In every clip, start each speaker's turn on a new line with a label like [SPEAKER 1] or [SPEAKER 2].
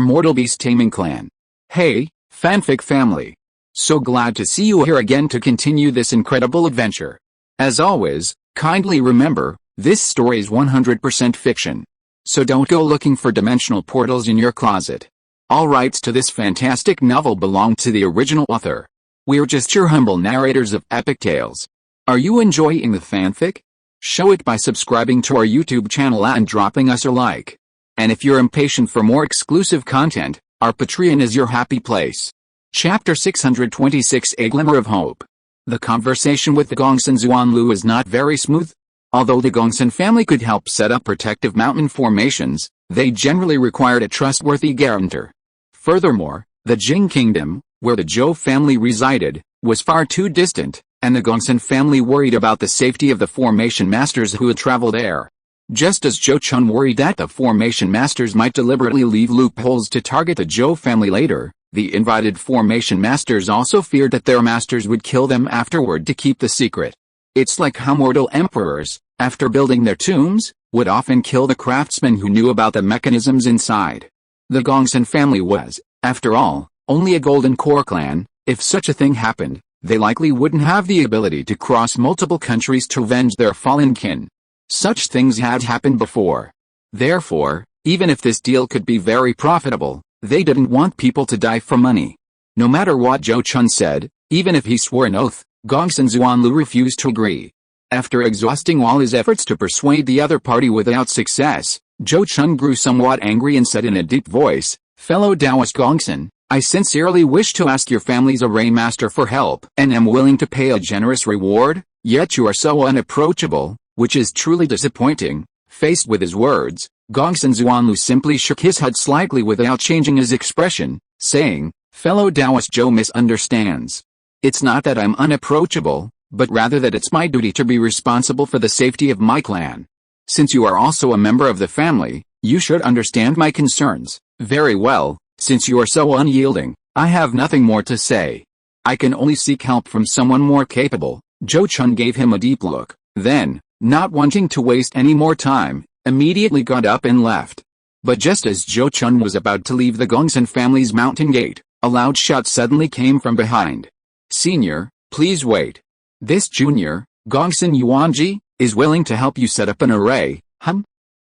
[SPEAKER 1] Immortal Beast-Taming clan. Hey, fanfic family. So glad to see you here again to continue this incredible adventure. As always, kindly remember, this story is 100% fiction. So don't go looking for dimensional portals in your closet. All rights to this fantastic novel belong to the original author. We're just your humble narrators of epic tales. Are you enjoying the fanfic? Show it by subscribing to our YouTube channel and dropping us a like. And if you're impatient for more exclusive content, our Patreon is your happy place. Chapter 626, A Glimmer of Hope. The conversation with the Gongsun Xuanlu is not very smooth. Although the Gongsun family could help set up protective mountain formations, they generally required a trustworthy guarantor. Furthermore, the Jing Kingdom, where the Zhou family resided, was far too distant, and the Gongsun family worried about the safety of the formation masters who had traveled there. Just as Zhou Chun worried that the formation masters might deliberately leave loopholes to target the Zhou family later, the invited formation masters also feared that their masters would kill them afterward to keep the secret. It's like how mortal emperors, after building their tombs, would often kill the craftsmen who knew about the mechanisms inside. The Gongsun family was, after all, only a golden core clan. If such a thing happened, they likely wouldn't have the ability to cross multiple countries to avenge their fallen kin. Such things had happened before. Therefore, even if this deal could be very profitable, they didn't want people to die for money. No matter what Zhou Chun said, even if he swore an oath, Gongsun Xuanlu refused to agree. After exhausting all his efforts to persuade the other party without success, Zhou Chun grew somewhat angry and said in a deep voice, "Fellow Taoist Gongsun, I sincerely wish to ask your family's array master for help and am willing to pay a generous reward, yet you are so unapproachable, which is truly disappointing." Faced with his words, Gongsun Xuanlu simply shook his head slightly without changing his expression, saying, "Fellow Taoist Zhou misunderstands. It's not that I'm unapproachable, but rather that it's my duty to be responsible for the safety of my clan. Since you are also a member of the family, you should understand my concerns." "Very well, since you are so unyielding, I have nothing more to say. I can only seek help from someone more capable." Zhou Chun gave him a deep look, then, not wanting to waste any more time, immediately got up and left. But just as Zhou Chun was about to leave the Gongsun family's mountain gate, a loud shout suddenly came from behind. "Senior, please wait. This junior, Gongsun Yuanji, is willing to help you set up an array."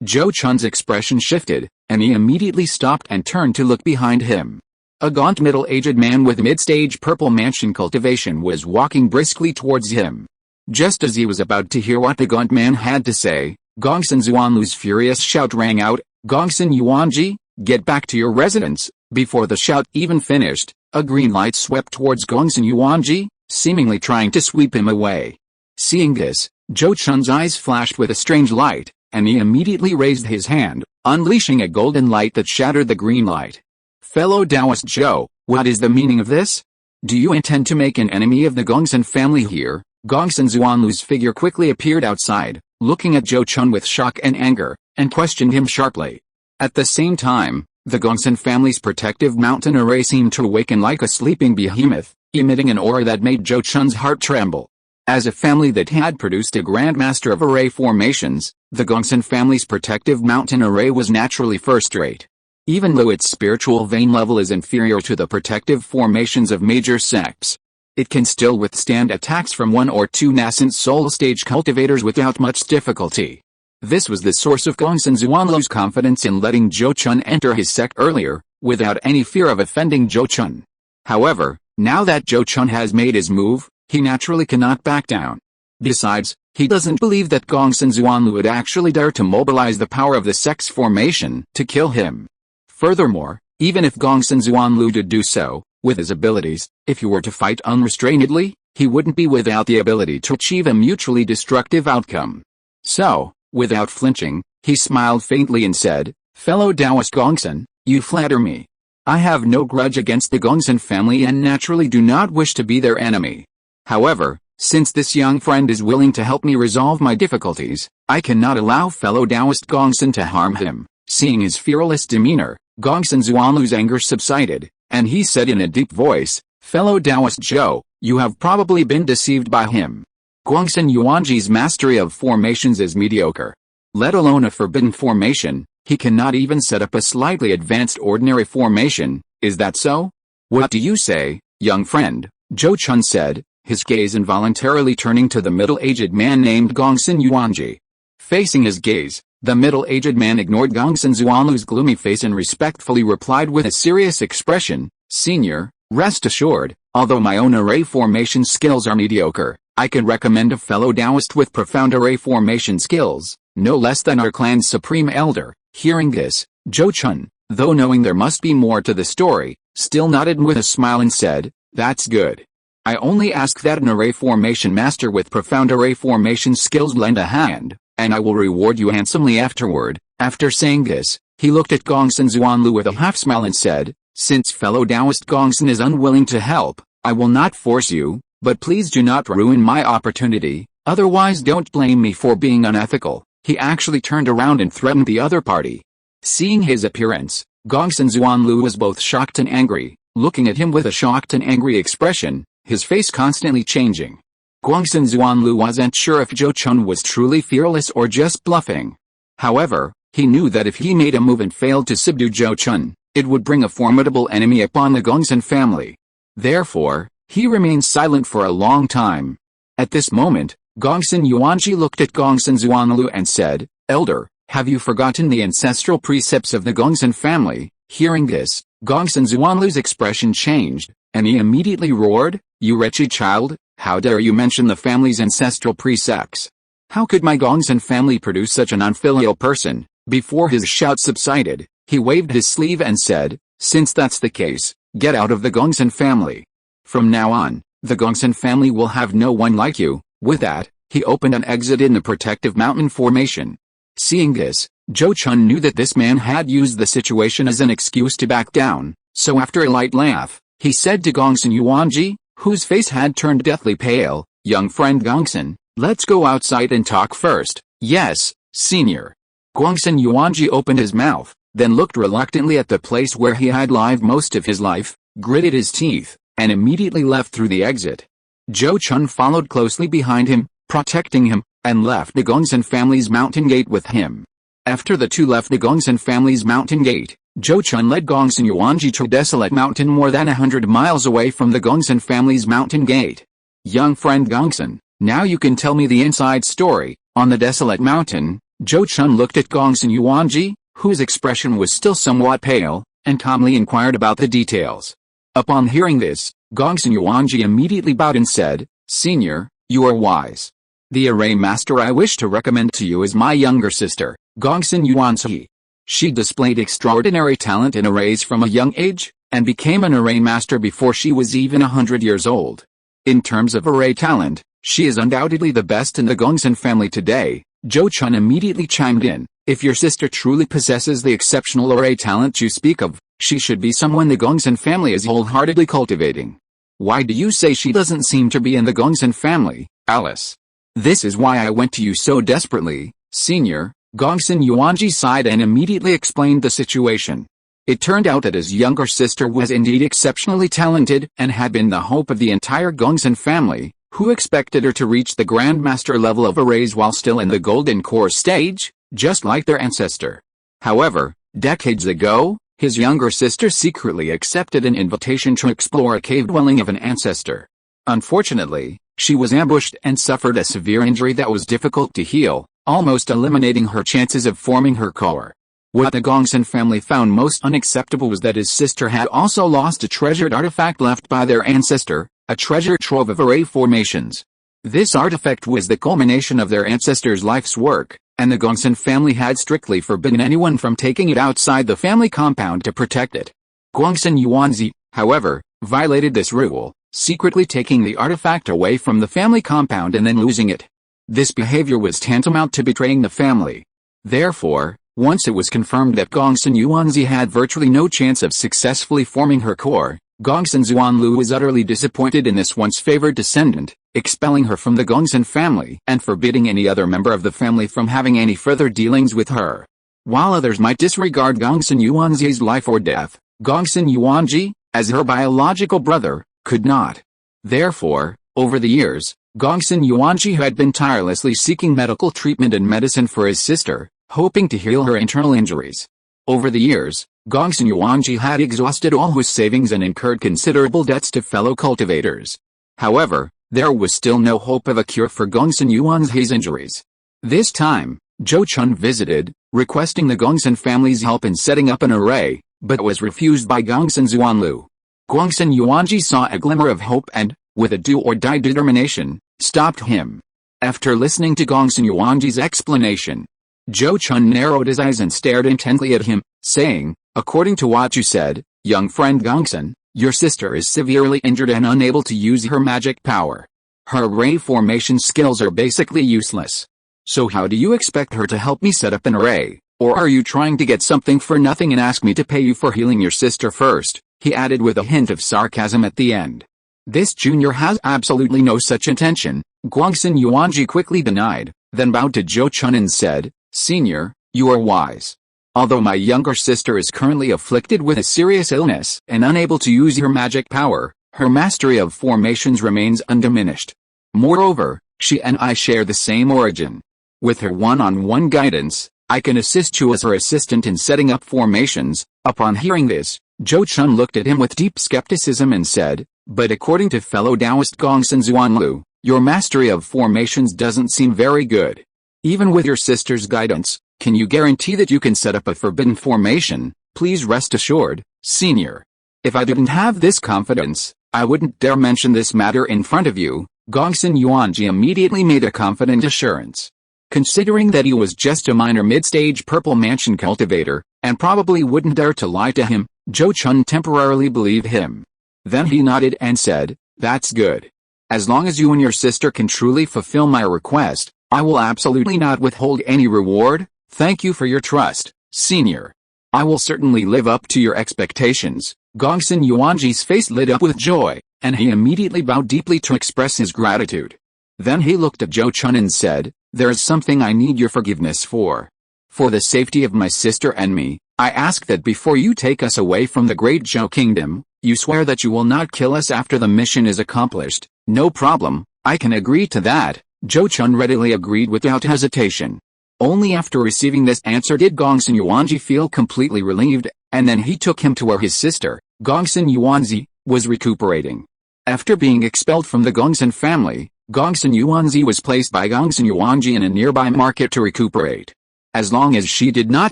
[SPEAKER 1] Zhou Chun's expression shifted, and he immediately stopped and turned to look behind him. A gaunt middle-aged man with mid-stage purple mansion cultivation was walking briskly towards him. Just as he was about to hear what the gaunt man had to say, Gongsun Xuanlu's furious shout rang out, "Gongsun Yuanji, get back to your residence!" Before the shout even finished, a green light swept towards Gongsun Yuanji, seemingly trying to sweep him away. Seeing this, Zhou Chun's eyes flashed with a strange light, and he immediately raised his hand, unleashing a golden light that shattered the green light. "Fellow Taoist Zhou, what is the meaning of this? Do you intend to make an enemy of the Gongsun family here?" Gongsun Xuanlu's figure quickly appeared outside, looking at Zhou Chun with shock and anger, and questioned him sharply. At the same time, the Gongsun family's protective mountain array seemed to awaken like a sleeping behemoth, emitting an aura that made Zhou Chun's heart tremble. As a family that had produced a grandmaster of array formations, the Gongsun family's protective mountain array was naturally first-rate. Even though its spiritual vein level is inferior to the protective formations of major sects, it can still withstand attacks from one or two nascent soul-stage cultivators without much difficulty. This was the source of Gongsun Xuanlu's confidence in letting Zhou Chun enter his sect earlier, without any fear of offending Zhou Chun. However, now that Zhou Chun has made his move, he naturally cannot back down. Besides, he doesn't believe that Gongsun Xuanlu would actually dare to mobilize the power of the sect's formation to kill him. Furthermore, even if Gongsun Xuanlu did do so, with his abilities, if he were to fight unrestrainedly, he wouldn't be without the ability to achieve a mutually destructive outcome. So, without flinching, he smiled faintly and said, "Fellow Taoist Gongsun, you flatter me. I have no grudge against the Gongsun family and naturally do not wish to be their enemy. However, since this young friend is willing to help me resolve my difficulties, I cannot allow fellow Taoist Gongsun to harm him." Seeing his fearless demeanor, Gongsun Xuanlu's anger subsided, and he said in a deep voice, "Fellow Taoist Zhou, you have probably been deceived by him. Gongsun Yuanji's mastery of formations is mediocre. Let alone a forbidden formation, He cannot even set up a slightly advanced ordinary formation, is that so? What do you say, young friend? Zhou Chun said, his gaze involuntarily turning to the middle-aged man named Gongsun Yuanji. Facing his gaze, the middle-aged man ignored Gongsun Zuanlu's gloomy face and respectfully replied with a serious expression, Senior, rest assured, although my own array formation skills are mediocre, I can recommend a fellow Taoist with profound array formation skills, no less than our clan's supreme elder. Hearing this, Zhou Chun, though knowing there must be more to the story, still nodded with a smile and said, that's good. I only ask that an array formation master with profound array formation skills lend a hand, and I will reward you handsomely afterward. After saying this, he looked at Gongsun Zuanlu with a half-smile and said, since fellow Taoist Gongsun is unwilling to help, I will not force you, but please do not ruin my opportunity, otherwise don't blame me for being unethical. He actually turned around and threatened the other party. Seeing his appearance, Gongsun Zuanlu was both shocked and angry, looking at him with a shocked and angry expression, his face constantly changing. Gongsun Zuanlu wasn't sure if Zhou Chun was truly fearless or just bluffing. However, he knew that if he made a move and failed to subdue Zhou Chun, it would bring a formidable enemy upon the Gongsun family. Therefore, he remained silent for a long time. At this moment, Gongsun Yuanji looked at Gongsun Zuanlu and said, Elder, have you forgotten the ancestral precepts of the Gongsun family? Hearing this, Gongsun Zuanlu's expression changed, and he immediately roared, You wretched child, how dare you mention the family's ancestral precepts? How could my Gongsun family produce such an unfilial person? Before his shout subsided, he waved his sleeve and said, Since that's the case, get out of the Gongsun family. From now on, the Gongsun family will have no one like you. With that, he opened an exit in the protective mountain formation. Seeing this, Zhou Chun knew that this man had used the situation as an excuse to back down, so after a light laugh, he said to Gongsun Yuanji, whose face had turned deathly pale, Young friend Gongsun, let's go outside and talk first. Yes, senior. Gongsun Yuanji opened his mouth, then looked reluctantly at the place where he had lived most of his life, gritted his teeth, and immediately left through the exit. Zhou Chun followed closely behind him, protecting him, and left the Gongsun family's mountain gate with him. After the two left the Gongsun family's mountain gate, Zhou Chun led Gongsun Yuanji to a desolate mountain more than 100 miles away from the Gongsun family's mountain gate. Young friend Gongsun, now you can tell me the inside story. On the desolate mountain, Zhou Chun looked at Gongsun Yuanji, whose expression was still somewhat pale, and calmly inquired about the details. Upon hearing this, Gongsun Yuanji immediately bowed and said, Senior, you are wise. The array master I wish to recommend to you is my younger sister, Gongsun Yuanji. She displayed extraordinary talent in arrays from a young age, and became an array master before she was even 100 years old. In terms of array talent, she is undoubtedly the best in the Gongsun family today. Zhou Chun immediately chimed in, if your sister truly possesses the exceptional array talent you speak of, she should be someone the Gongsun family is wholeheartedly cultivating. Why do you say she doesn't seem to be in the Gongsun family, Alice? This is why I went to you so desperately, senior. Gongsun Yuanji sighed and immediately explained the situation. It turned out that his younger sister was indeed exceptionally talented and had been the hope of the entire Gongsun family, who expected her to reach the Grandmaster level of arrays while still in the Golden Core stage, just like their ancestor. However, decades ago, his younger sister secretly accepted an invitation to explore a cave dwelling of an ancestor. Unfortunately, she was ambushed and suffered a severe injury that was difficult to heal, almost eliminating her chances of forming her core. What the Gongsun family found most unacceptable was that his sister had also lost a treasured artifact left by their ancestor, a treasure trove of array formations. This artifact was the culmination of their ancestor's life's work, and the Gongsun family had strictly forbidden anyone from taking it outside the family compound to protect it. Gongsun Yuanji, however, violated this rule, secretly taking the artifact away from the family compound and then losing it. This behavior was tantamount to betraying the family. Therefore, once it was confirmed that Gongsun Yuanji had virtually no chance of successfully forming her core, Gongsun Zuanlu was utterly disappointed in this once favored descendant, expelling her from the Gongsun family and forbidding any other member of the family from having any further dealings with her. While others might disregard Gongsun Yuanji's life or death, Gongsun Yuanji, as her biological brother, could not. Therefore, over the years, Gongsun Yuanji had been tirelessly seeking medical treatment and medicine for his sister, hoping to heal her internal injuries. Over the years, Gongsun Yuanji had exhausted all his savings and incurred considerable debts to fellow cultivators. However, there was still no hope of a cure for Gongsun Yuanji's injuries. This time, Zhou Chun visited, requesting the Gongsun family's help in setting up an array, but was refused by Gongsun Xuanlu. Gongsun Yuanji saw a glimmer of hope and, with a do-or-die determination, stopped him. After listening to Gongsun Yuanji's explanation, Zhou Chun narrowed his eyes and stared intently at him, saying, "According to what you said, young friend Gongsun, your sister is severely injured and unable to use her magic power. Her array formation skills are basically useless. So how do you expect her to help me set up an array? Or are you trying to get something for nothing and ask me to pay you for healing your sister first?" he added with a hint of sarcasm at the end. "This junior has absolutely no such intention," Gongsun Yuanji quickly denied, then bowed to Zhou Chun and said, "Senior, you are wise. Although my younger sister is currently afflicted with a serious illness and unable to use her magic power, her mastery of formations remains undiminished. Moreover, she and I share the same origin. With her one-on-one guidance, I can assist you as her assistant in setting up formations." Upon hearing this, Zhou Chun looked at him with deep skepticism and said, "But according to fellow Taoist Gongsun Xuanlu, your mastery of formations doesn't seem very good. Even with your sister's guidance, can you guarantee that you can set up a forbidden formation? Please rest assured, senior. If I didn't have this confidence, I wouldn't dare mention this matter in front of you." Gongsun Yuanji immediately made a confident assurance. Considering that he was just a minor mid-stage purple mansion cultivator, and probably wouldn't dare to lie to him, Zhou Chun temporarily believed him. Then he nodded and said, "That's good. As long as you and your sister can truly fulfill my request, I will absolutely not withhold any reward. Thank you for your trust, senior. I will certainly live up to your expectations." Gongsun Yuanji's face lit up with joy, and he immediately bowed deeply to express his gratitude. Then he looked at Zhou Chun and said, "There is something I need your forgiveness for. For the safety of my sister and me, I ask that before you take us away from the great Zhou kingdom, you swear that you will not kill us after the mission is accomplished." "No problem, I can agree to that," Zhou Chun readily agreed without hesitation. Only after receiving this answer did Gongsun Yuanji feel completely relieved, and then he took him to where his sister, Gongsun Yuanzi, was recuperating. After being expelled from the Gongsun family, Gongsun Yuanzi was placed by Gongsun Yuanji in a nearby market to recuperate. As long as she did not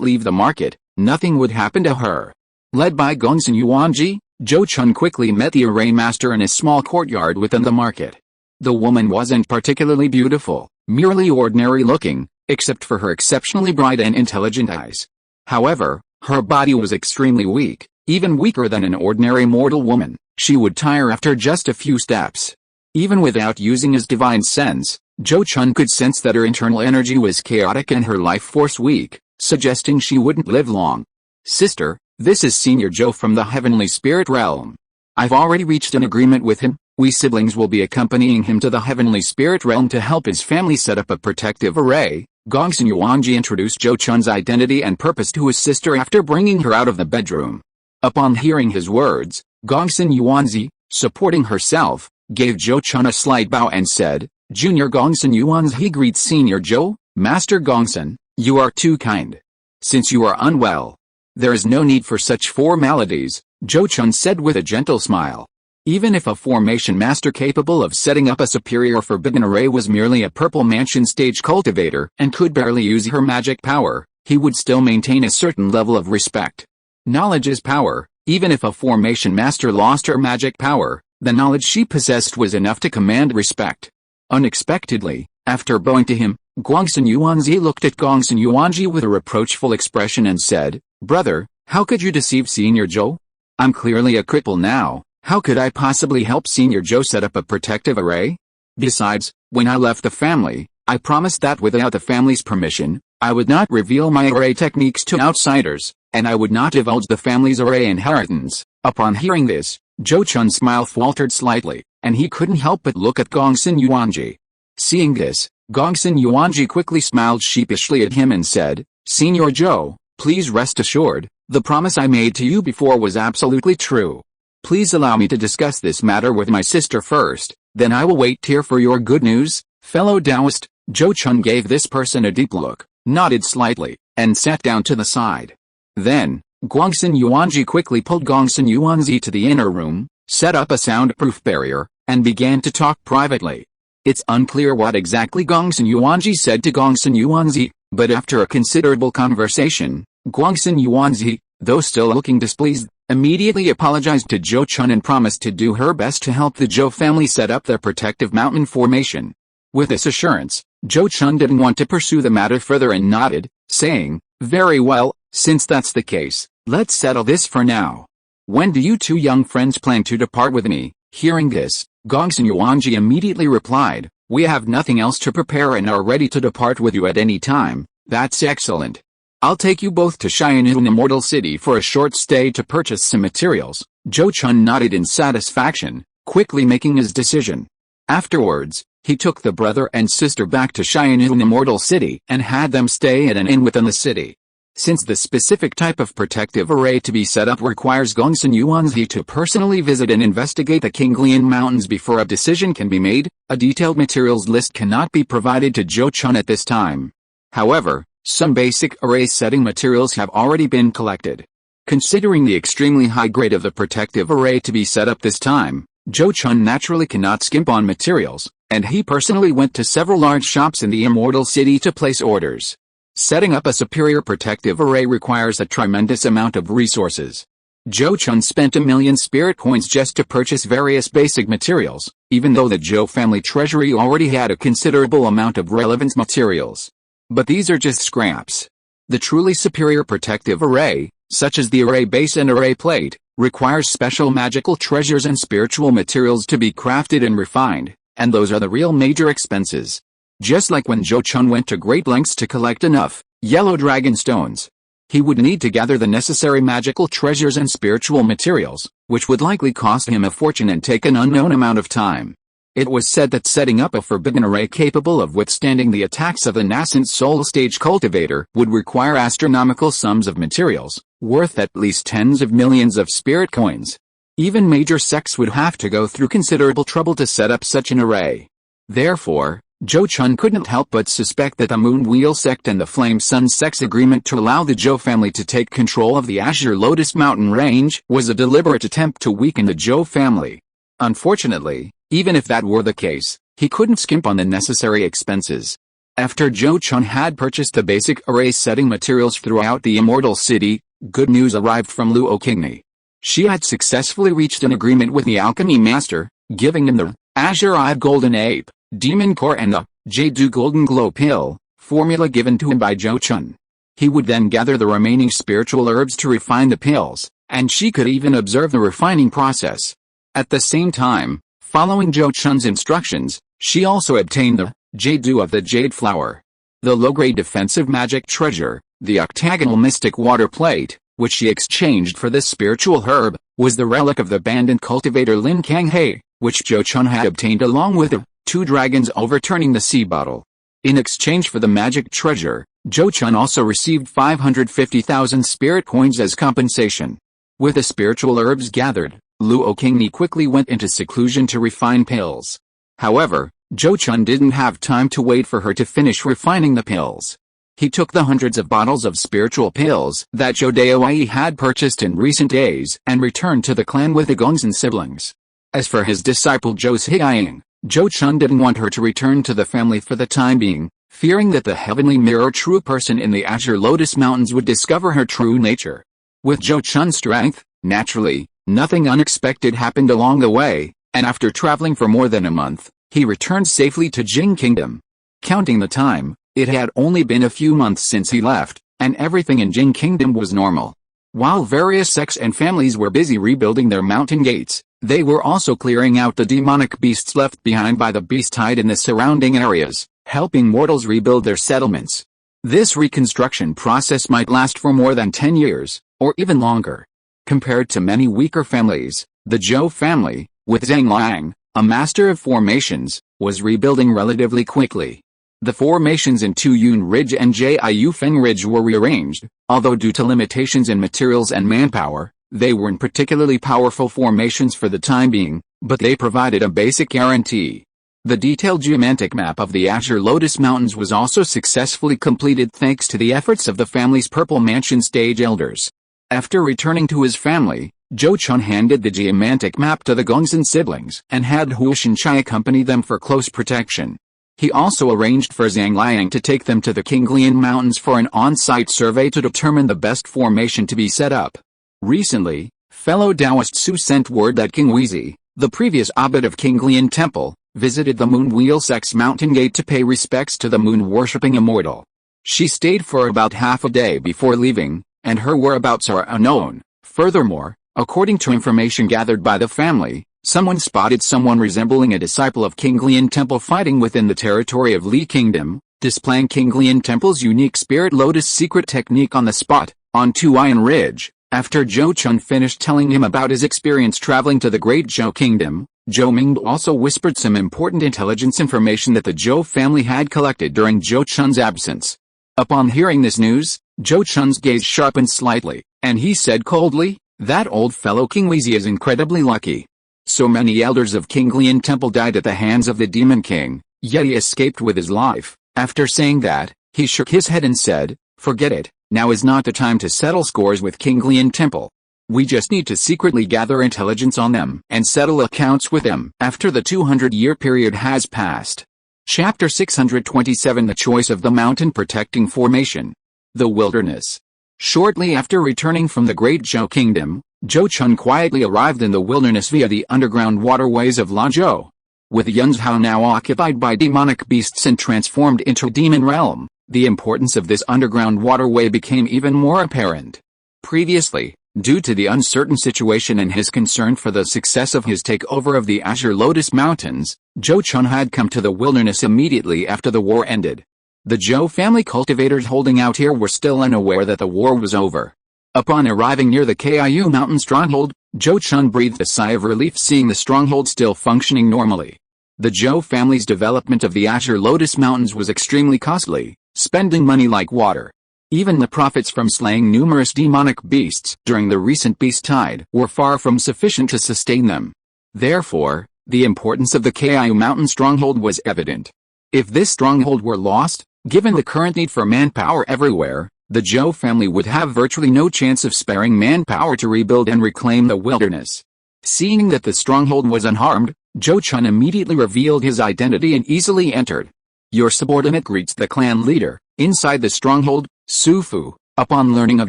[SPEAKER 1] leave the market, nothing would happen to her. Led by Gongsun Yuanji, Zhou Chun quickly met the array master in a small courtyard within the market. The woman wasn't particularly beautiful, merely ordinary looking, except for her exceptionally bright and intelligent eyes. However, her body was extremely weak, even weaker than an ordinary mortal woman. She would tire after just a few steps. Even without using his divine sense, Zhou Chun could sense that her internal energy was chaotic and her life force weak, suggesting she wouldn't live long. "Sister, this is Senior Zhou from the Heavenly Spirit Realm. I've already reached an agreement with him. We siblings will be accompanying him to the Heavenly Spirit Realm to help his family set up a protective array." Gongsun Yuanji introduced Zhou Chun's identity and purpose to his sister after bringing her out of the bedroom. Upon hearing his words, Gongsun Yuanzi, supporting herself, gave Zhou Chun a slight bow and said, "Junior Gongsun Yuanzi greets Senior Zhou. Master Gongsun, you are too kind. Since you are unwell, there is no need for such formalities," Zhou Chun said with a gentle smile. Even if a formation master capable of setting up a superior forbidden array was merely a purple mansion stage cultivator and could barely use her magic power, he would still maintain a certain level of respect. Knowledge is power. Even if a formation master lost her magic power, the knowledge she possessed was enough to command respect. Unexpectedly, after bowing to him, Gongsun Yuanzi looked at Gongsun Yuanji with a reproachful expression and said, "Brother, how could you deceive Senior Zhou? I'm clearly a cripple now. How could I possibly help Senior Zhou set up a protective array? Besides, when I left the family, I promised that without the family's permission, I would not reveal my array techniques to outsiders, and I would not divulge the family's array inheritance." Upon hearing this, Zhou Chun's smile faltered slightly, and he couldn't help but look at Gongsun Yuanji. Seeing this, Gongsun Yuanji quickly smiled sheepishly at him and said, "Senior Zhou, please rest assured, the promise I made to you before was absolutely true. Please allow me to discuss this matter with my sister first, then I will wait here for your good news." Fellow Taoist, Zhou Chun gave this person a deep look, nodded slightly, and sat down to the side. Then, Guangxin Yuanji quickly pulled Gongsun Yuanzi to the inner room, set up a soundproof barrier, and began to talk privately. It's unclear what exactly Gongsun Yuanji said to Gongsun Yuanzi, but after a considerable conversation, Guangxin Yuanzi, though still looking displeased, immediately apologized to Zhou Chun and promised to do her best to help the Zhou family set up their protective mountain formation. With this assurance, Zhou Chun didn't want to pursue the matter further and nodded, saying, "Very well, since that's the case, let's settle this for now. When do you two young friends plan to depart with me?" Hearing this, Gongsun Yuanji immediately replied, "We have nothing else to prepare and are ready to depart with you at any time." "That's excellent. I'll take you both to Xian'an Immortal City for a short stay to purchase some materials." Zhou Chun nodded in satisfaction, quickly making his decision. Afterwards, he took the brother and sister back to Xian'an Immortal City and had them stay at an inn within the city. Since the specific type of protective array to be set up requires Gongsun Yuanzi to personally visit and investigate the Qinglian Mountains before a decision can be made, a detailed materials list cannot be provided to Zhou Chun at this time. However, some basic array setting materials have already been collected. Considering the extremely high grade of the protective array to be set up this time, Zhou Chun naturally cannot skimp on materials, and he personally went to several large shops in the Immortal City to place orders. Setting up a superior protective array requires a tremendous amount of resources. Zhou Chun spent 1,000,000 spirit coins just to purchase various basic materials, even though the Zhou family treasury already had a considerable amount of relevant materials. But these are just scraps. The truly superior protective array, such as the array base and array plate, requires special magical treasures and spiritual materials to be crafted and refined, and those are the real major expenses. Just like when Zhou Chun went to great lengths to collect enough yellow dragon stones, he would need to gather the necessary magical treasures and spiritual materials, which would likely cost him a fortune and take an unknown amount of time. It was said that setting up a forbidden array capable of withstanding the attacks of the nascent soul stage cultivator would require astronomical sums of materials, worth at least tens of millions of spirit coins. Even major sects would have to go through considerable trouble to set up such an array. Therefore, Zhou Chun couldn't help but suspect that the Moon Wheel Sect and the Flame Sun Sect's agreement to allow the Zhou family to take control of the Azure Lotus Mountain range was a deliberate attempt to weaken the Zhou family. Unfortunately, even if that were the case, he couldn't skimp on the necessary expenses. After Zhou Chun had purchased the basic array setting materials throughout the Immortal City, good news arrived from Luo Qingni. She had successfully reached an agreement with the alchemy master, giving him the Azure-eyed Golden Ape, Demon Core and the Jade Golden Glow Pill formula given to him by Zhou Chun. He would then gather the remaining spiritual herbs to refine the pills, and she could even observe the refining process. At the same time, following Zhou Chun's instructions, she also obtained the Jade Dew of the Jade Flower, the low-grade defensive magic treasure, the octagonal mystic water plate, which she exchanged for this spiritual herb, was the relic of the abandoned cultivator Lin Kanghe, which Zhou Chun had obtained along with the 2 dragons overturning the sea bottle. In exchange for the magic treasure, Zhou Chun also received 550,000 spirit coins as compensation. With the spiritual herbs gathered, Luo Qingni quickly went into seclusion to refine pills. However, Zhou Chun didn't have time to wait for her to finish refining the pills. He took the hundreds of bottles of spiritual pills that Zhou Daowei had purchased in recent days and returned to the clan with the Gongsun siblings. As for his disciple Zhou Xiaoying, Zhou Chun didn't want her to return to the family for the time being, fearing that the heavenly mirror true person in the Azure Lotus Mountains would discover her true nature. With Zhou Chun's strength, naturally, nothing unexpected happened along the way, and after traveling for more than a month, he returned safely to Jing Kingdom. Counting the time, it had only been a few months since he left, and everything in Jing Kingdom was normal. While various sects and families were busy rebuilding their mountain gates, they were also clearing out the demonic beasts left behind by the beast tide in the surrounding areas, helping mortals rebuild their settlements. This reconstruction process might last for more than 10 years, or even longer. Compared to many weaker families, the Zhou family, with Zhang Lang, a master of formations, was rebuilding relatively quickly. The formations in Tuyun Ridge and Jiu Feng Ridge were rearranged, although due to limitations in materials and manpower, they weren't particularly powerful formations for the time being, but they provided a basic guarantee. The detailed geomantic map of the Azure Lotus Mountains was also successfully completed thanks to the efforts of the family's Purple Mansion stage elders. After returning to his family, Zhou Chun handed the geomantic map to the Gongsun siblings and had Hu Shenchai accompany them for close protection. He also arranged for Zhang Liang to take them to the Qinglian Mountains for an on-site survey to determine the best formation to be set up. Recently, fellow Taoist Su sent word that King Huizi, the previous abbot of Qinglian Temple, visited the Moon Wheel Sect's mountain gate to pay respects to the moon-worshipping immortal. She stayed for about half a day before leaving, and her whereabouts are unknown. Furthermore, according to information gathered by the family, someone spotted someone resembling a disciple of Qinglian Temple fighting within the territory of Li Kingdom, displaying Qinglian Temple's unique Spirit Lotus secret technique on the spot, on Tuian Ridge. After Zhou Chun finished telling him about his experience traveling to the Great Zhou Kingdom, Zhou Mingbo also whispered some important intelligence information that the Zhou family had collected during Zhou Chun's absence. Upon hearing this news, Zhou Chun's gaze sharpened slightly, and he said coldly, "That old fellow King Huizi is incredibly lucky. So many elders of Qinglian Temple died at the hands of the Demon King, yet he escaped with his life." After saying that, he shook his head and said, "Forget it, now is not the time to settle scores with Qinglian Temple. We just need to secretly gather intelligence on them and settle accounts with them after the 200-year period has passed." Chapter 627 The Choice of the Mountain Protecting Formation. The Wilderness. Shortly after returning from the Great Zhou Kingdom, Zhou Chun quietly arrived in the wilderness via the underground waterways of Luzhou. With Yunzhou now occupied by demonic beasts and transformed into a demon realm, the importance of this underground waterway became even more apparent. Previously, due to the uncertain situation and his concern for the success of his takeover of the Azure Lotus Mountains, Zhou Chun had come to the wilderness immediately after the war ended. The Zhou family cultivators holding out here were still unaware that the war was over. Upon arriving near the Kiu mountain stronghold, Zhou Chun breathed a sigh of relief seeing the stronghold still functioning normally. The Zhou family's development of the Azure Lotus Mountains was extremely costly, spending money like water. Even the profits from slaying numerous demonic beasts during the recent beast tide were far from sufficient to sustain them. Therefore, the importance of the Kiu mountain stronghold was evident. If this stronghold were lost, given the current need for manpower everywhere, the Zhou family would have virtually no chance of sparing manpower to rebuild and reclaim the wilderness. Seeing that the stronghold was unharmed, Zhou Chun immediately revealed his identity and easily entered. "Your subordinate greets the clan leader." Inside the stronghold, Su Fu, upon learning of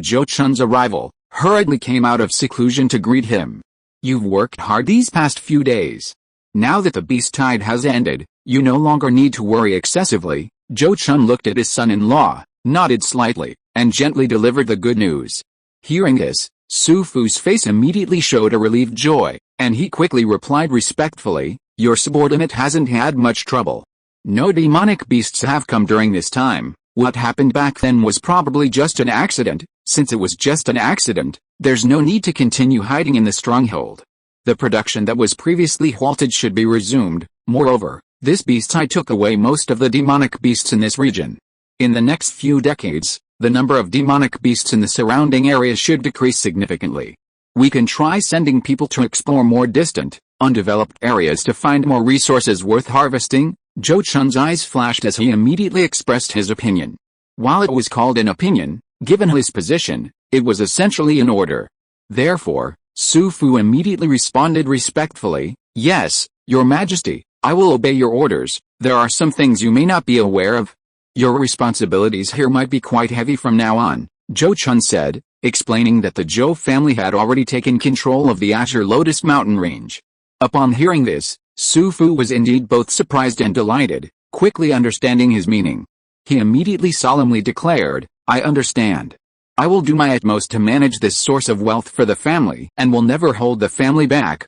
[SPEAKER 1] Zhou Chun's arrival, hurriedly came out of seclusion to greet him. "You've worked hard these past few days. Now that the beast tide has ended, you no longer need to worry excessively." Zhou Chun looked at his son-in-law, nodded slightly, and gently delivered the good news. Hearing this, Su Fu's face immediately showed a relieved joy, and he quickly replied respectfully, "Your subordinate hasn't had much trouble. No demonic beasts have come during this time. What happened back then was probably just an accident. Since it was just an accident, there's no need to continue hiding in the stronghold. The production that was previously halted should be resumed. Moreover, this beast tide took away most of the demonic beasts in this region. In the next few decades, the number of demonic beasts in the surrounding areas should decrease significantly. We can try sending people to explore more distant, undeveloped areas to find more resources worth harvesting." Zhou Chun's eyes flashed as he immediately expressed his opinion. While it was called an opinion, given his position, it was essentially an order. Therefore, Su Fu immediately responded respectfully, "Yes, Your Majesty, I will obey your orders. There are some things you may not be aware of. Your responsibilities here might be quite heavy from now on," Zhou Chun said, explaining that the Zhou family had already taken control of the Azure Lotus mountain range. Upon hearing this, Su Fu was indeed both surprised and delighted, quickly understanding his meaning. He immediately solemnly declared, "I understand. I will do my utmost to manage this source of wealth for the family and will never hold the family back.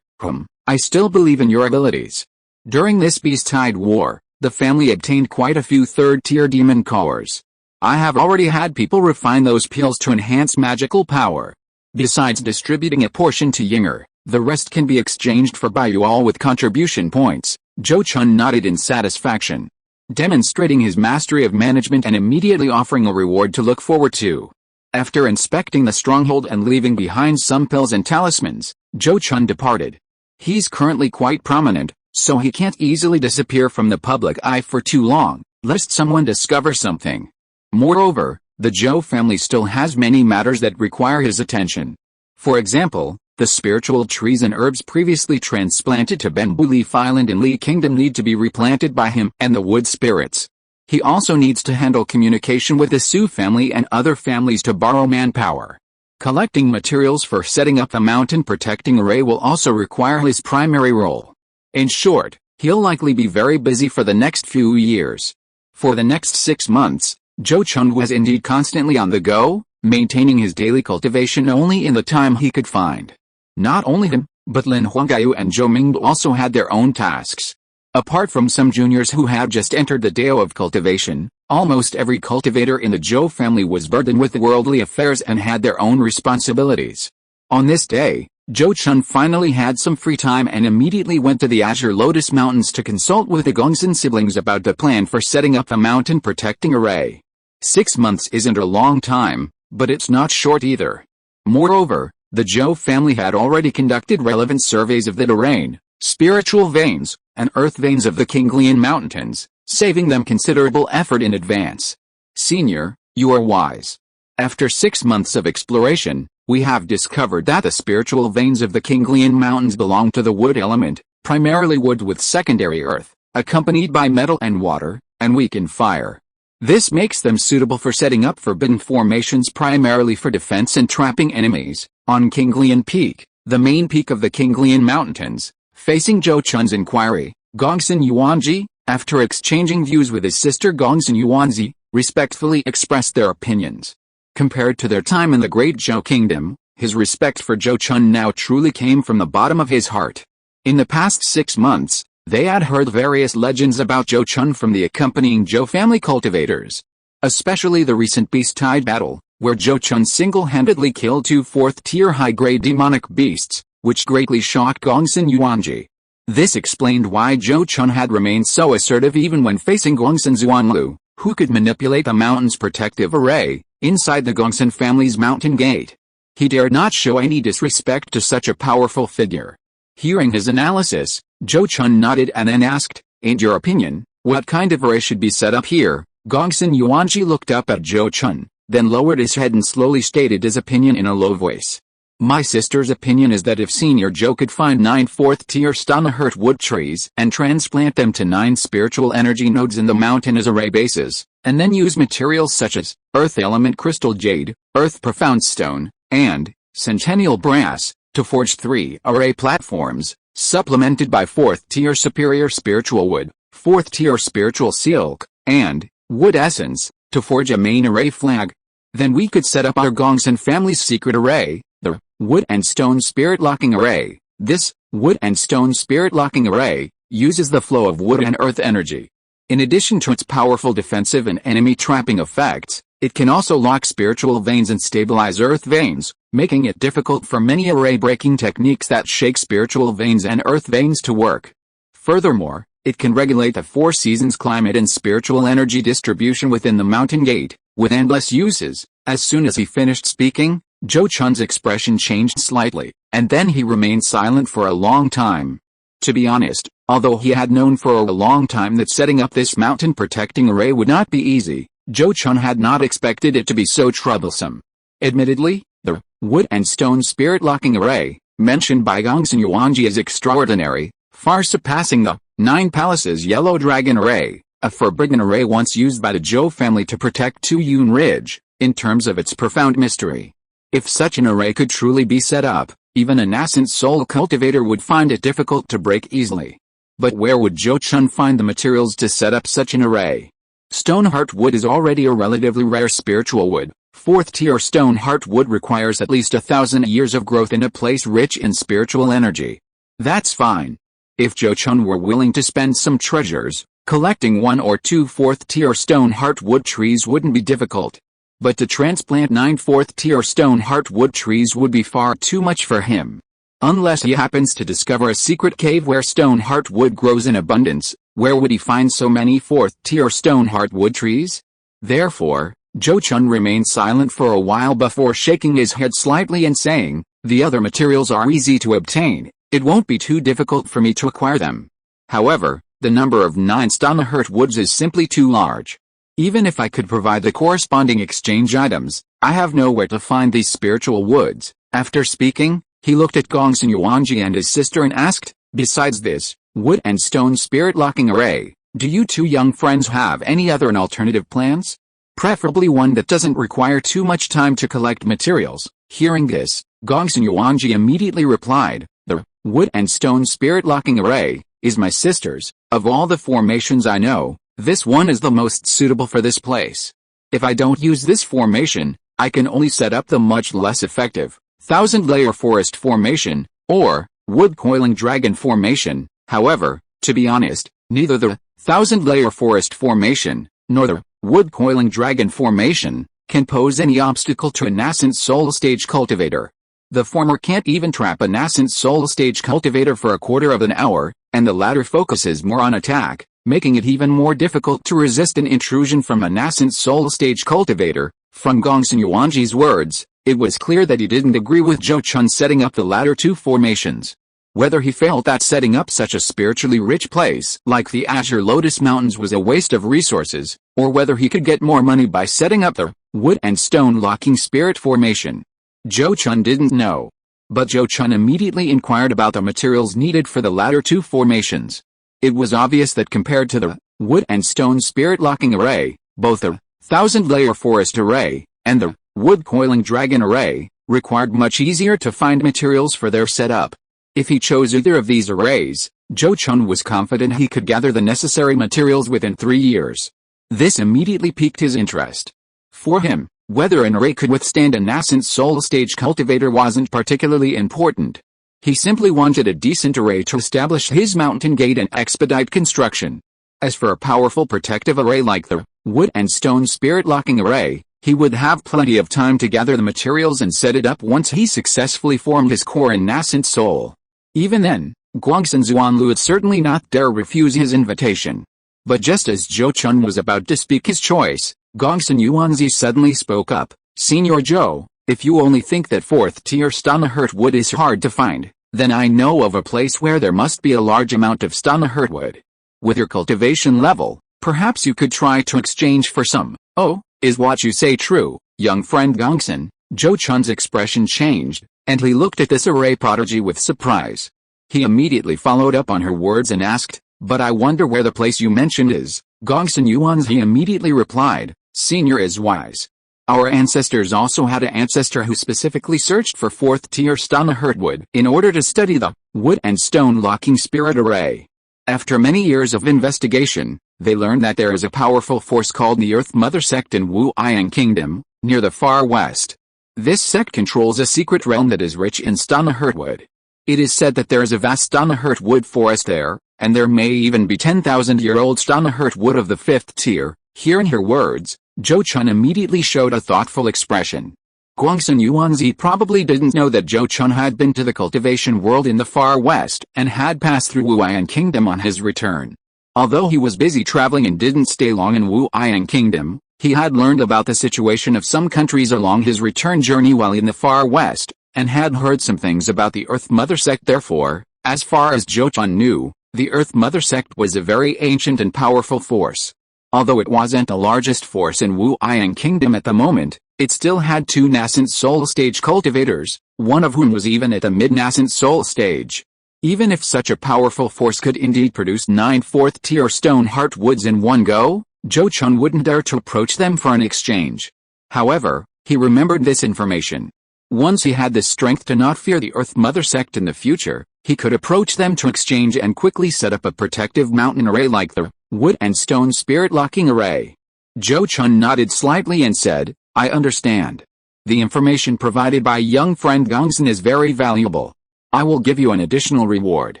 [SPEAKER 1] I still believe in your abilities." During this beast tide war, the family obtained quite a few third-tier demon cores. I have already had people refine those pills to enhance magical power. Besides distributing a portion to Yinger, the rest can be exchanged for Bayual with contribution points. Zhou Chun nodded in satisfaction, demonstrating his mastery of management and immediately offering a reward to look forward to. After inspecting the stronghold and leaving behind some pills and talismans, Zhou Chun departed. He's currently quite prominent, so he can't easily disappear from the public eye for too long, lest someone discover something. Moreover, the Zhou family still has many matters that require his attention. For example, the spiritual trees and herbs previously transplanted to Bamboo Leaf Island in Li Kingdom need to be replanted by him and the wood spirits. He also needs to handle communication with the Su family and other families to borrow manpower. Collecting materials for setting up the mountain protecting array will also require his primary role. In short, he'll likely be very busy for the next few years. For the next 6 months, Zhou Chun was indeed constantly on the go, maintaining his daily cultivation only in the time he could find. Not only him, but Lin Huangyu and Zhou Mingbu also had their own tasks. Apart from some juniors who had just entered the Dao of cultivation, almost every cultivator in the Zhou family was burdened with worldly affairs and had their own responsibilities. On this day, Zhou Chun finally had some free time and immediately went to the Azure Lotus Mountains to consult with the Gongsun siblings about the plan for setting up the mountain protecting array. 6 months isn't a long time, but it's not short either. Moreover, the Zhou family had already conducted relevant surveys of the terrain, spiritual veins, and earth veins of the Kinglian Mountains, saving them considerable effort in advance. Senior, you are wise. After 6 months of exploration, we have discovered that the spiritual veins of the Kinglian Mountains belong to the wood element, primarily wood with secondary earth, accompanied by metal and water, and weak in fire. This makes them suitable for setting up forbidden formations primarily for defense and trapping enemies. On Kinglian Peak, the main peak of the Kinglian Mountains, facing Zhou Chun's inquiry, Gongsun Yuanji, after exchanging views with his sister Gongsun Yuanzi, respectfully expressed their opinions. Compared to their time in the Great Zhou Kingdom, his respect for Zhou Chun now truly came from the bottom of his heart. In the past 6 months, they had heard various legends about Zhou Chun from the accompanying Zhou family cultivators. Especially the recent Beast Tide battle, where Zhou Chun single-handedly killed 2 4th-tier high-grade demonic beasts, which greatly shocked Gongsun Yuanji. This explained why Zhou Chun had remained so assertive even when facing Gongsun Xuanlu, who could manipulate the mountain's protective array, inside the Gongsun family's mountain gate. He dared not show any disrespect to such a powerful figure. Hearing his analysis, Zhou Chun nodded and then asked, "In your opinion, what kind of array should be set up here?" Gongsun Yuanji looked up at Zhou Chun, then lowered his head and slowly stated his opinion in a low voice. "My sister's opinion is that if Senior Zhou could find 9 4th-tier Stana-hurt wood trees and transplant them to 9 spiritual energy nodes in the mountain as array bases, and then use materials such as Earth Element Crystal Jade, Earth Profound Stone, and Centennial Brass, to forge 3 array platforms, supplemented by 4th-tier Superior Spiritual Wood, 4th-tier Spiritual Silk, and Wood Essence, to forge a main array flag. Then we could set up our Gongsun family's secret array, the Wood and Stone Spirit Locking Array. This Wood and Stone Spirit Locking Array uses the flow of wood and earth energy. In addition to its powerful defensive and enemy trapping effects, it can also lock spiritual veins and stabilize earth veins, making it difficult for many array-breaking techniques that shake spiritual veins and earth veins to work. Furthermore, it can regulate the 4 seasons climate and spiritual energy distribution within the mountain gate, with endless uses." As soon as he finished speaking, Zhou Chun's expression changed slightly, and then he remained silent for a long time. To be honest, although he had known for a long time that setting up this mountain protecting array would not be easy, Zhou Chun had not expected it to be so troublesome. Admittedly, the Wood and Stone Spirit Locking Array, mentioned by Gongsun Yuanji as extraordinary, far surpassing the 9 Palaces Yellow Dragon Array, a forbidden array once used by the Zhou family to protect Yun Ridge, in terms of its profound mystery. If such an array could truly be set up, even a nascent soul cultivator would find it difficult to break easily. But where would Zhou Chun find the materials to set up such an array? Stoneheart wood is already a relatively rare spiritual wood. 4th-tier Stoneheart wood requires at least 1,000 years of growth in a place rich in spiritual energy. That's fine. If Zhou Chun were willing to spend some treasures, collecting 1 or 2 4th-tier Stoneheart wood trees wouldn't be difficult. But to transplant 9 4th-tier Stoneheart wood trees would be far too much for him. Unless he happens to discover a secret cave where Stoneheart wood grows in abundance, where would he find so many 4th-tier Stoneheart wood trees? Therefore, Zhou Chun remained silent for a while before shaking his head slightly and saying, "The other materials are easy to obtain, it won't be too difficult for me to acquire them." However, the number of 9 stone woods is simply too large. Even if I could provide the corresponding exchange items, I have nowhere to find these spiritual woods. After speaking, he looked at Gongsun Yuanji and his sister and asked, besides this wood and stone spirit locking array, do you two young friends have any other and alternative plans? Preferably one that doesn't require too much time to collect materials. Hearing this, Gongsun Yuanji immediately replied, the wood and stone spirit locking array is my sister's. Of all the formations I know, this one is the most suitable for this place. If I don't use this formation, I can only set up the much less effective 1,000-layer forest formation, or wood coiling dragon formation. However, to be honest, neither the 1,000-layer forest formation, nor the wood coiling dragon formation, can pose any obstacle to a nascent soul stage cultivator. The former can't even trap a nascent soul stage cultivator for a quarter of an hour, and the latter focuses more on attack, making it even more difficult to resist an intrusion from a nascent soul stage cultivator. From Gongsun Yuanji's words, it was clear that he didn't agree with Zhou Chun setting up the latter two formations. Whether he felt that setting up such a spiritually rich place like the Azure Lotus Mountains was a waste of resources, or whether he could get more money by setting up the wood and stone locking spirit formation, Zhou Chun didn't know. But Zhou Chun immediately inquired about the materials needed for the latter two formations. It was obvious that compared to the wood and stone spirit locking array, both the 1,000-layer forest array and the wood coiling dragon array required much easier to find materials for their setup. If he chose either of these arrays, Zhou Chun was confident he could gather the necessary materials within 3 years. This immediately piqued his interest. For him, whether an array could withstand a nascent soul stage cultivator wasn't particularly important. He simply wanted a decent array to establish his mountain gate and expedite construction. As for a powerful protective array like the wood and stone spirit locking array, he would have plenty of time to gather the materials and set it up once he successfully formed his core in nascent soul. Even then, Guangsun Zuanlu would certainly not dare refuse his invitation. But just as Zhou Chun was about to speak his choice, Gongsun Yuanzi suddenly spoke up. Senior Zhou, if you only think that 4th-tier Stonehurt wood is hard to find, then I know of a place where there must be a large amount of Stonehurt wood. With your cultivation level, perhaps you could try to exchange for some. Oh, is what you say true, young friend Gongsun? Zhou Chun's expression changed, and he looked at this array prodigy with surprise. He immediately followed up on her words and asked, but I wonder where the place you mentioned is. Gongsun Yuanzi immediately replied, Senior is wise. Our ancestors also had an ancestor who specifically searched for 4th-tier Stonehurt wood in order to study the wood and stone locking spirit array. After many years of investigation, they learned that there is a powerful force called the Earth Mother Sect in Wu'an Kingdom, near the far west. This sect controls a secret realm that is rich in Stonehurt wood. It is said that there is a vast Stonehurt wood forest there, and there may even be 10,000-year-old Stonehurt wood of the 5th tier. Hearing her words, Zhou Chun immediately showed a thoughtful expression. Guangsun Yuanzi probably didn't know that Zhou Chun had been to the cultivation world in the far west and had passed through Wu'an Kingdom on his return. Although he was busy traveling and didn't stay long in Wu'an Kingdom, he had learned about the situation of some countries along his return journey while in the far west, and had heard some things about the Earth Mother Sect. Therefore, as far as Zhou Chun knew, the Earth Mother Sect was a very ancient and powerful force. Although it wasn't the largest force in Wu'an Kingdom at the moment, it still had 2 nascent soul stage cultivators, one of whom was even at the mid-nascent soul stage. Even if such a powerful force could indeed produce 9 4th-tier Stoneheart woods in one go, Zhou Chun wouldn't dare to approach them for an exchange. However, he remembered this information. Once he had the strength to not fear the Earth Mother Sect in the future, he could approach them to exchange and quickly set up a protective mountain array like the wood and stone spirit locking array. Zhou Chun nodded slightly and said, I understand. The information provided by young friend Gongsun is very valuable. I will give you an additional reward.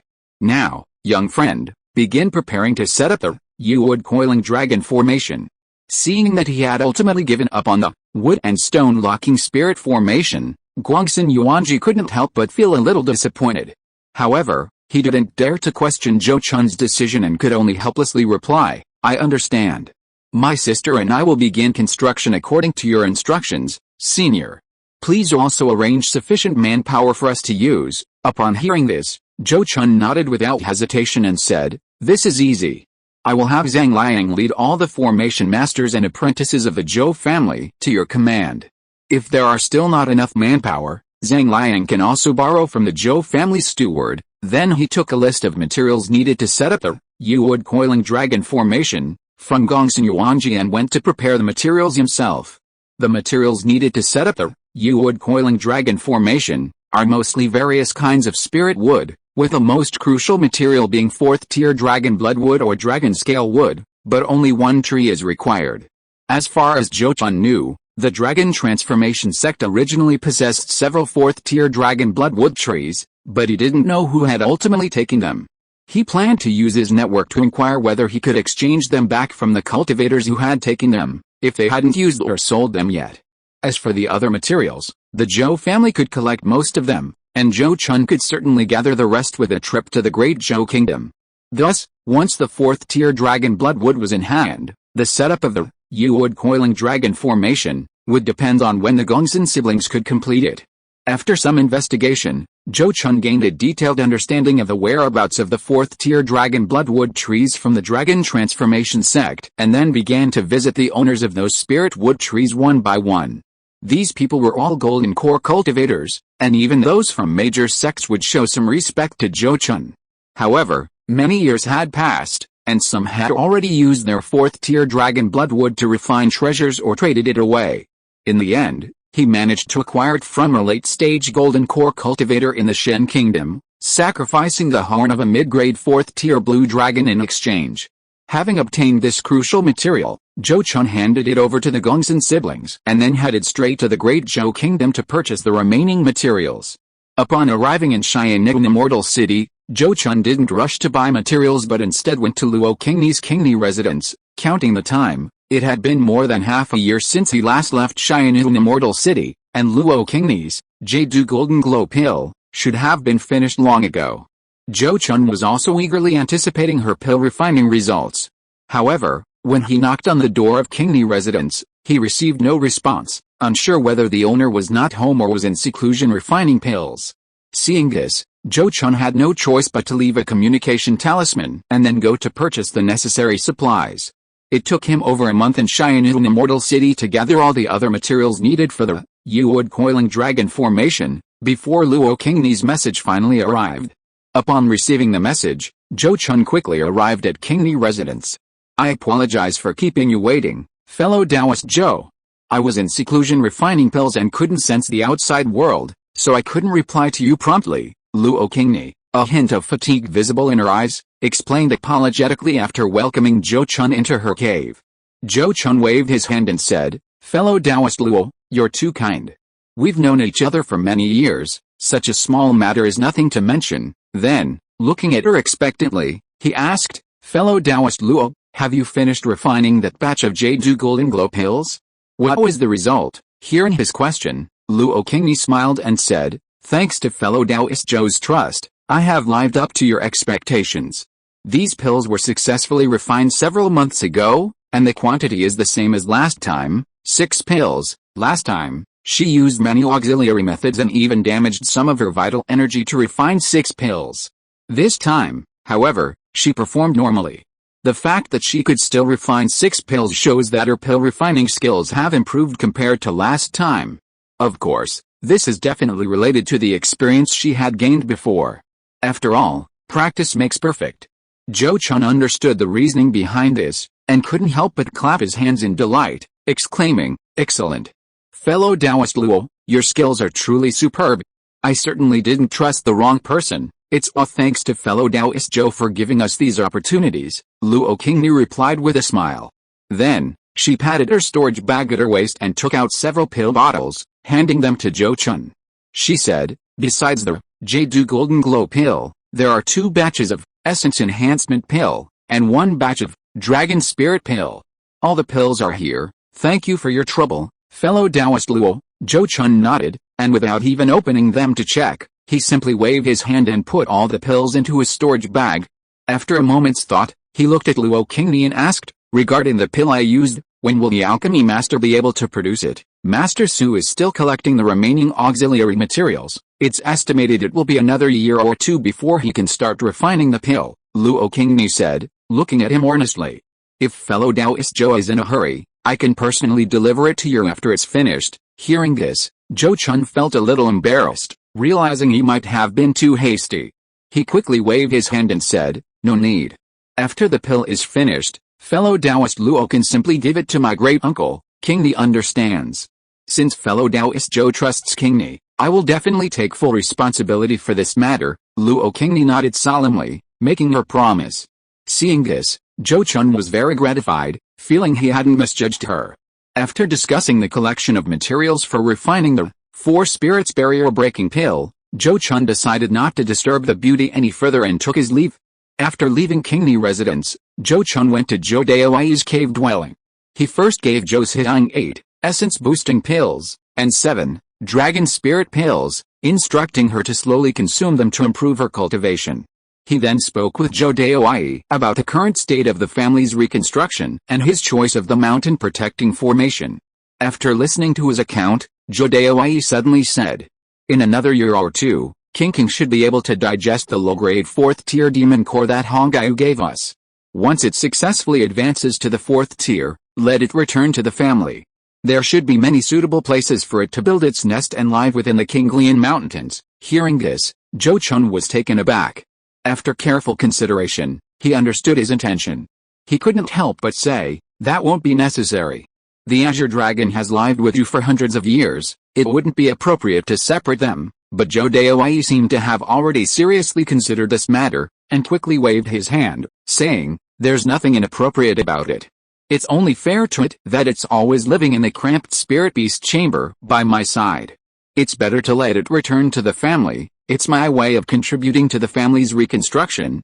[SPEAKER 1] Now, young friend, begin preparing to set up the wood coiling dragon formation. Seeing that he had ultimately given up on the wood and stone locking spirit formation, Guangsun Yuanji couldn't help but feel a little disappointed. However, he didn't dare to question Zhou Chun's decision and could only helplessly reply, I understand. My sister and I will begin construction according to your instructions, Senior. Please also arrange sufficient manpower for us to use. Upon hearing this, Zhou Chun nodded without hesitation and said, "This is easy. I will have Zhang Liang lead all the formation masters and apprentices of the Zhou family to your command. If there are still not enough manpower, Zhang Liang can also borrow from the Zhou family steward." Then he took a list of materials needed to set up the Yu-Wood coiling dragon formation from Gongsun Yuanji and went to prepare the materials himself. The materials needed to set up the Yu-Wood coiling dragon formation are mostly various kinds of spirit wood, with the most crucial material being 4th tier dragon blood wood or dragon scale wood, but only one tree is required. As far as Zhou Chun knew, the dragon transformation sect originally possessed several 4th tier dragon blood wood trees, but he didn't know who had ultimately taken them. He planned to use his network to inquire whether he could exchange them back from the cultivators who had taken them, if they hadn't used or sold them yet. As for the other materials, the Zhou family could collect most of them, and Zhou Chun could certainly gather the rest with a trip to the Great Zhou Kingdom. Thus, once the 4th tier dragon blood wood was in hand, the setup of the Yu-Wood coiling dragon formation would depend on when the Gongsun siblings could complete it. After some investigation, Zhou Chun gained a detailed understanding of the whereabouts of the 4th tier dragon bloodwood trees from the dragon transformation sect and then began to visit the owners of those spirit wood trees one by one. These people were all golden core cultivators, and even those from major sects would show some respect to Zhou Chun. However, many years had passed, and some had already used their 4th tier dragon bloodwood to refine treasures or traded it away. In the end, he managed to acquire it from a late-stage golden core cultivator in the Shen Kingdom, sacrificing the horn of a mid-grade 4th tier blue dragon in exchange. Having obtained this crucial material, Zhou Chun handed it over to the Gongsun siblings and then headed straight to the Great Zhou Kingdom to purchase the remaining materials. Upon arriving in Xianyun Immortal City, Zhou Chun didn't rush to buy materials but instead went to Luo Qingni's Qingni residence. Counting the time, it had been more than half a year since he last left Xianyun Immortal City, and Luo Qingni's Jade Golden Glow pill should have been finished long ago. Zhou Chun was also eagerly anticipating her pill refining results. However, when he knocked on the door of Qingni residence, he received no response, unsure whether the owner was not home or was in seclusion refining pills. Seeing this, Zhou Chun had no choice but to leave a communication talisman and then go to purchase the necessary supplies. It took him over a month in Xianyun Immortal City to gather all the other materials needed for the Yu-Wood coiling dragon formation, before Luo Qingni's message finally arrived. Upon receiving the message, Zhou Chun quickly arrived at Qingni residence. "I apologize for keeping you waiting, fellow Taoist Zhou. I was in seclusion refining pills and couldn't sense the outside world, so I couldn't reply to you promptly," Luo Qingni, a hint of fatigue visible in her eyes, explained apologetically after welcoming Zhou Chun into her cave. Zhou Chun waved his hand and said, "Fellow Taoist Luo, you're too kind. We've known each other for many years, such a small matter is nothing to mention." Then, looking at her expectantly, he asked, "Fellow Taoist Luo, have you finished refining that batch of Jade Golden Glow pills? What was the result?" Hearing his question, Luo Qingni smiled and said, "Thanks to fellow Taoist Zhou's trust, I have lived up to your expectations. These pills were successfully refined several months ago, and the quantity is the same as last time, 6 pills. Last time, she used many auxiliary methods and even damaged some of her vital energy to refine 6 pills. This time, however, she performed normally. The fact that she could still refine 6 pills shows that her pill refining skills have improved compared to last time. Of course, this is definitely related to the experience she had gained before. After all, practice makes perfect." Zhou Chun understood the reasoning behind this, and couldn't help but clap his hands in delight, exclaiming, "Excellent! Fellow Taoist Luo, your skills are truly superb. I certainly didn't trust the wrong person. It's all thanks to fellow Taoist Zhou for giving us these opportunities," Luo Qingni replied with a smile. Then, she patted her storage bag at her waist and took out several pill bottles, handing them to Zhou Chun. She said, "Besides the Jade Golden Glow pill, there are 2 batches of Essence Enhancement pill, and 1 batch of Dragon Spirit pill. All the pills are here. Thank you for your trouble, fellow Taoist Luo." Zhou Chun nodded, and without even opening them to check, he simply waved his hand and put all the pills into his storage bag. After a moment's thought, he looked at Luo Qingni and asked, "Regarding the pill I used, when will the alchemy master be able to produce it?" "Master Su is still collecting the remaining auxiliary materials. It's estimated it will be another year or two before he can start refining the pill, Luo Qingni said, looking at him earnestly. If fellow Taoist Zhou is in a hurry, I can personally deliver it to you after it's finished. Hearing this, Zhou Chun felt a little embarrassed, realizing he might have been too hasty. He quickly waved his hand and said, no need. After the pill is finished, fellow Taoist Luo can simply give it to my great-uncle. Qingni understands. Since fellow Taoist Zhou trusts Qingni, I will definitely take full responsibility for this matter. Luo Qingni nodded solemnly, making her promise. Seeing this, Zhou Chun was very gratified, feeling he hadn't misjudged her. After discussing the collection of materials for refining the 4 spirits barrier-breaking pill, Zhou Chun decided not to disturb the beauty any further and took his leave. After leaving Qingni residence, Zhou Chun went to Zhou Daoi's cave dwelling. He first gave Zhou Ziyang 8 essence-boosting pills, and 7 dragon spirit pills, instructing her to slowly consume them to improve her cultivation. He then spoke with Zhou Daoi about the current state of the family's reconstruction and his choice of the mountain-protecting formation. After listening to his account, Zhou Daoi suddenly said, in another year or two, King should be able to digest the low-grade 4th-tier demon core that Hongyu gave us. Once it successfully advances to the 4th tier, let it return to the family. There should be many suitable places for it to build its nest and live within the Qinglian Mountains. Hearing this, Zhou Chun was taken aback. After careful consideration, he understood his intention. He couldn't help but say, that won't be necessary. The Azure Dragon has lived with you for hundreds of years, it wouldn't be appropriate to separate them, but Zhou Daoi seemed to have already seriously considered this matter, and quickly waved his hand, saying, there's nothing inappropriate about it. It's only fair to it that it's always living in the cramped spirit beast chamber by my side. It's better to let it return to the family. It's my way of contributing to the family's reconstruction.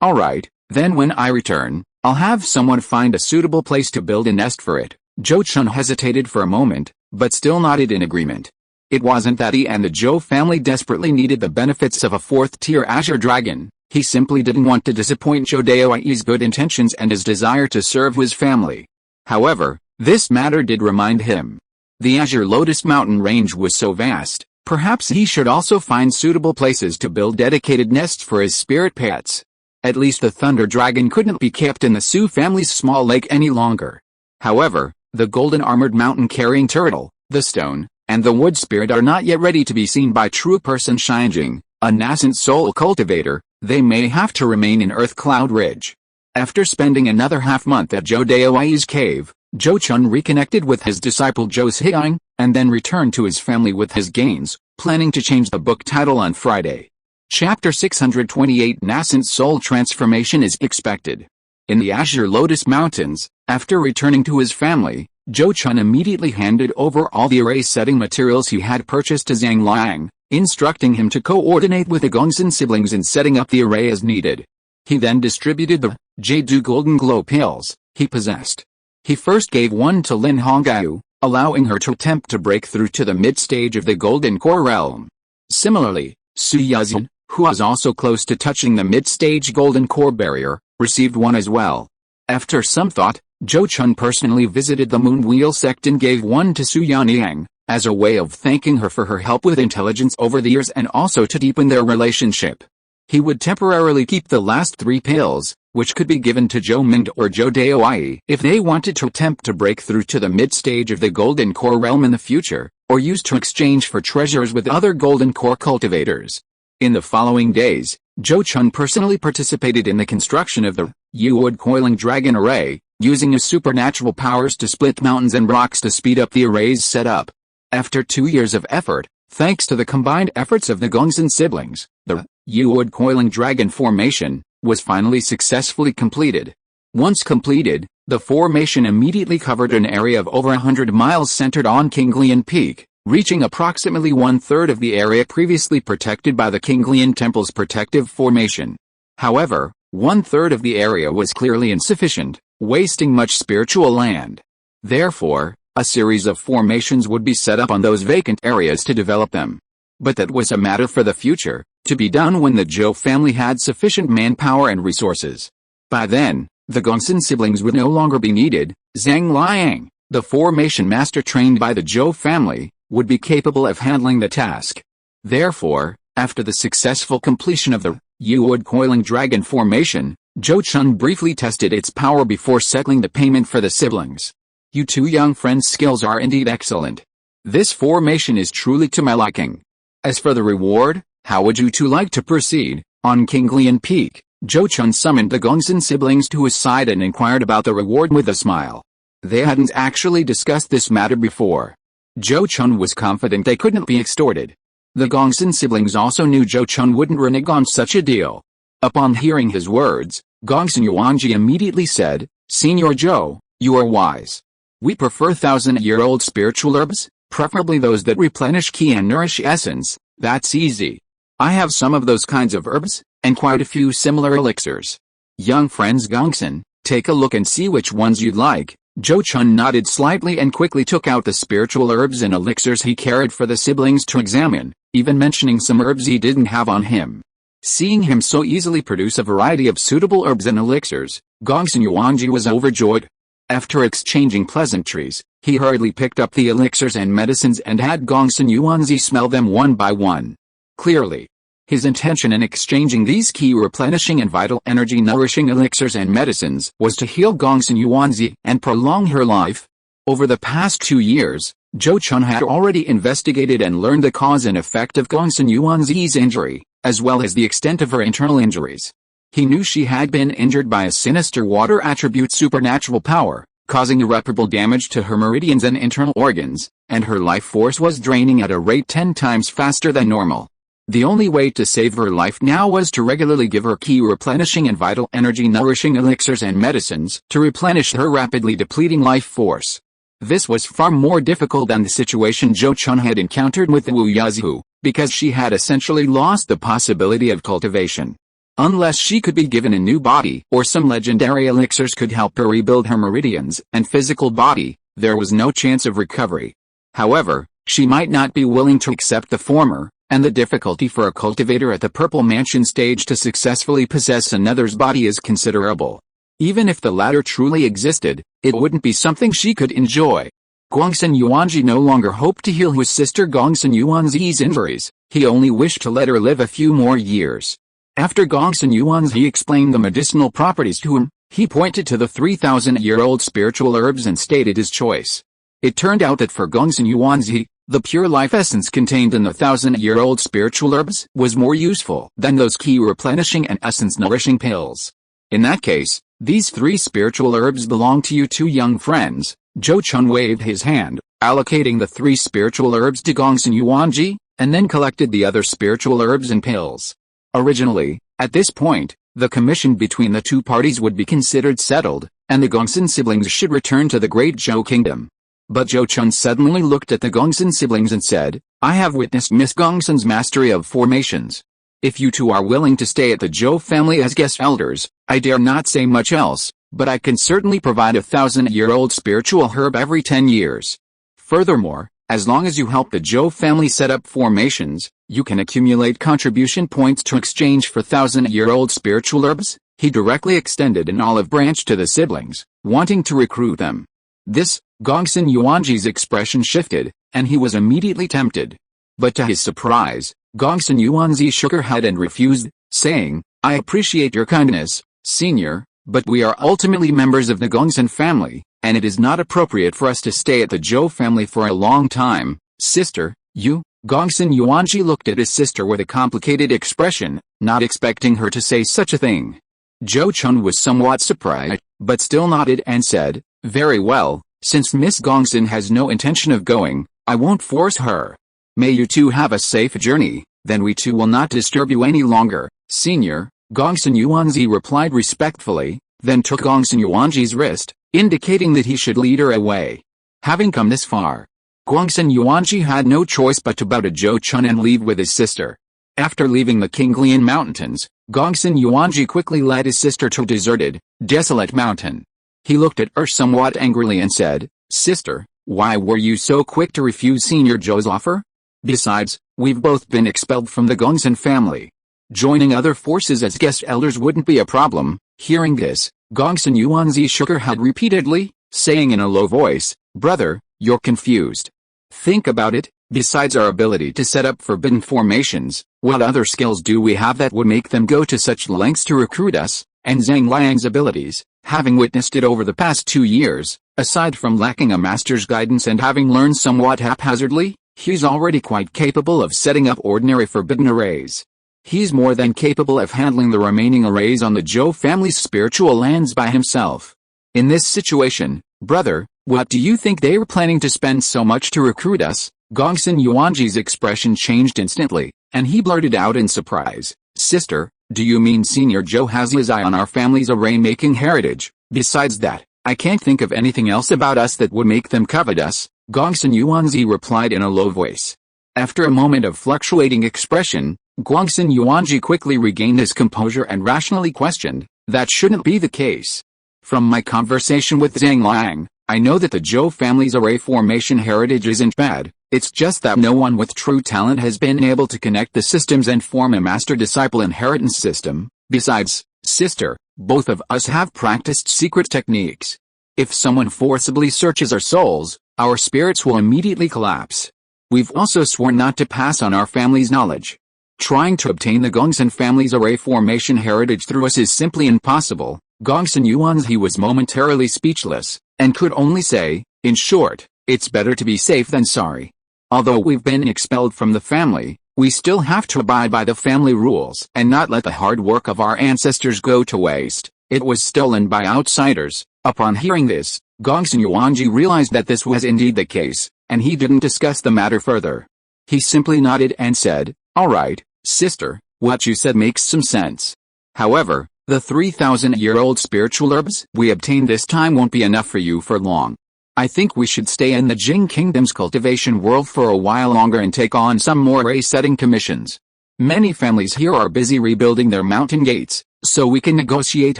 [SPEAKER 1] Alright, then when I return, I'll have someone find a suitable place to build a nest for it. Zhou Chun hesitated for a moment, but still nodded in agreement. It wasn't that he and the Zhou family desperately needed the benefits of a 4th-tier Azure Dragon. He simply didn't want to disappoint Zhou Daoi's good intentions and his desire to serve his family. However, this matter did remind him. The Azure Lotus Mountain range was so vast, perhaps he should also find suitable places to build dedicated nests for his spirit pets. At least the Thunder Dragon couldn't be kept in the Su family's small lake any longer. However, the golden armored mountain-carrying turtle, the stone, and the wood spirit are not yet ready to be seen by true person Shinjing, a nascent soul cultivator. They may have to remain in Earth Cloud Ridge. After spending another half-month at Zhou Daoi's cave, Zhou Chun reconnected with his disciple Zhou Ziyang, and then returned to his family with his gains, planning to change the book title on Friday. Chapter 628 Nascent Soul Transformation is expected. In the Azure Lotus Mountains, after returning to his family, Zhou Chun immediately handed over all the array setting materials he had purchased to Zhang Liang, instructing him to coordinate with the Gongsun siblings in setting up the array as needed. He then distributed the Jade Golden Glow pills he possessed. He first gave one to Lin Hongyu, allowing her to attempt to break through to the mid-stage of the Golden Core realm. Similarly, Su Yazin, who was also close to touching the mid-stage Golden Core barrier, received one as well. After some thought, Zhou Chun personally visited the Moon Wheel Sect and gave one to Su Yanniang, as a way of thanking her for her help with intelligence over the years and also to deepen their relationship. He would temporarily keep the last 3 pills, which could be given to Zhou Mingde or Zhou Daoi if they wanted to attempt to break through to the mid-stage of the Golden Core realm in the future, or use to exchange for treasures with other Golden Core cultivators. In the following days, Zhou Chun personally participated in the construction of the Wood Coiling Dragon Array, using his supernatural powers to split mountains and rocks to speed up the array's setup. After 2 years of effort, thanks to the combined efforts of the Gongsun siblings, the Wood Coiling Dragon formation was finally successfully completed. Once completed, the formation immediately covered an area of over 100 miles centered on Qinglian Peak, reaching approximately 1/3 of the area previously protected by the Qinglian Temple's protective formation. However, 1/3 of the area was clearly insufficient, wasting much spiritual land. Therefore, a series of formations would be set up on those vacant areas to develop them. But that was a matter for the future, to be done when the Zhou family had sufficient manpower and resources. By then, the Gongsun siblings would no longer be needed. Zhang Liang, the formation master trained by the Zhou family, would be capable of handling the task. Therefore, after the successful completion of the Wood Coiling Dragon formation, Zhou Chun briefly tested its power before settling the payment for the siblings. You two young friends' skills are indeed excellent. This formation is truly to my liking. As for the reward, how would you two like to proceed? On Kinglian Peak, Zhou Chun summoned the Gongsun siblings to his side and inquired about the reward with a smile. They hadn't actually discussed this matter before. Zhou Chun was confident they couldn't be extorted. The Gongsun siblings also knew Zhou Chun wouldn't renege on such a deal. Upon hearing his words, Gongsun Yuanji immediately said, "Senior Zhou, you are wise. We prefer thousand-year-old spiritual herbs, preferably those that replenish ki and nourish essence. That's easy. I have some of those kinds of herbs, and quite a few similar elixirs. Young friends Gongsun, take a look and see which ones you'd like." Zhou Chun nodded slightly and quickly took out the spiritual herbs and elixirs he carried for the siblings to examine, even mentioning some herbs he didn't have on him. Seeing him so easily produce a variety of suitable herbs and elixirs, Gongsun Yuanji was overjoyed. After exchanging pleasantries, he hurriedly picked up the elixirs and medicines and had Gongsun Yuanji smell them one by one. Clearly, his intention in exchanging these key replenishing and vital energy nourishing elixirs and medicines was to heal Gongsun Yuanji and prolong her life. Over the past 2 years, Zhou Chun had already investigated and learned the cause and effect of Gongsun Yuanji's injury, as well as the extent of her internal injuries. He knew she had been injured by a sinister water attribute supernatural power, causing irreparable damage to her meridians and internal organs, and her life force was draining at a rate 10 times faster than normal. The only way to save her life now was to regularly give her key replenishing and vital energy nourishing elixirs and medicines to replenish her rapidly depleting life force. This was far more difficult than the situation Zhou Chun had encountered with the Wu Yazhu, because she had essentially lost the possibility of cultivation. Unless she could be given a new body or some legendary elixirs could help her rebuild her meridians and physical body, there was no chance of recovery. However, she might not be willing to accept the former, and the difficulty for a cultivator at the Purple Mansion stage to successfully possess another's body is considerable. Even if the latter truly existed, it wouldn't be something she could enjoy. Gongsun Yuanji no longer hoped to heal his sister Gongsun Yuanji's injuries, he only wished to let her live a few more years. After Gongsun Yuanji explained the medicinal properties to him, he pointed to the 3,000-year-old spiritual herbs and stated his choice. It turned out that for Gongsun Yuanji, the pure life essence contained in the 1,000-year-old spiritual herbs was more useful than those key replenishing and essence nourishing pills. In that case, these 3 spiritual herbs belong to you two young friends. Zhou Chun waved his hand, allocating the 3 spiritual herbs to Gongsun Yuanji, and then collected the other spiritual herbs and pills. Originally, at this point, the commission between the two parties would be considered settled, and the Gongsun siblings should return to the Great Zhou Kingdom. But Zhou Chun suddenly looked at the Gongsun siblings and said, "I have witnessed Miss Gongsun's mastery of formations. If you two are willing to stay at the Zhou family as guest elders, I dare not say much else, but I can certainly provide a 1,000-year-old spiritual herb every 10 years. Furthermore, as long as you help the Zhou family set up formations, you can accumulate contribution points to exchange for 1,000-year-old spiritual herbs." He directly extended an olive branch to the siblings, wanting to recruit them. This, Gongsun Yuanji's expression shifted, and he was immediately tempted. But to his surprise, Gongsun Yuanji shook her head and refused, saying, "I appreciate your kindness, senior, but we are ultimately members of the Gongsun family, and it is not appropriate for us to stay at the Zhou family for a long time. Sister, you..." Gongsun Yuanji looked at his sister with a complicated expression, not expecting her to say such a thing. Zhou Chun was somewhat surprised, but still nodded and said, "Very well, since Miss Gongsun has no intention of going, I won't force her. May you two have a safe journey, then we two will not disturb you any longer, senior." Gongsun Yuanji replied respectfully, then took Gongsun Yuanji's wrist, indicating that he should lead her away. Having come this far, Gongsun Yuanji had no choice but to bow to Zhou Chun and leave with his sister. After leaving the Kinglian Mountains, Gongsun Yuanji quickly led his sister to a deserted, desolate mountain. He looked at her somewhat angrily and said, "Sister, why were you so quick to refuse Senior Zhou's offer? Besides, we've both been expelled from the Gongsun family. Joining other forces as guest elders wouldn't be a problem." Hearing this, Gongsun Yuanji shook her head repeatedly, saying in a low voice, "Brother, you're confused. Think about it, Besides our ability to set up forbidden formations, what other skills do we have that would make them go to such lengths to recruit us? And Zhang Liang's abilities, having witnessed it over the past 2 years, aside from lacking a master's guidance and having learned somewhat haphazardly, he's already quite capable of setting up ordinary forbidden arrays. He's more than capable of handling the remaining arrays on the Zhou family's spiritual lands by himself. In this situation, brother, what do you think they were planning to spend so much to recruit us? Gongsun Yuanji's expression changed instantly, and he blurted out in surprise, "Sister, do you mean Senior Zhou has his eye on our family's array-making heritage? Besides that, I can't think of anything else about us that would make them covet us," Gongsun Yuanji replied in a low voice. After a moment of fluctuating expression, Gongsun Yuanji quickly regained his composure and rationally questioned, "That shouldn't be the case. From my conversation with Zhang Liang, I know that the Zhou family's array formation heritage isn't bad. It's just that no one with true talent has been able to connect the systems and form a master-disciple inheritance system. Besides, sister, both of us have practiced secret techniques. If someone forcibly searches our souls, our spirits will immediately collapse. We've also sworn not to pass on our family's knowledge. Trying to obtain the Gongsun family's array formation heritage through us is simply impossible." Gongsun Yuanzi was momentarily speechless, and could only say, "In short, it's better to be safe than sorry. Although we've been expelled from the family, we still have to abide by the family rules and not let the hard work of our ancestors go to waste. It was stolen by outsiders." Upon hearing this, Gongsun Yuanji realized that this was indeed the case, and he didn't discuss the matter further. He simply nodded and said, "All right, sister, what you said makes some sense. However, the 3,000-year-old spiritual herbs we obtained this time won't be enough for you for long. I think we should stay in the Jing Kingdom's cultivation world for a while longer and take on some more array-setting commissions. Many families here are busy rebuilding their mountain gates, so we can negotiate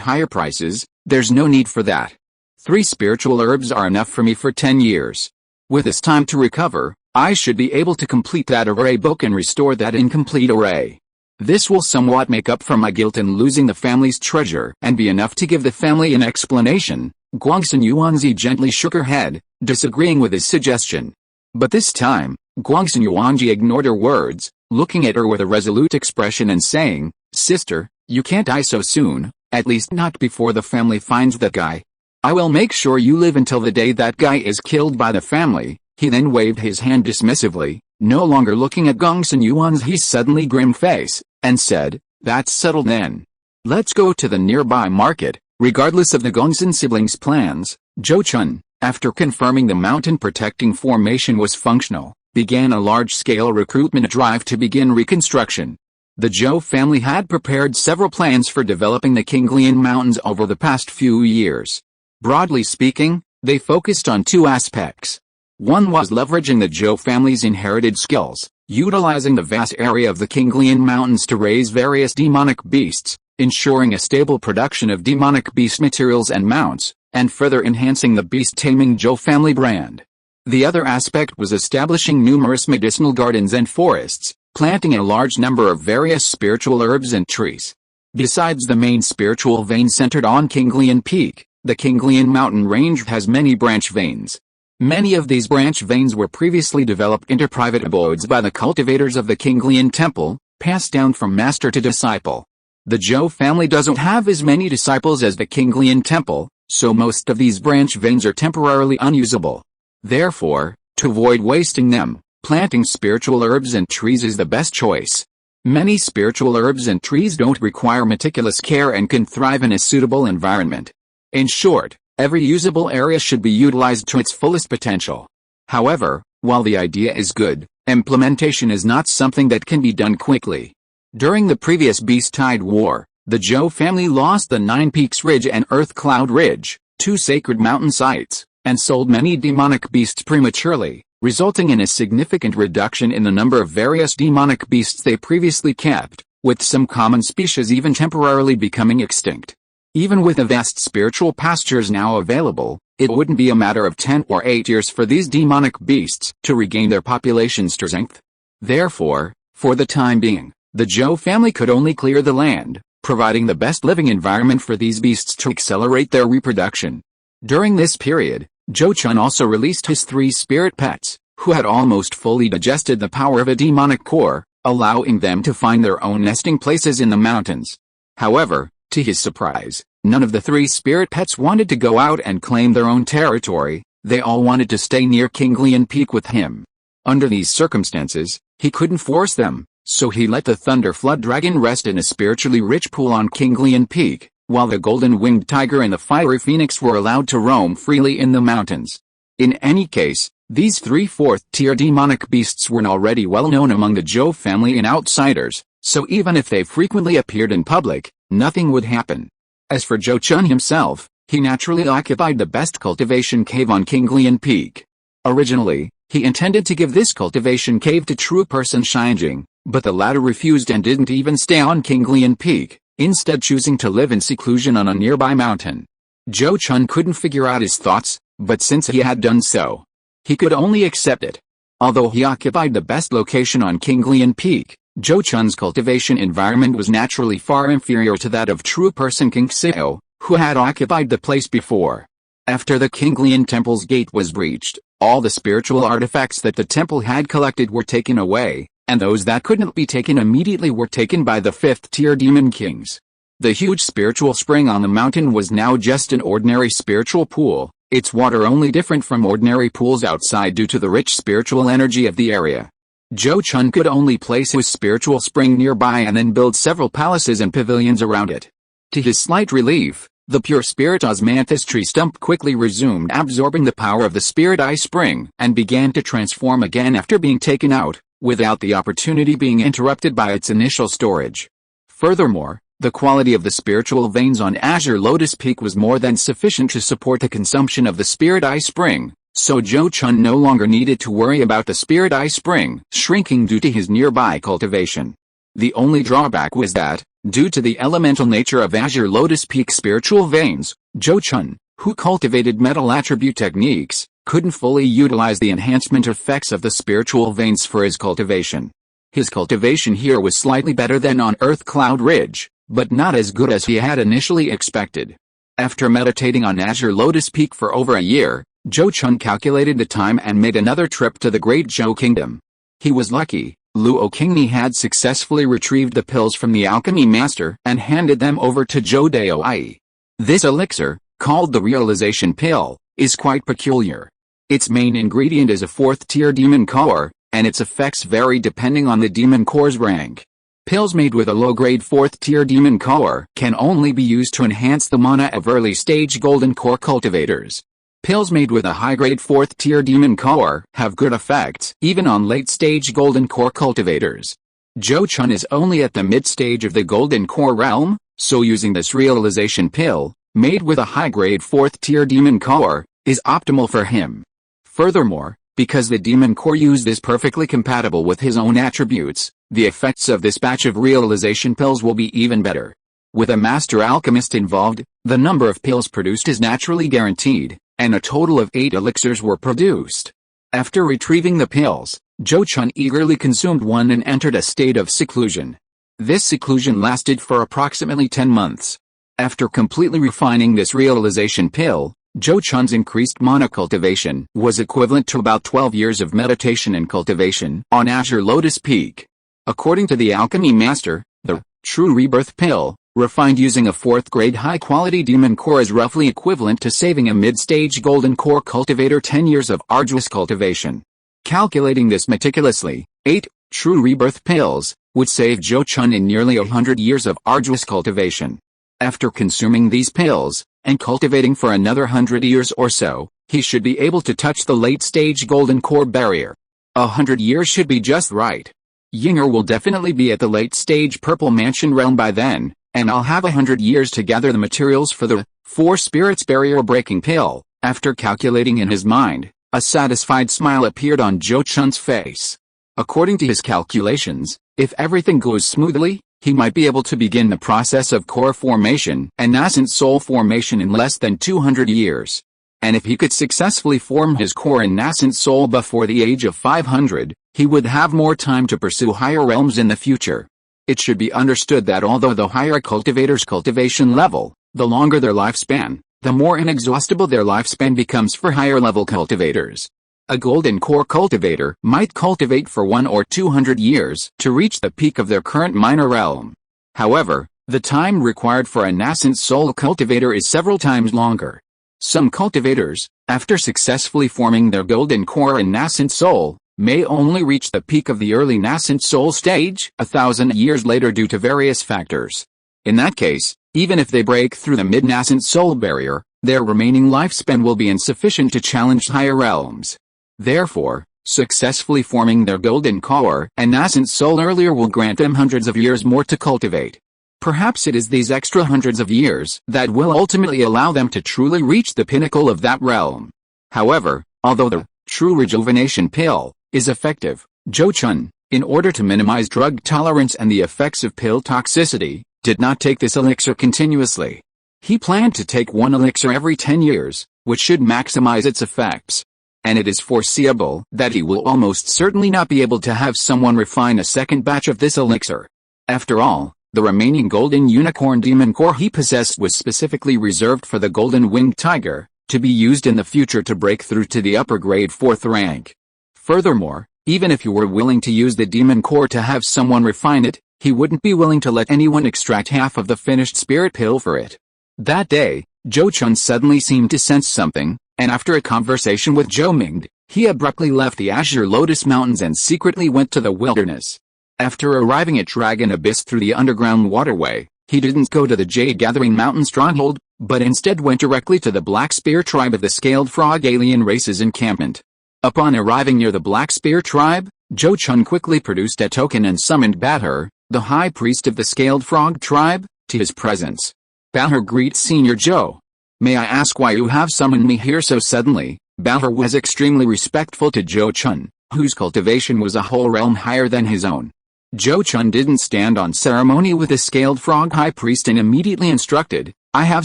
[SPEAKER 1] higher prices. There's no need for that. 3 spiritual herbs are enough for me for 10 years. With this time to recover, I should be able to complete that array book and restore that incomplete array. This will somewhat make up for my guilt in losing the family's treasure and be enough to give the family an explanation." Gongsun Yuanzi gently shook her head, disagreeing with his suggestion. But this time, Gongsun Yuanji ignored her words, looking at her with a resolute expression and saying, "Sister, you can't die so soon, at least not before the family finds that guy. I will make sure you live until the day that guy is killed by the family." He then waved his hand dismissively, no longer looking at Gongsun Yuanzi's suddenly grim face, and said, "That's settled then. Let's go to the nearby market." Regardless of the Gongsun siblings' plans, Zhou Chun, after confirming the mountain-protecting formation was functional, began a large-scale recruitment drive to begin reconstruction. The Zhou family had prepared several plans for developing the Qinglian Mountains over the past few years. Broadly speaking, they focused on 2 aspects. One was leveraging the Zhou family's inherited skills, utilizing the vast area of the Qinglian Mountains to raise various demonic beasts, ensuring a stable production of demonic beast materials and mounts, and further enhancing the beast-taming Zhou family brand. The other aspect was establishing numerous medicinal gardens and forests, planting a large number of various spiritual herbs and trees. Besides the main spiritual vein centered on Qinglian Peak, the Qinglian mountain range has many branch veins. Many of these branch veins were previously developed into private abodes by the cultivators of the Qinglian temple, passed down from master to disciple. The Zhou family doesn't have as many disciples as the Qinglian temple, so most of these branch veins are temporarily unusable. Therefore, to avoid wasting them, planting spiritual herbs and trees is the best choice. Many spiritual herbs and trees don't require meticulous care and can thrive in a suitable environment. In short, every usable area should be utilized to its fullest potential. However, while the idea is good, implementation is not something that can be done quickly. During the previous Beast Tide War, the Zhou family lost the 9 Peaks Ridge and Earth Cloud Ridge, 2 sacred mountain sites, and sold many demonic beasts prematurely, resulting in a significant reduction in the number of various demonic beasts they previously kept, with some common species even temporarily becoming extinct. Even with the vast spiritual pastures now available, it wouldn't be a matter of 10 or 8 years for these demonic beasts to regain their population strength. Therefore, for the time being, the Zhou family could only clear the land, providing the best living environment for these beasts to accelerate their reproduction. During this period, Zhou Chun also released his 3 spirit pets, who had almost fully digested the power of a demonic core, allowing them to find their own nesting places in the mountains. However, to his surprise, none of the 3 spirit pets wanted to go out and claim their own territory. They all wanted to stay near Kinglian Peak with him. Under these circumstances, he couldn't force them, so he let the Thunder Flood Dragon rest in a spiritually rich pool on Kinglian Peak, while the Golden-Winged Tiger and the Fiery Phoenix were allowed to roam freely in the mountains. In any case, these 3 4th-tier demonic beasts were already well known among the Zhou family and outsiders, so even if they frequently appeared in public, nothing would happen. As for Zhou Chun himself, he naturally occupied the best cultivation cave on Kinglian Peak. Originally, he intended to give this cultivation cave to true person Shinjing, but the latter refused and didn't even stay on Kinglian Peak, instead choosing to live in seclusion on a nearby mountain. Zhou Chun couldn't figure out his thoughts, but since he had done so, he could only accept it. Although he occupied the best location on Kinglian Peak, Zhou Chun's cultivation environment was naturally far inferior to that of true person King Xiao, who had occupied the place before. After the Kinglian Temple's gate was breached, all the spiritual artifacts that the temple had collected were taken away, and those that couldn't be taken immediately were taken by the 5th-tier demon kings. The huge spiritual spring on the mountain was now just an ordinary spiritual pool, its water only different from ordinary pools outside due to the rich spiritual energy of the area. Zhou Chun could only place his spiritual spring nearby and then build several palaces and pavilions around it. To his slight relief, the pure spirit osmanthus tree stump quickly resumed absorbing the power of the spirit eye spring and began to transform again after being taken out, without the opportunity being interrupted by its initial storage. Furthermore, the quality of the spiritual veins on Azure Lotus Peak was more than sufficient to support the consumption of the spirit eye spring, so Zhou Chun no longer needed to worry about the spirit eye spring shrinking due to his nearby cultivation. The only drawback was that, due to the elemental nature of Azure Lotus Peak spiritual veins, Zhou Chun, who cultivated metal attribute techniques, couldn't fully utilize the enhancement effects of the spiritual veins for his cultivation. His cultivation here was slightly better than on Earth Cloud Ridge, but not as good as he had initially expected. After meditating on Azure Lotus Peak for over a year, Zhou Chun calculated the time and made another trip to the Great Zhou Kingdom. He was lucky. Luo Qingni had successfully retrieved the pills from the alchemy master and handed them over to Zhou Daoai. This elixir, called the realization pill, is quite peculiar. Its main ingredient is a 4th-tier demon core, and its effects vary depending on the demon core's rank. Pills made with a low-grade 4th-tier demon core can only be used to enhance the mana of early-stage golden core cultivators. Pills made with a high-grade 4th-tier demon core have good effects even on late-stage golden core cultivators. Zhou Chun is only at the mid-stage of the golden core realm, so using this realization pill, made with a high-grade 4th-tier demon core, is optimal for him. Furthermore, because the demon core used is perfectly compatible with his own attributes, the effects of this batch of realization pills will be even better. With a master alchemist involved, the number of pills produced is naturally guaranteed, and a total of 8 elixirs were produced. After retrieving the pills, Zhou Chun eagerly consumed one and entered a state of seclusion. This seclusion lasted for approximately 10 months. After completely refining this realization pill, Zhou Chun's increased mana cultivation was equivalent to about 12 years of meditation and cultivation on Azure Lotus Peak. According to the alchemy master, the true rebirth pill, refined using a 4th-grade high-quality demon core is roughly equivalent to saving a mid-stage golden core cultivator 10 years of arduous cultivation. Calculating this meticulously, 8 true rebirth pills would save Zhou Chun in nearly 100 years of arduous cultivation. After consuming these pills, and cultivating for another 100 years or so, he should be able to touch the late-stage golden core barrier. 100 years should be just right. Yinger will definitely be at the late-stage purple mansion realm by then, and I'll have 100 years to gather the materials for the 4 spirits barrier breaking pill. After calculating in his mind, a satisfied smile appeared on Zhou Chun's face. According to his calculations, if everything goes smoothly, he might be able to begin the process of core formation and nascent soul formation in less than 200 years. And if he could successfully form his core and nascent soul before the age of 500, he would have more time to pursue higher realms in the future. It should be understood that although the higher a cultivator's cultivation level, the longer their lifespan, the more inexhaustible their lifespan becomes for higher level cultivators. A golden core cultivator might cultivate for 1 or 200 years to reach the peak of their current minor realm. However, the time required for a nascent soul cultivator is several times longer. Some cultivators, after successfully forming their golden core and nascent soul, may only reach the peak of the early nascent soul stage 1,000 years later due to various factors. In that case, even if they break through the mid-nascent soul barrier, their remaining lifespan will be insufficient to challenge higher realms. Therefore, successfully forming their golden core and nascent soul earlier will grant them hundreds of years more to cultivate. Perhaps it is these extra hundreds of years that will ultimately allow them to truly reach the pinnacle of that realm. However, although the true rejuvenation pill is effective, Zhou Chun, in order to minimize drug tolerance and the effects of pill toxicity, did not take this elixir continuously. He planned to take one elixir every 10 years, which should maximize its effects. And it is foreseeable that he will almost certainly not be able to have someone refine a second batch of this elixir. After all, the remaining golden unicorn demon core he possessed was specifically reserved for the golden winged tiger, to be used in the future to break through to the upper grade 4th rank. Furthermore, even if he were willing to use the demon core to have someone refine it, he wouldn't be willing to let anyone extract half of the finished spirit pill for it. That day, Zhou Chun suddenly seemed to sense something, and after a conversation with Zhou Mingde, he abruptly left the Azure Lotus Mountains and secretly went to the wilderness. After arriving at Dragon Abyss through the underground waterway, he didn't go to the Jade Gathering Mountain stronghold, but instead went directly to the Black Spear tribe of the Scaled Frog alien race's encampment. Upon arriving near the Black Spear tribe, Zhou Chun quickly produced a token and summoned Batter, the high priest of the Scaled Frog tribe, to his presence. Batter greets Senior Zhou. "May I ask why you have summoned me here so suddenly?" Batter was extremely respectful to Zhou Chun, whose cultivation was a whole realm higher than his own. Zhou Chun didn't stand on ceremony with the Scaled Frog High Priest and immediately instructed, "I have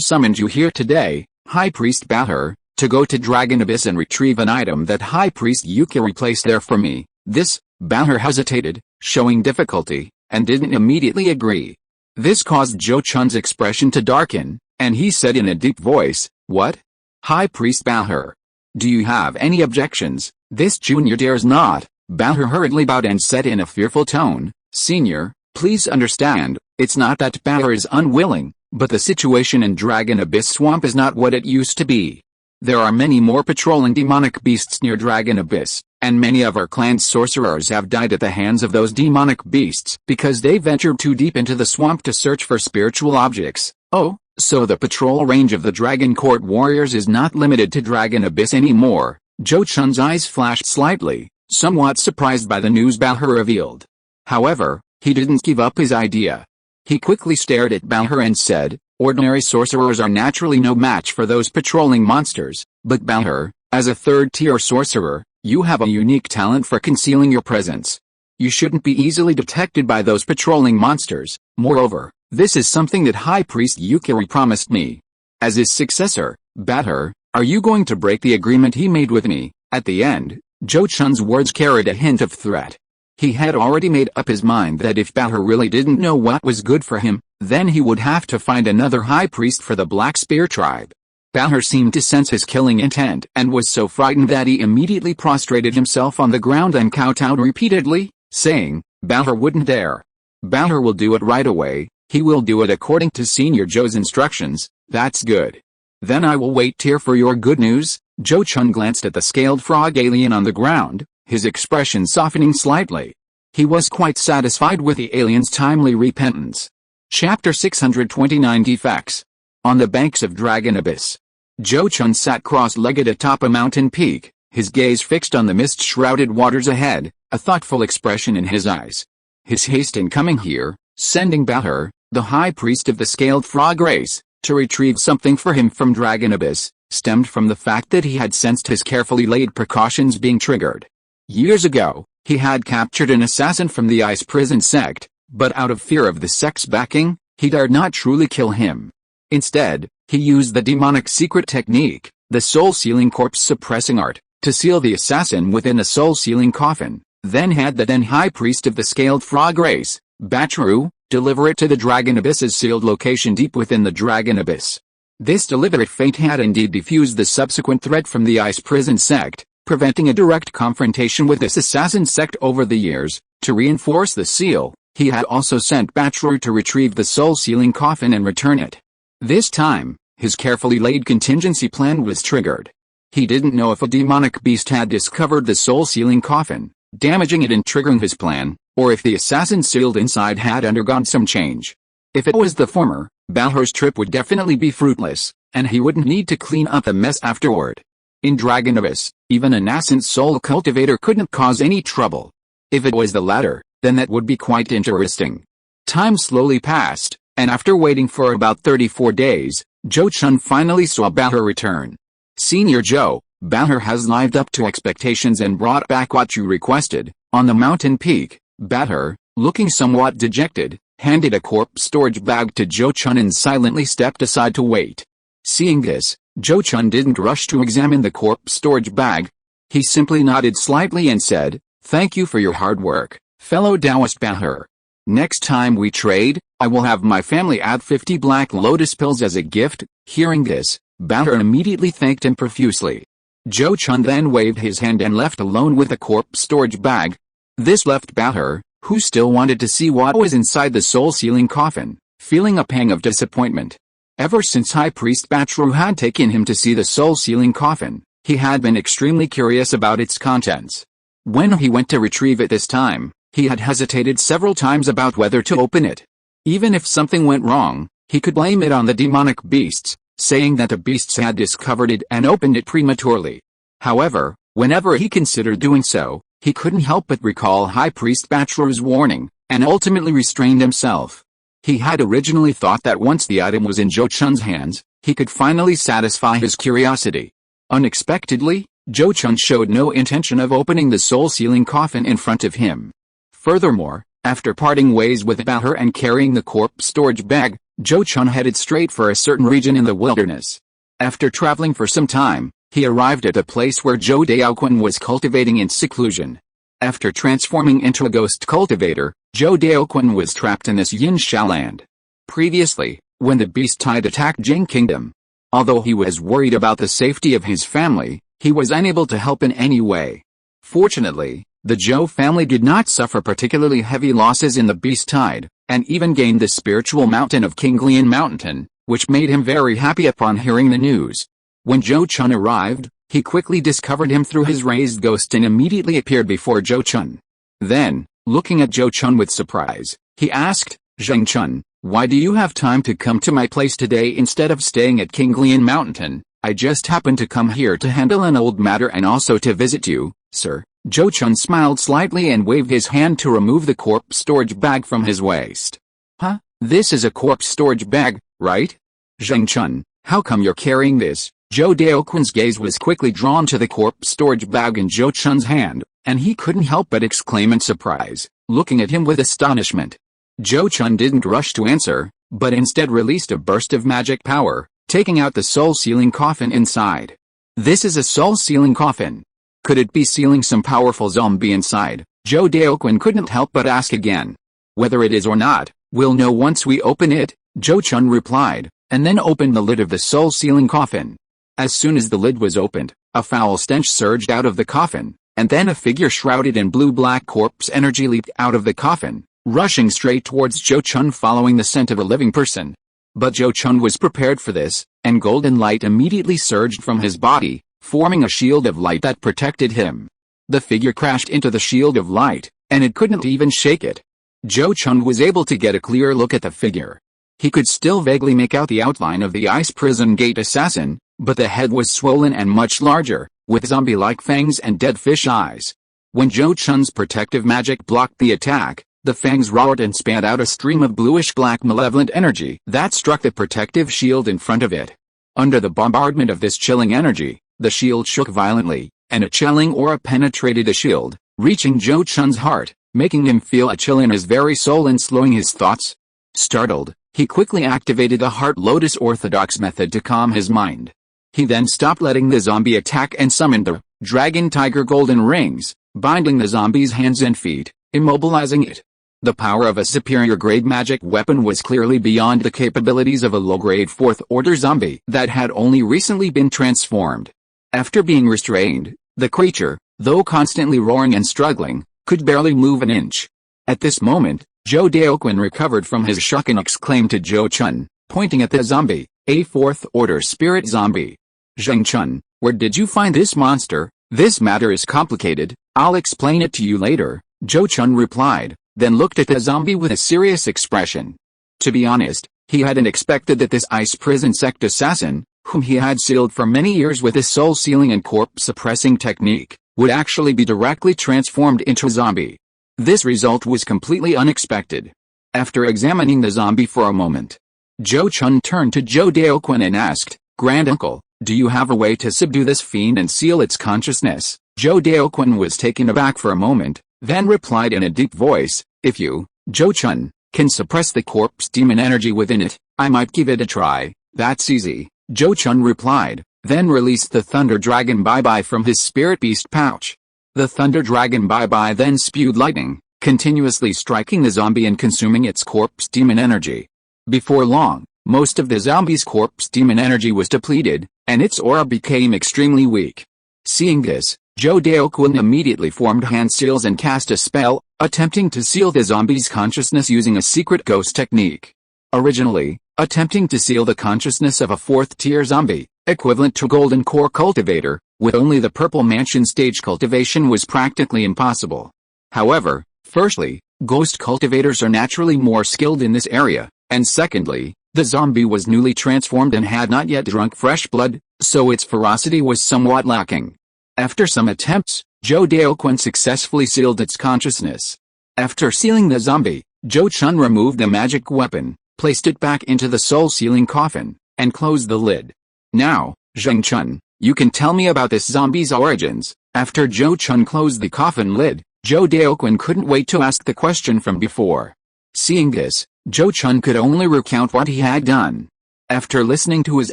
[SPEAKER 1] summoned you here today, High Priest Batter, to go to Dragon Abyss and retrieve an item that High Priest Yukiri placed there for me." This, Batter hesitated, showing difficulty, and didn't immediately agree. This caused Zhou Chun's expression to darken, and he said in a deep voice, "What? High Priest Batter? Do you have any objections?" "This junior dares not." Batter hurriedly bowed and said in a fearful tone, "Senior, please understand, it's not that Batter is unwilling, but the situation in Dragon Abyss Swamp is not what it used to be. There are many more patrolling demonic beasts near Dragon Abyss, and many of our clan's sorcerers have died at the hands of those demonic beasts because they ventured too deep into the swamp to search for spiritual objects. Oh, so the patrol range of the Dragon Court warriors is not limited to Dragon Abyss anymore." Zhou Chun's eyes flashed slightly, somewhat surprised by the news Batter revealed. However, he didn't give up his idea. He quickly stared at Batter and said, "Ordinary sorcerers are naturally no match for those patrolling monsters, but Batter, as a third-tier sorcerer, you have a unique talent for concealing your presence. You shouldn't be easily detected by those patrolling monsters. Moreover, this is something that High Priest Yukiri promised me. As his successor, Batter, are you going to break the agreement he made with me?" At the end, Zhou Chun's words carried a hint of threat. He had already made up his mind that if Batter really didn't know what was good for him, then he would have to find another high priest for the Black Spear tribe. Batter seemed to sense his killing intent and was so frightened that he immediately prostrated himself on the ground and kowtowed repeatedly, saying, "Batter wouldn't dare. Batter will do it right away. He will do it according to Senior Zhou's instructions." "That's good. Then I will wait here for your good news." Zhou Chun glanced at the Scaled Frog alien on the ground, his expression softening slightly. He was quite satisfied with the alien's timely repentance. Chapter 629 Defects. On the banks of Dragon Abyss, Zhou Chun sat cross-legged atop a mountain peak, his gaze fixed on the mist-shrouded waters ahead, a thoughtful expression in his eyes. His haste in coming here, sending Batter, the high priest of the Scaled Frog race, to retrieve something for him from Dragon Abyss, stemmed from the fact that he had sensed his carefully laid precautions being triggered. Years ago, he had captured an assassin from the Ice Prison Sect, but out of fear of the Sect's backing, he dared not truly kill him. Instead, he used the demonic secret technique, the soul-sealing corpse-suppressing art, to seal the assassin within a soul-sealing coffin, then had the then high priest of the Scaled Frog race, Batru, deliver it to the Dragon Abyss's sealed location deep within the Dragon Abyss. This deliberate fate had indeed defused the subsequent threat from the Ice Prison Sect, preventing a direct confrontation with this assassin sect over the years. To reinforce the seal, he had also sent Batru to retrieve the soul-sealing coffin and return it. This time, his carefully laid contingency plan was triggered. He didn't know if a demonic beast had discovered the soul-sealing coffin, damaging it and triggering his plan, or if the assassin sealed inside had undergone some change. If it was the former, Balhur's trip would definitely be fruitless, and he wouldn't need to clean up the mess afterward. In Dragon Abyss, even a nascent soul cultivator couldn't cause any trouble. If it was the latter, then that would be quite interesting. Time slowly passed, and after waiting for about 34 days, Zhou Chun finally saw Balhur return. Senior Zhou, Balhur has lived up to expectations and brought back what you requested. On the mountain peak, Balhur, looking somewhat dejected, handed a corpse storage bag to Zhou Chun and silently stepped aside to wait. Seeing this, Zhou Chun didn't rush to examine the corpse storage bag. He simply nodded slightly and said, "Thank you for your hard work, fellow Taoist Balhur. Next time we trade, I will have my family add 50 black lotus pills as a gift." Hearing this, Balhur immediately thanked him profusely. Zhou Chun then waved his hand and left alone with the corpse storage bag. This left Balhur, who still wanted to see what was inside the soul-sealing coffin, feeling a pang of disappointment. Ever since High Priest Batru had taken him to see the soul-sealing coffin, he had been extremely curious about its contents. When he went to retrieve it this time, he had hesitated several times about whether to open it. Even if something went wrong, he could blame it on the demonic beasts, saying that the beasts had discovered it and opened it prematurely. However, whenever he considered doing so, he couldn't help but recall High Priest Batru's warning, and ultimately restrained himself. He had originally thought that once the item was in Zhou Chun's hands, he could finally satisfy his curiosity. Unexpectedly, Zhou Chun showed no intention of opening the soul-sealing coffin in front of him. Furthermore, after parting ways with Balhur and carrying the corpse storage bag, Zhou Chun headed straight for a certain region in the wilderness. After traveling for some time, he arrived at a place where Zhou Daoquan was cultivating in seclusion. After transforming into a ghost cultivator, Zhou Daoquan was trapped in this Yinsha land. Previously, when the beast tide attacked Jing Kingdom, although he was worried about the safety of his family, he was unable to help in any way. Fortunately, the Zhou family did not suffer particularly heavy losses in the beast tide, and even gained the spiritual mountain of Kinglian Mountain, which made him very happy upon hearing the news. When Zhou Chun arrived, he quickly discovered him through his raised ghost and immediately appeared before Zhou Chun. Then, looking at Zhou Chun with surprise, he asked, "Zheng Chun, why do you have time to come to my place today instead of staying at Kinglian Mountain? I just happened to come here to handle an old matter and also to visit you, sir." Zhou Chun smiled slightly and waved his hand to remove the corpse storage bag from his waist. "Huh? This is a corpse storage bag, right? Zheng Chun, how come you're carrying this?" Zhou Daoquan's gaze was quickly drawn to the corpse storage bag in Zhou Chun's hand, and he couldn't help but exclaim in surprise, looking at him with astonishment. Zhou Chun didn't rush to answer, but instead released a burst of magic power, taking out the soul-sealing coffin inside. "This is a soul-sealing coffin. Could it be sealing some powerful zombie inside?" Zhou Daoquan couldn't help but ask again. "Whether it is or not, we'll know once we open it," Zhou Chun replied, and then opened the lid of the soul-sealing coffin. As soon as the lid was opened, a foul stench surged out of the coffin, and then a figure shrouded in blue-black corpse energy leaped out of the coffin, rushing straight towards Zhou Chun following the scent of a living person. But Zhou Chun was prepared for this, and golden light immediately surged from his body, forming a shield of light that protected him. The figure crashed into the shield of light, and it couldn't even shake it. Zhou Chun was able to get a clear look at the figure. He could still vaguely make out the outline of the ice prison gate assassin, but the head was swollen and much larger, with zombie-like fangs and dead fish eyes. When Zhou Chun's protective magic blocked the attack, the fangs roared and spat out a stream of bluish-black malevolent energy that struck the protective shield in front of it. Under the bombardment of this chilling energy, the shield shook violently, and a chilling aura penetrated the shield, reaching Zhou Chun's heart, making him feel a chill in his very soul and slowing his thoughts. Startled, he quickly activated the Heart Lotus Orthodox method to calm his mind. He then stopped letting the zombie attack and summoned the Dragon Tiger Golden Rings, binding the zombie's hands and feet, immobilizing it. The power of a superior grade magic weapon was clearly beyond the capabilities of a low-grade 4th order zombie that had only recently been transformed. After being restrained, The creature, though constantly roaring and struggling, could barely move an inch. At this moment, Zhou Daoquan recovered from his shock and exclaimed to Zhou Chun, pointing at the zombie, a fourth-order spirit zombie. "Zhou Chun, where did you find this monster? This matter is complicated, I'll explain it to you later," Zhou Chun replied, then looked at the zombie with a serious expression. To be honest, he hadn't expected that this ice prison sect assassin, whom he had sealed for many years with his soul-sealing and corpse-suppressing technique, would actually be directly transformed into a zombie. This result was completely unexpected. After examining the zombie for a moment, Zhou Chun turned to Zhou Daoquan and asked, "Granduncle, do you have a way to subdue this fiend and seal its consciousness?" Zhou Daoquan was taken aback for a moment, then replied in a deep voice, "If you, Zhou Chun, can suppress the corpse demon energy within it, I might give it a try." "That's easy," Zhou Chun replied, then released the Thunder Dragon Bye-Bye from his spirit beast pouch. The Thunder Dragon Bye-Bye then spewed lightning, continuously striking the zombie and consuming its corpse demon energy. Before long, most of the zombie's corpse demon energy was depleted, and its aura became extremely weak. Seeing this, Zhou Daoquan immediately formed hand seals and cast a spell, attempting to seal the zombie's consciousness using a secret ghost technique. Originally, attempting to seal the consciousness of a fourth-tier zombie, equivalent to Golden Core Cultivator, with only the Purple Mansion stage cultivation was practically impossible. However, firstly, ghost cultivators are naturally more skilled in this area, and secondly, the zombie was newly transformed and had not yet drunk fresh blood, so its ferocity was somewhat lacking. After some attempts, Zhou Daoquan successfully sealed its consciousness. After sealing the zombie, Zhou Chun removed the magic weapon, placed it back into the soul-sealing coffin, and closed the lid. "Now, Zhou Chun, you can tell me about this zombie's origins." After Zhou Chun closed the coffin lid, Zhou Daoquan couldn't wait to ask the question from before. Seeing this, Zhou Chun could only recount what he had done. After listening to his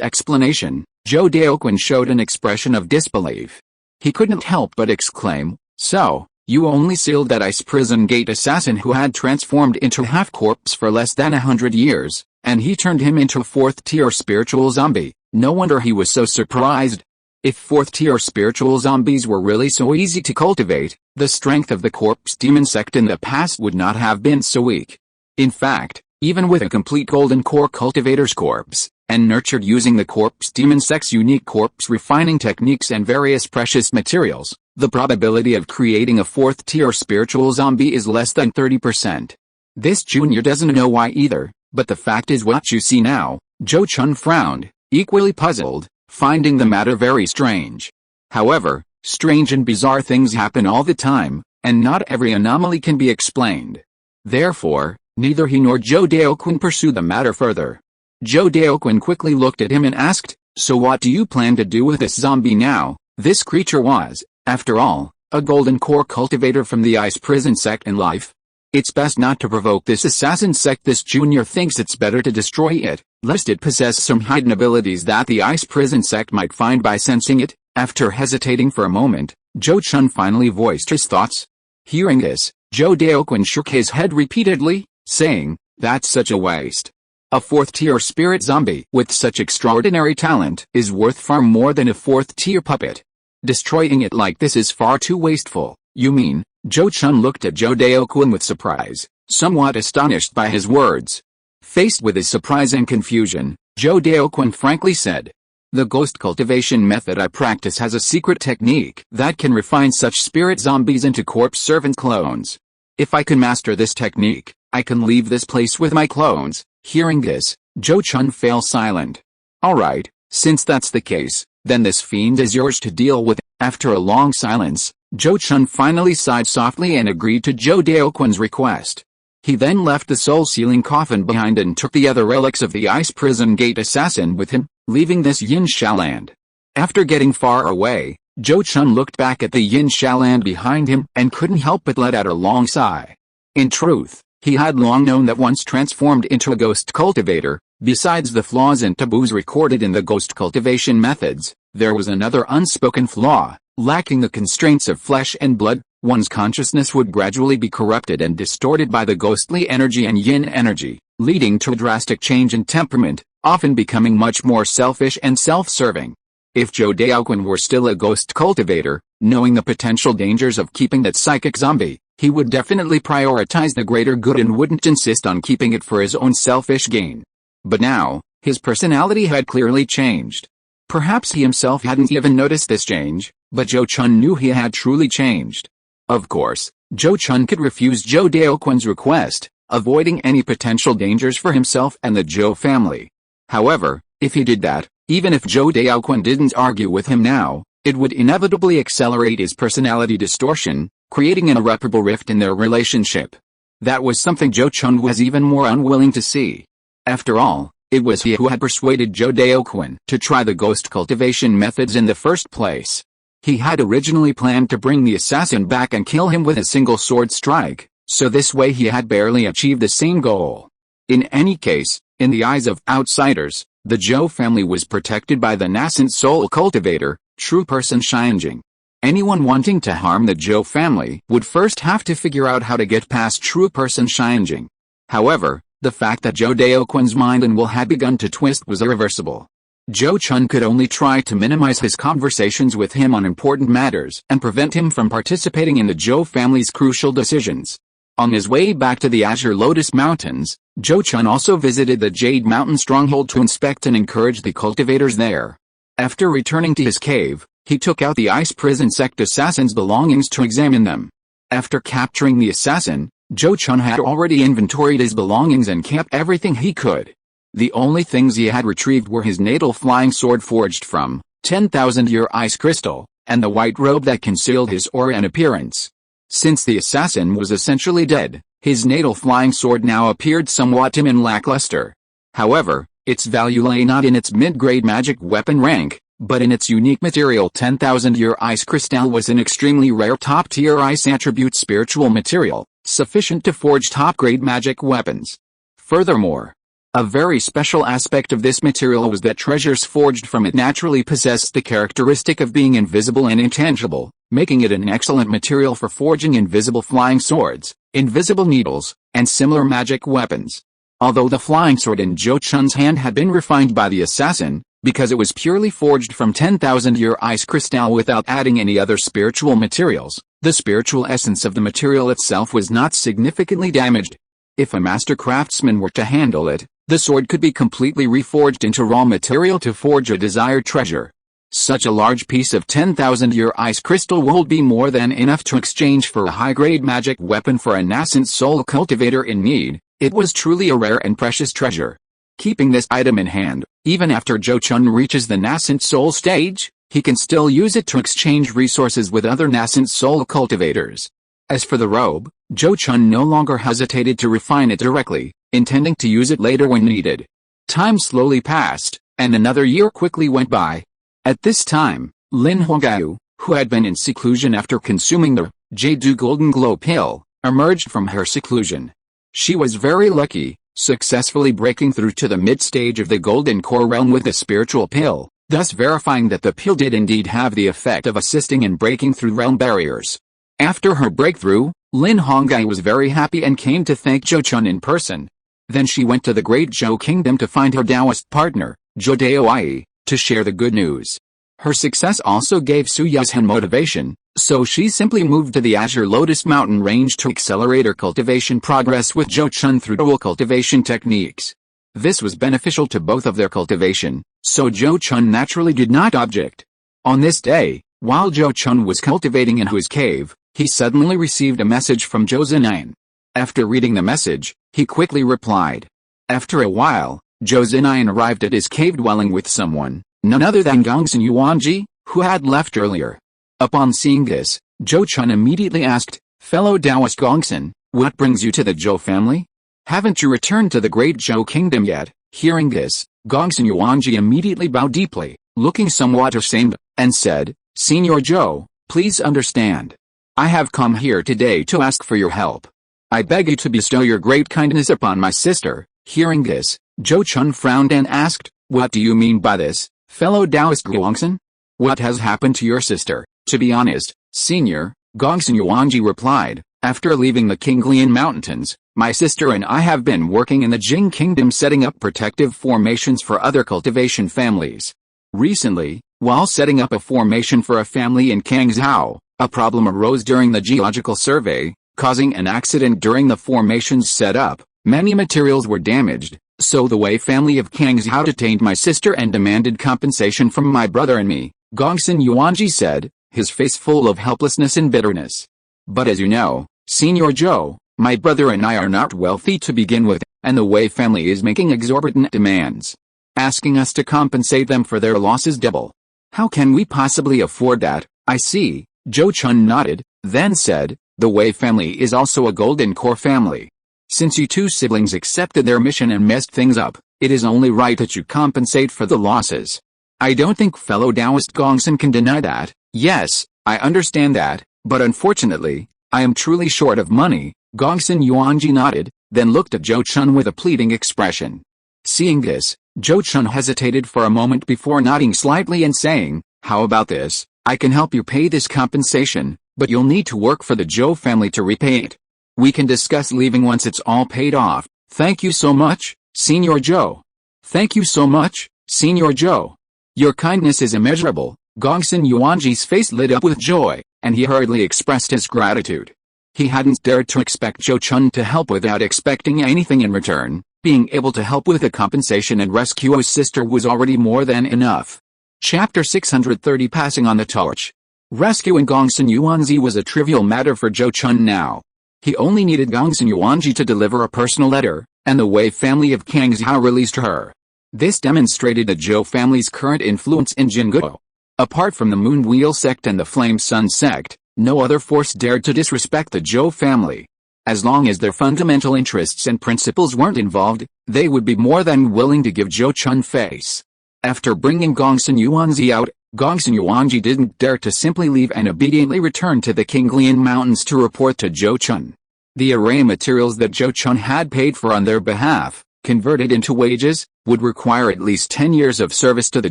[SPEAKER 1] explanation, Zhou Daoquan showed an expression of disbelief. He couldn't help but exclaim, "So, you only sealed that ice prison gate assassin who had transformed into half-corpse for less than 100 years, and he turned him into a fourth-tier spiritual zombie. No wonder he was so surprised. If fourth-tier spiritual zombies were really so easy to cultivate, the strength of the corpse demon sect in the past would not have been so weak. In fact, even with a complete golden core cultivator's corpse, and nurtured using the corpse demon sect's unique corpse refining techniques and various precious materials, the probability of creating a fourth-tier spiritual zombie is less than 30%. This junior doesn't know why either, but the fact is what you see now." Zhou Chun frowned, equally puzzled, finding the matter very strange. However, strange and bizarre things happen all the time, and not every anomaly can be explained. Therefore, neither he nor Zhou Daoquan pursued the matter further. Zhou Daoquan quickly looked at him and asked, "So what do you plan to do with this zombie now?" This creature was, after all, a golden core cultivator from the ice prison sect in life. It's best not to provoke this assassin sect. This junior thinks it's better to destroy it, lest it possess some hidden abilities that the ice prison sect might find by sensing it. After hesitating for a moment, Zhou Chun finally voiced his thoughts. Hearing this, Zhou Daoquan shook his head repeatedly, saying, "That's such a waste. A fourth-tier spirit zombie with such extraordinary talent is worth far more than a fourth-tier puppet. Destroying it like this is far too wasteful." "You mean?" Zhou Chun looked at Zhou Daoquan with surprise, somewhat astonished by his words. Faced with his surprise and confusion, Zhou Daoquan frankly said, "The ghost cultivation method I practice has a secret technique that can refine such spirit zombies into corpse servant clones. If I can master this technique, I can leave this place with my clones." Hearing this, Zhou Chun fell silent. "Alright, since that's the case, then this fiend is yours to deal with." After a long silence, Zhou Chun finally sighed softly and agreed to Zhou Daoquan's request. He then left the soul-sealing coffin behind and took the other relics of the ice prison gate assassin with him, leaving this Yin Sha land. After getting far away, Zhou Chun looked back at the Yin Sha land behind him and couldn't help but let out a long sigh. In truth, he had long known that once transformed into a ghost cultivator, besides the flaws and taboos recorded in the ghost cultivation methods, there was another unspoken flaw. Lacking the constraints of flesh and blood, one's consciousness would gradually be corrupted and distorted by the ghostly energy and yin energy, leading to a drastic change in temperament, often becoming much more selfish and self-serving. If Zhou Daoquan were still a ghost cultivator, knowing the potential dangers of keeping that psychic zombie, he would definitely prioritize the greater good and wouldn't insist on keeping it for his own selfish gain. But now, his personality had clearly changed. Perhaps he himself hadn't even noticed this change, but Zhou Chun knew he had truly changed. Of course, Zhou Chun could refuse Zhou Daoquan's request, avoiding any potential dangers for himself and the Zhou family. However, if he did that, even if Zhou Daoquan didn't argue with him now, it would inevitably accelerate his personality distortion, creating an irreparable rift in their relationship. That was something Zhou Chun was even more unwilling to see. After all, it was he who had persuaded Zhou Daoquan to try the ghost cultivation methods in the first place. He had originally planned to bring the assassin back and kill him with a single sword strike, so this way he had barely achieved the same goal. In any case, in the eyes of outsiders, the Zhou family was protected by the nascent soul cultivator, true person Xianjing. Anyone wanting to harm the Zhou family would first have to figure out how to get past true person Xianjing. However, the fact that Zhou Daoquan's mind and will had begun to twist was irreversible. Zhou Chun could only try to minimize his conversations with him on important matters and prevent him from participating in the Zhou family's crucial decisions. On his way back to the Azure Lotus Mountains, Zhou Chun also visited the Jade Mountain stronghold to inspect and encourage the cultivators there. After returning to his cave, he took out the Ice Prison Sect assassin's belongings to examine them. After capturing the assassin, Zhou Chun had already inventoried his belongings and kept everything he could. The only things he had retrieved were his natal flying sword forged from 10,000-year ice crystal, and the white robe that concealed his aura and appearance. Since the assassin was essentially dead, his natal flying sword now appeared somewhat dim and lackluster. However, its value lay not in its mid-grade magic weapon rank, but in its unique material. 10,000-year ice crystal was an extremely rare top-tier ice attribute spiritual material, sufficient to forge top-grade magic weapons. Furthermore, a very special aspect of this material was that treasures forged from it naturally possessed the characteristic of being invisible and intangible, making it an excellent material for forging invisible flying swords, invisible needles, and similar magic weapons. Although the flying sword in Zhou Chun's hand had been refined by the assassin, because it was purely forged from 10,000-year ice crystal without adding any other spiritual materials, the spiritual essence of the material itself was not significantly damaged. If a master craftsman were to handle it, the sword could be completely reforged into raw material to forge a desired treasure. Such a large piece of 10,000-year ice crystal would be more than enough to exchange for a high-grade magic weapon for a nascent soul cultivator in need. It was truly a rare and precious treasure. Keeping this item in hand, even after Zhou Chun reaches the nascent soul stage, he can still use it to exchange resources with other nascent soul cultivators. As for the robe, Zhou Chun no longer hesitated to refine it directly, intending to use it later when needed. Time slowly passed, and another year quickly went by. At this time, Lin Hongyu, who had been in seclusion after consuming the Jade Golden Glow pill, emerged from her seclusion. She was very lucky, successfully breaking through to the mid-stage of the Golden Core realm with the spiritual pill, thus verifying that the pill did indeed have the effect of assisting in breaking through realm barriers. After her breakthrough, Lin Hongyu was very happy and came to thank Zhou Chun in person. Then she went to the Great Zhou Kingdom to find her Taoist partner, Zhou Daoyi, to share the good news. Her success also gave Su Yuzhen motivation, so she simply moved to the Azure Lotus Mountain range to accelerate her cultivation progress with Zhou Chun through dual cultivation techniques. This was beneficial to both of their cultivation, so Zhou Chun naturally did not object. On this day, while Zhou Chun was cultivating in his cave, he suddenly received a message from Zhou Zinayan. After reading the message, he quickly replied. After a while, Zhou Zinayan arrived at his cave dwelling with someone, none other than Gongsun Yuanji, who had left earlier. Upon seeing this, Zhou Chun immediately asked, "Fellow Taoist Gongsun, what brings you to the Zhou family? Haven't you returned to the Great Zhou Kingdom yet?" Hearing this, Gongsun Yuanji immediately bowed deeply, looking somewhat ashamed, and said, "Senior Zhou, please understand. I have come here today to ask for your help. I beg you to bestow your great kindness upon my sister." Hearing this, Zhou Chun frowned and asked, "What do you mean by this, fellow Taoist Gongsun? What has happened to your sister?" "To be honest, Senior," Gongsun Yuanji replied, "after leaving the Qinglian Mountains, my sister and I have been working in the Jing Kingdom setting up protective formations for other cultivation families. Recently, While setting up a formation for a family in Kangzhou, a problem arose during the geological survey, causing an accident during the formation's setup. Many materials were damaged, so the Wei family of Kangzhou detained my sister and demanded compensation from my brother and me, Gongsun Yuanji said, his face full of helplessness and bitterness. But as you know, Senior Zhou, my brother and I are not wealthy to begin with, and the Wei family is making exorbitant demands, asking us to compensate them for their losses double. How can we possibly afford that? I see, Zhou Chun nodded, then said, the Wei family is also a golden core family. Since you two siblings accepted their mission and messed things up, it is only right that you compensate for the losses. I don't think fellow Taoist Gongsun can deny that. Yes, I understand that, but unfortunately, I am truly short of money. Gongsun Yuanji nodded, then looked at Zhou Chun with a pleading expression. Seeing this, Zhou Chun hesitated for a moment before nodding slightly and saying, how about this? I can help you pay this compensation, but you'll need to work for the Zhou family to repay it. We can discuss leaving once it's all paid off. Thank you so much, Senior Zhou. Thank you so much, Senior Zhou. Your kindness is immeasurable. Gongsun Yuanji's face lit up with joy, and he hurriedly expressed his gratitude. He hadn't dared to expect Zhou Chun to help without expecting anything in return. Being able to help with a compensation and rescue his sister was already more than enough. Chapter 630 Passing on the Torch. Rescuing Gongsun Yuanji was a trivial matter for Zhou Chun now. He only needed Gongsun Yuanji to deliver a personal letter, and the Wei family of Kangzhou released her. This demonstrated the Zhou family's current influence in Jingguo. Apart from the Moon Wheel Sect and the Flame Sun Sect, no other force dared to disrespect the Zhou family. As long as their fundamental interests and principles weren't involved, they would be more than willing to give Zhou Chun face. After bringing Gongsun Yuanji out, Gongsun Yuanji didn't dare to simply leave and obediently returned to the Qinglian Mountains to report to Zhou Chun. The array materials that Zhou Chun had paid for on their behalf, converted into wages, would require at least 10 years of service to the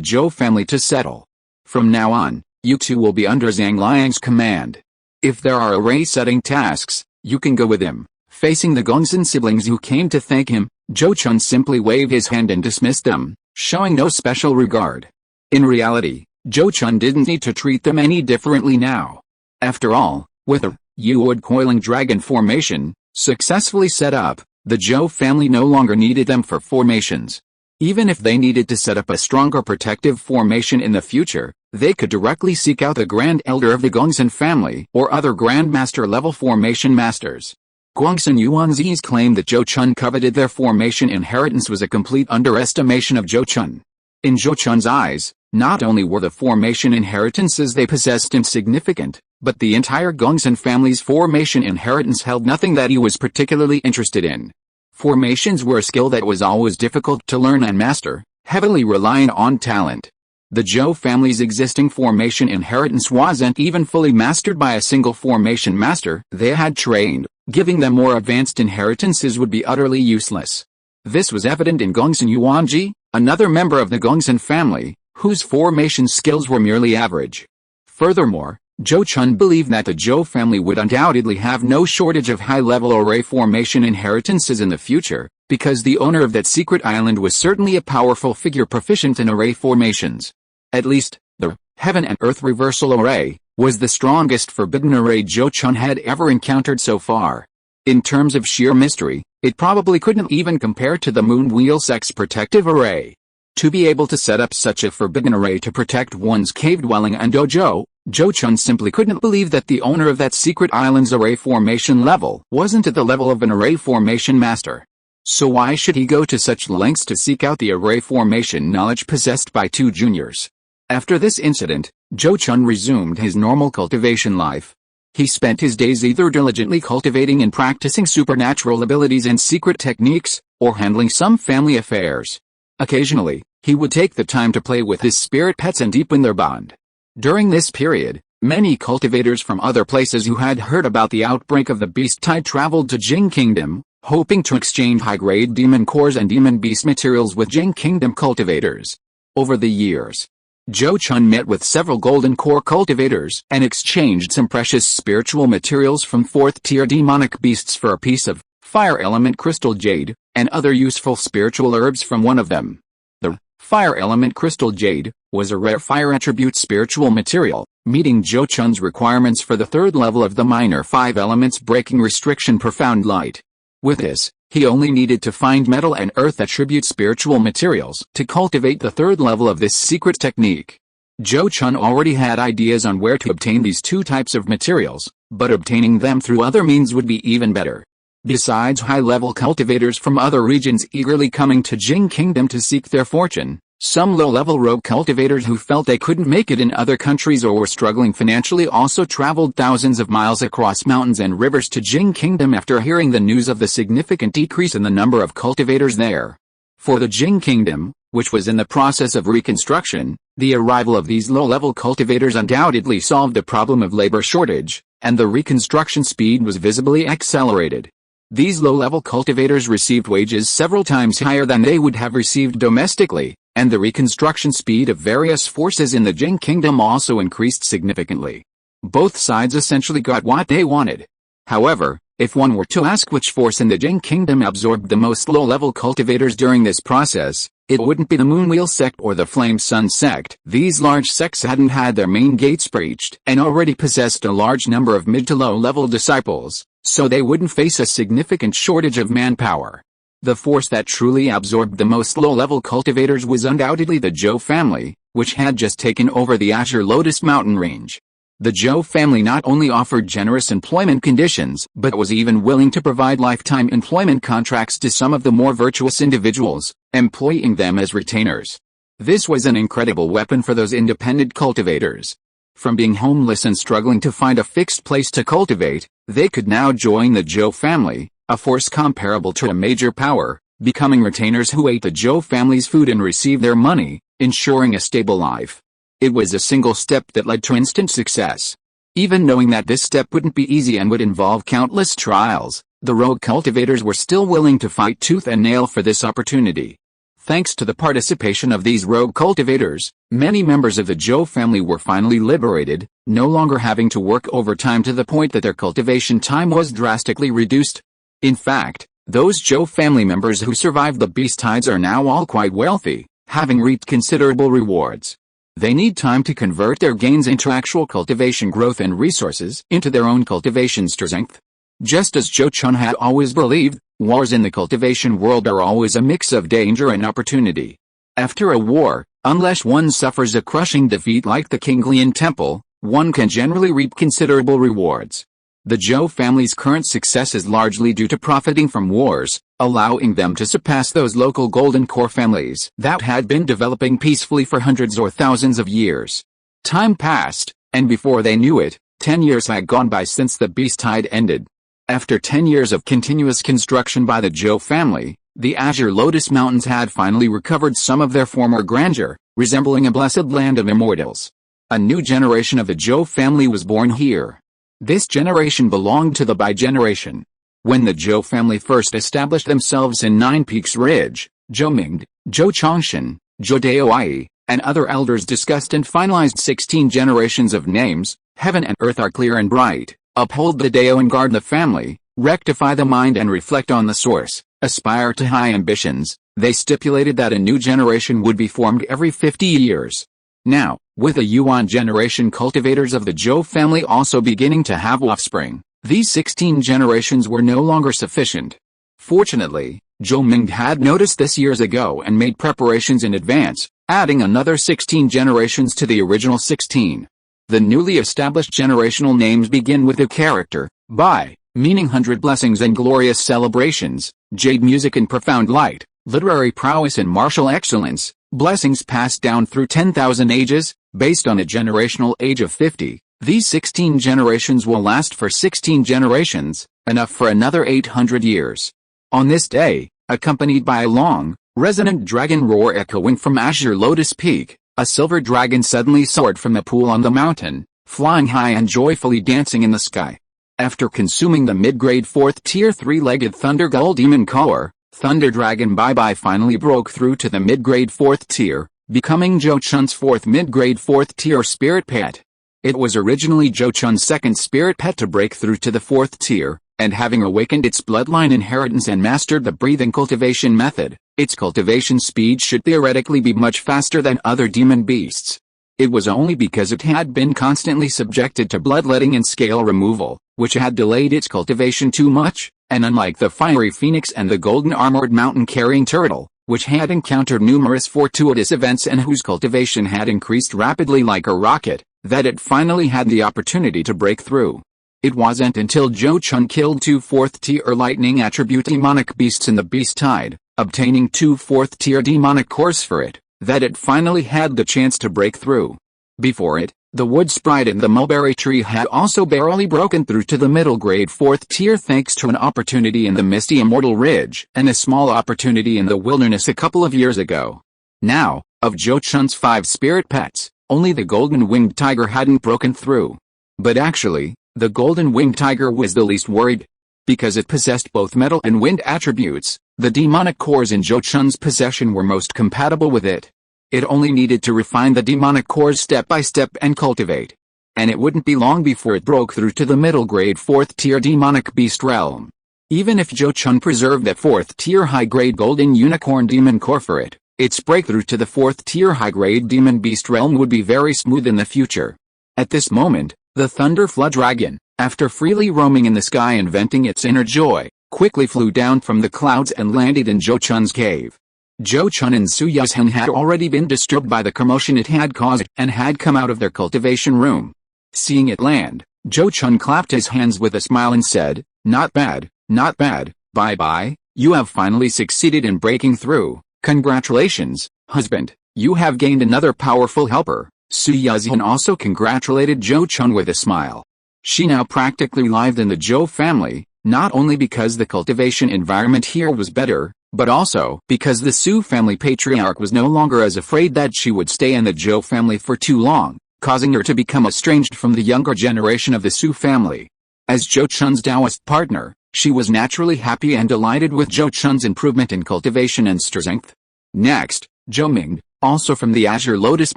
[SPEAKER 1] Zhou family to settle. From now on, you two will be under Zhang Liang's command. If there are array-setting tasks, you can go with him. Facing the Gongsun siblings who came to thank him, Zhou Chun simply waved his hand and dismissed them, showing no special regard. In reality, Zhou Chun didn't need to treat them any differently now. After all, with a Yuwood coiling dragon formation successfully set up, the Zhou family no longer needed them for formations. Even if they needed to set up a stronger protective formation in the future, they could directly seek out the Grand Elder of the Gongsun family or other Grandmaster-level formation masters. Gongsun Yuanji's claim that Zhou Chun coveted their formation inheritance was a complete underestimation of Zhou Chun. In Zhou Chun's eyes, not only were the formation inheritances they possessed insignificant, but the entire Gongsun family's formation inheritance held nothing that he was particularly interested in. Formations were a skill that was always difficult to learn and master, heavily relying on talent. The Zhou family's existing formation inheritance wasn't even fully mastered by a single formation master they had trained. Giving them more advanced inheritances would be utterly useless. This was evident in Gongsun Yuanji, another member of the Gongsun family, whose formation skills were merely average. Furthermore, Zhou Chun believed that the Zhou family would undoubtedly have no shortage of high-level array formation inheritances in the future, because the owner of that secret island was certainly a powerful figure proficient in array formations. At least, the Heaven and Earth Reversal Array was the strongest forbidden array Zhou Chun had ever encountered so far. In terms of sheer mystery, it probably couldn't even compare to the Moon Wheel Sect's protective array. To be able to set up such a forbidden array to protect one's cave dwelling and dojo, Zhou Chun simply couldn't believe that the owner of that secret island's array formation level wasn't at the level of an array formation master. So why should he go to such lengths to seek out the array formation knowledge possessed by two juniors? After this incident, Zhou Chun resumed his normal cultivation life. He spent his days either diligently cultivating and practicing supernatural abilities and secret techniques, or handling some family affairs. Occasionally, he would take the time to play with his spirit pets and deepen their bond. During this period, many cultivators from other places who had heard about the outbreak of the beast tide traveled to Jing Kingdom, hoping to exchange high-grade demon cores and demon beast materials with Jing Kingdom cultivators. Over the years, Zhou Chun met with several golden core cultivators and exchanged some precious spiritual materials from 4th-tier demonic beasts for a piece of fire element crystal jade and other useful spiritual herbs from one of them. The Fire element crystal jade was a rare fire attribute spiritual material, meeting Zhou Chun's requirements for the third level of the minor 5 elements breaking restriction profound light. With this, he only needed to find metal and earth attribute spiritual materials to cultivate the third level of this secret technique. Zhou Chun already had ideas on where to obtain these two types of materials, but obtaining them through other means would be even better. Besides high-level cultivators from other regions eagerly coming to Jing Kingdom to seek their fortune, some low-level rogue cultivators who felt they couldn't make it in other countries or were struggling financially also traveled thousands of miles across mountains and rivers to Jing Kingdom after hearing the news of the significant decrease in the number of cultivators there. For the Jing Kingdom, which was in the process of reconstruction, the arrival of these low-level cultivators undoubtedly solved the problem of labor shortage, and the reconstruction speed was visibly accelerated. These low-level cultivators received wages several times higher than they would have received domestically, and the reconstruction speed of various forces in the Jing Kingdom also increased significantly. Both sides essentially got what they wanted. However, if one were to ask which force in the Jing Kingdom absorbed the most low-level cultivators during this process, it wouldn't be the Moonwheel Sect or the Flame Sun Sect. These large sects hadn't had their main gates breached and already possessed a large number of mid to low-level disciples, so they wouldn't face a significant shortage of manpower. The force that truly absorbed the most low-level cultivators was undoubtedly the Zhou family, which had just taken over the Azure Lotus mountain range. The Zhou family not only offered generous employment conditions but was even willing to provide lifetime employment contracts to some of the more virtuous individuals, employing them as retainers. This was an incredible weapon for those independent cultivators. From being homeless and struggling to find a fixed place to cultivate, they could now join the Zhou family, a force comparable to a major power, becoming retainers who ate the Zhou family's food and received their money, ensuring a stable life. It was a single step that led to instant success. Even knowing that this step wouldn't be easy and would involve countless trials, the rogue cultivators were still willing to fight tooth and nail for this opportunity. Thanks to the participation of these rogue cultivators, many members of the Zhou family were finally liberated, no longer having to work overtime to the point that their cultivation time was drastically reduced. In fact, those Zhou family members who survived the beast tides are now all quite wealthy, having reaped considerable rewards. They need time to convert their gains into actual cultivation growth and resources into their own cultivation strength. Just as Zhou Chun had always believed, wars in the cultivation world are always a mix of danger and opportunity. After a war, unless one suffers a crushing defeat like the Qinglian Temple, one can generally reap considerable rewards. The Zhou family's current success is largely due to profiting from wars, allowing them to surpass those local golden core families that had been developing peacefully for hundreds or thousands of years. Time passed, and before they knew it, 10 years had gone by since the beast tide ended. After 10 years of continuous construction by the Zhou family, the Azure Lotus Mountains had finally recovered some of their former grandeur, resembling a blessed land of immortals. A new generation of the Zhou family was born here. This generation belonged to the Bai generation. When the Zhou family first established themselves in Nine Peaks Ridge, Zhou Mingde, Zhou Chongshan, Zhou Daoai, and other elders discussed and finalized 16 generations of names. Heaven and earth are clear and bright. Uphold the Dao and guard the family, rectify the mind and reflect on the source, aspire to high ambitions. They stipulated that a new generation would be formed every 50 years. Now, with the Yuan generation cultivators of the Zhou family also beginning to have offspring, these 16 generations were no longer sufficient. Fortunately, Zhou Mingde had noticed this years ago and made preparations in advance, adding another 16 generations to the original 16. The newly established generational names begin with the character, Bai, meaning 100 blessings and glorious celebrations, jade music and profound light, literary prowess and martial excellence, blessings passed down through 10,000 ages, based on a generational age of 50. These 16 generations will last for 16 generations, enough for another 800 years. On this day, accompanied by a long, resonant dragon roar echoing from Azure Lotus Peak, a silver dragon suddenly soared from the pool on the mountain, flying high and joyfully dancing in the sky. After consuming the mid-grade 4th tier 3-legged Thunder Gull Demon Core, Thunder Dragon Bai finally broke through to the mid-grade 4th tier, becoming Zhou Chun's 4th mid-grade 4th tier spirit pet. It was originally Zhou Chun's 2nd spirit pet to break through to the 4th tier, and having awakened its bloodline inheritance and mastered the breathing cultivation method, its cultivation speed should theoretically be much faster than other demon beasts. It was only because it had been constantly subjected to bloodletting and scale removal, which had delayed its cultivation too much, and unlike the fiery phoenix and the golden armored mountain-carrying turtle, which had encountered numerous fortuitous events and whose cultivation had increased rapidly like a rocket, that it finally had the opportunity to break through. It wasn't until Zhou Chun killed 2 4th-tier lightning attribute demonic beasts in the beast tide, obtaining 2 4th-tier demonic cores for it, that it finally had the chance to break through. Before it, the wood sprite in the mulberry tree had also barely broken through to the middle grade 4th tier thanks to an opportunity in the misty Immortal Ridge and a small opportunity in the wilderness a couple of years ago. Now, of Zhou Chun's 5 spirit pets, only the golden-winged tiger hadn't broken through. But actually, the golden-winged tiger was the least worried. Because it possessed both metal and wind attributes, the demonic cores in Zhou Chun's possession were most compatible with it. It only needed to refine the demonic cores step by step and cultivate. And it wouldn't be long before it broke through to the middle grade 4th tier demonic beast realm. Even if Zhou Chun preserved that 4th tier high grade golden unicorn demon core for it, its breakthrough to the 4th tier high grade demon beast realm would be very smooth in the future. At this moment, the Thunder Flood Dragon, after freely roaming in the sky and venting its inner joy, quickly flew down from the clouds and landed in Zhou Chun's cave. Zhou Chun and Su Yuzhen had already been disturbed by the commotion it had caused and had come out of their cultivation room. Seeing it land, Zhou Chun clapped his hands with a smile and said, "Not bad, not bad, bye-bye, you have finally succeeded in breaking through. Congratulations, husband, you have gained another powerful helper." Su Yuzhen also congratulated Zhou Chun with a smile. She now practically lived in the Zhou family, not only because the cultivation environment here was better, but also because the Su family patriarch was no longer as afraid that she would stay in the Zhou family for too long, causing her to become estranged from the younger generation of the Su family. As Zhou Chun's Taoist partner, she was naturally happy and delighted with Zhou Chun's improvement in cultivation and strength. Next, Zhou Ming, also from the Azure Lotus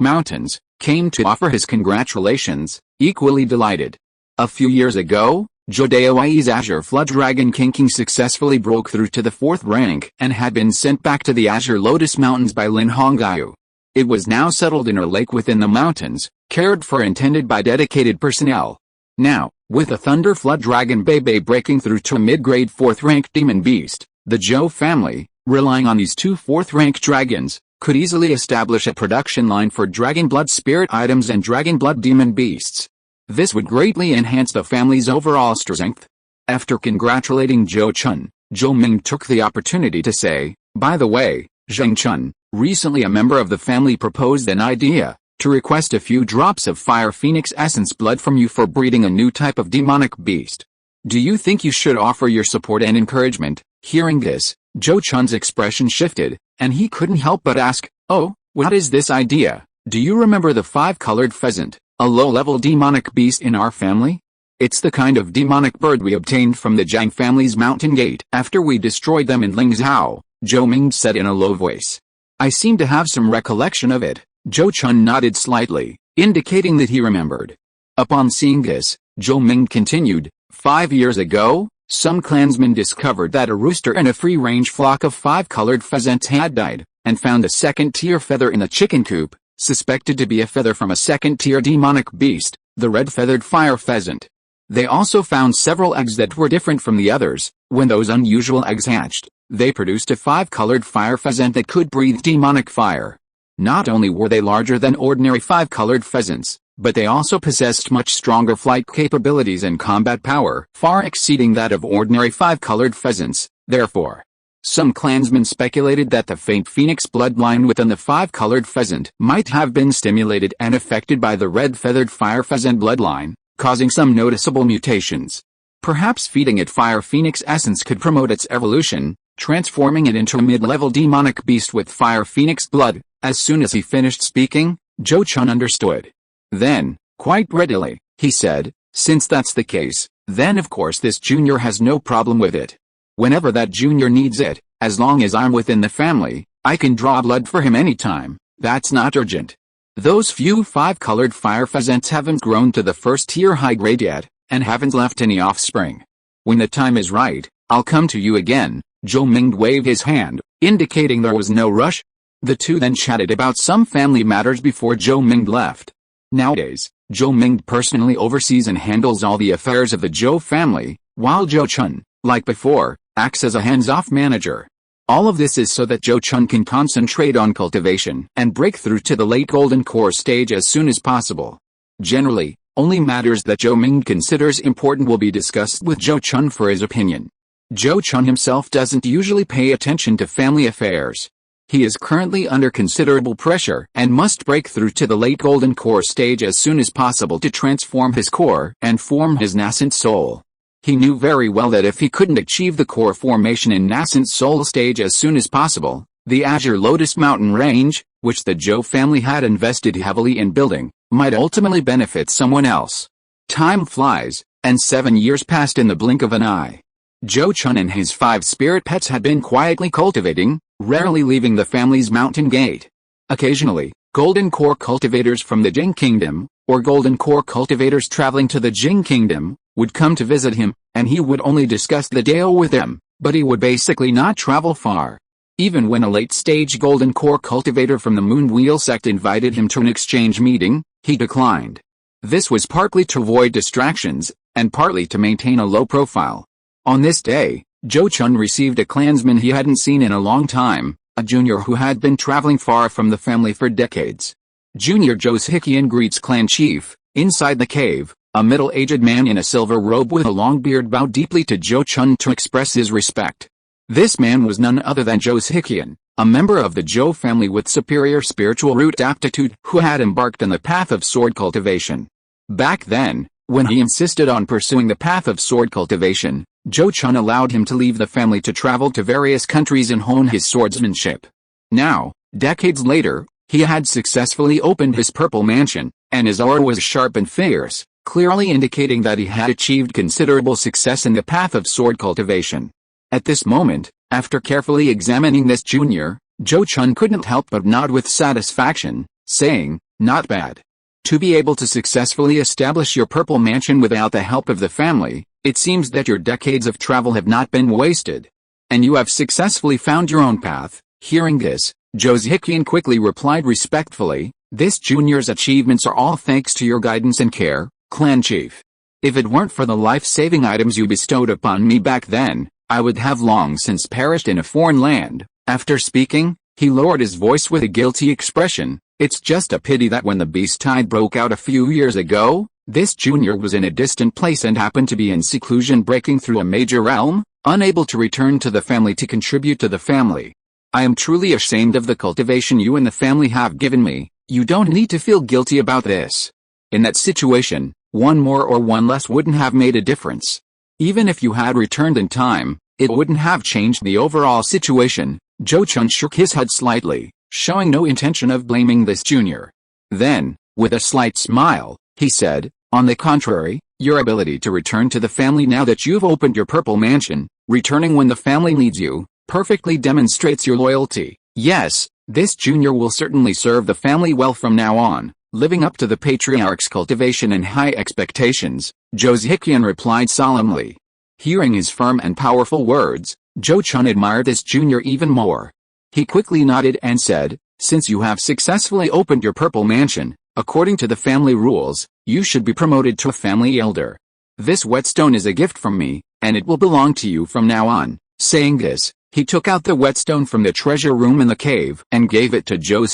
[SPEAKER 1] Mountains, came to offer his congratulations, equally delighted. A few years ago, Zhou Daowai's Azure Flood Dragon King successfully broke through to the 4th rank and had been sent back to the Azure Lotus Mountains by Lin Hongyu. It was now settled in a lake within the mountains, cared for and tended by dedicated personnel. Now, with the Thunder Flood Dragon Bebe breaking through to a mid-grade 4th rank demon beast, the Zhou family, relying on these 2 4th rank dragons, could easily establish a production line for Dragon Blood spirit items and Dragon Blood demon beasts. This would greatly enhance the family's overall strength. After congratulating Zhou Chun, Zhou Ming took the opportunity to say, "By the way, Zheng Chun, recently a member of the family proposed an idea, to request a few drops of Fire Phoenix Essence blood from you for breeding a new type of demonic beast. Do you think you should offer your support and encouragement?" Hearing this, Zhou Chun's expression shifted, and he couldn't help but ask, "Oh, what is this idea? Do you remember the 5-colored pheasant, a low-level demonic beast in our family? It's the kind of demonic bird we obtained from the Zhang family's mountain gate after we destroyed them in Lingzhou," Zhou Ming said in a low voice. "I seem to have some recollection of it." Zhou Chun nodded slightly, indicating that he remembered. Upon seeing this, Zhou Ming continued, 5 years ago, some clansmen discovered that a rooster and a free-range flock of 5-colored pheasants had died, and found a 2nd-tier feather in the chicken coop, suspected to be a feather from a 2nd-tier demonic beast, the red-feathered fire pheasant. They also found several eggs that were different from the others. When those unusual eggs hatched, they produced a 5-colored fire pheasant that could breathe demonic fire. Not only were they larger than ordinary 5-colored pheasants, but they also possessed much stronger flight capabilities and combat power, far exceeding that of ordinary 5-colored pheasants. Therefore, some clansmen speculated that the faint phoenix bloodline within the 5-colored pheasant might have been stimulated and affected by the red-feathered fire pheasant bloodline, causing some noticeable mutations. Perhaps feeding it fire phoenix essence could promote its evolution, transforming it into a mid-level demonic beast with fire phoenix blood. As soon as he finished speaking, Zhou Chun understood. Then, quite readily, he said, "Since that's the case, then of course this junior has no problem with it. Whenever that junior needs it, as long as I'm within the family, I can draw blood for him anytime. That's not urgent." Those few 5-colored fire pheasants haven't grown to the 1st-tier high grade yet, and haven't left any offspring. When the time is right, I'll come to you again. Zhou Ming waved his hand, indicating there was no rush. The two then chatted about some family matters before Zhou Ming left. Nowadays, Zhou Ming personally oversees and handles all the affairs of the Zhou family, while Zhou Chun, like before, acts as a hands-off manager. All of this is so that Zhou Chun can concentrate on cultivation and break through to the late golden core stage as soon as possible. Generally, only matters that Zhou Ming considers important will be discussed with Zhou Chun for his opinion. Zhou Chun himself doesn't usually pay attention to family affairs. He is currently under considerable pressure and must break through to the late golden core stage as soon as possible to transform his core and form his nascent soul. He knew very well that if he couldn't achieve the core formation in nascent soul stage as soon as possible, the Azure Lotus Mountain Range, which the Zhou family had invested heavily in building, might ultimately benefit someone else. Time flies, and 7 years passed in the blink of an eye. Zhou Chun and his 5 spirit pets had been quietly cultivating, rarely leaving the family's mountain gate. Occasionally, golden core cultivators from the Jing Kingdom, or golden core cultivators traveling to the Jing Kingdom, would come to visit him, and he would only discuss the Dao with them, but he would basically not travel far. Even when a late-stage golden core cultivator from the Moonwheel Sect invited him to an exchange meeting, he declined. This was partly to avoid distractions, and partly to maintain a low profile. On this day, Zhou Chun received a clansman he hadn't seen in a long time, a junior who had been traveling far from the family for decades. Junior Zhou greets clan chief. Inside the cave, a middle-aged man in a silver robe with a long beard bowed deeply to Zhou Chun to express his respect. This man was none other than Zhou, a member of the Zhou family with superior spiritual root aptitude who had embarked on the path of sword cultivation. Back then, when he insisted on pursuing the path of sword cultivation, Zhou Chun allowed him to leave the family to travel to various countries and hone his swordsmanship. Now, decades later, he had successfully opened his purple mansion, and his aura was sharp and fierce, clearly indicating that he had achieved considerable success in the path of sword cultivation. At this moment, after carefully examining this junior, Zhou Chun couldn't help but nod with satisfaction, saying, "Not bad. To be able to successfully establish your purple mansion without the help of the family, it seems that your decades of travel have not been wasted. And you have successfully found your own path." Hearing this, Zhou quickly replied respectfully, "This junior's achievements are all thanks to your guidance and care, clan chief. If it weren't for the life-saving items you bestowed upon me back then, I would have long since perished in a foreign land." After speaking, he lowered his voice with a guilty expression. "It's just a pity that when the beast tide broke out a few years ago, this junior was in a distant place and happened to be in seclusion breaking through a major realm, unable to return to the family to contribute to the family. I am truly ashamed of the cultivation you and the family have given me. You don't need to feel guilty about this. In that situation, one more or one less wouldn't have made a difference. Even if you had returned in time, it wouldn't have changed the overall situation." Zhou Chun shook his head slightly, showing no intention of blaming this junior. Then, with a slight smile, he said, "On the contrary, your ability to return to the family now that you've opened your purple mansion, returning when the family needs you, perfectly demonstrates your loyalty. Yes, this junior will certainly serve the family well from now on, living up to the patriarch's cultivation and high expectations," Zhou replied solemnly. Hearing his firm and powerful words, Zhou Chun admired this junior even more. He quickly nodded and said, "Since you have successfully opened your purple mansion, according to the family rules, you should be promoted to a family elder. This whetstone is a gift from me, and it will belong to you from now on." Saying this, he took out the whetstone from the treasure room in the cave and gave it to Zhou.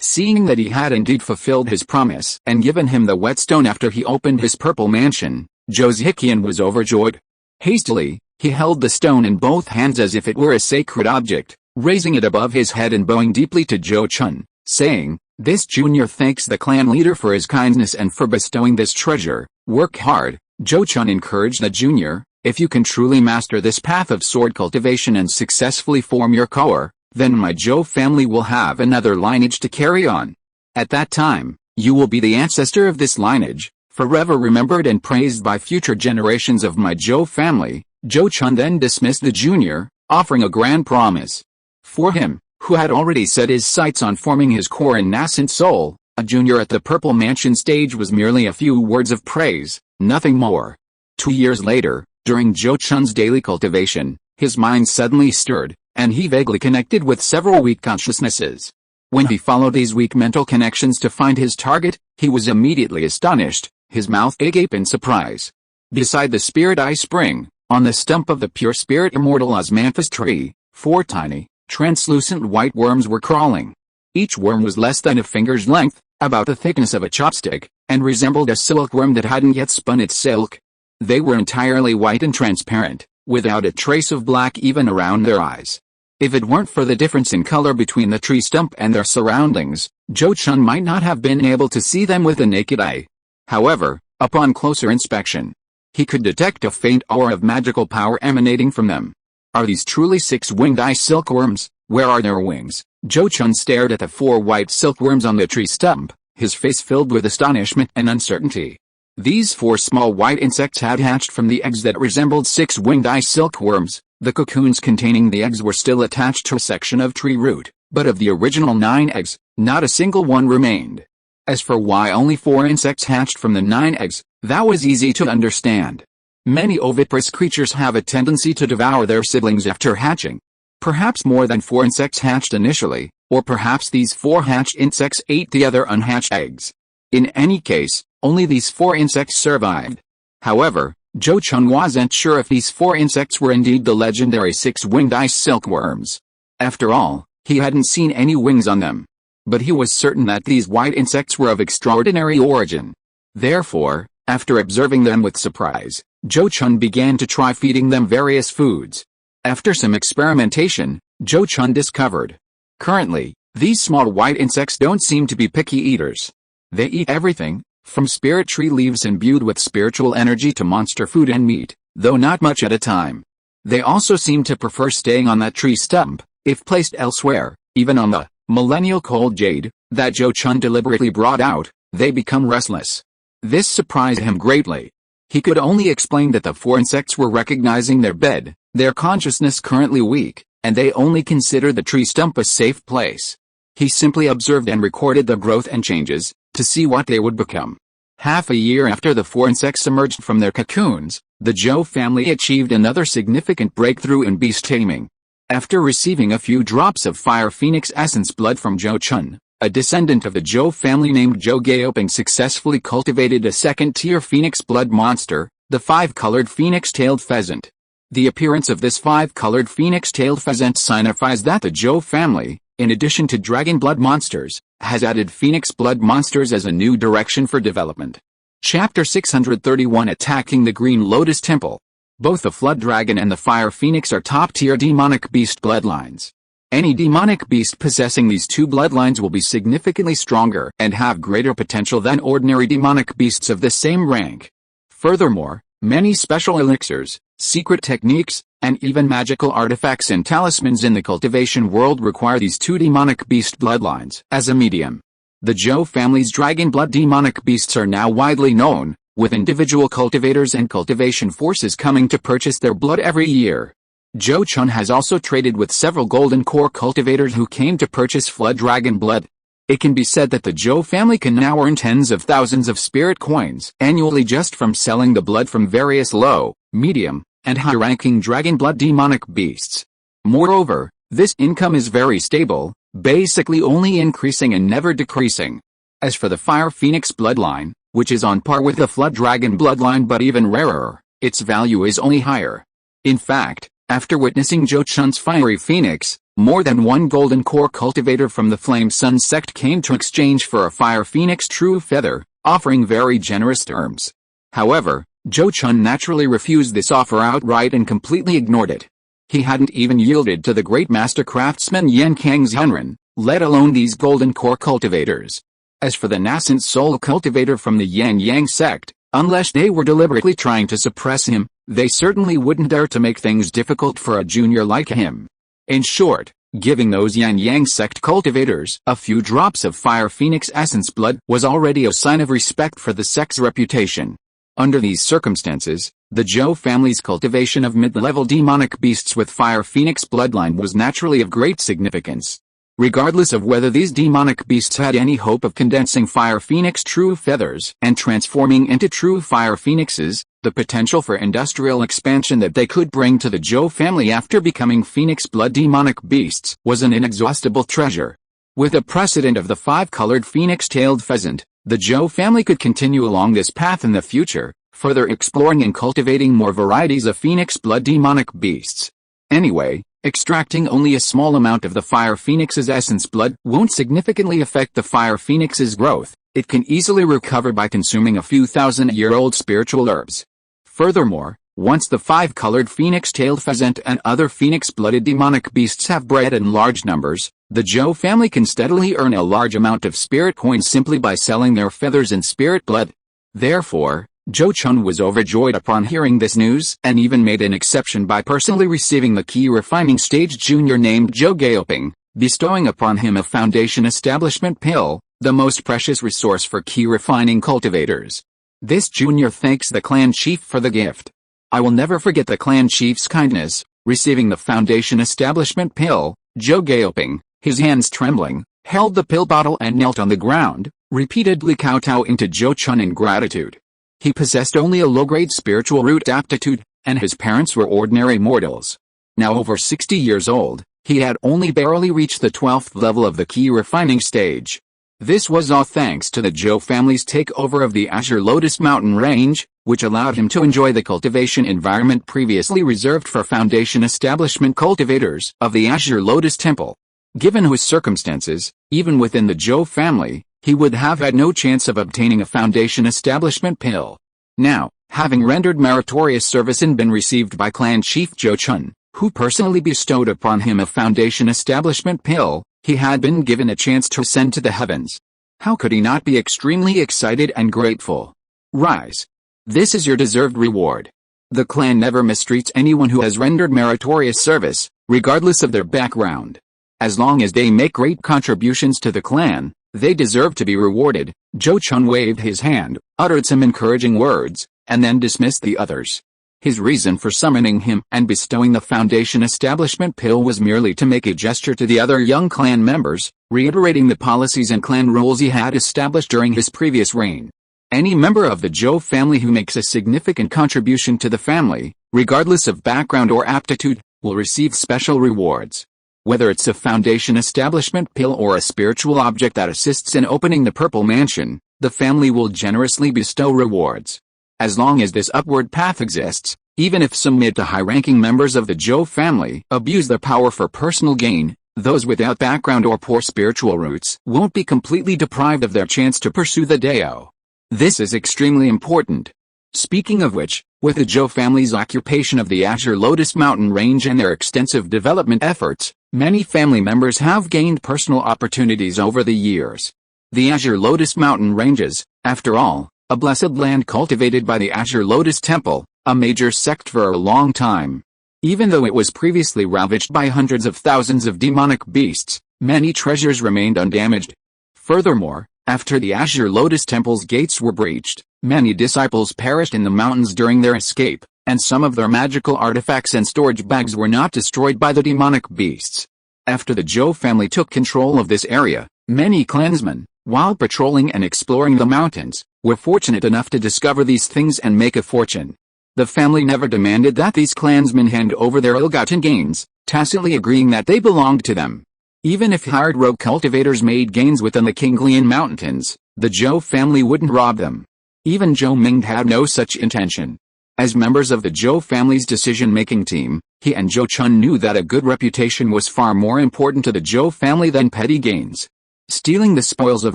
[SPEAKER 1] Seeing that he had indeed fulfilled his promise and given him the whetstone after he opened his purple mansion, Zhou was overjoyed. Hastily, he held the stone in both hands as if it were a sacred object, raising it above his head and bowing deeply to Zhou Chun, saying, "This junior thanks the clan leader for his kindness and for bestowing this treasure. Work hard." Zhou Chun encouraged the junior, "If you can truly master this path of sword cultivation and successfully form your core, then my Zhou family will have another lineage to carry on. At that time, you will be the ancestor of this lineage, forever remembered and praised by future generations of my Zhou family." Zhou Chun then dismissed the junior, offering a grand promise. For him, who had already set his sights on forming his core and nascent soul, a junior at the Purple Mansion stage was merely a few words of praise, nothing more. 2 years later, During Zhou Chun's daily cultivation, his mind suddenly stirred, and he vaguely connected with several weak consciousnesses. When he followed these weak mental connections to find his target, he was immediately astonished, his mouth agape in surprise. Beside the spirit eye spring, on the stump of the pure spirit immortal osmanthus tree, 4 tiny, translucent white worms were crawling. Each worm was less than a finger's length, about the thickness of a chopstick, and resembled a silkworm that hadn't yet spun its silk. They were entirely white and transparent, without a trace of black even around their eyes. If it weren't for the difference in color between the tree stump and their surroundings, Zhou Chun might not have been able to see them with the naked eye. However, upon closer inspection, he could detect a faint aura of magical power emanating from them. Are these truly 6-winged eye silkworms? Where are their wings? Zhou Chun stared at the 4 white silkworms on the tree stump, his face filled with astonishment and uncertainty. These 4 small white insects had hatched from the eggs that resembled 6-winged eye silkworms. The cocoons containing the eggs were still attached to a section of tree root, but of the original 9 eggs, not a single one remained. As for why only 4 insects hatched from the 9 eggs, that was easy to understand. Many oviparous creatures have a tendency to devour their siblings after hatching. Perhaps more than 4 insects hatched initially, or perhaps these 4 hatched insects ate the other unhatched eggs. In any case, only these 4 insects survived. However, Zhou Chun wasn't sure if these 4 insects were indeed the legendary 6-winged ice silkworms. After all, he hadn't seen any wings on them. But he was certain that these white insects were of extraordinary origin. Therefore, after observing them with surprise, Zhou Chun began to try feeding them various foods. After some experimentation, Zhou Chun discovered. Currently, these small white insects don't seem to be picky eaters. They eat everything, from spirit tree leaves imbued with spiritual energy to monster food and meat, though not much at a time. They also seem to prefer staying on that tree stump, if placed elsewhere, even on the millennial cold jade that Zhou Chun deliberately brought out, they become restless. This surprised him greatly. He could only explain that the 4 insects were recognizing their bed, their consciousness currently weak, and they only considered the tree stump a safe place. He simply observed and recorded the growth and changes, to see what they would become. Half a year after the 4 insects emerged from their cocoons, the Zhou family achieved another significant breakthrough in beast taming. After receiving a few drops of fire phoenix essence blood from Zhou Chun, a descendant of the Zhou family named Zhou Gaoping successfully cultivated a second-tier phoenix blood monster, the 5-colored phoenix-tailed pheasant. The appearance of this 5-colored phoenix-tailed pheasant signifies that the Zhou family, in addition to dragon blood monsters, has added phoenix blood monsters as a new direction for development. Chapter 631 Attacking the Green Lotus Temple. Both the Flood Dragon and the Fire Phoenix are top-tier demonic beast bloodlines. Any demonic beast possessing these 2 bloodlines will be significantly stronger and have greater potential than ordinary demonic beasts of the same rank. Furthermore, many special elixirs, secret techniques, and even magical artifacts and talismans in the cultivation world require these 2 demonic beast bloodlines as a medium. The Zhou family's dragon blood demonic beasts are now widely known, with individual cultivators and cultivation forces coming to purchase their blood every year. Zhou Chun has also traded with several golden core cultivators who came to purchase flood dragon blood. It can be said that the Zhou family can now earn tens of thousands of spirit coins annually just from selling the blood from various low, medium, and high-ranking dragon blood demonic beasts. Moreover, this income is very stable, basically only increasing and never decreasing. As for the Fire Phoenix bloodline, which is on par with the Flood Dragon bloodline but even rarer, its value is only higher. In fact, after witnessing Zhou Chun's Fiery Phoenix, more than one golden core cultivator from the Flame Sun sect came to exchange for a Fire Phoenix True Feather, offering very generous terms. However, Zhou Chun naturally refused this offer outright and completely ignored it. He hadn't even yielded to the great master craftsman Yan Kang's Hunren, let alone these golden core cultivators. As for the nascent soul cultivator from the Yan Yang sect, unless they were deliberately trying to suppress him, they certainly wouldn't dare to make things difficult for a junior like him. In short, giving those Yan Yang sect cultivators a few drops of Fire Phoenix essence blood was already a sign of respect for the sect's reputation. Under these circumstances, the Zhou family's cultivation of mid-level demonic beasts with Fire Phoenix bloodline was naturally of great significance. Regardless of whether these demonic beasts had any hope of condensing Fire Phoenix true feathers and transforming into true Fire Phoenixes, the potential for industrial expansion that they could bring to the Zhou family after becoming phoenix blood demonic beasts was an inexhaustible treasure. With a precedent of the 5-colored phoenix-tailed pheasant, the Zhou family could continue along this path in the future, further exploring and cultivating more varieties of phoenix blood demonic beasts. Anyway, extracting only a small amount of the fire phoenix's essence blood won't significantly affect the fire phoenix's growth. It can easily recover by consuming a few thousand-year-old spiritual herbs. Furthermore, once the 5-colored phoenix-tailed pheasant and other phoenix-blooded demonic beasts have bred in large numbers, the Zhou family can steadily earn a large amount of spirit coins simply by selling their feathers and spirit blood. Therefore, Zhou Chun was overjoyed upon hearing this news and even made an exception by personally receiving the key refining stage junior named Zhou Gaoping, bestowing upon him a foundation establishment pill, the most precious resource for key refining cultivators. This junior thanks the clan chief for the gift. I will never forget the clan chief's kindness. Receiving the foundation establishment pill, Zhou Gaoping, his hands trembling, held the pill bottle and knelt on the ground, repeatedly kowtowing to Zhou Chun in gratitude. He possessed only a low-grade spiritual root aptitude, and his parents were ordinary mortals. Now over 60 years old, he had only barely reached the 12th level of the key refining stage. This was all thanks to the Zhou family's takeover of the Azure Lotus Mountain Range, which allowed him to enjoy the cultivation environment previously reserved for foundation establishment cultivators of the Azure Lotus Temple. Given his circumstances, even within the Zhou family, he would have had no chance of obtaining a foundation establishment pill. Now, having rendered meritorious service and been received by clan chief Zhou Chun, who personally bestowed upon him a foundation establishment pill, he had been given a chance to ascend to the heavens. How could he not be extremely excited and grateful? Rise. This is your deserved reward. The clan never mistreats anyone who has rendered meritorious service, regardless of their background. As long as they make great contributions to the clan, they deserve to be rewarded. Zhou Chun waved his hand, uttered some encouraging words, and then dismissed the others. His reason for summoning him and bestowing the foundation establishment pill was merely to make a gesture to the other young clan members, reiterating the policies and clan rules he had established during his previous reign. Any member of the Zhou family who makes a significant contribution to the family, regardless of background or aptitude, will receive special rewards. Whether it's a foundation establishment pill or a spiritual object that assists in opening the Purple Mansion, the family will generously bestow rewards. As long as this upward path exists, even if some mid to high-ranking members of the Zhou family abuse their power for personal gain, those without background or poor spiritual roots won't be completely deprived of their chance to pursue the Dao. This is extremely important. Speaking of which, with the Zhou family's occupation of the Azure Lotus Mountain Range and their extensive development efforts, many family members have gained personal opportunities over the years. The Azure Lotus Mountain Ranges, after all, a blessed land cultivated by the Azure Lotus Temple, a major sect for a long time. Even though it was previously ravaged by hundreds of thousands of demonic beasts, many treasures remained undamaged. Furthermore, after the Azure Lotus Temple's gates were breached, many disciples perished in the mountains during their escape, and some of their magical artifacts and storage bags were not destroyed by the demonic beasts. After the Zhou family took control of this area, many clansmen, while patrolling and exploring the mountains, were fortunate enough to discover these things and make a fortune. The family never demanded that these clansmen hand over their ill-gotten gains, tacitly agreeing that they belonged to them. Even if hired rogue cultivators made gains within the Qinglian Mountains, the Zhou family wouldn't rob them. Even Zhou Ming had no such intention. As members of the Zhou family's decision-making team, he and Zhou Chun knew that a good reputation was far more important to the Zhou family than petty gains. Stealing the spoils of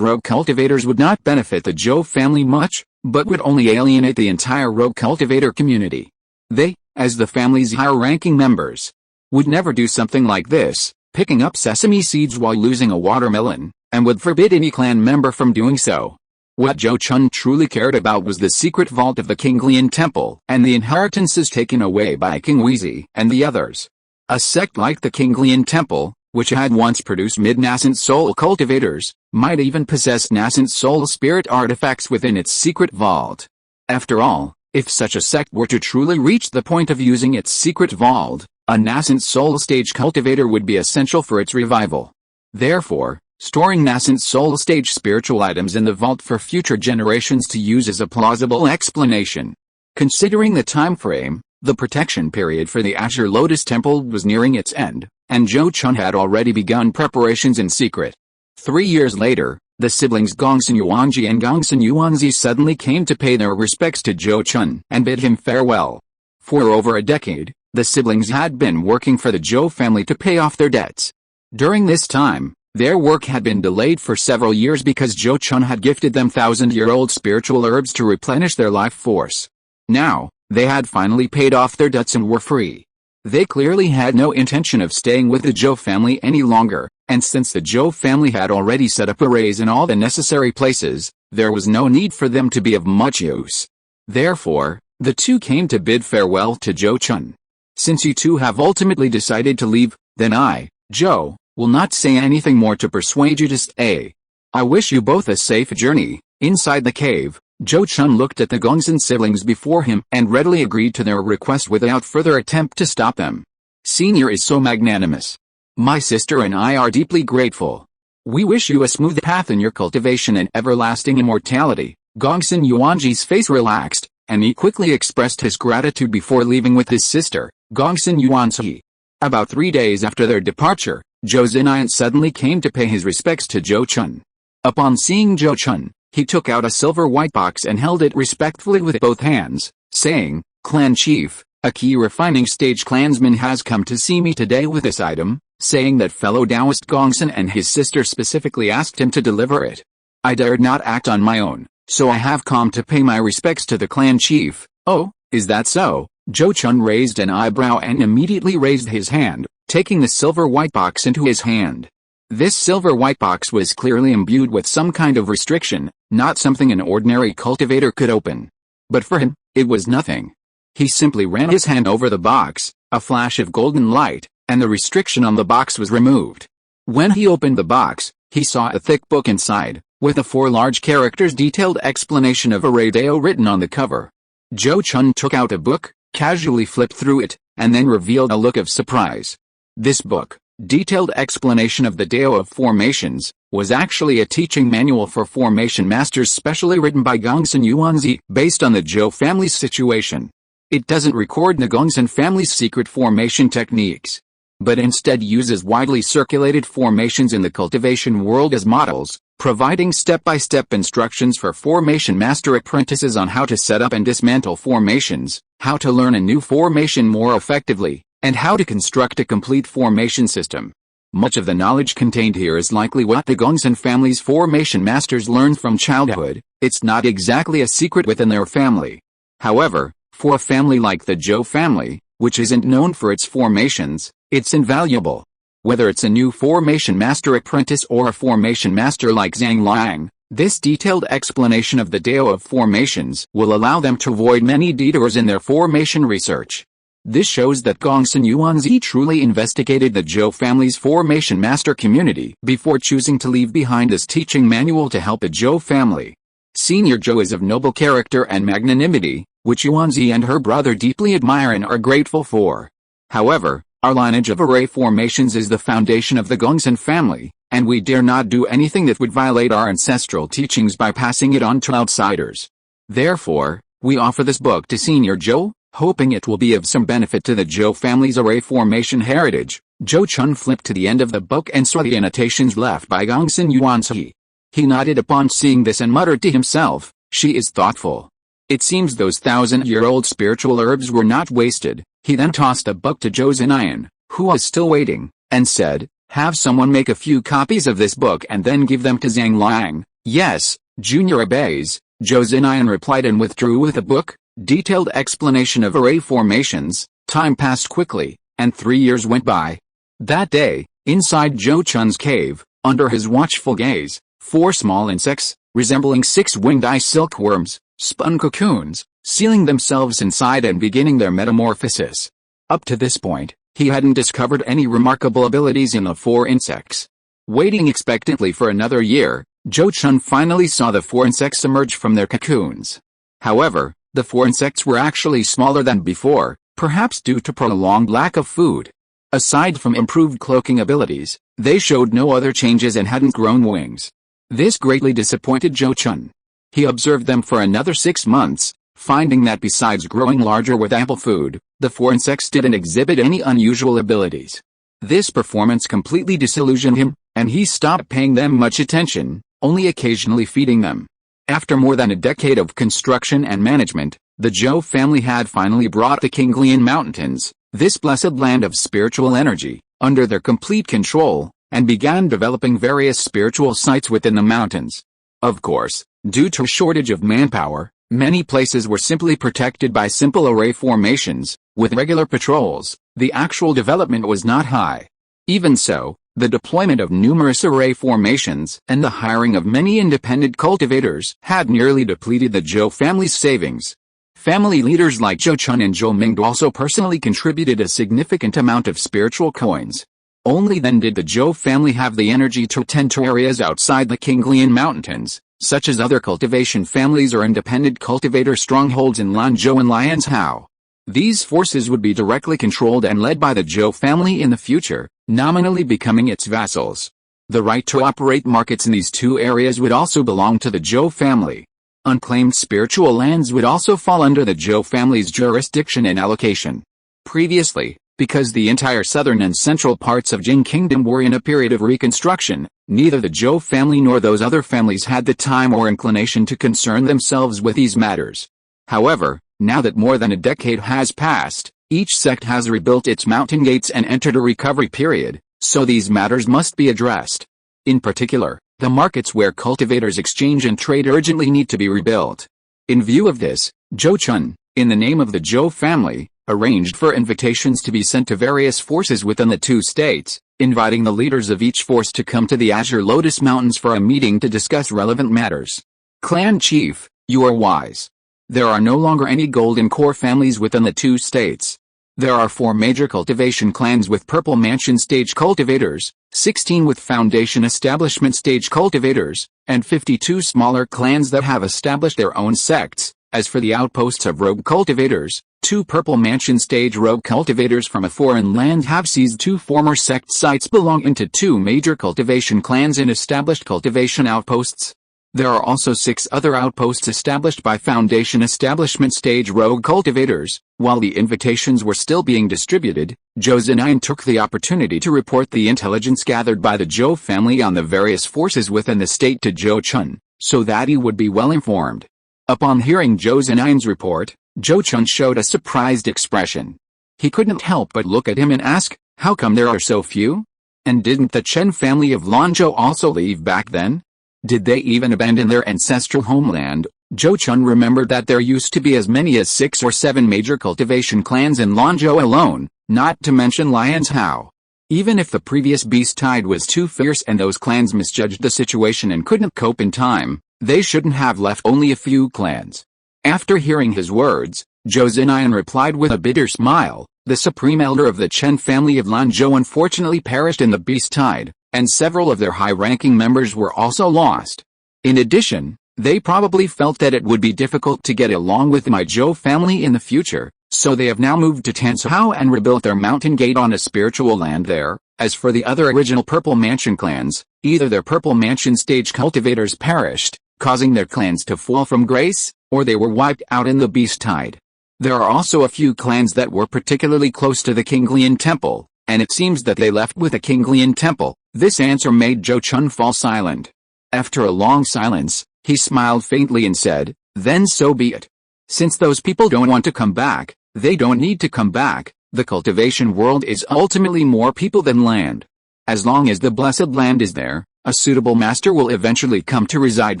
[SPEAKER 1] rogue cultivators would not benefit the Zhou family much, but would only alienate the entire rogue cultivator community. They, as the family's higher-ranking members, would never do something like this, picking up sesame seeds while losing a watermelon, and would forbid any clan member from doing so. What Zhou Chun truly cared about was the secret vault of the Qinglian Temple and the inheritances taken away by King Wheezy and the others. A sect like the Qinglian Temple, which had once produced mid-nascent soul cultivators, might even possess nascent soul spirit artifacts within its secret vault. After all, if such a sect were to truly reach the point of using its secret vault, a nascent soul stage cultivator would be essential for its revival. Therefore, storing nascent soul stage spiritual items in the vault for future generations to use is a plausible explanation. Considering the time frame, the protection period for the Azure Lotus Temple was nearing its end, and Zhou Chun had already begun preparations in secret. 3 years later, the siblings Gongsun Yuanji and Gongsun Yuanzi suddenly came to pay their respects to Zhou Chun and bid him farewell. For over a decade, the siblings had been working for the Zhou family to pay off their debts. During this time, their work had been delayed for several years because Zhou Chun had gifted them thousand-year-old spiritual herbs to replenish their life force. Now, they had finally paid off their debts and were free. They clearly had no intention of staying with the Zhou family any longer, and since the Zhou family had already set up arrays in all the necessary places, there was no need for them to be of much use. Therefore, the two came to bid farewell to Zhou Chun. Since you two have ultimately decided to leave, then I, Zhou, will not say anything more to persuade you to stay. I wish you both a safe journey. Inside the cave, Zhou Chun looked at the Gongsun siblings before him and readily agreed to their request without further attempt to stop them. Senior is so magnanimous. My sister and I are deeply grateful. We wish you a smooth path in your cultivation and everlasting immortality. Gongsun Yuanji's face relaxed, and he quickly expressed his gratitude before leaving with his sister, Gongsun Yuanzi. About 3 days after their departure, Zhou Zinayan suddenly came to pay his respects to Zhou Chun. Upon seeing Zhou Chun, he took out a silver white box and held it respectfully with both hands, saying, "Clan Chief, a key refining stage clansman has come to see me today with this item," saying that fellow Taoist Gongsun and his sister specifically asked him to deliver it. I dared not act on my own, so I have come to pay my respects to the clan chief. Oh, is that so? Zhou Chun raised an eyebrow and immediately raised his hand, taking the silver white box into his hand. This silver white box was clearly imbued with some kind of restriction, not something an ordinary cultivator could open. But for him, it was nothing. He simply ran his hand over the box, a flash of golden light, and the restriction on the box was removed. When he opened the box, he saw a thick book inside, with a 4 large characters detailed explanation of Array Dao written on the cover. Zhou Chun took out the book, casually flipped through it, and then revealed a look of surprise. This book, detailed explanation of the Dao of formations, was actually a teaching manual for formation masters specially written by Gongsun Yuanzi based on the Zhou family's situation. It doesn't record the Gongsun family's secret formation techniques, but instead uses widely circulated formations in the cultivation world as models, providing step-by-step instructions for formation master apprentices on how to set up and dismantle formations, how to learn a new formation more effectively, and how to construct a complete formation system. Much of the knowledge contained here is likely what the Gongsun family's formation masters learned from childhood. It's not exactly a secret within their family. However, for a family like the Zhou family, which isn't known for its formations, it's invaluable. Whether it's a new formation master apprentice or a formation master like Zhang Liang, this detailed explanation of the Dao of formations will allow them to avoid many detours in their formation research. This shows that Gongsun Yuanzi truly investigated the Zhou family's formation master community before choosing to leave behind this teaching manual to help the Zhou family. Senior Zhou is of noble character and magnanimity, which Yuanzi and her brother deeply admire and are grateful for. However, our lineage of array formations is the foundation of the Gongsun family, and we dare not do anything that would violate our ancestral teachings by passing it on to outsiders. Therefore, we offer this book to Senior Zhou, hoping it will be of some benefit to the Zhou family's array formation heritage. Zhou Chun flipped to the end of the book and saw the annotations left by Gongsun Yuanzi. He nodded upon seeing this and muttered to himself, "She is thoughtful. It seems those 1,000-year-old spiritual herbs were not wasted." He then tossed a book to Zhou Zinayan, who was still waiting, and said, "Have someone make a few copies of this book and then give them to Zhang Liang." "Yes, Junior obeys," Zhou Zinayan replied and withdrew with the book. Detailed explanation of array formations. Time passed quickly, and 3 years went by. That day, inside Zhou Chun's cave, under his watchful gaze, 4 small insects, resembling 6-winged ice silkworms, spun cocoons, sealing themselves inside and beginning their metamorphosis. Up to this point, he hadn't discovered any remarkable abilities in the 4 insects. Waiting expectantly for another year, Zhou Chun finally saw the 4 insects emerge from their cocoons. However, the 4 insects were actually smaller than before, perhaps due to prolonged lack of food. Aside from improved cloaking abilities, they showed no other changes and hadn't grown wings. This greatly disappointed Zhou Chun. He observed them for another 6 months, Finding that besides growing larger with ample food, the foreign sects didn't exhibit any unusual abilities. This performance completely disillusioned him, and he stopped paying them much attention, only occasionally feeding them. After more than a decade of construction and management, the Zhou family had finally brought the Qinglian Mountains, this blessed land of spiritual energy, under their complete control, and began developing various spiritual sites within the mountains. Of course, due to a shortage of manpower, many places were simply protected by simple array formations. With regular patrols, the actual development was not high. Even so, the deployment of numerous array formations and the hiring of many independent cultivators had nearly depleted the Zhou family's savings. Family leaders like Zhou Chun and Zhou Ming also personally contributed a significant amount of spiritual coins. Only then did the Zhou family have the energy to tend to areas outside the Qinglian Mountains, such as other cultivation families or independent cultivator strongholds in Lanzhou and Lianzhou. These forces would be directly controlled and led by the Zhou family in the future, nominally becoming its vassals. The right to operate markets in these two areas would also belong to the Zhou family. Unclaimed spiritual lands would also fall under the Zhou family's jurisdiction and allocation. Previously, because the entire southern and central parts of Jing Kingdom were in a period of reconstruction, neither the Zhou family nor those other families had the time or inclination to concern themselves with these matters. However, now that more than a decade has passed, each sect has rebuilt its mountain gates and entered a recovery period, so these matters must be addressed. In particular, the markets where cultivators exchange and trade urgently need to be rebuilt. In view of this, Zhou Chun, in the name of the Zhou family, arranged for invitations to be sent to various forces within the two states, inviting the leaders of each force to come to the Azure Lotus Mountains for a meeting to discuss relevant matters. Clan Chief, you are wise. There are no longer any golden core families within the two states. There are 4 major cultivation clans with Purple Mansion stage cultivators, 16 with Foundation Establishment stage cultivators, and 52 smaller clans that have established their own sects. As for the outposts of rogue cultivators, 2 Purple Mansion stage rogue cultivators from a foreign land have seized 2 former sect sites belonging to 2 major cultivation clans in established cultivation outposts. There are also 6 other outposts established by Foundation Establishment stage rogue cultivators. While the invitations were still being distributed, Zhou Zinan took the opportunity to report the intelligence gathered by the Zhou family on the various forces within the state to Zhou Chun, so that he would be well informed. Upon hearing Zhou Zinan's report, Zhou Chun showed a surprised expression. He couldn't help but look at him and ask, how come there are so few? And didn't the Chen family of Lanzhou also leave back then? Did they even abandon their ancestral homeland? Zhou Chun remembered that there used to be as many as 6 or 7 major cultivation clans in Lanzhou alone, not to mention Lianzhou. Even if the previous beast tide was too fierce and those clans misjudged the situation and couldn't cope in time, they shouldn't have left only a few clans. After hearing his words, Zhou Zinan replied with a bitter smile, the supreme elder of the Chen family of Lanzhou unfortunately perished in the beast tide, and several of their high-ranking members were also lost. In addition, they probably felt that it would be difficult to get along with my Zhou family in the future, so they have now moved to Tanzhou and rebuilt their mountain gate on a spiritual land there. As for the other original Purple Mansion clans, either their Purple Mansion stage cultivators perished, causing their clans to fall from grace, or they were wiped out in the beast tide. There are also a few clans that were particularly close to the Qinglian temple, and it seems that they left with a Qinglian temple. This answer made Zhou Chun fall silent. After a long silence, he smiled faintly and said, then so be it. Since those people don't want to come back, they don't need to come back. The cultivation world is ultimately more people than land. As long as the blessed land is there, a suitable master will eventually come to reside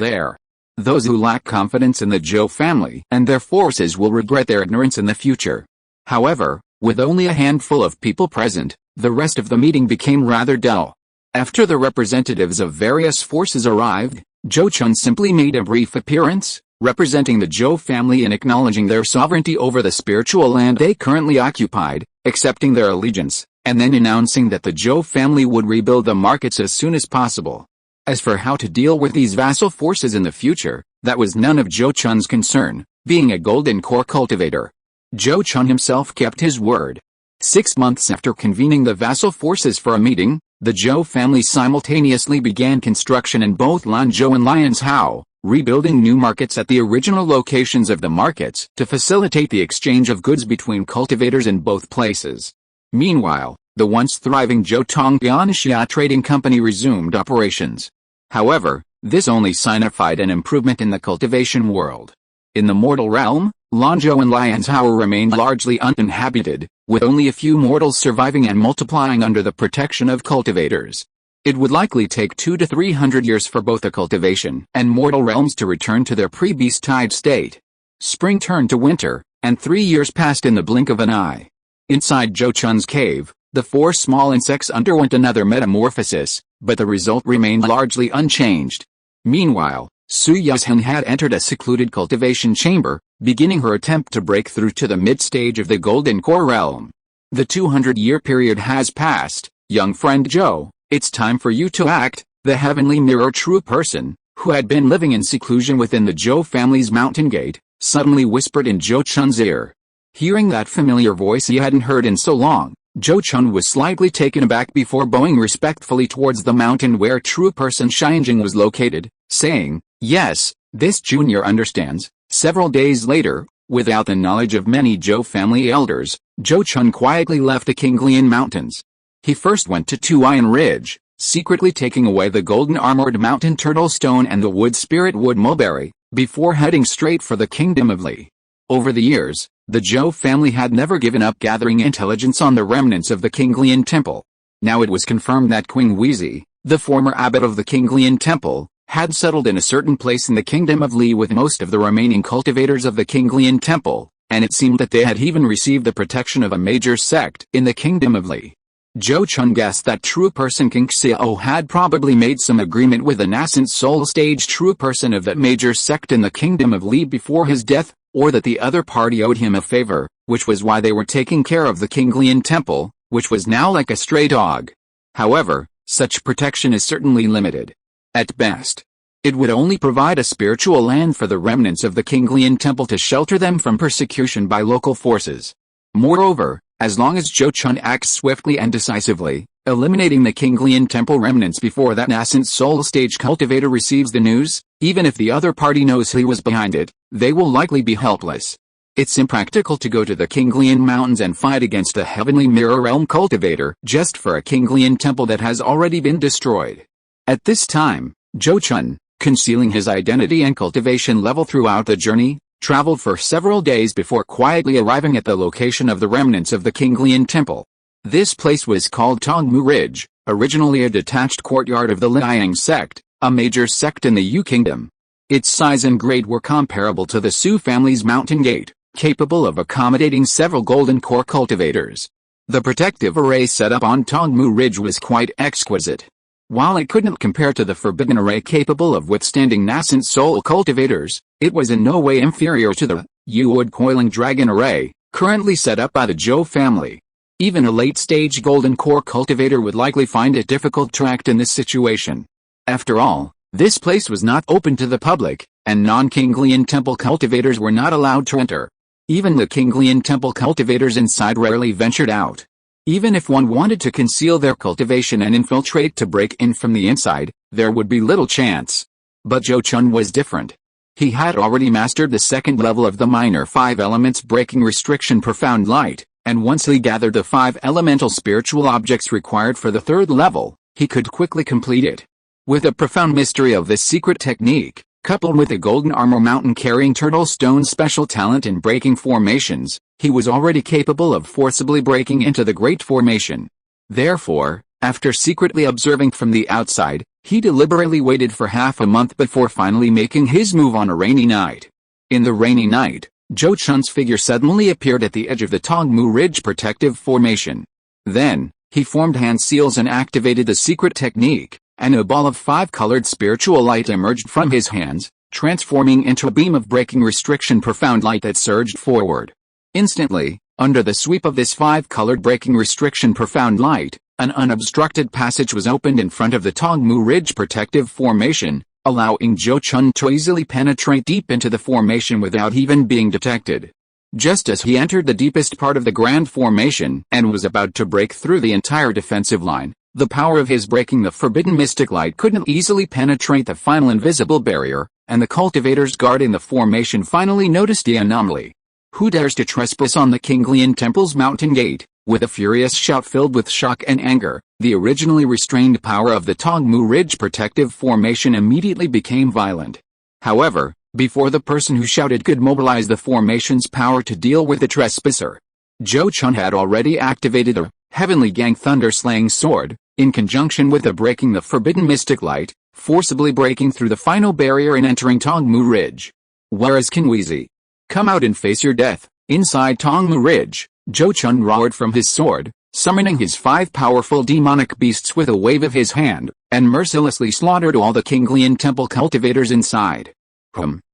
[SPEAKER 1] there. Those who lack confidence in the Zhou family and their forces will regret their ignorance in the future. However, with only a handful of people present, the rest of the meeting became rather dull. After the representatives of various forces arrived, Zhou Chun simply made a brief appearance, representing the Zhou family and acknowledging their sovereignty over the spiritual land they currently occupied, accepting their allegiance, and then announcing that the Zhou family would rebuild the markets as soon as possible. As for how to deal with these vassal forces in the future, that was none of Zhou Chun's concern, being a golden core cultivator. Zhou Chun himself kept his word. 6 months after convening the vassal forces for a meeting, the Zhou family simultaneously began construction in both Lanzhou and Lianzhou, rebuilding new markets at the original locations of the markets to facilitate the exchange of goods between cultivators in both places. Meanwhile, the once thriving Zhou trading company resumed operations. However, this only signified an improvement in the cultivation world. In the mortal realm, Lanzhou and Lianzhou remained largely uninhabited, with only a few mortals surviving and multiplying under the protection of cultivators. It would likely take 200 to 300 years for both the cultivation and mortal realms to return to their pre-beast tide state. Spring turned to winter, and 3 years passed in the blink of an eye. Inside Zhou Chun's cave, the 4 small insects underwent another metamorphosis, but the result remained largely unchanged. Meanwhile, Su Yuzhen had entered a secluded cultivation chamber, beginning her attempt to break through to the mid-stage of the Golden Core realm. The 200-year period has passed, young friend Zhou. It's time for you to act, the heavenly mirror true person, who had been living in seclusion within the Zhou family's mountain gate, suddenly whispered in Zhou Chun's ear. Hearing that familiar voice he hadn't heard in so long, Zhou Chun was slightly taken aback before bowing respectfully towards the mountain where true person Xianjing was located, saying, "Yes, this junior understands." Several days later, without the knowledge of many Zhou family elders, Zhou Chun quietly left the Qinglian Mountains. He first went to Tuian Ridge, secretly taking away the golden armored mountain turtle stone and the wood spirit wood mulberry, before heading straight for the kingdom of Li. Over the years, the Zhou family had never given up gathering intelligence on the remnants of the Qinglian temple. Now it was confirmed that Qing Wezi, the former abbot of the Qinglian temple, had settled in a certain place in the kingdom of Li with most of the remaining cultivators of the Qinglian temple, and it seemed that they had even received the protection of a major sect in the kingdom of Li. Zhou Chun guessed that true person King Xiao had probably made some agreement with the nascent soul stage true person of that major sect in the kingdom of Li before his death, or that the other party owed him a favor, which was why they were taking care of the Qinglian temple, which was now like a stray dog. However, such protection is certainly limited. At best, it would only provide a spiritual land for the remnants of the Qinglian temple to shelter them from persecution by local forces. Moreover, as long as Zhou Chun acts swiftly and decisively, eliminating the Qinglian temple remnants before that nascent soul stage cultivator receives the news, even if the other party knows he was behind it, they will likely be helpless. It's impractical to go to the Qinglian mountains and fight against a heavenly mirror realm cultivator just for a Qinglian temple that has already been destroyed. At this time, Zhou Chun, concealing his identity and cultivation level throughout the journey, traveled for several days before quietly arriving at the location of the remnants of the Qinglian temple. This place was called Tongmu Ridge, originally a detached courtyard of the Liang sect, a major sect in the Yu kingdom. Its size and grade were comparable to the Su family's mountain gate, capable of accommodating several golden core cultivators. The protective array set up on Tongmu Ridge was quite exquisite. While it couldn't compare to the forbidden array capable of withstanding nascent soul cultivators, it was in no way inferior to the Yu-wood coiling dragon array, currently set up by the Zhou family. Even a late-stage golden core cultivator would likely find it difficult to act in this situation. After all, this place was not open to the public, and non-Qinglian temple cultivators were not allowed to enter. Even the Qinglian temple cultivators inside rarely ventured out. Even if one wanted to conceal their cultivation and infiltrate to break in from the inside, there would be little chance. But Zhou Chun was different. He had already mastered the second level of the minor 5 elements breaking restriction profound light, and once he gathered the 5 elemental spiritual objects required for the third level, he could quickly complete it. With the profound mystery of this secret technique, coupled with the golden armor mountain carrying turtle stone special talent in breaking formations, he was already capable of forcibly breaking into the great formation. Therefore, after secretly observing from the outside, he deliberately waited for half a month before finally making his move on a rainy night. In the rainy night, Zhou Chun's figure suddenly appeared at the edge of the Tongmu Ridge protective formation. Then, he formed hand seals and activated the secret technique, and a ball of 5-colored spiritual light emerged from his hands, transforming into a beam of breaking restriction profound light that surged forward. Instantly, under the sweep of this 5-colored breaking restriction profound light, an unobstructed passage was opened in front of the Tongmu Ridge protective formation, allowing Zhou Chun to easily penetrate deep into the formation without even being detected. Just as he entered the deepest part of the grand formation and was about to break through the entire defensive line, the power of his breaking the forbidden mystic light couldn't easily penetrate the final invisible barrier, and the cultivators guarding the formation finally noticed the anomaly. "Who dares to trespass on the Kinglian Temple's mountain gate?" With a furious shout filled with shock and anger, the originally restrained power of the Tongmu Ridge protective formation immediately became violent. However, before the person who shouted could mobilize the formation's power to deal with the trespasser, Zhou Chun had already activated a Heavenly Gang Thunder-Slaying Sword, in conjunction with the Breaking the Forbidden Mystic Light, forcibly breaking through the final barrier and entering Tongmu Ridge. "Where is Kinwezi? Come out and face your death." Inside Tongmu Ridge, Zhou Chun roared from his sword, summoning his 5 powerful demonic beasts with a wave of his hand, and mercilessly slaughtered all the Kinglian Temple cultivators inside.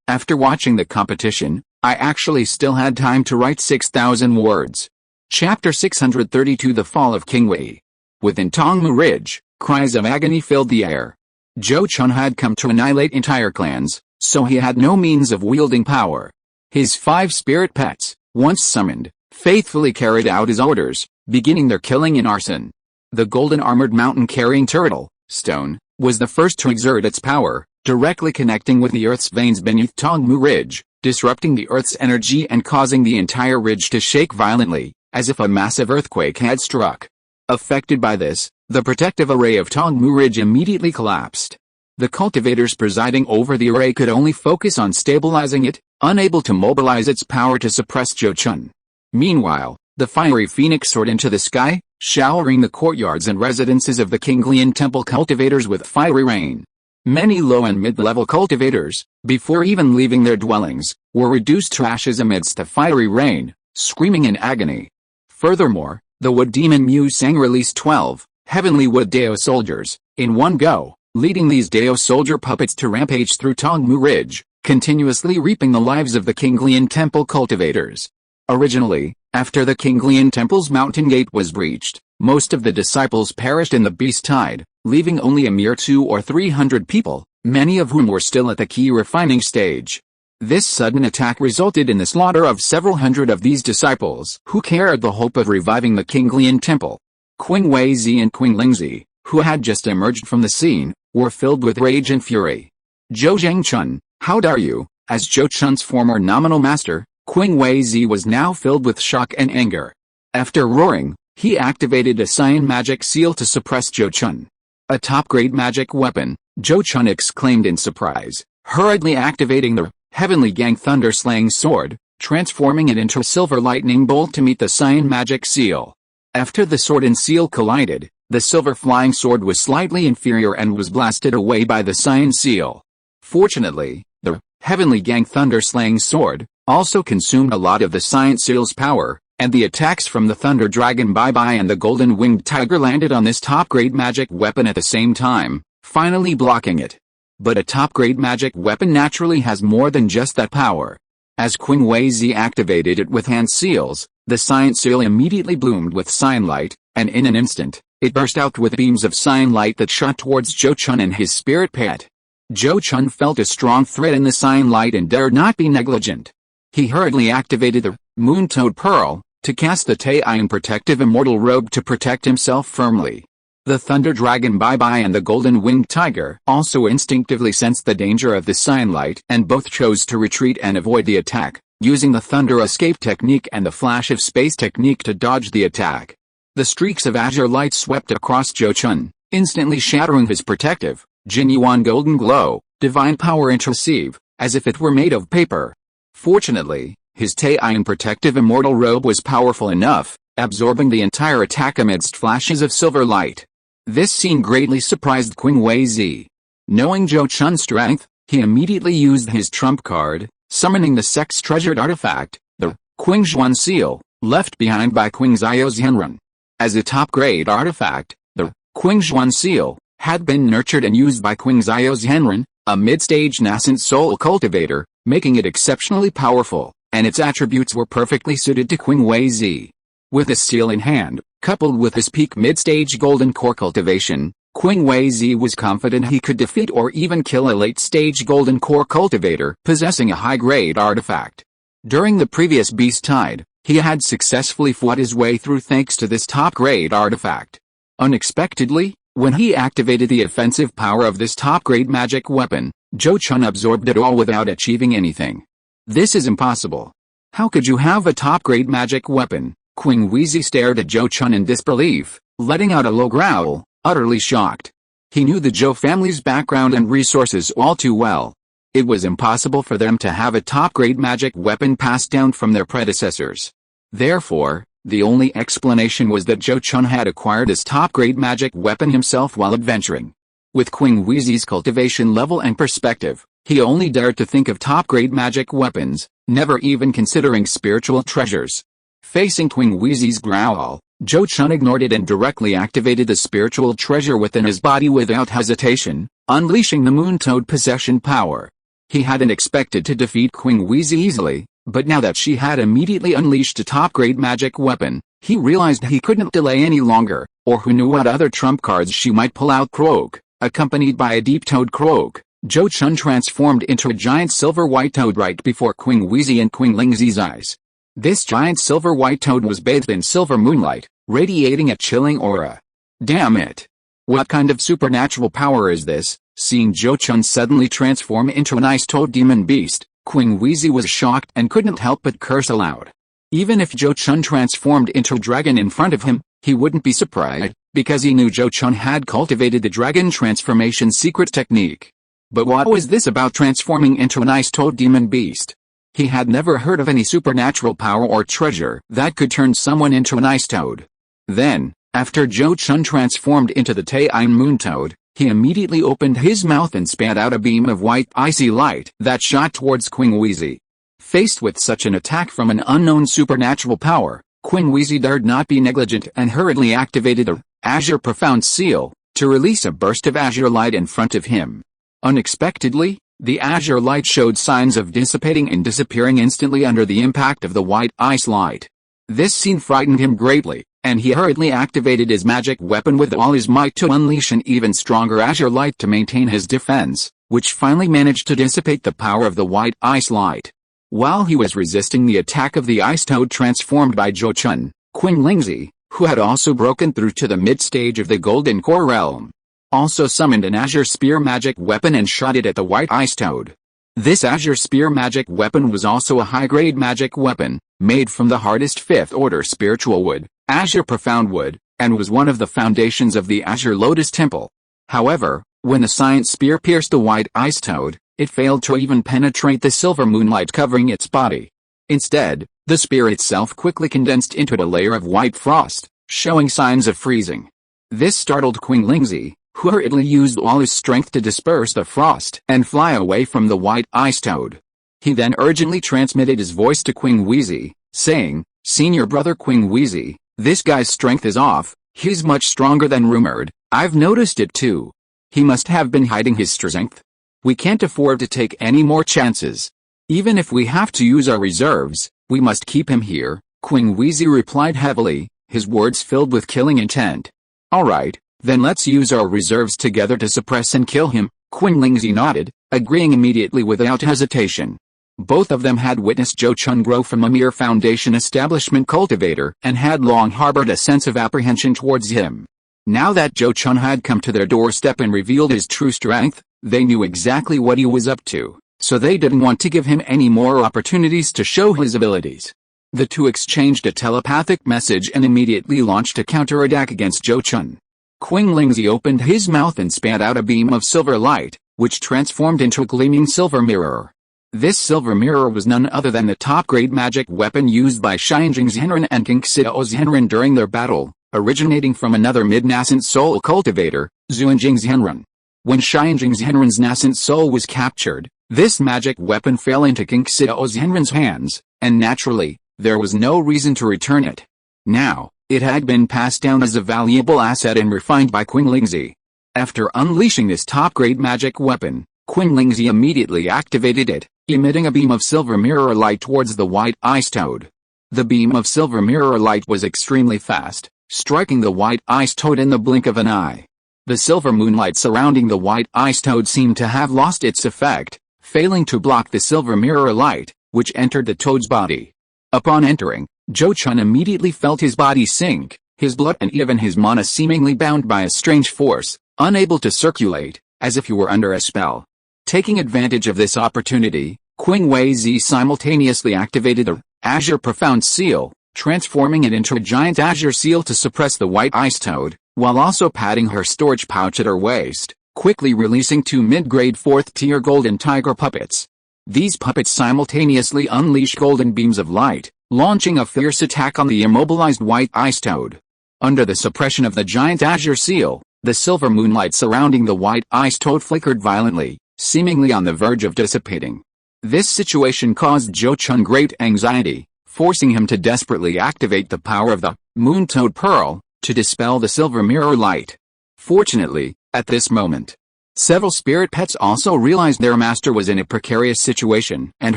[SPEAKER 1] After watching the competition, I actually still had time to write 6,000 words. Chapter 632 The Fall of Kinwei. Within Tongmu Ridge, cries of agony filled the air. Zhou Chun had come to annihilate entire clans, so he had no means of wielding power. His 5 spirit pets, once summoned, faithfully carried out his orders, beginning their killing in arson. The golden armored mountain-carrying turtle, Stone, was the first to exert its power, directly connecting with the Earth's veins beneath Tongmu Ridge, disrupting the Earth's energy and causing the entire ridge to shake violently, as if a massive earthquake had struck. Affected by this, the protective array of Tongmu Ridge immediately collapsed. The cultivators presiding over the array could only focus on stabilizing it, unable to mobilize its power to suppress Zhou Chun. Meanwhile, the fiery phoenix soared into the sky, showering the courtyards and residences of the Kinglian Temple cultivators with fiery rain. Many low and mid-level cultivators, before even leaving their dwellings, were reduced to ashes amidst the fiery rain, screaming in agony. Furthermore, the wood demon Mu Sang released 12 heavenly wood Dao soldiers, in one go, leading these Dao soldier puppets to rampage through Tongmu Ridge, continuously reaping the lives of the Kinglian Temple cultivators. Originally, after the Kinglian Temple's mountain gate was breached, most of the disciples perished in the beast tide, leaving only a mere 200 or 300 people, many of whom were still at the key refining stage. This sudden attack resulted in the slaughter of several hundred of these disciples who carried the hope of reviving the Kinglian Temple. Qing Weizi and Qing Lingzi, who had just emerged from the scene, were filled with rage and fury. "Zhou Zhangchun, how dare you?" As Zhou Chun's former nominal master, Qing Weizi was now filled with shock and anger. After roaring, he activated a cyan magic seal to suppress Zhou Chun. "A top-grade magic weapon," Zhou Chun exclaimed in surprise, hurriedly activating the Heavenly Gang Thunder-Slaying Sword, transforming it into a silver lightning bolt to meet the cyan magic seal. After the sword and seal collided, the silver flying sword was slightly inferior and was blasted away by the cyan seal. Fortunately, the Heavenly Gang Thunder-Slaying Sword also consumed a lot of the cyan seal's power, and the attacks from the Thunder Dragon Bye-Bye and the Golden Winged Tiger landed on this top-grade magic weapon at the same time, finally blocking it. But a top-grade magic weapon naturally has more than just that power. As Qing Weizi activated it with hand seals, the cyan seal immediately bloomed with cyan light, and in an instant, it burst out with beams of cyan light that shot towards Zhou Chun and his spirit pet. Zhou Chun felt a strong threat in the cyan light and dared not be negligent. He hurriedly activated the Moon Toad Pearl to cast the Taeyin Protective Immortal Robe to protect himself firmly. The Thunder Dragon Bye-Bye and the Golden Winged Tiger also instinctively sensed the danger of the cyan light and both chose to retreat and avoid the attack, using the Thunder Escape technique and the Flash of Space technique to dodge the attack. The streaks of azure light swept across Zhou Chun, instantly shattering his protective, genuine golden glow, divine power interceive, as if it were made of paper. Fortunately, his Taeyin Protective Immortal Robe was powerful enough, absorbing the entire attack amidst flashes of silver light. This scene greatly surprised Qing Weizi. Knowing Zhou Chun's strength, he immediately used his trump card, summoning the Sect's treasured artifact, the Qing Zhuan Seal, left behind by Qing Zhao Xianrun. As a top-grade artifact, the Qing Zhuan Seal had been nurtured and used by Qing Zhao Xianrun, a mid-stage nascent soul cultivator, making it exceptionally powerful, and its attributes were perfectly suited to Qing Weizi. With this seal in hand, coupled with his peak mid-stage golden core cultivation, Qing Weizi was confident he could defeat or even kill a late-stage golden core cultivator possessing a high-grade artifact. During the previous beast tide, he had successfully fought his way through thanks to this top-grade artifact. Unexpectedly, when he activated the offensive power of this top-grade magic weapon, Zhou Chun absorbed it all without achieving anything. This is impossible. How could you have a top-grade magic weapon? Qing Wheezy stared at Zhou Chun in disbelief, letting out a low growl, utterly shocked. He knew the Zhou family's background and resources all too well. It was impossible for them to have a top-grade magic weapon passed down from their predecessors. Therefore, the only explanation was that Zhou Chun had acquired his top-grade magic weapon himself while adventuring. With Qing Wheezy's cultivation level and perspective, he only dared to think of top-grade magic weapons, never even considering spiritual treasures. Facing Qing Wheezy's growl, Zhou Chun ignored it and directly activated the spiritual treasure within his body without hesitation, unleashing the Moon Toad possession power. He hadn't expected to defeat Qing Wheezy easily, but now that she had immediately unleashed a top-grade magic weapon, he realized he couldn't delay any longer, or who knew what other trump cards she might pull out. Croak. Accompanied by a deep toad croak, Zhou Chun transformed into a giant silver-white toad right before Qing Wheezy and Qing Lingzi's eyes. This giant silver-white toad was bathed in silver moonlight, radiating a chilling aura. Damn it! What kind of supernatural power is this? Seeing Zhou Chun suddenly transform into an ice toad demon beast, Qing Wheezy was shocked and couldn't help but curse aloud. Even if Zhou Chun transformed into a dragon in front of him, he wouldn't be surprised, because he knew Zhou Chun had cultivated the dragon transformation secret technique. But what was this about transforming into an ice toad demon beast? He had never heard of any supernatural power or treasure that could turn someone into an ice toad. Then, after Zhou Chun transformed into the Taime moon toad, he immediately opened his mouth and spat out a beam of white icy light that shot towards Qing Wheezy. Faced with such an attack from an unknown supernatural power, Qing Wheezy dared not be negligent and hurriedly activated a Azure Profound Seal to release a burst of azure light in front of him. Unexpectedly, the azure light showed signs of dissipating and disappearing instantly under the impact of the white ice light. This scene frightened him greatly, and he hurriedly activated his magic weapon with all his might to unleash an even stronger azure light to maintain his defense, which finally managed to dissipate the power of the white ice light. While he was resisting the attack of the ice toad transformed by Zhou Chun, Qing Lingzi, who had also broken through to the mid-stage of the Golden Core realm, also summoned an azure spear magic weapon and shot it at the white ice toad. This azure spear magic weapon was also a high-grade magic weapon, made from the hardest 5th order spiritual wood, Azure Profound Wood, and was one of the foundations of the Azure Lotus Temple. However, when the science spear pierced the white ice toad, it failed to even penetrate the silver moonlight covering its body. Instead, the spear itself quickly condensed into a layer of white frost, showing signs of freezing. This startled Qing Lingzi, who hurriedly used all his strength to disperse the frost and fly away from the white ice toad. He then urgently transmitted his voice to Qing Wheezy, saying, "Senior brother Qing Wheezy, this guy's strength is off, he's much stronger than rumored, I've noticed it too. He must have been hiding his strength. We can't afford to take any more chances. Even if we have to use our reserves, we must keep him here," Qing Wheezy replied heavily, his words filled with killing intent. "Alright, then let's use our reserves together to suppress and kill him," Qing Lingzi nodded, agreeing immediately without hesitation. Both of them had witnessed Zhou Chun grow from a mere foundation establishment cultivator and had long harbored a sense of apprehension towards him. Now that Zhou Chun had come to their doorstep and revealed his true strength, they knew exactly what he was up to, so they didn't want to give him any more opportunities to show his abilities. The two exchanged a telepathic message and immediately launched a counterattack against Zhou Chun. Qing Lingzi opened his mouth and spat out a beam of silver light, which transformed into a gleaming silver mirror. This silver mirror was none other than the top-grade magic weapon used by Xianjing Zhenren and King Xiao Zhenren during their battle, originating from another mid-nascent soul cultivator, Xuanjing Zhenren. When Xianjing Zhenren's nascent soul was captured, this magic weapon fell into King Xiao Zhenren's hands, and naturally, there was no reason to return it. Now, it had been passed down as a valuable asset and refined by Qing Lingzi. After unleashing this top-grade magic weapon, Qing Lingzi immediately activated it, emitting a beam of silver mirror light towards the white ice toad. The beam of silver mirror light was extremely fast, striking the white ice toad in the blink of an eye. The silver moonlight surrounding the white ice toad seemed to have lost its effect, failing to block the silver mirror light, which entered the toad's body. Upon entering, Zhou Chun immediately felt his body sink, his blood and even his mana seemingly bound by a strange force, unable to circulate, as if he were under a spell. Taking advantage of this opportunity, Qing Wei Zi simultaneously activated the Azure Profound Seal, transforming it into a giant azure seal to suppress the white ice toad, while also patting her storage pouch at her waist, quickly releasing 2 mid-grade 4th-tier golden tiger puppets. These puppets simultaneously unleash golden beams of light, launching a fierce attack on the immobilized white ice toad. Under the suppression of the giant azure seal, the silver moonlight surrounding the white ice toad flickered violently, seemingly on the verge of dissipating. This situation caused Zhou Chun great anxiety, forcing him to desperately activate the power of the Moon Toad Pearl to dispel the silver mirror light. Fortunately, at this moment, several spirit pets also realized their master was in a precarious situation and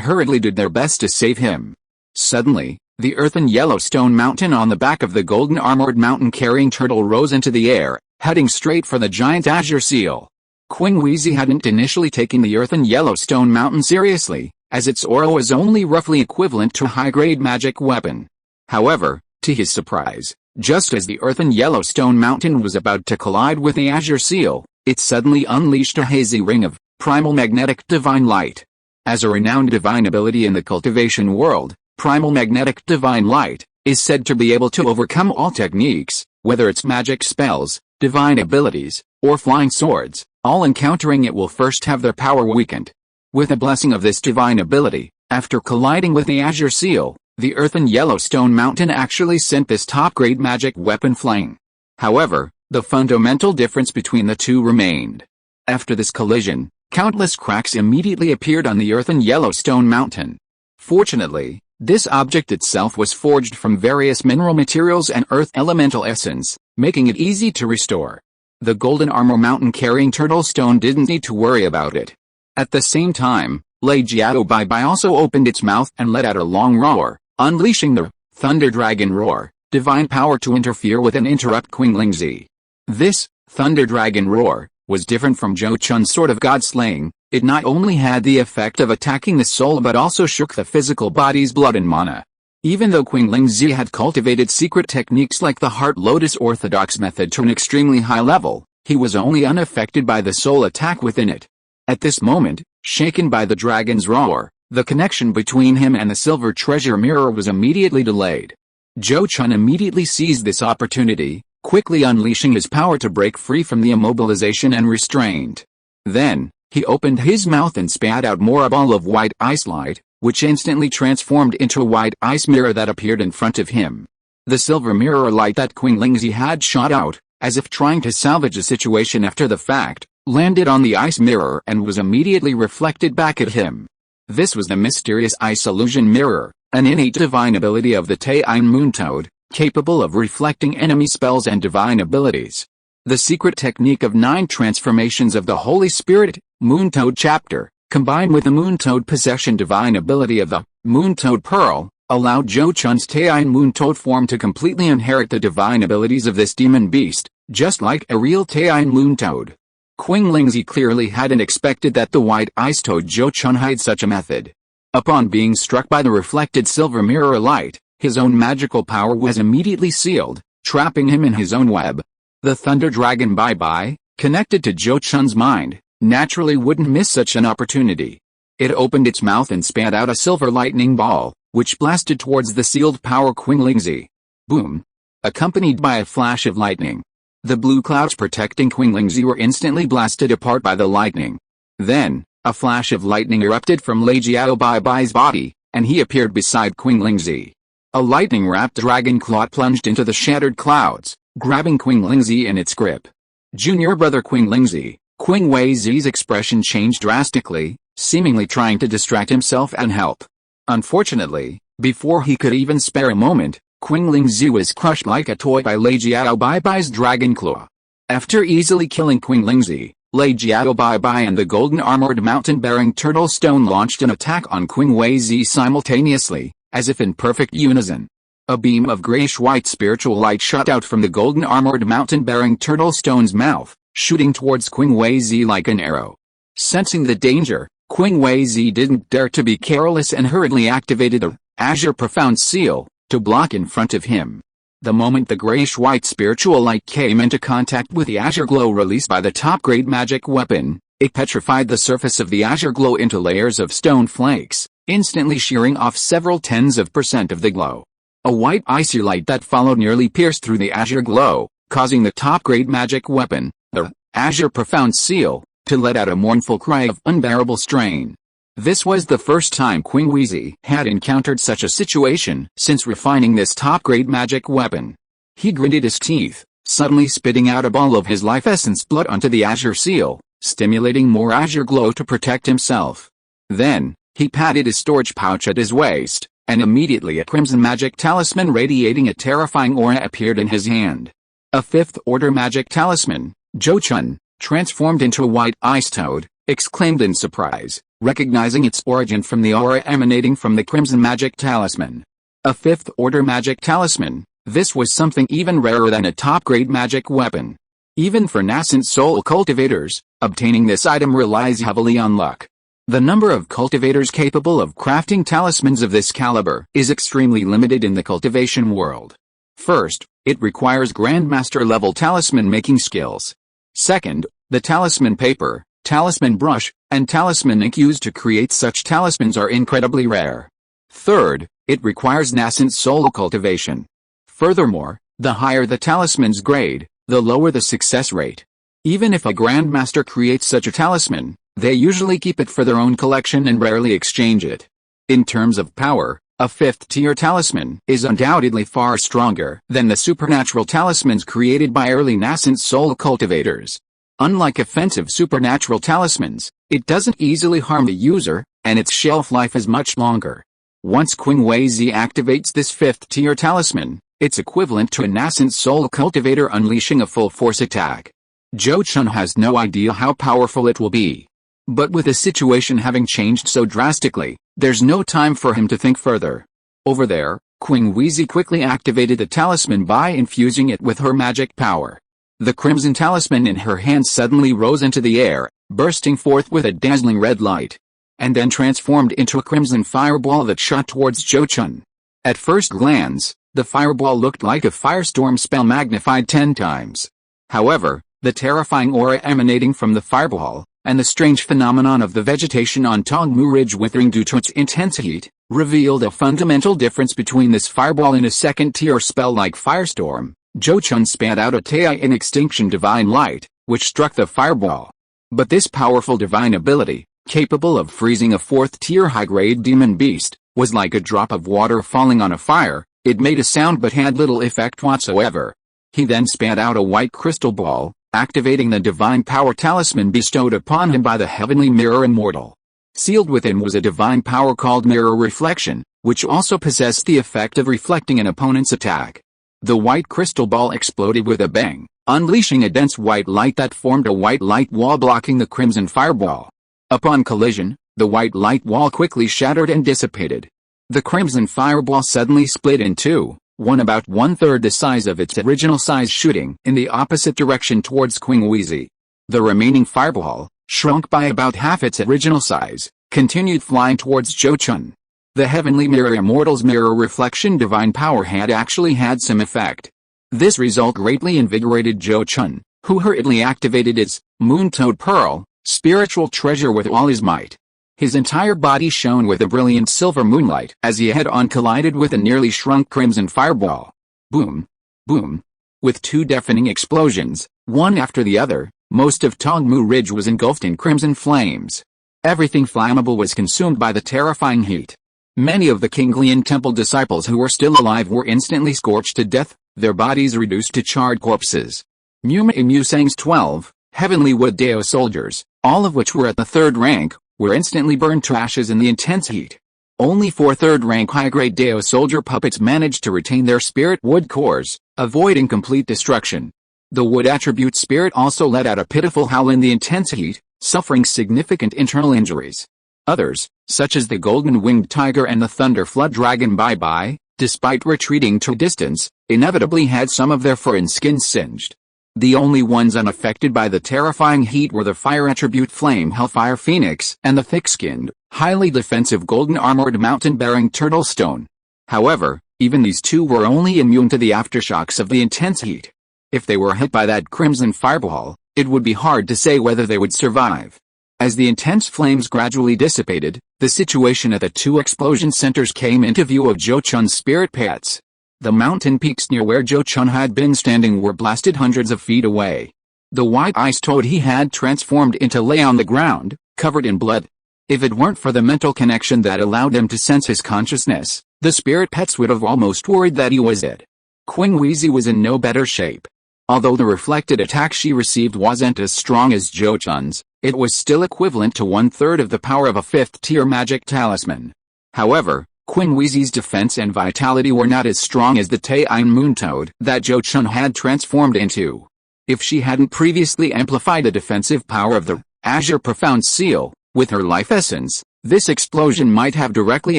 [SPEAKER 1] hurriedly did their best to save him. Suddenly, the earthen Yellowstone mountain on the back of the golden armored mountain-carrying turtle rose into the air, heading straight for the giant azure seal. Qing Wei Zi hadn't initially taken the earthen Yellowstone mountain seriously, as its aura was only roughly equivalent to a high-grade magic weapon. However, to his surprise, just as the earthen Yellowstone mountain was about to collide with the azure seal, it suddenly unleashed a hazy ring of primal magnetic divine light. As a renowned divine ability in the cultivation world, primal magnetic divine light is said to be able to overcome all techniques, whether it's magic spells, divine abilities, or flying swords. All encountering it will first have their power weakened. With the blessing of this divine ability, after colliding with the azure seal, the earthen Yellowstone mountain actually sent this top-grade magic weapon flying. However, the fundamental difference between the two remained. After this collision, countless cracks immediately appeared on the earthen Yellowstone mountain. Fortunately, this object itself was forged from various mineral materials and earth elemental essence, making it easy to restore. The golden armor mountain-carrying turtle stone didn't need to worry about it. At the same time, Lei Jiao Bai Bai also opened its mouth and let out a long roar, unleashing the Thunder Dragon Roar, divine power to interfere with and interrupt Qing Lingzi. This Thunder Dragon Roar was different from Zhou Chun's sort of god-slaying. It not only had the effect of attacking the soul but also shook the physical body's blood and mana. Even though Qing Lingzi had cultivated secret techniques like the Heart Lotus Orthodox method to an extremely high level, he was only unaffected by the soul attack within it. At this moment, shaken by the dragon's roar, the connection between him and the silver treasure mirror was immediately delayed. Zhou Chun immediately seized this opportunity, quickly unleashing his power to break free from the immobilization and restraint. Then, he opened his mouth and spat out more a ball of white ice light, which instantly transformed into a white ice mirror that appeared in front of him. The silver mirror light that Qing Lingzi had shot out, as if trying to salvage a situation after the fact, landed on the ice mirror and was immediately reflected back at him. This was the mysterious ice illusion mirror, an innate divine ability of the Taine Moon Toad, capable of reflecting enemy spells and divine abilities. The secret technique of 9 transformations of the Holy Spirit, Moon Toad chapter, combined with the Moon Toad possession divine ability of the Moon Toad Pearl, allowed Zhou Chun's Taine Moon Toad form to completely inherit the divine abilities of this demon beast, just like a real Taine Moon Toad. Qing Lingzi clearly hadn't expected that the white ice toad Zhou Chun had such a method. Upon being struck by the reflected silver mirror light, his own magical power was immediately sealed, trapping him in his own web. The Thunder Dragon Bai Bai, connected to Zhou Chun's mind, naturally wouldn't miss such an opportunity. It opened its mouth and spat out a silver lightning ball, which blasted towards the sealed power Qing Lingzi. Boom! Accompanied by a flash of lightning. The blue clouds protecting Qing Lingzi were instantly blasted apart by the lightning. Then, a flash of lightning erupted from Lei Jiao Bai Bai's body, and he appeared beside Qing Lingzi. A lightning-wrapped dragon claw plunged into the shattered clouds, grabbing Qing Lingzi in its grip. Junior brother Qing Lingzi, Qing Wei Zi's expression changed drastically, seemingly trying to distract himself and help. Unfortunately, before he could even spare a moment, Qing Lingzi was crushed like a toy by Lei Jiao Bai Bai's dragon claw. After easily killing Qing Lingzi, Lei Jiao Bai Bai and the golden armored mountain-bearing turtle stone launched an attack on Qing Wei Zi simultaneously, as if in perfect unison. A beam of grayish-white spiritual light shot out from the golden armored mountain-bearing turtle stone's mouth, shooting towards Qing Wei Zi like an arrow. Sensing the danger, Qing Wei Zi didn't dare to be careless and hurriedly activated the Azure Profound Seal to block in front of him. The moment the grayish-white spiritual light came into contact with the azure glow released by the top-grade magic weapon, It petrified the surface of the azure glow into layers of stone flakes, instantly shearing off several tens of % of the glow. A white icy light that followed nearly pierced through the azure glow, causing the top-grade magic weapon, the Azure Profound Seal, to let out a mournful cry of unbearable strain. This was the first time Queen Wheezy had encountered such a situation since refining this top-grade magic weapon. He gritted his teeth, suddenly spitting out a ball of his life essence blood onto the azure seal, stimulating more azure glow to protect himself. Then, he patted his storage pouch at his waist, and immediately a crimson magic talisman radiating a terrifying aura appeared in his hand. A fifth-order magic talisman, Zhou Chun, transformed into a white ice toad, exclaimed in surprise, recognizing its origin from the aura emanating from the crimson magic talisman. A fifth-order magic talisman, this was something even rarer than a top-grade magic weapon. Even for nascent soul cultivators, obtaining this item relies heavily on luck. The number of cultivators capable of crafting talismans of this caliber is extremely limited in the cultivation world. First, it requires Grandmaster-level talisman-making skills. Second, the talisman paper, talisman brush, and talisman ink used to create such talismans are incredibly rare. Third, it requires nascent soul cultivation. Furthermore, the higher the talisman's grade, the lower the success rate. Even if a Grandmaster creates such a talisman, they usually keep it for their own collection and rarely exchange it. In terms of power, a fifth-tier talisman is undoubtedly far stronger than the supernatural talismans created by early nascent soul cultivators. Unlike offensive supernatural talismans, it doesn't easily harm the user, and its shelf life is much longer. Once Queen Wheezy activates this fifth-tier talisman, it's equivalent to a nascent soul cultivator unleashing a full-force attack. Zhou Chun has no idea how powerful it will be. But with the situation having changed so drastically, there's no time for him to think further. Over there, Queen Wheezy quickly activated the talisman by infusing it with her magic power. The crimson talisman in her hand suddenly rose into the air, bursting forth with a dazzling red light, and then transformed into a crimson fireball that shot towards Zhou Chun. At first glance, the fireball looked like a firestorm spell magnified 10 times. However, the terrifying aura emanating from the fireball, and the strange phenomenon of the vegetation on Tongmu Ridge withering due to its intense heat, revealed a fundamental difference between this fireball and a second-tier spell like firestorm. Zhou Chun spat out a Tai in extinction divine light, which struck the fireball. But this powerful divine ability, capable of freezing a fourth-tier high-grade demon beast, was like a drop of water falling on a fire. It made a sound but had little effect whatsoever. He then spat out a white crystal ball, activating the divine power talisman bestowed upon him by the heavenly mirror Immortal. Sealed within was a divine power called Mirror Reflection, which also possessed the effect of reflecting an opponent's attack. The white crystal ball exploded with a bang, unleashing a dense white light that formed a white light wall blocking the crimson fireball. Upon collision, the white light wall quickly shattered and dissipated. The crimson fireball suddenly split in two, one about one-third the size of its original size, shooting in the opposite direction towards Queen Wheezy. The remaining fireball, shrunk by about half its original size, continued flying towards Zhou Chun. The heavenly mirror Immortal's mirror reflection divine power had actually had some effect. This result greatly invigorated Zhou Chun, who hurriedly activated its Moon Toad Pearl spiritual treasure with all his might. His entire body shone with a brilliant silver moonlight as he head-on collided with a nearly shrunk crimson fireball. Boom! Boom! With two deafening explosions, one after the other, most of Tongmu Ridge was engulfed in crimson flames. Everything flammable was consumed by the terrifying heat. Many of the Kinglian Temple disciples who were still alive were instantly scorched to death, their bodies reduced to charred corpses. Muma Musang's 12 Heavenly Wood Dao soldiers, all of which were at the third rank, were instantly burned to ashes in the intense heat. Only 4 third-rank high-grade Dao soldier puppets managed to retain their spirit wood cores, avoiding complete destruction. The wood attribute spirit also let out a pitiful howl in the intense heat, suffering significant internal injuries. Others, such as the golden-winged tiger and the thunder flood dragon Bye-Bye, despite retreating to distance, inevitably had some of their fur and skin singed. The only ones unaffected by the terrifying heat were the fire attribute Flame Hellfire Phoenix and the thick-skinned, highly defensive golden-armored mountain-bearing Turtle Stone. However, even these two were only immune to the aftershocks of the intense heat. If they were hit by that crimson fireball, it would be hard to say whether they would survive. As the intense flames gradually dissipated, the situation at the two explosion centers came into view of Zhou Chun's spirit pets. The mountain peaks near where Zhou Chun had been standing were blasted hundreds of feet away. The white ice toad he had transformed into lay on the ground, covered in blood. If it weren't for the mental connection that allowed them to sense his consciousness, the spirit pets would have almost worried that he was dead. Qing Huizi was in no better shape. Although the reflected attack she received wasn't as strong as Zhou Chun's, it was still equivalent to 1/3 of the power of a 5th-tier magic talisman. However, Qing Huizi's defense and vitality were not as strong as the Taiyuan moon toad that Zhou Chun had transformed into. If she hadn't previously amplified the defensive power of the Azure Profound Seal with her life essence, this explosion might have directly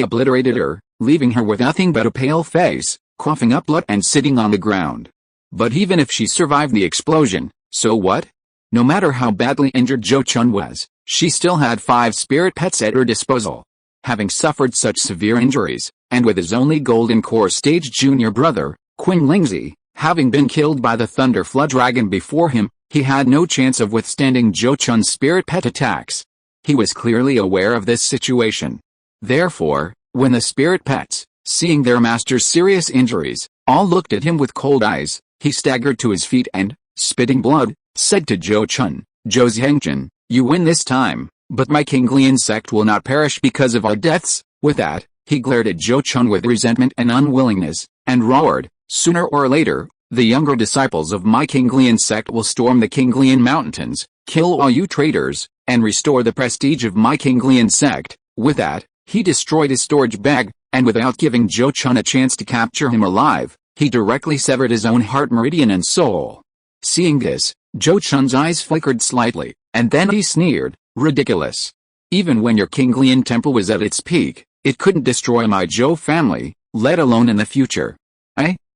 [SPEAKER 1] obliterated her, leaving her with nothing but a pale face, coughing up blood and sitting on the ground. But even if she survived the explosion, so what? No matter how badly injured Zhou Chun was, she still had 5 spirit pets at her disposal. Having suffered such severe injuries, and with his only golden core stage junior brother, Qing Lingzi, having been killed by the Thunder Flood Dragon before him, he had no chance of withstanding Zhou Chun's spirit pet attacks. He was clearly aware of this situation. Therefore, when the spirit pets, seeing their master's serious injuries, all looked at him with cold eyes, he staggered to his feet and, spitting blood, said to Zhou Chun, "Zhou Zhengchen, you win this time, but my Kinglian sect will not perish because of our deaths." With that, he glared at Zhou Chun with resentment and unwillingness, and roared, "Sooner or later, the younger disciples of my Kinglian sect will storm the Kinglian mountains, kill all you traitors, and restore the prestige of my Kinglian sect." With that, he destroyed his storage bag, and without giving Zhou Chun a chance to capture him alive, he directly severed his own heart meridian and soul. Seeing this, Zhou Chun's eyes flickered slightly, and then he sneered, "Ridiculous. Even when your Kinglian temple was at its peak, it couldn't destroy my Zhou family, let alone in the future.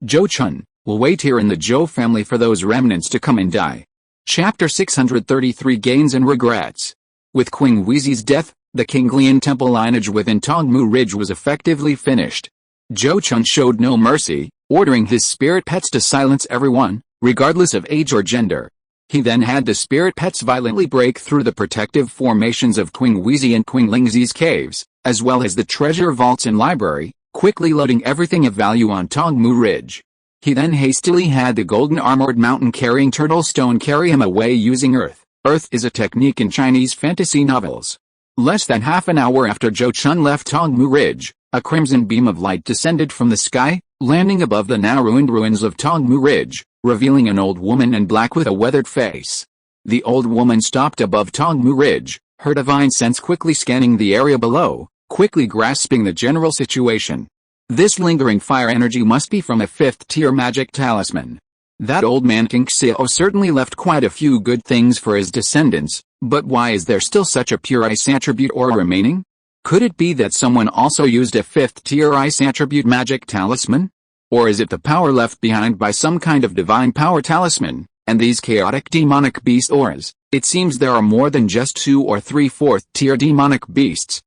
[SPEAKER 1] Zhou Chun, will wait here in the Zhou family for those remnants to come and die." Chapter 633 Gains and Regrets. With Qing Huizi's death, the Kinglian temple lineage within Tongmu Ridge was effectively finished. Zhou Chun showed no mercy, ordering his spirit pets to silence everyone, regardless of age or gender. He then had the spirit pets violently break through the protective formations of Qing Huizi and Qing Lingzi's caves, as well as the treasure vaults and library, quickly loading everything of value on Tongmu Ridge. He then hastily had the golden armored mountain-carrying turtle stone carry him away using earth. Earth is a technique in Chinese fantasy novels. Less than half an hour after Zhou Chun left Tongmu Ridge, a crimson beam of light descended from the sky, landing above the now ruined ruins of Tongmu Ridge, revealing an old woman in black with a weathered face. The old woman stopped above Tongmu Ridge, her divine sense quickly scanning the area below, quickly grasping the general situation. This lingering fire energy must be from a 5th-tier magic talisman. That old man King Xiao certainly left quite a few good things for his descendants, but why is there still such a pure ice attribute aura remaining? Could it be that someone also used a 5th-tier ice attribute magic talisman? Or is it the power left behind by some kind of divine power talisman, and these chaotic demonic beast auras? It seems there are more than just 2 or 3 4th-tier demonic beasts.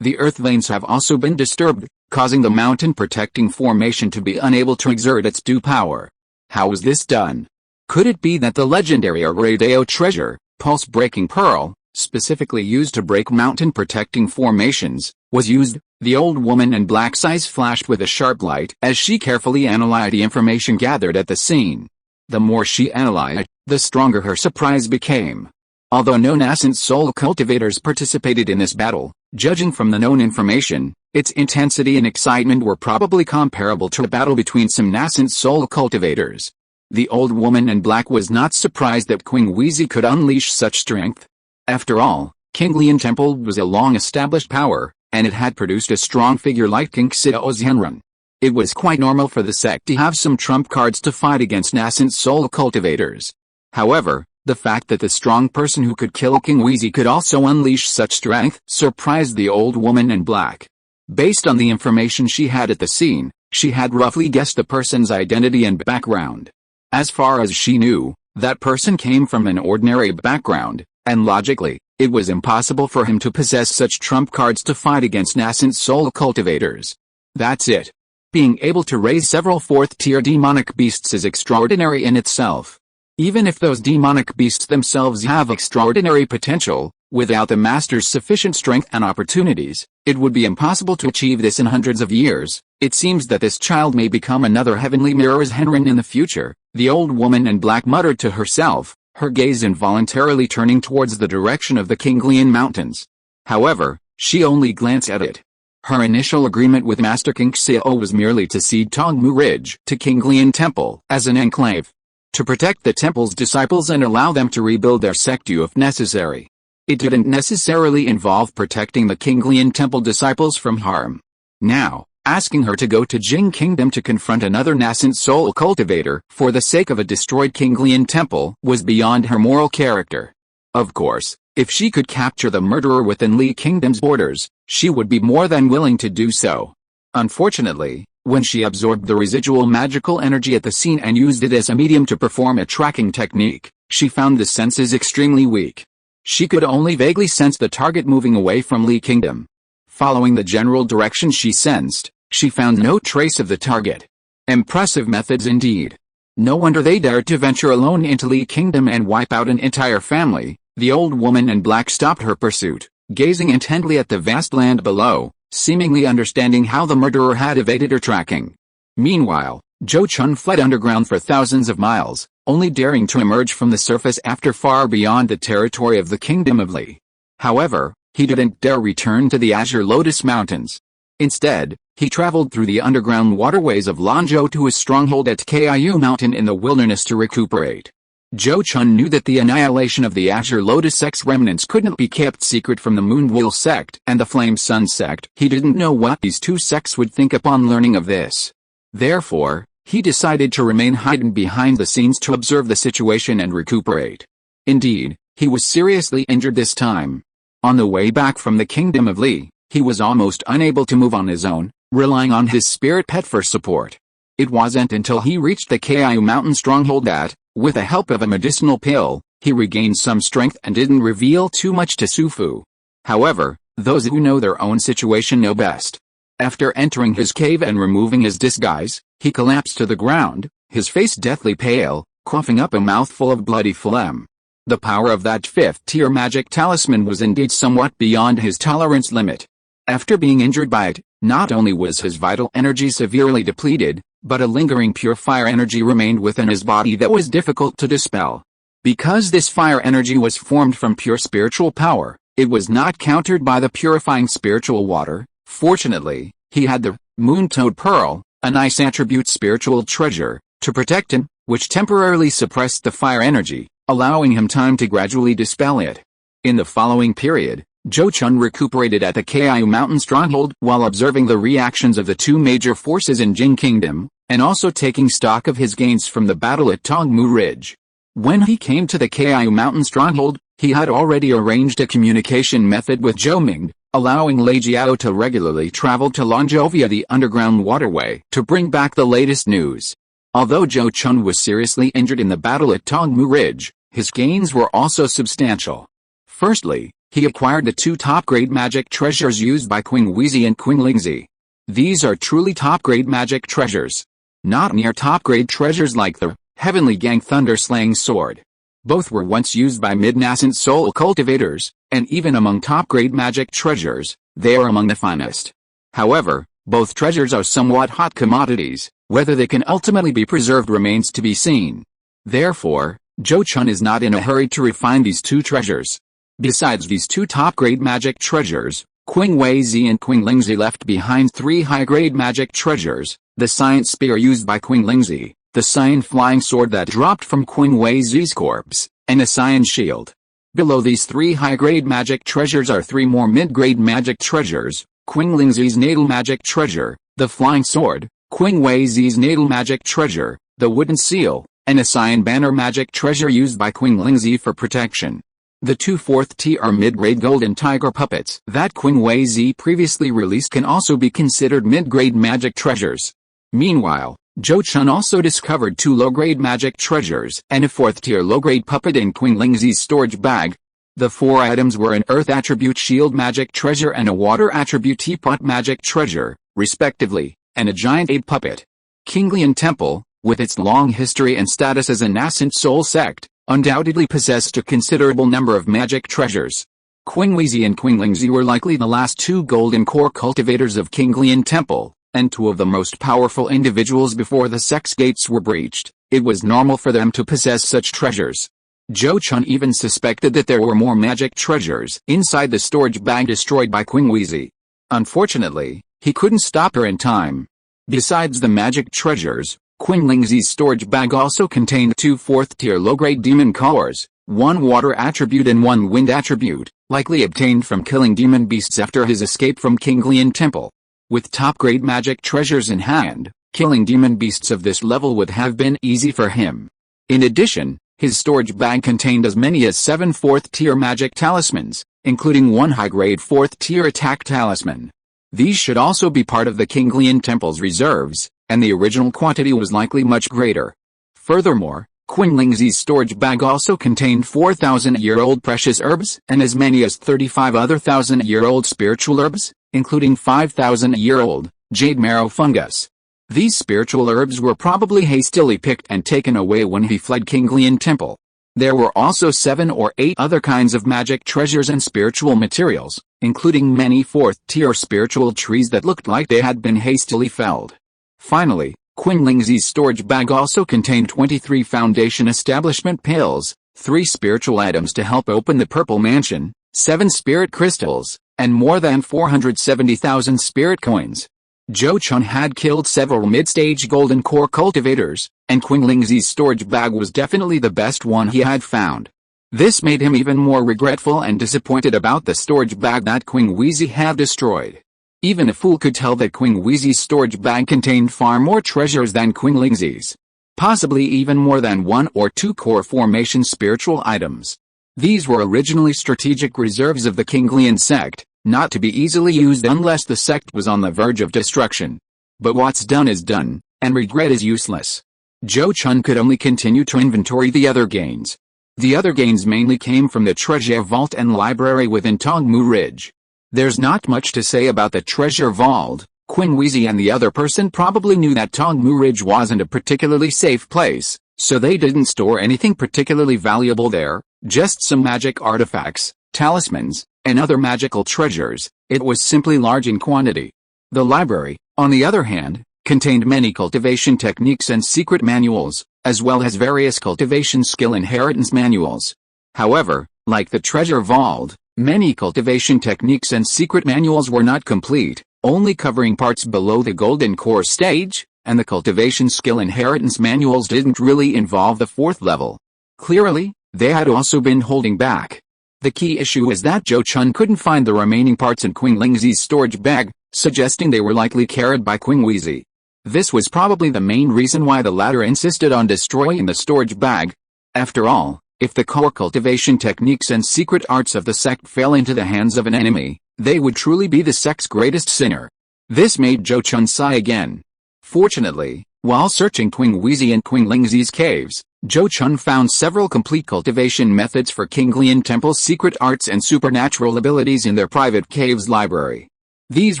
[SPEAKER 1] The earth veins have also been disturbed, causing the mountain protecting formation to be unable to exert its due power. How was this done? Could it be that the legendary Aradeo treasure, pulse-breaking pearl, specifically used to break mountain protecting formations, was used? The old woman in black's eyes flashed with a sharp light as she carefully analyzed the information gathered at the scene. The more she analyzed, the stronger her surprise became. Although no nascent soul cultivators participated in this battle, judging from the known information, its intensity and excitement were probably comparable to a battle between some nascent soul cultivators. The old woman in black was not surprised that Qing Huizi could unleash such strength. After all, Kinglian Temple was a long-established power, and it had produced a strong figure like King Xiao's Yanrun. It was quite normal for the sect to have some trump cards to fight against nascent soul cultivators. However, the fact that the strong person who could kill King Huizi could also unleash such strength surprised the old woman in black. Based on the information she had at the scene, she had roughly guessed the person's identity and background. As far as she knew, that person came from an ordinary background, and logically, it was impossible for him to possess such trump cards to fight against nascent soul cultivators. That's it. Being able to raise several 4th-tier demonic beasts is extraordinary in itself. Even if those demonic beasts themselves have extraordinary potential, Without the master's sufficient strength and opportunities, it would be impossible to achieve this in hundreds of years. It seems that this child may become another heavenly mirror's Henrin in the future, the old woman in black muttered to herself, her gaze involuntarily turning towards the direction of the Kinglian Mountains. However, she only glanced at it. Her initial agreement with Master King Xiao was merely to cede Tongmu Ridge to Kinglian Temple as an enclave, to protect the temple's disciples and allow them to rebuild their sect if necessary. It didn't necessarily involve protecting the Kinglian Temple disciples from harm. Now, asking her to go to Jing Kingdom to confront another nascent soul cultivator for the sake of a destroyed Kinglian Temple was beyond her moral character. Of course, if she could capture the murderer within Li Kingdom's borders, she would be more than willing to do so. Unfortunately, when she absorbed the residual magical energy at the scene and used it as a medium to perform a tracking technique, she found the senses extremely weak. She could only vaguely sense the target moving away from Li Kingdom. Following the general direction she sensed, she found no trace of the target. Impressive methods indeed. No wonder they dared to venture alone into Li Kingdom and wipe out an entire family. The old woman in black stopped her pursuit, gazing intently at the vast land below, seemingly understanding how the murderer had evaded her tracking. Meanwhile, Zhou Chun fled underground for thousands of miles, only daring to emerge from the surface after far beyond the territory of the Kingdom of Li. However, he didn't dare return to the Azure Lotus Mountains. Instead, he traveled through the underground waterways of Lanzhou to his stronghold at Kiu Mountain in the wilderness to recuperate. Zhou Chun knew that the annihilation of the Azure Lotus Sect's remnants couldn't be kept secret from the Moonwheel Sect and the Flame Sun Sect. He didn't know what these two sects would think upon learning of this. Therefore, he decided to remain hidden behind the scenes to observe the situation and recuperate. Indeed, he was seriously injured this time. On the way back from the Kingdom of Li, he was almost unable to move on his own, relying on his spirit pet for support. It wasn't until he reached the Kiu Mountain stronghold that, with the help of a medicinal pill, he regained some strength and didn't reveal too much to Sufu. However, those who know their own situation know best. After entering his cave and removing his disguise, he collapsed to the ground, his face deathly pale, coughing up a mouthful of bloody phlegm. The power of that fifth-tier magic talisman was indeed somewhat beyond his tolerance limit. After being injured by it, not only was his vital energy severely depleted, but a lingering pure fire energy remained within his body that was difficult to dispel. Because this fire energy was formed from pure spiritual power, it was not countered by the purifying spiritual water. Fortunately, he had the Moon-Toad Pearl, a nice attribute spiritual treasure, to protect him, which temporarily suppressed the fire energy, allowing him time to gradually dispel it. In the following period, Zhou Chun recuperated at the Kiu Mountain stronghold while observing the reactions of the two major forces in Jing Kingdom, and also taking stock of his gains from the battle at Tongmu Ridge. When he came to the Kiu Mountain stronghold, he had already arranged a communication method with Zhou Ming, allowing Lei Jiao to regularly travel to Lanzhou via the underground waterway to bring back the latest news. Although Zhou Chun was seriously injured in the battle at Tongmu Ridge, his gains were also substantial. Firstly, he acquired the two top-grade magic treasures used by Qing Weizi and Qing Lingzi. These are truly top-grade magic treasures. Not near top-grade treasures like the Heavenly Gang Thunder-Slaying Sword. Both were once used by mid-nascent soul cultivators, and even among top-grade magic treasures, they are among the finest. However, both treasures are somewhat hot commodities. Whether they can ultimately be preserved remains to be seen. Therefore, Zhou Chun is not in a hurry to refine these two treasures. Besides these two top-grade magic treasures, Qing Weizi and Qing Lingzi left behind three high-grade magic treasures: the Science Spear used by Qing Lingzi, the Cyan Flying Sword that dropped from Qing Weizi's corpse, and a Cyan Shield. Below these three high-grade magic treasures are three more mid-grade magic treasures: Qing Lingzi's Natal Magic Treasure, the Flying Sword, Qing Weizi's Natal Magic Treasure, the Wooden Seal, and a Cyan Banner Magic Treasure used by Qing Lingzi for protection. The two fourth-tier mid-grade golden tiger puppets that Qing Weizi previously released can also be considered mid-grade magic treasures. Meanwhile, Zhou Chun also discovered two low-grade magic treasures and a fourth-tier low-grade puppet in Qing Lingzi's storage bag. The four items were an earth attribute shield magic treasure and a water attribute teapot magic treasure, respectively, and a giant ape puppet. Kinglian Temple, with its long history and status as a nascent soul sect, undoubtedly possessed a considerable number of magic treasures. Qingweizi and Qinglingzi were likely the last two golden core cultivators of King Lian Temple, and two of the most powerful individuals before the sect's gates were breached. It was normal for them to possess such treasures. Zhou Chun even suspected that there were more magic treasures inside the storage bag destroyed by Qingweizi. Unfortunately, he couldn't stop her in time. Besides the magic treasures, Qinglingzi's storage bag also contained two fourth-tier low-grade demon cores, one water attribute and one wind attribute, likely obtained from killing demon beasts after his escape from King Lian Temple. With top-grade magic treasures in hand, killing demon beasts of this level would have been easy for him. In addition, his storage bag contained as many as 7 fourth-tier magic talismans, including one high-grade fourth-tier attack talisman. These should also be part of the King Lian Temple's reserves, and the original quantity was likely much greater. Furthermore, Qinglingzi's storage bag also contained 4,000-year-old precious herbs and as many as 35 other 1,000-year-old spiritual herbs, including 5,000-year-old jade marrow fungus. These spiritual herbs were probably hastily picked and taken away when he fled King Lian Temple. There were also 7 or 8 other kinds of magic treasures and spiritual materials, including many fourth-tier spiritual trees that looked like they had been hastily felled. Finally, Qinglingzi's storage bag also contained 23 Foundation Establishment pills, 3 spiritual items to help open the Purple Mansion, 7 spirit crystals, and more than 470,000 spirit coins. Zhou Chun had killed several mid-stage golden core cultivators, and Qinglingzi's storage bag was definitely the best one he had found. This made him even more regretful and disappointed about the storage bag that Qingweizi had destroyed. Even a fool could tell that Qingweizi's storage bag contained far more treasures than Qinglingzi's. Possibly even more than 1 or 2 core formation spiritual items. These were originally strategic reserves of the King Lian sect, not to be easily used unless the sect was on the verge of destruction. But what's done is done, and regret is useless. Zhou Chun could only continue to inventory the other gains. The other gains mainly came from the treasure vault and library within Tongmu Ridge. There's not much to say about the treasure vault. Qinweizi and the other person probably knew that Tongmu Ridge wasn't a particularly safe place, so they didn't store anything particularly valuable there, just some magic artifacts, talismans, and other magical treasures. It was simply large in quantity. The library, on the other hand, contained many cultivation techniques and secret manuals, as well as various cultivation skill inheritance manuals. However, like the treasure vault, many cultivation techniques and secret manuals were not complete, only covering parts below the golden core stage, and the cultivation skill inheritance manuals didn't really involve the 4th level. Clearly, they had also been holding back. The key issue is that Zhou Chun couldn't find the remaining parts in Qinglingzi's storage bag, suggesting they were likely carried by Qinweizi. This was probably the main reason why the latter insisted on destroying the storage bag. After all, if the core cultivation techniques and secret arts of the sect fell into the hands of an enemy, they would truly be the sect's greatest sinner. This made Zhou Chun sigh again. Fortunately, while searching Qinweizi and Qinglingzi's caves, Zhou Chun found several complete cultivation methods for King Lian Temple's secret arts and supernatural abilities in their private caves library. These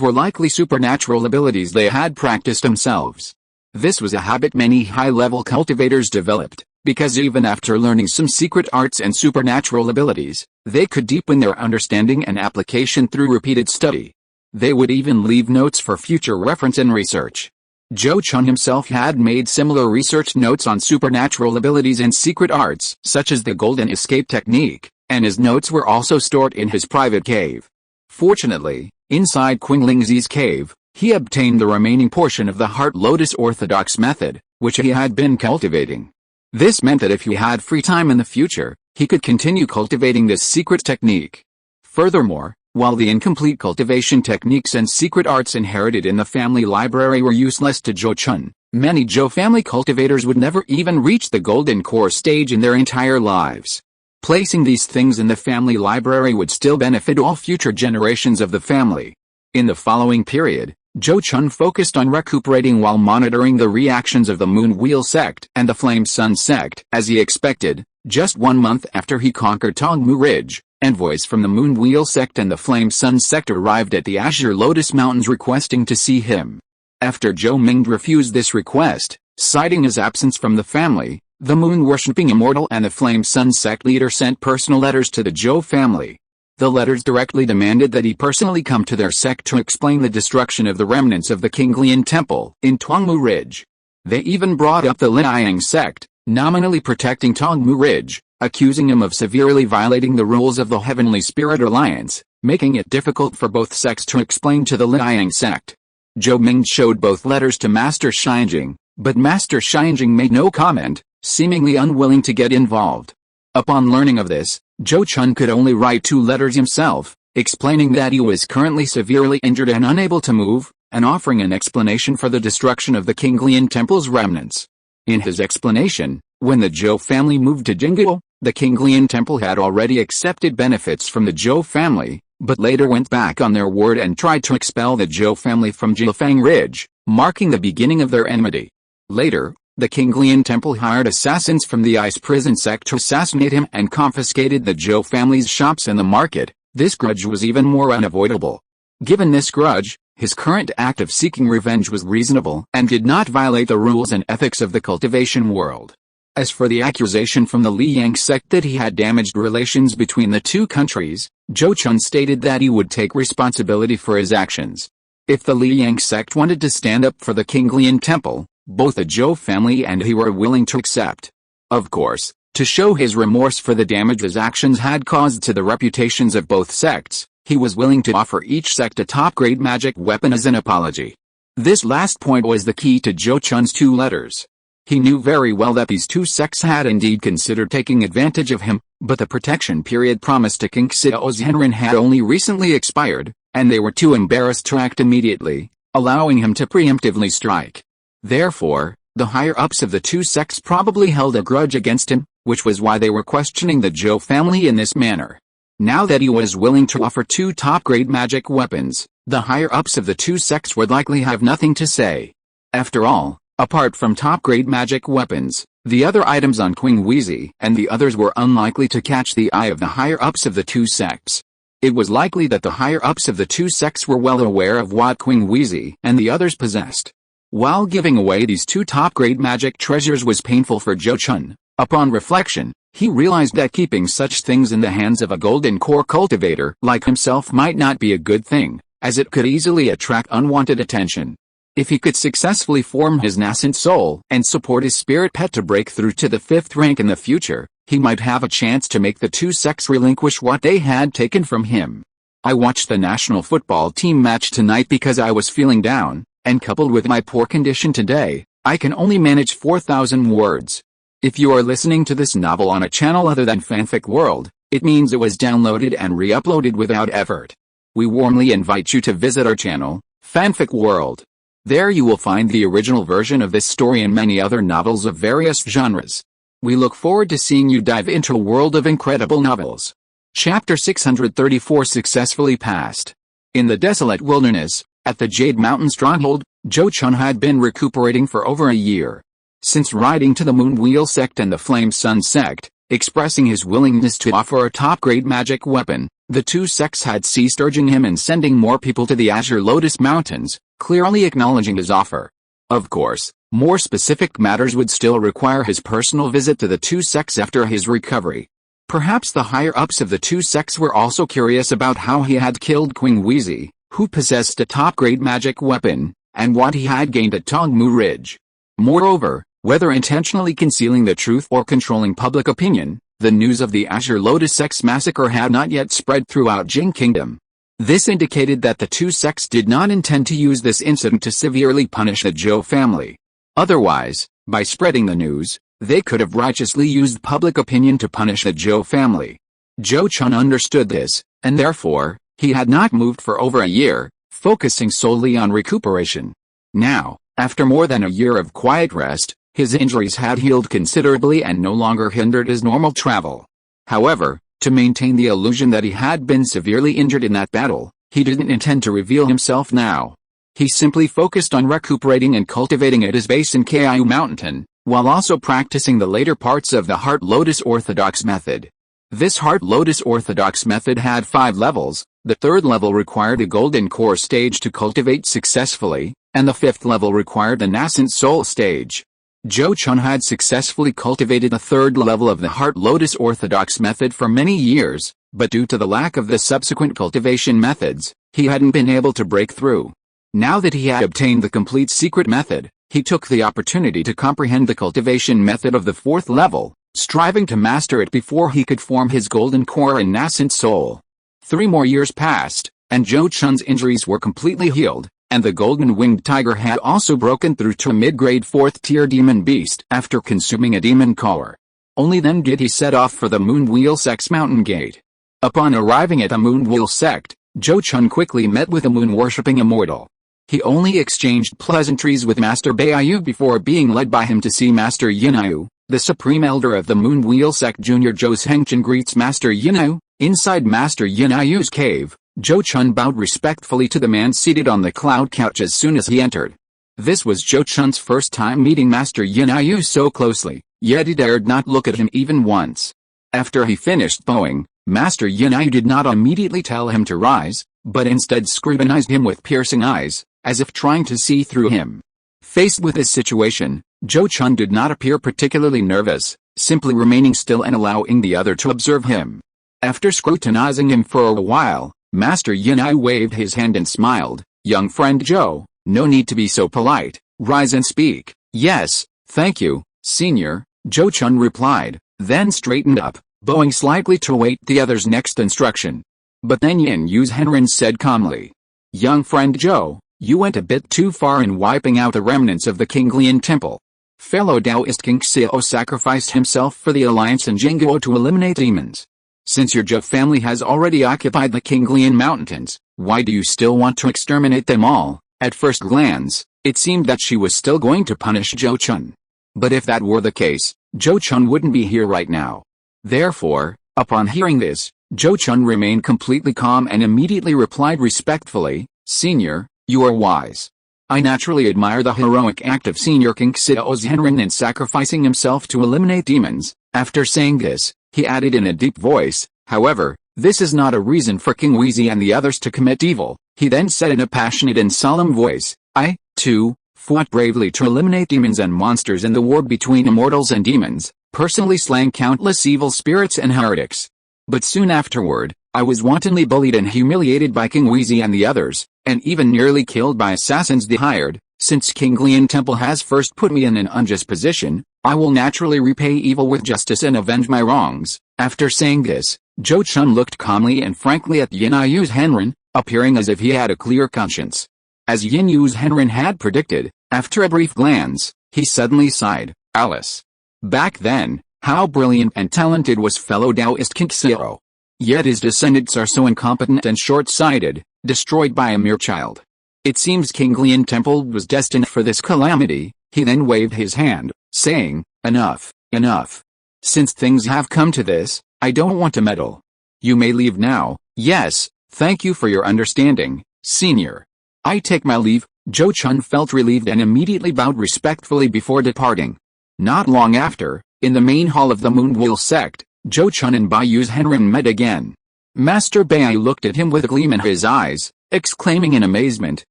[SPEAKER 1] were likely supernatural abilities they had practiced themselves. This was a habit many high-level cultivators developed, because even after learning some secret arts and supernatural abilities, they could deepen their understanding and application through repeated study. They would even leave notes for future reference and research. Zhou Chun himself had made similar research notes on supernatural abilities and secret arts, such as the Golden Escape technique, and his notes were also stored in his private cave. Fortunately, inside Qinglingzi's cave, he obtained the remaining portion of the Heart Lotus Orthodox method, which he had been cultivating. This meant that if he had free time in the future, he could continue cultivating this secret technique. Furthermore, while the incomplete cultivation techniques and secret arts inherited in the family library were useless to Zhou Chun, many Zhou family cultivators would never even reach the golden core stage in their entire lives. Placing these things in the family library would still benefit all future generations of the family. In the following period, Zhou Chun focused on recuperating while monitoring the reactions of the Moon Wheel sect and the Flame Sun sect. As he expected, just 1 month after he conquered Tongmu Ridge, envoys from the Moon Wheel sect and the Flame Sun sect arrived at the Azure Lotus Mountains requesting to see him. After Zhou Ming refused this request, citing his absence from the family, the moon-worshipping Immortal and the Flame Sun sect leader sent personal letters to the Zhou family. The letters directly demanded that he personally come to their sect to explain the destruction of the remnants of the Kinglian temple in Tongmu Ridge. They even brought up the Lineage sect, nominally protecting Tongmu Ridge, accusing him of severely violating the rules of the Heavenly Spirit Alliance, making it difficult for both sects to explain to the Lineage sect. Zhou Ming showed both letters to Master Xinjing, but Master Xinjing made no comment, seemingly unwilling to get involved. Upon learning of this, Zhou Chun could only write 2 letters himself, explaining that he was currently severely injured and unable to move, and offering an explanation for the destruction of the Kinglian temple's remnants. In his explanation, when the Zhou family moved to Jingguo, the Kinglian temple had already accepted benefits from the Zhou family, but later went back on their word and tried to expel the Zhou family from Jilfang Ridge, marking the beginning of their enmity. Later, the Kinglian temple hired assassins from the Ice Prison sect to assassinate him and confiscated the Zhou family's shops and the market. This grudge was even more unavoidable. Given this grudge, his current act of seeking revenge was reasonable and did not violate the rules and ethics of the cultivation world. As for the accusation from the Liang sect that he had damaged relations between the 2 countries, Zhou Chun stated that he would take responsibility for his actions. If the Liang sect wanted to stand up for the Kinglian temple, both the Zhou family and he were willing to accept. Of course, to show his remorse for the damage his actions had caused to the reputations of both sects, he was willing to offer each sect a top-grade magic weapon as an apology. This last point was the key to Zhou Chun's 2 letters. He knew very well that these 2 sects had indeed considered taking advantage of him, but the protection period promised to King Xiao Zhenren had only recently expired, and they were too embarrassed to act immediately, allowing him to preemptively strike. Therefore, the higher-ups of the 2 sects probably held a grudge against him, which was why they were questioning the Zhou family in this manner. Now that he was willing to offer 2 top-grade magic weapons, the higher-ups of the 2 sects would likely have nothing to say. After all, apart from top-grade magic weapons, the other items on Qing Wheezy and the others were unlikely to catch the eye of the higher-ups of the 2 sects. It was likely that the higher-ups of the 2 sects were well aware of what Qing Wheezy and the others possessed. While giving away these 2 top-grade magic treasures was painful for Zhou Chun, upon reflection, he realized that keeping such things in the hands of a golden core cultivator like himself might not be a good thing, as it could easily attract unwanted attention. If he could successfully form his nascent soul and support his spirit pet to break through to the 5th rank in the future, he might have a chance to make the 2 sects relinquish what they had taken from him. I watched the national football team match tonight because I was feeling down, and coupled with my poor condition today, I can only manage 4,000 words. If you are listening to this novel on a channel other than Fanfic World, it means it was downloaded and re-uploaded without effort. We warmly invite you to visit our channel, Fanfic World. There you will find the original version of this story and many other novels of various genres. We look forward to seeing you dive into a world of incredible novels. Chapter 634 successfully passed. In the desolate wilderness, at the Jade Mountain stronghold, Zhou Chun had been recuperating for over a year. Since riding to the Moonwheel sect and the Flame Sun sect, expressing his willingness to offer a top-grade magic weapon, the 2 sects had ceased urging him and sending more people to the Azure Lotus Mountains, clearly acknowledging his offer. Of course, more specific matters would still require his personal visit to the 2 sects after his recovery. Perhaps the higher-ups of the 2 sects were also curious about how he had killed Qing Wheezy, who possessed a top-grade magic weapon, and what he had gained at Tongmu Ridge. Moreover, whether intentionally concealing the truth or controlling public opinion, the news of the Azure Lotus Sect's massacre had not yet spread throughout Jing Kingdom. This indicated that the 2 sects did not intend to use this incident to severely punish the Zhou family. Otherwise, by spreading the news, they could have righteously used public opinion to punish the Zhou family. Zhou Chun understood this, and therefore, he had not moved for over a year, focusing solely on recuperation. Now, after more than a year of quiet rest, his injuries had healed considerably and no longer hindered his normal travel. However, to maintain the illusion that he had been severely injured in that battle, he didn't intend to reveal himself now. He simply focused on recuperating and cultivating at his base in Kiu Mountain, while also practicing the later parts of the Heart Lotus Orthodox method. This Heart Lotus Orthodox method had 5 levels. The 3rd level required a Golden Core stage to cultivate successfully, and the 5th level required the Nascent Soul stage. Zhou Chun had successfully cultivated the 3rd level of the Heart Lotus Orthodox method for many years, but due to the lack of the subsequent cultivation methods, he hadn't been able to break through. Now that he had obtained the complete secret method, he took the opportunity to comprehend the cultivation method of the 4th level, striving to master it before he could form his golden core and nascent soul. 3 more years passed, and Zhou Chun's injuries were completely healed, and the golden-winged tiger had also broken through to a mid-grade 4th-tier demon beast after consuming a demon core. Only then did he set off for the Moonwheel Sect's mountain gate. Upon arriving at the Moonwheel Sect, Zhou Chun quickly met with a moon-worshipping immortal. He only exchanged pleasantries with Master Baiyu before being led by him to see Master Yinyu, the Supreme Elder of the Moonwheel Sect. Junior Zhou Chun greets Master Yinyu. Inside Master Yinyu's cave, Zhou Chun bowed respectfully to the man seated on the cloud couch as soon as he entered. This was Zhou Chun's first time meeting Master Yinyu so closely, yet he dared not look at him even once. After he finished bowing, Master Yinyu did not immediately tell him to rise, but instead scrutinized him with piercing eyes, as if trying to see through him. Faced with this situation, Zhou Chun did not appear particularly nervous, simply remaining still and allowing the other to observe him. After scrutinizing him for a while, Master Yinyu waved his hand and smiled. "Young friend Zhou, no need to be so polite, rise and speak." "Yes, thank you, senior," Zhou Chun replied, then straightened up, bowing slightly to await the other's next instruction. But then Yinyu's Henrin said calmly, "Young friend Zhou, you went a bit too far in wiping out the remnants of the Qinglian temple. Fellow Taoist King Xiao sacrificed himself for the alliance in Jingguo to eliminate demons. Since your Zhou family has already occupied the Qinglian mountains, why do you still want to exterminate them all?" At first glance, it seemed that she was still going to punish Zhou Chun. But if that were the case, Zhou Chun wouldn't be here right now. Therefore, upon hearing this, Zhou Chun remained completely calm and immediately replied respectfully, "Senior, you are wise. I naturally admire the heroic act of Senior King Xiao's Henrin in sacrificing himself to eliminate demons." After saying this, he added in a deep voice, "However, this is not a reason for King Wheezy and the others to commit evil." He then said in a passionate and solemn voice, "I, too, fought bravely to eliminate demons and monsters in the war between immortals and demons, personally slaying countless evil spirits and heretics. But soon afterward, I was wantonly bullied and humiliated by King Wheezy and the others, and even nearly killed by assassins they hired. Since Qinglian Temple has first put me in an unjust position, I will naturally repay evil with justice and avenge my wrongs." After saying this, Zhou Chun looked calmly and frankly at Yinyu's Henrin, appearing as if he had a clear conscience. As Yinyu's Henrin had predicted, after a brief glance, he suddenly sighed, "Alice. Back then, how brilliant and talented was fellow Taoist King Xiao. Yet his descendants are so incompetent and short-sighted, destroyed by a mere child. It seems Qinglian Temple was destined for this calamity." He then waved his hand, saying, "Enough, enough. Since things have come to this, I don't want to meddle. You may leave now." "Yes, thank you for your understanding, senior. I take my leave." Zhou Chun felt relieved and immediately bowed respectfully before departing. Not long after, in the main hall of the Moonwheel Sect, Zhou Chun and Baiyu's Henrin met again. Master Baiyu looked at him with a gleam in his eyes, exclaiming in amazement,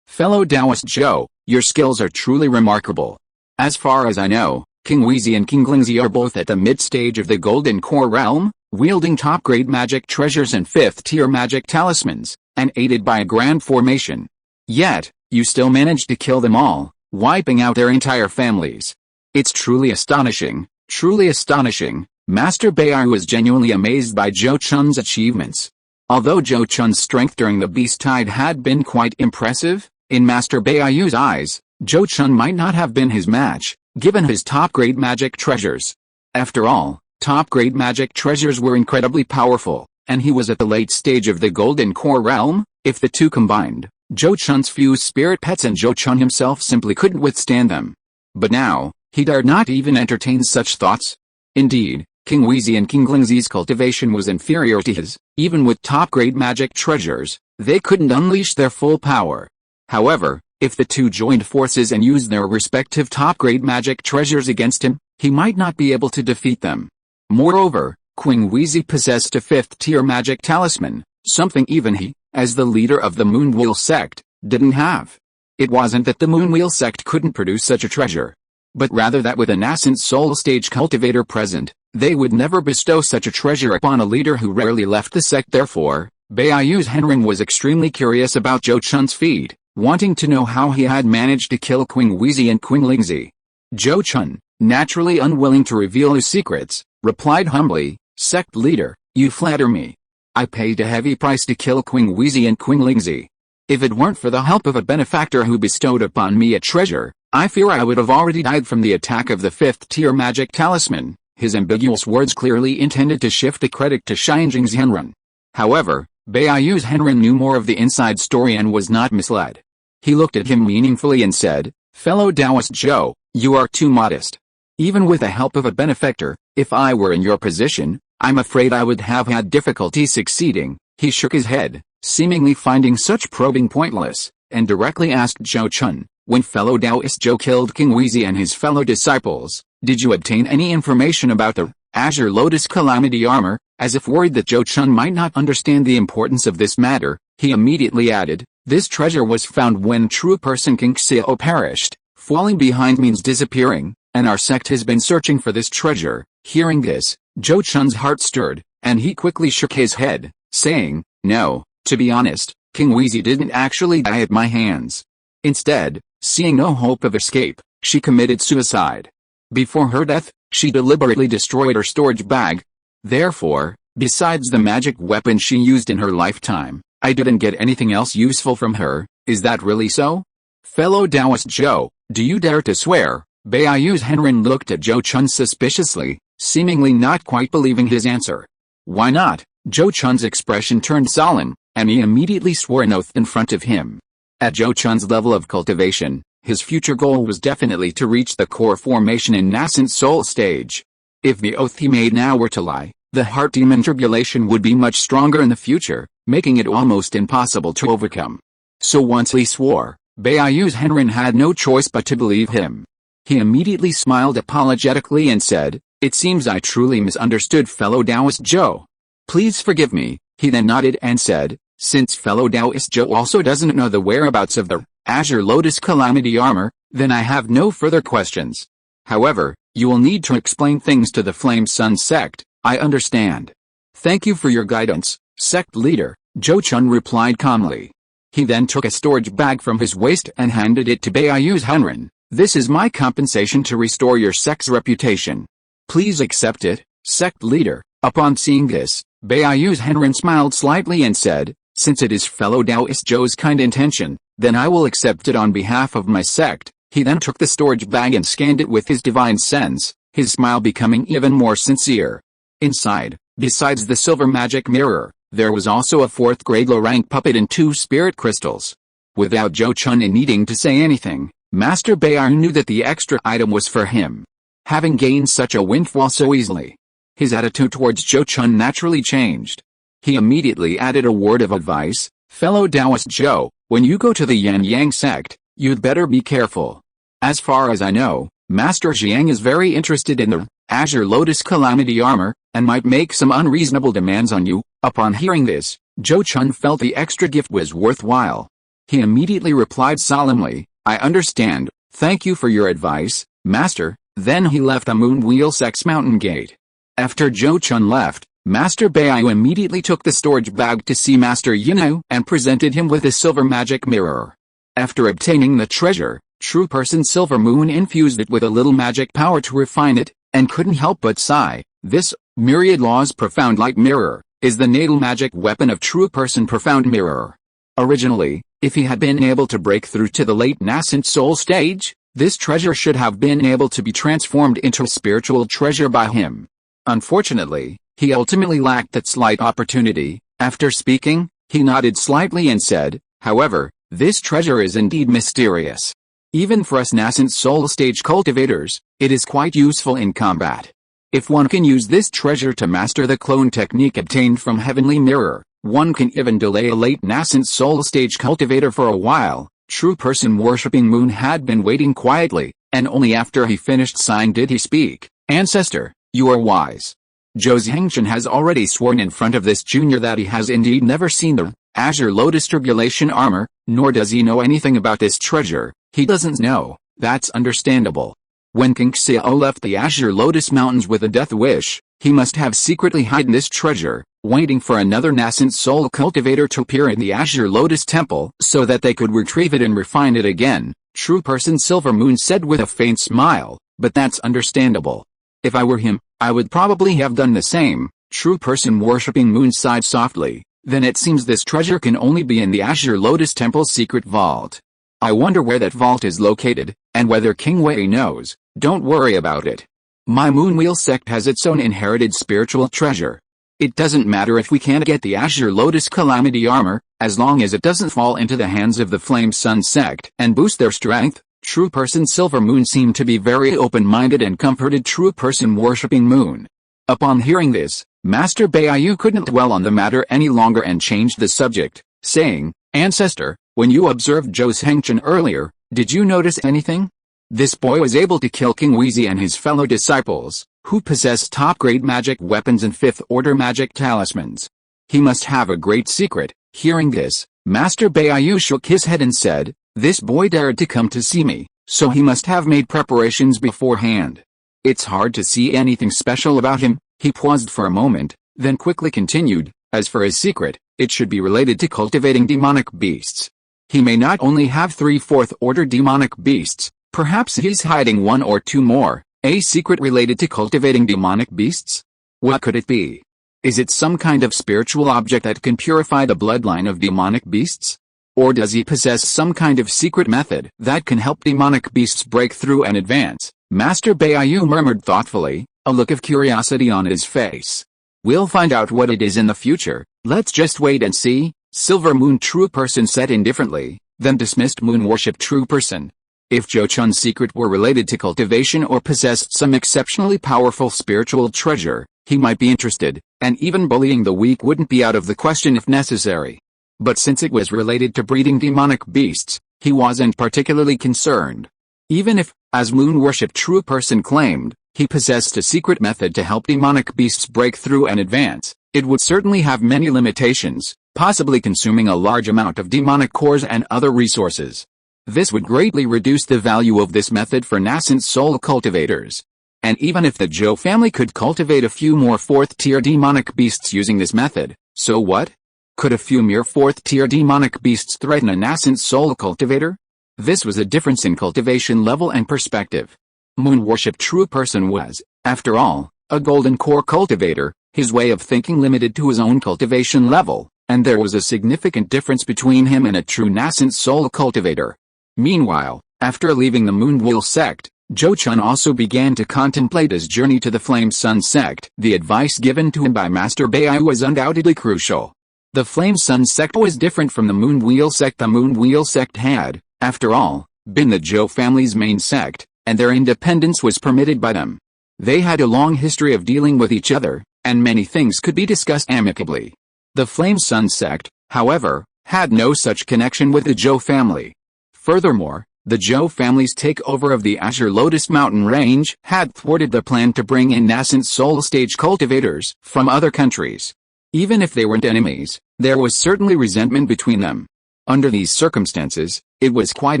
[SPEAKER 1] "Fellow Taoist Zhou, your skills are truly remarkable. As far as I know, King Wheezy and King Lingzi are both at the mid-stage of the Golden Core realm, wielding top-grade magic treasures and 5th-tier magic talismans, and aided by a grand formation. Yet, you still managed to kill them all, wiping out their entire families. It's truly astonishing, truly astonishing." Master Baiyu was genuinely amazed by Zhou Chun's achievements. Although Zhou Chun's strength during the Beast Tide had been quite impressive, in Master Baiyu's eyes, Zhou Chun might not have been his match, given his top-grade magic treasures. After all, top-grade magic treasures were incredibly powerful, and he was at the late stage of the Golden Core realm. If the two combined, Zhou Chun's fused spirit pets and Zhou Chun himself simply couldn't withstand them. But now, he dared not even entertain such thoughts. Indeed, King Wheezy and King Lingzi's cultivation was inferior to his. Even with top-grade magic treasures, they couldn't unleash their full power. However, if the two joined forces and used their respective top-grade magic treasures against him, he might not be able to defeat them. Moreover, King Wheezy possessed a 5th-tier magic talisman, something even he, as the leader of the Moonwheel Sect, didn't have. It wasn't that the Moonwheel Sect couldn't produce such a treasure. but rather that with a nascent soul stage cultivator present, they would never bestow such a treasure upon a leader who rarely left the sect. Therefore, Beiyu's Henren was extremely curious about Zhou Chun's feat, wanting to know how he had managed to kill Qing Huizi and Qing Lingzi. Zhou Chun, naturally unwilling to reveal his secrets, replied humbly, "Sect leader, you flatter me. I paid a heavy price to kill Qing Huizi and Qing Lingzi. If it weren't for the help of a benefactor who bestowed upon me a treasure, I fear I would have already died from the attack of the 5th-tier magic talisman." His ambiguous words clearly intended to shift the credit to Xianjing's Henren. However, Beiyu's Henren knew more of the inside story and was not misled. He looked at him meaningfully and said, "Fellow Taoist Zhou, you are too modest. Even with the help of a benefactor, if I were in your position, I'm afraid I would have had difficulty succeeding." He shook his head, seemingly finding such probing pointless, and directly asked Zhou Chun, "When fellow Taoist Zhou killed Qing Huizi and his fellow disciples, did you obtain any information about the Azure Lotus Calamity armor?" As if worried that Zhou Chun might not understand the importance of this matter, he immediately added, "This treasure was found when true person King Xiao perished. Falling behind means disappearing, and our sect has been searching for this treasure." Hearing this, Zhou Chun's heart stirred, and he quickly shook his head, saying, "No, to be honest, King Huizi didn't actually die at my hands. Instead, seeing no hope of escape, she committed suicide. Before her death, she deliberately destroyed her storage bag. Therefore, besides the magic weapon she used in her lifetime, I didn't get anything else useful from her." "Is that really so? Fellow Taoist Zhou, do you dare to swear?" Beiyu's Henren looked at Zhou Chun suspiciously, seemingly not quite believing his answer. "Why not?" Zhou Chun's expression turned solemn, and he immediately swore an oath in front of him. At Zhou Chun's level of cultivation, his future goal was definitely to reach the core formation in nascent soul stage. If the oath he made now were to lie, the heart demon tribulation would be much stronger in the future, making it almost impossible to overcome. So once he swore, Beiyu's Henren had no choice but to believe him. He immediately smiled apologetically and said, "It seems I truly misunderstood fellow Taoist Zhou. Please forgive me." He then nodded and said, "Since fellow Taoist Zhou also doesn't know the whereabouts of the Azure Lotus Calamity armor, then I have no further questions. However, you will need to explain things to the Flame Sun sect. I understand." "Thank you for your guidance, sect leader," Zhou Chun replied calmly. He then took a storage bag from his waist and handed it to Beiyu's Henren. "This is my compensation to restore your sect's reputation. Please accept it, sect leader." Upon seeing this, Beiyu's Henren smiled slightly and said, "Since it is fellow Taoist Zhou's kind intention, then I will accept it on behalf of my sect." He then took the storage bag and scanned it with his divine sense, his smile becoming even more sincere. Inside, besides the silver magic mirror, there was also a 4th grade low-rank puppet and 2 spirit crystals. Without Zhou Chun needing to say anything, Master Beiyu knew that the extra item was for him. Having gained such a windfall so easily, his attitude towards Zhou Chun naturally changed. He immediately added a word of advice, "Fellow Taoist Zhou, when you go to the Yan Yang sect, you'd better be careful. As far as I know, Master Jiang is very interested in the Azure Lotus Calamity armor, and might make some unreasonable demands on you." Upon hearing this, Zhou Chun felt the extra gift was worthwhile. He immediately replied solemnly, "I understand, thank you for your advice, Master." Then he left the Moonwheel Sect's mountain gate. After Zhou Chun left, Master Beiyu immediately took the storage bag to see Master Yinu and presented him with a silver magic mirror. After obtaining the treasure, True Person Silver Moon infused it with a little magic power to refine it, and couldn't help but sigh. This, Myriad Law's Profound Light Mirror, is the natal magic weapon of True Person Profound Mirror. Originally, if he had been able to break through to the late nascent soul stage, this treasure should have been able to be transformed into a spiritual treasure by him. Unfortunately, he ultimately lacked that slight opportunity. After speaking, he nodded slightly and said, "However, this treasure is indeed mysterious. Even for us nascent soul stage cultivators, it is quite useful in combat. If one can use this treasure to master the clone technique obtained from Heavenly Mirror, one can even delay a late nascent soul stage cultivator for a while." True Person worshipping Moon had been waiting quietly, and only after he finished sighing did he speak. "Ancestor, you are wise. Zhou Zhengchen has already sworn in front of this junior that he has indeed never seen the Azure Lotus Tribulation armor, nor does he know anything about this treasure." "He doesn't know, that's understandable. When King Xiao left the Azure Lotus Mountains with a death wish, he must have secretly hidden this treasure, waiting for another nascent soul cultivator to appear in the Azure Lotus Temple so that they could retrieve it and refine it again, True Person Silver Moon said with a faint smile, but that's understandable. If I were him, I would probably have done the same, True Person Worshipping Moon sighed softly. Then it seems this treasure can only be in the Azure Lotus Temple's secret vault. I wonder where that vault is located, and whether King Wei knows. Don't worry about it. My Moonwheel sect has its own inherited spiritual treasure. It doesn't matter if we can't get the Azure Lotus Calamity armor, as long as it doesn't fall into the hands of the Flame Sun sect and boost their strength. True Person Silver Moon seemed to be very open-minded and comforted True Person Worshipping Moon. Upon hearing this, Master Baiyu couldn't dwell on the matter any longer and changed the subject, saying, Ancestor, when you observed Zhou Chun earlier, did you notice anything? This boy was able to kill King Wheezy and his fellow disciples, who possess top-grade magic weapons and fifth-order magic talismans. He must have a great secret. Hearing this, Master Baiyu shook his head and said, this boy dared to come to see me, so he must have made preparations beforehand. It's hard to see anything special about him. He paused for a moment, then quickly continued, as for his secret, it should be related to cultivating demonic beasts. He may not only have 3 fourth-order demonic beasts, perhaps he's hiding 1 or 2 more, a secret related to cultivating demonic beasts? What could it be? Is it some kind of spiritual object that can purify the bloodline of demonic beasts? Or does he possess some kind of secret method that can help demonic beasts break through and advance? Master Baiyu murmured thoughtfully, a look of curiosity on his face. We'll find out what it is in the future, let's just wait and see, Silver Moon True Person said indifferently, then dismissed Moon Worship True Person. If Zhou Chun's secret were related to cultivation or possessed some exceptionally powerful spiritual treasure, he might be interested, and even bullying the weak wouldn't be out of the question if necessary. But since it was related to breeding demonic beasts, he wasn't particularly concerned. Even if, as Moon Worship True Person claimed, he possessed a secret method to help demonic beasts break through and advance, it would certainly have many limitations, possibly consuming a large amount of demonic cores and other resources. This would greatly reduce the value of this method for nascent soul cultivators. And even if the Zhou family could cultivate a few more 4th-tier demonic beasts using this method, so what? Could a few mere 4th-tier demonic beasts threaten a nascent soul cultivator? This was a difference in cultivation level and perspective. Moon Worship True Person was, after all, a golden core cultivator, his way of thinking limited to his own cultivation level, and there was a significant difference between him and a true nascent soul cultivator. Meanwhile, after leaving the Moonwheel sect, Zhou Chun also began to contemplate his journey to the Flame Sun sect. The advice given to him by Master Baiyu was undoubtedly crucial. The Flame Sun sect was different from the Moonwheel sect. The Moonwheel sect had, after all, been the Zhou family's main sect, and their independence was permitted by them. They had a long history of dealing with each other, and many things could be discussed amicably. The Flame Sun sect, however, had no such connection with the Zhou family. Furthermore, the Zhou family's takeover of the Azure Lotus Mountain range had thwarted the plan to bring in nascent soul stage cultivators from other countries. Even if they weren't enemies, there was certainly resentment between them. Under these circumstances, it was quite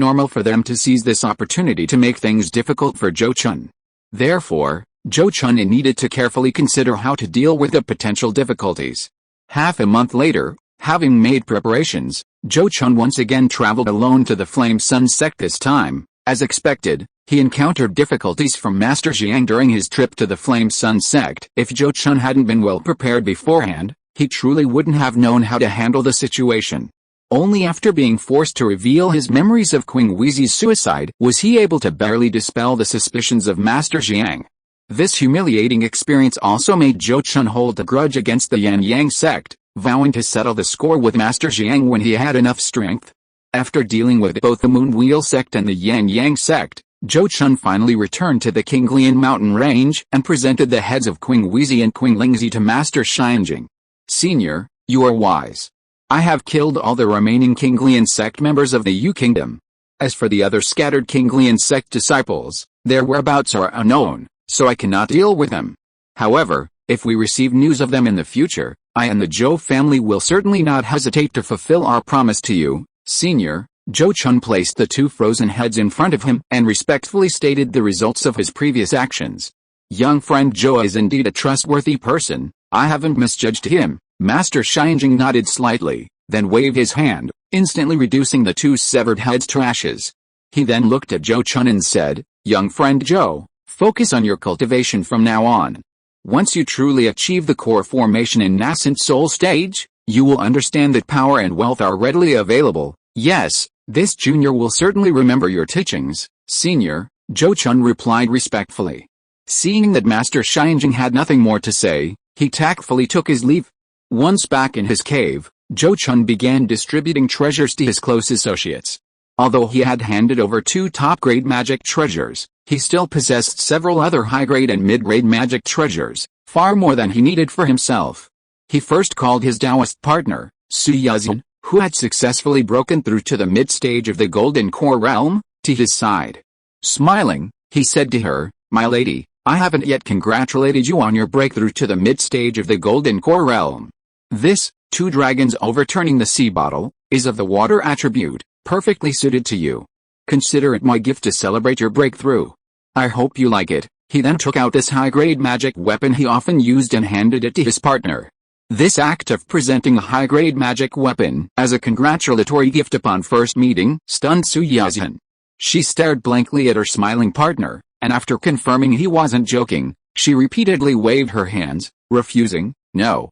[SPEAKER 1] normal for them to seize this opportunity to make things difficult for Zhou Chun. Therefore, Zhou Chun needed to carefully consider how to deal with the potential difficulties. Half a month later, having made preparations, Zhou Chun once again traveled alone to the Flame Sun sect. This time, as expected, he encountered difficulties from Master Jiang during his trip to the Flame Sun sect. If Zhou Chun hadn't been well prepared beforehand, he truly wouldn't have known how to handle the situation. Only after being forced to reveal his memories of Queen Wheezy's suicide was he able to barely dispel the suspicions of Master Jiang. This humiliating experience also made Zhou Chun hold a grudge against the Yan Yang sect, vowing to settle the score with Master Jiang when he had enough strength. After dealing with both the Moonwheel sect and the Yan Yang sect, Zhou Chun finally returned to the Qinglian mountain range and presented the heads of Queen Wheezy and Queen Lingzi to Master Xianjing. Senior, you are wise. I have killed all the remaining Qinglian sect members of the Yu Kingdom. As for the other scattered Qinglian sect disciples, their whereabouts are unknown, so I cannot deal with them. However, if we receive news of them in the future, I and the Zhou family will certainly not hesitate to fulfill our promise to you, Senior. Zhou Chun placed the two frozen heads in front of him and respectfully stated the results of his previous actions. Young friend Zhou is indeed a trustworthy person, I haven't misjudged him. Master Xianjing nodded slightly, then waved his hand, instantly reducing the two severed heads to ashes. He then looked at Zhou Chun and said, young friend Zhou, focus on your cultivation from now on. Once you truly achieve the core formation in nascent soul stage, you will understand that power and wealth are readily available. Yes, this junior will certainly remember your teachings, senior, Zhou Chun replied respectfully. Seeing that Master Xianjing had nothing more to say, he tactfully took his leave. Once back in his cave, Zhou Chun began distributing treasures to his close associates. Although he had handed over 2 top-grade magic treasures, he still possessed several other high-grade and mid-grade magic treasures, far more than he needed for himself. He first called his Taoist partner, Su Yazan, who had successfully broken through to the mid-stage of the Golden Core realm, to his side. Smiling, he said to her, my lady, I haven't yet congratulated you on your breakthrough to the mid-stage of the Golden Core realm. This, 2 dragons overturning the sea bottle, is of the water attribute, perfectly suited to you. Consider it my gift to celebrate your breakthrough. I hope you like it. He then took out this high-grade magic weapon he often used and handed it to his partner. This act of presenting a high-grade magic weapon as a congratulatory gift upon first meeting stunned Su Yazan. She stared blankly at her smiling partner, and after confirming he wasn't joking, she repeatedly waved her hands, refusing, no,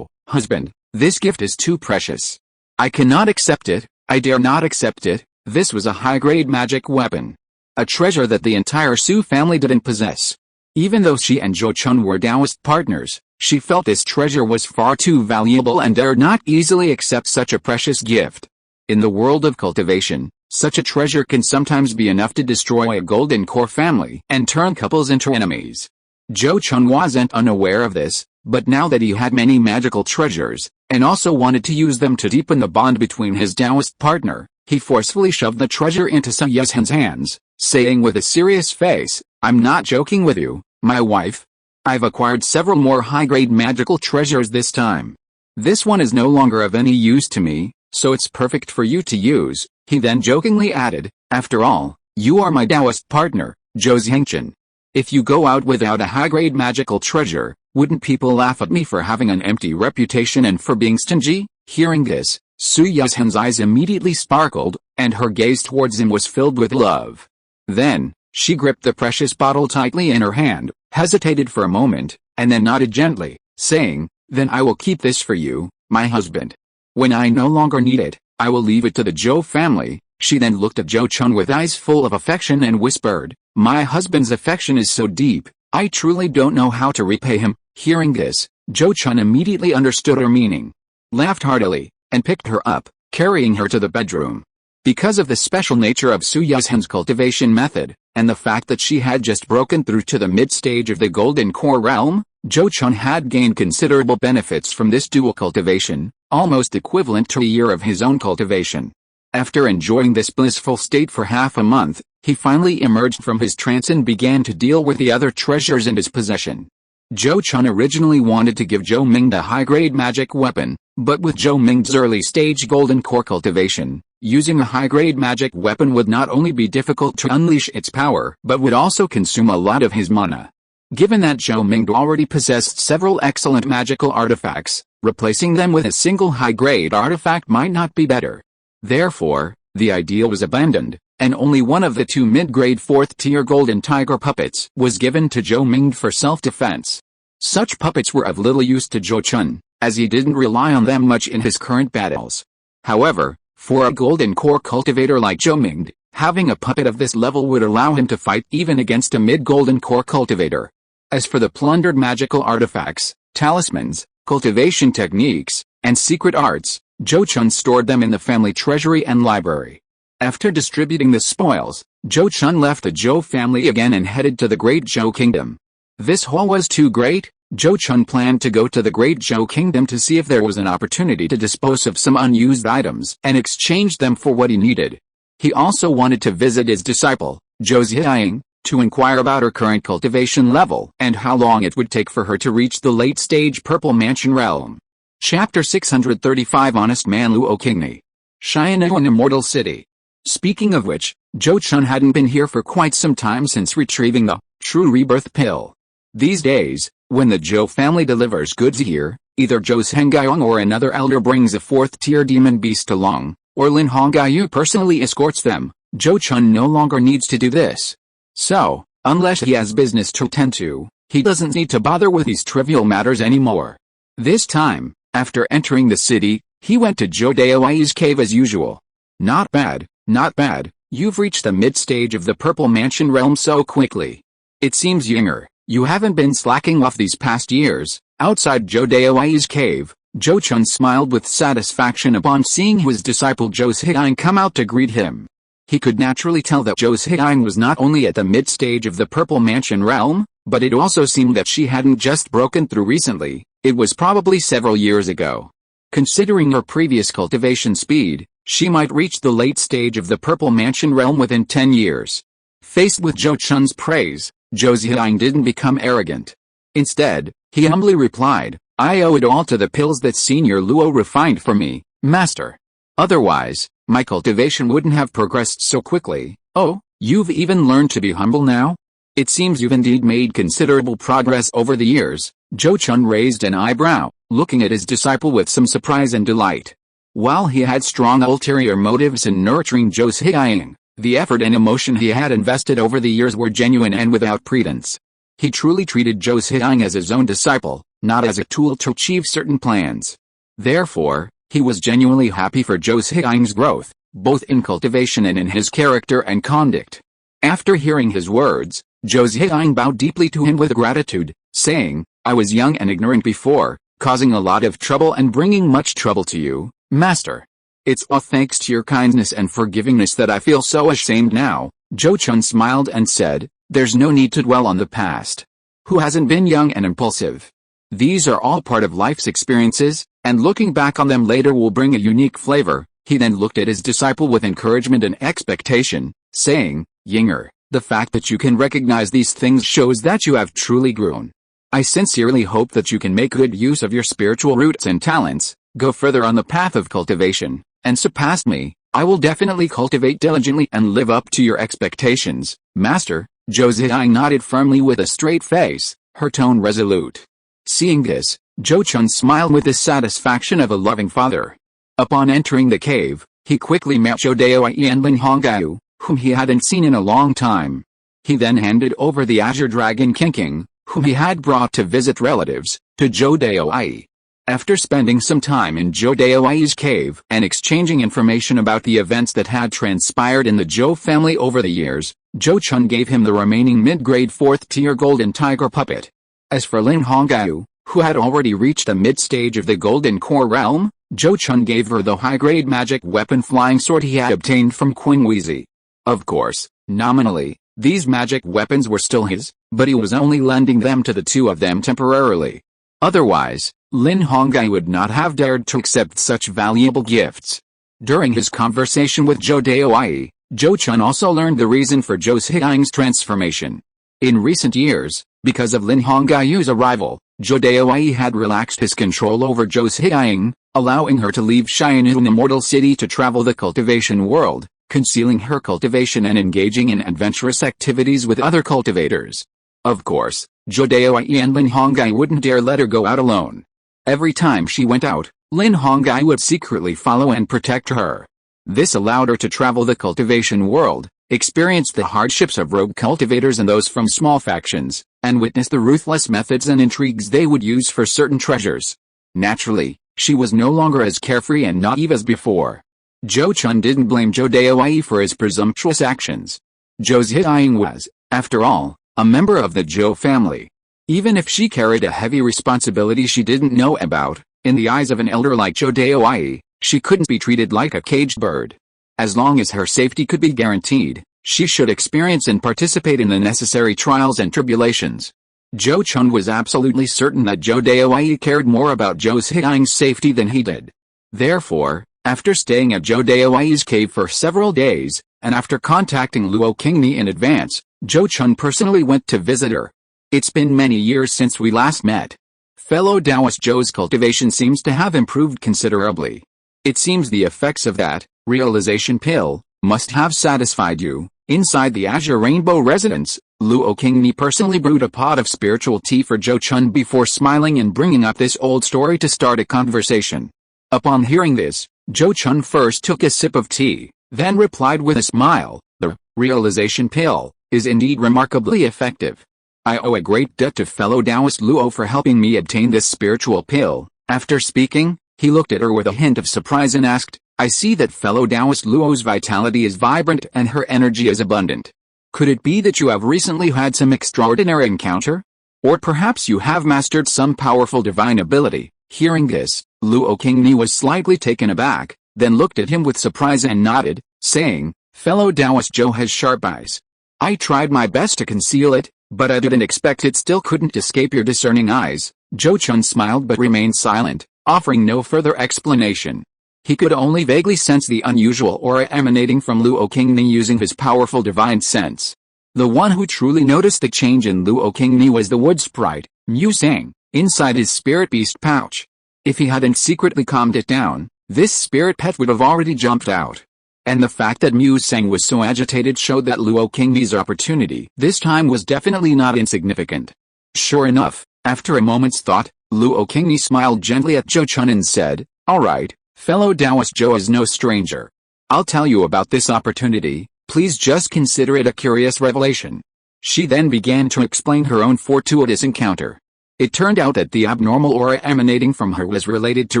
[SPEAKER 1] husband, this gift is too precious. I cannot accept it, I dare not accept it. This was a high-grade magic weapon. A treasure that the entire Su family didn't possess. Even though she and Zhou Chun were Taoist partners, she felt this treasure was far too valuable and dared not easily accept such a precious gift. In the world of cultivation, such a treasure can sometimes be enough to destroy a Golden Core family and turn couples into enemies. Zhou Chun wasn't unaware of this, but now that he had many magical treasures, and also wanted to use them to deepen the bond between his Taoist partner, he forcefully shoved the treasure into Su Yazhan's hands, saying with a serious face, I'm not joking with you, my wife. I've acquired several more high-grade magical treasures this time. This one is no longer of any use to me, so it's perfect for you to use. He then jokingly added, after all, you are my Taoist partner, Zhou Zhengchen. If you go out without a high-grade magical treasure, wouldn't people laugh at me for having an empty reputation and for being stingy? Hearing this, Su Yazhan's eyes immediately sparkled, and her gaze towards him was filled with love. Then, she gripped the precious bottle tightly in her hand, hesitated for a moment, and then nodded gently, saying, then I will keep this for you, my husband. When I no longer need it, I will leave it to the Zhou family. She then looked at Zhou Chun with eyes full of affection and whispered, my husband's affection is so deep, I truly don't know how to repay him. Hearing this, Zhou Chun immediately understood her meaning, laughed heartily, and picked her up, carrying her to the bedroom. Because of the special nature of Su Yazhan's cultivation method, and the fact that she had just broken through to the mid-stage of the Golden Core realm, Zhou Chun had gained considerable benefits from this dual cultivation, almost equivalent to a year of his own cultivation. After enjoying this blissful state for half a month, he finally emerged from his trance and began to deal with the other treasures in his possession. Zhou Chun originally wanted to give Zhou Ming the high-grade magic weapon, but with Zhou Ming's early-stage Golden Core cultivation, using a high-grade magic weapon would not only be difficult to unleash its power but would also consume a lot of his mana. Given that Zhou Ming already possessed several excellent magical artifacts, replacing them with a single high-grade artifact might not be better. Therefore, the idea was abandoned, and only one of the 2 mid-grade 4th-tier golden tiger puppets was given to Zhou Ming for self-defense. Such puppets were of little use to Zhou Chun, as he didn't rely on them much in his current battles. However, for a Golden Core cultivator like Zhou Ming, having a puppet of this level would allow him to fight even against a mid-Golden Core cultivator. As for the plundered magical artifacts, talismans, cultivation techniques, and secret arts, Zhou Chun stored them in the family treasury and library. After distributing the spoils, Zhou Chun left the Zhou family again and headed to the Great Zhou Kingdom. This haul was too great. Zhou Chun planned to go to the Great Zhou Kingdom to see if there was an opportunity to dispose of some unused items and exchange them for what he needed. He also wanted to visit his disciple, Zhou Ziying, to inquire about her current cultivation level and how long it would take for her to reach the late-stage Purple Mansion realm. Chapter 635 Honest Man Luo Kingni. Xian'an Immortal City. Speaking of which, Zhou Chun hadn't been here for quite some time since retrieving the true rebirth pill. These days, when the Zhou family delivers goods here, either Zhou's Hengayong or another elder brings a fourth-tier demon beast along, or Lin Hongyu personally escorts them, Zhou Chun no longer needs to do this. So, unless he has business to tend to, he doesn't need to bother with these trivial matters anymore. This time, after entering the city, he went to Zhou Daoi's cave as usual. Not bad, not bad, you've reached the mid-stage of the Purple Mansion realm so quickly. It seems younger, you haven't been slacking off these past years. Outside Zhou Daoi's cave, Zhou Chun smiled with satisfaction upon seeing his disciple Zhou Zhiying come out to greet him. He could naturally tell that Zhou Zhiying was not only at the mid-stage of the Purple Mansion realm, but it also seemed that she hadn't just broken through recently, it was probably several years ago. Considering her previous cultivation speed, she might reach the late stage of the Purple Mansion realm within 10 years. Faced with Zhou Chun's praise, Zhou Zhiying didn't become arrogant. Instead, he humbly replied, I owe it all to the pills that Senior Luo refined for me, Master. Otherwise, my cultivation wouldn't have progressed so quickly. Oh, you've even learned to be humble now? It seems you've indeed made considerable progress over the years. Zhou Chun raised an eyebrow, looking at his disciple with some surprise and delight. While he had strong ulterior motives in nurturing Zhou Zhiying, the effort and emotion he had invested over the years were genuine and without pretense. He truly treated Zhou Zhiying as his own disciple, not as a tool to achieve certain plans. Therefore, he was genuinely happy for Zhou Zhiying's growth, both in cultivation and in his character and conduct. After hearing his words, Zhou Zhiying bowed deeply to him with gratitude, saying, I was young and ignorant before, causing a lot of trouble and bringing much trouble to you, Master. It's all thanks to your kindness and forgivingness that I feel so ashamed now. Zhou Chun smiled and said, there's no need to dwell on the past. Who hasn't been young and impulsive? These are all part of life's experiences, and looking back on them later will bring a unique flavor. He then looked at his disciple with encouragement and expectation, saying, Yinger, the fact that you can recognize these things shows that you have truly grown. I sincerely hope that you can make good use of your spiritual roots and talents, go further on the path of cultivation, and surpass me. I will definitely cultivate diligently and live up to your expectations, Master. Zhou Zhiying nodded firmly with a straight face, her tone resolute. Seeing this, Zhou Chun smiled with the satisfaction of a loving father. Upon entering the cave, he quickly met Zhou Daoi and Lin Hongyu, whom he hadn't seen in a long time. He then handed over the Azure Dragon King, whom he had brought to visit relatives, to Zhou Daoi. After spending some time in Zhou Daoi's cave and exchanging information about the events that had transpired in the Zhou family over the years, Zhou Chun gave him the remaining mid-grade 4th-tier golden tiger puppet. As for Lin Hongyu, who had already reached the mid-stage of the golden core realm, Zhou Chun gave her the high-grade magic weapon flying sword he had obtained from Qing Wezi. Of course, nominally, these magic weapons were still his, but he was only lending them to the two of them temporarily. Otherwise, Lin Hongyu would not have dared to accept such valuable gifts. During his conversation with Zhou Daoi, Zhou Chun also learned the reason for Zhou Zhiying's transformation. In recent years, because of Lin Hongyu's arrival, Zhou Daoi had relaxed his control over Zhou Zhiying, allowing her to leave Xianun Immortal City to travel the cultivation world, concealing her cultivation and engaging in adventurous activities with other cultivators. Of course, Zhou Daoi and Lin Hongyu wouldn't dare let her go out alone. Every time she went out, Lin Hongyu would secretly follow and protect her. This allowed her to travel the cultivation world, experience the hardships of rogue cultivators and those from small factions, and witness the ruthless methods and intrigues they would use for certain treasures. Naturally, she was no longer as carefree and naive as before. Zhou Chun didn't blame Zhou Daoi for his presumptuous actions. Zhou Zhiying was, after all, a member of the Zhou family. Even if she carried a heavy responsibility she didn't know about, in the eyes of an elder like Zhou Daoi, she couldn't be treated like a caged bird. As long as her safety could be guaranteed, she should experience and participate in the necessary trials and tribulations. Zhou Chun was absolutely certain that Zhou Daoi cared more about Zhou Zhiying's safety than he did. Therefore, after staying at Zhou Daoi's cave for several days, and after contacting Luo Qingni in advance, Zhou Chun personally went to visit her. It's been many years since we last met. Fellow Taoist Zhou's cultivation seems to have improved considerably. It seems the effects of that realization pill must have satisfied you. Inside the Azure Rainbow residence, Luo Qingni personally brewed a pot of spiritual tea for Zhou Chun before smiling and bringing up this old story to start a conversation. Upon hearing this, Zhou Chun first took a sip of tea, then replied with a smile, "The realization pill is indeed remarkably effective. I owe a great debt to fellow Taoist Luo for helping me obtain this spiritual pill." After speaking, he looked at her with a hint of surprise and asked, "I see that fellow Taoist Luo's vitality is vibrant and her energy is abundant. Could it be that you have recently had some extraordinary encounter? Or perhaps you have mastered some powerful divine ability?" Hearing this, Luo Qingni was slightly taken aback, then looked at him with surprise and nodded, saying, "Fellow Taoist Zhou has sharp eyes. I tried my best to conceal it, but I didn't expect it still couldn't escape your discerning eyes." Zhou Chun smiled but remained silent, offering no further explanation. He could only vaguely sense the unusual aura emanating from Luo Qingni using his powerful divine sense. The one who truly noticed the change in Luo Qingni was the wood sprite, Mu Sang, inside his spirit beast pouch. If he hadn't secretly calmed it down, this spirit pet would have already jumped out. And the fact that Mu Sang was so agitated showed that Luo Qingni's opportunity this time was definitely not insignificant. Sure enough, after a moment's thought, Luo Qingni smiled gently at Zhou Chun and said, "All right, fellow Taoist Zhou is no stranger. I'll tell you about this opportunity, please just consider it a curious revelation." She then began to explain her own fortuitous encounter. It turned out that the abnormal aura emanating from her was related to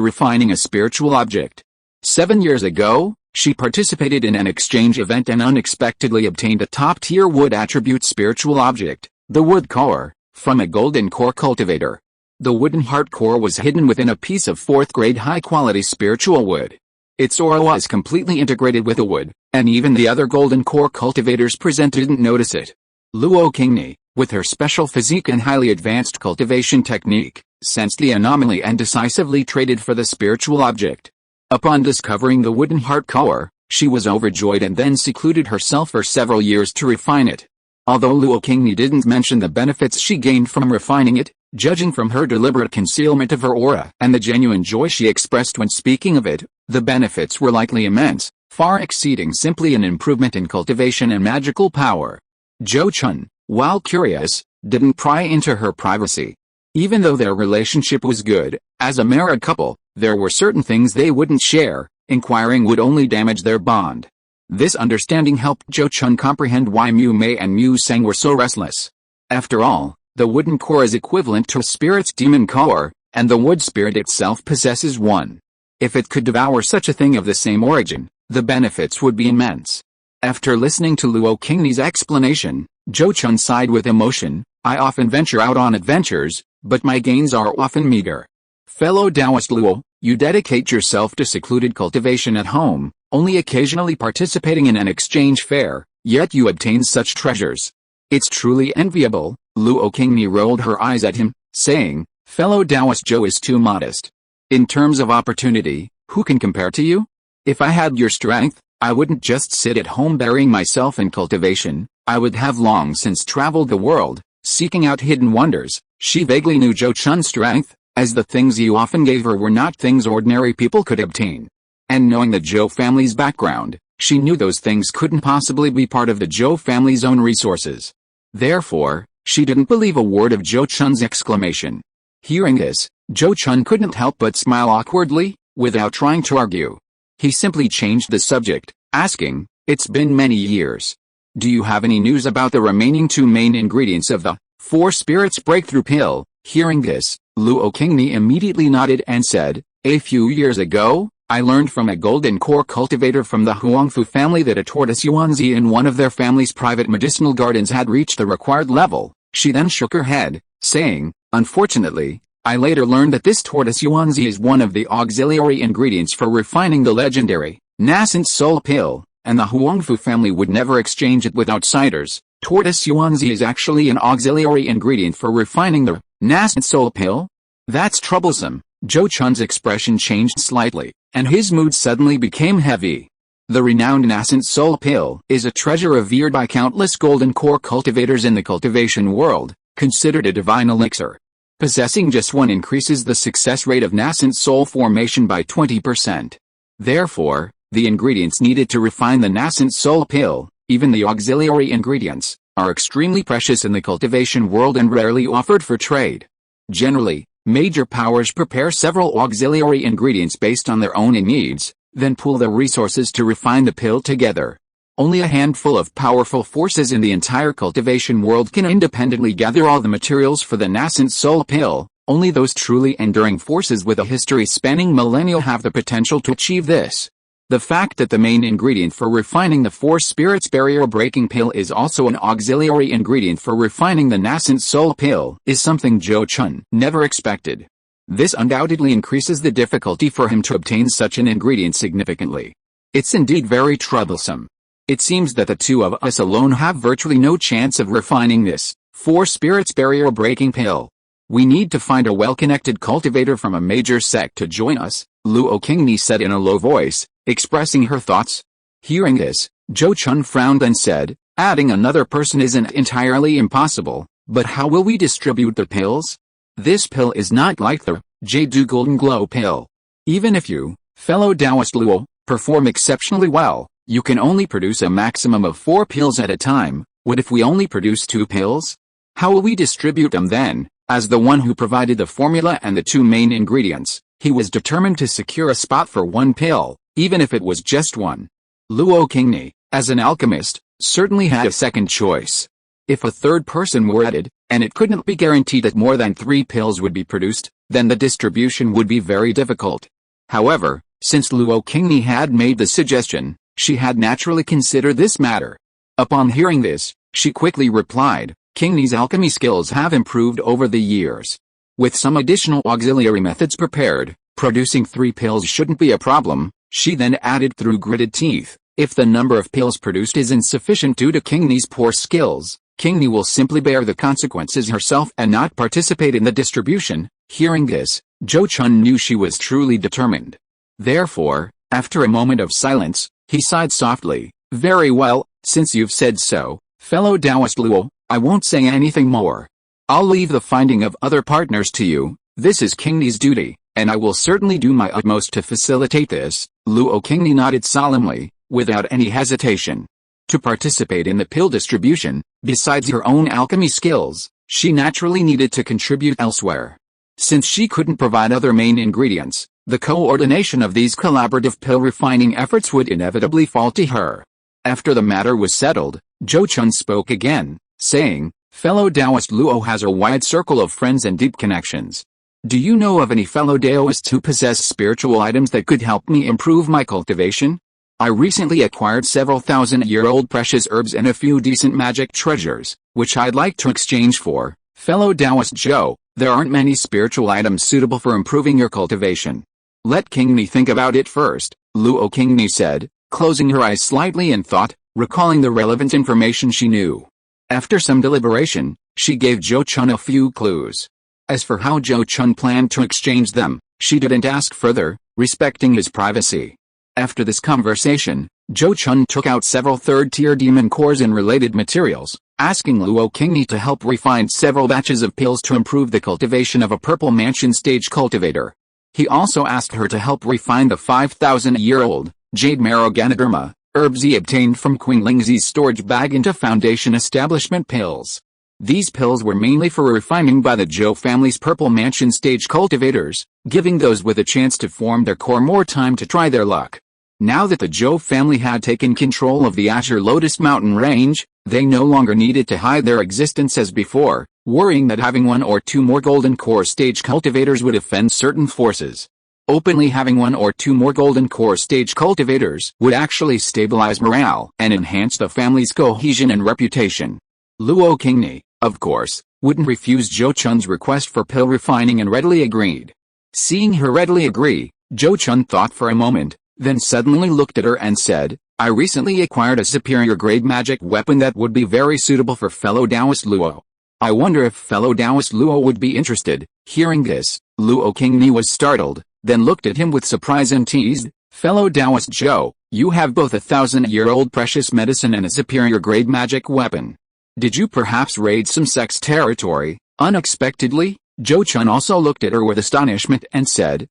[SPEAKER 1] refining a spiritual object. 7 years ago, she participated in an exchange event and unexpectedly obtained a top-tier wood attribute spiritual object, the wood core, from a golden core cultivator. The wooden heart core was hidden within a piece of 4th-grade high-quality spiritual wood. Its aura was completely integrated with the wood, and even the other golden core cultivators present didn't notice it. Luo Qingni, with her special physique and highly advanced cultivation technique, sensed the anomaly and decisively traded for the spiritual object. Upon discovering the wooden heart core, she was overjoyed and then secluded herself for several years to refine it. Although Luo Qingni didn't mention the benefits she gained from refining it, judging from her deliberate concealment of her aura and the genuine joy she expressed when speaking of it, the benefits were likely immense, far exceeding simply an improvement in cultivation and magical power. Zhou Chun, while curious, didn't pry into her privacy. Even though their relationship was good, as a married couple, there were certain things they wouldn't share. Inquiring would only damage their bond. This understanding helped Zhou Chun comprehend why Mu Mei and Mu Sang were so restless. After all, the wooden core is equivalent to a spirit's demon core, and the wood spirit itself possesses one. If it could devour such a thing of the same origin, the benefits would be immense. After listening to Luo Qingni's explanation, Zhou Chun sighed with emotion. "I often venture out on adventures, but my gains are often meager. Fellow Taoist Luo, you dedicate yourself to secluded cultivation at home, only occasionally participating in an exchange fair, yet you obtain such treasures. It's truly enviable." Luo Qingni rolled her eyes at him, saying, "Fellow Taoist Zhou is too modest. In terms of opportunity, who can compare to you? If I had your strength, I wouldn't just sit at home burying myself in cultivation, I would have long since traveled the world, seeking out hidden wonders." She vaguely knew Zhou Chun's strength, as the things he often gave her were not things ordinary people could obtain. And knowing the Zhou family's background, she knew those things couldn't possibly be part of the Zhou family's own resources. Therefore, she didn't believe a word of Zhou Chun's exclamation. Hearing this, Zhou Chun couldn't help but smile awkwardly, without trying to argue. He simply changed the subject, asking, "It's been many years. Do you have any news about the remaining 2 main ingredients of the 4 Spirits Breakthrough Pill?" Hearing this, Luo Qingni immediately nodded and said, "A few years ago, I learned from a golden core cultivator from the Huangfu family that a tortoise yuanzi in one of their family's private medicinal gardens had reached the required level." She then shook her head, saying, "Unfortunately, I later learned that this tortoise yuanzi is one of the auxiliary ingredients for refining the legendary nascent soul pill, and the Huangfu family would never exchange it with outsiders. Tortoise yuanzi is actually an auxiliary ingredient for refining the nascent soul pill? That's troublesome." Zhou Chun's expression changed slightly, and his mood suddenly became heavy. The renowned nascent soul pill is a treasure revered by countless golden core cultivators in the cultivation world, considered a divine elixir. Possessing just one increases the success rate of nascent soul formation by 20%. Therefore, The ingredients needed to refine the nascent soul pill, even the auxiliary ingredients, are extremely precious in the cultivation world and rarely offered for trade. Generally, major powers prepare several auxiliary ingredients based on their own needs, then pool their resources to refine the pill together. Only a handful of powerful forces in the entire cultivation world can independently gather all the materials for the nascent soul pill. Only those truly enduring forces with a history spanning millennia have the potential to achieve this. The fact that the main ingredient for refining the Four Spirits barrier-breaking pill is also an auxiliary ingredient for refining the nascent soul pill is something Zhou Chun never expected. This undoubtedly increases the difficulty for him to obtain such an ingredient significantly. It's indeed very troublesome. It seems that the two of us alone have virtually no chance of refining this Four Spirits barrier-breaking pill. We need to find a well-connected cultivator from a major sect to join us, Luo Qingni said in a low voice, expressing her thoughts. Hearing this, Zhou Chun frowned and said, adding another person isn't entirely impossible, but how will we distribute the pills? This pill is not like the Jade Golden Glow pill. Even if you, fellow Taoist Luo, perform exceptionally well, you can only produce a maximum of 4 pills at a time. What if we only produce 2 pills? How will we distribute them then? As the one who provided the formula and the 2 main ingredients, he was determined to secure a spot for 1 pill, even if it was just one. Luo Qingni, as an alchemist, certainly had a second choice. If a third person were added, and it couldn't be guaranteed that more than 3 pills would be produced, then the distribution would be very difficult. However, since Luo Qingni had made the suggestion, she had naturally considered this matter. Upon hearing this, she quickly replied, Qingni's alchemy skills have improved over the years. With some additional auxiliary methods prepared, producing 3 pills shouldn't be a problem. She then added through gritted teeth, if the number of pills produced is insufficient due to Qingni's poor skills, Qingni will simply bear the consequences herself and not participate in the distribution. Hearing this, Zhou Chun knew she was truly determined. Therefore, after a moment of silence, he sighed softly, very well, since you've said so, fellow Taoist Luo, I won't say anything more. I'll leave the finding of other partners to you. This is Qingni's duty, and I will certainly do my utmost to facilitate this. Luo Qingni nodded solemnly, without any hesitation. To participate in the pill distribution, besides her own alchemy skills, she naturally needed to contribute elsewhere. Since she couldn't provide other main ingredients, the coordination of these collaborative pill refining efforts would inevitably fall to her. After the matter was settled, Zhou Chun spoke again, saying, fellow Taoist Luo has a wide circle of friends and deep connections. Do you know of any fellow Taoists who possess spiritual items that could help me improve my cultivation? I recently acquired several thousand-year-old precious herbs and a few decent magic treasures, which I'd like to exchange for. Fellow Taoist Zhou, there aren't many spiritual items suitable for improving your cultivation. Let Qingni think about it first, Luo Qingni said, closing her eyes slightly in thought, recalling the relevant information she knew. After some deliberation, she gave Zhou Chun a few clues. As for how Zhou Chun planned to exchange them, she didn't ask further, respecting his privacy. After this conversation, Zhou Chun took out several third-tier demon cores and related materials, asking Luo Qingni to help refine several batches of pills to improve the cultivation of a purple mansion stage cultivator. He also asked her to help refine the 5,000-year-old Jade Marrow Ganoderma herbs he obtained from Queen Lingzi's storage bag into Foundation Establishment pills. These pills were mainly for refining by the Zhou family's purple mansion stage cultivators, giving those with a chance to form their core more time to try their luck. Now that the Zhou family had taken control of the Azure Lotus Mountain range, they no longer needed to hide their existence as before, worrying that having 1 or 2 more golden core stage cultivators would offend certain forces. Openly having 1 or 2 more golden core stage cultivators would actually stabilize morale and enhance the family's cohesion and reputation. Luo Qingni, of course, wouldn't refuse Zhou Chun's request for pill refining and readily agreed. Seeing her readily agree, Zhou Chun thought for a moment, then suddenly looked at her and said, I recently acquired a superior grade magic weapon that would be very suitable for fellow Taoist Luo. I wonder if fellow Taoist Luo would be interested. Hearing this, Luo Qingni was startled, then looked at him with surprise and teased, fellow Taoist Zhou, you have both a 1,000-year-old precious medicine and a superior grade magic weapon. Did you perhaps raid some Sect's territory, unexpectedly? Zhou Chun also looked at her with astonishment and said,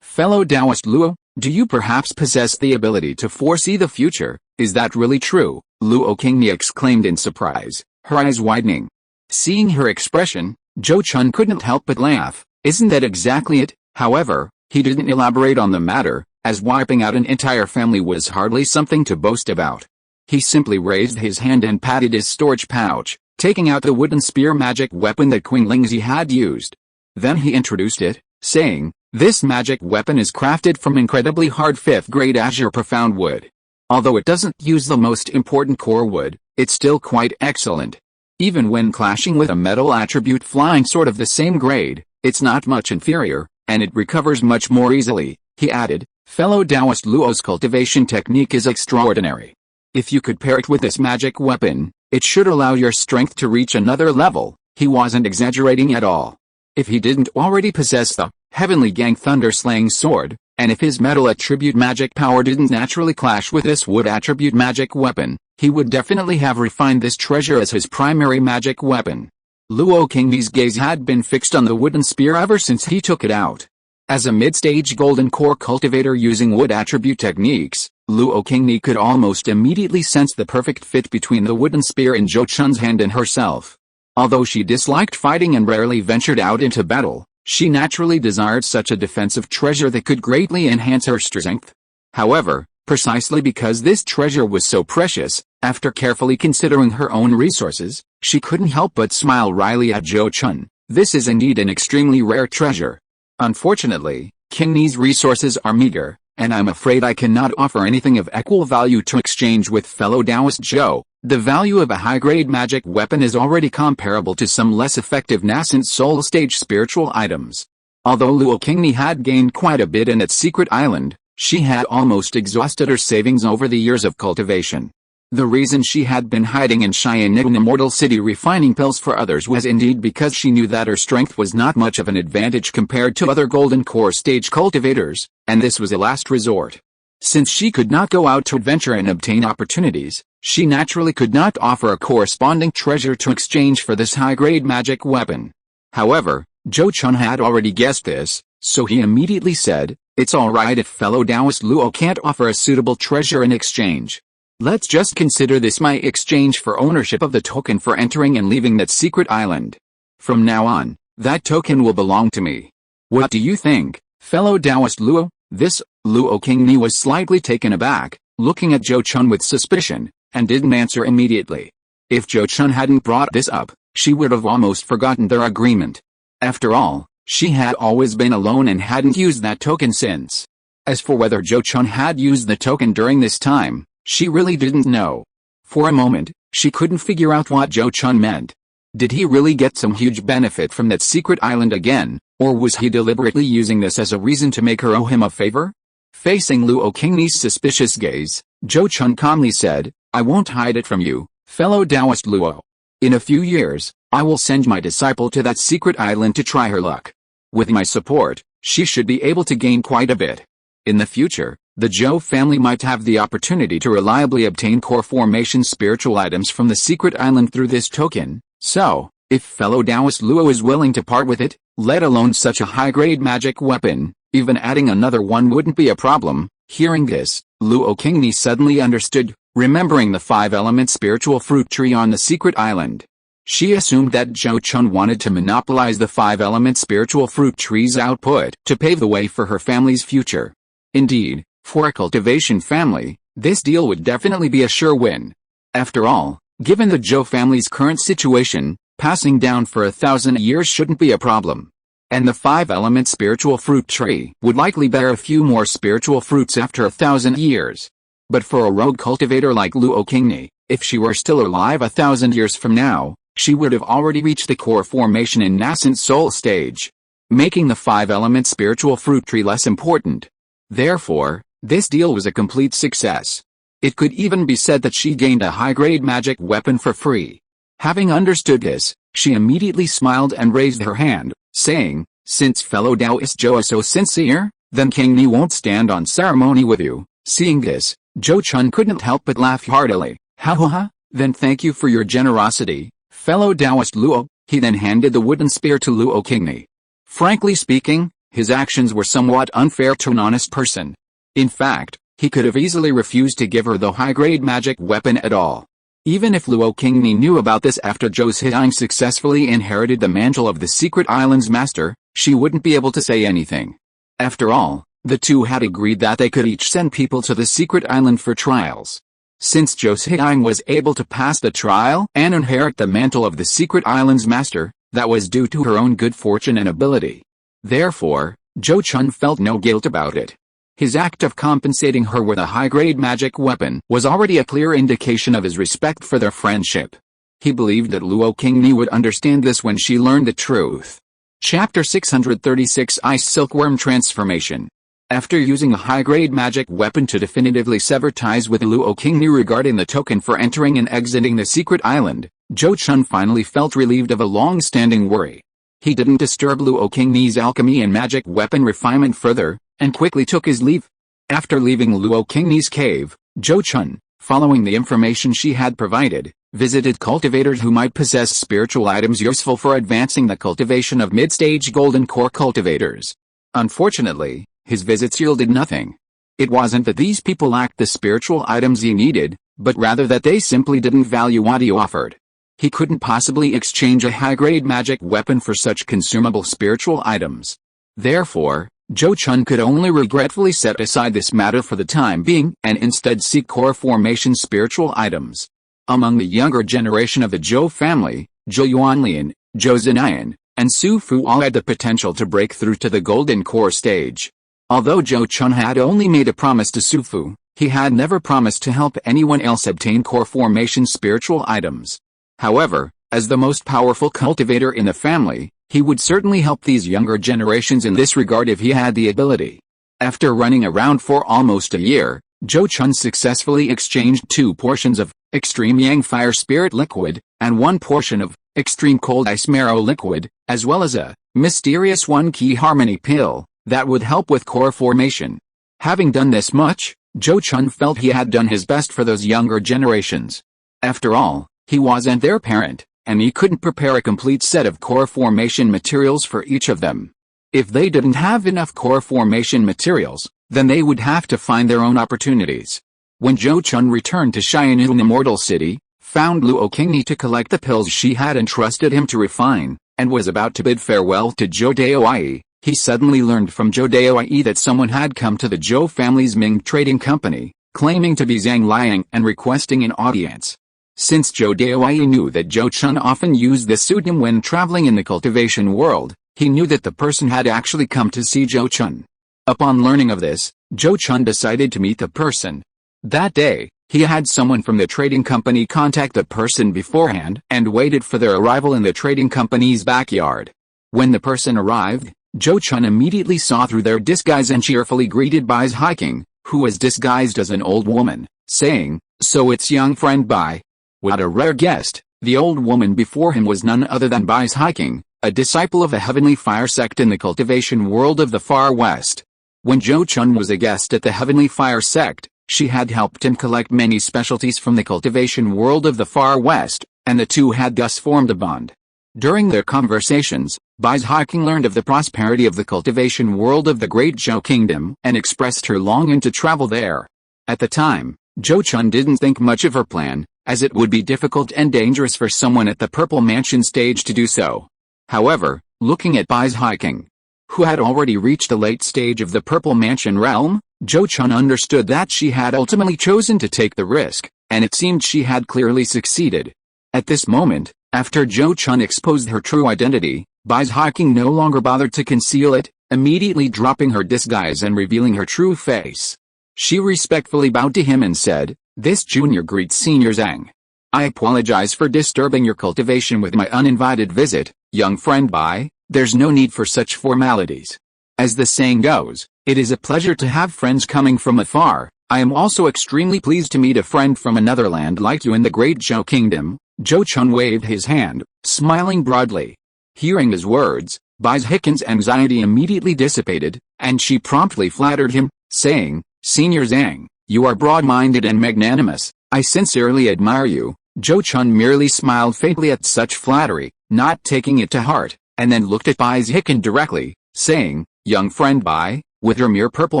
[SPEAKER 1] Fellow Taoist Luo, do you perhaps possess the ability to foresee the future? Is that really true? Luo Qingni exclaimed in surprise, her eyes widening. Seeing her expression, Zhou Chun couldn't help but laugh. Isn't that exactly it? However, he didn't elaborate on the matter, as wiping out an entire family was hardly something to boast about. He simply raised his hand and patted his storage pouch, taking out the wooden spear magic weapon that Qing Lingzi had used. Then he introduced it, saying, "This magic weapon is crafted from incredibly hard 5th grade azure profound wood. Although it doesn't use the most important core wood, it's still quite excellent. Even when clashing with a metal attribute flying sword of the same grade, it's not much inferior, and it recovers much more easily," he added. Fellow Taoist Luo's cultivation technique is extraordinary. If you could pair it with this magic weapon, it should allow your strength to reach another level. He wasn't exaggerating at all. If he didn't already possess the Heavenly Gang Thunder-slaying sword, and if his metal attribute magic power didn't naturally clash with this wood attribute magic weapon, he would definitely have refined this treasure as his primary magic weapon. Luo Qingni's gaze had been fixed on the wooden spear ever since he took it out. As a mid-stage golden core cultivator using wood attribute techniques, Luo Qingni could almost immediately sense the perfect fit between the wooden spear in Zhou Chun's hand and herself. Although she disliked fighting and rarely ventured out into battle, she naturally desired such a defensive treasure that could greatly enhance her strength. However, precisely because this treasure was so precious, after carefully considering her own resources, she couldn't help but smile wryly at Zhou Chun. This is indeed an extremely rare treasure. Unfortunately, Qingni's resources are meager, and I'm afraid I cannot offer anything of equal value to exchange with fellow Taoist Zhou. The value of a high-grade magic weapon is already comparable to some less effective nascent soul stage spiritual items. Although Luo Qingni had gained quite a bit in its secret island, she had almost exhausted her savings over the years of cultivation. The reason she had been hiding in Xianying Immortal City refining pills for others was indeed because she knew that her strength was not much of an advantage compared to other golden core stage cultivators, and this was a last resort. Since she could not go out to adventure and obtain opportunities, she naturally could not offer a corresponding treasure to exchange for this high-grade magic weapon. However, Zhou Chun had already guessed this, so he immediately said, "It's alright if fellow Taoist Luo can't offer a suitable treasure in exchange. Let's just consider this my exchange for ownership of the token for entering and leaving that secret island. From now on, that token will belong to me. What do you think, fellow Taoist Luo?" This, Luo Qingni was slightly taken aback, looking at Zhou Chun with suspicion, and didn't answer immediately. If Zhou Chun hadn't brought this up, she would have almost forgotten their agreement. After all, she had always been alone and hadn't used that token since. As for whether Zhou Chun had used the token during this time, she really didn't know. For a moment, she couldn't figure out what Zhou Chun meant. Did he really get some huge benefit from that secret island again, or was he deliberately using this as a reason to make her owe him a favor? Facing Luo Qingni's suspicious gaze, Zhou Chun calmly said, "I won't hide it from you, fellow Taoist Luo. In a few years, I will send my disciple to that secret island to try her luck. With my support, she should be able to gain quite a bit. In the future, the Zhou family might have the opportunity to reliably obtain core formation spiritual items from the secret island through this token, so, if fellow Taoist Luo is willing to part with it, let alone such a high-grade magic weapon, even adding another one wouldn't be a problem." Hearing this, Luo Qingni suddenly understood, remembering the 5-element spiritual fruit tree on the secret island. She assumed that Zhou Chun wanted to monopolize the 5-element spiritual fruit tree's output to pave the way for her family's future. Indeed, for a cultivation family, this deal would definitely be a sure win. After all, given the Zhou family's current situation, passing down for 1,000 years shouldn't be a problem. And the 5-element spiritual fruit tree would likely bear a few more spiritual fruits after 1,000 years. But for a rogue cultivator like Luo Qingni, if she were still alive 1,000 years from now, she would have already reached the core formation in nascent soul stage, making the 5-element spiritual fruit tree less important. Therefore, this deal was a complete success. It could even be said that she gained a high-grade magic weapon for free. Having understood this, she immediately smiled and raised her hand, saying, "Since fellow Taoist Zhou is so sincere, then Qingni won't stand on ceremony with you." Seeing this, Zhou Chun couldn't help but laugh heartily. "Ha ha ha, then thank you for your generosity, fellow Taoist Luo." He then handed the wooden spear to Luo Qingni. "Frankly speaking, His actions were somewhat unfair to an honest person. In fact, he could have easily refused to give her the high-grade magic weapon at all. Even if Luo Qingni knew about this after Zhou Chun successfully inherited the mantle of the Secret Island's master, she wouldn't be able to say anything. After all, the two had agreed that they could each send people to the Secret Island for trials. Since Zhou Chun was able to pass the trial and inherit the mantle of the Secret Island's master, that was due to her own good fortune and ability. Therefore, Zhou Chun felt no guilt about it. His act of compensating her with a high-grade magic weapon was already a clear indication of his respect for their friendship. He believed that Luo Qingni would understand this when she learned the truth. Chapter 636 Ice Silkworm Transformation. After using a high-grade magic weapon to definitively sever ties with Luo Qingni regarding the token for entering and exiting the secret island, Zhou Chun finally felt relieved of a long-standing worry. He didn't disturb Luo Qingni's alchemy and magic weapon refinement further, and quickly took his leave. After leaving Luo Qingni's cave, Zhou Chun, following the information she had provided, visited cultivators who might possess spiritual items useful for advancing the cultivation of mid-stage golden core cultivators. Unfortunately, his visits yielded nothing. It wasn't that these people lacked the spiritual items he needed, but rather that they simply didn't value what he offered. He couldn't possibly exchange a high-grade magic weapon for such consumable spiritual items. Therefore, Zhou Chun could only regretfully set aside this matter for the time being and instead seek core formation spiritual items. Among the younger generation of the Zhou family, Zhou Yuanlian, Zhou Zinayan, and Su Fu all had the potential to break through to the golden core stage. Although Zhou Chun had only made a promise to Su Fu, he had never promised to help anyone else obtain core formation spiritual items. However, as the most powerful cultivator in the family, he would certainly help these younger generations in this regard if he had the ability. After running around for almost a year, Zhou Chun successfully exchanged 2 portions of Extreme Yang Fire Spirit Liquid, and 1 portion of Extreme Cold Ice Marrow Liquid, as well as a mysterious 1 Key Harmony Pill that would help with core formation. Having done this much, Zhou Chun felt he had done his best for those younger generations. After all, he wasn't their parent, and he couldn't prepare a complete set of core formation materials for each of them. If they didn't have enough core formation materials, then they would have to find their own opportunities. When Zhou Chun returned to Xianyun Immortal City, found Luo Qingni to collect the pills she had entrusted him to refine, and was about to bid farewell to Zhou Daoyi, he suddenly learned from Zhou Daoyi that someone had come to the Zhou family's Ming trading company, claiming to be Zhang Liang and requesting an audience. Since Zhou Daoyi knew that Zhou Chun often used this pseudonym when traveling in the cultivation world, he knew that the person had actually come to see Zhou Chun. Upon learning of this, Zhou Chun decided to meet the person. That day, he had someone from the trading company contact the person beforehand and waited for their arrival in the trading company's backyard. When the person arrived, Zhou Chun immediately saw through their disguise and cheerfully greeted Bai's Hiking, who was disguised as an old woman, saying, "So it's young friend Bai." What a rare guest! The old woman before him was none other than Bai's Hiking, a disciple of the Heavenly Fire Sect in the cultivation world of the Far West. When Zhou Chun was a guest at the Heavenly Fire Sect, she had helped him collect many specialties from the cultivation world of the Far West, and the two had thus formed a bond. During their conversations, Bai's Hiking learned of the prosperity of the cultivation world of the Great Zhou Kingdom and expressed her longing to travel there. At the time, Zhou Chun didn't think much of her plan, as it would be difficult and dangerous for someone at the Purple Mansion stage to do so. However, looking at Bai's Hiking, who had already reached the late stage of the Purple Mansion realm, Zhou Chun understood that she had ultimately chosen to take the risk, and it seemed she had clearly succeeded. At this moment, after Zhou Chun exposed her true identity, Bai's Hiking no longer bothered to conceal it, immediately dropping her disguise and revealing her true face. She respectfully bowed to him and said, "This junior greets Senior Zhang. I apologize for disturbing your cultivation with my uninvited visit, young friend Bai. There's no need for such formalities. As the saying goes, it is a pleasure to have friends coming from afar. I am also extremely pleased to meet a friend from another land like you in the Great Zhou Kingdom." Zhou Chun waved his hand, smiling broadly. Hearing his words, Bai's Hikin's anxiety immediately dissipated, and she promptly flattered him, saying, "Senior Zhang, you are broad-minded and magnanimous. I sincerely admire you." Zhou Chun merely smiled faintly at such flattery, not taking it to heart, and then looked at Bai's Hikin directly, saying, young friend Bai, with your mere purple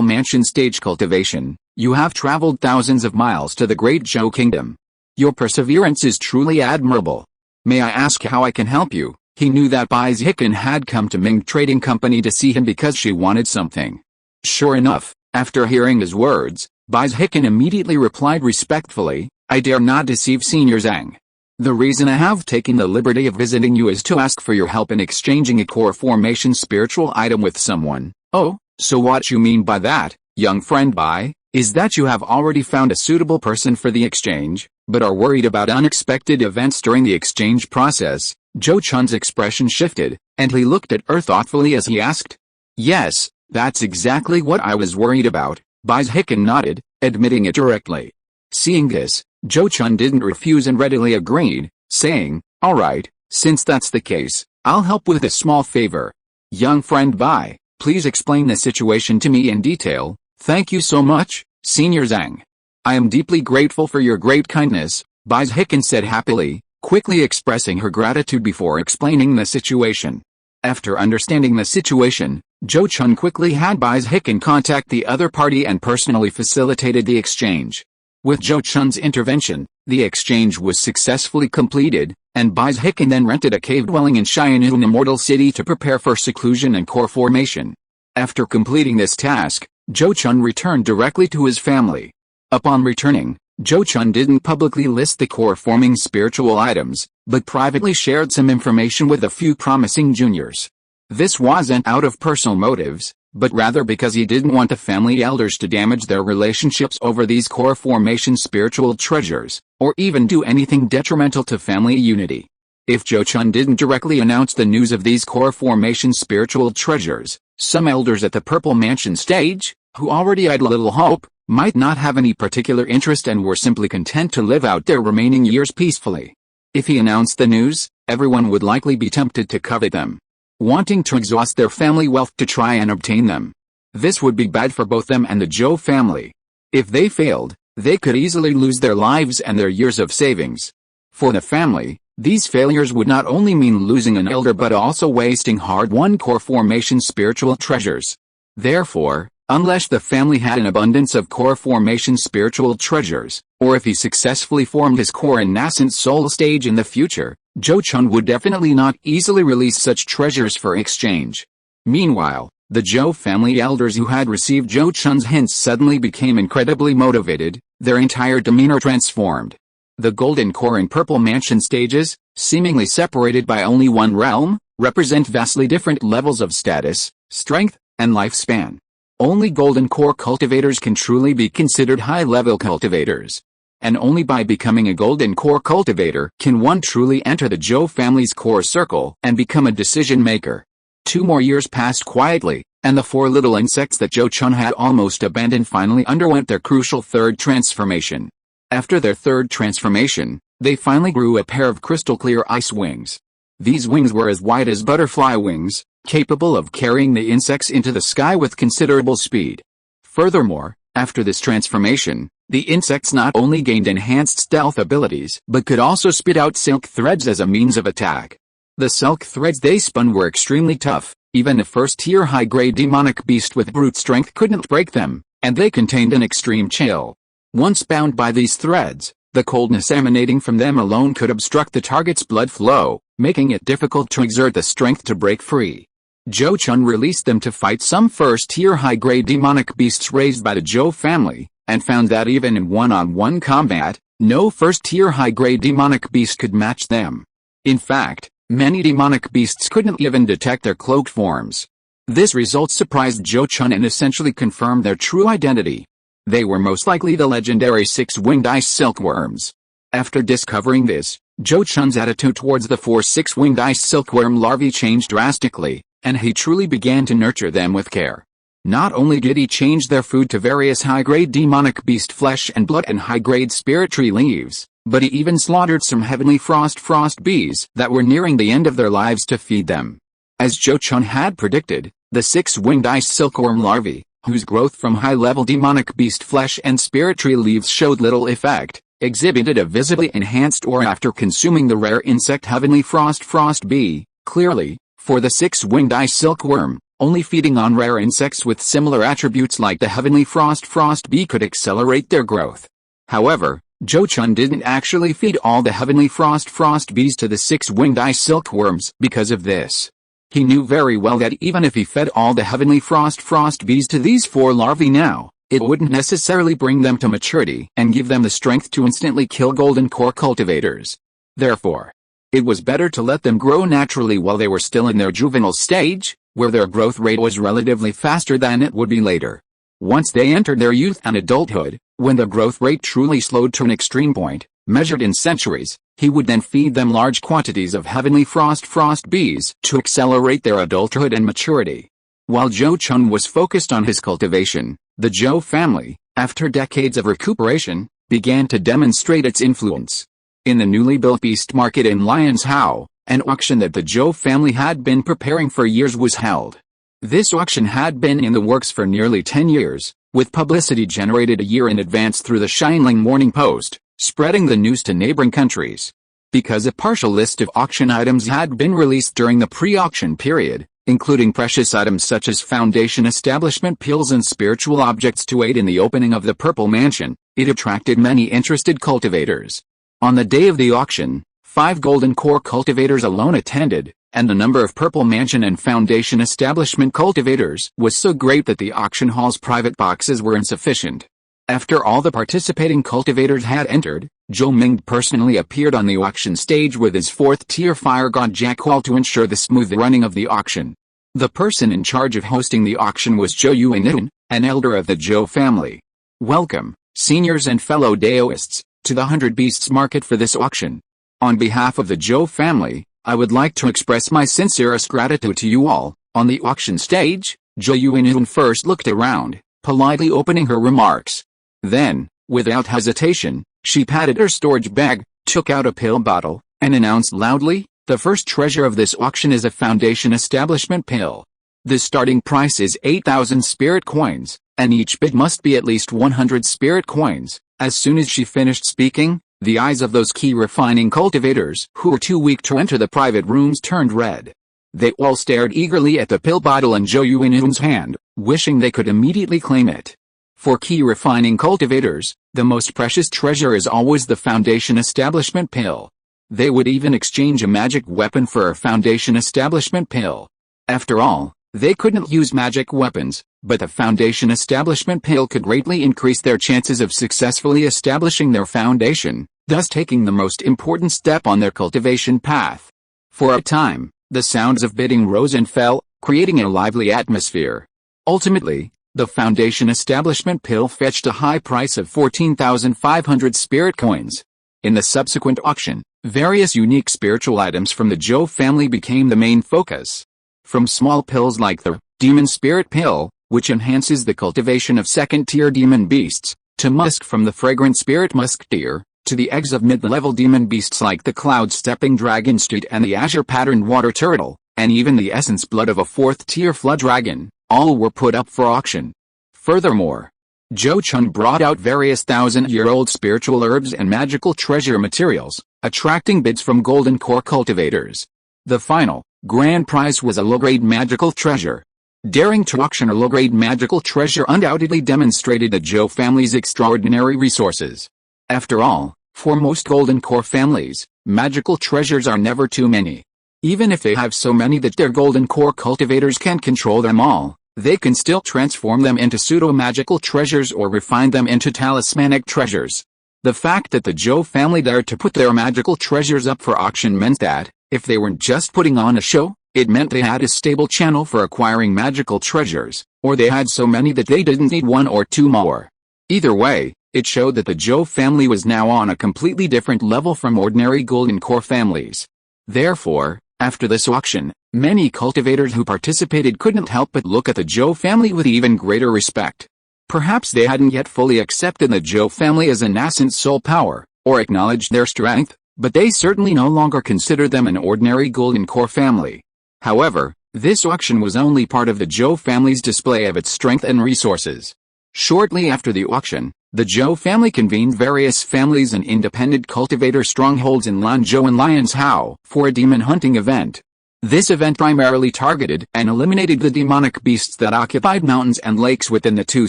[SPEAKER 1] mansion stage cultivation, you have traveled thousands of miles to the great Zhou kingdom. Your perseverance is truly admirable. May I ask how I can help you? He knew that Bai Zichen had come to Ming Trading Company to see him because she wanted something. Sure enough, after hearing his words, Bai Zichen immediately replied respectfully, I dare not deceive Senior Zhang. The reason I have taken the liberty of visiting you is to ask for your help in exchanging a core formation spiritual item with someone. Oh, so what you mean by that, young friend Bai, is that you have already found a suitable person for the exchange, but are worried about unexpected events during the exchange process. Zhou Chun's expression shifted, and he looked at her thoughtfully as he asked. Yes, that's exactly what I was worried about, Bai Zichen nodded, admitting it directly. Seeing this, Zhou Chun didn't refuse and readily agreed, saying, all right, since that's the case, I'll help with a small favor. Young friend Bai, please explain the situation to me in detail. Thank you so much, Senior Zhang. I am deeply grateful for your great kindness, Bai Zichen said happily, quickly expressing her gratitude before explaining the situation. After understanding the situation, Zhou Chun quickly had Bai Zichen contact the other party and personally facilitated the exchange. With Zhou Chun's intervention, the exchange was successfully completed, and Bai Zichen then rented a cave dwelling in Xian'an Immortal City to prepare for seclusion and core formation. After completing this task, Zhou Chun returned directly to his family. Upon returning, Zhou Chun didn't publicly list the core forming spiritual items, but privately shared some information with a few promising juniors. This wasn't out of personal motives, but rather because he didn't want the family elders to damage their relationships over these core formation spiritual treasures, or even do anything detrimental to family unity. If Zhou Chun didn't directly announce the news of these core formation spiritual treasures, some elders at the Purple Mansion stage, who already had little hope, might not have any particular interest and were simply content to live out their remaining years peacefully. If he announced the news, everyone would likely be tempted to covet them, wanting to exhaust their family wealth to try and obtain them. This would be bad for both them and the Zhou family. If they failed, they could easily lose their lives and their years of savings. For the family, these failures would not only mean losing an elder but also wasting hard-won core formation spiritual treasures. Therefore, unless the family had an abundance of core formation spiritual treasures, or if he successfully formed his core and nascent soul stage in the future, Zhou Chun would definitely not easily release such treasures for exchange. Meanwhile, the Zhou family elders who had received Zhou Chun's hints suddenly became incredibly motivated, their entire demeanor transformed. The Golden Core and Purple Mansion stages, seemingly separated by only one realm, represent vastly different levels of status, strength, and lifespan. Only Golden Core cultivators can truly be considered high-level cultivators. And only by becoming a Golden Core cultivator can one truly enter the Zhou family's core circle and become a decision-maker. 2 more years passed quietly, and the 4 little insects that Zhou Chun had almost abandoned finally underwent their crucial 3rd transformation. After their 3rd transformation, they finally grew a pair of crystal-clear ice wings. These wings were as wide as butterfly wings, capable of carrying the insects into the sky with considerable speed. Furthermore, after this transformation, the insects not only gained enhanced stealth abilities but could also spit out silk threads as a means of attack. The silk threads they spun were extremely tough, even a first-tier high-grade demonic beast with brute strength couldn't break them, and they contained an extreme chill. Once bound by these threads, the coldness emanating from them alone could obstruct the target's blood flow, making it difficult to exert the strength to break free. Zhou Chun released them to fight some first-tier high-grade demonic beasts raised by the Zhou family, and found that even in one-on-one combat, no first-tier high-grade demonic beast could match them. In fact, many demonic beasts couldn't even detect their cloaked forms. This result surprised Zhou Chun and essentially confirmed their true identity. They were most likely the legendary 6-winged ice silkworms. After discovering this, Zhou Chun's attitude towards the 4 6-winged ice silkworm larvae changed drastically, and he truly began to nurture them with care. Not only did he change their food to various high-grade demonic beast flesh and blood and high-grade spirit tree leaves, but he even slaughtered some heavenly frost bees that were nearing the end of their lives to feed them. As Zhou Chun had predicted, the 6-winged ice silkworm larvae, whose growth from high-level demonic beast flesh and spirit tree leaves showed little effect, exhibited a visibly enhanced aura after consuming the rare insect heavenly frost bee. Clearly, for the 6-winged ice silkworm, Only feeding on rare insects with similar attributes like the heavenly frost bee could accelerate their growth. However, Zhou Chun didn't actually feed all the heavenly frost bees to the six-winged ice silkworms because of this. He knew very well that even if he fed all the heavenly frost bees to these 4 larvae now, it wouldn't necessarily bring them to maturity and give them the strength to instantly kill golden core cultivators. Therefore, it was better to let them grow naturally while they were still in their juvenile stage, where their growth rate was relatively faster than it would be later. Once they entered their youth and adulthood, when the growth rate truly slowed to an extreme point, measured in centuries, he would then feed them large quantities of heavenly frost bees to accelerate their adulthood and maturity. While Zhou Chun was focused on his cultivation, the Zhou family, after decades of recuperation, began to demonstrate its influence. In the newly built beast market in Lion's Hao, an auction that the Zhou family had been preparing for years was held. This auction had been in the works for nearly 10 years, with publicity generated a year in advance through the Xianling Morning Post, spreading the news to neighboring countries. Because a partial list of auction items had been released during the pre-auction period, including precious items such as foundation establishment pills and spiritual objects to aid in the opening of the Purple Mansion, it attracted many interested cultivators. On the day of the auction, 5 golden core cultivators alone attended, and the number of Purple Mansion and Foundation Establishment cultivators was so great that the auction hall's private boxes were insufficient. After all the participating cultivators had entered, Zhou Ming personally appeared on the auction stage with his 4th-tier fire god Jackal to ensure the smooth running of the auction. The person in charge of hosting the auction was Zhou Yuanun, an elder of the Zhou family. Welcome, seniors and fellow Daoists, to the 100 Beasts market for this auction. On behalf of the Zhou family, I would like to express my sincerest gratitude to you all. On the auction stage, Zhou Yuanun first looked around, politely opening her remarks. Then, without hesitation, she patted her storage bag, took out a pill bottle, and announced loudly, "The first treasure of this auction is a Foundation Establishment pill. The starting price is 8,000 spirit coins, and each bid must be at least 100 spirit coins." As soon as she finished speaking, the eyes of those key refining cultivators who were too weak to enter the private rooms turned red. They all stared eagerly at the pill bottle in Zhou Yuanun's hand, wishing they could immediately claim it. For key refining cultivators, the most precious treasure is always the Foundation Establishment pill. They would even exchange a magic weapon for a Foundation Establishment pill. After all, they couldn't use magic weapons, but the Foundation Establishment pill could greatly increase their chances of successfully establishing their foundation, thus taking the most important step on their cultivation path. For a time, the sounds of bidding rose and fell, creating a lively atmosphere. Ultimately, the Foundation Establishment pill fetched a high price of 14,500 spirit coins. In the subsequent auction, various unique spiritual items from the Zhou family became the main focus. From small pills like the Demon Spirit Pill, which enhances the cultivation of 2nd-tier demon beasts, to musk from the Fragrant Spirit Musketeer, to the eggs of mid-level demon beasts like the Cloud-Stepping Dragon Street and the Azure-Patterned Water Turtle, and even the essence blood of a 4th-tier Flood Dragon, all were put up for auction. Furthermore, Zhou Chun brought out various 1,000-year-old spiritual herbs and magical treasure materials, attracting bids from golden core cultivators. The final, grand prize was a low-grade magical treasure. Daring to auction a low-grade magical treasure undoubtedly demonstrated the Zhou family's extraordinary resources. After all, for most golden core families, magical treasures are never too many. Even if they have so many that their golden core cultivators can't control them all, they can still transform them into pseudo-magical treasures or refine them into talismanic treasures. The fact that the Zhou family dared to put their magical treasures up for auction meant that, if they weren't just putting on a show, it meant they had a stable channel for acquiring magical treasures, or they had so many that they didn't need one or two more. Either way, it showed that the Zhou family was now on a completely different level from ordinary golden core families. Therefore, after this auction, many cultivators who participated couldn't help but look at the Zhou family with even greater respect. Perhaps they hadn't yet fully accepted the Zhou family as a nascent soul power, or acknowledged their strength, but they certainly no longer considered them an ordinary golden core family. However, this auction was only part of the Zhou family's display of its strength and resources. Shortly after the auction, the Zhou family convened various families and independent cultivator strongholds in Lanzhou and Lion's Hao for a demon hunting event. This event primarily targeted and eliminated the demonic beasts that occupied mountains and lakes within the two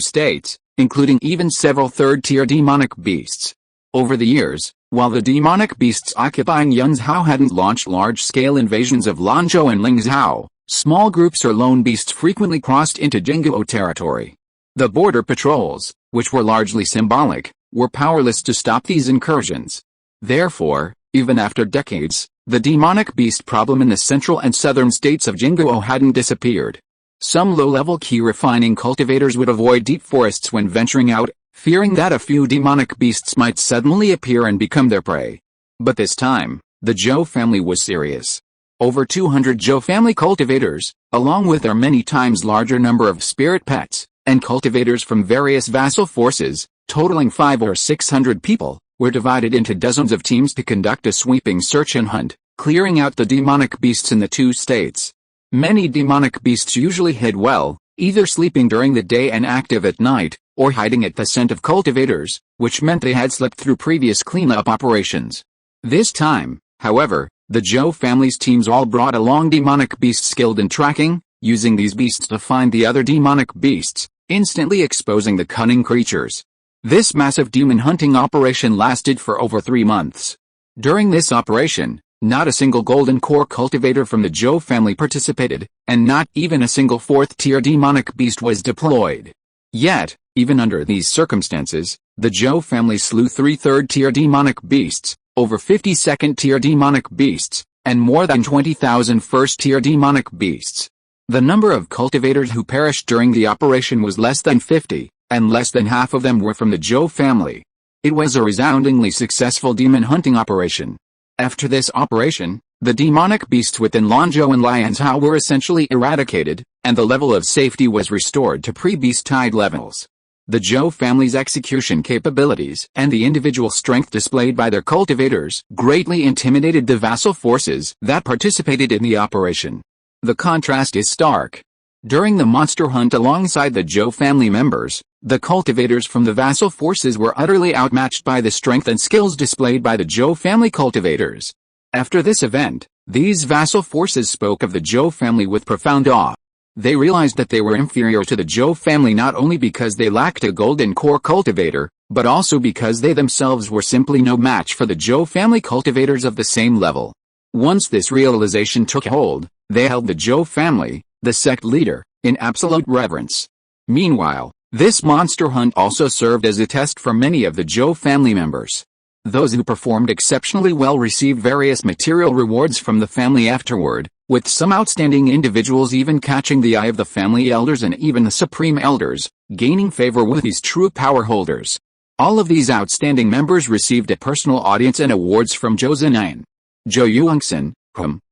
[SPEAKER 1] states, including even several third-tier demonic beasts. Over the years, while the demonic beasts occupying Yunzhou hadn't launched large-scale invasions of Lanzhou and Lingzhou, small groups or lone beasts frequently crossed into Jingguo territory. The border patrols, which were largely symbolic, were powerless to stop these incursions. Therefore, even after decades, the demonic beast problem in the central and southern states of Jingguo hadn't disappeared. Some low-level key refining cultivators would avoid deep forests when venturing out, fearing that a few demonic beasts might suddenly appear and become their prey. But this time, the Zhou family was serious. Over 200 Zhou family cultivators, along with their many times larger number of spirit pets, and cultivators from various vassal forces, totaling 500 or 600 people, were divided into dozens of teams to conduct a sweeping search and hunt, clearing out the demonic beasts in the two states. Many demonic beasts usually hid well, either sleeping during the day and active at night, or hiding at the scent of cultivators, which meant they had slept through previous cleanup operations. This time, however, the Zhou family's teams all brought along demonic beasts skilled in tracking, using these beasts to find the other demonic beasts, instantly exposing the cunning creatures. This massive demon hunting operation lasted for over 3 months. During this operation, not a single golden core cultivator from the Zhou family participated, and not even a single fourth-tier demonic beast was deployed. Yet, even under these circumstances, the Zhou family slew 3 third-tier demonic beasts, over 50 second-tier demonic beasts, and more than 20,000 first-tier demonic beasts. The number of cultivators who perished during the operation was less than 50, and less than half of them were from the Zhou family. It was a resoundingly successful demon hunting operation. After this operation, the demonic beasts within Lanzhou and Lianzhou were essentially eradicated, and the level of safety was restored to pre-beast tide levels. The Zhou family's execution capabilities and the individual strength displayed by their cultivators greatly intimidated the vassal forces that participated in the operation. The contrast is stark. During the monster hunt alongside the Zhou family members, the cultivators from the vassal forces were utterly outmatched by the strength and skills displayed by the Zhou family cultivators. After this event, these vassal forces spoke of the Zhou family with profound awe. They realized that they were inferior to the Zhou family not only because they lacked a golden core cultivator, but also because they themselves were simply no match for the Zhou family cultivators of the same level. Once this realization took hold, they held the Zhou family, the sect leader, in absolute reverence. Meanwhile, this monster hunt also served as a test for many of the Zhou family members. Those who performed exceptionally well received various material rewards from the family afterward, with some outstanding individuals even catching the eye of the family elders and even the supreme elders, gaining favor with these true power holders. All of these outstanding members received a personal audience and awards from Zhou Zinayan. Zhou Yuangxin,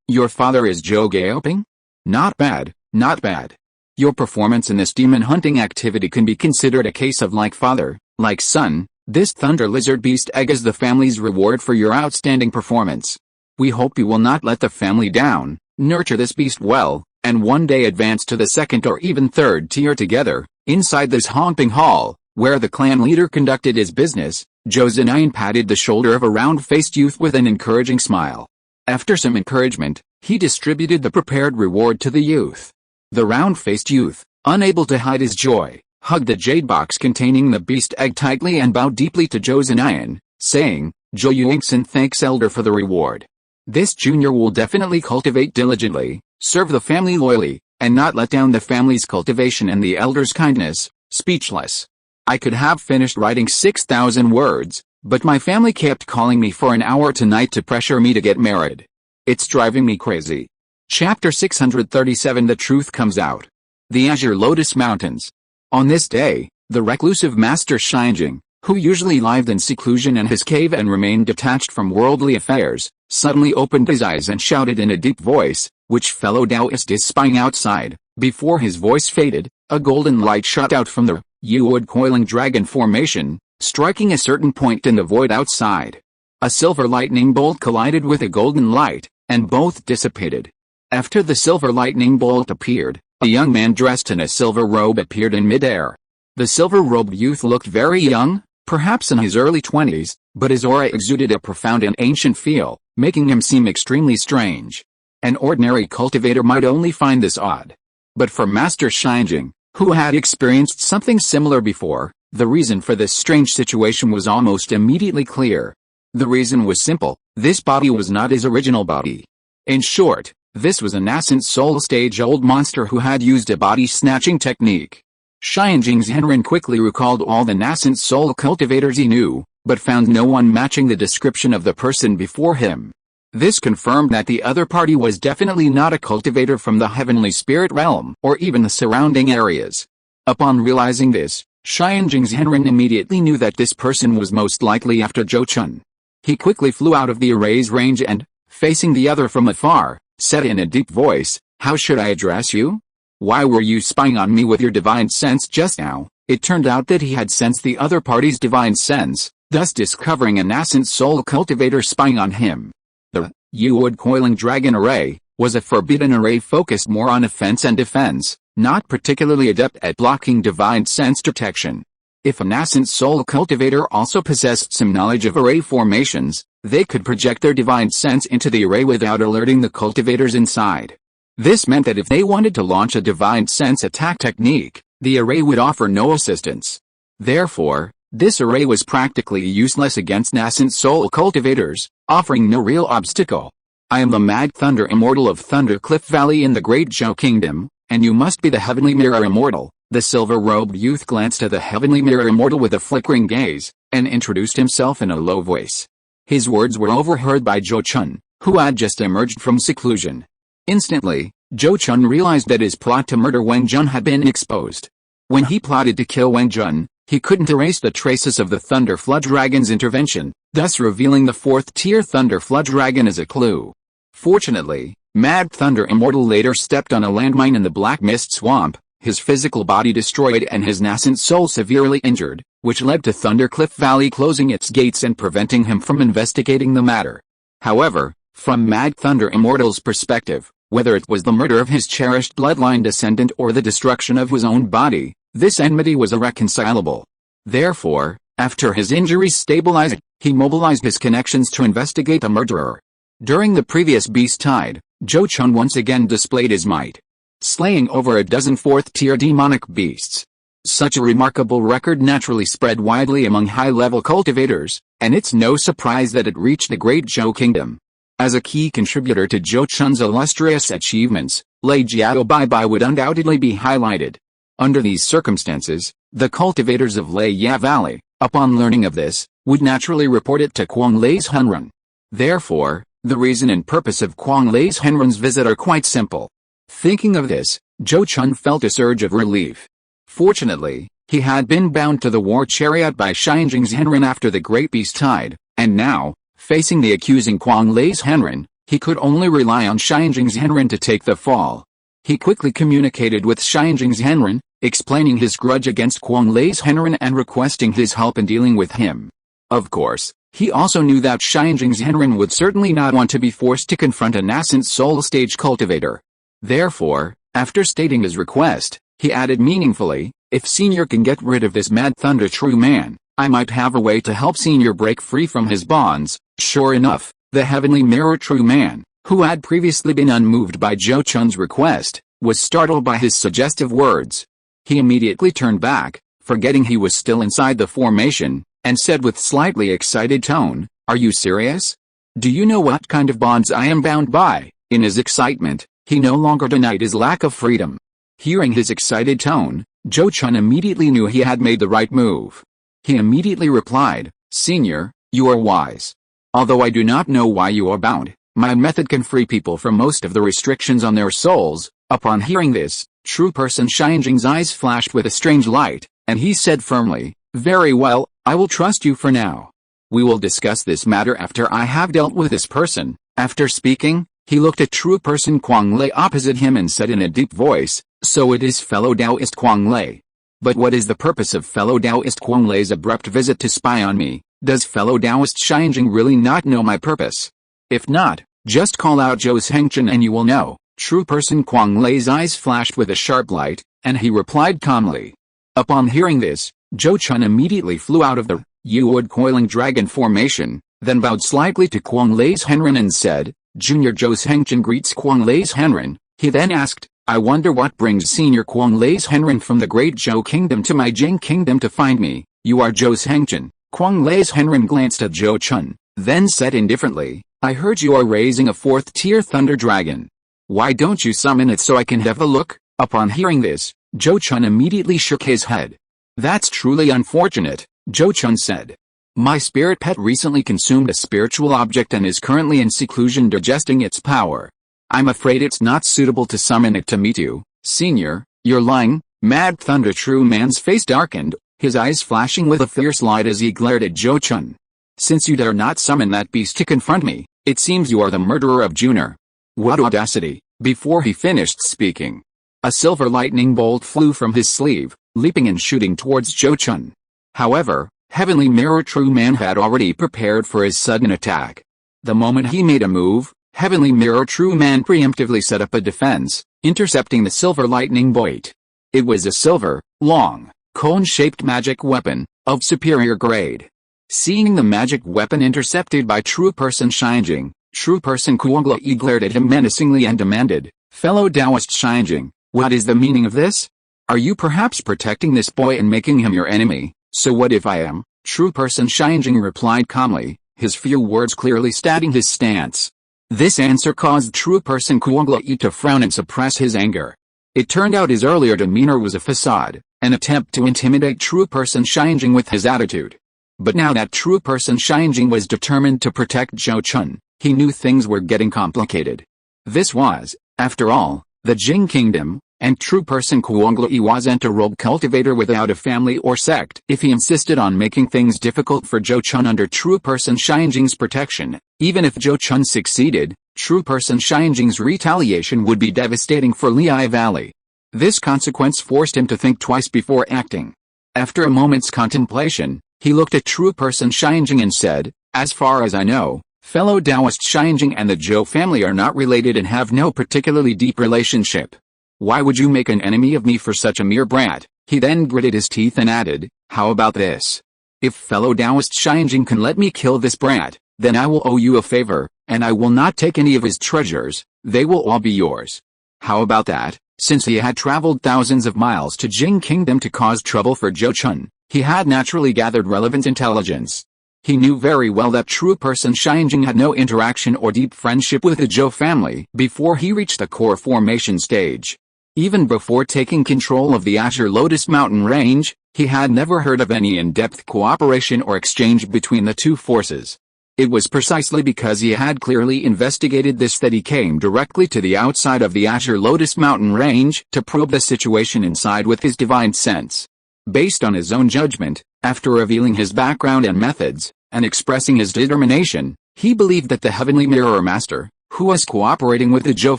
[SPEAKER 1] your father is Zhou Gaoping? Not bad, not bad. Your performance in this demon hunting activity can be considered a case of like father, like son. This thunder lizard beast egg is the family's reward for your outstanding performance. We hope you will not let the family down, nurture this beast well, and one day advance to the second or even third tier together. Inside this honking hall, where the clan leader conducted his business, Zhou Zinayan patted the shoulder of a round-faced youth with an encouraging smile. After some encouragement, he distributed the prepared reward to the youth. The round-faced youth, unable to hide his joy, hugged the jade box containing the beast egg tightly and bowed deeply to Zhou Zinayan, saying, Zhou Yuangxin thanks elder for the reward. This junior will definitely cultivate diligently, serve the family loyally, and not let down the family's cultivation and the elder's kindness. Speechless. I could have finished writing 6,000 words, but my family kept calling me for an hour tonight to pressure me to get married. It's driving me crazy. Chapter 637 The Truth Comes Out. The Azure Lotus Mountains. On this day, the reclusive master Xinjing, who usually lived in seclusion in his cave and remained detached from worldly affairs, suddenly opened his eyes and shouted in a deep voice, which fellow Taoist is spying outside. Before his voice faded, a golden light shot out from the Yuwood coiling dragon formation, striking a certain point in the void outside. A silver lightning bolt collided with a golden light, and both dissipated. After the silver lightning bolt appeared, a young man dressed in a silver robe appeared in midair. The silver-robed youth looked very young, perhaps in his early 20s, but his aura exuded a profound and ancient feel, making him seem extremely strange. An ordinary cultivator might only find this odd. But for Master Xinjing, who had experienced something similar before, the reason for this strange situation was almost immediately clear. The reason was simple: this body was not his original body. In short, this was a nascent soul stage-old monster who had used a body-snatching technique. Xinjing Zhenren quickly recalled all the nascent soul cultivators he knew, but found no one matching the description of the person before him. This confirmed that the other party was definitely not a cultivator from the heavenly spirit realm or even the surrounding areas. Upon realizing this, Xinjing Zhenren immediately knew that this person was most likely after Zhou Chun. He quickly flew out of the array's range and, facing the other from afar, said in a deep voice, "How should I address you? Why were you spying on me with your divine sense just now?" It turned out that he had sensed the other party's divine sense, thus discovering a nascent soul cultivator spying on him. The wood-coiling dragon array was a forbidden array focused more on offense and defense, not particularly adept at blocking divine sense detection. If a nascent soul cultivator also possessed some knowledge of array formations, they could project their divine sense into the array without alerting the cultivators inside. This meant that if they wanted to launch a divine sense attack technique, the array would offer no assistance. Therefore, this array was practically useless against nascent soul cultivators, offering no real obstacle. "I am the Mad Thunder Immortal of Thundercliff Valley in the Great Zhou Kingdom, and you must be the Heavenly Mirror Immortal." The silver-robed youth glanced at the Heavenly Mirror Immortal with a flickering gaze, and introduced himself in a low voice. His words were overheard by Zhou Chun, who had just emerged from seclusion. Instantly, Zhou Chun realized that his plot to murder Wang Jun had been exposed. When he plotted to kill Wang Jun, he couldn't erase the traces of the Thunder Flood Dragon's intervention, thus revealing the 4th-tier Thunder Flood Dragon as a clue. Fortunately, Mad Thunder Immortal later stepped on a landmine in the Black Mist Swamp, his physical body destroyed and his nascent soul severely injured, which led to Thundercliff Valley closing its gates and preventing him from investigating the matter. However, from Mad Thunder Immortal's perspective, whether it was the murder of his cherished bloodline descendant or the destruction of his own body, this enmity was irreconcilable. Therefore, after his injuries stabilized, he mobilized his connections to investigate the murderer. During the previous Beast Tide, Zhou Chun once again displayed his might, slaying over a dozen 4th-tier demonic beasts. Such a remarkable record naturally spread widely among high-level cultivators, and it's no surprise that it reached the Great Zhou Kingdom. As a key contributor to Zhou Chun's illustrious achievements, Lei Jiao Bai would undoubtedly be highlighted. Under these circumstances, the cultivators of Lei Ya Valley, upon learning of this, would naturally report it to Kuang Lei's Henrun. Therefore, the reason and purpose of Kuang Lei's Henrun's visit are quite simple. Thinking of this, Zhou Chun felt a surge of relief. Fortunately, he had been bound to the war chariot by Xinjing Zhenren after the Great Beast Tide, and now, facing the accusing Kuang Lei's Henrun, he could only rely on Xinjing Zhenren to take the fall. He quickly communicated with Xinjing Zhenren, explaining his grudge against Kuang Lei's Henrun and requesting his help in dealing with him. Of course, he also knew that Xinjing Zhenren would certainly not want to be forced to confront a nascent soul stage cultivator. Therefore, after stating his request, he added meaningfully, "If Senior can get rid of this Mad Thunder True Man, I might have a way to help Senior break free from his bonds." Sure enough, the Heavenly Mirror True Man, who had previously been unmoved by Zhou Chun's request, was startled by his suggestive words. He immediately turned back, forgetting he was still inside the formation, and said with slightly excited tone, "Are you serious? Do you know what kind of bonds I am bound by?" In his excitement, he no longer denied his lack of freedom. Hearing his excited tone, Zhou Chun immediately knew he had made the right move. He immediately replied, "Senior, you are wise. Although I do not know why you are bound, my method can free people from most of the restrictions on their souls." Upon hearing this, True Person Xinjing's eyes flashed with a strange light, and he said firmly, "Very well, I will trust you for now. We will discuss this matter after I have dealt with this person." After speaking, he looked at True Person Kuang Lei opposite him and said in a deep voice, "So it is fellow Taoist Kuang Lei. But what is the purpose of fellow Taoist Kuang Lei's abrupt visit to spy on me? Does fellow Taoist Xinjing really not know my purpose? If not, just call out Zhou's Hengchen and you will know." True Person Kuang Lei's eyes flashed with a sharp light, and he replied calmly. Upon hearing this, Zhou Chun immediately flew out of the wood-coiling dragon formation, then bowed slightly to Kuang Lei's Henrun and said, Junior Zhou Chun greets Kuang Lei's Henren. He then asked, I wonder what brings Senior Kuang Lei's Henren from the Great Zhou Kingdom to my Jing Kingdom to find me. You are Zhou Chun. Kuang Lei's Henren glanced at Zhou Chun, then said indifferently, I heard you are raising a 4th-tier thunder dragon. Why don't you summon it so I can have a look? Upon hearing this, Zhou Chun immediately shook his head. That's truly unfortunate, Zhou Chun said. My spirit pet recently consumed a spiritual object and is currently in seclusion digesting its power. I'm afraid it's not suitable to summon it to meet you, Senior. You're lying. Mad Thunder True Man's face darkened, his eyes flashing with a fierce light as he glared at Zhou Chun. Since you dare not summon that beast to confront me, it seems you are the murderer of Junior. What audacity! Before he finished speaking, a silver lightning bolt flew from his sleeve, leaping and shooting towards Zhou Chun. However, Heavenly Mirror True Man had already prepared for his sudden attack. The moment he made a move, Heavenly Mirror True Man preemptively set up a defense, intercepting the silver lightning bolt. It was a silver, long, cone-shaped magic weapon, of superior grade. Seeing the magic weapon intercepted by True Person Shinjing, True Person Kuang Lei glared at him menacingly and demanded, Fellow Taoist Shinjing, what is the meaning of this? Are you perhaps protecting this boy and making him your enemy? So what if I am? True Person Shinjing replied calmly, his few words clearly stating his stance. This answer caused True Person Kuang Lei to frown and suppress his anger. It turned out his earlier demeanor was a facade, an attempt to intimidate True Person Shinjing with his attitude. But now that True Person Shinjing was determined to protect Zhou Chun, he knew things were getting complicated. This was, after all, the Jing Kingdom, and True Person Kuang Lei wasn't a rogue cultivator without a family or sect. If he insisted on making things difficult for Zhou Chun under True Person Shinjing's protection, even if Zhou Chun succeeded, True Person Shinjing's retaliation would be devastating for Lehigh Valley. This consequence forced him to think twice before acting. After a moment's contemplation, he looked at True Person Shinjing and said, as far as I know, fellow Taoist Shinjing and the Zhou family are not related and have no particularly deep relationship. Why would you make an enemy of me for such a mere brat? He then gritted his teeth and added, how about this? If fellow Taoist Shinjing can let me kill this brat, then I will owe you a favor, and I will not take any of his treasures, they will all be yours. How about that? Since he had traveled thousands of miles to Jing Kingdom to cause trouble for Zhou Chun, he had naturally gathered relevant intelligence. He knew very well that True Person Shinjing had no interaction or deep friendship with the Zhou family before he reached the core formation stage. Even before taking control of the Azure Lotus Mountain Range, he had never heard of any in-depth cooperation or exchange between the two forces. It was precisely because he had clearly investigated this that he came directly to the outside of the Azure Lotus Mountain Range to probe the situation inside with his divine sense. Based on his own judgment, after revealing his background and methods, and expressing his determination, he believed that the Heavenly Mirror Master, who was cooperating with the Zhou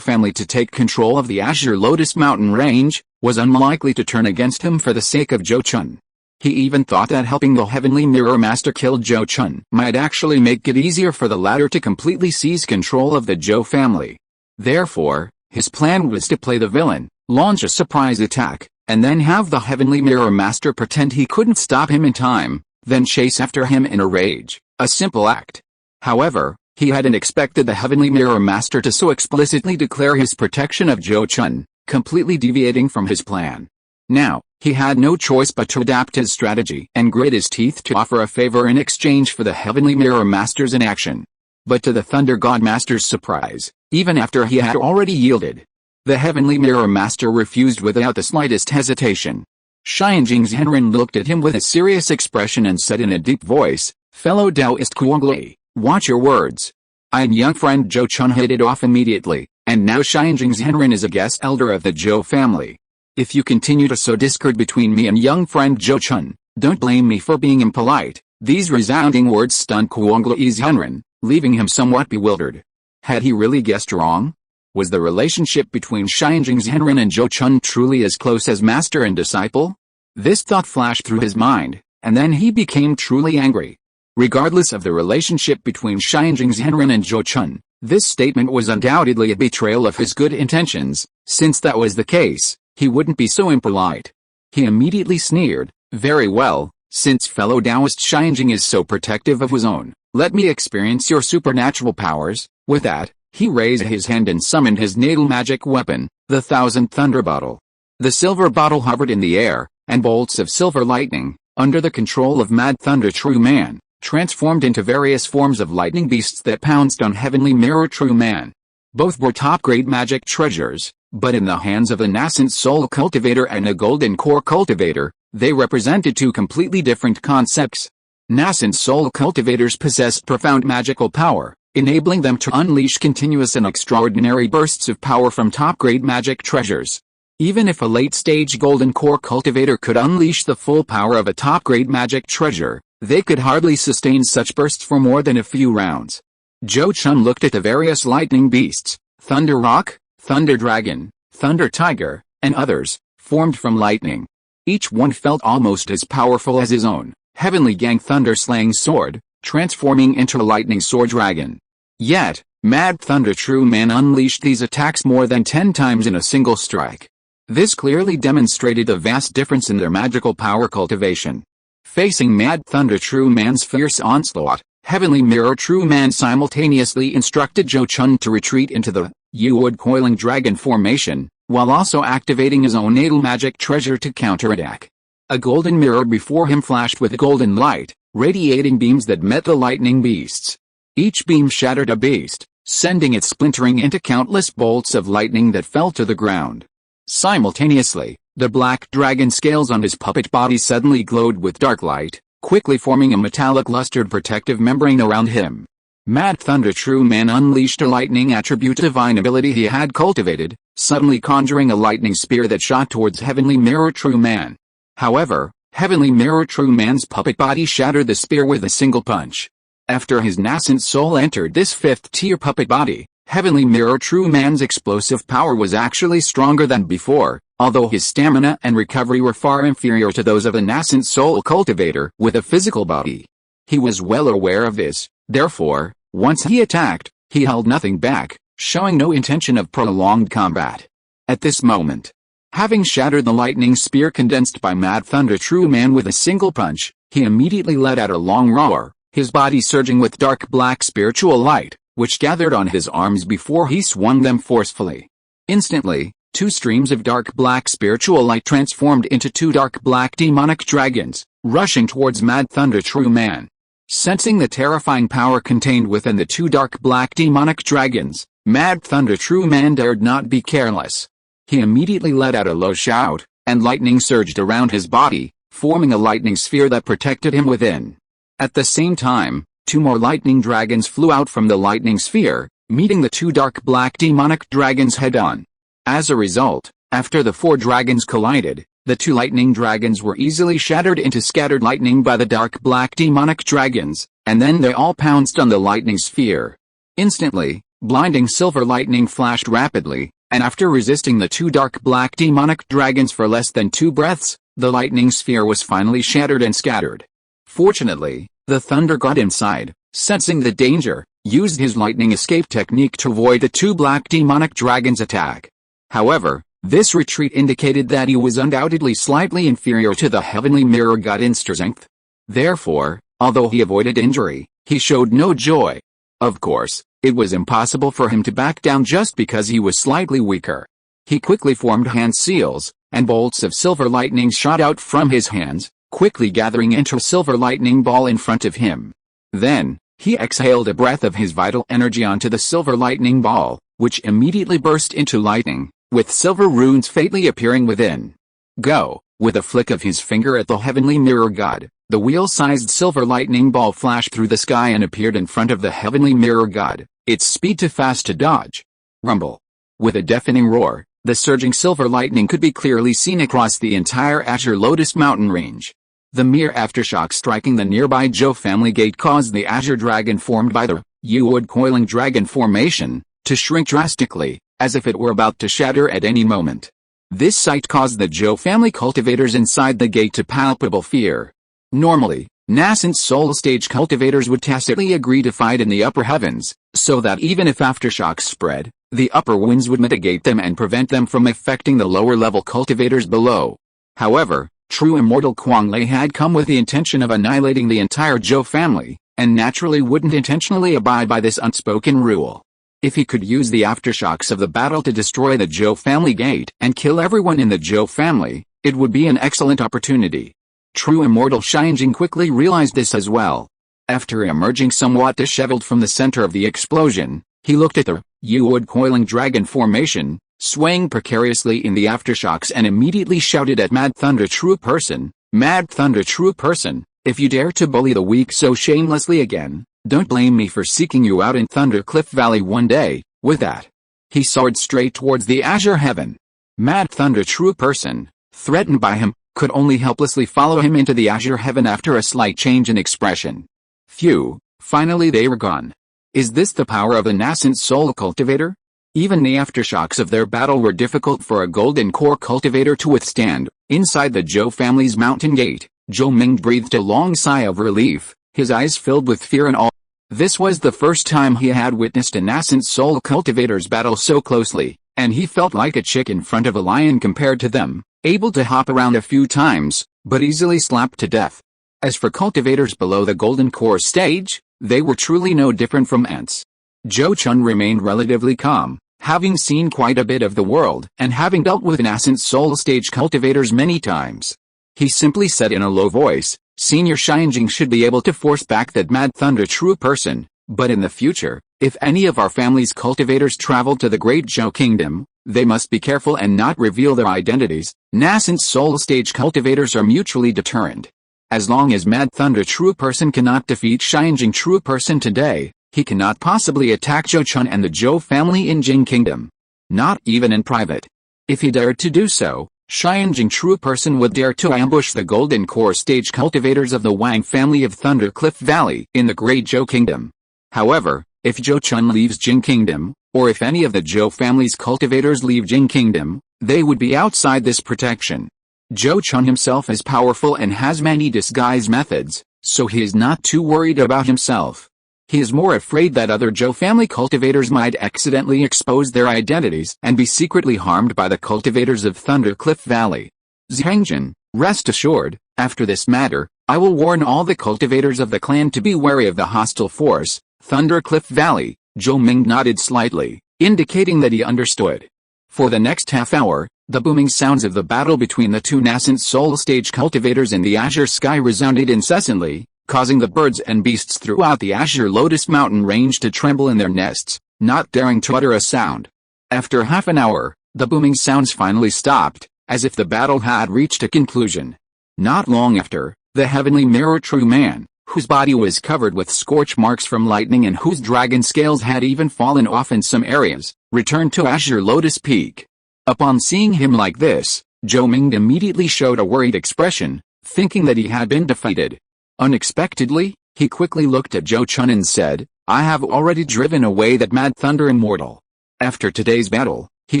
[SPEAKER 1] family to take control of the Azure Lotus Mountain Range, was unlikely to turn against him for the sake of Zhou Chun. He even thought that helping the Heavenly Mirror Master kill Zhou Chun might actually make it easier for the latter to completely seize control of the Zhou family. Therefore, his plan was to play the villain, launch a surprise attack, and then have the Heavenly Mirror Master pretend he couldn't stop him in time, then chase after him in a rage, a simple act. However, he hadn't expected the Heavenly Mirror Master to so explicitly declare his protection of Zhou Chun, completely deviating from his plan. Now, he had no choice but to adapt his strategy and grit his teeth to offer a favor in exchange for the Heavenly Mirror Master's inaction. But to the Thunder God Master's surprise, even after he had already yielded, the Heavenly Mirror Master refused without the slightest hesitation. Shinjing Zhenren looked at him with a serious expression and said in a deep voice, fellow Taoist Kuang Lei, watch your words. I and young friend Zhou Chun hit it off immediately, and now Shinjing Zhenren is a guest elder of the Zhou family. If you continue to sow discord between me and young friend Zhou Chun, don't blame me for being impolite. These resounding words stunned Kuang Lei Zhenren, leaving him somewhat bewildered. Had he really guessed wrong? Was the relationship between Shinjing Zhenren and Zhou Chun truly as close as master and disciple? This thought flashed through his mind, and then he became truly angry. Regardless of the relationship between Shinjing Zhenren and Zhou Chun, this statement was undoubtedly a betrayal of his good intentions. Since that was the case, he wouldn't be so impolite. He immediately sneered, very well, since fellow Taoist Shinjing is so protective of his own, let me experience your supernatural powers. With that, He raised his hand and summoned his natal magic weapon, the Thousand Thunder Bottle. The silver bottle hovered in the air, and bolts of silver lightning, under the control of Mad Thunder True Man, transformed into various forms of lightning beasts that pounced on Heavenly Mirror True Man. Both were top-grade magic treasures, but in the hands of a nascent soul cultivator and a golden core cultivator, they represented two completely different concepts. Nascent soul cultivators possessed profound magical power, enabling them to unleash continuous and extraordinary bursts of power from top-grade magic treasures. Even if a late-stage golden core cultivator could unleash the full power of a top-grade magic treasure, they could hardly sustain such bursts for more than a few rounds. Zhou Chun looked at the various lightning beasts, Thunder Rock, Thunder Dragon, Thunder Tiger, and others, formed from lightning. Each one felt almost as powerful as his own Heavenly Gang Thunder Slaying Sword, transforming into a lightning sword dragon. Yet, Mad Thunder True Man unleashed these attacks more than 10 times in a single strike. This clearly demonstrated a vast difference in their magical power cultivation. Facing Mad Thunder True Man's fierce onslaught, Heavenly Mirror True Man simultaneously instructed Zhou Chun to retreat into the Wood Coiling Dragon formation, while also activating his own natal magic treasure to counterattack. A golden mirror before him flashed with golden light, radiating beams that met the lightning beasts. Each beam shattered a beast, sending it splintering into countless bolts of lightning that fell to the ground. Simultaneously, the black dragon scales on his puppet body suddenly glowed with dark light, quickly forming a metallic lustered protective membrane around him. Mad Thunder True Man unleashed a lightning attribute divine ability he had cultivated, suddenly conjuring a lightning spear that shot towards Heavenly Mirror True Man. However, Heavenly Mirror True Man's puppet body shattered the spear with a single punch. After his nascent soul entered this fifth-tier puppet body, Heavenly Mirror True Man's explosive power was actually stronger than before, although his stamina and recovery were far inferior to those of a nascent soul cultivator with a physical body. He was well aware of this, therefore, once he attacked, he held nothing back, showing no intention of prolonged combat. At this moment, having shattered the lightning spear condensed by Mad Thunder True Man with a single punch, he immediately let out a long roar, his body surging with dark black spiritual light, which gathered on his arms before he swung them forcefully. Instantly, two streams of dark black spiritual light transformed into two dark black demonic dragons, rushing towards Mad Thunder True Man. Sensing the terrifying power contained within the two dark black demonic dragons, Mad Thunder True Man dared not be careless. He immediately let out a low shout, and lightning surged around his body, forming a lightning sphere that protected him within. At the same time, two more lightning dragons flew out from the lightning sphere, meeting the two dark black demonic dragons head-on. As a result, after the four dragons collided, the two lightning dragons were easily shattered into scattered lightning by the dark black demonic dragons, and then they all pounced on the lightning sphere. Instantly, blinding silver lightning flashed rapidly, and after resisting the two dark black demonic dragons for less than 2 breaths, the lightning sphere was finally shattered and scattered. Fortunately, the Thunder God inside, sensing the danger, used his lightning escape technique to avoid the two black demonic dragons' attack. However, this retreat indicated that he was undoubtedly slightly inferior to the Heavenly Mirror God in strength. Therefore, although he avoided injury, he showed no joy. Of course, it was impossible for him to back down just because he was slightly weaker. He quickly formed hand seals, and bolts of silver lightning shot out from his hands, quickly gathering into a silver lightning ball in front of him. Then, he exhaled a breath of his vital energy onto the silver lightning ball, which immediately burst into lightning, with silver runes faintly appearing within. Go! With a flick of his finger at the Heavenly Mirror God, the wheel-sized silver lightning ball flashed through the sky and appeared in front of the Heavenly Mirror God, its speed too fast to dodge. Rumble! With a deafening roar, the surging silver lightning could be clearly seen across the entire Azure Lotus mountain range. The mere aftershock striking the nearby Zhou family gate caused the Azure Dragon formed by the Wood Coiling Dragon formation to shrink drastically, as if it were about to shatter at any moment. This sight caused the Zhou family cultivators inside the gate to palpable fear. Normally, nascent soul stage cultivators would tacitly agree to fight in the upper heavens, so that even if aftershocks spread, the upper winds would mitigate them and prevent them from affecting the lower-level cultivators below. However, true Immortal Kuang-Lei had come with the intention of annihilating the entire Zhou family, and naturally wouldn't intentionally abide by this unspoken rule. If he could use the aftershocks of the battle to destroy the Zhou family gate and kill everyone in the Zhou family, it would be an excellent opportunity. True Immortal Xianjing quickly realized this as well. After emerging somewhat disheveled from the center of the explosion, he looked at the wood coiling dragon formation, swaying precariously in the aftershocks, and immediately shouted at Mad Thunder True Person, "Mad Thunder True Person, if you dare to bully the weak so shamelessly again, don't blame me for seeking you out in Thundercliff Valley one day." With that, he soared straight towards the azure heaven. Mad Thunder True Person, threatened by him, could only helplessly follow him into the azure heaven after a slight change in expression. Phew, finally they were gone. Is this the power of a nascent soul cultivator? Even the aftershocks of their battle were difficult for a golden core cultivator to withstand. Inside the Zhou family's mountain gate, Zhou Ming breathed a long sigh of relief, his eyes filled with fear and awe. This was the first time he had witnessed a nascent soul cultivator's battle so closely, and he felt like a chick in front of a lion compared to them, able to hop around a few times, but easily slapped to death. As for cultivators below the golden core stage, they were truly no different from ants. Zhou Chun remained relatively calm, having seen quite a bit of the world and having dealt with nascent soul stage cultivators many times. He simply said in a low voice, "Senior Xianjing should be able to force back that Mad Thunder True Person, but in the future, if any of our family's cultivators travel to the Great Zhou Kingdom, they must be careful and not reveal their identities. Nascent soul stage cultivators are mutually deterrent. As long as Mad Thunder True Person cannot defeat Xianjing True Person today, he cannot possibly attack Zhou Chun and the Zhou family in Jing Kingdom. Not even in private. If he dared to do so, Xianjing True Person would dare to ambush the Golden Core stage cultivators of the Wang family of Thundercliff Valley in the Great Zhou Kingdom. However, if Zhou Chun leaves Jing Kingdom, or if any of the Zhou family's cultivators leave Jing Kingdom, they would be outside this protection. Zhou Chun himself is powerful and has many disguise methods, so he is not too worried about himself. He is more afraid that other Zhou family cultivators might accidentally expose their identities and be secretly harmed by the cultivators of Thundercliff Valley. Xiangjin, rest assured, after this matter, I will warn all the cultivators of the clan to be wary of the hostile force, Thundercliff Valley. Zhou Ming nodded slightly, indicating that he understood. For the next half hour, the booming sounds of the battle between the two nascent soul stage cultivators in the azure sky resounded incessantly, causing the birds and beasts throughout the azure Lotus Mountain range to tremble in their nests, not daring to utter a sound. After half an hour, the booming sounds finally stopped, as if the battle had reached a conclusion. Not long after, the heavenly mirror True Man, whose body was covered with scorch marks from lightning and whose dragon scales had even fallen off in some areas, returned to Azure Lotus Peak. Upon seeing him like this, Zhou Ming immediately showed a worried expression, thinking that he had been defeated. Unexpectedly, he quickly looked at Zhou Chun and said, "I have already driven away that Mad Thunder Immortal. After today's battle, he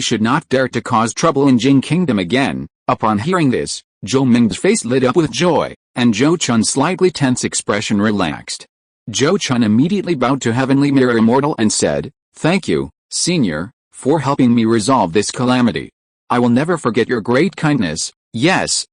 [SPEAKER 1] should not dare to cause trouble in Jing Kingdom again." Upon hearing this, Zhou Ming's face lit up with joy, and Zhou Chun's slightly tense expression relaxed. Zhou Chun immediately bowed to Heavenly Mirror Immortal and said, "Thank you, Senior, for helping me resolve this calamity. I will never forget your great kindness." Yes,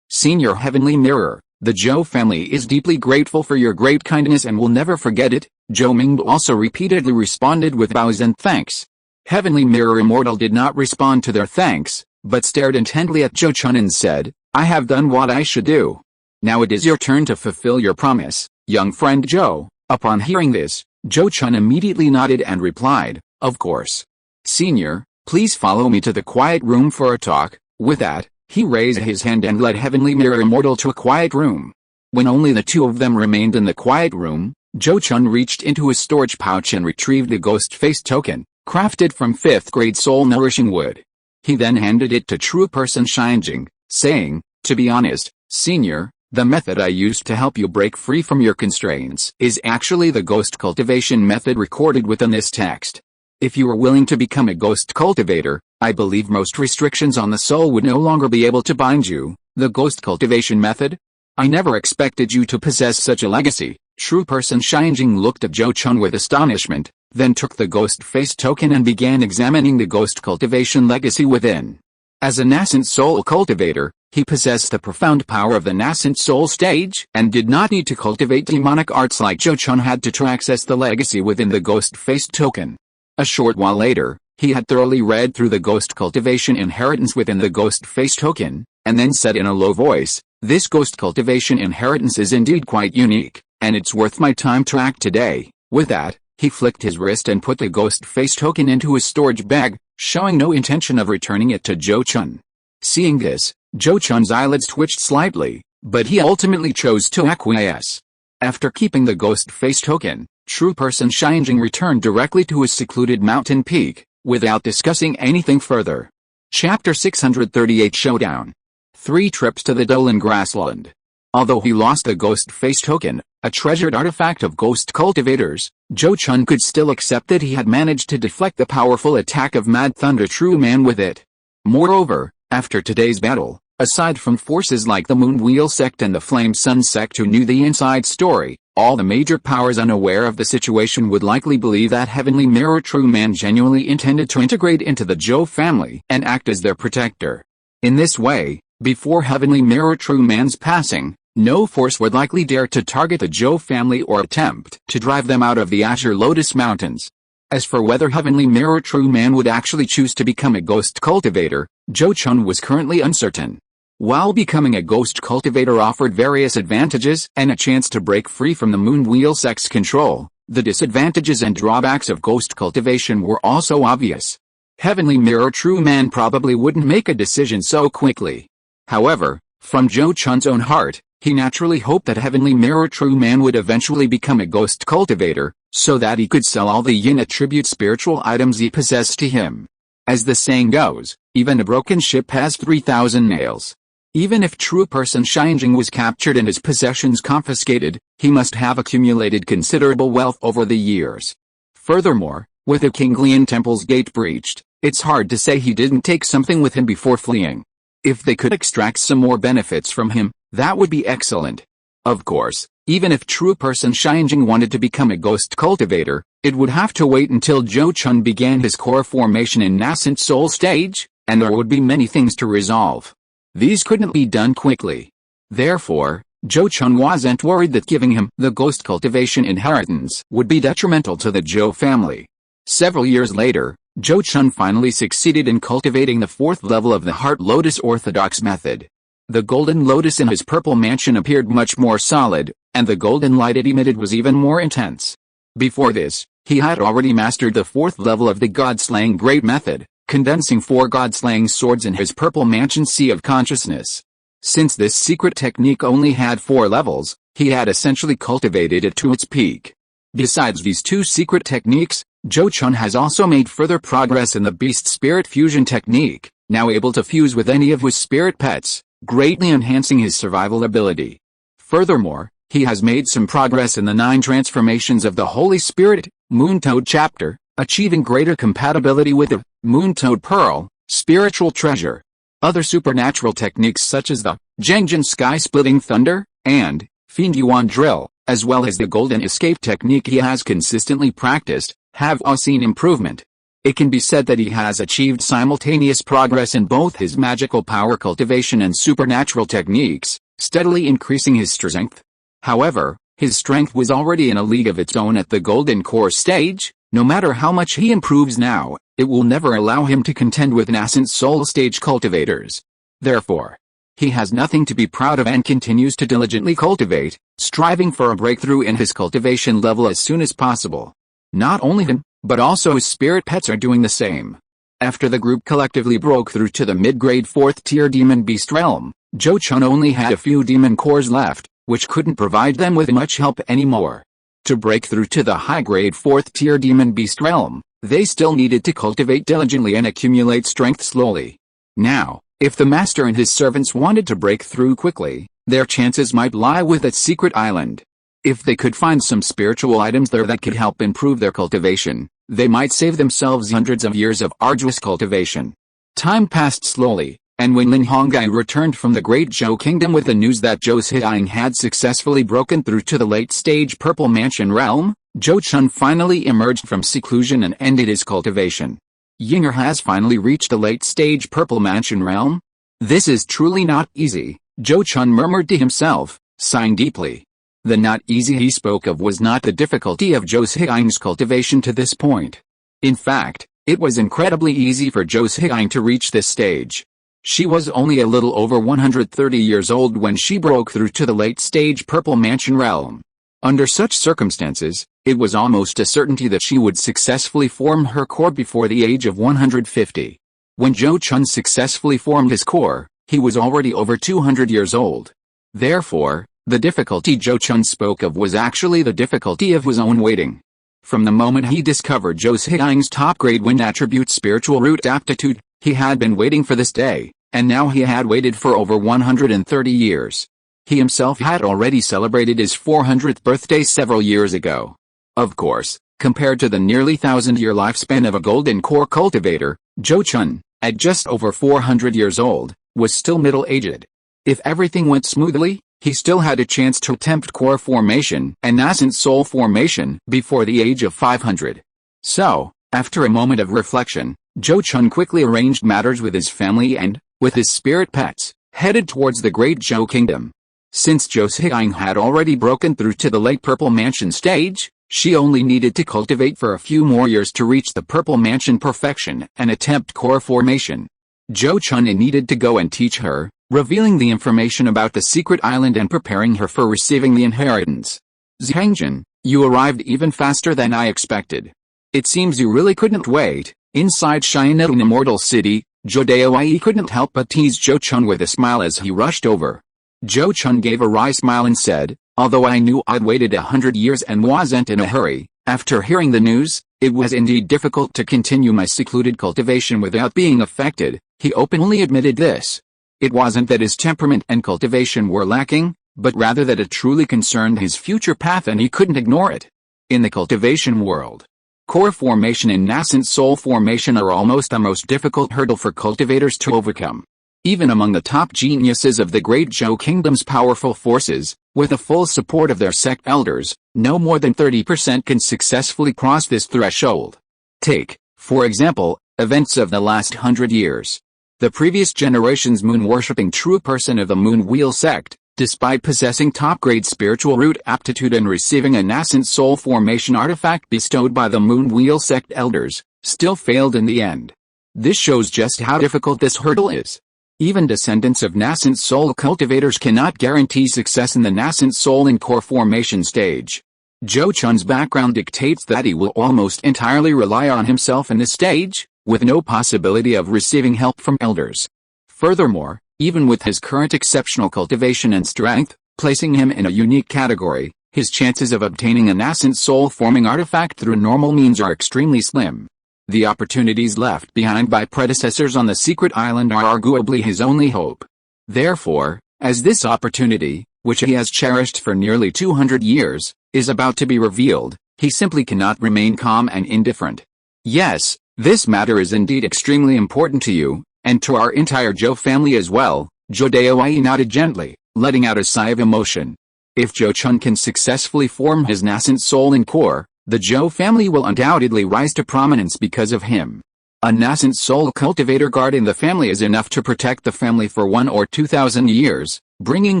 [SPEAKER 1] Senior Heavenly Mirror, the Zhou family is deeply grateful for your great kindness and will never forget it. Zhou Ming also repeatedly responded with bows and thanks. Heavenly Mirror Immortal did not respond to their thanks, but stared intently at Zhou Chun and said, "I have done what I should do. Now it is your turn to fulfill your promise, young friend Zhou." Upon hearing this, Zhou Chun immediately nodded and replied, "Of course. Senior, please follow me to the quiet room for a talk." With that, he raised his hand and led Heavenly Mirror Immortal to a quiet room. When only the two of them remained in the quiet room, Zhou Chun reached into his storage pouch and retrieved the ghost face token, crafted from 5th grade soul nourishing wood. He then handed it to True Person Xianjing, saying, "To be honest, Senior, the method I used to help you break free from your constraints is actually the ghost cultivation method recorded within this text. If you were willing to become a ghost cultivator, I believe most restrictions on the soul would no longer be able to bind you." The ghost cultivation method? I never expected you to possess such a legacy. True Person Xianjing looked at Zhou Chun with astonishment, then took the ghost face token and began examining the ghost cultivation legacy within. As a nascent soul cultivator, he possessed the profound power of the nascent soul stage and did not need to cultivate demonic arts like Zhou Chun had to access the legacy within the ghost face token. A short while later, he had thoroughly read through the ghost cultivation inheritance within the ghost face token, and then said in a low voice, "This ghost cultivation inheritance is indeed quite unique, and it's worth my time to act today." With that, he flicked his wrist and put the ghost face token into his storage bag, showing no intention of returning it to Zhou Chun. Seeing this, Zhou Chun's eyelids twitched slightly, but he ultimately chose to acquiesce. After keeping the ghost face token, true person Xianjing returned directly to his secluded mountain peak, without discussing anything further. Chapter 638 Showdown. 3 trips to the Dolan grassland. Although he lost the ghost face token, a treasured artifact of ghost cultivators, Zhou Chun could still accept that he had managed to deflect the powerful attack of Mad Thunder True Man with it. Moreover, after today's battle, aside from forces like the Moonwheel Sect and the Flame Sun Sect who knew the inside story, all the major powers unaware of the situation would likely believe that Heavenly Mirror True Man genuinely intended to integrate into the Zhou family and act as their protector. In this way, before Heavenly Mirror True Man's passing, no force would likely dare to target the Zhou family or attempt to drive them out of the Azure Lotus Mountains. As for whether Heavenly Mirror True Man would actually choose to become a ghost cultivator, Zhou Chun was currently uncertain. While becoming a ghost cultivator offered various advantages and a chance to break free from the Moonwheel Sect's control, the disadvantages and drawbacks of ghost cultivation were also obvious. Heavenly Mirror True Man probably wouldn't make a decision so quickly. However, from Zhou Chun's own heart, he naturally hoped that Heavenly Mirror True Man would eventually become a ghost cultivator, so that he could sell all the yin attribute spiritual items he possessed to him. As the saying goes, even a broken ship has 3,000 nails. Even if true person Xianjing was captured and his possessions confiscated, he must have accumulated considerable wealth over the years. Furthermore, with the Kinglian Temple's gate breached, it's hard to say he didn't take something with him before fleeing. If they could extract some more benefits from him, that would be excellent. Of course, even if true person Xianjing wanted to become a ghost cultivator, it would have to wait until Zhou Chun began his core formation in nascent soul stage, and there would be many things to resolve. These couldn't be done quickly. Therefore, Zhou Chun wasn't worried that giving him the ghost cultivation inheritance would be detrimental to the Zhou family. Several years later, Zhou Chun finally succeeded in cultivating the 4th level of the Heart Lotus Orthodox method. The golden lotus in his purple mansion appeared much more solid, and the golden light it emitted was even more intense. Before this, he had already mastered the 4th level of the God-slaying great method, condensing 4 God-slaying swords in his purple mansion sea of consciousness. Since this secret technique only had 4 levels, he had essentially cultivated it to its peak. Besides these 2 secret techniques, Zhou Chun has also made further progress in the beast spirit fusion technique, now able to fuse with any of his spirit pets, greatly enhancing his survival ability. Furthermore, he has made some progress in the 9 transformations of the Holy Spirit, Moontoad chapter, achieving greater compatibility with the Moontoad Pearl, spiritual treasure. Other supernatural techniques such as the Zhengjin sky-splitting thunder, and Fiend Yuan drill, as well as the golden escape technique he has consistently practiced, have all seen improvement. It can be said that he has achieved simultaneous progress in both his magical power cultivation and supernatural techniques, steadily increasing his strength. However, his strength was already in a league of its own at the golden core stage. No matter how much he improves now, it will never allow him to contend with nascent soul stage cultivators. Therefore, he has nothing to be proud of and continues to diligently cultivate, striving for a breakthrough in his cultivation level as soon as possible. Not only him, but also his spirit pets are doing the same. After the group collectively broke through to the mid-grade 4th tier demon beast realm, Zhou Chun only had a few demon cores left, which couldn't provide them with much help anymore. To break through to the high-grade 4th tier demon beast realm, they still needed to cultivate diligently and accumulate strength slowly. Now, if the master and his servants wanted to break through quickly, their chances might lie with that secret island. If they could find some spiritual items there that could help improve their cultivation, they might save themselves hundreds of years of arduous cultivation. Time passed slowly, and when Lin Honggai returned from the Great Zhou Kingdom with the news that Zhou Ziyang had successfully broken through to the late-stage Purple Mansion realm, Zhou Chun finally emerged from seclusion and ended his cultivation. Yinger has finally reached the late-stage Purple Mansion realm? This is truly not easy, Zhou Chun murmured to himself, sighing deeply. The not easy he spoke of was not the difficulty of Zhou Ziyang's cultivation to this point. In fact, it was incredibly easy for Zhou Chun to reach this stage. She was only a little over 130 years old when she broke through to the late-stage Purple Mansion realm. Under such circumstances, it was almost a certainty that she would successfully form her core before the age of 150. When Zhou Chun successfully formed his core, he was already over 200 years old. Therefore, the difficulty Zhou Chun spoke of was actually the difficulty of his own waiting. From the moment he discovered Zhou Chun's top-grade wind attribute spiritual root aptitude, he had been waiting for this day, and now he had waited for over 130 years. He himself had already celebrated his 400th birthday several years ago. Of course, compared to the nearly 1,000-year lifespan of a golden core cultivator, Zhou Chun, at just over 400 years old, was still middle-aged. If everything went smoothly, he still had a chance to attempt core formation and nascent soul formation before the age of 500. So, after a moment of reflection, Zhou Chun quickly arranged matters with his family and, with his spirit pets, headed towards the Great Zhou Kingdom. Since Zhou Chun had already broken through to the late Purple Mansion stage, she only needed to cultivate for a few more years to reach the Purple Mansion perfection and attempt core formation. Zhou Chun needed to go and teach her, revealing the information about the secret island and preparing her for receiving the inheritance. Zhangjin, you arrived even faster than I expected. It seems you really couldn't wait. Inside Shinedown Immortal City, Zhou Daowei couldn't help but tease Zhou Chun with a smile as he rushed over. Zhou Chun gave a wry smile and said, although I knew I'd waited 100 years and wasn't in a hurry, after hearing the news, it was indeed difficult to continue my secluded cultivation without being affected. He openly admitted this. It wasn't that his temperament and cultivation were lacking, but rather that it truly concerned his future path and he couldn't ignore it. In the cultivation world, core formation and nascent soul formation are almost the most difficult hurdle for cultivators to overcome. Even among the top geniuses of the Great Zhou Kingdom's powerful forces, with the full support of their sect elders, no more than 30% can successfully cross this threshold. Take, for example, events of the last 100 years. The previous generation's moon-worshipping true person of the Moon Wheel sect, despite possessing top-grade spiritual root aptitude and receiving a nascent soul formation artifact bestowed by the Moon Wheel sect elders, still failed in the end. This shows just how difficult this hurdle is. Even descendants of nascent soul cultivators cannot guarantee success in the nascent soul and core formation stage. Zhou Chun's background dictates that he will almost entirely rely on himself in this stage, with no possibility of receiving help from elders. Furthermore, even with his current exceptional cultivation and strength, placing him in a unique category, his chances of obtaining a nascent soul-forming artifact through normal means are extremely slim. The opportunities left behind by predecessors on the secret island are arguably his only hope. Therefore, as this opportunity, which he has cherished for nearly 200 years, is about to be revealed, he simply cannot remain calm and indifferent. Yes, this matter is indeed extremely important to you, and to our entire Zhou family as well. Zhou Daowei nodded gently, letting out a sigh of emotion. If Zhou Chun can successfully form his nascent soul and core, the Zhou family will undoubtedly rise to prominence because of him. A nascent soul cultivator guard in the family is enough to protect the family for 1 or 2,000 years, bringing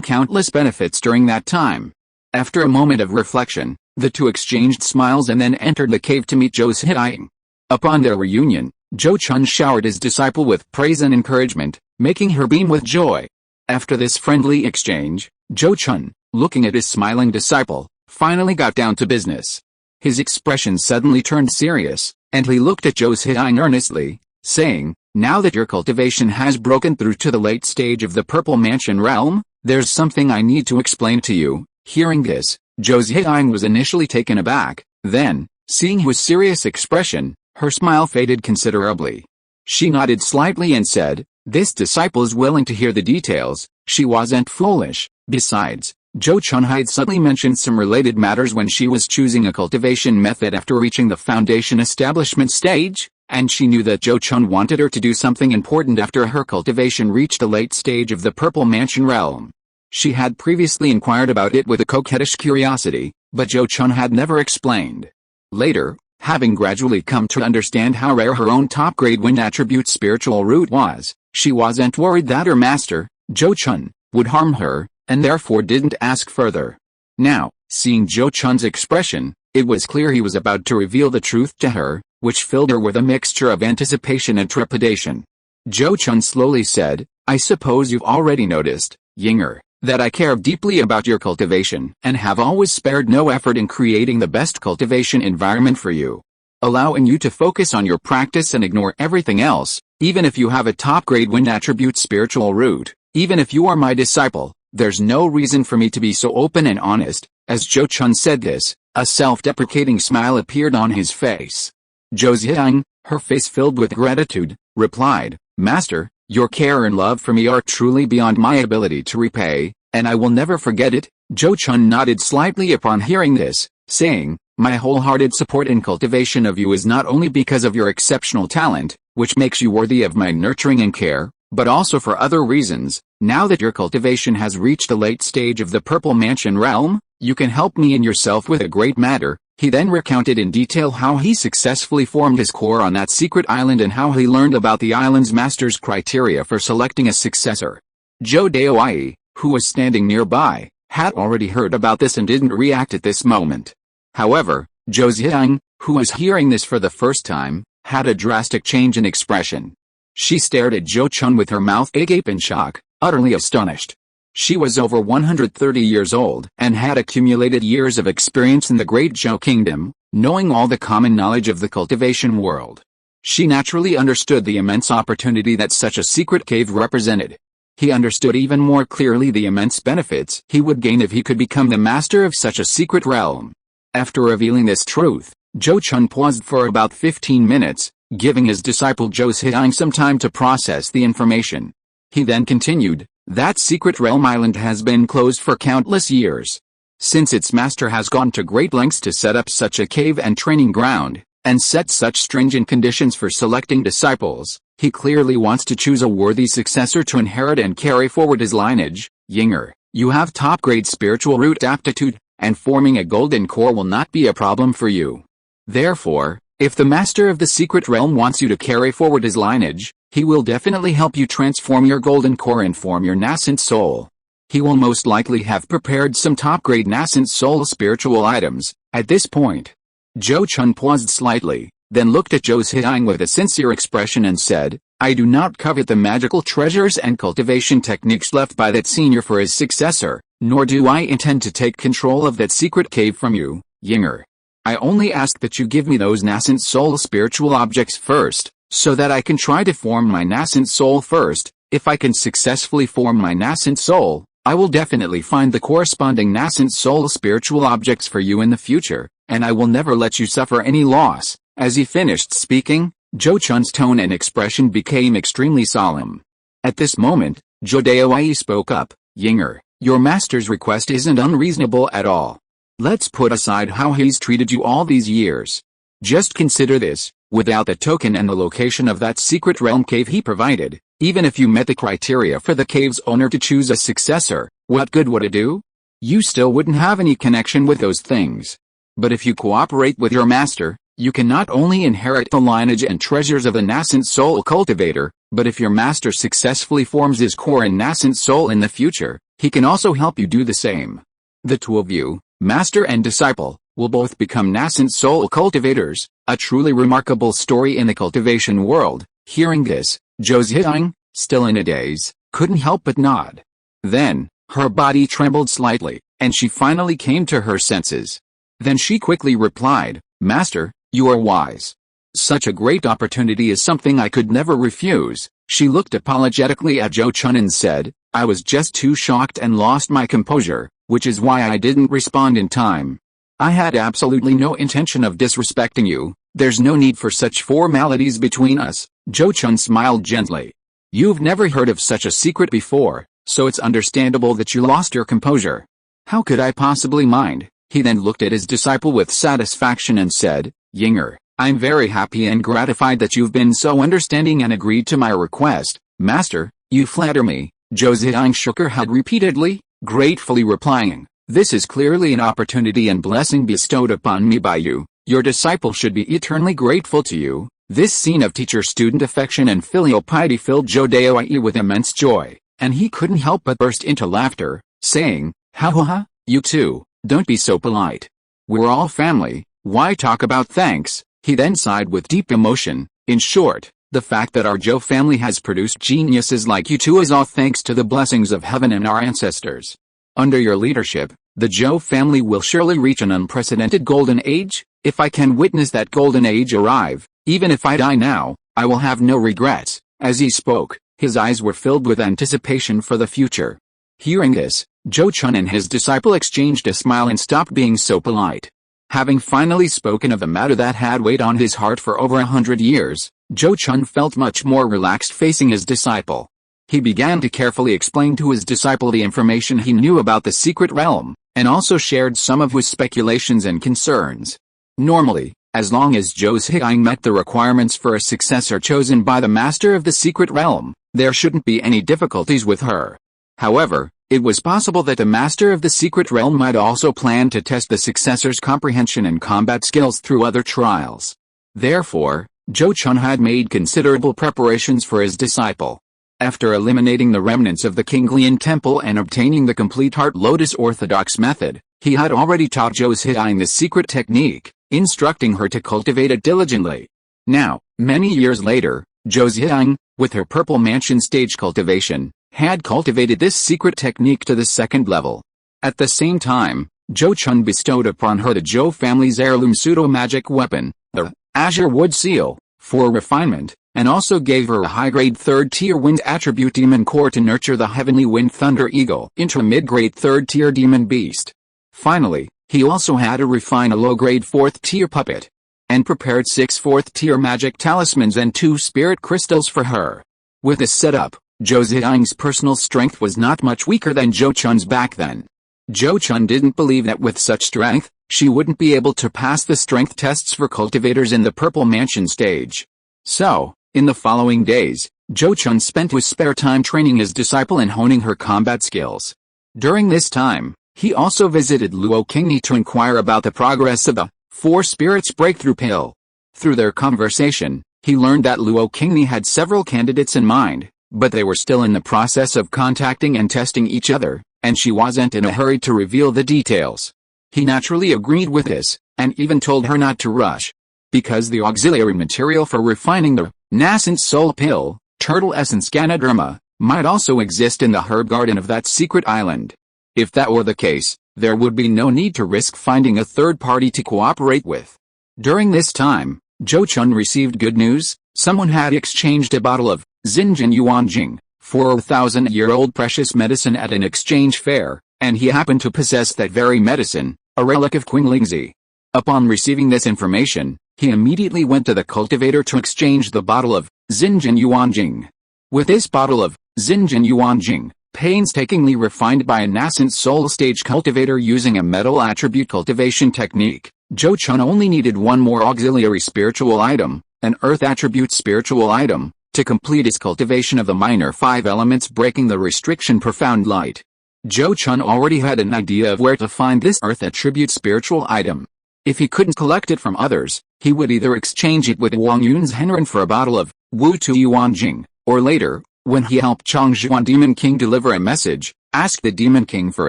[SPEAKER 1] countless benefits during that time. After a moment of reflection, the two exchanged smiles and then entered the cave to meet Zhou Chun. Upon their reunion, Zhou Chun showered his disciple with praise and encouragement, making her beam with joy. After this friendly exchange, Zhou Chun, looking at his smiling disciple, finally got down to business. His expression suddenly turned serious, and he looked at Zhou Chun earnestly, saying, now that your cultivation has broken through to the late stage of the Purple Mansion realm, there's something I need to explain to you. Hearing this, Zhou Chun was initially taken aback, then, seeing his serious expression, her smile faded considerably. She nodded slightly and said, this disciple is willing to hear the details. She wasn't foolish. Besides, Zhou Chun had suddenly mentioned some related matters when she was choosing a cultivation method after reaching the foundation establishment stage, and she knew that Zhou Chun wanted her to do something important after her cultivation reached the late stage of the Purple Mansion realm. She had previously inquired about it with a coquettish curiosity, but Zhou Chun had never explained. Later, having gradually come to understand how rare her own top-grade wind attribute spiritual root was, she wasn't worried that her master, Zhou Chun, would harm her, and therefore didn't ask further. Now, seeing Zhou Chun's expression, it was clear he was about to reveal the truth to her. which filled her with a mixture of anticipation and trepidation. Zhou Chun slowly said, I suppose you've already noticed, Yinger, that I care deeply about your cultivation and have always spared no effort in creating the best cultivation environment for you, allowing you to focus on your practice and ignore everything else. Even if you have a top-grade wind attribute spiritual root, even if you are my disciple, there's no reason for me to be so open and honest. As Zhou Chun said this, a self-deprecating smile appeared on his face. Zhou Ziyang, her face filled with gratitude, replied, Master, your care and love for me are truly beyond my ability to repay, and I will never forget it. Zhou Chun nodded slightly upon hearing this, saying, my wholehearted support and cultivation of you is not only because of your exceptional talent, which makes you worthy of my nurturing and care, but also for other reasons. Now that your cultivation has reached the late stage of the Purple Mansion realm, you can help me and yourself with a great matter. He then recounted in detail how he successfully formed his core on that secret island and how he learned about the island's master's criteria for selecting a successor. Zhou Daoyi, who was standing nearby, had already heard about this and didn't react at this moment. However, Zhou Ziyang, who was hearing this for the first time, had a drastic change in expression. She stared at Zhou Chun with her mouth agape in shock, utterly astonished. She was over 130 years old and had accumulated years of experience in the Great Zhou Kingdom, knowing all the common knowledge of the cultivation world. She naturally understood the immense opportunity that such a secret cave represented. He understood even more clearly the immense benefits he would gain if he could become the master of such a secret realm. After revealing this truth, Zhou Chun paused for about 15 minutes, giving his disciple Zhou Ziyang some time to process the information. He then continued, that secret realm island has been closed for countless years. Since its master has gone to great lengths to set up such a cave and training ground, and set such stringent conditions for selecting disciples, he clearly wants to choose a worthy successor to inherit and carry forward his lineage. Yinger, you have top-grade spiritual root aptitude, and forming a golden core will not be a problem for you. Therefore, if the master of the secret realm wants you to carry forward his lineage, he will definitely help you transform your golden core and form your nascent soul. He will most likely have prepared some top-grade nascent soul spiritual items. At this point, Zhou Chun paused slightly, then looked at Zhou Ziyang with a sincere expression and said, I do not covet the magical treasures and cultivation techniques left by that senior for his successor, nor do I intend to take control of that secret cave from you, Yinger. I only ask that you give me those nascent soul spiritual objects first, so that I can try to form my nascent soul first. If I can successfully form my nascent soul, I will definitely find the corresponding nascent soul spiritual objects for you in the future, and I will never let you suffer any loss. As he finished speaking, Zhou Chun's tone and expression became extremely solemn. At this moment, Zhou Daoyi spoke up, Yinger, your master's request isn't unreasonable at all. Let's put aside how he's treated you all these years. Just consider this, without the token and the location of that secret realm cave he provided, even if you met the criteria for the cave's owner to choose a successor, what good would it do? You still wouldn't have any connection with those things. But if you cooperate with your master, you can not only inherit the lineage and treasures of the nascent soul cultivator, but if your master successfully forms his core and nascent soul in the future, he can also help you do the same. The two of you, master and disciple, will both become nascent soul cultivators, a truly remarkable story in the cultivation world. Hearing this, Zhou Ziyang, still in a daze, couldn't help but nod. Then, her body trembled slightly, and she finally came to her senses. Then she quickly replied, Master, you are wise. Such a great opportunity is something I could never refuse. She looked apologetically at Zhou Chun and said, I was just too shocked and lost my composure, which is why I didn't respond in time. I had absolutely no intention of disrespecting you. There's no need for such formalities between us. Zhou Chun smiled gently. You've never heard of such a secret before, so it's understandable that you lost your composure. How could I possibly mind? He then looked at his disciple with satisfaction and said, Yinger, I'm very happy and gratified that you've been so understanding and agreed to my request. Master, you flatter me. Zhou Ziyang shook her head repeatedly, gratefully replying, this is clearly an opportunity and blessing bestowed upon me by you. Your disciple should be eternally grateful to you. This scene of teacher-student affection and filial piety filled Zhou Daoyi with immense joy, and he couldn't help but burst into laughter, saying, Ha ha ha, you too, don't be so polite. We're all family, why talk about thanks? He then sighed with deep emotion. In short, the fact that our Zhou family has produced geniuses like you two is all thanks to the blessings of heaven and our ancestors. Under your leadership, the Zhou family will surely reach an unprecedented golden age. If I can witness that golden age arrive, even if I die now, I will have no regrets. As he spoke, his eyes were filled with anticipation for the future. Hearing this, Zhou Chun and his disciple exchanged a smile and stopped being so polite. Having finally spoken of the matter that had weighed on his heart for over 100 years, Zhou Chun felt much more relaxed facing his disciple. He began to carefully explain to his disciple the information he knew about the secret realm, and also shared some of his speculations and concerns. Normally, as long as Zhou Ziyang met the requirements for a successor chosen by the master of the secret realm, there shouldn't be any difficulties with her. However, it was possible that the master of the secret realm might also plan to test the successor's comprehension and combat skills through other trials. Therefore, Zhou Chun had made considerable preparations for his disciple. After eliminating the remnants of the Kinglian temple and obtaining the complete Heart Lotus orthodox method, he had already taught Zhou Ziyang the secret technique, instructing her to cultivate it diligently. Now, many years later, Zhou Ziyang, with her Purple Mansion stage cultivation, had cultivated this secret technique to the second level. At the same time, Zhou Chun bestowed upon her the Zhou family's heirloom pseudo-magic weapon, the Azure Wood Seal, for refinement, and also gave her a high-grade third-tier wind attribute demon core to nurture the heavenly wind thunder eagle into a mid-grade third-tier demon beast. Finally, he also had to refine a low-grade fourth-tier puppet, and prepared 6 fourth-tier magic talismans and 2 spirit crystals for her. With this setup, Zhou Ziyang's personal strength was not much weaker than Zhou Chun's back then. Zhou Chun didn't believe that with such strength, she wouldn't be able to pass the strength tests for cultivators in the Purple Mansion stage. So, in the following days, Zhou Chun spent his spare time training his disciple and honing her combat skills. During this time, he also visited Luo Qingni to inquire about the progress of the 4 Spirits Breakthrough Pill. Through their conversation, he learned that Luo Qingni had several candidates in mind, but they were still in the process of contacting and testing each other, and she wasn't in a hurry to reveal the details. He naturally agreed with this, and even told her not to rush, because the auxiliary material for refining the nascent soul pill, turtle essence Ganoderma, might also exist in the herb garden of that secret island. If that were the case, there would be no need to risk finding a third party to cooperate with. During this time, Zhou Chun received good news. Someone had exchanged a bottle of Xinjian Yuanjing, 4,000-year-old precious medicine at an exchange fair, and he happened to possess that very medicine, a relic of Qinglingzi. Upon receiving this information, he immediately went to the cultivator to exchange the bottle of Xinjian Yuanjing. With this bottle of Xinjian Yuanjing, painstakingly refined by a nascent soul stage cultivator using a metal attribute cultivation technique, Zhou Chun only needed one more auxiliary spiritual item, an earth attribute spiritual item, to complete his cultivation of the minor 5 elements breaking the restriction profound light. Zhou Chun already had an idea of where to find this earth attribute spiritual item. If he couldn't collect it from others, he would either exchange it with Wang Yun's Henren for a bottle of Wu Tu Yuanjing, or later, when he helped Changzhuan Demon King deliver a message, ask the Demon King for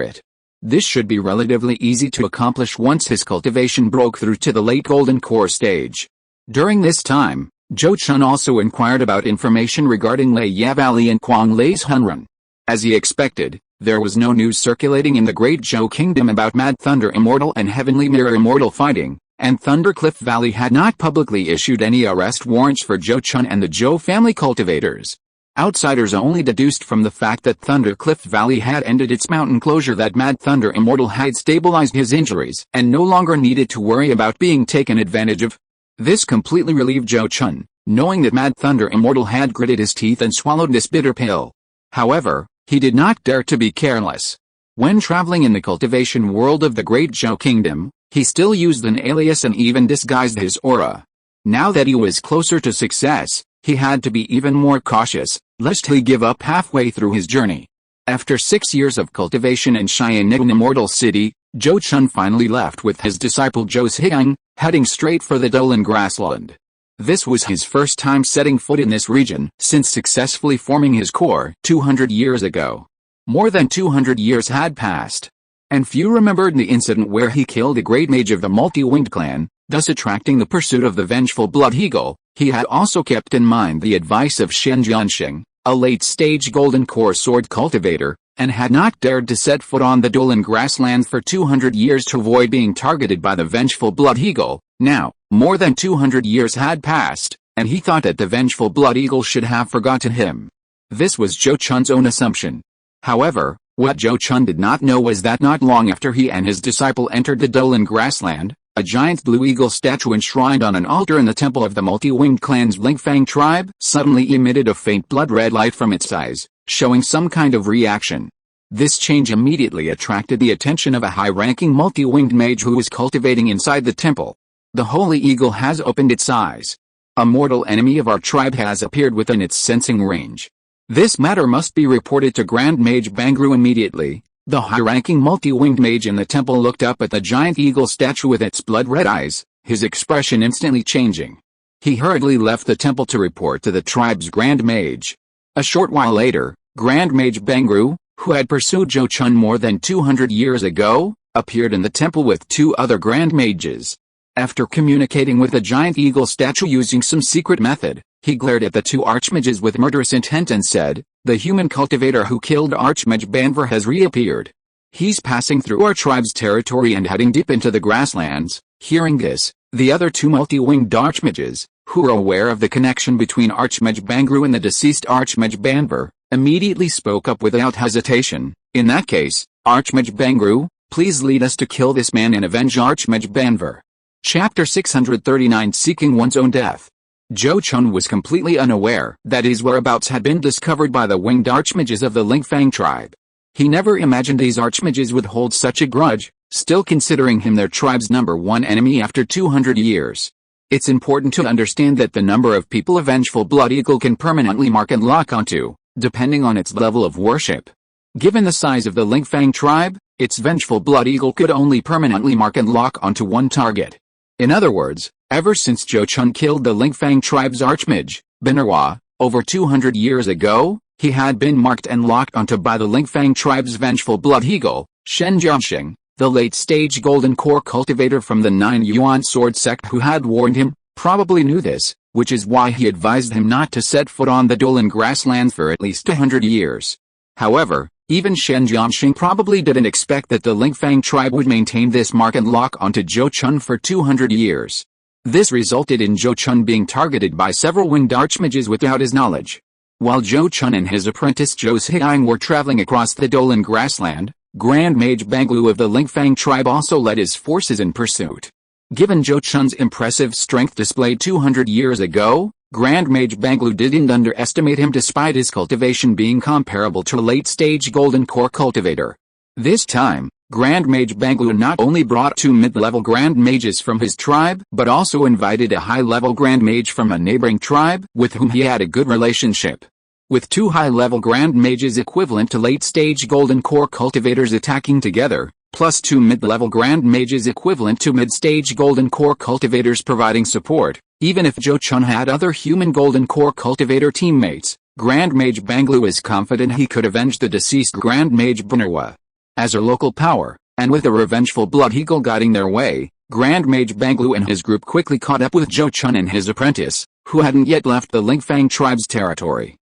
[SPEAKER 1] it. This should be relatively easy to accomplish once his cultivation broke through to the late Golden Core stage. During this time, Zhou Chun also inquired about information regarding Lei Ye Valley and Kuang Lei's Henren. As he expected, there was no news circulating in the Great Zhou Kingdom about Mad Thunder Immortal and Heavenly Mirror Immortal fighting, and Thundercliff Valley had not publicly issued any arrest warrants for Zhou Chun and the Zhou family cultivators. Outsiders only deduced from the fact that Thundercliff Valley had ended its mountain closure that Mad Thunder Immortal had stabilized his injuries and no longer needed to worry about being taken advantage of. This completely relieved Zhou Chun, knowing that Mad Thunder Immortal had gritted his teeth and swallowed this bitter pill. However, he did not dare to be careless. When traveling in the cultivation world of the Great Zhou Kingdom, he still used an alias and even disguised his aura. Now that he was closer to success, he had to be even more cautious, lest he give up halfway through his journey. After 6 years of cultivation in Xianying Immortal City, Zhou Chun finally left with his disciple Zhou Ziyang, heading straight for the Dolan grassland. This was his first time setting foot in this region since successfully forming his core 200 years ago. More than 200 years had passed. and few remembered the incident where he killed a great mage of the multi-winged clan, thus attracting the pursuit of the vengeful blood eagle. He had also kept in mind the advice of Shen Jianxing, a late-stage golden core sword cultivator, and had not dared to set foot on the Dolan grasslands for 200 years to avoid being targeted by the vengeful blood eagle. Now, more than 200 years had passed, and he thought that the vengeful blood eagle should have forgotten him. This was Zhou Chun's own assumption. However, what Zhou Chun did not know was that not long after he and his disciple entered the Dolan grassland, a giant blue eagle statue enshrined on an altar in the temple of the multi-winged clan's Lingfang tribe suddenly emitted a faint blood-red light from its eyes, showing some kind of reaction. This change immediately attracted the attention of a high-ranking multi-winged mage who was cultivating inside the temple. The holy eagle has opened its eyes. A mortal enemy of our tribe has appeared within its sensing range. This matter must be reported to Grand Mage Bangru immediately. The high-ranking multi-winged mage in the temple looked up at the giant eagle statue with its blood-red eyes, his expression instantly changing. He hurriedly left the temple to report to the tribe's Grand Mage. A short while later, Grand Mage Bangru, who had pursued Zhou Chun more than 200 years ago, appeared in the temple with two other Grand Mages. After communicating with the giant eagle statue using some secret method, he glared at the two archmages with murderous intent and said, "The human cultivator who killed Archmage Banver has reappeared. He's passing through our tribe's territory and heading deep into the grasslands." Hearing this, the other two multi-winged archmages, who were aware of the connection between Archmage Bangru and the deceased Archmage Banver, immediately spoke up without hesitation. "In that case, Archmage Bangru, please lead us to kill this man and avenge Archmage Banver." Chapter 639 Seeking One's Own Death. Zhou Chun was completely unaware that his whereabouts had been discovered by the winged archmages of the Lingfang tribe. He never imagined these archmages would hold such a grudge, still considering him their tribe's #1 enemy after 200 years. It's important to understand that the number of people a vengeful blood eagle can permanently mark and lock onto, depending on its level of worship. Given the size of the Lingfang tribe, its vengeful blood eagle could only permanently mark and lock onto one target. In other words, ever since Zhou Chun killed the Lingfang tribe's archmage, Binarwa, over 200 years ago, he had been marked and locked onto by the Lingfang tribe's vengeful blood eagle, Shen Jianxing, the late-stage golden core cultivator from the 9 Yuan sword sect who had warned him, probably knew this, which is why he advised him not to set foot on the Dolan grasslands for at least 100 years. However, even Shen Jianxing probably didn't expect that the Lingfang tribe would maintain this mark and lock onto Zhou Chun for 200 years. This resulted in Zhou Chun being targeted by several winged archmages without his knowledge. While Zhou Chun and his apprentice Zhou Xiang were traveling across the Dolan grassland, Grand Mage Banglu of the Lingfang tribe also led his forces in pursuit. Given Zhou Chun's impressive strength displayed 200 years ago, Grand Mage Banglu didn't underestimate him despite his cultivation being comparable to a late-stage golden core cultivator. This time, Grand Mage Banglu not only brought two mid-level Grand Mages from his tribe, but also invited a high-level Grand Mage from a neighboring tribe with whom he had a good relationship. With two high-level Grand Mages equivalent to late-stage golden core cultivators attacking together, plus two mid-level Grand Mages equivalent to mid-stage golden core cultivators providing support, even if Zhou Chun had other human golden core cultivator teammates, Grand Mage Banglu is confident he could avenge the deceased Grand Mage Bunarwa. As a local power, and with a revengeful blood eagle guiding their way, Grand Mage Banglu and his group quickly caught up with Zhou Chun and his apprentice, who hadn't yet left the Lingfang tribe's territory.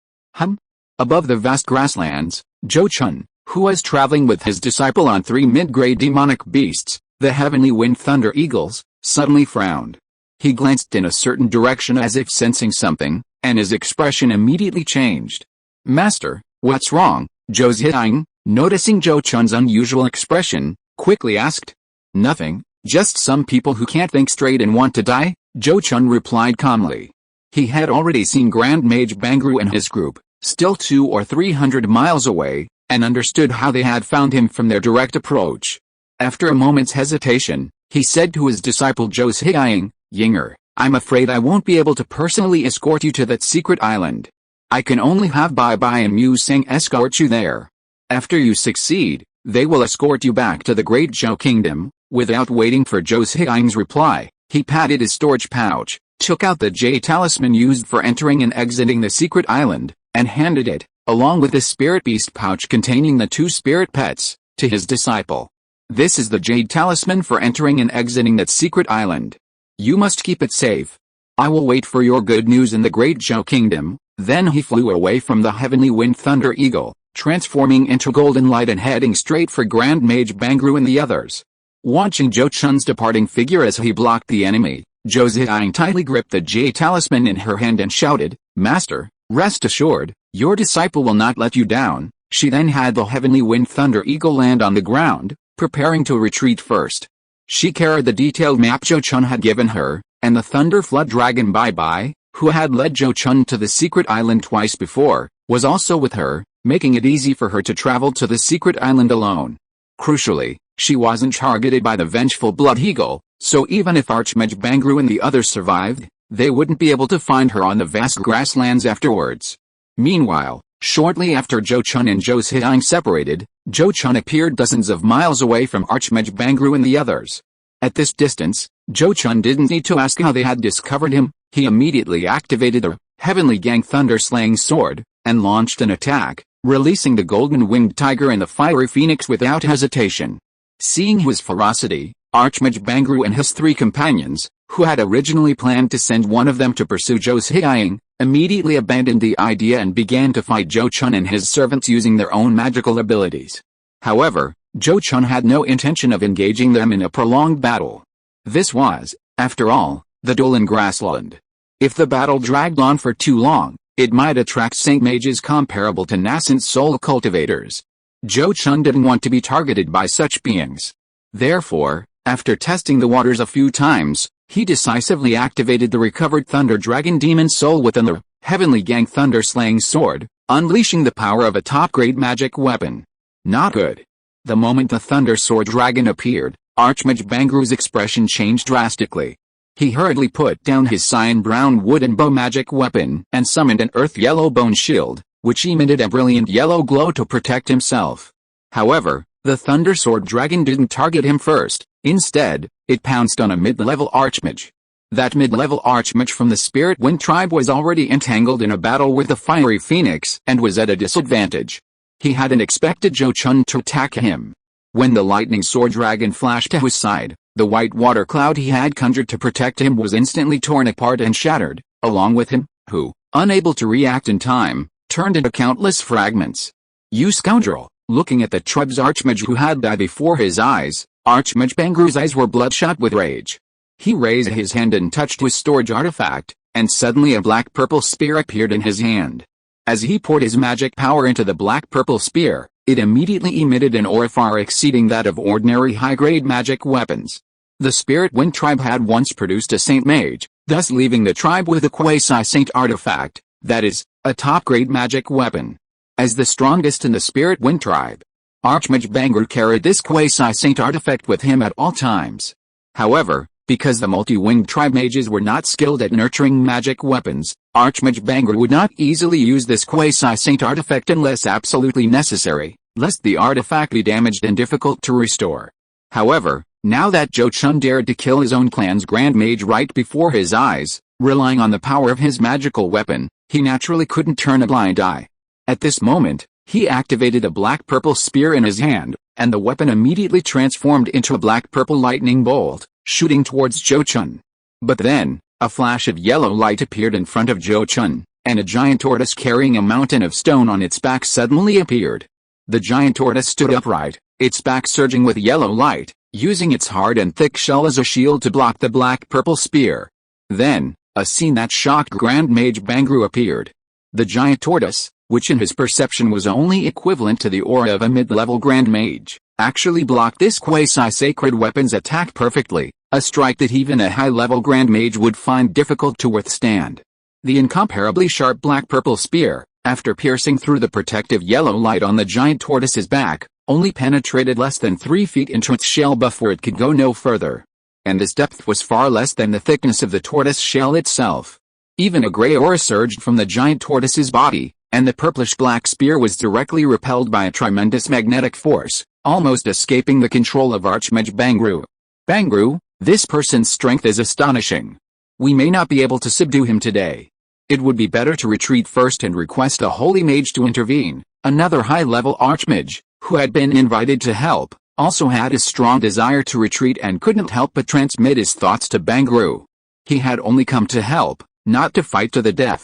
[SPEAKER 1] Above the vast grasslands, Zhou Chun, who was traveling with his disciple on 3 mid-grade demonic beasts, the heavenly winged thunder eagles, suddenly frowned. He glanced in a certain direction as if sensing something, and his expression immediately changed. "Master, what's wrong?" Zhou Xiang, noticing Zhou Chun's unusual expression, quickly asked. "Nothing, just some people who can't think straight and want to die," Zhou Chun replied calmly. He had already seen Grand Mage Bangru and his group, still 200 or 300 miles away, and understood how they had found him from their direct approach. After a moment's hesitation, he said to his disciple Zhou Xiang, "Yinger, I'm afraid I won't be able to personally escort you to that secret island. I can only have Bai Bai and Mu Sang escort you there. After you succeed, they will escort you back to the Great Zhou Kingdom." Without waiting for Zhou Xiang's reply, he patted his storage pouch, took out the Jade talisman used for entering and exiting the secret island, and handed it, along with the spirit beast pouch containing the 2 spirit pets, to his disciple. This is the Jade Talisman for entering and exiting that secret island. You must keep it safe. I will wait for your good news in the Great Zhou Kingdom." Then he flew away from the heavenly wind Thunder Eagle, transforming into golden light and heading straight for Grand Mage Bangru and the others. Watching Zhou Chun's departing figure as he blocked the enemy, Zhou Ziyang tightly gripped the Jade Talisman in her hand and shouted, "Master, rest assured, your disciple will not let you down." She then had the heavenly wind Thunder Eagle land on the ground, preparing to retreat first. She carried the detailed map Zhou Chun had given her, and the Thunder Flood Dragon Bai, who had led Zhou Chun to the secret island twice before, was also with her, making it easy for her to travel to the secret island alone. Crucially, she wasn't targeted by the vengeful Blood Eagle, so even if Archmage Bangru and the others survived, they wouldn't be able to find her on the vast grasslands afterwards. Meanwhile, shortly after Zhou Chun and Zhou Ziyang separated, Zhou Chun appeared dozens of miles away from Archmage Bangru and the others. At this distance, Zhou Chun didn't need to ask how they had discovered him. He immediately activated the Heavenly Gang Thunder-Slaying Sword, and launched an attack, releasing the Golden-Winged Tiger and the Fiery Phoenix without hesitation. Seeing his ferocity, Archmage Bangru and his three companions, who had originally planned to send one of them to pursue Zhou Ziyang, immediately abandoned the idea and began to fight Zhou Chun and his servants using their own magical abilities. However, Zhou Chun had no intention of engaging them in a prolonged battle. This was, after all, the duel in Grassland. If the battle dragged on for too long, it might attract Saint Mages comparable to nascent soul cultivators. Zhou Chun didn't want to be targeted by such beings. Therefore, after testing the waters a few times, he decisively activated the recovered Thunder Dragon Demon Soul within the Heavenly Gang Thunder-Slaying Sword, unleashing the power of a top-grade magic weapon. Not good. The moment the Thunder Sword Dragon appeared, Archmage Bangru's expression changed drastically. He hurriedly put down his cyan brown wooden bow magic weapon and summoned an earth yellow bone shield, which emitted a brilliant yellow glow to protect himself. However, the Thunder Sword Dragon didn't target him first. Instead, it pounced on a mid-level Archmage. That mid-level Archmage from the Spirit Wind tribe was already entangled in a battle with the Fiery Phoenix and was at a disadvantage. He hadn't expected Zhou Chun to attack him. When the Lightning Sword Dragon flashed to his side, the white water cloud he had conjured to protect him was instantly torn apart and shattered, along with him, who, unable to react in time, turned into countless fragments. "You scoundrel!" Looking at the tribe's Archmage who had died before his eyes, Archmage Bangru's eyes were bloodshot with rage. He raised his hand and touched his storage artifact, and suddenly a black-purple spear appeared in his hand. As he poured his magic power into the black-purple spear, it immediately emitted an aura far exceeding that of ordinary high-grade magic weapons. The Spirit Wind tribe had once produced a Saint Mage, thus leaving the tribe with a quasi-saint artifact, that is, a top-grade magic weapon. As the strongest in the Spirit Wind tribe, Archmage Bangru carried this quasi-saint artifact with him at all times. However, because the multi-winged tribe mages were not skilled at nurturing magic weapons, Archmage Bangru would not easily use this quasi-saint artifact unless absolutely necessary, lest the artifact be damaged and difficult to restore. However, now that Zhou Chun dared to kill his own clan's Grand Mage right before his eyes, relying on the power of his magical weapon, he naturally couldn't turn a blind eye. At this moment, he activated a black-purple spear in his hand, and the weapon immediately transformed into a black-purple lightning bolt, shooting towards Zhou Chun. But then, a flash of yellow light appeared in front of Zhou Chun, and a giant tortoise carrying a mountain of stone on its back suddenly appeared. The giant tortoise stood upright, its back surging with yellow light, using its hard and thick shell as a shield to block the black-purple spear. Then, a scene that shocked Grand Mage Bangru appeared. The giant tortoise, which in his perception was only equivalent to the aura of a mid-level Grand Mage, actually blocked this quasi-sacred weapon's attack perfectly, a strike that even a high-level Grand Mage would find difficult to withstand. The incomparably sharp black-purple spear, after piercing through the protective yellow light on the giant tortoise's back, only penetrated less than 3 feet into its shell before it could go no further. And this depth was far less than the thickness of the tortoise shell itself. Even a gray aura surged from the giant tortoise's body, and the purplish-black spear was directly repelled by a tremendous magnetic force, almost escaping the control of Archmage Bangru. "Bangru, this person's strength is astonishing. We may not be able to subdue him today. It would be better to retreat first and request a holy mage to intervene." Another high-level Archmage, who had been invited to help, also had a strong desire to retreat and couldn't help but transmit his thoughts to Bangru. He had only come to help, not to fight to the death.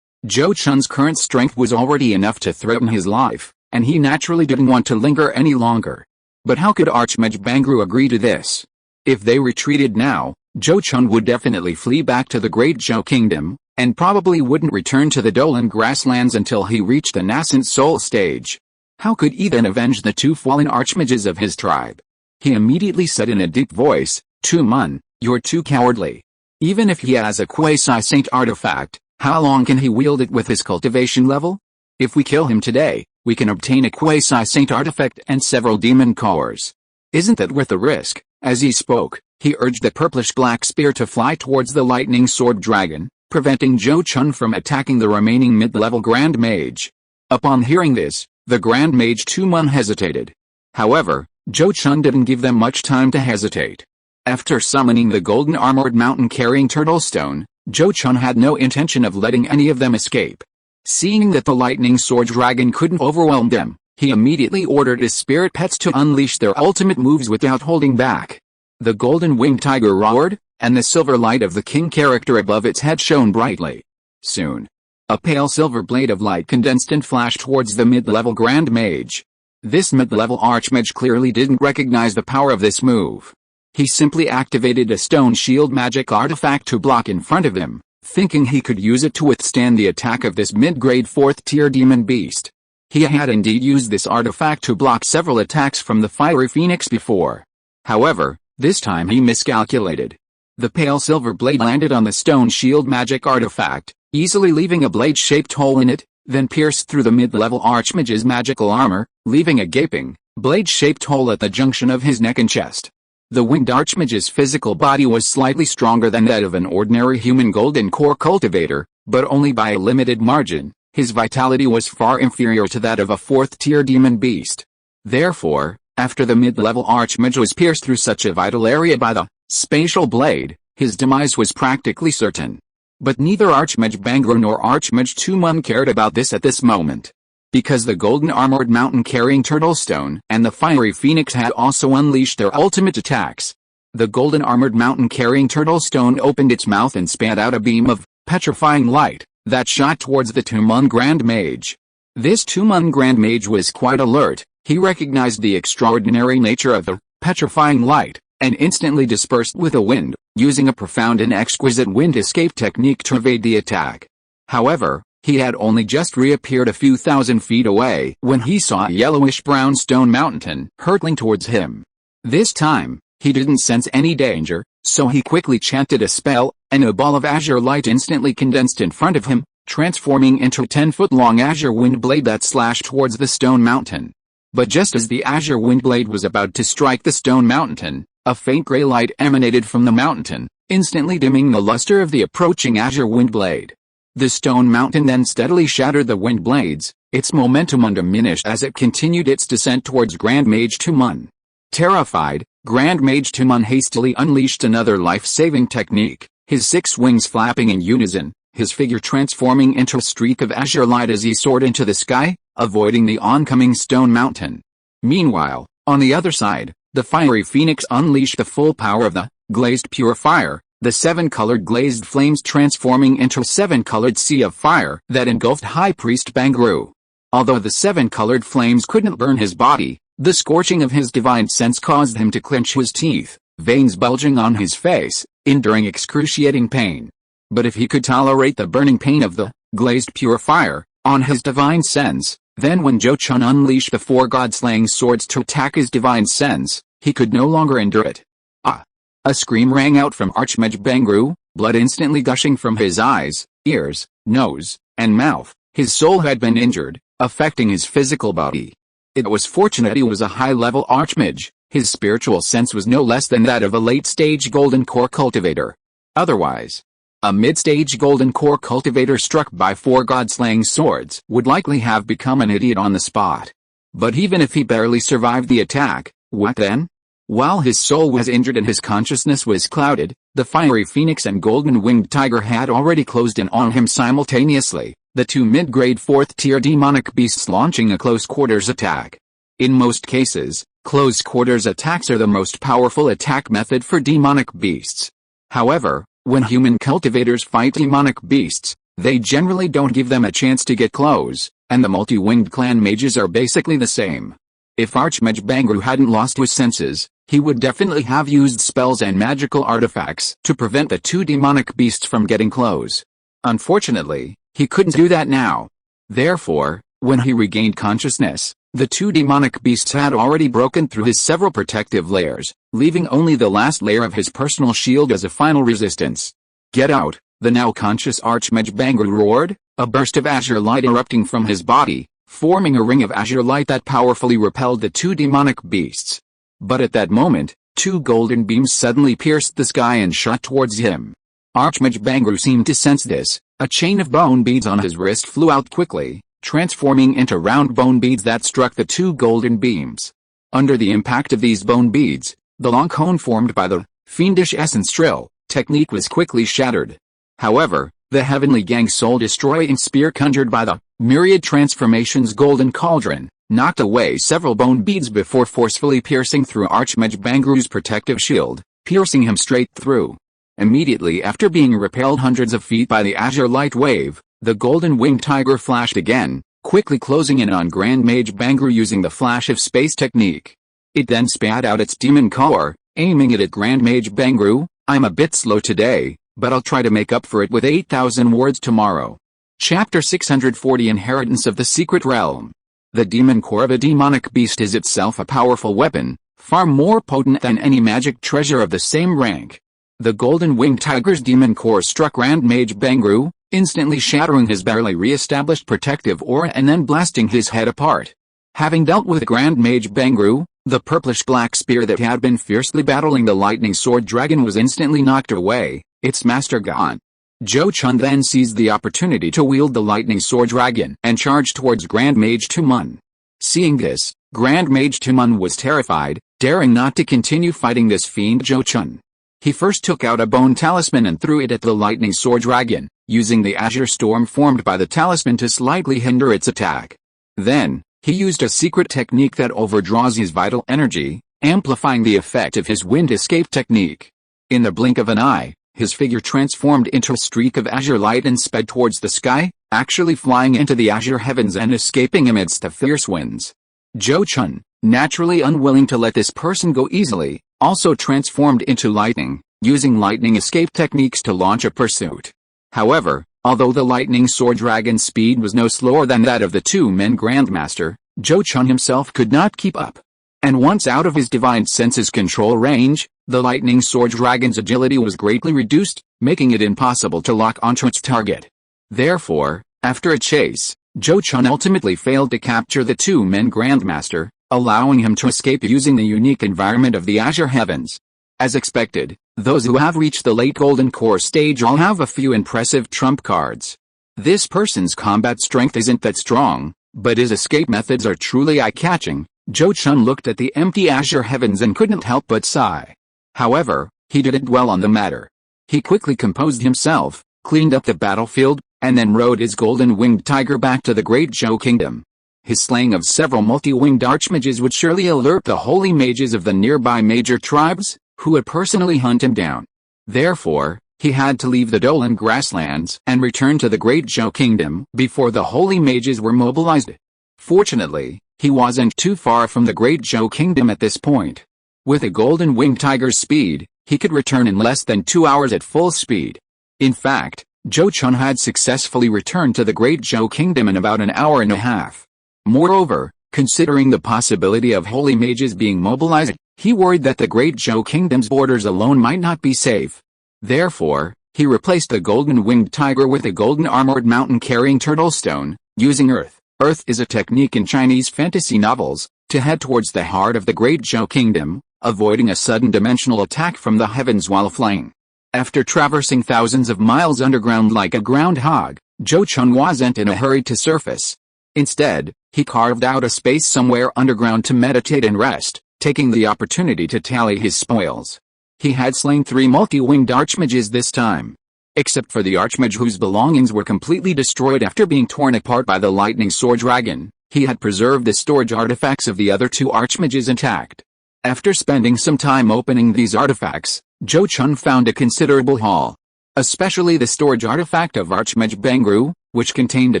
[SPEAKER 1] Zhou Chun's current strength was already enough to threaten his life, and he naturally didn't want to linger any longer. But how could Archmage Bangru agree to this? If they retreated now, Zhou Chun would definitely flee back to the Great Zhou Kingdom, and probably wouldn't return to the Dolan grasslands until he reached the nascent soul stage. How could he then avenge the two fallen archmages of his tribe? He immediately said in a deep voice, "Tu Mun, you're too cowardly. Even if he has a quasi-saint artifact, how long can he wield it with his cultivation level? If we kill him today, we can obtain a quasi-saint artifact and several demon cores. Isn't that worth the risk?" As he spoke, he urged the purplish-black spear to fly towards the lightning sword dragon, preventing Zhou Chun from attacking the remaining mid-level Grand Mage. Upon hearing this, the Grand Mage Tu Mun hesitated. However, Zhou Chun didn't give them much time to hesitate. After summoning the golden armored mountain-carrying turtle stone, Zhou Chun had no intention of letting any of them escape. Seeing that the lightning sword dragon couldn't overwhelm them, he immediately ordered his spirit pets to unleash their ultimate moves without holding back. The golden winged tiger roared, and the silver light of the king character above its head shone brightly. Soon, a pale silver blade of light condensed and flashed towards the mid-level Grand Mage. This mid-level Archmage clearly didn't recognize the power of this move. He simply activated a stone shield magic artifact to block in front of him, thinking he could use it to withstand the attack of this mid-grade 4th-tier demon beast. He had indeed used this artifact to block several attacks from the fiery phoenix before. However, this time he miscalculated. The pale silver blade landed on the stone shield magic artifact, easily leaving a blade-shaped hole in it, then pierced through the mid-level Archmage's magical armor, leaving a gaping, blade-shaped hole at the junction of his neck and chest. The winged Archmage's physical body was slightly stronger than that of an ordinary human golden core cultivator, but only by a limited margin. His vitality was far inferior to that of a 4th-tier demon beast. Therefore, after the mid-level Archmage was pierced through such a vital area by the spatial blade, his demise was practically certain. But neither Archmage Bangru nor Archmage Tu Mun cared about this at this moment. Because the golden armored mountain-carrying turtle stone and the fiery phoenix had also unleashed their ultimate attacks. The golden armored mountain-carrying turtle stone opened its mouth and spat out a beam of petrifying light that shot towards the Tu Mun Grand Mage. This Tu Mun Grand Mage was quite alert. He recognized the extraordinary nature of the petrifying light, and instantly dispersed with a wind, using a profound and exquisite wind escape technique to evade the attack. However, he had only just reappeared a few thousand feet away when he saw a yellowish-brown stone mountain hurtling towards him. This time, he didn't sense any danger, so he quickly chanted a spell, and a ball of azure light instantly condensed in front of him, transforming into a 10-foot-long azure wind blade that slashed towards the stone mountain. But just as the azure wind blade was about to strike the stone mountain, a faint gray light emanated from the mountain, instantly dimming the luster of the approaching azure wind blade. The stone mountain then steadily shattered the wind blades, its momentum undiminished as it continued its descent towards Grand Mage Tu Mun. Terrified, Grand Mage Tu Mun hastily unleashed another life-saving technique, his 6 wings flapping in unison, his figure transforming into a streak of azure light as he soared into the sky, avoiding the oncoming stone mountain. Meanwhile, on the other side, the fiery phoenix unleashed the full power of the glazed pure fire, the 7-colored glazed flames transforming into a 7-colored sea of fire that engulfed High Priest Bangru. Although the 7-colored flames couldn't burn his body, the scorching of his divine sense caused him to clench his teeth, veins bulging on his face, enduring excruciating pain. But if he could tolerate the burning pain of the glazed pure fire on his divine sense, then when Zhou Chun unleashed the 4 god-slaying swords to attack his divine sense, he could no longer endure it. Ah! A scream rang out from Archmage Bangru, blood instantly gushing from his eyes, ears, nose, and mouth. His soul had been injured, affecting his physical body. It was fortunate he was a high-level Archmage. His spiritual sense was no less than that of a late-stage golden core cultivator. Otherwise, a mid-stage golden core cultivator struck by 4 god-slaying swords would likely have become an idiot on the spot. But even if he barely survived the attack, what then? While his soul was injured and his consciousness was clouded, the fiery phoenix and golden-winged tiger had already closed in on him simultaneously, the 2 mid-grade 4th-tier demonic beasts launching a close-quarters attack. In most cases, Close quarters attacks are the most powerful attack method for demonic beasts. However, when human cultivators fight demonic beasts, they generally don't give them a chance to get close, and the multi-winged clan mages are basically the same. If Archmage Bangru hadn't lost his senses, he would definitely have used spells and magical artifacts to prevent the two demonic beasts from getting close. Unfortunately, he couldn't do that now. Therefore, when he regained consciousness, the two demonic beasts had already broken through his several protective layers, leaving only the last layer of his personal shield as a final resistance. "Get out!" the now conscious Archmage Bangru roared, a burst of azure light erupting from his body, forming a ring of azure light that powerfully repelled the two demonic beasts. But at that moment, two golden beams suddenly pierced the sky and shot towards him. Archmage Bangru seemed to sense this. A chain of bone beads on his wrist flew out quickly, transforming into round bone beads that struck the two golden beams. Under the impact of these bone beads, the long cone formed by the fiendish ancestral technique was quickly shattered. However, the heavenly gang's soul-destroying spear conjured by the myriad transformations golden cauldron knocked away several bone beads before forcefully piercing through Archmage Bangru's protective shield, piercing him straight through. Immediately after being repelled hundreds of feet by the azure light wave, the golden winged tiger flashed again, quickly closing in on Grand Mage Bangru using the flash of space technique. It then spat out its demon core, aiming it at Grand Mage Bangru. "I'm a bit slow today, but I'll try to make up for it with 8,000 words tomorrow." Chapter 640 Inheritance of the Secret Realm. The demon core of a demonic beast is itself a powerful weapon, far more potent than any magic treasure of the same rank. The golden winged tiger's demon core struck Grand Mage Bangru, instantly shattering his barely re-established protective aura and then blasting his head apart. Having dealt with Grand Mage Bangru, the purplish-black spear that had been fiercely battling the lightning sword dragon was instantly knocked away, its master gone. Zhou Chun then seized the opportunity to wield the lightning sword dragon and charged towards Grand Mage Tumun. Seeing this, Grand Mage Tumun was terrified, daring not to continue fighting this fiend Zhou Chun. He first took out a bone talisman and threw it at the lightning sword dragon, using the azure storm formed by the talisman to slightly hinder its attack. Then, he used a secret technique that overdraws his vital energy, amplifying the effect of his wind escape technique. In the blink of an eye, his figure transformed into a streak of azure light and sped towards the sky, actually flying into the azure heavens and escaping amidst the fierce winds. Zhou Chun, naturally unwilling to let this person go easily, also transformed into lightning, using lightning escape techniques to launch a pursuit. However, although the lightning sword dragon's speed was no slower than that of the two-men grandmaster, Zhou Chun himself could not keep up. And once out of his divine senses control range, the lightning sword dragon's agility was greatly reduced, making it impossible to lock onto its target. Therefore, after a chase, Zhou Chun ultimately failed to capture the two-men grandmaster, allowing him to escape using the unique environment of the azure heavens. As expected, those who have reached the late golden core stage all have a few impressive trump cards. This person's combat strength isn't that strong, but his escape methods are truly eye-catching. Zhou Chun looked at the empty azure heavens and couldn't help but sigh. However, he didn't dwell on the matter. He quickly composed himself, cleaned up the battlefield, and then rode his golden-winged tiger back to the great Zhou kingdom. His slaying of several multi-winged archmages would surely alert the holy mages of the nearby major tribes, who would personally hunt him down. Therefore, he had to leave the Dolan grasslands and return to the great Zhou kingdom before the holy mages were mobilized. Fortunately, he wasn't too far from the great Zhou kingdom at this point. With a golden-winged tiger's speed, he could return in less than 2 hours at full speed. In fact, Zhou Chun had successfully returned to the great Zhou kingdom in about an hour and a half. Moreover, considering the possibility of holy mages being mobilized, he worried that the great Zhou kingdom's borders alone might not be safe. Therefore, he replaced the golden-winged tiger with a golden-armored mountain-carrying turtle stone, using earth. Earth is a technique in Chinese fantasy novels, to head towards the heart of the great Zhou kingdom, avoiding a sudden dimensional attack from the heavens while flying. After traversing thousands of miles underground like a groundhog, Zhou Chun wasn't in a hurry to surface. Instead, he carved out a space somewhere underground to meditate and rest, taking the opportunity to tally his spoils. He had slain 3 multi-winged archmages this time. Except for the archmage whose belongings were completely destroyed after being torn apart by the lightning sword dragon, He had preserved the storage artifacts of the other two archmages intact. After spending some time opening these artifacts, Zhou Chun found a considerable haul. Especially the storage artifact of Archmage Bangru, which contained a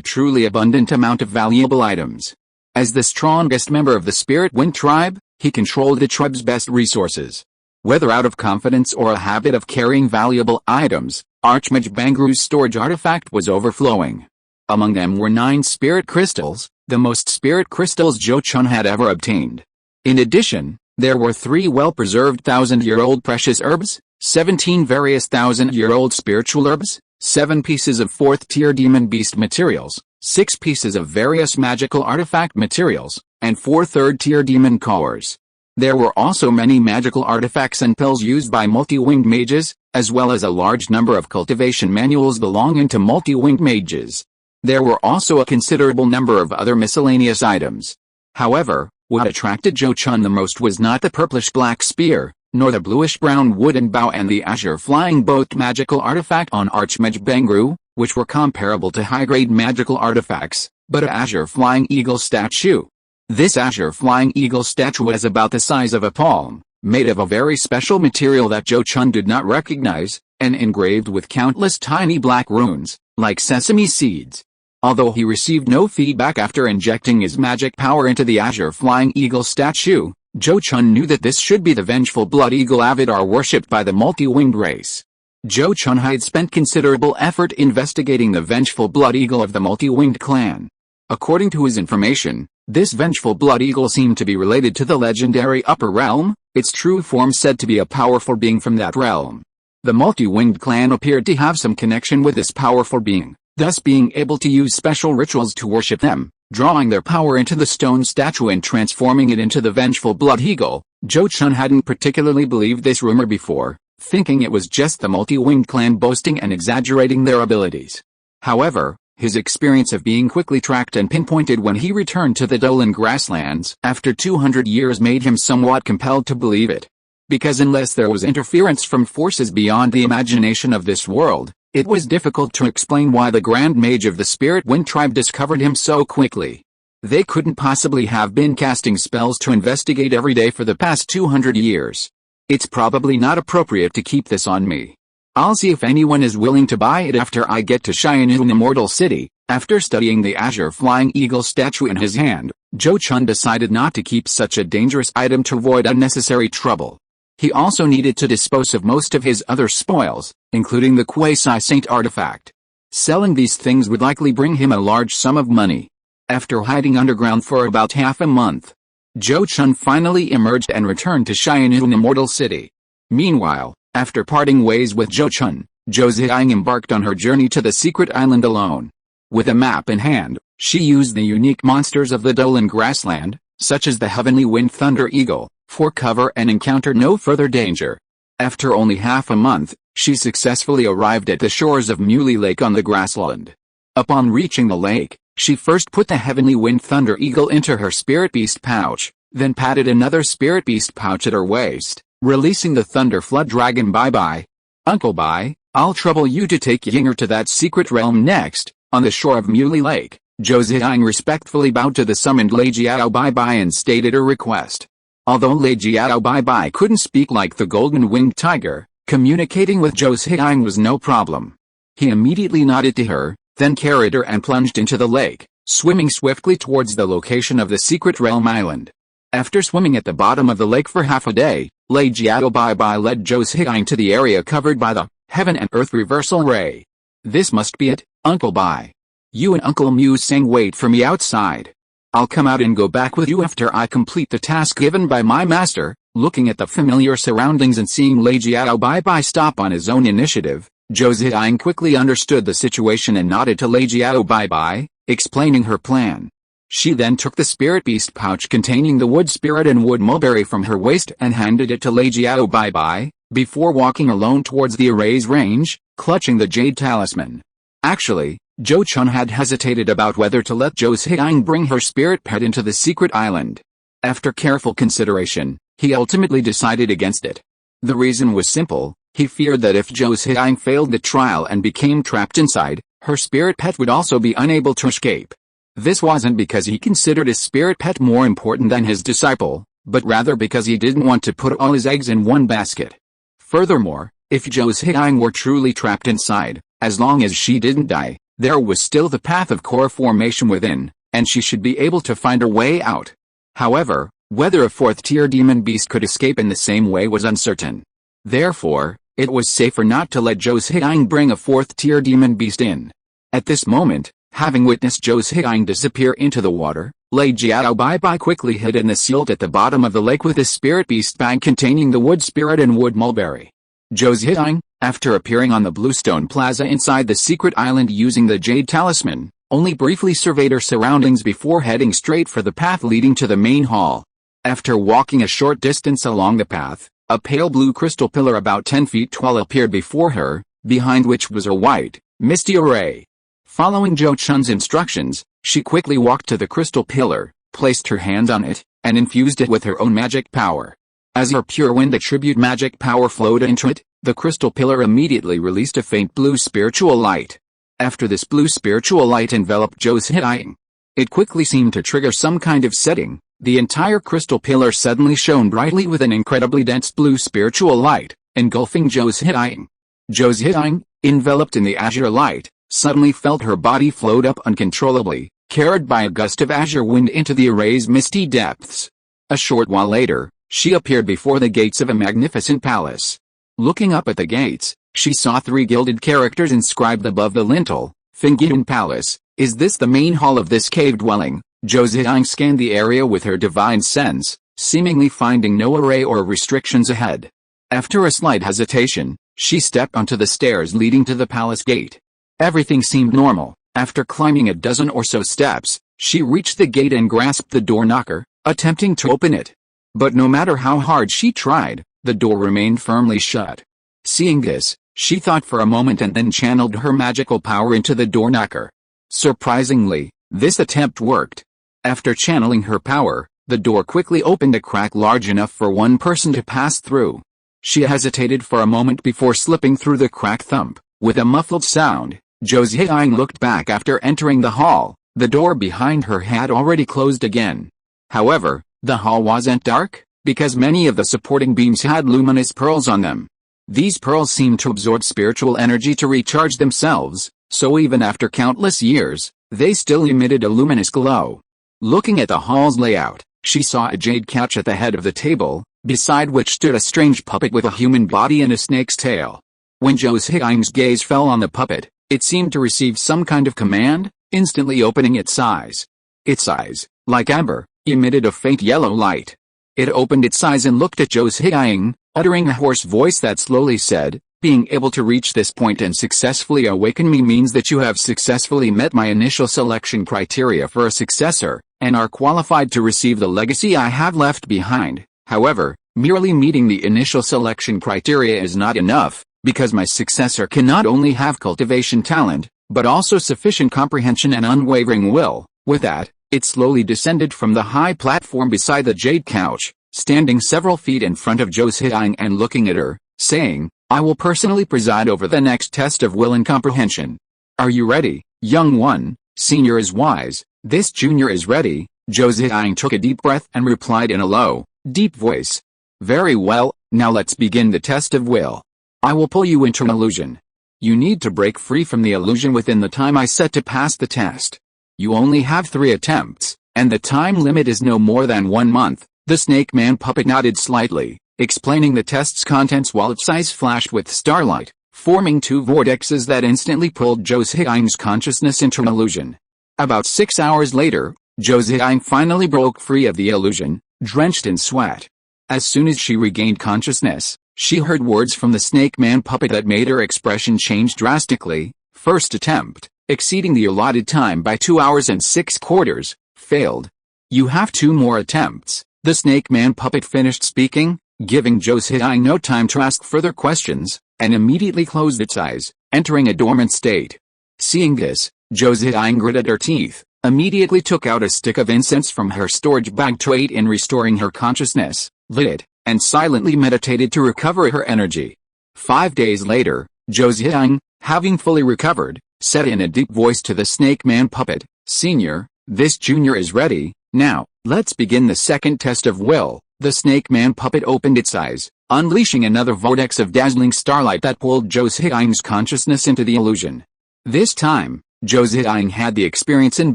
[SPEAKER 1] truly abundant amount of valuable items. As the strongest member of the Spirit Wind tribe, he controlled the tribe's best resources. Whether out of confidence or a habit of carrying valuable items, Archmage Bangru's storage artifact was overflowing. Among them were 9 spirit crystals, the most spirit crystals Zhou Chun had ever obtained. In addition, there were 3 well-preserved 1,000-year-old precious herbs, 17 various 1,000-year-old spiritual herbs, 7 pieces of 4th-tier demon beast materials, 6 pieces of various magical artifact materials, and 4 3rd-tier demon cores. There were also many magical artifacts and pills used by multi-winged mages, as well as a large number of cultivation manuals belonging to multi-winged mages. There were also a considerable number of other miscellaneous items. However, what attracted Zhou Chun the most was not the purplish-black spear, nor the bluish-brown wooden bow and the azure flying boat magical artifact on Archmage Bangru, which were comparable to high-grade magical artifacts, but a azure flying eagle statue. This azure flying eagle statue was about the size of a palm, made of a very special material that Zhou Chun did not recognize, and engraved with countless tiny black runes, like sesame seeds. Although he received no feedback after injecting his magic power into the azure flying eagle statue, Zhou Chun knew that this should be the vengeful blood eagle Avatar worshipped by the multi-winged race. Zhou Chun had spent considerable effort investigating the vengeful blood eagle of the multi-winged clan. According to his information, this vengeful blood eagle seemed to be related to the legendary Upper Realm, its true form said to be a powerful being from that realm. The multi-winged clan appeared to have some connection with this powerful being, thus being able to use special rituals to worship them, drawing their power into the stone statue and transforming it into the vengeful blood eagle. Zhou Chun hadn't particularly believed this rumor before, thinking it was just the multi-winged clan boasting and exaggerating their abilities. However, his experience of being quickly tracked and pinpointed when he returned to the Dolan grasslands after 200 years made him somewhat compelled to believe it. Because unless there was interference from forces beyond the imagination of this world, it was difficult to explain why the Grand Mage of the Spirit Wind tribe discovered him so quickly. They couldn't possibly have been casting spells to investigate every day for the past 200 years. It's probably not appropriate to keep this on me. I'll see if anyone is willing to buy it after I get to Xian'an Immortal City. After studying the azure flying eagle statue in his hand, Zhou Chun decided not to keep such a dangerous item to avoid unnecessary trouble. He also needed to dispose of most of his other spoils, including the quasi-saint artifact. Selling these things would likely bring him a large sum of money. After hiding underground for about half a month, Zhou Chun finally emerged and returned to Xian'an Immortal City. Meanwhile, after parting ways with Zhou Chun, Zhou Ziyang embarked on her journey to the secret island alone. With a map in hand, she used the unique monsters of the Dolan grassland, such as the heavenly wind thunder eagle, for cover and encountered no further danger. After only half a month, she successfully arrived at the shores of Muley Lake on the grassland. Upon reaching the lake, she first put the heavenly wind thunder eagle into her spirit beast pouch, then patted another spirit beast pouch at her waist, releasing the thunder flood dragon. Bye-bye. Uncle Bai, I'll trouble you to take Yinger to that secret realm next. On the shore of Muley Lake, Zhou Ziyang respectfully bowed to the summoned Lei Jiao Bai and stated her request. Although Lei Jiao Bai couldn't speak like the golden-winged tiger, communicating with Zhou Ziyang was no problem. He immediately nodded to her, then carried her and plunged into the lake, swimming swiftly towards the location of the secret realm island. After swimming at the bottom of the lake for half a day, Lei Jiao Bai led Zhou Ziyang to the area covered by the heaven and earth reversal ray. This must be it, Uncle Bai. You and Uncle Mu Sang wait for me outside. I'll come out and go back with you after I complete the task given by my master. Looking at the familiar surroundings and seeing Lei Jiao Bai stop on his own initiative, Zhou Ziyang quickly understood the situation and nodded to Lei Jiao Bai, explaining her plan. She then took the spirit beast pouch containing the wood spirit and wood mulberry from her waist and handed it to Lei Jiao Bai, before walking alone towards the array's range, clutching the jade talisman. Actually, Zhou Chun had hesitated about whether to let Zhou Ziyang bring her spirit pet into the secret island. After careful consideration, he ultimately decided against it. The reason was simple: he feared that if Zhou Ziyang failed the trial and became trapped inside, her spirit pet would also be unable to escape. This wasn't because he considered his spirit pet more important than his disciple, but rather because he didn't want to put all his eggs in one basket. Furthermore, if Zhou Chun were truly trapped inside, as long as she didn't die, there was still the path of core formation within, and she should be able to find a way out. However, whether a fourth-tier demon beast could escape in the same way was uncertain. Therefore, it was safer not to let Zhou Chun bring a fourth-tier demon beast in. At this moment, having witnessed Zhou Chun disappear into the water, Lei Jiao Bai quickly hid in the silt at the bottom of the lake with his spirit beast bag containing the wood spirit and wood mulberry. Zhou Chun, after appearing on the bluestone plaza inside the secret island using the jade talisman, only briefly surveyed her surroundings before heading straight for the path leading to the main hall. After walking a short distance along the path, a pale blue crystal pillar about 10 feet tall appeared before her, behind which was a white, misty array. Following Zhou Chun's instructions, she quickly walked to the crystal pillar, placed her hand on it, and infused it with her own magic power. As her pure wind attribute magic power flowed into it, the crystal pillar immediately released a faint blue spiritual light. After this blue spiritual light enveloped Zhou Chun, it quickly seemed to trigger some kind of setting. The entire crystal pillar suddenly shone brightly with an incredibly dense blue spiritual light, engulfing Zhou Chun. Zhou Chun, enveloped in the azure light, suddenly felt her body float up uncontrollably, carried by a gust of azure wind into the array's misty depths. A short while later, she appeared before the gates of a magnificent palace. Looking up at the gates, she saw 3 gilded characters inscribed above the lintel, Fingyun Palace. Is this the main hall of this cave dwelling? Zhou Chun scanned the area with her divine sense, seemingly finding no array or restrictions ahead. After a slight hesitation, she stepped onto the stairs leading to the palace gate. Everything seemed normal. After climbing a dozen or so steps, she reached the gate and grasped the door knocker, attempting to open it. But no matter how hard she tried, the door remained firmly shut. Seeing this, she thought for a moment and then channeled her magical power into the door knocker. Surprisingly, this attempt worked. After channeling her power, the door quickly opened a crack large enough for one person to pass through. She hesitated for a moment before slipping through the crack. Thump. With a muffled sound, Zhou Chun looked back after entering the hall. The door behind her had already closed again. However, the hall wasn't dark, because many of the supporting beams had luminous pearls on them. These pearls seemed to absorb spiritual energy to recharge themselves, so even after countless years, they still emitted a luminous glow. Looking at the hall's layout, she saw a jade couch at the head of the table, beside which stood a strange puppet with a human body and a snake's tail. When Zhou Chun's gaze fell on the puppet, it seemed to receive some kind of command, instantly opening its eyes. Its eyes, like amber, emitted a faint yellow light. It opened its eyes and looked at Zhou Chun, uttering a hoarse voice that slowly said, "Being able to reach this point and successfully awaken me means that you have successfully met my initial selection criteria for a successor, and are qualified to receive the legacy I have left behind. However, merely meeting the initial selection criteria is not enough, because my successor can not only have cultivation talent, but also sufficient comprehension and unwavering will." With that, it slowly descended from the high platform beside the jade couch, standing several feet in front of Zhou Chun and looking at her, saying, "I will personally preside over the next test of will and comprehension. Are you ready, young one? Senior is wise, this junior is ready." Zhou Chun took a deep breath and replied in a low, deep voice. "Very well, now let's begin the test of will. I will pull you into an illusion. You need to break free from the illusion within the time I set to pass the test. You only have 3 attempts, and the time limit is no more than 1 month." The snake man puppet nodded slightly, explaining the test's contents while its eyes flashed with starlight, forming 2 vortexes that instantly pulled Zhou Chun's consciousness into an illusion. About 6 hours later, Zhou Chun finally broke free of the illusion, drenched in sweat. As soon as she regained consciousness, she heard words from the snake man puppet that made her expression change drastically. "First attempt, exceeding the allotted time by 2 hours and 6 quarters, failed. You have 2 more attempts." The snake man puppet finished speaking, giving Zhou Chun no time to ask further questions, and immediately closed its eyes, entering a dormant state. Seeing this, Zhou Chun gritted her teeth, immediately took out a stick of incense from her storage bag to aid in restoring her consciousness, lit it, and silently meditated to recover her energy. 5 days later, Zhou Chun, having fully recovered, said in a deep voice to the snake man puppet, "Senior, This junior is ready. Now, let's begin the second test of will. The snake man puppet opened its eyes, unleashing another vortex of dazzling starlight that pulled Zhou Ziyang's consciousness into the illusion. This time, Zhou Ziyang had the experience and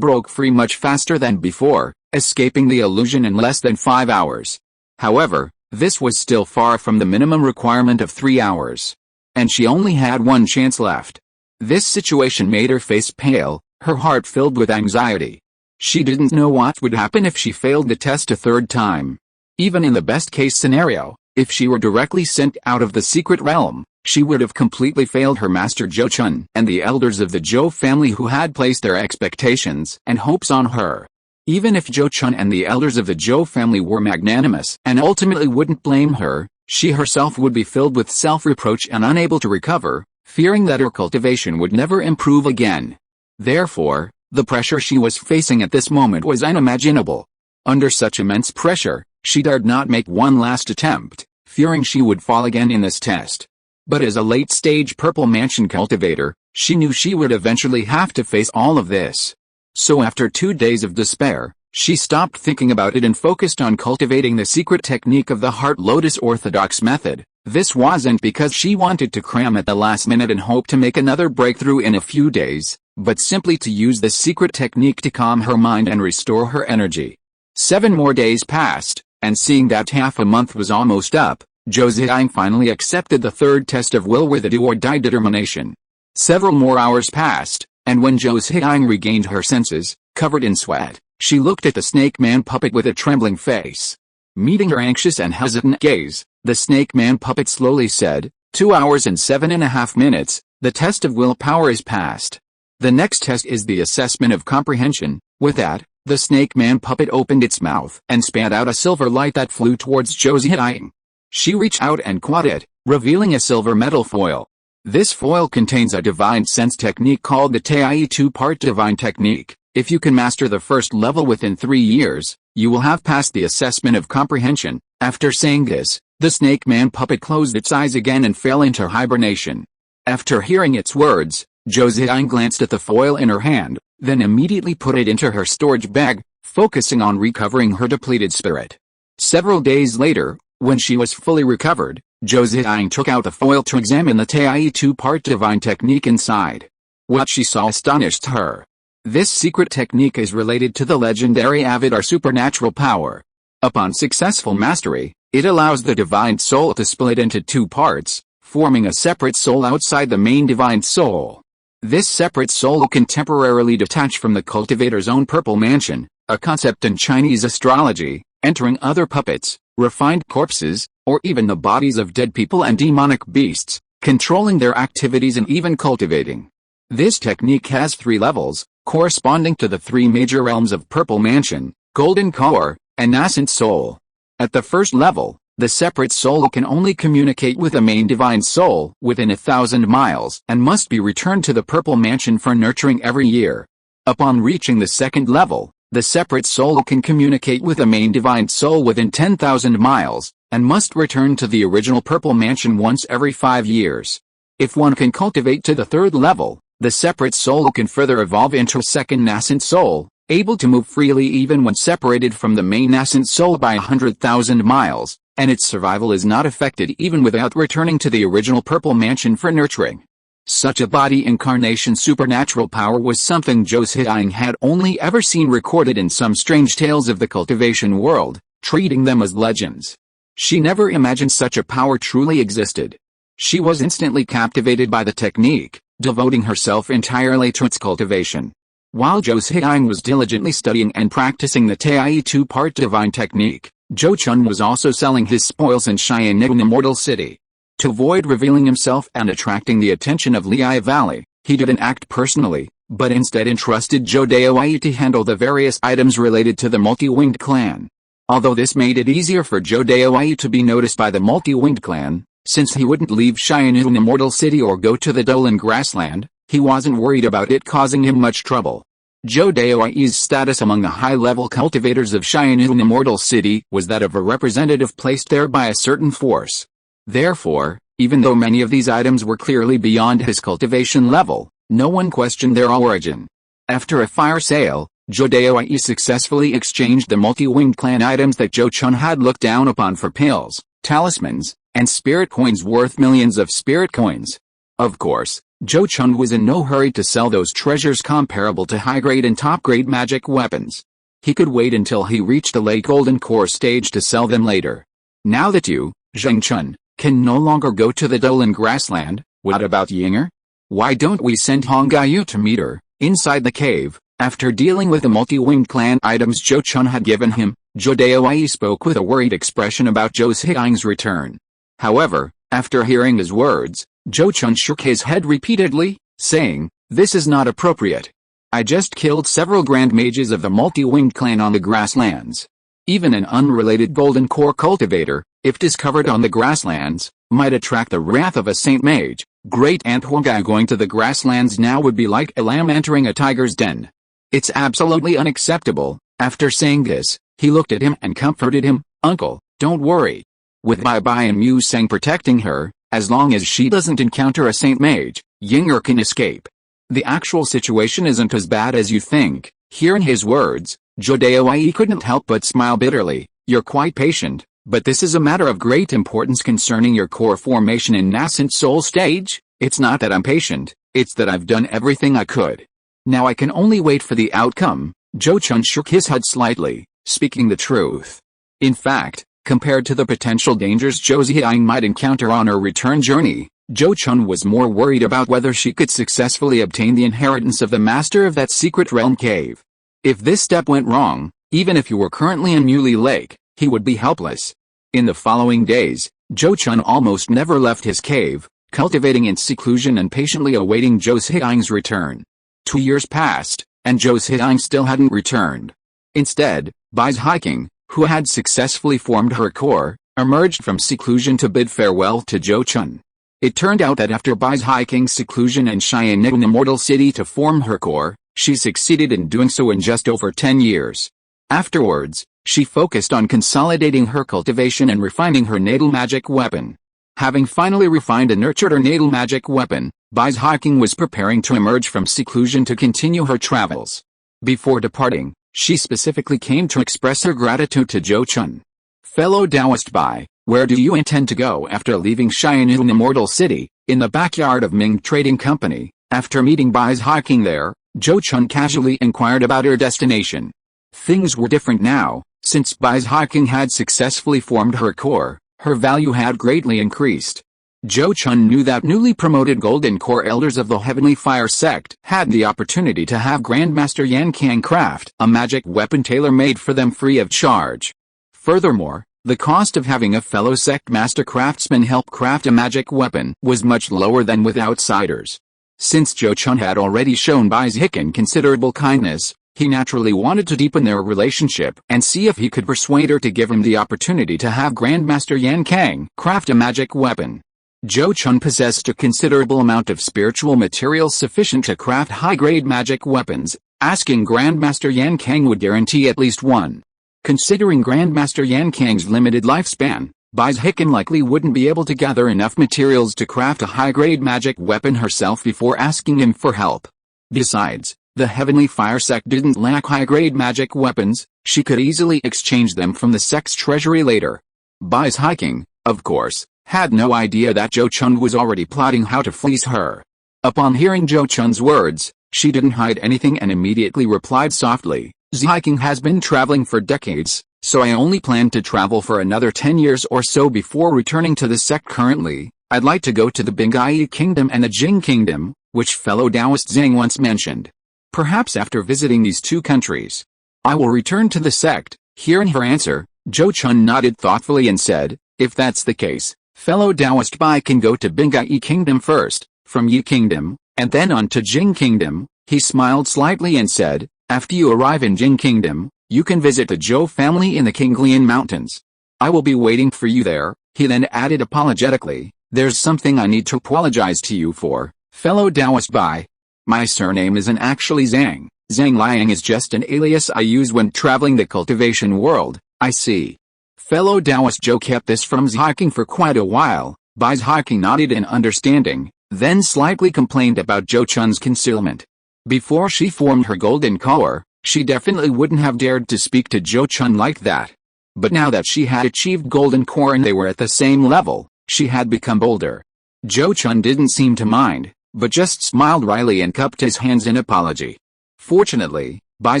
[SPEAKER 1] broke free much faster than before, escaping the illusion in less than 5 hours. However, this was still far from the minimum requirement of 3 hours. And she only had one chance left. This situation made her face pale, her heart filled with anxiety. She didn't know what would happen if she failed the test a third time. Even in the best-case scenario, if she were directly sent out of the secret realm, she would have completely failed her master Zhou Chun and the elders of the Zhou family who had placed their expectations and hopes on her. Even if Zhou Chun and the elders of the Zhou family were magnanimous and ultimately wouldn't blame her, she herself would be filled with self-reproach and unable to recover, fearing that her cultivation would never improve again. Therefore, the pressure she was facing at this moment was unimaginable. Under such immense pressure, she dared not make one last attempt, fearing she would fall again in this test. But as a late-stage Purple Mansion cultivator, she knew she would eventually have to face all of this. So after 2 days of despair, she stopped thinking about it and focused on cultivating the secret technique of the Heart Lotus Orthodox method. This wasn't because she wanted to cram at the last minute and hope to make another breakthrough in a few days, but simply to use this secret technique to calm her mind and restore her energy. 7 more days passed, and seeing that half a month was almost up, Zhou Ziyang finally accepted the third test of will with a do-or-die determination. Several more hours passed, and when Zhou Ziyang regained her senses, covered in sweat, she looked at the snake man puppet with a trembling face. Meeting her anxious and hesitant gaze, the snake man puppet slowly said, 2 hours and 7.5 minutes, the test of willpower is passed. The next test is the assessment of comprehension. With that, the snake man puppet opened its mouth and spat out a silver light that flew towards Zhou Ziyang. She reached out and caught it, revealing a silver metal foil. This foil contains a divine sense technique called the Tai 2-part divine technique. If you can master the first level within 3 years, you will have passed the assessment of comprehension. After saying this, the snake man puppet closed its eyes again and fell into hibernation. After hearing its words, Zhou Ziyang glanced at the foil in her hand, then immediately put it into her storage bag, focusing on recovering her depleted spirit. Several days later, when she was fully recovered, Zhou Ziyang took out the foil to examine the Tai 2-part divine technique inside. What she saw astonished her. This secret technique is related to the legendary Avatar supernatural power. Upon successful mastery, it allows the divine soul to split into 2 parts, forming a separate soul outside the main divine soul. This separate soul can temporarily detach from the cultivator's own purple mansion, a concept in Chinese astrology, entering other puppets, refined corpses, or even the bodies of dead people and demonic beasts, controlling their activities and even cultivating. This technique has 3 levels, corresponding to the 3 major realms of Purple Mansion, Golden Core, and Nascent Soul. At the first level, the separate soul can only communicate with the main divine soul within 1,000 miles and must be returned to the Purple Mansion for nurturing every year. Upon reaching the second level, the separate soul can communicate with the main divine soul within 10,000 miles, and must return to the original Purple Mansion once every 5 years. If one can cultivate to the third level, the separate soul can further evolve into a second nascent soul, able to move freely even when separated from the main nascent soul by 100,000 miles, and its survival is not affected even without returning to the original Purple Mansion for nurturing. Such a body incarnation supernatural power was something Zhou Ziyang had only ever seen recorded in some strange tales of the cultivation world, treating them as legends. She never imagined such a power truly existed. She was instantly captivated by the technique, devoting herself entirely to its cultivation. While Zhou Ziyang was diligently studying and practicing the Tai 2-part divine technique, Zhou Chun was also selling his spoils in Xianyun Immortal City. To avoid revealing himself and attracting the attention of Lehigh Valley, he didn't act personally, but instead entrusted Zhou Daowei to handle the various items related to the multi-winged clan. Although this made it easier for Zhou Daowei to be noticed by the multi-winged clan, since he wouldn't leave Xianyun Immortal City or go to the Dolan Grassland, he wasn't worried about it causing him much trouble. Zhou Daowei's status among the high-level cultivators of Xianyun Immortal City was that of a representative placed there by a certain force. Therefore, even though many of these items were clearly beyond his cultivation level, no one questioned their origin. After a fire sale, Zhou successfully exchanged the multi-winged clan items that Zhou Chun had looked down upon for pills, talismans, and spirit coins worth millions of spirit coins. Of course, Zhou Chun was in no hurry to sell those treasures comparable to high-grade and top-grade magic weapons. He could wait until he reached the late golden core stage to sell them later. Now that you, Zhou Chun, can no longer go to the Dolan grassland, what about Yinger? Why don't we send Hongyu to meet her, inside the cave? After dealing with the multi-winged clan items Zhou Chun had given him, Zhou spoke with a worried expression about Zhou Ziyang's return. However, after hearing his words, Zhou Chun shook his head repeatedly, saying, "This is not appropriate. I just killed several grand mages of the multi-winged clan on the grasslands. Even an unrelated golden core cultivator, if discovered on the grasslands, might attract the wrath of a saint mage. Great Aunt Hongyu going to the grasslands now would be like a lamb entering a tiger's den. It's absolutely unacceptable." After saying this, he looked at him and comforted him, "Uncle, don't worry. With Bai Bai and Mu Sang protecting her, as long as she doesn't encounter a saint mage, Yinger can escape. The actual situation isn't as bad as you think." Hearing his words, Zhou couldn't help but smile bitterly. "You're quite patient, but this is a matter of great importance concerning your core formation in nascent soul stage. It's not that I'm patient, it's that I've done everything I could. Now I can only wait for the outcome." Zhou Chun shook his head slightly, speaking the truth. In fact, compared to the potential dangers Zhou Ziyang might encounter on her return journey, Zhou Chun was more worried about whether she could successfully obtain the inheritance of the master of that secret realm cave. If this step went wrong, even if he were currently in Muley Lake, he would be helpless. In the following days, Zhou Chun almost never left his cave, cultivating in seclusion and patiently awaiting Zhou Ziyang's return. 2 years passed, and Zhou Ziyang still hadn't returned. Instead, Bai Zhaiking, who had successfully formed her core, emerged from seclusion to bid farewell to Zhou Chun. It turned out that after Bai Zhaiking's seclusion and shying in the Immortal City to form her core, she succeeded in doing so in just over 10 years. Afterwards, she focused on consolidating her cultivation and refining her natal magic weapon. Having finally refined and nurtured her natal magic weapon, Bai Zhaiking was preparing to emerge from seclusion to continue her travels. Before departing, she specifically came to express her gratitude to Zhou Chun. "Fellow Taoist Bai, where do you intend to go after leaving Xianyu Immortal City?" In the backyard of Ming Trading Company, after meeting Bai Zhaiking there, Zhou Chun casually inquired about her destination. Things were different now, since Bai Zhaiking had successfully formed her core. Her value had greatly increased. Zhou Chun knew that newly promoted Golden Core Elders of the Heavenly Fire Sect had the opportunity to have Grandmaster Yan Kang craft a magic weapon tailor-made for them free of charge. Furthermore, the cost of having a fellow sect master craftsman help craft a magic weapon was much lower than with outsiders. Since Zhou Chun had already shown Bai Zhaiking considerable kindness, he naturally wanted to deepen their relationship and see if he could persuade her to give him the opportunity to have Grandmaster Yan Kang craft a magic weapon. Zhou Chun possessed a considerable amount of spiritual materials sufficient to craft high-grade magic weapons. Asking Grandmaster Yan Kang would guarantee at least one. Considering Grandmaster Yan Kang's limited lifespan, Bai Zhaiking likely wouldn't be able to gather enough materials to craft a high-grade magic weapon herself before asking him for help. Besides, the Heavenly Fire Sect didn't lack high-grade magic weapons. She could easily exchange them from the sect's treasury later. Bai Zhaiking, of course, had no idea that Zhou Chun was already plotting how to fleece her. Upon hearing Zhou Chun's words, she didn't hide anything and immediately replied softly, "Zhaiking has been traveling for decades, so I only plan to travel for another 10 years or so before returning to the sect. Currently, I'd like to go to the Bingai Kingdom and the Jing Kingdom, which fellow Taoist Zhang once mentioned. Perhaps after visiting these two countries, I will return to the sect." Hearing her answer, Zhou Chun nodded thoughtfully and said, "If that's the case, fellow Taoist Bai can go to Bingai Kingdom first, from Yi Kingdom, and then on to Jing Kingdom." He smiled slightly and said, "After you arrive in Jing Kingdom, you can visit the Zhou family in the Qinglian Mountains. I will be waiting for you there." He then added apologetically, "There's something I need to apologize to you for, fellow Taoist Bai. My surname isn't actually Zhang. Zhang Liang is just an alias I use when traveling the cultivation world." "I see." Fellow Taoist Zhou kept this from Zhaiking for quite a while. Bai Zhaiking nodded in understanding, then slightly complained about Zhou Chun's concealment. Before she formed her golden core, She definitely wouldn't have dared to speak to Zhou Chun like that. But now that she had achieved golden core and they were at the same level, she had become bolder. Zhou Chun didn't seem to mind, but just smiled wryly and cupped his hands in apology. Fortunately, Bai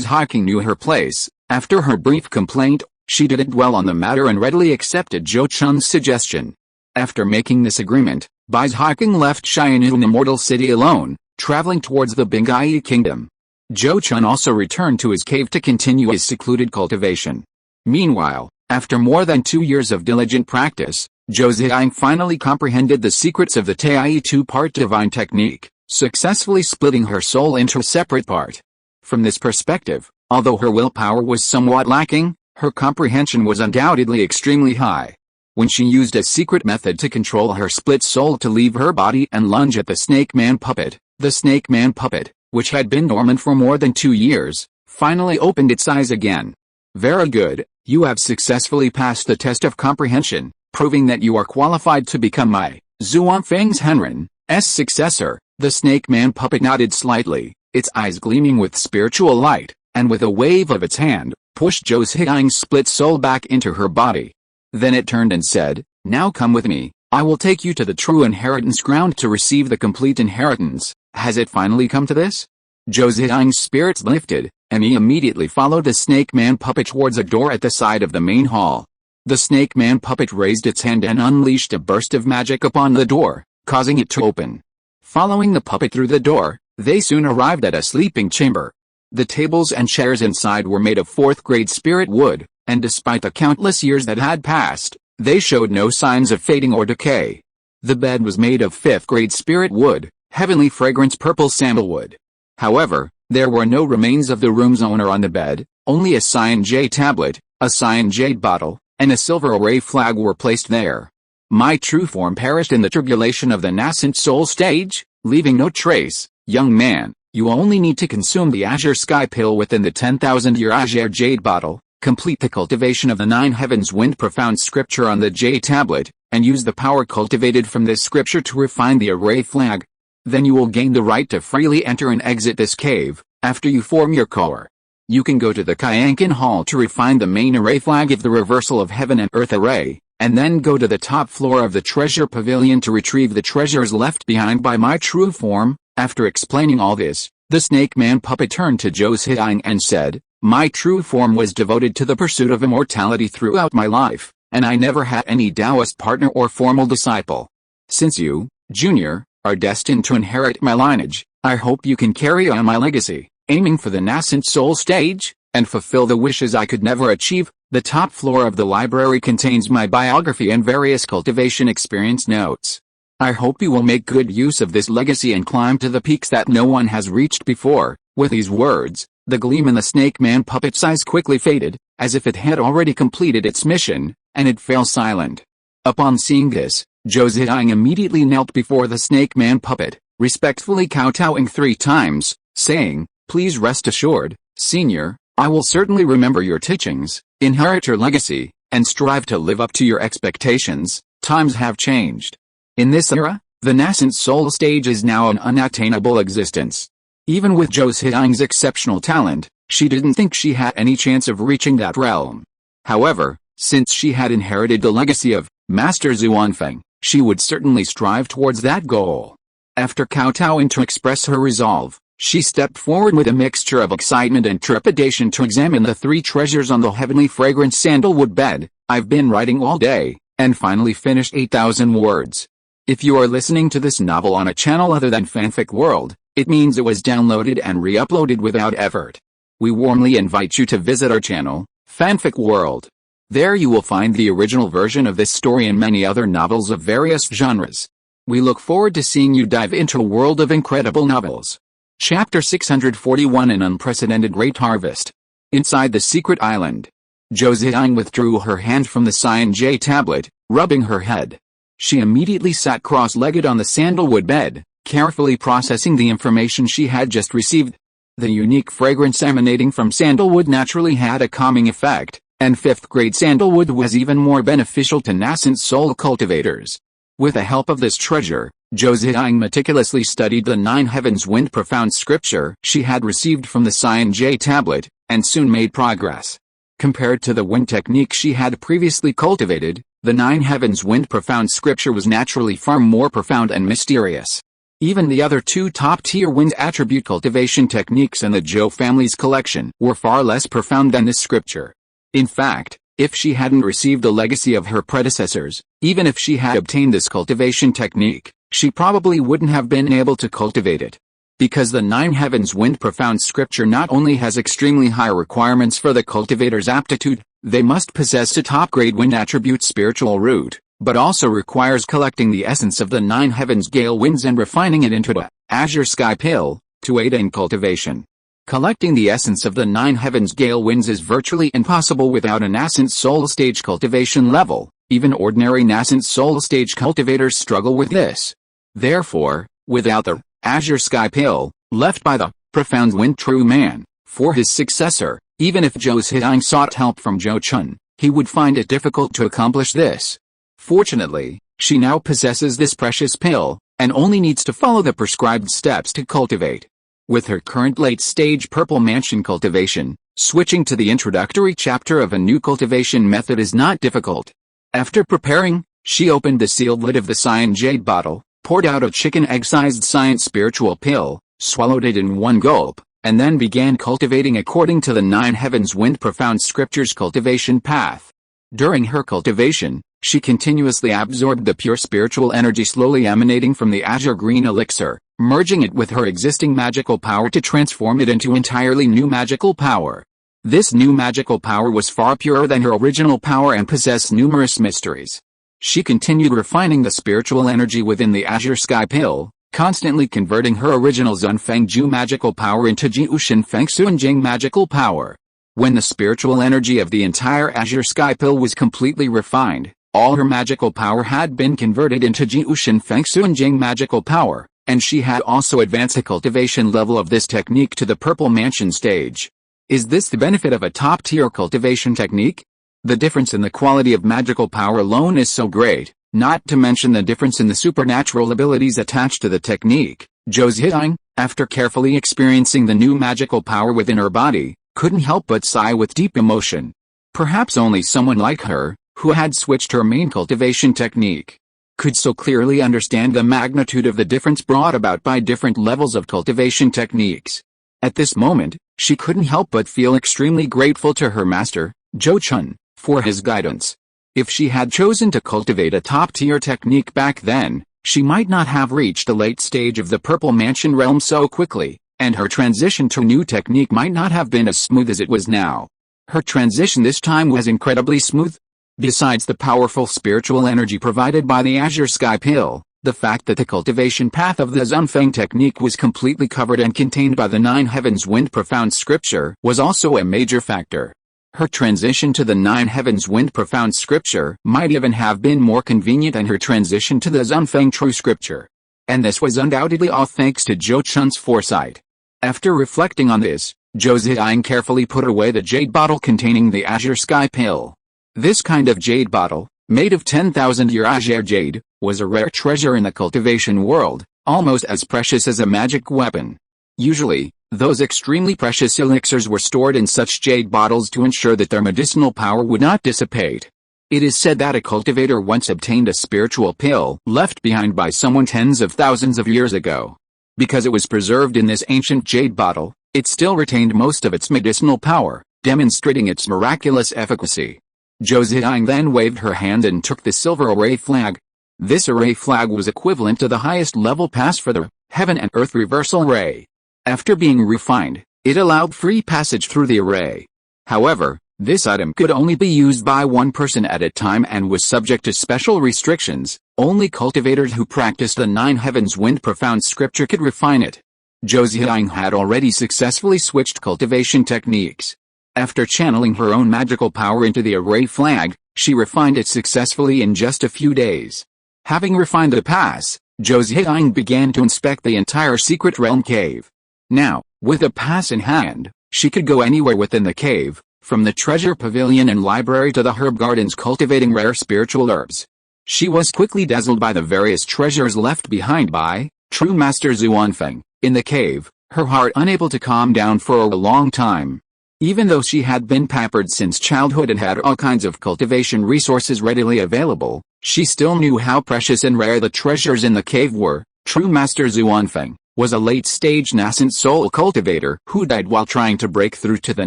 [SPEAKER 1] Hiking knew her place. After her brief complaint, she didn't dwell on the matter and readily accepted Zhou Chun's suggestion. After making this agreement, Bai Hiking left Xian'an Immortal City alone, traveling towards the Bingai Kingdom. Zhou Chun also returned to his cave to continue his secluded cultivation. Meanwhile, after more than 2 years of diligent practice, Zhou Ziyang finally comprehended the secrets of the Tai two-part divine technique, successfully splitting her soul into a separate part. From this perspective, although her willpower was somewhat lacking, her comprehension was undoubtedly extremely high. When she used a secret method to control her split soul to leave her body and lunge at the Snake Man puppet, the Snake Man puppet, which had been dormant for more than 2 years, finally opened its eyes again. Very good, you have successfully passed the test of comprehension, proving that you are qualified to become my, Zhuangfeng's Henren's successor. The Snake Man puppet nodded slightly, its eyes gleaming with spiritual light, and with a wave of its hand, pushed Zhou Ziyang's split soul back into her body. Then it turned and said, "Now come with me, I will take you to the true inheritance ground to receive the complete inheritance." Has it finally come to this? Zhou Ziyang's spirits lifted, and he immediately followed the Snake Man puppet towards a door at the side of the main hall. The Snake Man puppet raised its hand and unleashed a burst of magic upon the door, causing it to open. Following the puppet through the door, they soon arrived at a sleeping chamber. The tables and chairs inside were made of 4th-grade spirit wood, and despite the countless years that had passed, they showed no signs of fading or decay. The bed was made of 5th-grade spirit wood, heavenly fragrance purple sandalwood. However, there were no remains of the room's owner on the bed, only a cyan jade tablet, a cyan jade bottle, and a silver array flag were placed there. My true form perished in the tribulation of the nascent soul stage, leaving no trace. Young man, you only need to consume the Azure Sky Pill within the 10,000-year Azure Jade Bottle, complete the cultivation of the 9 heavens wind profound scripture on the Jade Tablet, and use the power cultivated from this scripture to refine the array flag. Then you will gain the right to freely enter and exit this cave, after you form your core. You can go to the Kyankan Hall to refine the main array flag of the reversal of heaven and earth array, and then go to the top floor of the treasure pavilion to retrieve the treasures left behind by my true form. After explaining all this, the Snake Man puppet turned to Zhou Ziyang and said, "My true form was devoted to the pursuit of immortality throughout my life, and I never had any Taoist partner or formal disciple. Since you, Junior, are destined to inherit my lineage, I hope you can carry on my legacy, aiming for the nascent soul stage, and fulfill the wishes I could never achieve." The top floor of the library contains my biography and various cultivation experience notes. I hope you will make good use of this legacy and climb to the peaks that no one has reached before. With these words, the gleam in the Snake Man puppet's eyes quickly faded, as if it had already completed its mission, and it fell silent. Upon seeing this, Zhou Ziyang immediately knelt before the Snake Man puppet, respectfully kowtowing 3 times, saying, "Please rest assured, Senior, I will certainly remember your teachings, inherit your legacy, and strive to live up to your expectations. Times have changed. In this era, the nascent soul stage is now an unattainable existence." Even with Zhou Ziyang's exceptional talent, she didn't think she had any chance of reaching that realm. However, since she had inherited the legacy of Master Zhuangfeng, she would certainly strive towards that goal. After kowtowing to express her resolve, she stepped forward with a mixture of excitement and trepidation to examine the 3 treasures on the heavenly fragrant sandalwood bed. "I've been writing all day, and finally finished 8,000 words. If you are listening to this novel on a channel other than Fanfic World, it means it was downloaded and re-uploaded without effort. We warmly invite you to visit our channel, Fanfic World. There you will find the original version of this story and many other novels of various genres. We look forward to seeing you dive into a world of incredible novels." Chapter 641 An Unprecedented Great Harvest. Inside the secret island, Zhou Ziyang withdrew her hand from the cyan jade tablet, rubbing her head. She immediately sat cross-legged on the sandalwood bed, carefully processing the information she had just received. The unique fragrance emanating from sandalwood naturally had a calming effect, and 5th-grade sandalwood was even more beneficial to nascent soul cultivators. With the help of this treasure, Zhou Chun meticulously studied the 9 Heavens Wind profound scripture she had received from the Cyan Jade tablet, and soon made progress. Compared to the wind technique she had previously cultivated, the 9 Heavens Wind profound scripture was naturally far more profound and mysterious. Even the other two top-tier wind attribute cultivation techniques in the Zhou family's collection were far less profound than this scripture. In fact, if she hadn't received the legacy of her predecessors, even if she had obtained this cultivation technique, she probably wouldn't have been able to cultivate it. Because the 9 Heavens Wind profound scripture not only has extremely high requirements for the cultivator's aptitude, they must possess a top-grade wind attribute spiritual root, but also requires collecting the essence of the 9 heavens gale winds and refining it into a azure sky pill to aid in cultivation. Collecting the essence of the 9 heavens gale winds is virtually impossible without a nascent soul stage cultivation level. Even ordinary nascent soul stage cultivators struggle with this. Therefore, without the azure sky pill left by the profound wind true man for his successor, even if Zhou Chun sought help from Zhou Chun, he would find it difficult to accomplish this. Fortunately, she now possesses this precious pill, and only needs to follow the prescribed steps to cultivate. With her current late-stage Purple Mansion cultivation, switching to the introductory chapter of a new cultivation method is not difficult. After preparing, she opened the sealed lid of the Cyan Jade bottle, poured out a chicken egg-sized Cyan spiritual pill, swallowed it in one gulp, and then began cultivating according to the 9 Heavens Wind profound scripture's cultivation path. During her cultivation, she continuously absorbed the pure spiritual energy slowly emanating from the azure green elixir, merging it with her existing magical power to transform it into entirely new magical power. This new magical power was far purer than her original power and possessed numerous mysteries. She continued refining the spiritual energy within the azure sky pill, constantly converting her original Zunfengju magical power into Jiushin Fengsuanjing magical power. When the spiritual energy of the entire azure sky pill was completely refined, all her magical power had been converted into Jiushin Fengsuanjing magical power, and she had also advanced the cultivation level of this technique to the Purple Mansion stage. Is this the benefit of a top-tier cultivation technique? The difference in the quality of magical power alone is so great, not to mention the difference in the supernatural abilities attached to the technique. Zhou Chun, after carefully experiencing the new magical power within her body, couldn't help but sigh with deep emotion. Perhaps only someone like her, who had switched her main cultivation technique, could so clearly understand the magnitude of the difference brought about by different levels of cultivation techniques. At this moment, she couldn't help but feel extremely grateful to her master, Zhou Chun, for his guidance. If she had chosen to cultivate a top-tier technique back then, she might not have reached the late stage of the Purple Mansion realm so quickly, and her transition to new technique might not have been as smooth as it was now. Her transition this time was incredibly smooth. Besides the powerful spiritual energy provided by the azure sky pill, the fact that the cultivation path of the Zunfeng technique was completely covered and contained by the 9 Heavens Wind profound scripture was also a major factor. Her transition to the 9 Heavens Wind profound scripture might even have been more convenient than her transition to the Zunfeng true scripture. And this was undoubtedly all thanks to Zhou Chun's foresight. After reflecting on this, Zhou Chun carefully put away the jade bottle containing the azure sky pill. This kind of jade bottle, made of 10,000-year azure jade, was a rare treasure in the cultivation world, almost as precious as a magic weapon. Usually, those extremely precious elixirs were stored in such jade bottles to ensure that their medicinal power would not dissipate. It is said that a cultivator once obtained a spiritual pill left behind by someone tens of thousands of years ago. Because it was preserved in this ancient jade bottle, it still retained most of its medicinal power, demonstrating its miraculous efficacy. Zhou Chun then waved her hand and took the silver array flag. This array flag was equivalent to the highest level pass for the Heaven and Earth Reversal Ray. After being refined, it allowed free passage through the array. However, this item could only be used by one person at a time and was subject to special restrictions. Only cultivators who practiced the 9 Heavens Wind profound scripture could refine it. Zhou Chun had already successfully switched cultivation techniques. After channeling her own magical power into the array flag, she refined it successfully in just a few days. Having refined the pass, Zhou Chun began to inspect the entire secret realm cave. Now, with the pass in hand, she could go anywhere within the cave, from the treasure pavilion and library to the herb gardens cultivating rare spiritual herbs. She was quickly dazzled by the various treasures left behind by true Master Zhuanfeng in the cave, her heart unable to calm down for a long time. Even though she had been pampered since childhood and had all kinds of cultivation resources readily available, she still knew how precious and rare the treasures in the cave were. True Master Zhuanfeng was a late-stage nascent soul cultivator who died while trying to break through to the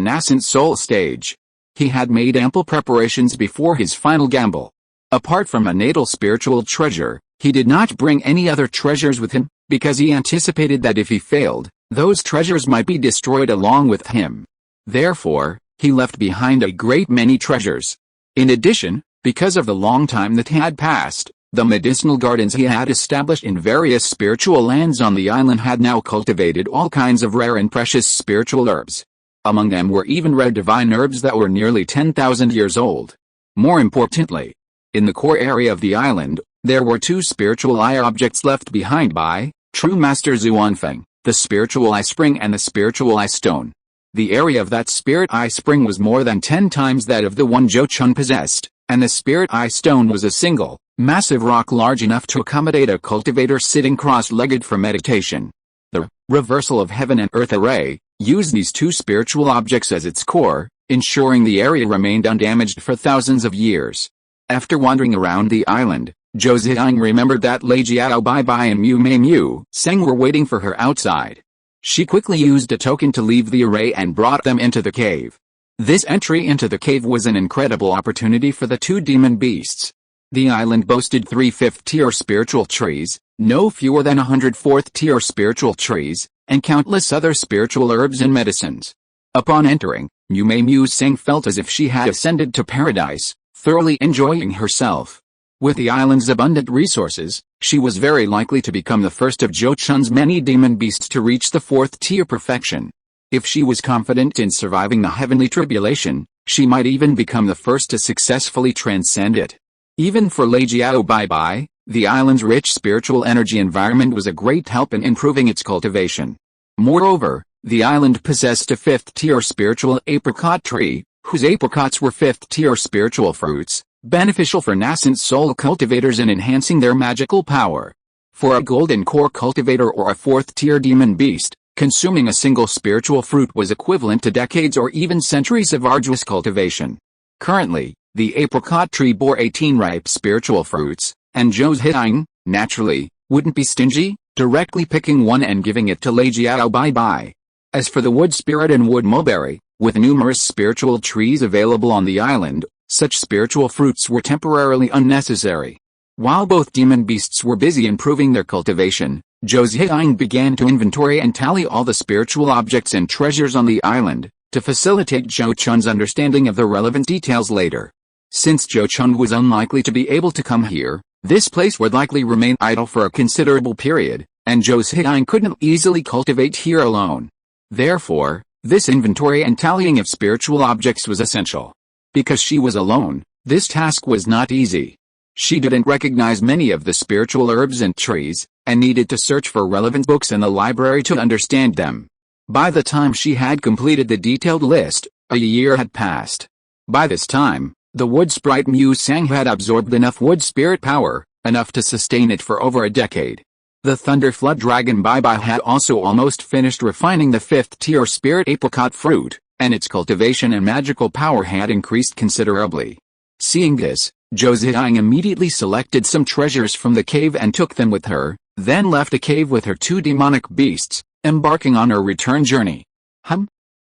[SPEAKER 1] nascent soul stage. He had made ample preparations before his final gamble. Apart from a natal spiritual treasure, he did not bring any other treasures with him, because he anticipated that if he failed, those treasures might be destroyed along with him. Therefore, he left behind a great many treasures. In addition, because of the long time that had passed, the medicinal gardens he had established in various spiritual lands on the island had now cultivated all kinds of rare and precious spiritual herbs. Among them were even rare divine herbs that were nearly 10,000 years old. More importantly, in the core area of the island, there were two spiritual eye objects left behind by true Master Zhuanfeng, the spiritual eye spring and the spiritual eye stone. The area of that spirit eye spring was more than 10 times that of the one Zhou Chun possessed, and the spirit eye stone was a single, massive rock large enough to accommodate a cultivator sitting cross-legged for meditation. The reversal of heaven and earth array used these two spiritual objects as its core, ensuring the area remained undamaged for thousands of years. After wandering around the island, Zhou Ziyang remembered that Lei Jiao Bai Bai and Mu Seng were waiting for her outside. She quickly used a token to leave the array and brought them into the cave. This entry into the cave was an incredible opportunity for the two demon beasts. The island boasted 3 5th-tier spiritual trees, no fewer than 100 4th-tier spiritual trees, and countless other spiritual herbs and medicines. Upon entering, Mu Seng felt as if she had ascended to paradise, thoroughly enjoying herself. With the island's abundant resources, she was very likely to become the first of Zhou Chun's many demon beasts to reach the 4th-tier perfection. If she was confident in surviving the heavenly tribulation, she might even become the first to successfully transcend it. Even for Lei Jiao Bai Bai, the island's rich spiritual energy environment was a great help in improving its cultivation. Moreover, the island possessed a 5th-tier spiritual apricot tree, whose apricots were 5th-tier spiritual fruits, beneficial for nascent soul cultivators in enhancing their magical power. For a golden core cultivator or a 4th-tier demon beast, consuming a single spiritual fruit was equivalent to decades or even centuries of arduous cultivation. Currently, the apricot tree bore 18 ripe spiritual fruits, and Zhou Ziyang, naturally, wouldn't be stingy, directly picking one and giving it to Lei Jiao Bai Bai. As for the wood spirit and wood mulberry, with numerous spiritual trees available on the island, such spiritual fruits were temporarily unnecessary. While both demon beasts were busy improving their cultivation, Zhou Ziyang began to inventory and tally all the spiritual objects and treasures on the island, to facilitate Zhou Chun's understanding of the relevant details later. Since Zhou Chun was unlikely to be able to come here, this place would likely remain idle for a considerable period, and Zhou Ziyang couldn't easily cultivate here alone. Therefore, this inventory and tallying of spiritual objects was essential. Because she was alone, this task was not easy. She didn't recognize many of the spiritual herbs and trees, and needed to search for relevant books in the library to understand them. By the time she had completed the detailed list, a year had passed. By this time, the wood sprite Mu Sang had absorbed enough wood spirit power, enough to sustain it for over a decade. The Thunder Flood Dragon Bai Bai had also almost finished refining the 5th-tier spirit apricot fruit, and its cultivation and magical power had increased considerably. Seeing this, Zhou Ziyang immediately selected some treasures from the cave and took them with her, then left the cave with her two demonic beasts, embarking on her return journey.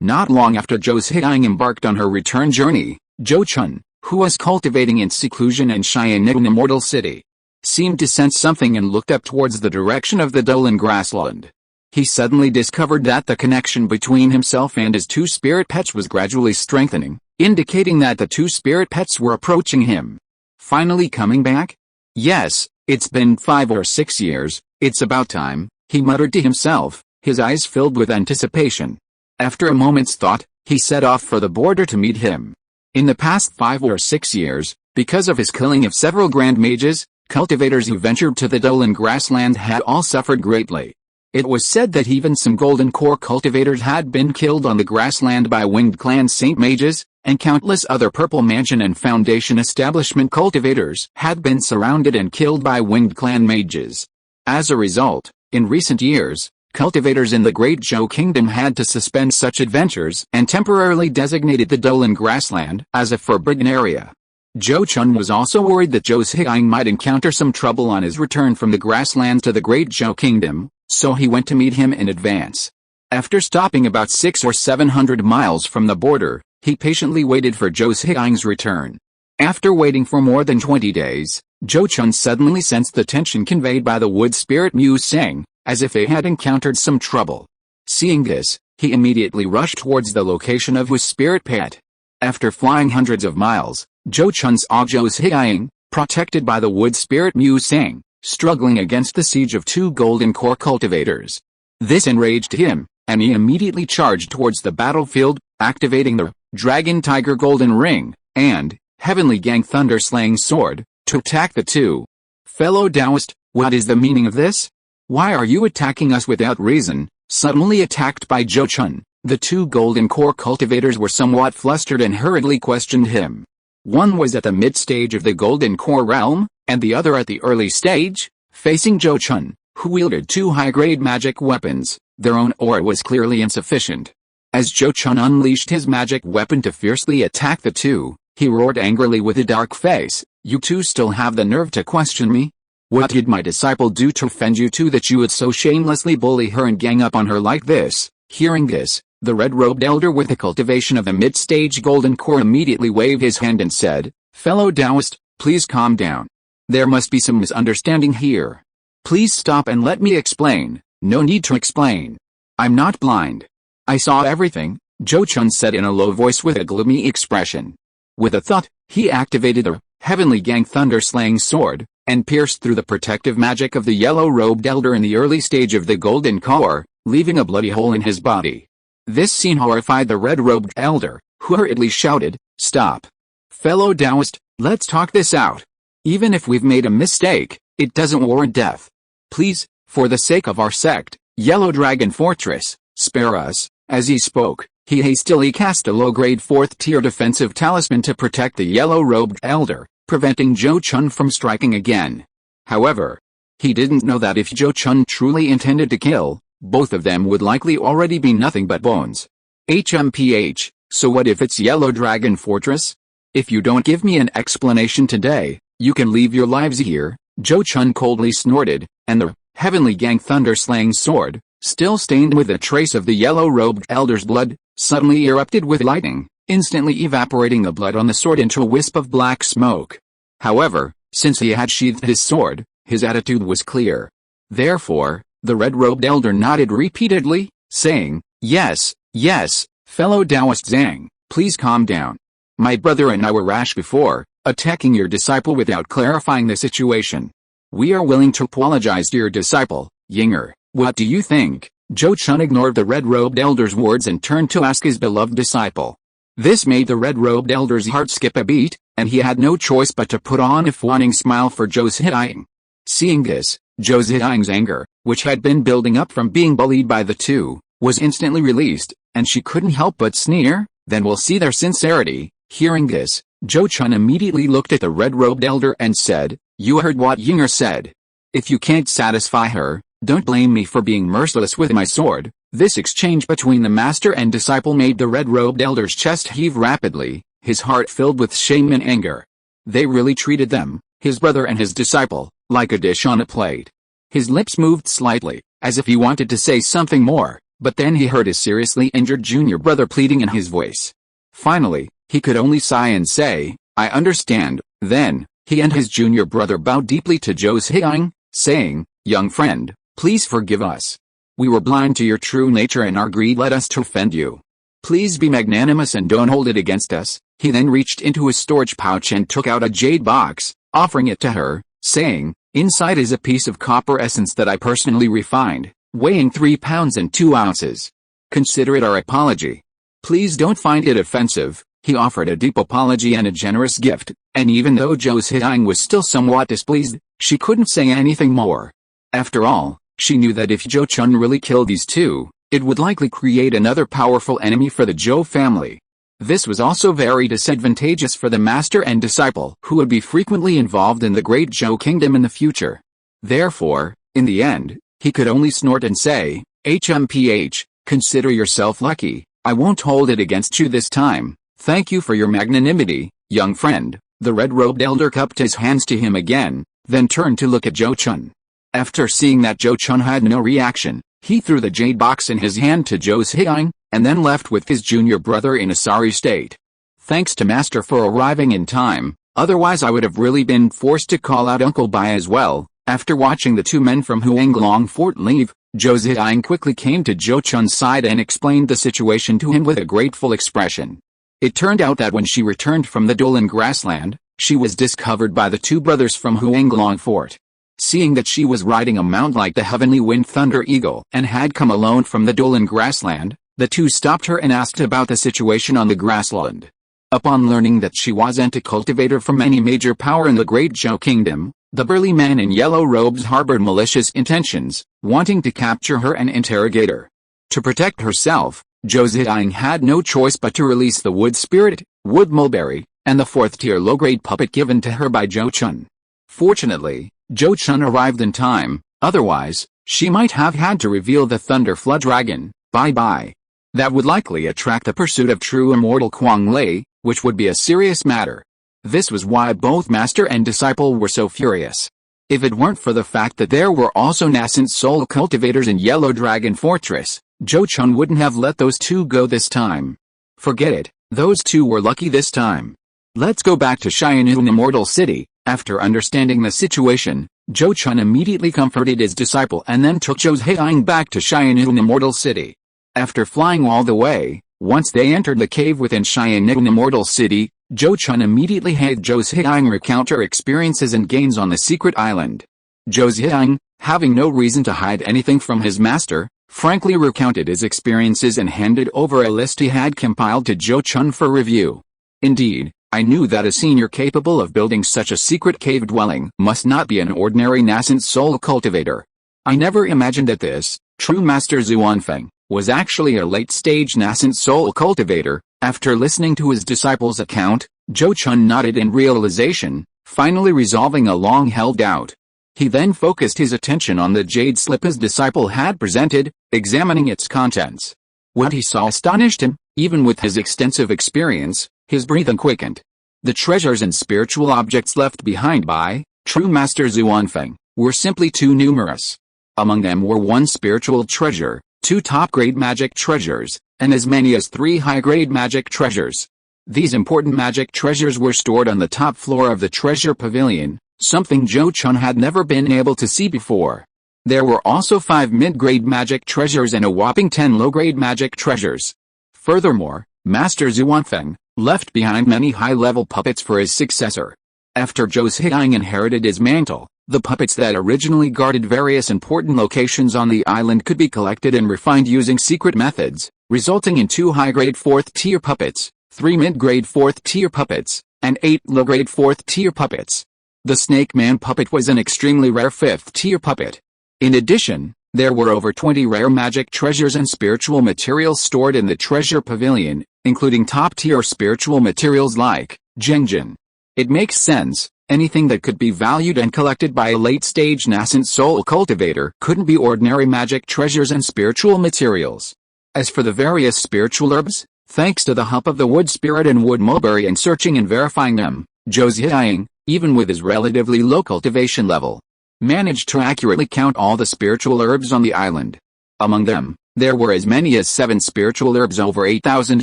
[SPEAKER 1] Not long after Zhou Ziyang embarked on her return journey, Zhou Chun, who was cultivating in seclusion in Xian'an Immortal City, seemed to sense something and looked up towards the direction of the Dolan grassland. He suddenly discovered that the connection between himself and his two spirit pets was gradually strengthening, indicating that the two spirit pets were approaching him. Finally coming back? Yes, it's been 5 or 6 years, it's about time, he muttered to himself, his eyes filled with anticipation. After a moment's thought, he set off for the border to meet him. In the past 5 or 6 years, because of his killing of several grand mages, cultivators who ventured to the Dolan grassland had all suffered greatly. It was said that even some golden core cultivators had been killed on the grassland by winged clan saint mages, and countless other purple mansion and foundation establishment cultivators had been surrounded and killed by winged clan mages. As a result, in recent years, cultivators in the Great Zhou Kingdom had to suspend such adventures and temporarily designated the Dolan grassland as a forbidden area. Zhou Chun was also worried that Zhou Ziyang might encounter some trouble on his return from the grasslands to the Great Zhou Kingdom, so he went to meet him in advance. After stopping about 600 or 700 miles from the border, he patiently waited for Zhou Ziyang's return. After waiting for more than 20 days, Zhou Chun suddenly sensed the tension conveyed by the wood spirit Mu Sang, as if they had encountered some trouble. Seeing this, he immediately rushed towards the location of his spirit pet. After flying hundreds of miles, Zhou Chun saw Zhou Ziyang, protected by the wood spirit Mu Sang, struggling against the siege of two golden core cultivators. This enraged him, and he immediately charged towards the battlefield, activating the Dragon Tiger Golden Ring and Heavenly Gang Thunder Slaying Sword to attack the two. Fellow Taoist, what is the meaning of this? Why are you attacking us without reason? Suddenly attacked by Zhou Chun, the two golden core cultivators were somewhat flustered and hurriedly questioned him. One was at the mid-stage of the golden core realm, and the other at the early stage, facing Zhou Chun, who wielded two high-grade magic weapons. Their own aura was clearly insufficient. As Zhou Chun unleashed his magic weapon to fiercely attack the two, he roared angrily with a dark face, "You two still have the nerve to question me? What did my disciple do to offend you two that you would so shamelessly bully her and gang up on her like this?" Hearing this, the red-robed elder with the cultivation of the mid-stage golden core immediately waved his hand and said, "Fellow Taoist, please calm down. There must be some misunderstanding here. Please stop and let me explain." "No need to explain. I'm not blind. I saw everything," Zhou Chun said in a low voice with a gloomy expression. With a thought, he activated the Heavenly Gang Thunder Slaying Sword, and pierced through the protective magic of the yellow-robed elder in the early stage of the golden core, leaving a bloody hole in his body. This scene horrified the red-robed elder, who hurriedly shouted, "Stop. Fellow Taoist, let's talk this out. Even if we've made a mistake, it doesn't warrant death. Please, for the sake of our sect, Yellow Dragon Fortress, spare us." As he spoke, he hastily cast a low-grade 4th-tier defensive talisman to protect the yellow-robed elder, preventing Zhou Chun from striking again. However, he didn't know that if Zhou Chun truly intended to kill, both of them would likely already be nothing but bones. HMPH, so what if it's Yellow Dragon Fortress? If you don't give me an explanation today, you can leave your lives here, Zhou Chun coldly snorted, and the Heavenly Gang Thunder Slaying Sword, still stained with a trace of the yellow-robed elder's blood, suddenly erupted with lightning, instantly evaporating the blood on the sword into a wisp of black smoke. However, since he had sheathed his sword, his attitude was clear. Therefore, the red-robed elder nodded repeatedly, saying, "Yes, yes, fellow Taoist Zhang, please calm down. My brother and I were rash before, attacking your disciple without clarifying the situation. We are willing to apologize to your disciple, Yinger. What do you think?" Zhou Chun ignored the red-robed elder's words and turned to ask his beloved disciple. This made the red-robed elder's heart skip a beat, and he had no choice but to put on a fawning smile for Zhou Ziyang. Seeing this, Zhou Ziyang's anger, which had been building up from being bullied by the two, was instantly released, and she couldn't help but sneer, "Then we'll see their sincerity." Hearing this, Zhou Chun immediately looked at the red-robed elder and said, "You heard what Yinger said. If you can't satisfy her, don't blame me for being merciless with my sword." This exchange between the master and disciple made the red-robed elder's chest heave rapidly, his heart filled with shame and anger. They really treated them, his brother and his disciple, like a dish on a plate. His lips moved slightly, as if he wanted to say something more, but then he heard his seriously injured junior brother pleading in his voice. Finally, he could only sigh and say, "I understand." Then, he and his junior brother bowed deeply to Zhou Ziyang, saying, "Young friend, please forgive us. We were blind to your true nature and our greed led us to offend you. Please be magnanimous and don't hold it against us." He then reached into his storage pouch and took out a jade box, offering it to her, saying, "Inside is a piece of copper essence that I personally refined, weighing 3 pounds and 2 ounces. Consider it our apology. Please don't find it offensive." He offered a deep apology and a generous gift, and even though Zhou Ziyang was still somewhat displeased, she couldn't say anything more. After all, She knew that if Zhou Chun really killed these two, it would likely create another powerful enemy for the Zhou family. This was also very disadvantageous for the master and disciple who would be frequently involved in the great Zhou kingdom in the future. Therefore, in the end, he could only snort and say, HMPH, consider yourself lucky, I won't hold it against you this time. Thank you for your magnanimity, young friend. The red-robed elder cupped his hands to him again, then turned to look at Zhou Chun. After seeing that Zhou Chun had no reaction, he threw the jade box in his hand to Zhou Ziyang, and then left with his junior brother in a sorry state. Thanks to Master for arriving in time, otherwise I would have really been forced to call out Uncle Bai as well. After watching the two men from Huanglong Fort leave, Zhou Ziyang quickly came to Zhou Chun's side and explained the situation to him with a grateful expression. It turned out that when she returned from the Dolan grassland, she was discovered by the two brothers from Huanglong Fort. Seeing that she was riding a mount like the heavenly wind thunder eagle and had come alone from the Dolan grassland, the two stopped her and asked about the situation on the grassland. Upon learning that she wasn't a cultivator from any major power in the great Zhou kingdom, the burly man in yellow robes harbored malicious intentions, wanting to capture her and interrogate her. To protect herself, Zhou Ziyang had no choice but to release the wood spirit, wood mulberry, and the 4th-tier low-grade puppet given to her by Zhou Chun. Fortunately, Zhou Chun arrived in time, otherwise, she might have had to reveal the Thunder Flood Dragon, bye-bye. That would likely attract the pursuit of true immortal Kuang Lei, which would be a serious matter. This was why both master and disciple were so furious. If it weren't for the fact that there were also nascent soul cultivators in Yellow Dragon Fortress, Zhou Chun wouldn't have let those two go this time. Forget it, those two were lucky this time. Let's go back to Xianyun Immortal City. After understanding the situation, Zhou Chun immediately comforted his disciple and then took Zhou Ziyang back to Xianyun Immortal City. After flying all the way, once they entered the cave within Xianyun Immortal City, Zhou Chun immediately had Zhou Ziyang recount her experiences and gains on the secret island. Zhou Ziyang, having no reason to hide anything from his master, frankly recounted his experiences and handed over a list he had compiled to Zhou Chun for review. Indeed, I knew that a senior capable of building such a secret cave dwelling must not be an ordinary nascent soul cultivator. I never imagined that this, true Master Zhuanfeng, was actually a late-stage nascent soul cultivator. After listening to his disciple's account, Zhou Chun nodded in realization, finally resolving a long-held doubt. He then focused his attention on the jade slip his disciple had presented, examining its contents. What he saw astonished him. Even with his extensive experience, his breathing quickened. The treasures and spiritual objects left behind by true Master Zhuanfeng were simply too numerous. Among them were one spiritual treasure, 2 top-grade magic treasures, and as many as 3 high-grade magic treasures. These important magic treasures were stored on the top floor of the treasure pavilion, something Zhou Chun had never been able to see before. There were also 5 mid-grade magic treasures and a whopping 10 low-grade magic treasures. Furthermore, Master Zhuanfeng left behind many high-level puppets for his successor. After Zhou Ziyang inherited his mantle, the puppets that originally guarded various important locations on the island could be collected and refined using secret methods, resulting in 2 high-grade 4th-tier puppets, 3 mid-grade 4th-tier puppets, and 8 low-grade 4th-tier puppets. The Snake Man puppet was an extremely rare 5th-tier puppet. In addition, there were over 20 rare magic treasures and spiritual materials stored in the treasure pavilion, including top-tier spiritual materials like Zhengjin. It makes sense, anything that could be valued and collected by a late-stage nascent soul cultivator couldn't be ordinary magic treasures and spiritual materials. As for the various spiritual herbs, thanks to the help of the wood spirit and wood mulberry and searching and verifying them, Zhou Ziyang, even with his relatively low cultivation level, managed to accurately count all the spiritual herbs on the island. Among them, there were as many as 7 spiritual herbs over 8,000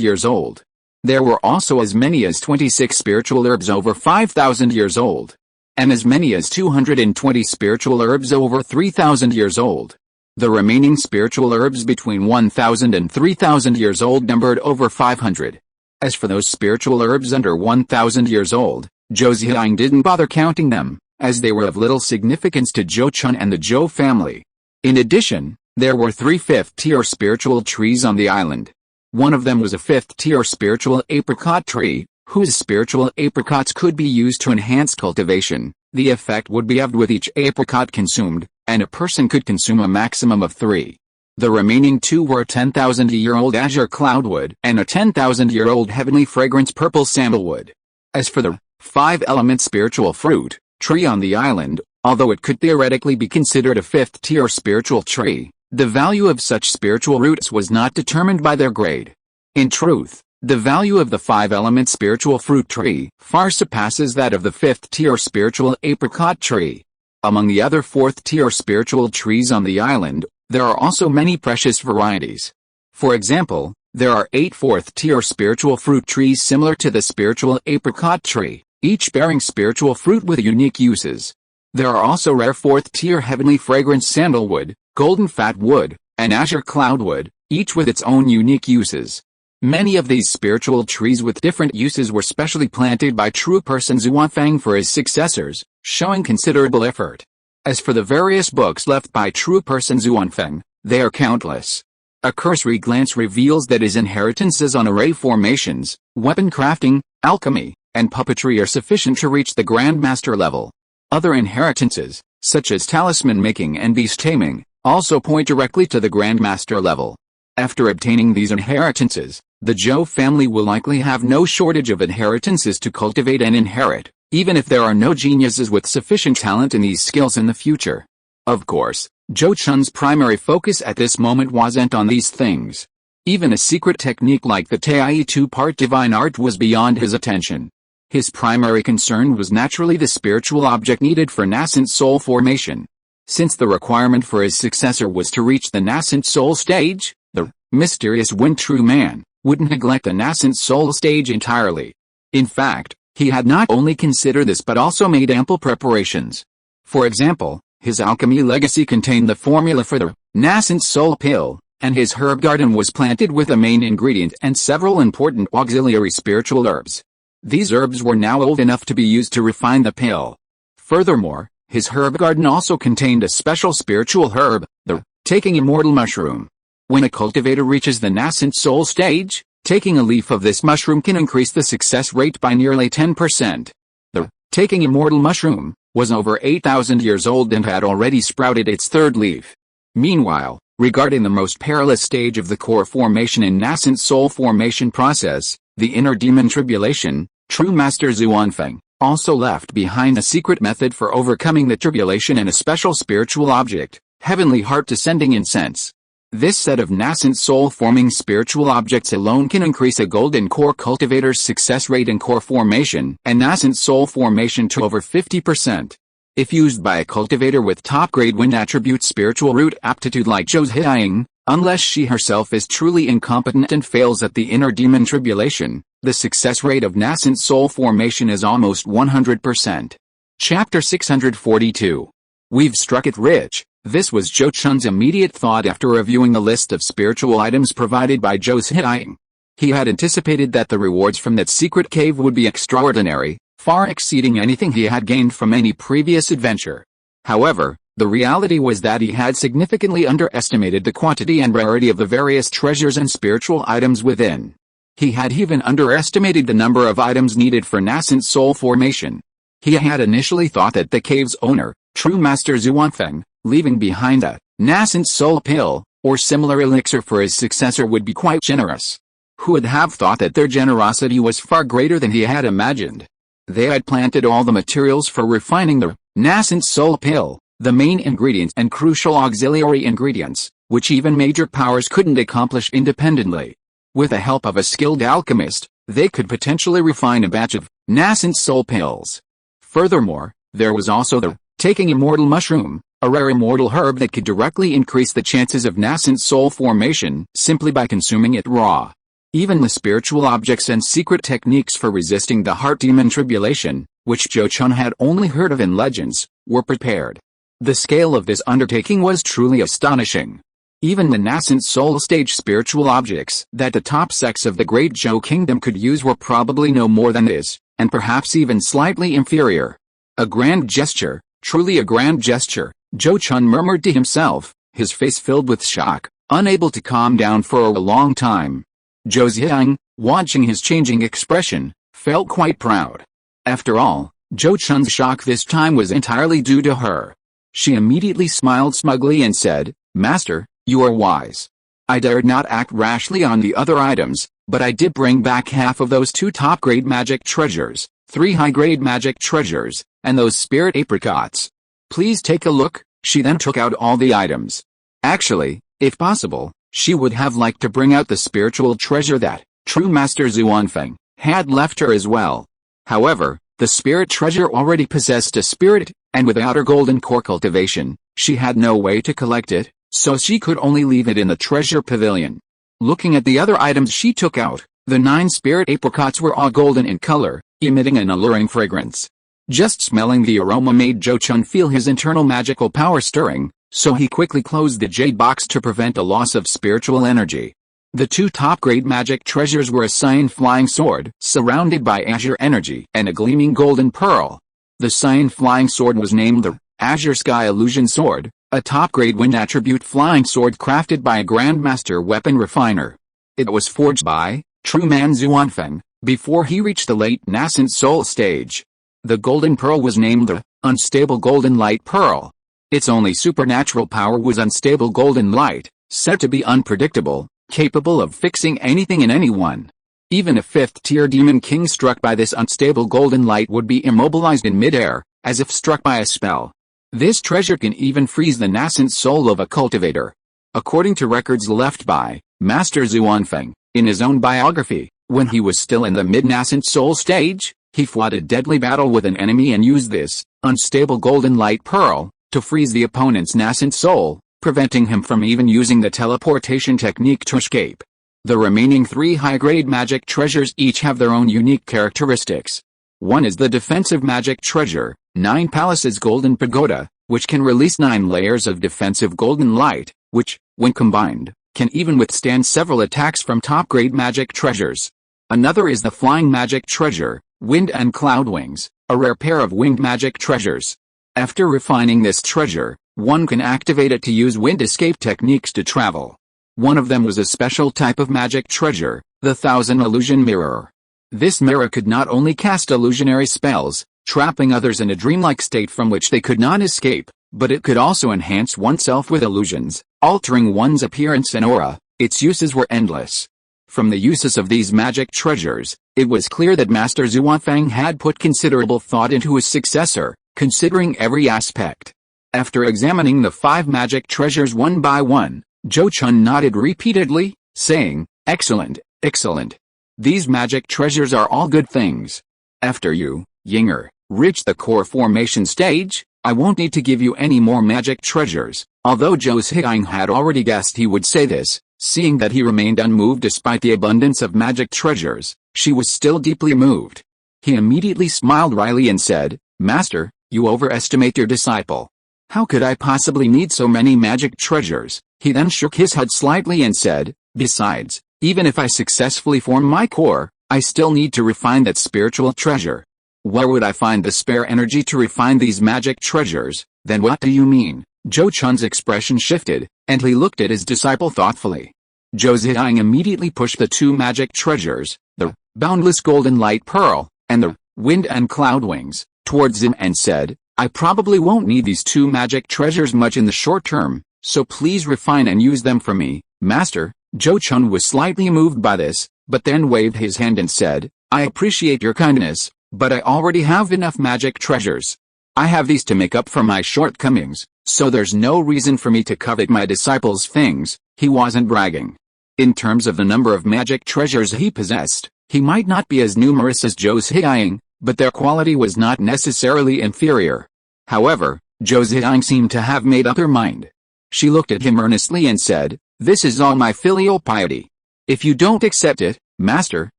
[SPEAKER 1] years old. There were also as many as 26 spiritual herbs over 5,000 years old. And as many as 220 spiritual herbs over 3,000 years old. The remaining spiritual herbs between 1,000 and 3,000 years old numbered over 500. As for those spiritual herbs under 1,000 years old, Zhou Ziyang didn't bother counting them, as they were of little significance to Zhou Chun and the Zhou family. In addition, there were 3 5th-tier spiritual trees on the island. One of them was a 5th-tier spiritual apricot tree, whose spiritual apricots could be used to enhance cultivation. The effect would be halved with each apricot consumed, and a person could consume a maximum of 3. The remaining 2 were a 10,000-year-old azure cloudwood and a 10,000-year-old heavenly fragrance purple sandalwood. As for the 5-element spiritual fruit tree on the island, although it could theoretically be considered a 5th-tier spiritual tree, the value of such spiritual roots was not determined by their grade. In truth, the value of the 5-element spiritual fruit tree far surpasses that of the 5th-tier spiritual apricot tree. Among the other 4th-tier spiritual trees on the island, there are also many precious varieties. For example, there are 8 4th-tier spiritual fruit trees similar to the spiritual apricot tree, each bearing spiritual fruit with unique uses. There are also rare 4th-tier heavenly fragrance sandalwood, golden fat wood, and azure cloudwood, each with its own unique uses. Many of these spiritual trees with different uses were specially planted by true person Zhuanfeng for his successors, showing considerable effort. As for the various books left by true person Zhuanfeng, they are countless. A cursory glance reveals that his inheritances on array formations, weapon crafting, alchemy, and puppetry are sufficient to reach the Grandmaster level. Other inheritances, such as talisman making and beast taming, also point directly to the Grandmaster level. After obtaining these inheritances, the Zhou family will likely have no shortage of inheritances to cultivate and inherit, even if there are no geniuses with sufficient talent in these skills in the future. Of course, Zhou Chun's primary focus at this moment wasn't on these things. Even a secret technique like the Tai 2-part divine art was beyond his attention. His primary concern was naturally the spiritual object needed for nascent soul formation. Since the requirement for his successor was to reach the nascent soul stage, the mysterious Wind True Man wouldn't neglect the nascent soul stage entirely. In fact, he had not only considered this but also made ample preparations. For example, his alchemy legacy contained the formula for the nascent soul pill, and his herb garden was planted with a main ingredient and several important auxiliary spiritual herbs. These herbs were now old enough to be used to refine the pill. Furthermore, his herb garden also contained a special spiritual herb, the taking immortal mushroom. When a cultivator reaches the nascent soul stage, taking a leaf of this mushroom can increase the success rate by nearly 10%. The taking immortal mushroom was over 8,000 years old and had already sprouted its 3rd leaf. Meanwhile, regarding the most perilous stage of the core formation and nascent soul formation process, the inner demon tribulation, true Master Zhuanfeng also left behind a secret method for overcoming the tribulation and a special spiritual object, heavenly heart descending incense. This set of nascent soul-forming spiritual objects alone can increase a golden core cultivator's success rate in core formation and nascent soul formation to over 50%. If used by a cultivator with top-grade wind attribute spiritual root aptitude like Zhou Chun, unless she herself is truly incompetent and fails at the inner demon tribulation, the success rate of nascent soul formation is almost 100%. Chapter 642. We've struck it rich. This was Zhou Chun's immediate thought after reviewing the list of spiritual items provided by Zhou Chun. He had anticipated that the rewards from that secret cave would be extraordinary, far exceeding anything he had gained from any previous adventure. However, the reality was that he had significantly underestimated the quantity and rarity of the various treasures and spiritual items within. He had even underestimated the number of items needed for nascent soul formation. He had initially thought that the cave's owner, true Master Zhuanfeng, leaving behind a nascent soul pill or similar elixir for his successor would be quite generous. Who would have thought that their generosity was far greater than he had imagined? They had planted all the materials for refining the nascent soul pill, the main ingredients and crucial auxiliary ingredients, which even major powers couldn't accomplish independently. With the help of a skilled alchemist, they could potentially refine a batch of nascent soul pills. Furthermore, there was also the taking immortal mushroom, a rare immortal herb that could directly increase the chances of nascent soul formation simply by consuming it raw. Even the spiritual objects and secret techniques for resisting the heart demon tribulation, which Zhou Chun had only heard of in legends, were prepared. The scale of this undertaking was truly astonishing. Even the nascent soul stage spiritual objects that the top sects of the Great Zhou Kingdom could use were probably no more than this, and perhaps even slightly inferior. A grand gesture, truly a grand gesture, Zhou Chun murmured to himself, his face filled with shock, unable to calm down for a long time. Zhou Chun, watching his changing expression, felt quite proud. After all, Zhou Chun's shock this time was entirely due to her. She immediately smiled smugly and said, "Master, you are wise. I dared not act rashly on the other items, but I did bring back half of those 2 top-grade magic treasures, 3 high-grade magic treasures, and those spirit apricots. Please take a look." She then took out all the items. Actually, if possible, she would have liked to bring out the spiritual treasure that true Master Zhuanfeng had left her as well. However, the spirit treasure already possessed a spirit, and without her golden core cultivation, she had no way to collect it, so she could only leave it in the treasure pavilion. Looking at the other items she took out, the 9 spirit apricots were all golden in color, emitting an alluring fragrance. Just smelling the aroma made Zhou Chun feel his internal magical power stirring, so he quickly closed the jade box to prevent a loss of spiritual energy. The 2 top-grade magic treasures were a cyan flying sword, surrounded by azure energy, and a gleaming golden pearl. The cyan flying sword was named the Azure Sky Illusion Sword, a top-grade wind attribute flying sword crafted by a Grandmaster weapon refiner. It was forged by true man Zhuanfeng before he reached the late nascent soul stage. The golden pearl was named the Unstable Golden Light Pearl. Its only supernatural power was unstable golden light, said to be unpredictable, capable of fixing anything and anyone. Even a 5th-tier demon king struck by this unstable golden light would be immobilized in midair, as if struck by a spell. This treasure can even freeze the nascent soul of a cultivator. According to records left by Master Zhuanfeng, in his own biography, when he was still in the mid-nascent soul stage, he fought a deadly battle with an enemy and used this unstable golden light pearl to freeze the opponent's nascent soul, preventing him from even using the teleportation technique to escape. The remaining 3 high-grade magic treasures each have their own unique characteristics. One is the defensive magic treasure, 9 Palaces Golden Pagoda, which can release 9 layers of defensive golden light, which, when combined, can even withstand several attacks from top-grade magic treasures. Another is the flying magic treasure, Wind and Cloud Wings, a rare pair of winged magic treasures. After refining this treasure, one can activate it to use wind escape techniques to travel. One of them was a special type of magic treasure, the Thousand Illusion Mirror. This mirror could not only cast illusionary spells, trapping others in a dreamlike state from which they could not escape, but it could also enhance oneself with illusions, altering one's appearance and aura. Its uses were endless. From the uses of these magic treasures, it was clear that Master Zhuanfeng had put considerable thought into his successor, considering every aspect. After examining the 5 magic treasures one by one, Zhou Chun nodded repeatedly, saying, "Excellent, excellent. These magic treasures are all good things. After you, Yinger, reach the core formation stage, I won't need to give you any more magic treasures." Although Zhou Ziyang had already guessed he would say this, seeing that he remained unmoved despite the abundance of magic treasures, she was still deeply moved. He immediately smiled wryly and said, "Master, you overestimate your disciple. How could I possibly need so many magic treasures?" He then shook his head slightly and said, "Besides, even if I successfully form my core, I still need to refine that spiritual treasure. Where would I find the spare energy to refine these magic treasures?" "Then what do you mean?" Zhou Chun's expression shifted, and he looked at his disciple thoughtfully. Zhou Ziyang immediately pushed the 2 magic treasures, the Boundless Golden Light Pearl, and the Wind and Cloud Wings, towards him and said, "I probably won't need these 2 magic treasures much in the short term, so please refine and use them for me, Master." Zhou Chun was slightly moved by this, but then waved his hand and said, "I appreciate your kindness, but I already have enough magic treasures. I have these to make up for my shortcomings, so there's no reason for me to covet my disciples' things." He wasn't bragging. In terms of the number of magic treasures he possessed, he might not be as numerous as Zhou Ziyang, but their quality was not necessarily inferior. However, Zhou Ziyang seemed to have made up her mind. She looked at him earnestly and said, "This is all my filial piety. If you don't accept it, Master,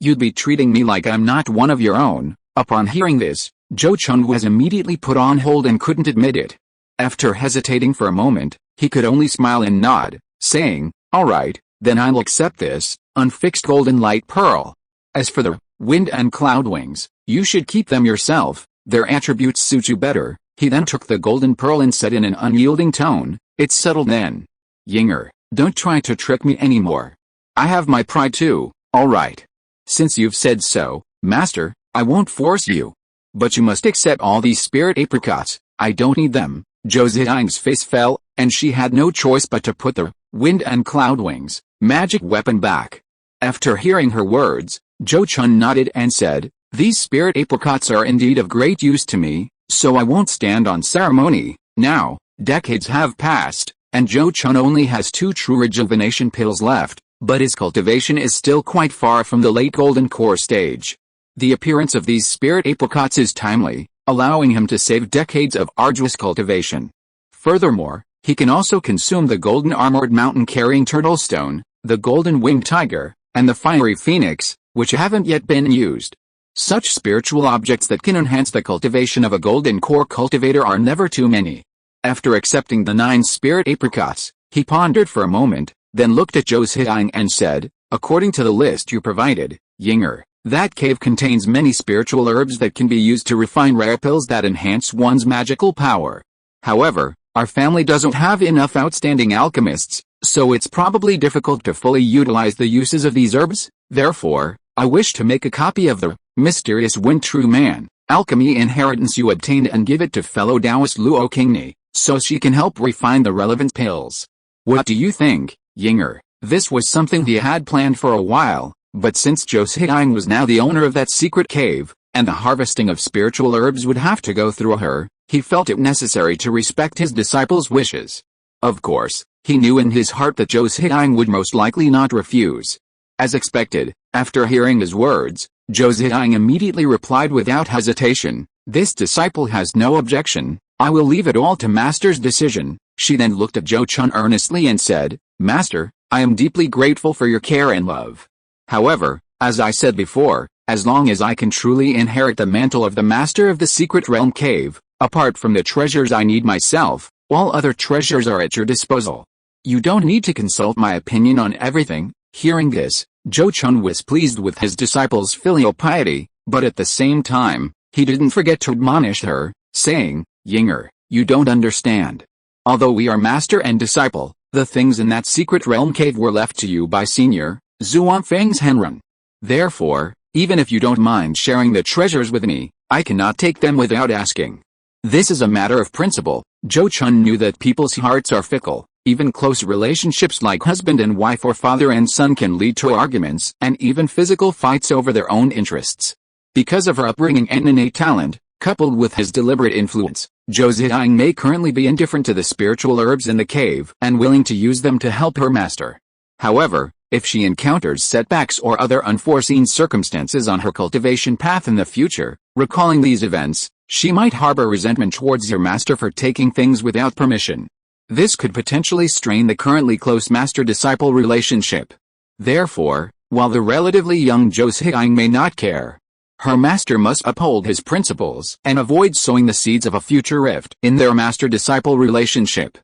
[SPEAKER 1] you'd be treating me like I'm not one of your own." Upon hearing this, Zhou Chun was immediately put on hold and couldn't admit it. After hesitating for a moment, he could only smile and nod, saying, "All right, then I'll accept this unfixed golden light pearl. As for the Wind and Cloud Wings, you should keep them yourself, their attributes suit you better." He then took the golden pearl and said in an unyielding tone, "It's settled then. Yinger, don't try to trick me anymore. I have my pride too, all right. Since you've said so, Master, I won't force you. But you must accept all these spirit apricots. I don't need them, Zhou Ziyang's face fell, and she had no choice but to put the wind and cloud wings magic weapon back. After hearing her words, Zhou Chun nodded and said, "These spirit apricots are indeed of great use to me, so I won't stand on ceremony." Now, decades have passed, and Zhou Chun only has 2 true rejuvenation pills left, but his cultivation is still quite far from the late golden core stage. The appearance of these spirit apricots is timely, allowing him to save decades of arduous cultivation. Furthermore, he can also consume the golden armored mountain-carrying turtle stone, the golden winged tiger, and the fiery phoenix, which haven't yet been used. Such spiritual objects that can enhance the cultivation of a golden core cultivator are never too many. After accepting the 9 spirit apricots, he pondered for a moment, then looked at Zhou Ziyang and said, "According to the list you provided, Yinger, that cave contains many spiritual herbs that can be used to refine rare pills that enhance one's magical power. However, our family doesn't have enough outstanding alchemists, so it's probably difficult to fully utilize the uses of these herbs. Therefore, I wish to make a copy of the mysterious Wind True Man alchemy inheritance you obtained and give it to fellow Taoist Luo Qingni, so she can help refine the relevant pills. What do you think, Yinger?" This was something he had planned for a while, but since Zhou Ziyang was now the owner of that secret cave, and the harvesting of spiritual herbs would have to go through her, he felt it necessary to respect his disciple's wishes. Of course, he knew in his heart that Zhou Ziyang would most likely not refuse. As expected, after hearing his words, Zhou Ziyang immediately replied without hesitation, "This disciple has no objection. I will leave it all to Master's decision." She then looked at Zhou Chun earnestly and said, "Master, I am deeply grateful for your care and love. However, as I said before, as long as I can truly inherit the mantle of the Master of the Secret Realm Cave, apart from the treasures I need myself, all other treasures are at your disposal. You don't need to consult my opinion on everything." Hearing this, Zhou Chun was pleased with his disciple's filial piety, but at the same time, he didn't forget to admonish her, saying, "Yinger, you don't understand. Although we are master and disciple, the things in that secret realm cave were left to you by Senior Zhuangfeng's Henrun. Therefore, even if you don't mind sharing the treasures with me, I cannot take them without asking." This is a matter of principle. Zhou Chun knew that people's hearts are fickle. Even close relationships like husband and wife or father and son can lead to arguments and even physical fights over their own interests. Because of her upbringing and innate talent, coupled with his deliberate influence, Zhou Ziyang may currently be indifferent to the spiritual herbs in the cave and willing to use them to help her master. However, if she encounters setbacks or other unforeseen circumstances on her cultivation path in the future, recalling these events, she might harbor resentment towards her master for taking things without permission. This could potentially strain the currently close master-disciple relationship. Therefore, while the relatively young Zhou Ziyang may not care, her master must uphold his principles and avoid sowing the seeds of a future rift in their master-disciple relationship.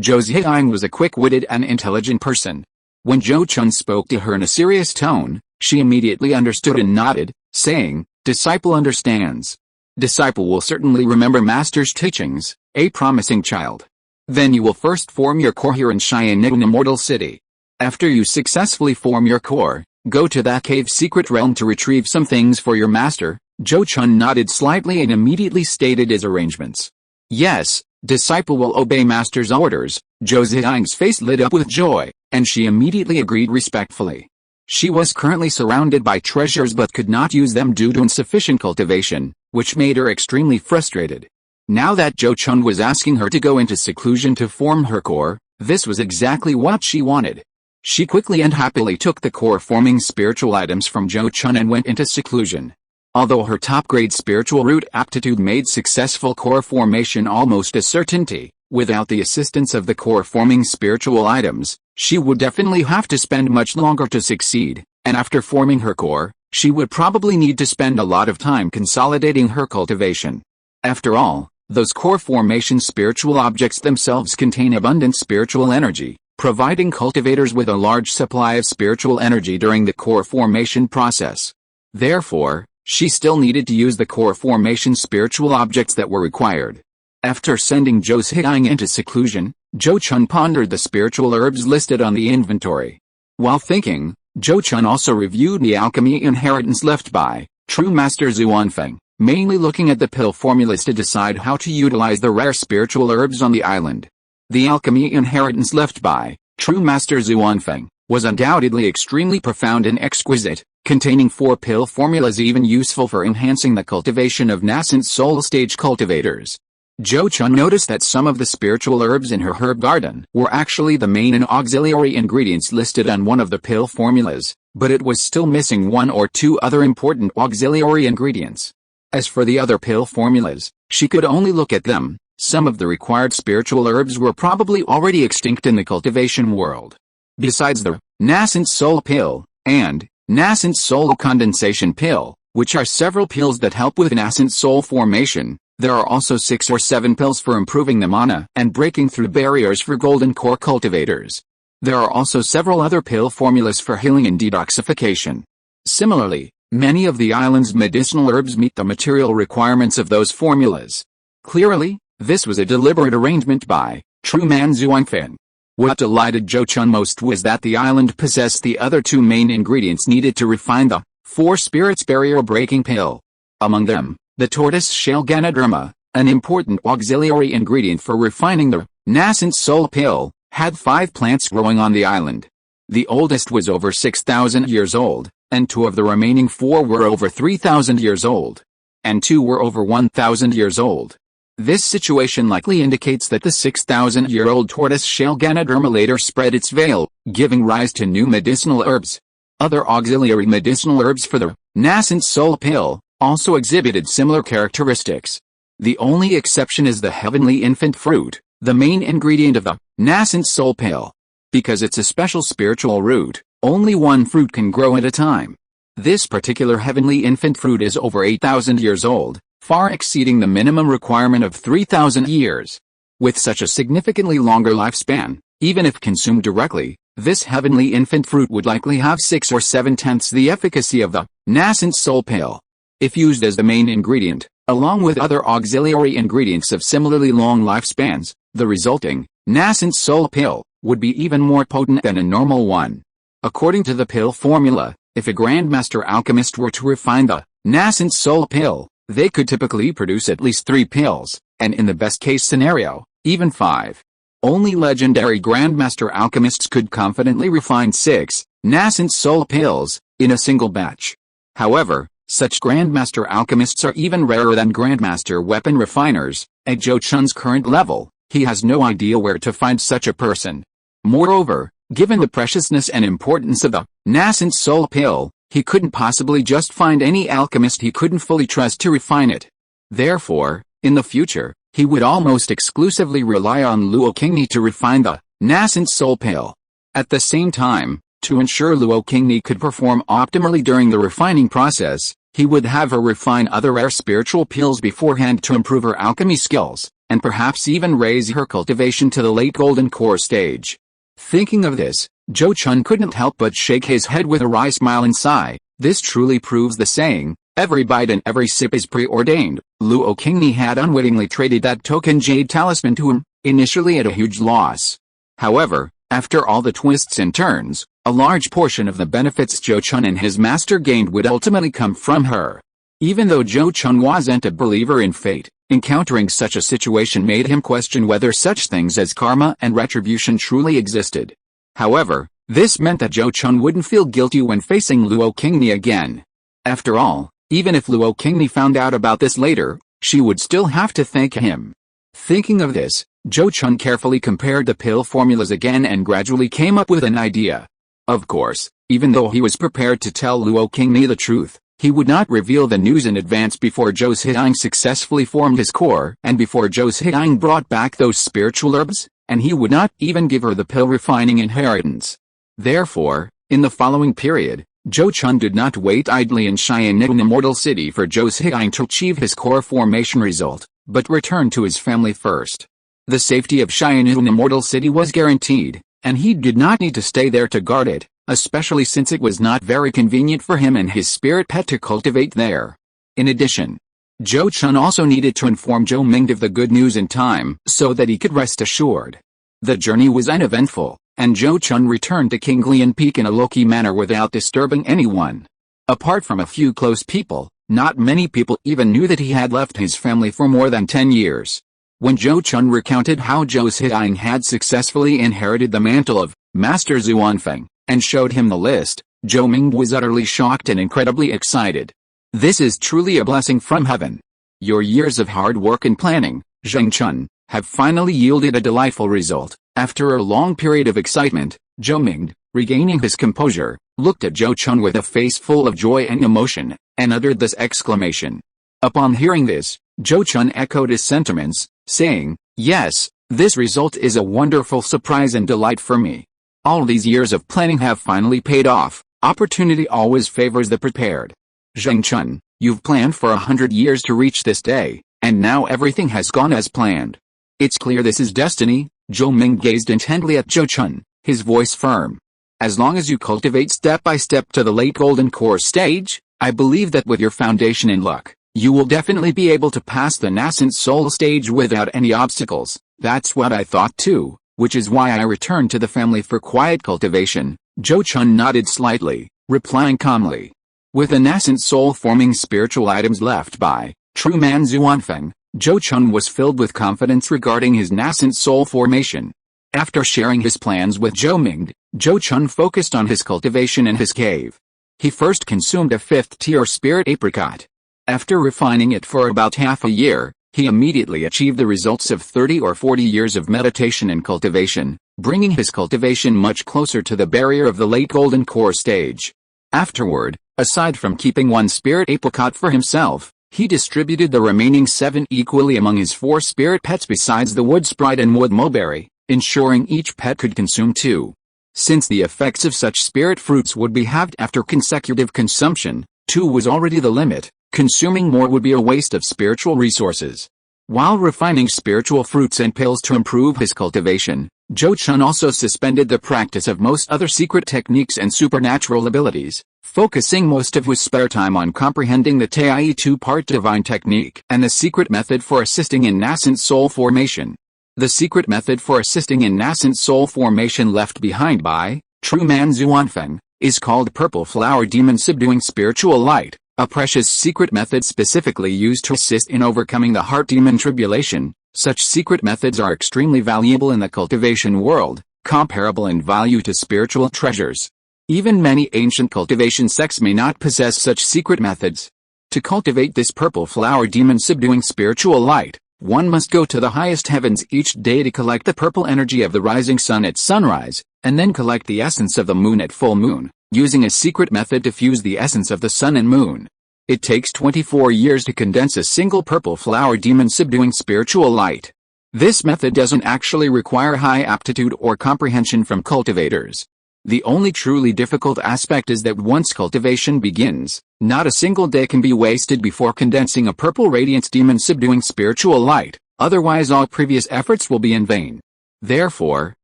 [SPEAKER 1] Zhou Ziyang was a quick-witted and intelligent person. When Zhou Chun spoke to her in a serious tone, she immediately understood and nodded, saying, "Disciple understands. Disciple will certainly remember master's teachings, a promising child. Then you will first form your core here in Cheyenne Immortal City. After you successfully form your core, go to that cave secret realm to retrieve some things for your master." Zhou Chun nodded slightly and immediately stated his arrangements. "Yes, disciple will obey master's orders." Zhou Ziyang's face lit up with joy, and she immediately agreed respectfully. She was currently surrounded by treasures but could not use them due to insufficient cultivation, which made her extremely frustrated. Now that Zhou Chun was asking her to go into seclusion to form her core, this was exactly what she wanted. She quickly and happily took the core-forming spiritual items from Zhou Chun and went into seclusion. Although her top-grade spiritual root aptitude made successful core formation almost a certainty, without the assistance of the core-forming spiritual items, she would definitely have to spend much longer to succeed, and after forming her core, she would probably need to spend a lot of time consolidating her cultivation. After all, those core formation spiritual objects themselves contain abundant spiritual energy, providing cultivators with a large supply of spiritual energy during the core formation process. Therefore, she still needed to use the core formation spiritual objects that were required. After sending Zhou Ziyang into seclusion, Zhou Chun pondered the spiritual herbs listed on the inventory. While thinking, Zhou Chun also reviewed the alchemy inheritance left by True Master Zhuangfeng. mainly looking at the pill formulas to decide how to utilize the rare spiritual herbs on the island. The alchemy inheritance left by true master Zhuangfeng was undoubtedly extremely profound and exquisite, containing 4 pill formulas even useful for enhancing the cultivation of nascent soul stage cultivators. Zhou Chun noticed that some of the spiritual herbs in her herb garden were actually the main and auxiliary ingredients listed on one of the pill formulas, but it was still missing 1 or 2 other important auxiliary ingredients. As for the other pill formulas, she could only look at them. Some of the required spiritual herbs were probably already extinct in the cultivation world. Besides the nascent soul pill and nascent soul condensation pill, which are several pills that help with nascent soul formation, there are also 6 or 7 pills for improving the mana and breaking through barriers for golden core cultivators. There are also several other pill formulas for healing and detoxification. Similarly, many of the island's medicinal herbs meet the material requirements of those formulas. Clearly, this was a deliberate arrangement by true man Zhuangfeng. What delighted Zhou Chun most was that the island possessed the other 2 main ingredients needed to refine the 4 spirits barrier breaking pill. Among them, the tortoise shell Ganoderma, an important auxiliary ingredient for refining the nascent soul pill, had 5 plants growing on the island. The oldest was over 6,000 years old, and 2 of the remaining 4 were over 3,000 years old. And 2 were over 1,000 years old. This situation likely indicates that the 6,000-year-old tortoise shell Ganoderma later spread its veil, giving rise to new medicinal herbs. Other auxiliary medicinal herbs for the nascent soul pill also exhibited similar characteristics. The only exception is the heavenly infant fruit, the main ingredient of the nascent soul pill. Because it's a special spiritual root, only 1 fruit can grow at a time. This particular heavenly infant fruit is over 8,000 years old, far exceeding the minimum requirement of 3,000 years. With such a significantly longer lifespan, even if consumed directly, this heavenly infant fruit would likely have 6 or 7/10 the efficacy of the nascent soul pill. If used as the main ingredient, along with other auxiliary ingredients of similarly long lifespans, the resulting nascent soul pill would be even more potent than a normal one. According to the pill formula, if a Grandmaster Alchemist were to refine the nascent soul pill, they could typically produce at least 3 pills, and in the best-case scenario, even 5. Only legendary Grandmaster Alchemists could confidently refine 6 nascent soul pills in a single batch. However, such Grandmaster Alchemists are even rarer than Grandmaster Weapon Refiners. At Zhou Chun's current level, he has no idea where to find such a person. Moreover, given the preciousness and importance of the nascent soul pill, he couldn't possibly just find any alchemist he couldn't fully trust to refine it. Therefore, in the future, he would almost exclusively rely on Luo Qingni to refine the nascent soul pill. At the same time, to ensure Luo Qingni could perform optimally during the refining process, he would have her refine other rare spiritual pills beforehand to improve her alchemy skills, and perhaps even raise her cultivation to the late golden core stage. Thinking of this, Zhou Chun couldn't help but shake his head with a wry smile and sigh. This truly proves the saying, every bite and every sip is preordained. Luo Qingni had unwittingly traded that token jade talisman to him, initially at a huge loss. However, after all the twists and turns, a large portion of the benefits Zhou Chun and his master gained would ultimately come from her. Even though Zhou Chun wasn't a believer in fate, encountering such a situation made him question whether such things as karma and retribution truly existed. However, this meant that Zhou Chun wouldn't feel guilty when facing Luo Qingni again. After all, even if Luo Qingni found out about this later, she would still have to thank him. Thinking of this, Zhou Chun carefully compared the pill formulas again and gradually came up with an idea. Of course, even though he was prepared to tell Luo Qingni the truth, he would not reveal the news in advance before Zhou Zhiyang successfully formed his core and before Zhou Zhiyang brought back those spiritual herbs, and he would not even give her the pill refining inheritance. Therefore, in the following period, Zhou Chun did not wait idly in Cheyenne Immortal City for Zhou Zhiyang to achieve his core formation result, but returned to his family first. The safety of Cheyenne Immortal City was guaranteed, and he did not need to stay there to guard it, especially since it was not very convenient for him and his spirit pet to cultivate there. In addition, Zhou Chun also needed to inform Zhou Ming of the good news in time so that he could rest assured. The journey was uneventful, and Zhou Chun returned to Kinglian Peak in a low-key manner without disturbing anyone. Apart from a few close people, Not many people even knew that he had left his family for more than 10 years. When Zhou Chun recounted how Zhou Ziyang had successfully inherited the mantle of Master Zhuanfeng, and showed him the list, Zhou Ming was utterly shocked and incredibly excited. This is truly a blessing from heaven. Your years of hard work and planning, Zhou Chun, have finally yielded a delightful result. After a long period of excitement, Zhou Ming, regaining his composure, looked at Zhou Chun with a face full of joy and emotion, and uttered this exclamation. Upon hearing this, Zhou Chun echoed his sentiments, saying, "Yes, this result is a wonderful surprise and delight for me. All these years of planning have finally paid off. Opportunity always favors the prepared. Zhou Chun, you've planned for 100 years to reach this day, and now everything has gone as planned. It's clear this is destiny." Zhou Ming gazed intently at Zhou Chun, his voice firm. "As long as you cultivate step by step to the late golden core stage, I believe that with your foundation and luck, you will definitely be able to pass the nascent soul stage without any obstacles." "That's what I thought too, which is why I returned to the family for quiet cultivation." Zhou Chun nodded slightly, replying calmly. With the nascent soul forming spiritual items left by true man Zhuanfeng, Zhou Chun was filled with confidence regarding his nascent soul formation. After sharing his plans with Zhou Ming, Zhou Chun focused on his cultivation in his cave. He first consumed a 5th-tier spirit apricot. After refining it for about half a year, he immediately achieved the results of 30 or 40 years of meditation and cultivation, bringing his cultivation much closer to the barrier of the late golden core stage. Afterward, aside from keeping one spirit apricot for himself, he distributed the remaining 7 equally among his 4 spirit pets besides the wood sprite and wood mulberry, ensuring each pet could consume 2. Since the effects of such spirit fruits would be halved after consecutive consumption, 2 was already the limit. Consuming more would be a waste of spiritual resources. While refining spiritual fruits and pills to improve his cultivation, Zhou Chun also suspended the practice of most other secret techniques and supernatural abilities, focusing most of his spare time on comprehending the Tai 2-part divine technique and the secret method for assisting in nascent soul formation. The secret method for assisting in nascent soul formation left behind by true man Zhuanfeng is called Purple Flower Demon Subduing Spiritual Light, a precious secret method specifically used to assist in overcoming the heart demon tribulation. Such secret methods are extremely valuable in the cultivation world, comparable in value to spiritual treasures. Even many ancient cultivation sects may not possess such secret methods. To cultivate this purple flower demon subduing spiritual light, one must go to the highest heavens each day to collect the purple energy of the rising sun at sunrise, and then collect the essence of the moon at full moon, using a secret method to fuse the essence of the sun and moon. It takes 24 years to condense a single purple flower demon subduing spiritual light. This method doesn't actually require high aptitude or comprehension from cultivators. The only truly difficult aspect is that once cultivation begins, not a single day can be wasted before condensing a purple radiance demon subduing spiritual light, otherwise all previous efforts will be in vain. Therefore,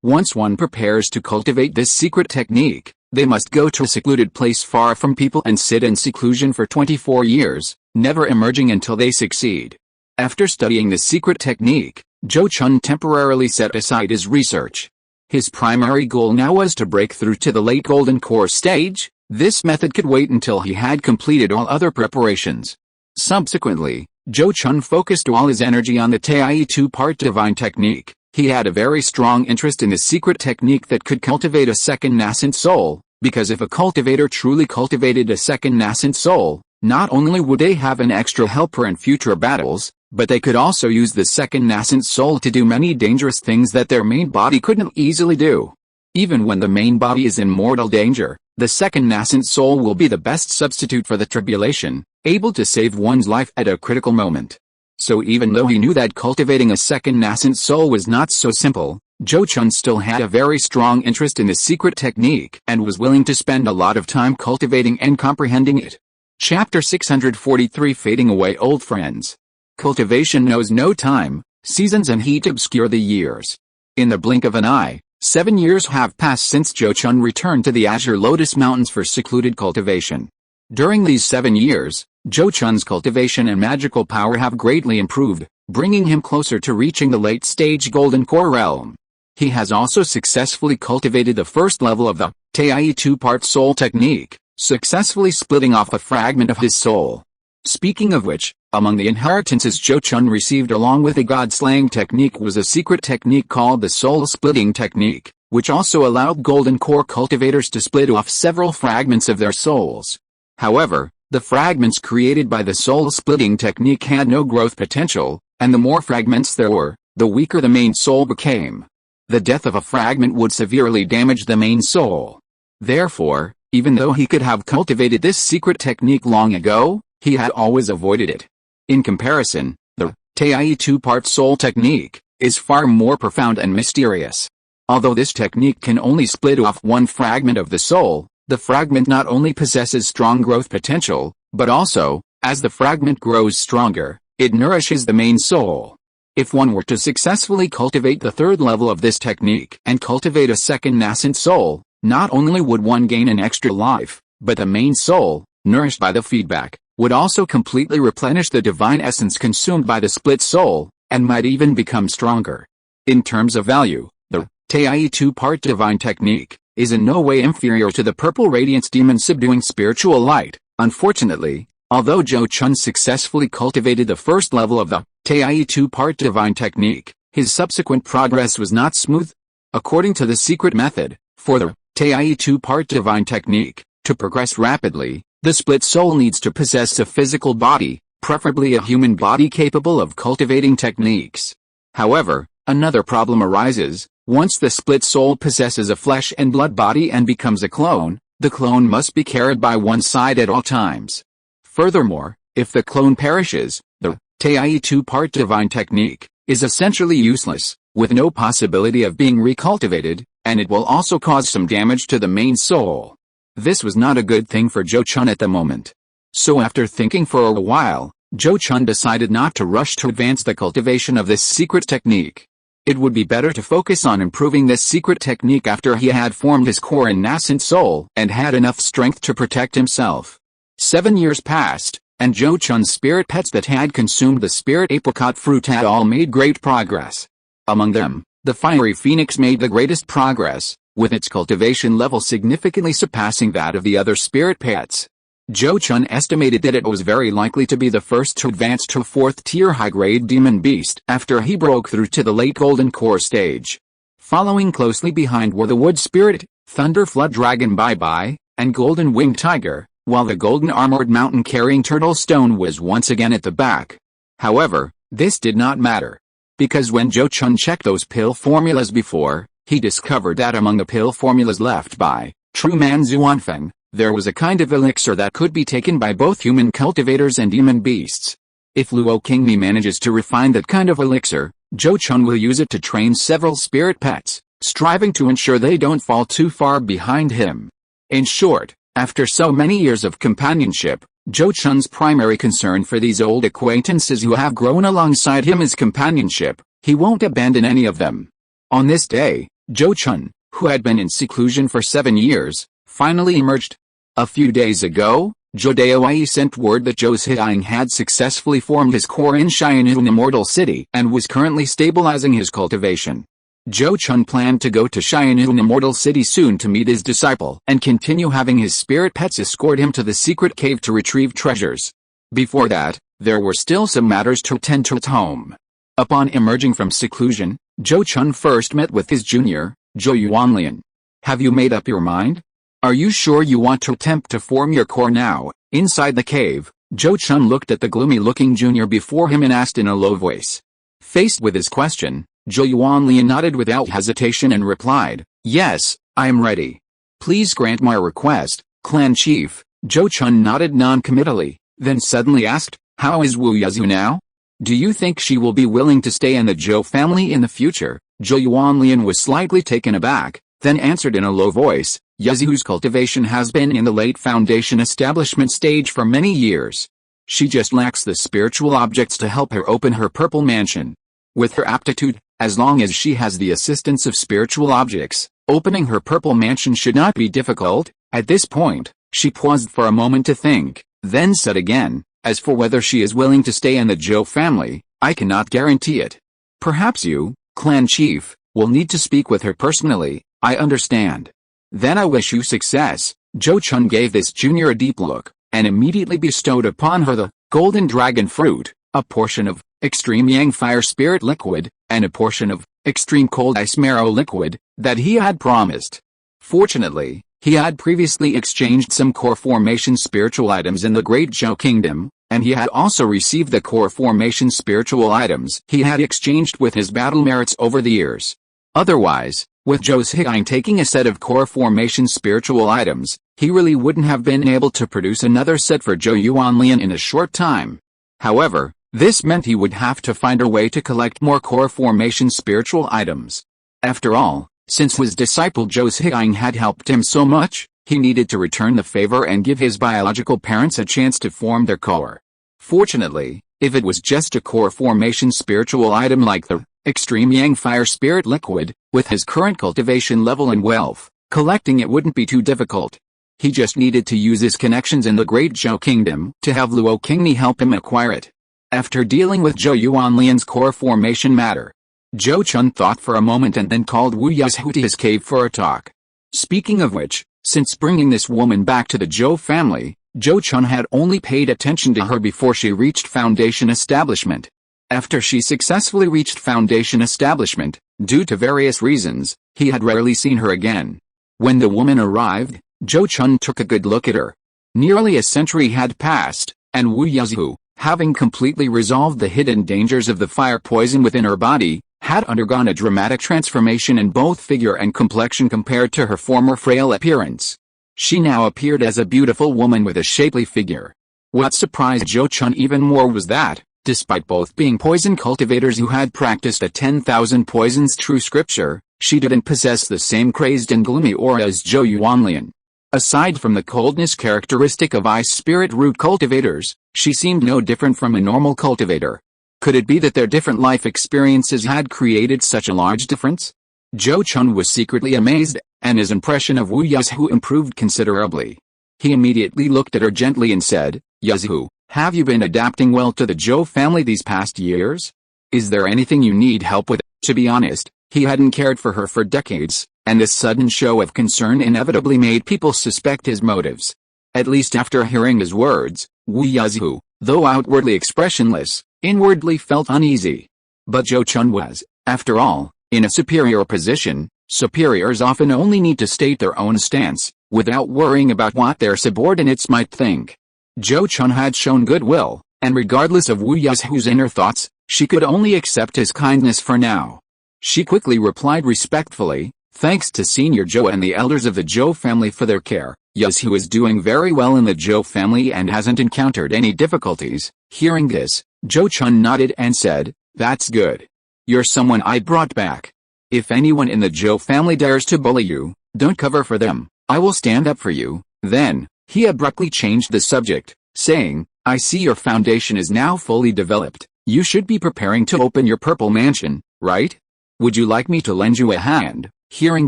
[SPEAKER 1] once one prepares to cultivate this secret technique, they must go to a secluded place far from people and sit in seclusion for 24 years, never emerging until they succeed. After studying the secret technique, Zhou Chun temporarily set aside his research. His primary goal now was to break through to the late golden core stage. This method could wait until he had completed all other preparations. Subsequently, Zhou Chun focused all his energy on the Tai 2-part divine technique. He had a very strong interest in the secret technique that could cultivate a second nascent soul, because if a cultivator truly cultivated a second nascent soul, not only would they have an extra helper in future battles, but they could also use the second nascent soul to do many dangerous things that their main body couldn't easily do. Even when the main body is in mortal danger, the second nascent soul will be the best substitute for the tribulation, able to save one's life at a critical moment. So even though he knew that cultivating a second nascent soul was not so simple, Zhou Chun still had a very strong interest in the secret technique and was willing to spend a lot of time cultivating and comprehending it. Chapter 643 Fading Away Old Friends. Cultivation knows no time, seasons and heat obscure the years. In the blink of an eye, 7 years have passed since Zhou Chun returned to the Azure Lotus Mountains for secluded cultivation. During these 7 years, Zhou Chun's cultivation and magical power have greatly improved, bringing him closer to reaching the late-stage Golden Core realm. He has also successfully cultivated the first level of the Tai 2-part soul technique, successfully splitting off a fragment of his soul. Speaking of which, among the inheritances Zhou Chun received along with the god-slaying technique was a secret technique called the soul-splitting technique, which also allowed golden core cultivators to split off several fragments of their souls. However, the fragments created by the soul-splitting technique had no growth potential, and the more fragments there were, the weaker the main soul became. The death of a fragment would severely damage the main soul. Therefore, even though he could have cultivated this secret technique long ago, he had always avoided it. In comparison, the Tai two-part soul technique is far more profound and mysterious. Although this technique can only split off one fragment of the soul, the fragment not only possesses strong growth potential, but also, as the fragment grows stronger, it nourishes the main soul. If one were to successfully cultivate the third level of this technique and cultivate a second nascent soul, not only would one gain an extra life, but the main soul, nourished by the feedback, would also completely replenish the divine essence consumed by the split soul, and might even become stronger. In terms of value, the Tai two-part divine technique is in no way inferior to the purple radiance demon subduing spiritual light. Unfortunately, although Zhou Chun successfully cultivated the first level of the Tai two-part divine technique, his subsequent progress was not smooth. According to the secret method, for the Tai two-part divine technique to progress rapidly, the split soul needs to possess a physical body, preferably a human body capable of cultivating techniques. However, another problem arises. Once the split soul possesses a flesh and blood body and becomes a clone, the clone must be carried by one side at all times. Furthermore, if the clone perishes, the Tai two-part divine technique is essentially useless, with no possibility of being recultivated, and it will also cause some damage to the main soul. This was not a good thing for Zhou Chun at the moment. So after thinking for a while, Zhou Chun decided not to rush to advance the cultivation of this secret technique. It would be better to focus on improving this secret technique after he had formed his core and nascent soul and had enough strength to protect himself. 7 years passed, and Zhou Chun's spirit pets that had consumed the spirit apricot fruit had all made great progress. Among them, the fiery phoenix made the greatest progress, with its cultivation level significantly surpassing that of the other spirit pets. Zhou Chun estimated that it was very likely to be the first to advance to 4th tier high-grade demon beast after he broke through to the late golden core stage. Following closely behind were the wood spirit, thunder flood dragon Bye-Bye, and golden winged tiger, while the golden armored mountain carrying turtle stone was once again at the back. However, this did not matter. Because when Zhou Chun checked those pill formulas before, he discovered that among the pill formulas left by True Man Zuanfeng, there was a kind of elixir that could be taken by both human cultivators and demon beasts. If Luo Qingmi manages to refine that kind of elixir, Zhou Chun will use it to train several spirit pets, striving to ensure they don't fall too far behind him. In short, after so many years of companionship, Zhou Chun's primary concern for these old acquaintances who have grown alongside him is companionship. He won't abandon any of them. On this day, Zhou Chun, who had been in seclusion for 7 years, finally emerged. A few days ago, Zhou Daowei sent word that Zhou Zhiying had successfully formed his core in Xian'an Immortal City and was currently stabilizing his cultivation. Zhou Chun planned to go to Xian'an Immortal City soon to meet his disciple and continue having his spirit pets escort him to the secret cave to retrieve treasures. Before that, there were still some matters to attend to at home. Upon emerging from seclusion, Zhou Chun first met with his junior, Zhou Yuanlian. Have you made up your mind? Are you sure you want to attempt to form your core now? Inside the cave, Zhou Chun looked at the gloomy-looking junior before him and asked in a low voice. Faced with his question, Zhou Yuanlian nodded without hesitation and replied, "Yes, I am ready. Please grant my request, clan chief." Zhou Chun nodded non-committally, then suddenly asked, "How is Wu Yazu now? Do you think she will be willing to stay in the Zhou family in the future?" Zhou Yuanlian was slightly taken aback, then answered in a low voice, "Yazu's cultivation has been in the late foundation establishment stage for many years. She just lacks the spiritual objects to help her open her purple mansion. With her aptitude, as long as she has the assistance of spiritual objects, opening her purple mansion should not be difficult." At this point, she paused for a moment to think, then said again, "As for whether she is willing to stay in the Zhou family, I cannot guarantee it. Perhaps you, clan chief, will need to speak with her personally. I understand. Then I wish you success." Zhou Chun gave this junior a deep look, and immediately bestowed upon her the golden dragon fruit, a portion of extreme yang fire spirit liquid, and a portion of extreme cold ice marrow liquid that he had promised. Fortunately, he had previously exchanged some core formation spiritual items in the Great Zhou Kingdom, and he had also received the core formation spiritual items he had exchanged with his battle merits over the years. Otherwise, with Zhou Chun taking a set of core formation spiritual items, he really wouldn't have been able to produce another set for Zhou Yuanlian in a short time. However, this meant he would have to find a way to collect more core formation spiritual items. After all, since his disciple Zhou Chun had helped him so much, he needed to return the favor and give his biological parents a chance to form their core. Fortunately, if it was just a core formation spiritual item like the extreme yang fire spirit liquid, with his current cultivation level and wealth, collecting it wouldn't be too difficult. He just needed to use his connections in the Great Zhou Kingdom to have Luo Qingni help him acquire it. After dealing with Zhou Yuanlian's core formation matter, Zhou Chun thought for a moment and then called Wu Yazhu to his cave for a talk. Speaking of which, since bringing this woman back to the Zhou family, Zhou Chun had only paid attention to her before she reached Foundation Establishment. After she successfully reached Foundation Establishment, due to various reasons, he had rarely seen her again. When the woman arrived, Zhou Chun took a good look at her. Nearly a century had passed, and Wu Yazhu, having completely resolved the hidden dangers of the fire poison within her body, had undergone a dramatic transformation in both figure and complexion compared to her former frail appearance. She now appeared as a beautiful woman with a shapely figure. What surprised Zhou Chun even more was that, despite both being poison cultivators who had practiced a 10,000 poisons true scripture, she didn't possess the same crazed and gloomy aura as Zhou Yuanlian. Aside from the coldness characteristic of ice spirit root cultivators, she seemed no different from a normal cultivator. Could it be that their different life experiences had created such a large difference? Zhou Chun was secretly amazed, and his impression of Wu Yazhu improved considerably. He immediately looked at her gently and said, "Yazhu, have you been adapting well to the Zhou family these past years? Is there anything you need help with?" To be honest, he hadn't cared for her for decades, and this sudden show of concern inevitably made people suspect his motives. At least after hearing his words, Wu Yazhu, though outwardly expressionless, inwardly felt uneasy. But Zhou Chun was, after all, in a superior position. Superiors often only need to state their own stance, without worrying about what their subordinates might think. Zhou Chun had shown goodwill, and regardless of Wu Yazhu's inner thoughts, she could only accept his kindness for now. She quickly replied respectfully, "Thanks to Senior Zhou and the elders of the Zhou family for their care, Yazhu is doing very well in the Zhou family and hasn't encountered any difficulties." Hearing this, Zhou Chun nodded and said, "That's good. You're someone I brought back. If anyone in the Zhou family dares to bully you, don't cover for them, I will stand up for you." Then, he abruptly changed the subject, saying, "I see your foundation is now fully developed. You should be preparing to open your purple mansion, right? Would you like me to lend you a hand?" Hearing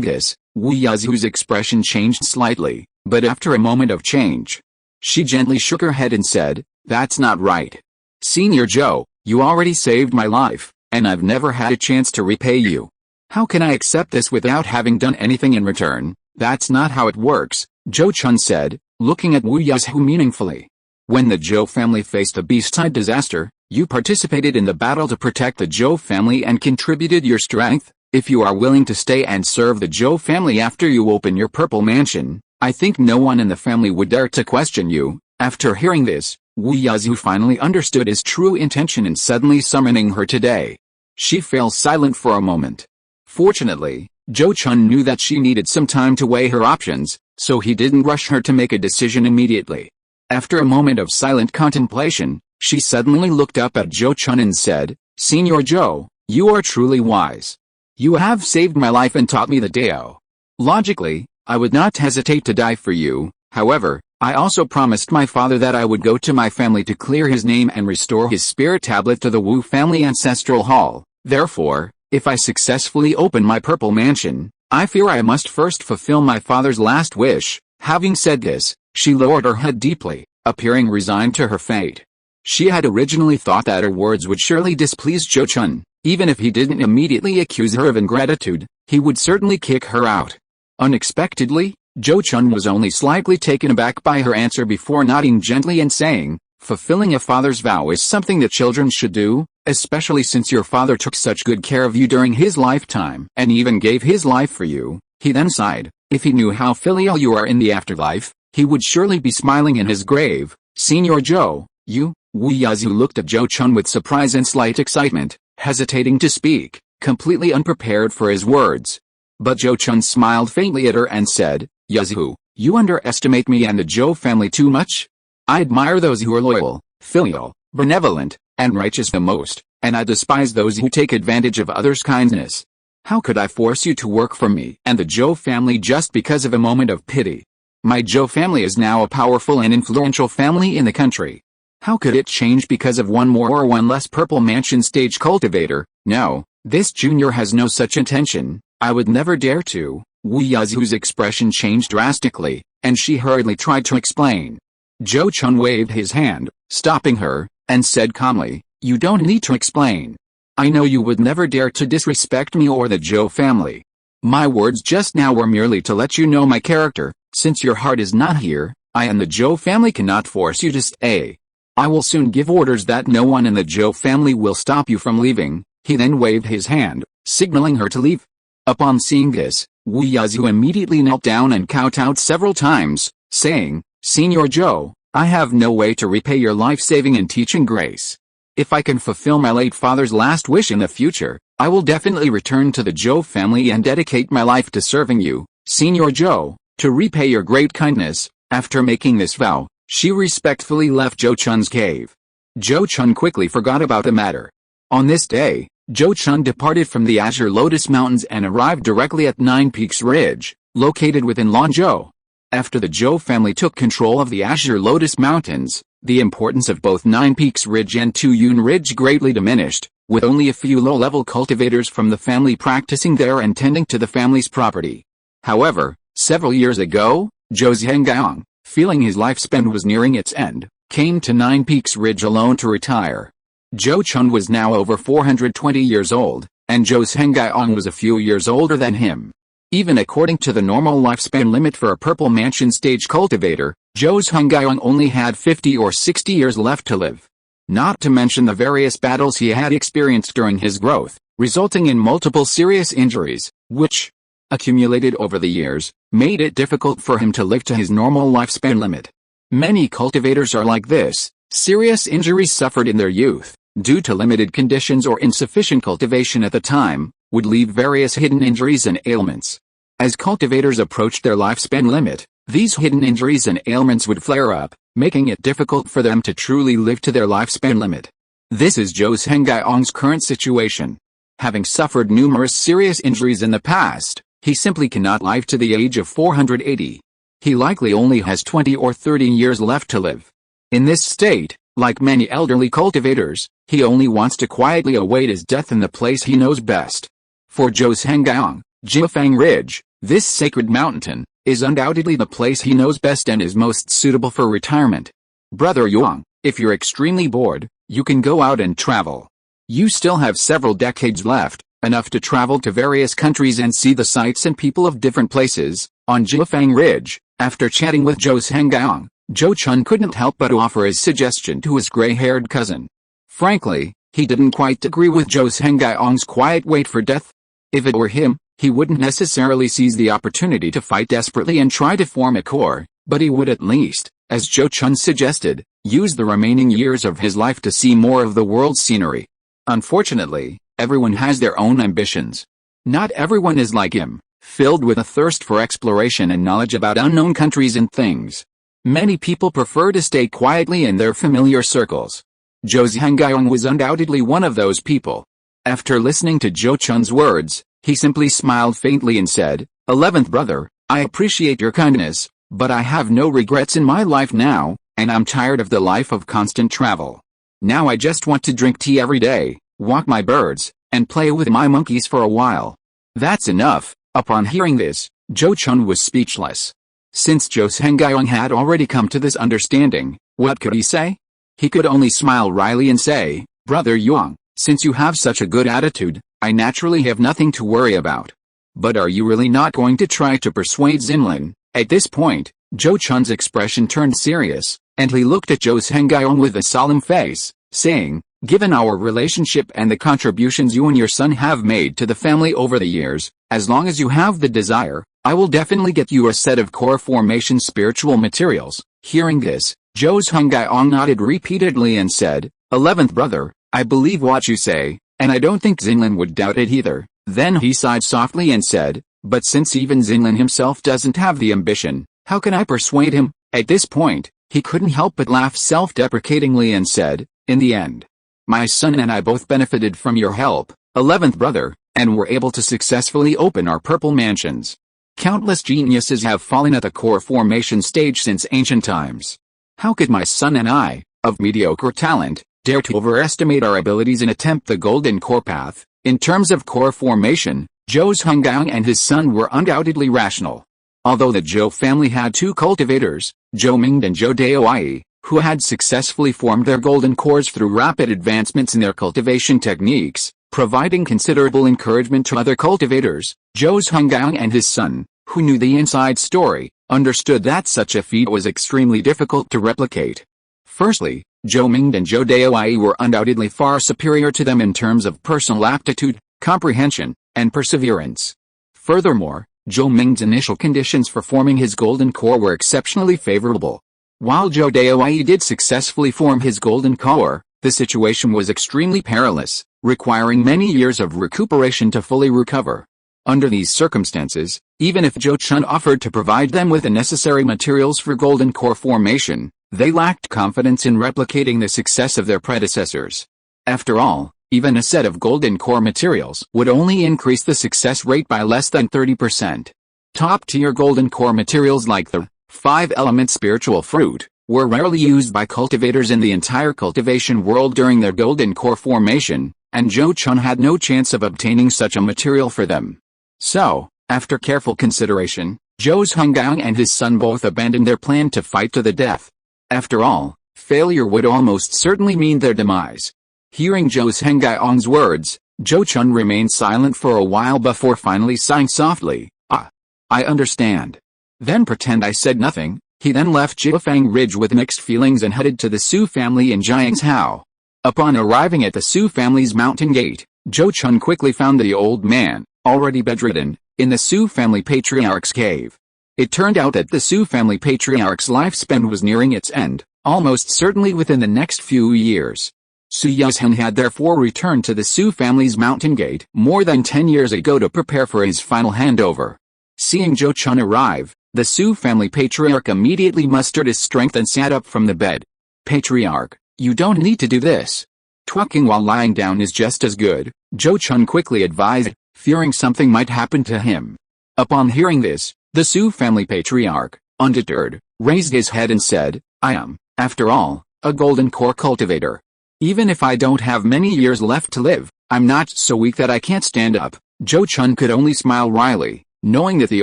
[SPEAKER 1] this, Wu Yazhu's expression changed slightly, but after a moment of change, she gently shook her head and said, "That's not right. Senior Zhou, you already saved my life, and I've never had a chance to repay you. How can I accept this without having done anything in return?" "That's not how it works," Zhou Chun said, looking at Wu Yazhu meaningfully. "When the Zhou family faced the beast-tide disaster, you participated in the battle to protect the Zhou family and contributed your strength. If you are willing to stay and serve the Zhou family after you open your purple mansion, I think no one in the family would dare to question you." After hearing this, Wu Yazhu finally understood his true intention in suddenly summoning her today. She fell silent for a moment. Fortunately, Zhou Chun knew that she needed some time to weigh her options, so he didn't rush her to make a decision immediately. After a moment of silent contemplation, she suddenly looked up at Zhou Chun and said, "Senior Zhou, you are truly wise. You have saved my life and taught me the Dao. Logically, I would not hesitate to die for you. However, I also promised my father that I would go to my family to clear his name and restore his spirit tablet to the Wu family ancestral hall. Therefore, if I successfully open my purple mansion, I fear I must first fulfill my father's last wish." Having said this, she lowered her head deeply, appearing resigned to her fate. She had originally thought that her words would surely displease Zhou Chun. Even if he didn't immediately accuse her of ingratitude, he would certainly kick her out. Unexpectedly, Zhou Chun was only slightly taken aback by her answer before nodding gently and saying, Fulfilling a father's vow is something that children should do, especially since your father took such good care of you during his lifetime and even gave his life for you." He then sighed. If he knew how filial you are in the afterlife, he would surely be smiling in his grave. "Senior Zhou, you?" Wu Yazhu looked at Zhou Chun with surprise and slight excitement, hesitating to speak, completely unprepared for his words. But Zhou Chun smiled faintly at her and said, "Yazhu, you underestimate me and the Zhou family too much? I admire those who are loyal, filial, benevolent, and righteous the most, and I despise those who take advantage of others' kindness. How could I force you to work for me and the Zhou family just because of a moment of pity? My Zhou family is now a powerful and influential family in the country. How could it change because of one more or one less purple mansion stage cultivator? No, this junior has no such intention. I would never dare to." Wu Yazhu's expression changed drastically, and she hurriedly tried to explain. Zhou Chun waved his hand, stopping her, and said calmly, "You don't need to explain. I know you would never dare to disrespect me or the Zhou family. My words just now were merely to let you know my character. Since your heart is not here, I and the Zhou family cannot force you to stay. I will soon give orders that no one in the Zhou family will stop you from leaving." He then waved his hand, signaling her to leave. Upon seeing this, Wu Yazhu immediately knelt down and kowtowed several times, saying, "Senior Zhou, I have no way to repay your life-saving and teaching grace. If I can fulfill my late father's last wish in the future, I will definitely return to the Zhou family and dedicate my life to serving you, Senior Zhou, to repay your great kindness." After making this vow, she respectfully left Zhou Chun's cave. Zhou Chun quickly forgot about the matter. On this day, Zhou Chun departed from the Azure Lotus Mountains and arrived directly at Nine Peaks Ridge, located within Lanzhou. After the Zhou family took control of the Azure Lotus Mountains, the importance of both Nine Peaks Ridge and Tuyun Ridge greatly diminished, with only a few low-level cultivators from the family practicing there and tending to the family's property. However, several years ago, Zhou Zhengaong, feeling his lifespan was nearing its end, came to Nine Peaks Ridge alone to retire. Zhou Chun was now over 420 years old, and Zhou Zhengaong was a few years older than him. Even according to the normal lifespan limit for a purple mansion stage cultivator, Zhou Zhengaong only had 50 or 60 years left to live. Not to mention the various battles he had experienced during his growth, resulting in multiple serious injuries, which, accumulated over the years, made it difficult for him to live to his normal lifespan limit. Many cultivators are like this. Serious injuries suffered in their youth, due to limited conditions or insufficient cultivation at the time, would leave various hidden injuries and ailments. As cultivators approached their lifespan limit, these hidden injuries and ailments would flare up, making it difficult for them to truly live to their lifespan limit. This is Zhou Zhengaong's current situation. Having suffered numerous serious injuries in the past, he simply cannot live to the age of 480. He likely only has 20 or 30 years left to live. In this state, like many elderly cultivators, he only wants to quietly await his death in the place he knows best. For Zhou Zhengaong, Jifang Ridge, this sacred mountain, is undoubtedly the place he knows best and is most suitable for retirement. Brother Yuang, if you're extremely bored, you can go out and travel. You still have several decades left, enough to travel to various countries and see the sights and people of different places. On Jifang Ridge, after chatting with Zhou Zhengaong, Zhou Chun couldn't help but offer his suggestion to his gray-haired cousin. Frankly, he didn't quite agree with Zhou Zhengaong's quiet wait for death. If it were him, he wouldn't necessarily seize the opportunity to fight desperately and try to form a core, but he would at least, as Zhou Chun suggested, use the remaining years of his life to see more of the world's scenery. Unfortunately, everyone has their own ambitions. Not everyone is like him, filled with a thirst for exploration and knowledge about unknown countries and things. Many people prefer to stay quietly in their familiar circles. Zhou Zhengaong was undoubtedly one of those people. After listening to Zhou Chun's words, he simply smiled faintly and said, "11th brother, I appreciate your kindness, but I have no regrets in my life now, and I'm tired of the life of constant travel. Now I just want to drink tea every day, walk my birds, and play with my monkeys for a while." That's enough. Upon hearing this, Zhou Chun was speechless. Since Zhou Zhengaong had already come to this understanding, what could he say? He could only smile wryly and say, "Brother Yuang, since you have such a good attitude, I naturally have nothing to worry about. But are you really not going to try to persuade Xinlin?" At this point, Zhou Chun's expression turned serious, and he looked at Zhou Hengyong with a solemn face, saying, "Given our relationship and the contributions you and your son have made to the family over the years, as long as you have the desire, I will definitely get you a set of core formation spiritual materials." Hearing this, Zhou Hengyong nodded repeatedly and said, "11th brother, I believe what you say, and I don't think Xinglin would doubt it either." Then he sighed softly and said, "But since even Xinglin himself doesn't have the ambition, how can I persuade him?" At this point, he couldn't help but laugh self-deprecatingly and said, "In the end, my son and I both benefited from your help, 11th brother, and were able to successfully open our purple mansions. Countless geniuses have fallen at the core formation stage since ancient times. How could my son and I, of mediocre talent, dare to overestimate our abilities and attempt the golden core path?" In terms of core formation, Zhou Hengyong and his son were undoubtedly rational. Although the Zhou family had two cultivators, Zhou Ming and Zhou Daowei, who had successfully formed their golden cores through rapid advancements in their cultivation techniques, providing considerable encouragement to other cultivators, Zhou Hengyong and his son, who knew the inside story, understood that such a feat was extremely difficult to replicate. Firstly, Zhou Ming and Zhou Daowei were undoubtedly far superior to them in terms of personal aptitude, comprehension, and perseverance. Furthermore, Zhou Ming's initial conditions for forming his golden core were exceptionally favorable. While Zhou Daowei did successfully form his golden core, the situation was extremely perilous, requiring many years of recuperation to fully recover. Under these circumstances, even if Zhou Chun offered to provide them with the necessary materials for golden core formation, they lacked confidence in replicating the success of their predecessors. After all, even a set of golden core materials would only increase the success rate by less than 30%. Top-tier golden core materials like the 5-element spiritual fruit were rarely used by cultivators in the entire cultivation world during their golden core formation, and Zhou Chun had no chance of obtaining such a material for them. So, after careful consideration, Zhou Hengyong and his son both abandoned their plan to fight to the death. After all, failure would almost certainly mean their demise. Hearing Zhou Hengyong's words, Zhou Chun remained silent for a while before finally sighing softly, "Ah, I understand. Then pretend I said nothing." He then left Jiufang Ridge with mixed feelings and headed to the Su family in Jiangzhou. Upon arriving at the Su family's mountain gate, Zhou Chun quickly found the old man, already bedridden, in the Su family patriarch's cave. It turned out that the Su family patriarch's lifespan was nearing its end, almost certainly within the next few years. Su Yuzhen had therefore returned to the Su family's mountain gate more than 10 years ago to prepare for his final handover. Seeing Zhou Chun arrive, the Su family patriarch immediately mustered his strength and sat up from the bed. "Patriarch, you don't need to do this. Talking while lying down is just as good," Zhou Chun quickly advised, fearing something might happen to him. Upon hearing this, the Su family patriarch, undeterred, raised his head and said, "I am, after all, a golden core cultivator. Even if I don't have many years left to live, I'm not so weak that I can't stand up." Zhou Chun could only smile wryly, knowing that the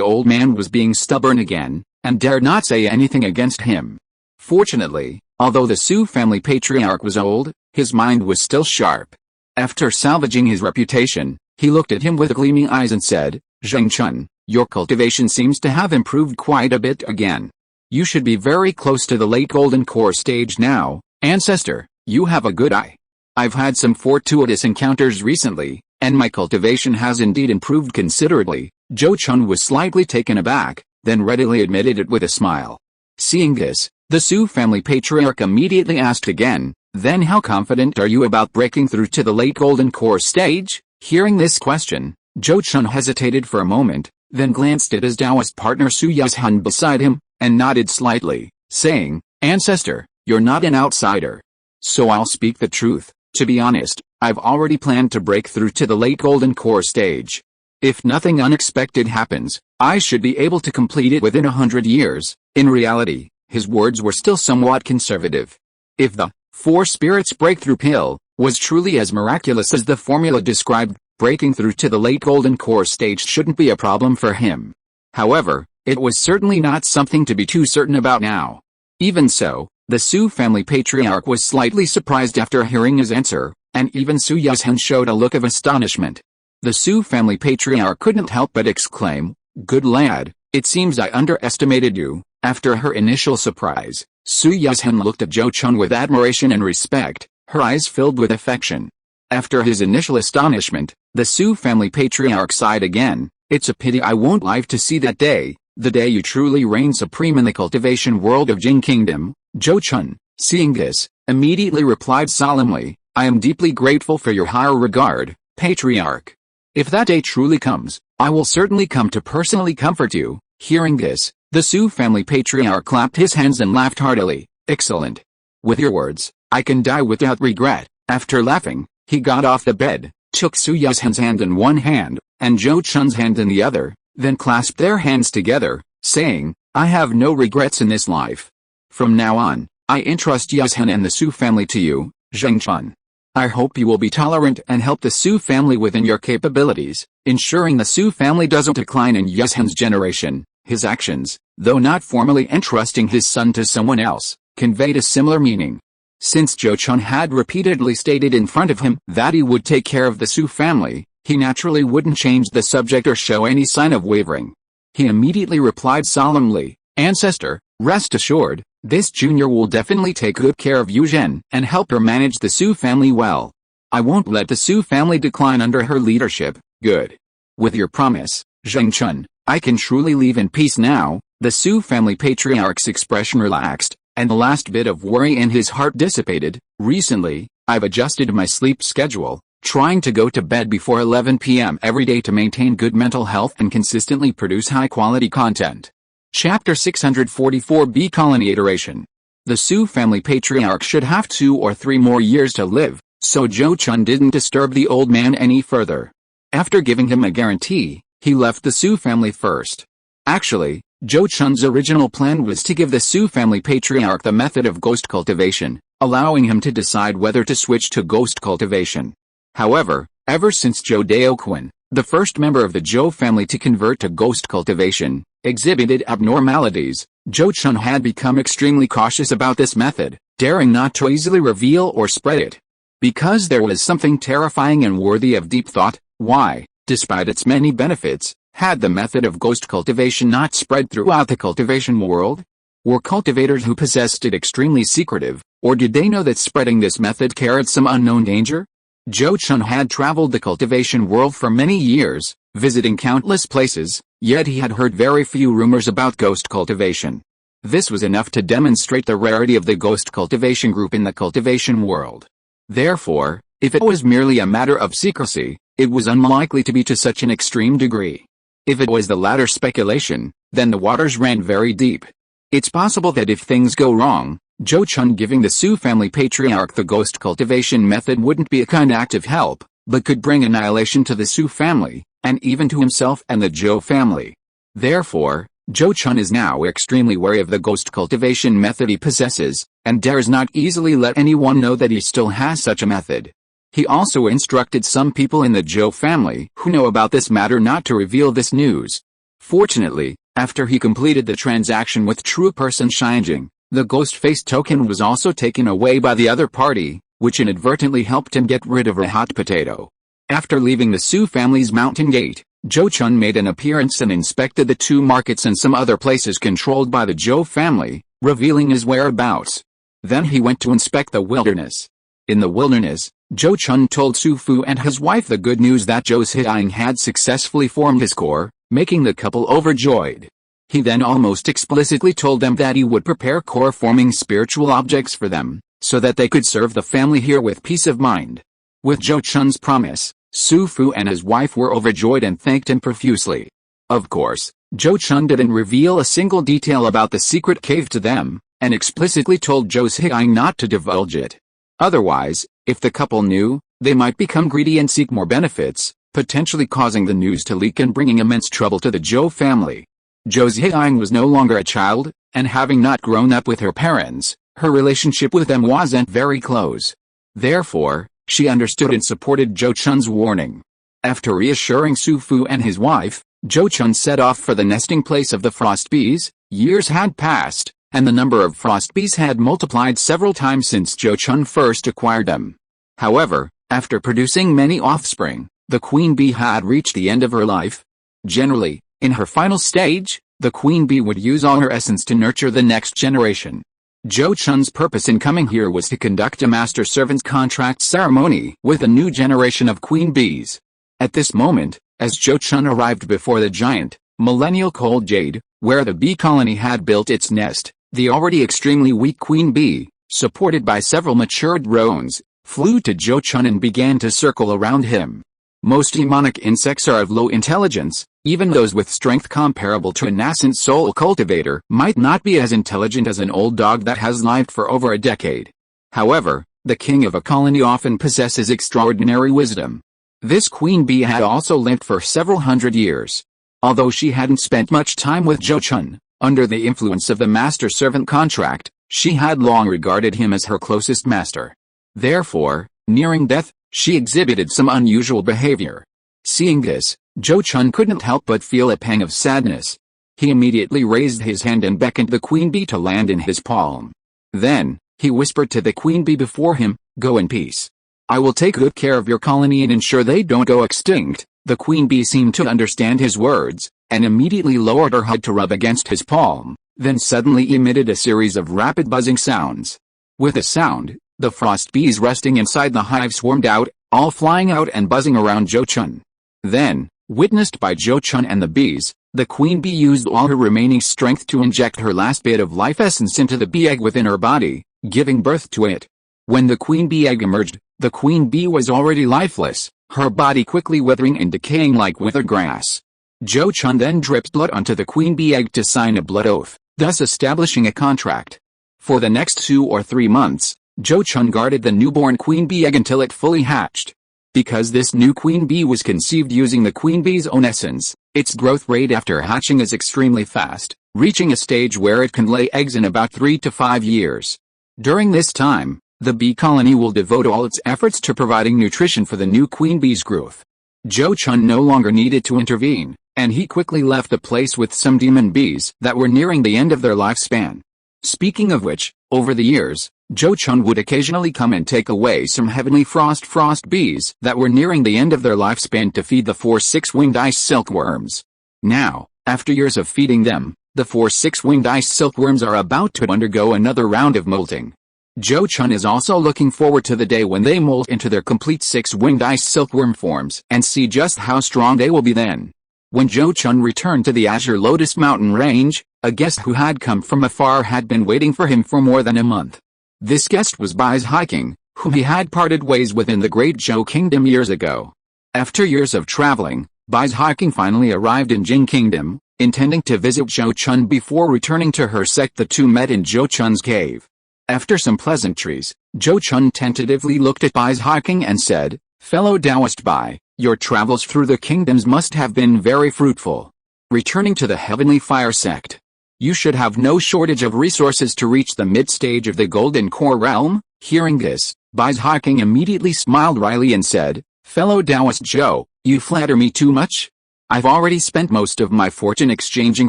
[SPEAKER 1] old man was being stubborn again, and dared not say anything against him. Fortunately, although the Su family patriarch was old, his mind was still sharp. After salvaging his reputation, he looked at him with gleaming eyes and said, "Zheng Chun, your cultivation seems to have improved quite a bit again. You should be very close to the late golden core stage now, ancestor. You have a good eye. I've had some fortuitous encounters recently, and my cultivation has indeed improved considerably." Zhou Chun was slightly taken aback, then readily admitted it with a smile. Seeing this, the Su family patriarch immediately asked again, "Then how confident are you about breaking through to the late golden core stage?" Hearing this question, Zhou Chun hesitated for a moment, then glanced at his Taoist partner Su Yuzhen beside him, and nodded slightly, saying, "Ancestor, you're not an outsider. So I'll speak the truth. To be honest, I've already planned to break through to the late golden core stage. If nothing unexpected happens, I should be able to complete it within 100 years. In reality, his words were still somewhat conservative. If the 4 spirits breakthrough pill was truly as miraculous as the formula described, breaking through to the late golden core stage shouldn't be a problem for him. However, it was certainly not something to be too certain about now. Even so, the Su family patriarch was slightly surprised after hearing his answer, and even Su Yuzhen showed a look of astonishment. The Su family patriarch couldn't help but exclaim, "Good lad, it seems I underestimated you." After her initial surprise, Su Yuzhen looked at Zhou Chun with admiration and respect, her eyes filled with affection. After his initial astonishment, the Su family patriarch sighed again. It's a pity I won't live to see that day, the day you truly reign supreme in the cultivation world of Jing Kingdom. Zhou Chun, seeing this, immediately replied solemnly, I am deeply grateful for your higher regard, patriarch. If that day truly comes, I will certainly come to personally comfort you. Hearing this, the Su family patriarch clapped his hands and laughed heartily. Excellent. With your words, I can die without regret. After laughing, he got off the bed, took Su Yuzhen's hand in one hand, and Zhou Chun's hand in the other, then clasped their hands together, saying, I have no regrets in this life. From now on, I entrust Yuzhen and the Su family to you, Zheng Chun. I hope you will be tolerant and help the Su family within your capabilities, ensuring the Su family doesn't decline in Yuzhen's generation. His actions, though not formally entrusting his son to someone else, conveyed a similar meaning. Since Zhou Chun had repeatedly stated in front of him that he would take care of the Su family, he naturally wouldn't change the subject or show any sign of wavering. He immediately replied solemnly, Ancestor, rest assured, this junior will definitely take good care of Yuzhen and help her manage the Su family well. I won't let the Su family decline under her leadership. Good. With your promise, Zheng Chun, I can truly leave in peace now. The Su family patriarch's expression relaxed, and the last bit of worry in his heart dissipated. Recently, I've adjusted my sleep schedule, trying to go to bed before 11 p.m. every day to maintain good mental health and consistently produce high-quality content. Chapter 644b Colony Iteration. The Su family patriarch should have 2 or 3 more years to live, so Zhou Chun didn't disturb the old man any further. After giving him a guarantee, he left the Su family first. Actually, Zhou Chun's original plan was to give the Su family patriarch the method of ghost cultivation, allowing him to decide whether to switch to ghost cultivation. However, ever since Zhou Daoquan, the first member of the Zhou family to convert to ghost cultivation, exhibited abnormalities, Zhou Chun had become extremely cautious about this method, daring not to easily reveal or spread it. Because there was something terrifying and worthy of deep thought, why, despite its many benefits, had the method of ghost cultivation not spread throughout the cultivation world? Were cultivators who possessed it extremely secretive, or did they know that spreading this method carried some unknown danger? Zhou Chun had traveled the cultivation world for many years, visiting countless places, yet he had heard very few rumors about ghost cultivation. This was enough to demonstrate the rarity of the ghost cultivation group in the cultivation world. Therefore, if it was merely a matter of secrecy, it was unlikely to be to such an extreme degree. If it was the latter speculation, then the waters ran very deep. It's possible that if things go wrong, Zhou Chun giving the Su family patriarch the ghost cultivation method wouldn't be a kind act of help, but could bring annihilation to the Su family, and even to himself and the Zhou family. Therefore, Zhou Chun is now extremely wary of the ghost cultivation method he possesses, and dares not easily let anyone know that he still has such a method. He also instructed some people in the Zhou family who know about this matter not to reveal this news. Fortunately, after he completed the transaction with true person Shinjing, the ghost face token was also taken away by the other party, which inadvertently helped him get rid of a hot potato. After leaving the Su family's mountain gate, Zhou Chun made an appearance and inspected the 2 markets and some other places controlled by the Zhou family, revealing his whereabouts. Then he went to inspect the wilderness. In the wilderness, Zhou Chun told Su Fu and his wife the good news that Zhou Ziyang had successfully formed his core, making the couple overjoyed. He then almost explicitly told them that he would prepare core-forming spiritual objects for them, so that they could serve the family here with peace of mind. With Zhou Chun's promise, Su Fu and his wife were overjoyed and thanked him profusely. Of course, Zhou Chun didn't reveal a single detail about the secret cave to them, and explicitly told Zhou Ziyang not to divulge it. Otherwise, if the couple knew, they might become greedy and seek more benefits, potentially causing the news to leak and bringing immense trouble to the Zhou family. Zhou Ziyang was no longer a child, and having not grown up with her parents, her relationship with them wasn't very close. Therefore, she understood and supported Zhou Chun's warning. After reassuring Su Fu and his wife, Zhou Chun set off for the nesting place of the frost bees. Years had passed, and the number of frost bees had multiplied several times since Zhou Chun first acquired them. However, after producing many offspring, the queen bee had reached the end of her life. Generally, in her final stage, the queen bee would use all her essence to nurture the next generation. Zhou Chun's purpose in coming here was to conduct a master servant's contract ceremony with a new generation of queen bees. At this moment, as Zhou Chun arrived before the giant, millennial cold jade, where the bee colony had built its nest, the already extremely weak queen bee, supported by several matured drones, flew to Zhou Chun and began to circle around him. Most demonic insects are of low intelligence. Even those with strength comparable to a nascent soul cultivator might not be as intelligent as an old dog that has lived for over a decade. However, the king of a colony often possesses extraordinary wisdom. This queen bee had also lived for several hundred years. Although she hadn't spent much time with Zhou Chun, under the influence of the master-servant contract, she had long regarded him as her closest master. Therefore, nearing death, she exhibited some unusual behavior. Seeing this, Zhou Chun couldn't help but feel a pang of sadness. He immediately raised his hand and beckoned the queen bee to land in his palm. Then, he whispered to the queen bee before him, "Go in peace. I will take good care of your colony and ensure they don't go extinct." The queen bee seemed to understand his words, and immediately lowered her head to rub against his palm, then suddenly emitted a series of rapid buzzing sounds. With a sound, the frost bees resting inside the hive swarmed out, all flying out and buzzing around Zhou Chun. Then, witnessed by Zhou Chun and the bees, the queen bee used all her remaining strength to inject her last bit of life essence into the bee egg within her body, giving birth to it. When the queen bee egg emerged, the queen bee was already lifeless, her body quickly withering and decaying like withered grass. Zhou Chun then dripped blood onto the queen bee egg to sign a blood oath, thus establishing a contract. For the next 2 or 3 months, Zhou Chun guarded the newborn queen bee egg until it fully hatched. Because this new queen bee was conceived using the queen bee's own essence, its growth rate after hatching is extremely fast, reaching a stage where it can lay eggs in about 3 to 5 years. During this time, the bee colony will devote all its efforts to providing nutrition for the new queen bee's growth. Zhou Chun no longer needed to intervene, and he quickly left the place with some demon bees that were nearing the end of their lifespan. Speaking of which, over the years, Zhou Chun would occasionally come and take away some heavenly frost bees that were nearing the end of their lifespan to feed the 4 6-winged ice silkworms. Now, after years of feeding them, the 4 6-winged ice silkworms are about to undergo another round of molting. Zhou Chun is also looking forward to the day when they molt into their complete 6-winged ice silkworm forms and see just how strong they will be then. When Zhou Chun returned to the Azure Lotus Mountain Range, a guest who had come from afar had been waiting for him for more than a month. This guest was Bai's Hiking, whom he had parted ways with in the Great Zhou Kingdom years ago. After years of traveling, Bai's Hiking finally arrived in Jing Kingdom, intending to visit Zhou Chun before returning to her sect. The two met in Zhou Chun's cave. After some pleasantries, Zhou Chun tentatively looked at Bai's Hiking and said, "Fellow Taoist Bai, your travels through the kingdoms must have been very fruitful. Returning to the Heavenly Fire Sect, you should have no shortage of resources to reach the mid-stage of the Golden Core Realm." Hearing this, Bai's Hiking immediately smiled wryly and said, "Fellow Taoist Zhou, you flatter me too much. I've already spent most of my fortune exchanging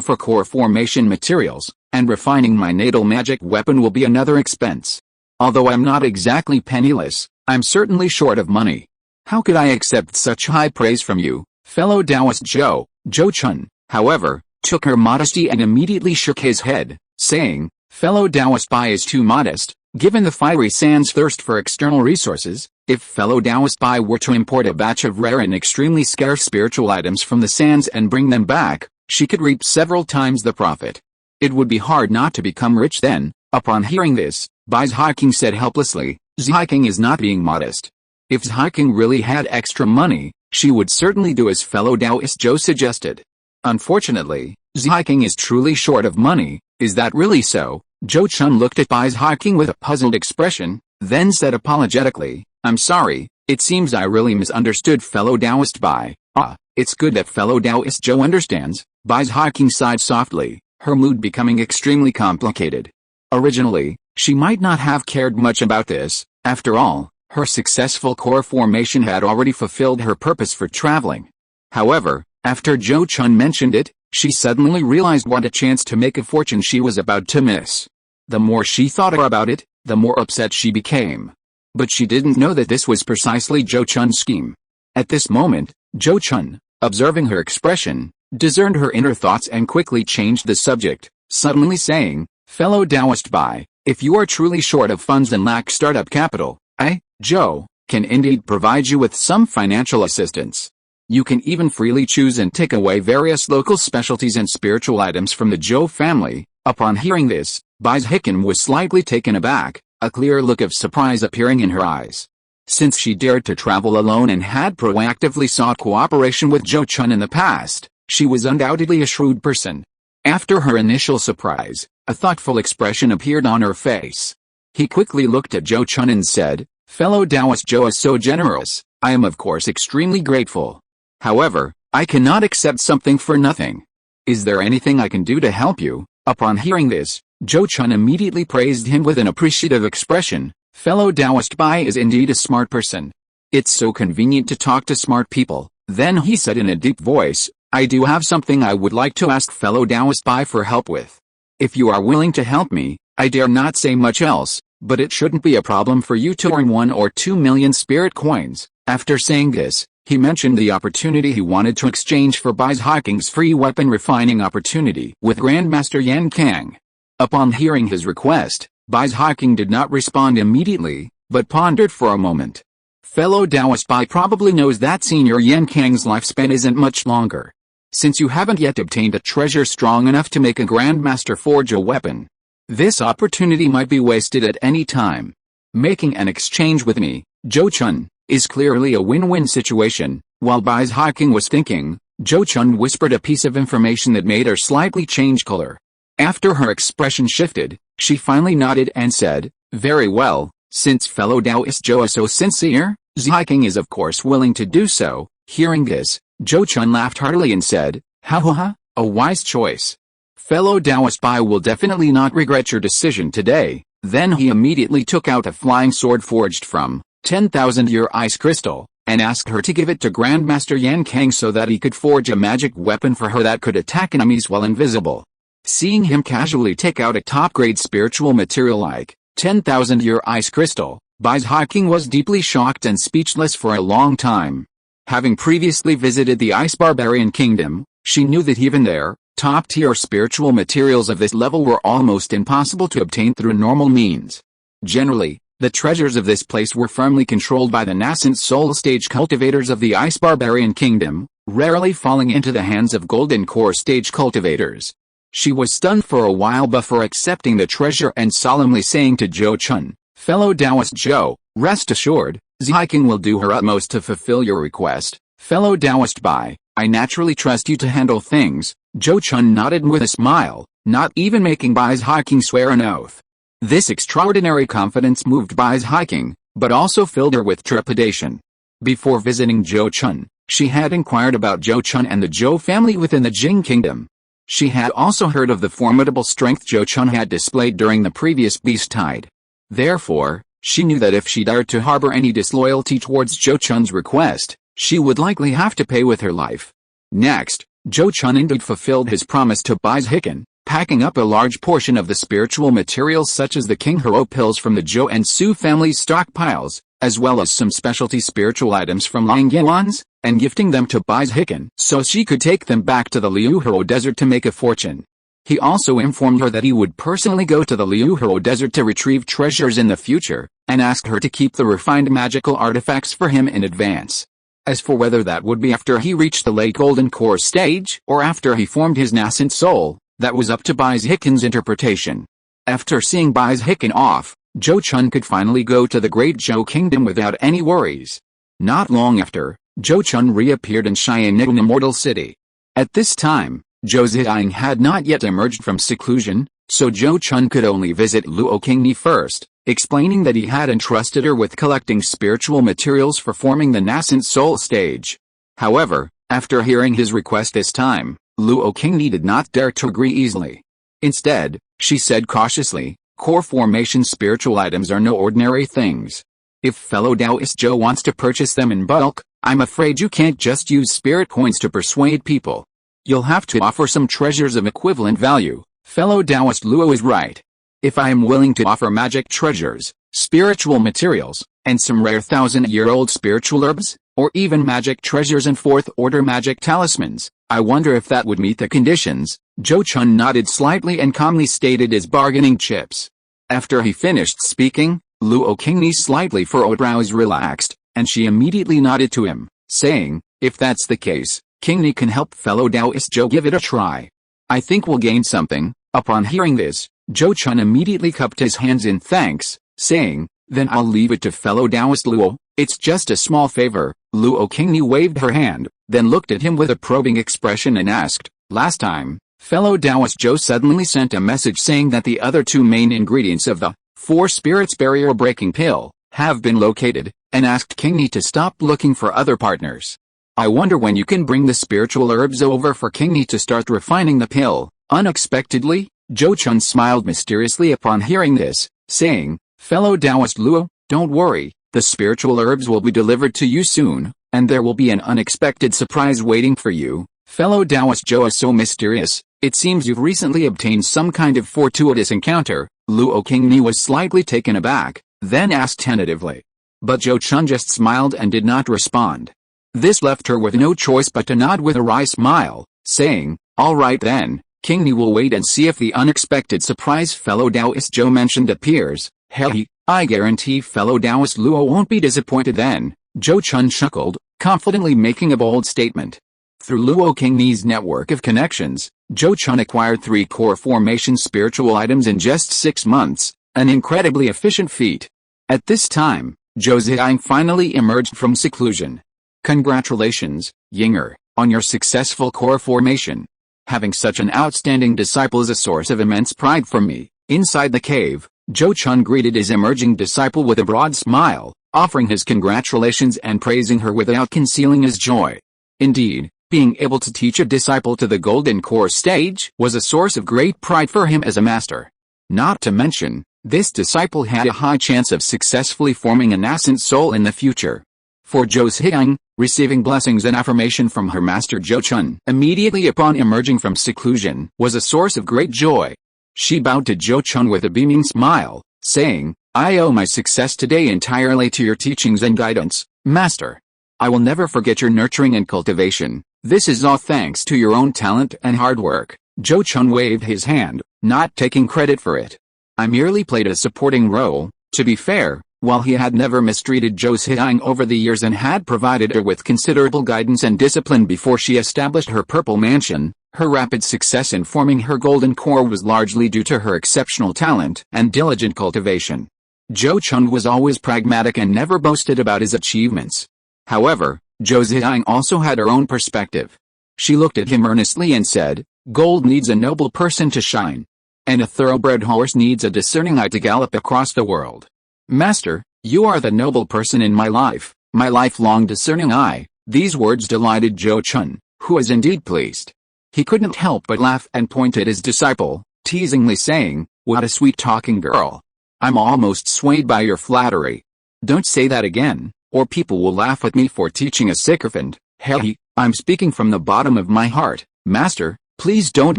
[SPEAKER 1] for core formation materials, and refining my natal magic weapon will be another expense. Although I'm not exactly penniless, I'm certainly short of money. How could I accept such high praise from you, fellow Taoist Zhou?" Zhou Chun, however, took her modesty and immediately shook his head, saying, "Fellow Taoist Bai is too modest. Given the fiery sand's thirst for external resources, if fellow Taoist Bai were to import a batch of rare and extremely scarce spiritual items from the sands and bring them back, she could reap several times the profit. It would be hard not to become rich then." Upon hearing this, Bai's Hiking said helplessly, "Zhiking is not being modest. If Zhiking really had extra money, she would certainly do as fellow Taoist Zhou suggested. Unfortunately, Zhiking is truly short of money." "Is that really so?" Zhou Chun looked at Bai's Hiking with a puzzled expression, then said apologetically, "I'm sorry, it seems I really misunderstood fellow Taoist Bai." "Ah, it's good that fellow Taoist Zhou understands." Bai's Hiking sighed softly, her mood becoming extremely complicated. Originally, she might not have cared much about this. After all, her successful core formation had already fulfilled her purpose for traveling. However, after Zhou Chun mentioned it, she suddenly realized what a chance to make a fortune she was about to miss. The more she thought about it, the more upset she became. But she didn't know that this was precisely Zhou Chun's scheme. At this moment, Zhou Chun, observing her expression, discerned her inner thoughts and quickly changed the subject, suddenly saying, "Fellow Taoist Bai, If you are truly short of funds and lack startup capital, I, Zhou, can indeed provide you with some financial assistance. You can even freely choose and take away various local specialties and spiritual items from the Zhou family. Upon hearing this, Bai Hicken was slightly taken aback, a clear look of surprise appearing in her eyes. Since she dared to travel alone and had proactively sought cooperation with Zhou Chun in the past, she was undoubtedly a shrewd person. After her initial surprise, a thoughtful expression appeared on her face. He quickly looked at Zhou Chun and said, "Fellow Taoist Zhou is so generous, I am of course extremely grateful. However, I cannot accept something for nothing. Is there anything I can do to help you?" Upon hearing this, Zhou Chun immediately praised him with an appreciative expression. "Fellow Taoist Bai is indeed a smart person. It's so convenient to talk to smart people." Then he said in a deep voice, "I do have something I would like to ask fellow Taoist Bai for help with. If you are willing to help me, I dare not say much else, but it shouldn't be a problem for you to earn 1 or 2 million spirit coins." After saying this, he mentioned the opportunity he wanted to exchange for Bai Hiking's free weapon refining opportunity with Grandmaster Yan Kang. Upon hearing his request, Bai Hiking did not respond immediately, but pondered for a moment. Fellow Taoist Bai probably knows that Senior Yan Kang's lifespan isn't much longer. Since you haven't yet obtained a treasure strong enough to make a Grandmaster forge a weapon, this opportunity might be wasted at any time. Making an exchange with me, Zhou Chun, is clearly a win-win situation. While Bai Hiking was thinking, Zhou Chun whispered a piece of information that made her slightly change color. After her expression shifted, she finally nodded and said, "Very well, since fellow Taoist Zhou is so sincere, Hiking is of course willing to do so." Hearing this, Zhou Chun laughed heartily and said, "Ha ha ha, a wise choice. Fellow Taoist Bai will definitely not regret your decision today." Then he immediately took out a flying sword forged from 10,000-year ice crystal, and asked her to give it to Grandmaster Yan Kang so that he could forge a magic weapon for her that could attack enemies while invisible. Seeing him casually take out a top-grade spiritual material like 10,000-year ice crystal, Bai Hiking was deeply shocked and speechless for a long time. Having previously visited the Ice Barbarian Kingdom, she knew that even there, top-tier spiritual materials of this level were almost impossible to obtain through normal means. Generally, the treasures of this place were firmly controlled by the nascent soul stage cultivators of the Ice Barbarian Kingdom, rarely falling into the hands of golden core stage cultivators. She was stunned for a while before accepting the treasure and solemnly saying to Zhou Chun, "Fellow Taoist Zhou, rest assured, Hiking will do her utmost to fulfill your request. Fellow Taoist Bai, I naturally trust you to handle things." Zhou Chun nodded with a smile, not even making Bai Hiking swear an oath. This extraordinary confidence moved Bai Hiking, but also filled her with trepidation. Before visiting Zhou Chun, she had inquired about Zhou Chun and the Zhou family within the Jing Kingdom. She had also heard of the formidable strength Zhou Chun had displayed during the previous beast tide. Therefore, she knew that if she dared to harbor any disloyalty towards Zhou Chun's request, she would likely have to pay with her life. Next, Zhou Chun indeed fulfilled his promise to Bai Hicken, packing up a large portion of the spiritual materials such as the King Hero pills from the Zhou and Su family's stockpiles, as well as some specialty spiritual items from Lang Yuan's, and gifting them to Bai Hicken so she could take them back to the Liuhero Desert to make a fortune. He also informed her that he would personally go to the Liuhero Desert to retrieve treasures in the future, and asked her to keep the refined magical artifacts for him in advance. As for whether that would be after he reached the late Golden Core stage or after he formed his nascent soul, that was up to Bai Hicken's interpretation. After seeing Bai Hicken off, Zhou Chun could finally go to the Great Zhou Kingdom without any worries. Not long after, Zhou Chun reappeared in Xianying Immortal City. At this time, Zhou Ziyang had not yet emerged from seclusion, so Zhou Chun could only visit Luo Qingni first, explaining that he had entrusted her with collecting spiritual materials for forming the nascent soul stage. However, after hearing his request this time, Luo Qingni did not dare to agree easily. Instead, she said cautiously, "Core formation spiritual items are no ordinary things. If fellow Taoist Zhou wants to purchase them in bulk, I'm afraid you can't just use spirit coins to persuade people. You'll have to offer some treasures of equivalent value." Fellow Taoist Luo is right. If I am willing to offer magic treasures, spiritual materials, and some rare 1,000-year-old spiritual herbs, or even magic treasures and fourth-order magic talismans, I wonder if that would meet the conditions. Zhou Chun nodded slightly and calmly stated his bargaining chips. After he finished speaking, Luo Qingni's slightly furrowed brows relaxed, and she immediately nodded to him, saying, "If that's the case, Qingni can help fellow Taoist Zhou give it a try. I think we'll gain something." Upon hearing this, Zhou Chun immediately cupped his hands in thanks, saying, "Then I'll leave it to fellow Taoist Luo, it's just a small favor." Luo Qingni waved her hand, then looked at him with a probing expression and asked, "Last time, fellow Taoist Zhou suddenly sent a message saying that the other two main ingredients of the Four Spirits Barrier Breaking Pill have been located, and asked Qingni to stop looking for other partners. I wonder when you can bring the spiritual herbs over for Qingni to start refining the pill." Unexpectedly, Zhou Chun smiled mysteriously upon hearing this, saying, "Fellow Taoist Luo, don't worry, the spiritual herbs will be delivered to you soon, and there will be an unexpected surprise waiting for you." Fellow Taoist Zhou is so mysterious, it seems you've recently obtained some kind of fortuitous encounter. Luo Qingni was slightly taken aback, then asked tentatively. But Zhou Chun just smiled and did not respond. This left her with no choice but to nod with a wry smile, saying, "All right then, Qingni will wait and see if the unexpected surprise fellow Taoist Zhou mentioned appears. Hey, I guarantee fellow Taoist Luo won't be disappointed then." Zhou Chun chuckled, confidently making a bold statement. Through Luo Qingni's network of connections, Zhou Chun acquired 3 core formation spiritual items in just 6 months, an incredibly efficient feat. At this time, Zhou Ziyang finally emerged from seclusion. "Congratulations, Yinger, on your successful core formation. Having such an outstanding disciple is a source of immense pride for me." Inside the cave, Zhou Chun greeted his emerging disciple with a broad smile, offering his congratulations and praising her without concealing his joy. Indeed, being able to teach a disciple to the golden core stage was a source of great pride for him as a master. Not to mention, this disciple had a high chance of successfully forming an ascent soul in the future. For Zhou Ziyang, receiving blessings and affirmation from her master Zhou Chun immediately upon emerging from seclusion was a source of great joy. She bowed to Zhou Chun with a beaming smile, saying, "I owe my success today entirely to your teachings and guidance, Master. I will never forget your nurturing and cultivation. This is all thanks to your own talent and hard work." Zhou Chun waved his hand, not taking credit for it. "I merely played a supporting role." To be fair, while he had never mistreated Zhou Ziyang over the years and had provided her with considerable guidance and discipline before she established her purple mansion, her rapid success in forming her golden core was largely due to her exceptional talent and diligent cultivation. Zhou Chun was always pragmatic and never boasted about his achievements. However, Zhou Ziyang also had her own perspective. She looked at him earnestly and said, "Gold needs a noble person to shine. And a thoroughbred horse needs a discerning eye to gallop across the world. Master, you are the noble person in my lifelong discerning eye." These words delighted Zhou Chun, who was indeed pleased. He couldn't help but laugh and point at his disciple, teasingly saying, "What a sweet-talking girl. I'm almost swayed by your flattery. Don't say that again, or people will laugh at me for teaching a sycophant." "Hey, I'm speaking from the bottom of my heart, Master, please don't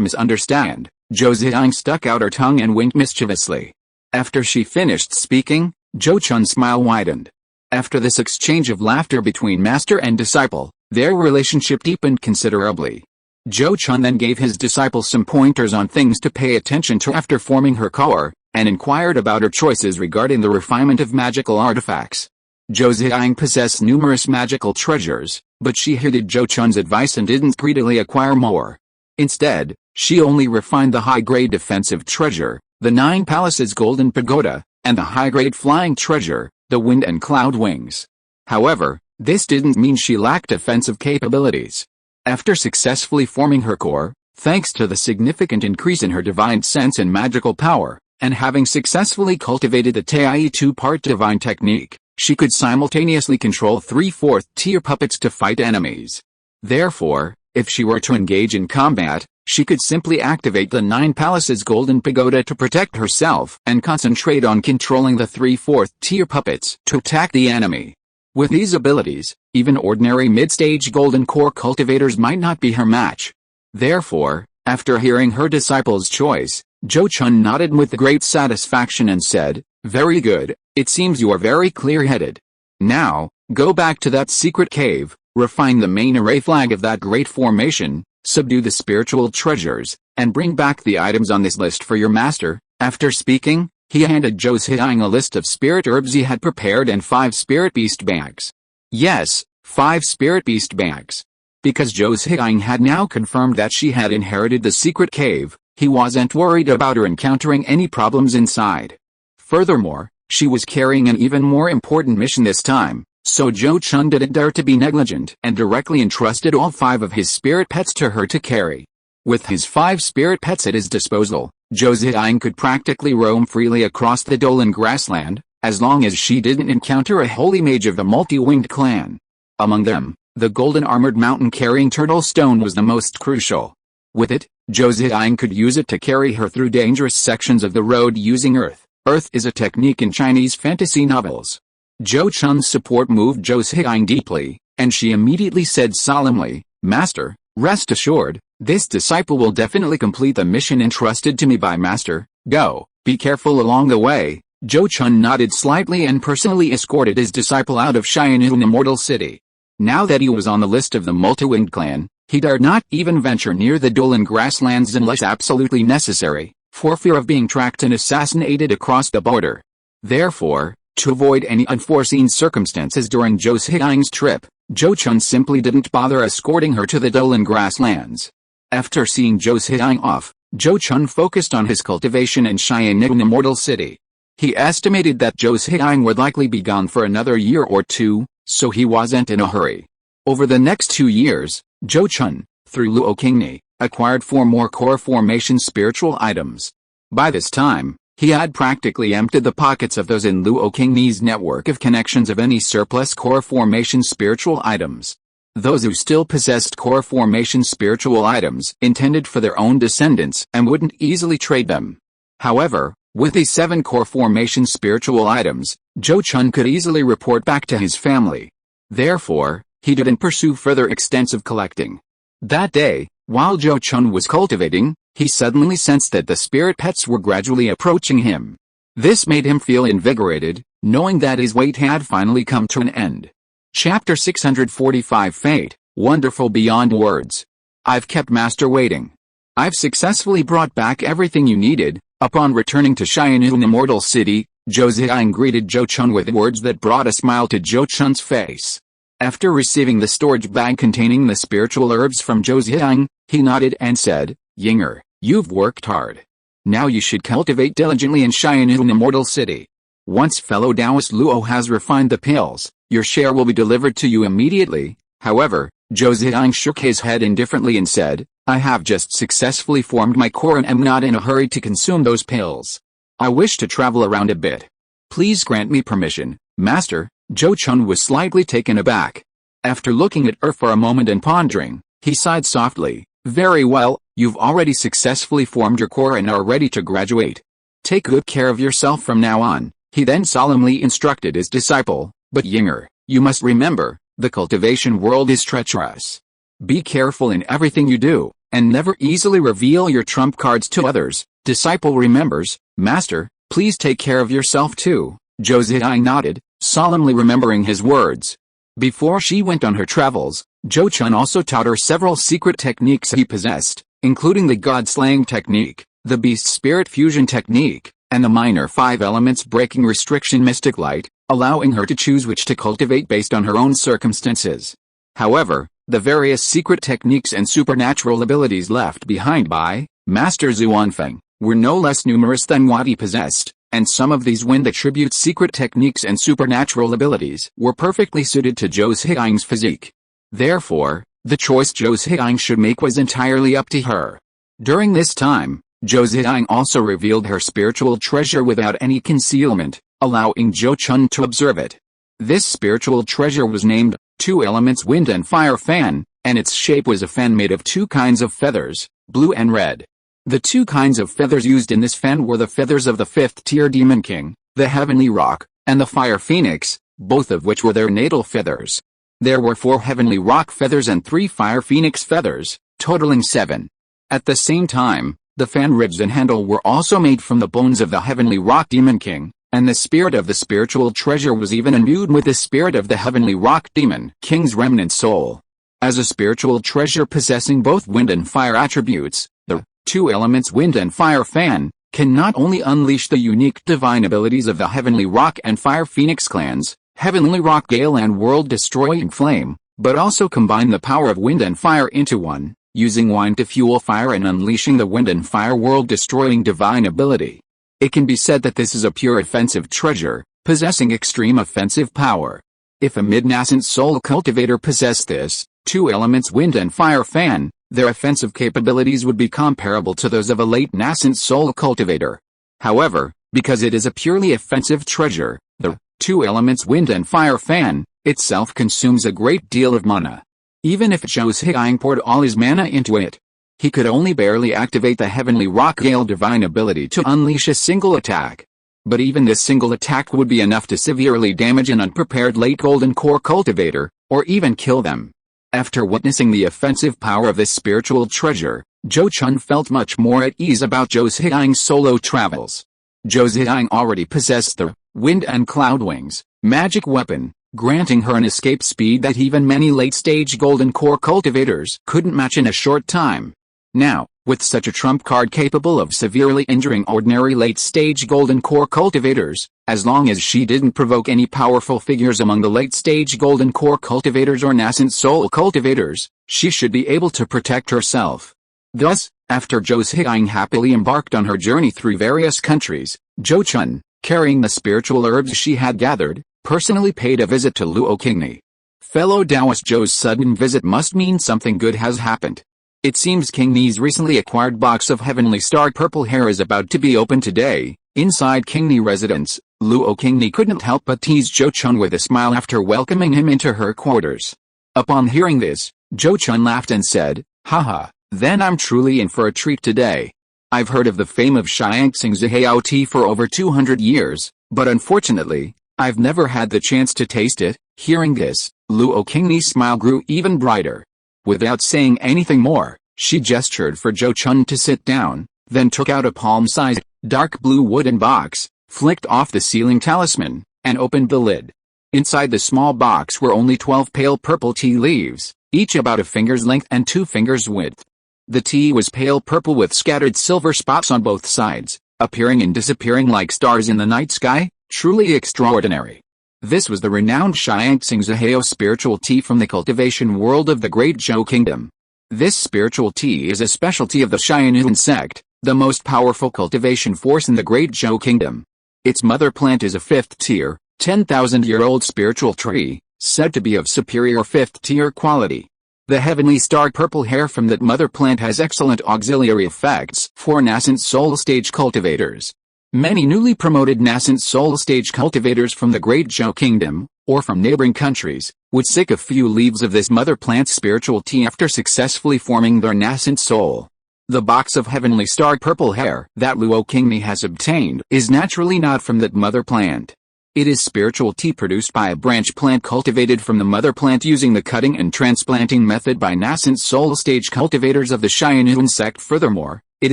[SPEAKER 1] misunderstand." Zhou Ziyang stuck out her tongue and winked mischievously. After she finished speaking, Zhou Chun's smile widened. After this exchange of laughter between master and disciple, their relationship deepened considerably. Zhou Chun then gave his disciple some pointers on things to pay attention to after forming her core, and inquired about her choices regarding the refinement of magical artifacts. Zhou Ziyang possessed numerous magical treasures, but she heeded Zhou Chun's advice and didn't greedily acquire more. Instead, she only refined the high-grade defensive treasure, the 9 Palaces Golden Pagoda, and the high-grade flying treasure, the Wind and Cloud Wings. However, this didn't mean she lacked offensive capabilities. After successfully forming her core, thanks to the significant increase in her divine sense and magical power, and having successfully cultivated the Tai 2-part divine technique, she could simultaneously control 3/4 tier puppets to fight enemies. Therefore, if she were to engage in combat, she could simply activate the 9 Palaces Golden Pagoda to protect herself and concentrate on controlling the 3/4 tier puppets to attack the enemy. With these abilities, even ordinary mid-stage Golden Core cultivators might not be her match. Therefore, after hearing her disciple's choice, Zhou Chun nodded with great satisfaction and said, "Very good, it seems you are very clear-headed. Now, go back to that secret cave, refine the main array flag of that great formation, subdue the spiritual treasures, and bring back the items on this list for your master." After speaking, He handed Zhou Chun a list of spirit herbs he had prepared and 5 spirit beast bags. Yes, 5 spirit beast bags. Because Zhou Chun had now confirmed that she had inherited the secret cave, he wasn't worried about her encountering any problems inside. Furthermore, she was carrying an even more important mission this time, so Zhou Chun didn't dare to be negligent and directly entrusted all 5 of his spirit pets to her to carry. With his 5 spirit pets at his disposal, Zhou Chun could practically roam freely across the Dolan grassland, as long as she didn't encounter a holy mage of the multi-winged clan. Among them, the golden armored mountain-carrying turtle stone was the most crucial. With it, Zhou Chun could use it to carry her through dangerous sections of the road using earth. Earth is a technique in Chinese fantasy novels. Zhou Chun's support moved Zhou Chun deeply, and she immediately said solemnly, "Master, rest assured, this disciple will definitely complete the mission entrusted to me by Master. Go, be careful along the way." Zhou Chun nodded slightly and personally escorted his disciple out of Xianyun Immortal City. Now that he was on the list of the multi-winged clan, he dared not even venture near the Dolan grasslands unless absolutely necessary, for fear of being tracked and assassinated across the border. Therefore, to avoid any unforeseen circumstances during Zhou Chun's trip, Zhou Chun simply didn't bother escorting her to the Dolan grasslands. After seeing Zhou Chun off, Zhou Chun focused on his cultivation in Xianyun Immortal City. He estimated that Zhou Chun would likely be gone for another year or 2, so he wasn't in a hurry. Over the next 2 years, Zhou Chun, through Luo Qingni, acquired 4 more core formation spiritual items. By this time, he had practically emptied the pockets of those in Luo Qingni's network of connections of any surplus core formation spiritual items. Those who still possessed core formation spiritual items intended for their own descendants and wouldn't easily trade them. However, with these 7 core formation spiritual items, Zhou Chun could easily report back to his family. Therefore, he didn't pursue further extensive collecting. That day, while Zhou Chun was cultivating, he suddenly sensed that the spirit pets were gradually approaching him. This made him feel invigorated, knowing that his wait had finally come to an end. Chapter 645 Fate, Wonderful Beyond Words. I've kept Master waiting. I've successfully brought back everything you needed. Upon returning to Xianyun Immortal City, Zhou Chun greeted Zhou Chun with words that brought a smile to Zhou Chun's face. After receiving the storage bag containing the spiritual herbs from Zhou Chun, he nodded and said, "Yinger, you've worked hard. Now you should cultivate diligently in Xianyun Immortal City. Once fellow Taoist Luo has refined the pills, your share will be delivered to you immediately." However, Zhou Chun shook his head indifferently and said, "I have just successfully formed my core and am not in a hurry to consume those pills. I wish to travel around a bit. Please grant me permission, Master." Zhou Chun was slightly taken aback. After looking at her for a moment and pondering, he sighed softly. "Very well, you've already successfully formed your core and are ready to graduate. Take good care of yourself from now on." He then solemnly instructed his disciple, "But Yinger, you must remember, the cultivation world is treacherous. Be careful in everything you do, and never easily reveal your trump cards to others." Disciple remembers, "Master, please take care of yourself too." Zhou Chun nodded, solemnly remembering his words. Before she went on her travels, Zhou Chun also taught her several secret techniques he possessed, including the God-slaying technique, the beast-spirit fusion technique, and the minor 5 elements breaking restriction mystic light, allowing her to choose which to cultivate based on her own circumstances. However, the various secret techniques and supernatural abilities left behind by Master Zhuanfeng were no less numerous than what he possessed, and some of these wind attribute secret techniques and supernatural abilities were perfectly suited to Zhou Chun's physique. Therefore, the choice Zhou Chun should make was entirely up to her. During this time, Zhou Chun also revealed her spiritual treasure without any concealment, allowing Zhou Chun to observe it. This spiritual treasure was named 2 Elements Wind and Fire Fan, and its shape was a fan made of 2 kinds of feathers, blue and red. The 2 kinds of feathers used in this fan were the feathers of the 5th-tier Demon King, the Heavenly Rock, and the Fire Phoenix, both of which were their natal feathers. There were 4 Heavenly Rock feathers and 3 Fire Phoenix feathers, totaling 7. At the same time, the fan ribs and handle were also made from the bones of the Heavenly Rock Demon King, and the spirit of the spiritual treasure was even imbued with the spirit of the Heavenly Rock Demon King's remnant soul. As a spiritual treasure possessing both wind and fire attributes, the 2 Elements Wind and Fire Fan can not only unleash the unique divine abilities of the Heavenly Rock and Fire Phoenix clans, Heavenly Rock Gale and World-Destroying Flame, but also combine the power of wind and fire into one, using wine to fuel fire and unleashing the wind and fire world-destroying divine ability. It can be said that this is a pure offensive treasure, possessing extreme offensive power. If a mid-nascent soul cultivator possessed this, two elements wind and fire fan, their offensive capabilities would be comparable to those of a late nascent soul cultivator. However, because it is a purely offensive treasure, the two elements wind and fire fan itself consumes a great deal of mana. Even if Zhou Chun poured all his mana into it, he could only barely activate the Heavenly Rock Gale divine ability to unleash a single attack. But even this single attack would be enough to severely damage an unprepared late golden core cultivator, or even kill them. After witnessing the offensive power of this spiritual treasure, Zhou Chun felt much more at ease about Zhou Chun's solo travels. Zhou Chun already possessed the Wind and Cloud Wings magic weapon, granting her an escape speed that even many late-stage golden core cultivators couldn't match in a short time. Now, with such a trump card capable of severely injuring ordinary late-stage golden core cultivators, as long as she didn't provoke any powerful figures among the late-stage golden core cultivators or nascent soul cultivators, she should be able to protect herself. Thus, after Zhou Chun happily embarked on her journey through various countries, Zhou Chun, carrying the spiritual herbs she had gathered, personally paid a visit to Luo Qingni. Fellow Taoist Zhou's sudden visit must mean something good has happened. It seems Qingni's recently acquired box of heavenly star purple hair is about to be opened today. Inside Qingni residence, Luo Qingni couldn't help but tease Zhou Chun with a smile after welcoming him into her quarters. Upon hearing this, Zhou Chun laughed and said, "Haha, then I'm truly in for a treat today. I've heard of the fame of Xiangxing Zihao tea for over 200 years, but unfortunately, I've never had the chance to taste it." Hearing this, Luo Qingni's smile grew even brighter. Without saying anything more, she gestured for Zhou Chun to sit down, then took out a palm-sized, dark blue wooden box, flicked off the sealing talisman, and opened the lid. Inside the small box were only 12 pale purple tea leaves, each about a finger's length and 2 fingers' width. The tea was pale purple with scattered silver spots on both sides, appearing and disappearing like stars in the night sky, truly extraordinary. This was the renowned Xiangxing Zihao spiritual tea from the cultivation world of the Great Zhou Kingdom. This spiritual tea is a specialty of the SYNOPSIS sect, the most powerful cultivation force in the Great Zhou Kingdom. Its mother plant is a 5th-tier, 10,000-year-old spiritual tree, said to be of superior 5th-tier quality. The heavenly star purple hair from that mother plant has excellent auxiliary effects for nascent soul stage cultivators. Many newly promoted nascent soul stage cultivators from the Great Zhou Kingdom, or from neighboring countries, would sick a few leaves of this mother plant's spiritual tea after successfully forming their nascent soul. The box of heavenly star purple hair that Luo Qingni has obtained is naturally not from that mother plant. It is spiritual tea produced by a branch plant cultivated from the mother plant using the cutting and transplanting method by nascent soul stage cultivators of the SYNOPSIS sect. Furthermore, it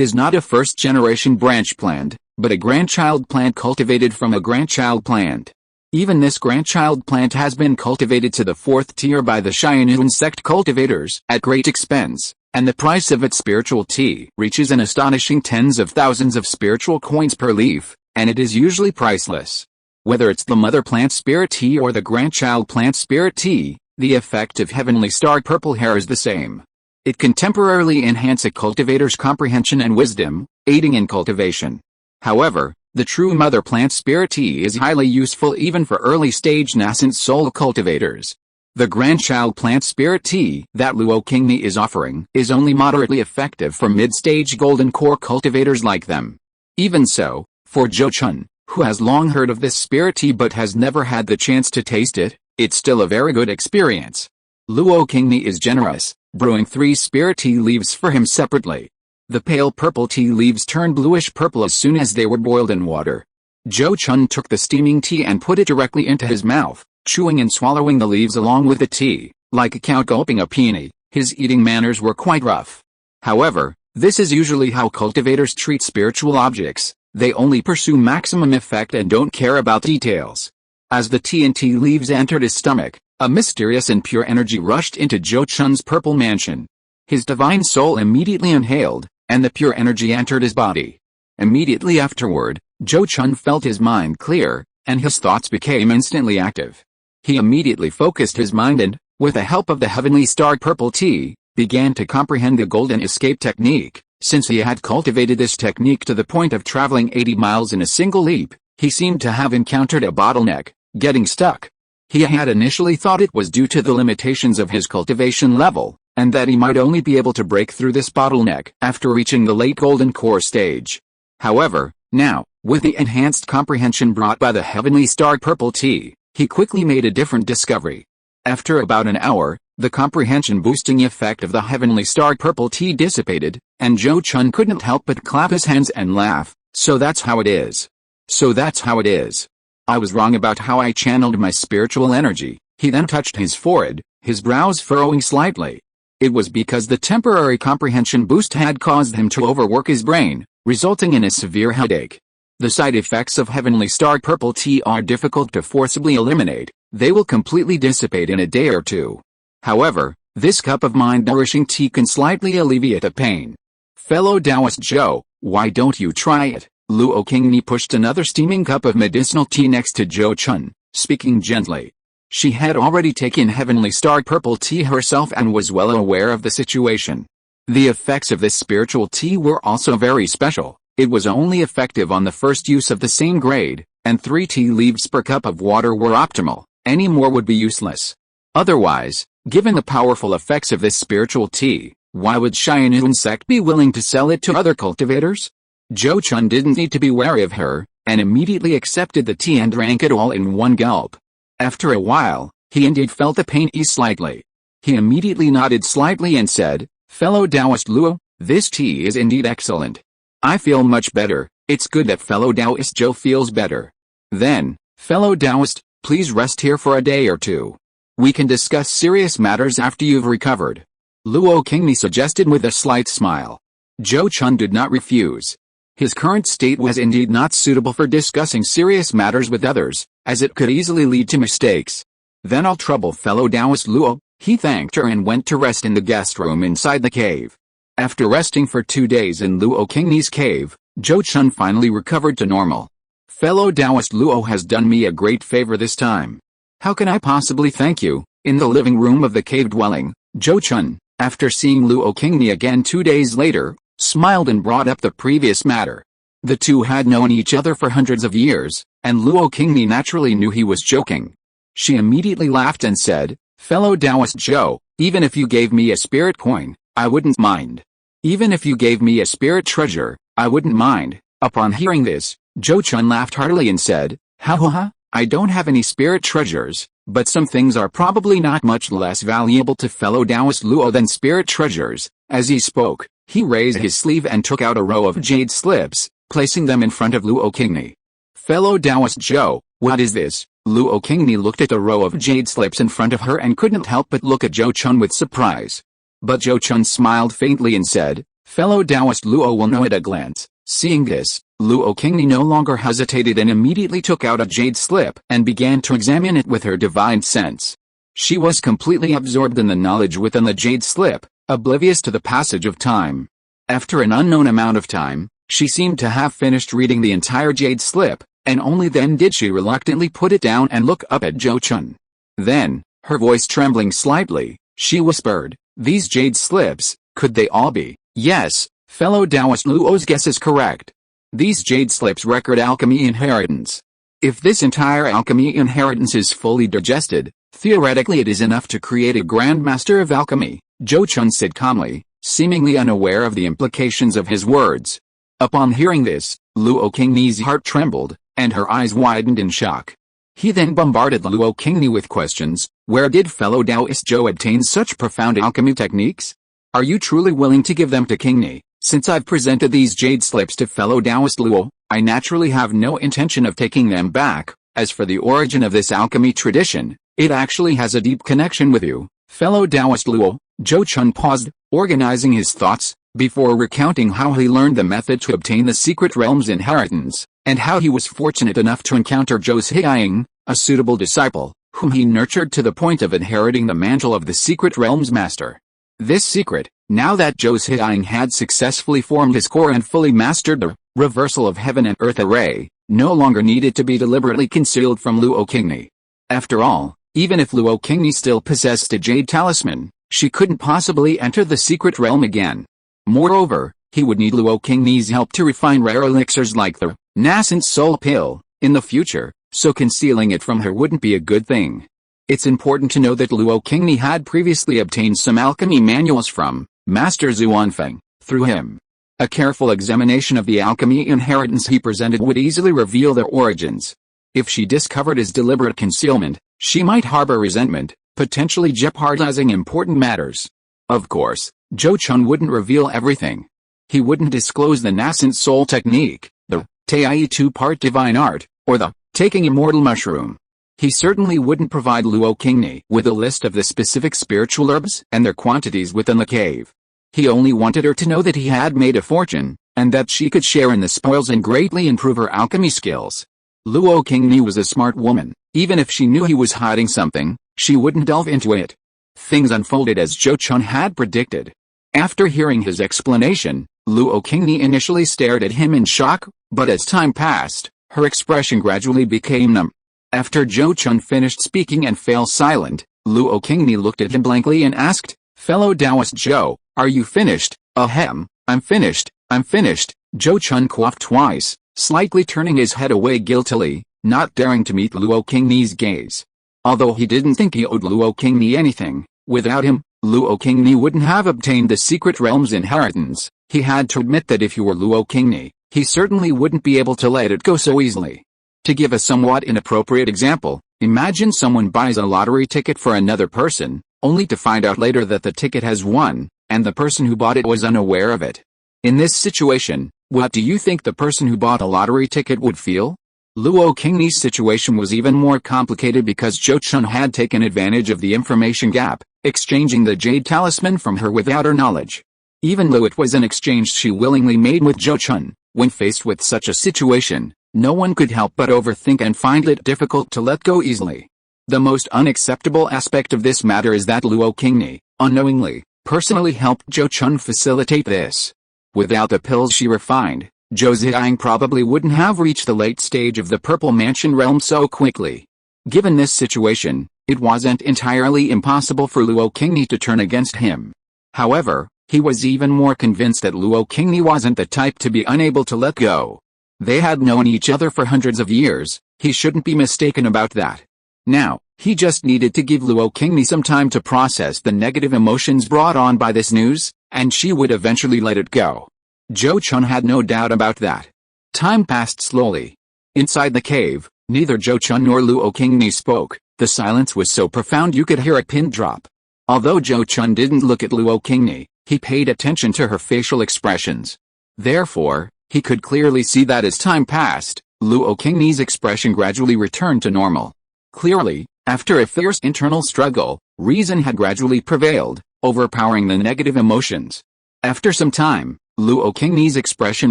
[SPEAKER 1] is not a first-generation branch plant, but a grandchild plant cultivated from a grandchild plant. Even this grandchild plant has been cultivated to the 4th tier by the SYNOPSIS sect cultivators at great expense, and the price of its spiritual tea reaches an astonishing tens of thousands of spiritual coins per leaf, and it is usually priceless. Whether it's the mother plant spirit tea or the grandchild plant spirit tea, the effect of heavenly star purple hair is the same. It can temporarily enhance a cultivator's comprehension and wisdom, aiding in cultivation. However, the true mother plant spirit tea is highly useful even for early-stage nascent soul cultivators. The grandchild plant spirit tea that Luo Qingni is offering is only moderately effective for mid-stage golden core cultivators like them. Even so, for Zhou Chun, who has long heard of this spirit tea but has never had the chance to taste it, it's still a very good experience. Luo Qingni is generous, brewing 3 spirit tea leaves for him separately. The pale purple tea leaves turned bluish purple as soon as they were boiled in water. Zhou Chun took the steaming tea and put it directly into his mouth, chewing and swallowing the leaves along with the tea, like a cow gulping a peony. His eating manners were quite rough. However, this is usually how cultivators treat spiritual objects. They only pursue maximum effect and don't care about details. As the tea and tea leaves entered his stomach, a mysterious and pure energy rushed into Zhou Chun's purple mansion. His divine soul immediately inhaled, and the pure energy entered his body. Immediately afterward, Zhou Chun felt his mind clear, and his thoughts became instantly active. He immediately focused his mind and, with the help of the heavenly star purple tea, began to comprehend the golden escape technique. Since he had cultivated this technique to the point of traveling 80 miles in a single leap, he seemed to have encountered a bottleneck, getting stuck. He had initially thought it was due to the limitations of his cultivation level, and that he might only be able to break through this bottleneck after reaching the late golden core stage. However, now, with the enhanced comprehension brought by the heavenly star purple tea, he quickly made a different discovery. After about an hour, the comprehension-boosting effect of the heavenly star purple tea dissipated, and Zhou Chun couldn't help but clap his hands and laugh. So that's how it is. So that's how it is. I was wrong about how I channeled my spiritual energy. He then touched his forehead, his brows furrowing slightly. It was because the temporary comprehension boost had caused him to overwork his brain, resulting in a severe headache. The side effects of heavenly star purple tea are difficult to forcibly eliminate. They will completely dissipate in a day or two. However, this cup of mind-nourishing tea can slightly alleviate the pain. Fellow Taoist Zhou, why don't you try it? Luo Qingni pushed another steaming cup of medicinal tea next to Zhou Chun, speaking gently. She had already taken heavenly star purple tea herself and was well aware of the situation. The effects of this spiritual tea were also very special. It was only effective on the first use of the same grade, and 3 tea leaves per cup of water were optimal. Any more would be useless. Otherwise, given the powerful effects of this spiritual tea, why would SYNOPSIS Sect be willing to sell it to other cultivators? Zhou Chun didn't need to be wary of her, and immediately accepted the tea and drank it all in one gulp. After a while, he indeed felt the pain ease slightly. He immediately nodded slightly and said, "Fellow Taoist Luo, this tea is indeed excellent. I feel much better. It's good that fellow Taoist Zhou feels better. Then, fellow Taoist, please rest here for a day or two. We can discuss serious matters after you've recovered," Luo Qingni suggested with a slight smile. Zhou Chun did not refuse. His current state was indeed not suitable for discussing serious matters with others, as it could easily lead to mistakes. Then I'll trouble fellow Taoist Luo. He thanked her and went to rest in the guest room inside the cave. After resting for 2 days in Luo Qingni's cave, Zhou Chun finally recovered to normal. Fellow Taoist Luo has done me a great favor this time. How can I possibly thank you? In the living room of the cave dwelling, Zhou Chun, after seeing Luo Qingni again 2 days later, smiled and brought up the previous matter. The two had known each other for hundreds of years, and Luo Qingni naturally knew he was joking. She immediately laughed and said, "Fellow Taoist Zhou, even if you gave me a spirit coin, I wouldn't mind. Even if you gave me a spirit treasure, I wouldn't mind." Upon hearing this, Zhou Chun laughed heartily and said, "Ha ha ha, I don't have any spirit treasures, but some things are probably not much less valuable to fellow Taoist Luo than spirit treasures." As he spoke, he raised his sleeve and took out a row of jade slips, placing them in front of Luo Qingni. "Fellow Taoist Zhou, what is this?" Luo Qingni looked at the row of jade slips in front of her and couldn't help but look at Zhou Chun with surprise. But Zhou Chun smiled faintly and said, "Fellow Taoist Luo will know at a glance." Seeing this, Luo Qingni no longer hesitated and immediately took out a jade slip and began to examine it with her divine sense. She was completely absorbed in the knowledge within the jade slip, oblivious to the passage of time. After an unknown amount of time, she seemed to have finished reading the entire jade slip, and only then did she reluctantly put it down and look up at Zhou Chun. Then, her voice trembling slightly, she whispered, "These jade slips, could they all be?" "Yes, fellow Taoist Luo's guess is correct. These jade slips record alchemy inheritance. If this entire alchemy inheritance is fully digested, theoretically it is enough to create a Grand Master of Alchemy," Zhou Chun said calmly, seemingly unaware of the implications of his words. Upon hearing this, Luo Qingni's heart trembled, and her eyes widened in shock. He then bombarded Luo Qingni with questions. Where did fellow Taoist Zhou obtain such profound alchemy techniques? Are you truly willing to give them to Qingni? Since I've presented these jade slips to fellow Taoist Luo, I naturally have no intention of taking them back. As for the origin of this alchemy tradition, it actually has a deep connection with you, fellow Taoist Luo. Zhou Chun paused, organizing his thoughts, before recounting how he learned the method to obtain the secret realm's inheritance, and how he was fortunate enough to encounter Zhou Xiang, a suitable disciple, whom he nurtured to the point of inheriting the mantle of the secret realm's master. This secret, now that Zhou Xiang had successfully formed his core and fully mastered the Reversal of heaven and earth array, no longer needed to be deliberately concealed from Luo Qingni. After all, even if Luo Qingni still possessed a jade talisman, she couldn't possibly enter the secret realm again. Moreover, he would need Luo Qingni's help to refine rare elixirs like the nascent soul pill in the future, so concealing it from her wouldn't be a good thing. It's important to know that Luo Qingni had previously obtained some alchemy manuals from Master Zhuanfeng through him. A careful examination of the alchemy inheritance he presented would easily reveal their origins. If she discovered his deliberate concealment, she might harbor resentment, potentially jeopardizing important matters. Of course, Zhou Chun wouldn't reveal everything. He wouldn't disclose the nascent soul technique, the Tai 2-part divine art, or the taking immortal mushroom. He certainly wouldn't provide Luo Qingni with a list of the specific spiritual herbs and their quantities within the cave. He only wanted her to know that he had made a fortune, and that she could share in the spoils and greatly improve her alchemy skills. Luo Qingni was a smart woman. Even if she knew he was hiding something, she wouldn't delve into it. Things unfolded as Zhou Chun had predicted. After hearing his explanation, Luo Qingni initially stared at him in shock, but as time passed, her expression gradually became numb. After Zhou Chun finished speaking and fell silent, Luo Qingni looked at him blankly and asked, "Fellow Taoist Zhou, are you finished?" "Ahem, I'm finished, I'm finished." Zhou Chun coughed twice, slightly turning his head away guiltily, not daring to meet Luo Qingni's gaze. Although he didn't think he owed Luo Qingni anything, without him, Luo Qingni wouldn't have obtained the secret realm's inheritance. He had to admit that if he were Luo Qingni, he certainly wouldn't be able to let it go so easily. To give a somewhat inappropriate example, imagine someone buys a lottery ticket for another person, only to find out later that the ticket has won, and the person who bought it was unaware of it. In this situation, what do you think the person who bought a lottery ticket would feel? Luo Qingni's situation was even more complicated because Zhou Chun had taken advantage of the information gap, exchanging the jade talisman from her without her knowledge. Even though it was an exchange she willingly made with Zhou Chun, when faced with such a situation, no one could help but overthink and find it difficult to let go easily. The most unacceptable aspect of this matter is that Luo Qingni, unknowingly, personally helped Zhou Chun facilitate this. Without the pills she refined, Zhou Ziyang probably wouldn't have reached the late stage of the Purple Mansion realm so quickly. Given this situation, it wasn't entirely impossible for Luo Qingni to turn against him. However, he was even more convinced that Luo Qingni wasn't the type to be unable to let go. They had known each other for hundreds of years, he shouldn't be mistaken about that. Now, he just needed to give Luo Qingni some time to process the negative emotions brought on by this news, and she would eventually let it go. Zhou Chun had no doubt about that. Time passed slowly. Inside the cave, neither Zhou Chun nor Luo Qingni spoke. The silence was so profound you could hear a pin drop. Although Zhou Chun didn't look at Luo Qingni, he paid attention to her facial expressions. Therefore, he could clearly see that as time passed, Luo Qingni's expression gradually returned to normal. Clearly, after a fierce internal struggle, reason had gradually prevailed, overpowering the negative emotions. After some time, Luo Qingni's expression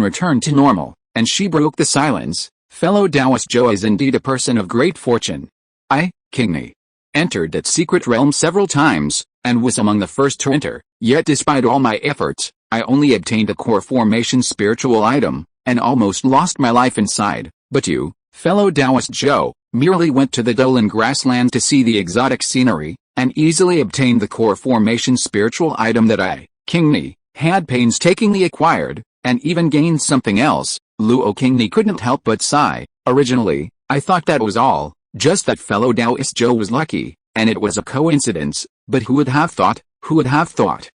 [SPEAKER 1] returned to normal, and she broke the silence. "Fellow Taoist Zhou is indeed a person of great fortune. I, Qingni, entered that secret realm several times, and was among the first to enter, yet despite all my efforts, I only obtained a core formation spiritual item, and almost lost my life inside. But you, fellow Taoist Zhou, merely went to the Dolan grassland to see the exotic scenery, and easily obtained the core formation spiritual item that I, Qingni, had painstakingly acquired, and even gained something else." Luo Qingni couldn't help but sigh. "Originally, I thought that was all, just that fellow Taoist Zhou was lucky, and it was a coincidence, but who would have thought that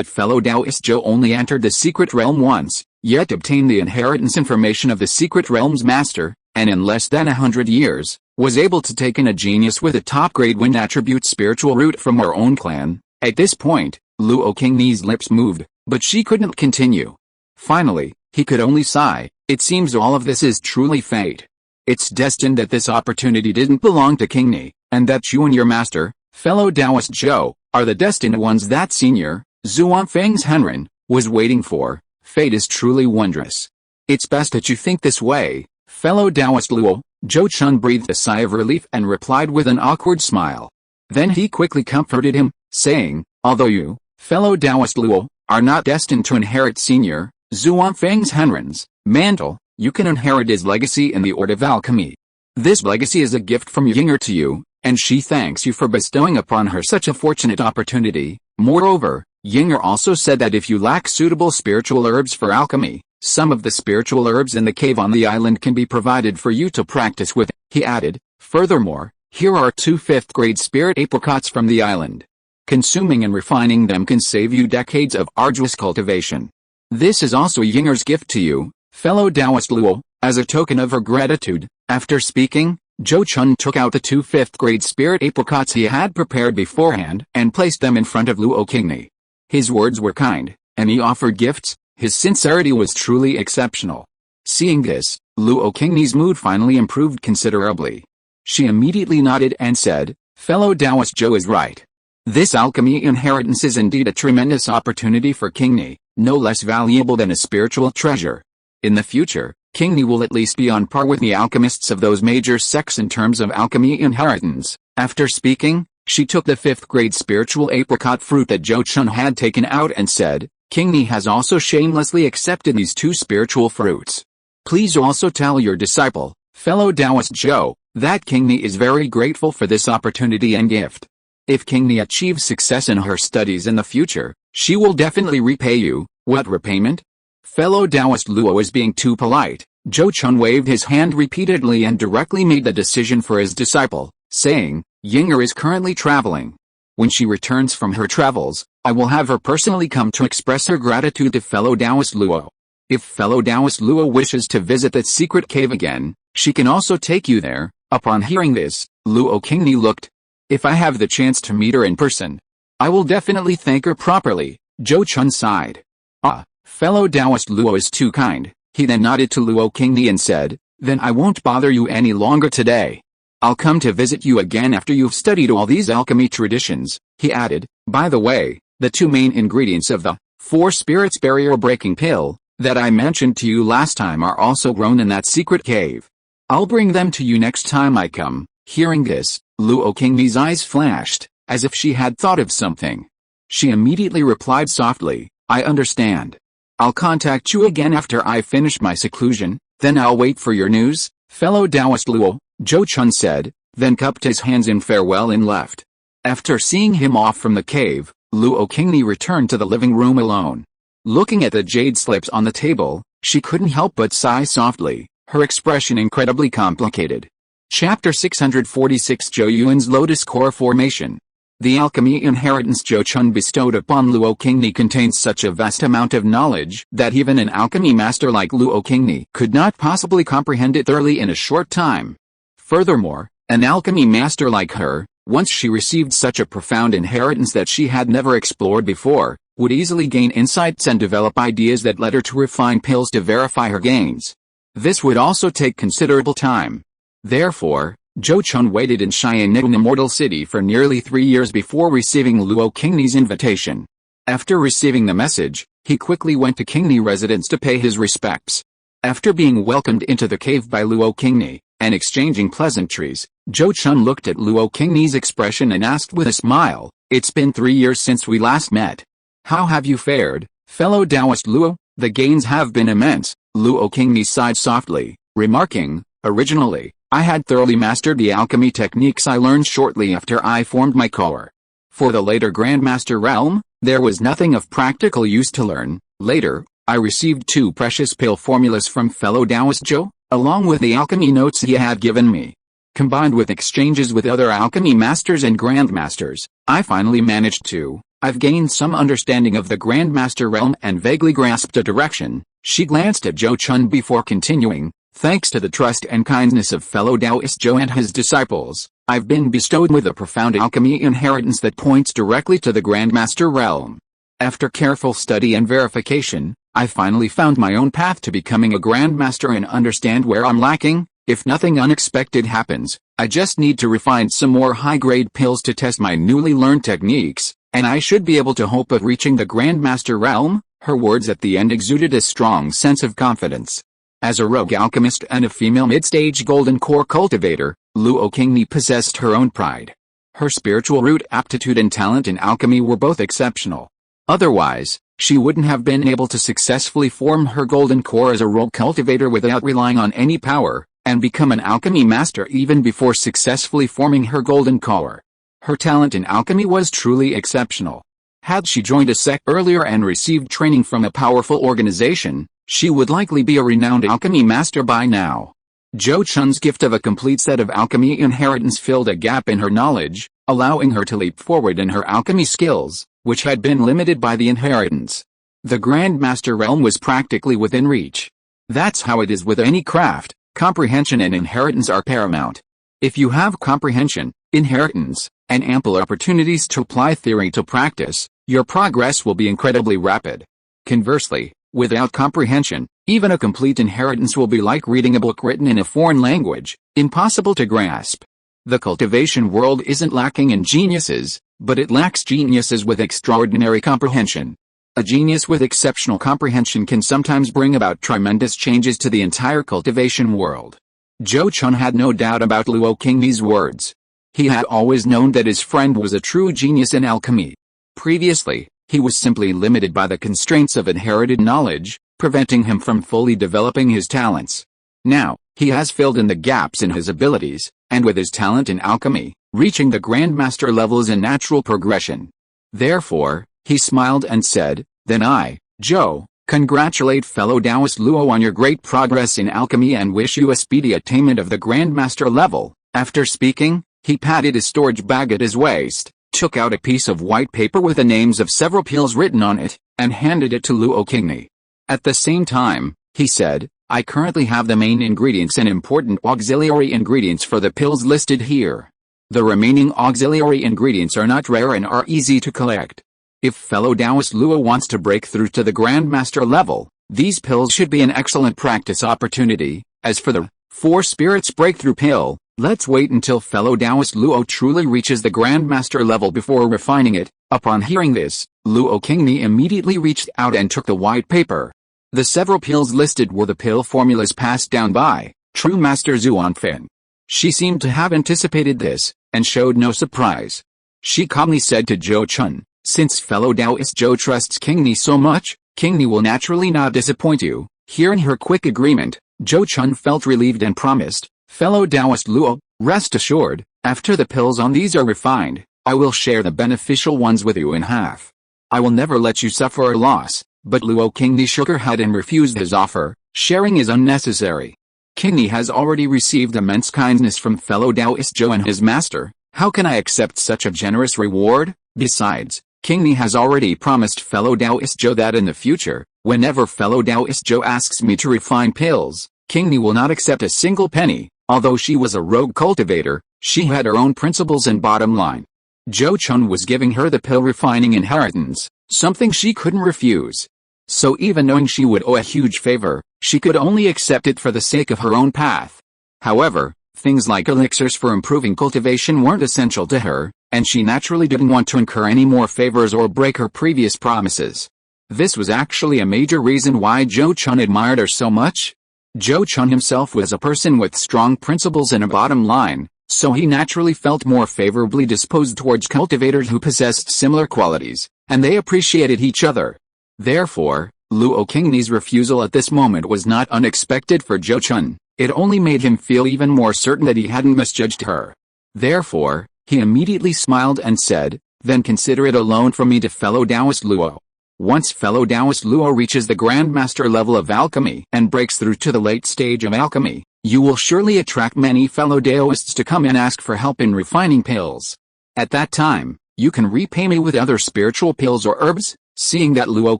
[SPEAKER 1] fellow Taoist Zhou only entered the secret realm once, yet obtained the inheritance information of the secret realm's master, and in less than 100 years, was able to take in a genius with a top-grade wind attribute spiritual root from our own clan." At this point, Luo Qingni's lips moved, but she couldn't continue. Finally, he could only sigh. "It seems all of this is truly fate. It's destined that this opportunity didn't belong to Qingni, and that you and your master, fellow Taoist Zhou, are the destined ones that senior, Zhuanfeng's Henren, was waiting for. Fate is truly wondrous. It's best that you think this way, fellow Taoist Luo." Zhou Chun breathed a sigh of relief and replied with an awkward smile. Then he quickly comforted him, saying, "Although you, fellow Taoist Luo, are not destined to inherit senior, Zhuangfeng's Henren's mantle, you can inherit his legacy in the Art of Alchemy. This legacy is a gift from Yinger to you, and she thanks you for bestowing upon her such a fortunate opportunity. Moreover, Yinger also said that if you lack suitable spiritual herbs for alchemy, some of the spiritual herbs in the cave on the island can be provided for you to practice with. He added, furthermore, here are 2 5th-grade spirit apricots from the island. Consuming and refining them can save you decades of arduous cultivation. This is also Yinger's gift to you, fellow Taoist Luo, as a token of her gratitude. After speaking, Zhou Chun took out the 2 5th-grade spirit apricots he had prepared beforehand and placed them in front of Luo Qingni. His words were kind, and he offered gifts. His sincerity was truly exceptional. Seeing this, Luo Qingni's mood finally improved considerably. She immediately nodded and said, fellow Taoist Zhou is right. This alchemy inheritance is indeed a tremendous opportunity for Qingni, no less valuable than a spiritual treasure. In the future, Qingni will at least be on par with the alchemists of those major sects in terms of alchemy inheritance. After speaking, she took the 5th-grade spiritual apricot fruit that Zhou Chun had taken out and said, Qingni has also shamelessly accepted these 2 spiritual fruits. Please also tell your disciple, fellow Taoist Zhou, that Qingni is very grateful for this opportunity and gift. If Qingni achieves success in her studies in the future, she will definitely repay you. What repayment? Fellow Taoist Luo is being too polite. Zhou Chun waved his hand repeatedly and directly made the decision for his disciple, saying, Yinger is currently traveling. When she returns from her travels, I will have her personally come to express her gratitude to fellow Taoist Luo. If fellow Taoist Luo wishes to visit that secret cave again, she can also take you there. Upon hearing this, Luo Qingni looked. If I have the chance to meet her in person, I will definitely thank her properly. Zhou Chun sighed. Ah, fellow Taoist Luo is too kind. He then nodded to Luo Qingni and said, then I won't bother you any longer today. I'll come to visit you again after you've studied all these alchemy traditions. He added, by the way, the 2 main ingredients of the 4 spirits barrier breaking pill that I mentioned to you last time are also grown in that secret cave. I'll bring them to you next time I come. Hearing this, Luo Qingni's eyes flashed, as if she had thought of something. She immediately replied softly, I understand. I'll contact you again after I finish my seclusion, then I'll wait for your news, fellow Taoist Luo, Zhou Chun said, then cupped his hands in farewell and left. After seeing him off from the cave, Luo Qingni returned to the living room alone. Looking at the jade slips on the table, she couldn't help but sigh softly, her expression incredibly complicated. Chapter 646 Zhou Yuan's Lotus Core Formation. The alchemy inheritance Zhou Chun bestowed upon Luo Qingni contains such a vast amount of knowledge that even an alchemy master like Luo Qingni could not possibly comprehend it thoroughly in a short time. Furthermore, an alchemy master like her, once she received such a profound inheritance that she had never explored before, would easily gain insights and develop ideas that led her to refine pills to verify her gains. This would also take considerable time. Therefore, Zhou Chun waited in Xianyang Immortal City for nearly 3 years before receiving Luo Qingni's invitation. After receiving the message, he quickly went to Qingni residence to pay his respects. After being welcomed into the cave by Luo Qingni, and exchanging pleasantries, Zhou Chun looked at Luo Qingni's expression and asked with a smile, it's been 3 years since we last met. How have you fared, fellow Taoist Luo? The gains have been immense. Luo Qingni sighed softly, remarking, originally, I had thoroughly mastered the alchemy techniques I learned shortly after I formed my core. For the later Grandmaster realm, there was nothing of practical use to learn. Later, I received 2 precious pill formulas from fellow Taoist Zhou, along with the alchemy notes he had given me. Combined with exchanges with other alchemy masters and grandmasters, I finally managed to. I've gained some understanding of the Grandmaster realm and vaguely grasped a direction. She glanced at Zhou Chun before continuing, thanks to the trust and kindness of fellow Taoist Zhou and his disciples, I've been bestowed with a profound alchemy inheritance that points directly to the Grandmaster realm. After careful study and verification, I finally found my own path to becoming a Grandmaster and understand where I'm lacking. If nothing unexpected happens, I just need to refine some more high-grade pills to test my newly learned techniques, and I should be able to hope of reaching the Grandmaster realm. Her words at the end exuded a strong sense of confidence. As a rogue alchemist and a female mid-stage golden core cultivator, Luo Qingni possessed her own pride. Her spiritual root aptitude and talent in alchemy were both exceptional. Otherwise, she wouldn't have been able to successfully form her golden core as a rogue cultivator without relying on any power, and become an alchemy master even before successfully forming her golden core. Her talent in alchemy was truly exceptional. Had she joined a sect earlier and received training from a powerful organization, she would likely be a renowned alchemy master by now. Zhou Chun's gift of a complete set of alchemy inheritance filled a gap in her knowledge, allowing her to leap forward in her alchemy skills, which had been limited by the inheritance. The Grandmaster realm was practically within reach. That's how it is with any craft. Comprehension and inheritance are paramount. If you have comprehension, inheritance, and ample opportunities to apply theory to practice, your progress will be incredibly rapid. Conversely, without comprehension, even a complete inheritance will be like reading a book written in a foreign language, impossible to grasp. The cultivation world isn't lacking in geniuses, but it lacks geniuses with extraordinary comprehension. A genius with exceptional comprehension can sometimes bring about tremendous changes to the entire cultivation world. Zhou Chun had no doubt about Luo Qingni's words. He had always known that his friend was a true genius in alchemy. Previously, he was simply limited by the constraints of inherited knowledge, preventing him from fully developing his talents. Now, he has filled in the gaps in his abilities, and with his talent in alchemy, reaching the Grandmaster level is a natural progression. Therefore, he smiled and said, "Then I, Zhou, congratulate fellow Taoist Luo on your great progress in alchemy and wish you a speedy attainment of the Grandmaster level." After speaking, he patted his storage bag at his waist, took out a piece of white paper with the names of several pills written on it, and handed it to Luo Qingni. At the same time, he said, "I currently have the main ingredients and important auxiliary ingredients for the pills listed here. The remaining auxiliary ingredients are not rare and are easy to collect. If fellow Taoist Luo wants to break through to the Grandmaster level, these pills should be an excellent practice opportunity. As for the 4 Spirits Breakthrough Pill, let's wait until fellow Taoist Luo truly reaches the Grandmaster level before refining it." Upon hearing this, Luo Qingni immediately reached out and took the white paper. The several pills listed were the pill formulas passed down by True Master Zuanfin. She seemed to have anticipated this, and showed no surprise. She calmly said to Zhou Chun, "Since fellow Taoist Zhou trusts Qingni so much, Qingni will naturally not disappoint you." Hearing her quick agreement, Zhou Chun felt relieved and promised, "Fellow Taoist Luo, rest assured, after the pills on these are refined, I will share the beneficial ones with you in half. I will never let you suffer a loss." But Luo Qingni shook her head and refused his offer. Sharing is unnecessary. Qingni has already received immense kindness from fellow Taoist Zhou and his master. How can I accept such a generous reward? Besides, Qingni has already promised fellow Taoist Zhou that in the future, whenever fellow Taoist Zhou asks me to refine pills, Qingni will not accept a single penny. Although she was a rogue cultivator, she had her own principles and bottom line. Zhou Chun was giving her the pill refining inheritance, something she couldn't refuse. So even knowing she would owe a huge favor, she could only accept it for the sake of her own path. However, things like elixirs for improving cultivation weren't essential to her, and she naturally didn't want to incur any more favors or break her previous promises. This was actually a major reason why Zhou Chun admired her so much. Zhou Chun himself was a person with strong principles and a bottom line, so he naturally felt more favorably disposed towards cultivators who possessed similar qualities, and they appreciated each other. Therefore, Luo Qingni's refusal at this moment was not unexpected for Zhou Chun. It only made him feel even more certain that he hadn't misjudged her. Therefore, he immediately smiled and said, "Then consider it a loan from me to fellow Taoist Luo. Once fellow Taoist Luo reaches the Grandmaster level of alchemy and breaks through to the late stage of alchemy, you will surely attract many fellow Taoists to come and ask for help in refining pills. At that time, you can repay me with other spiritual pills or herbs." Seeing that Luo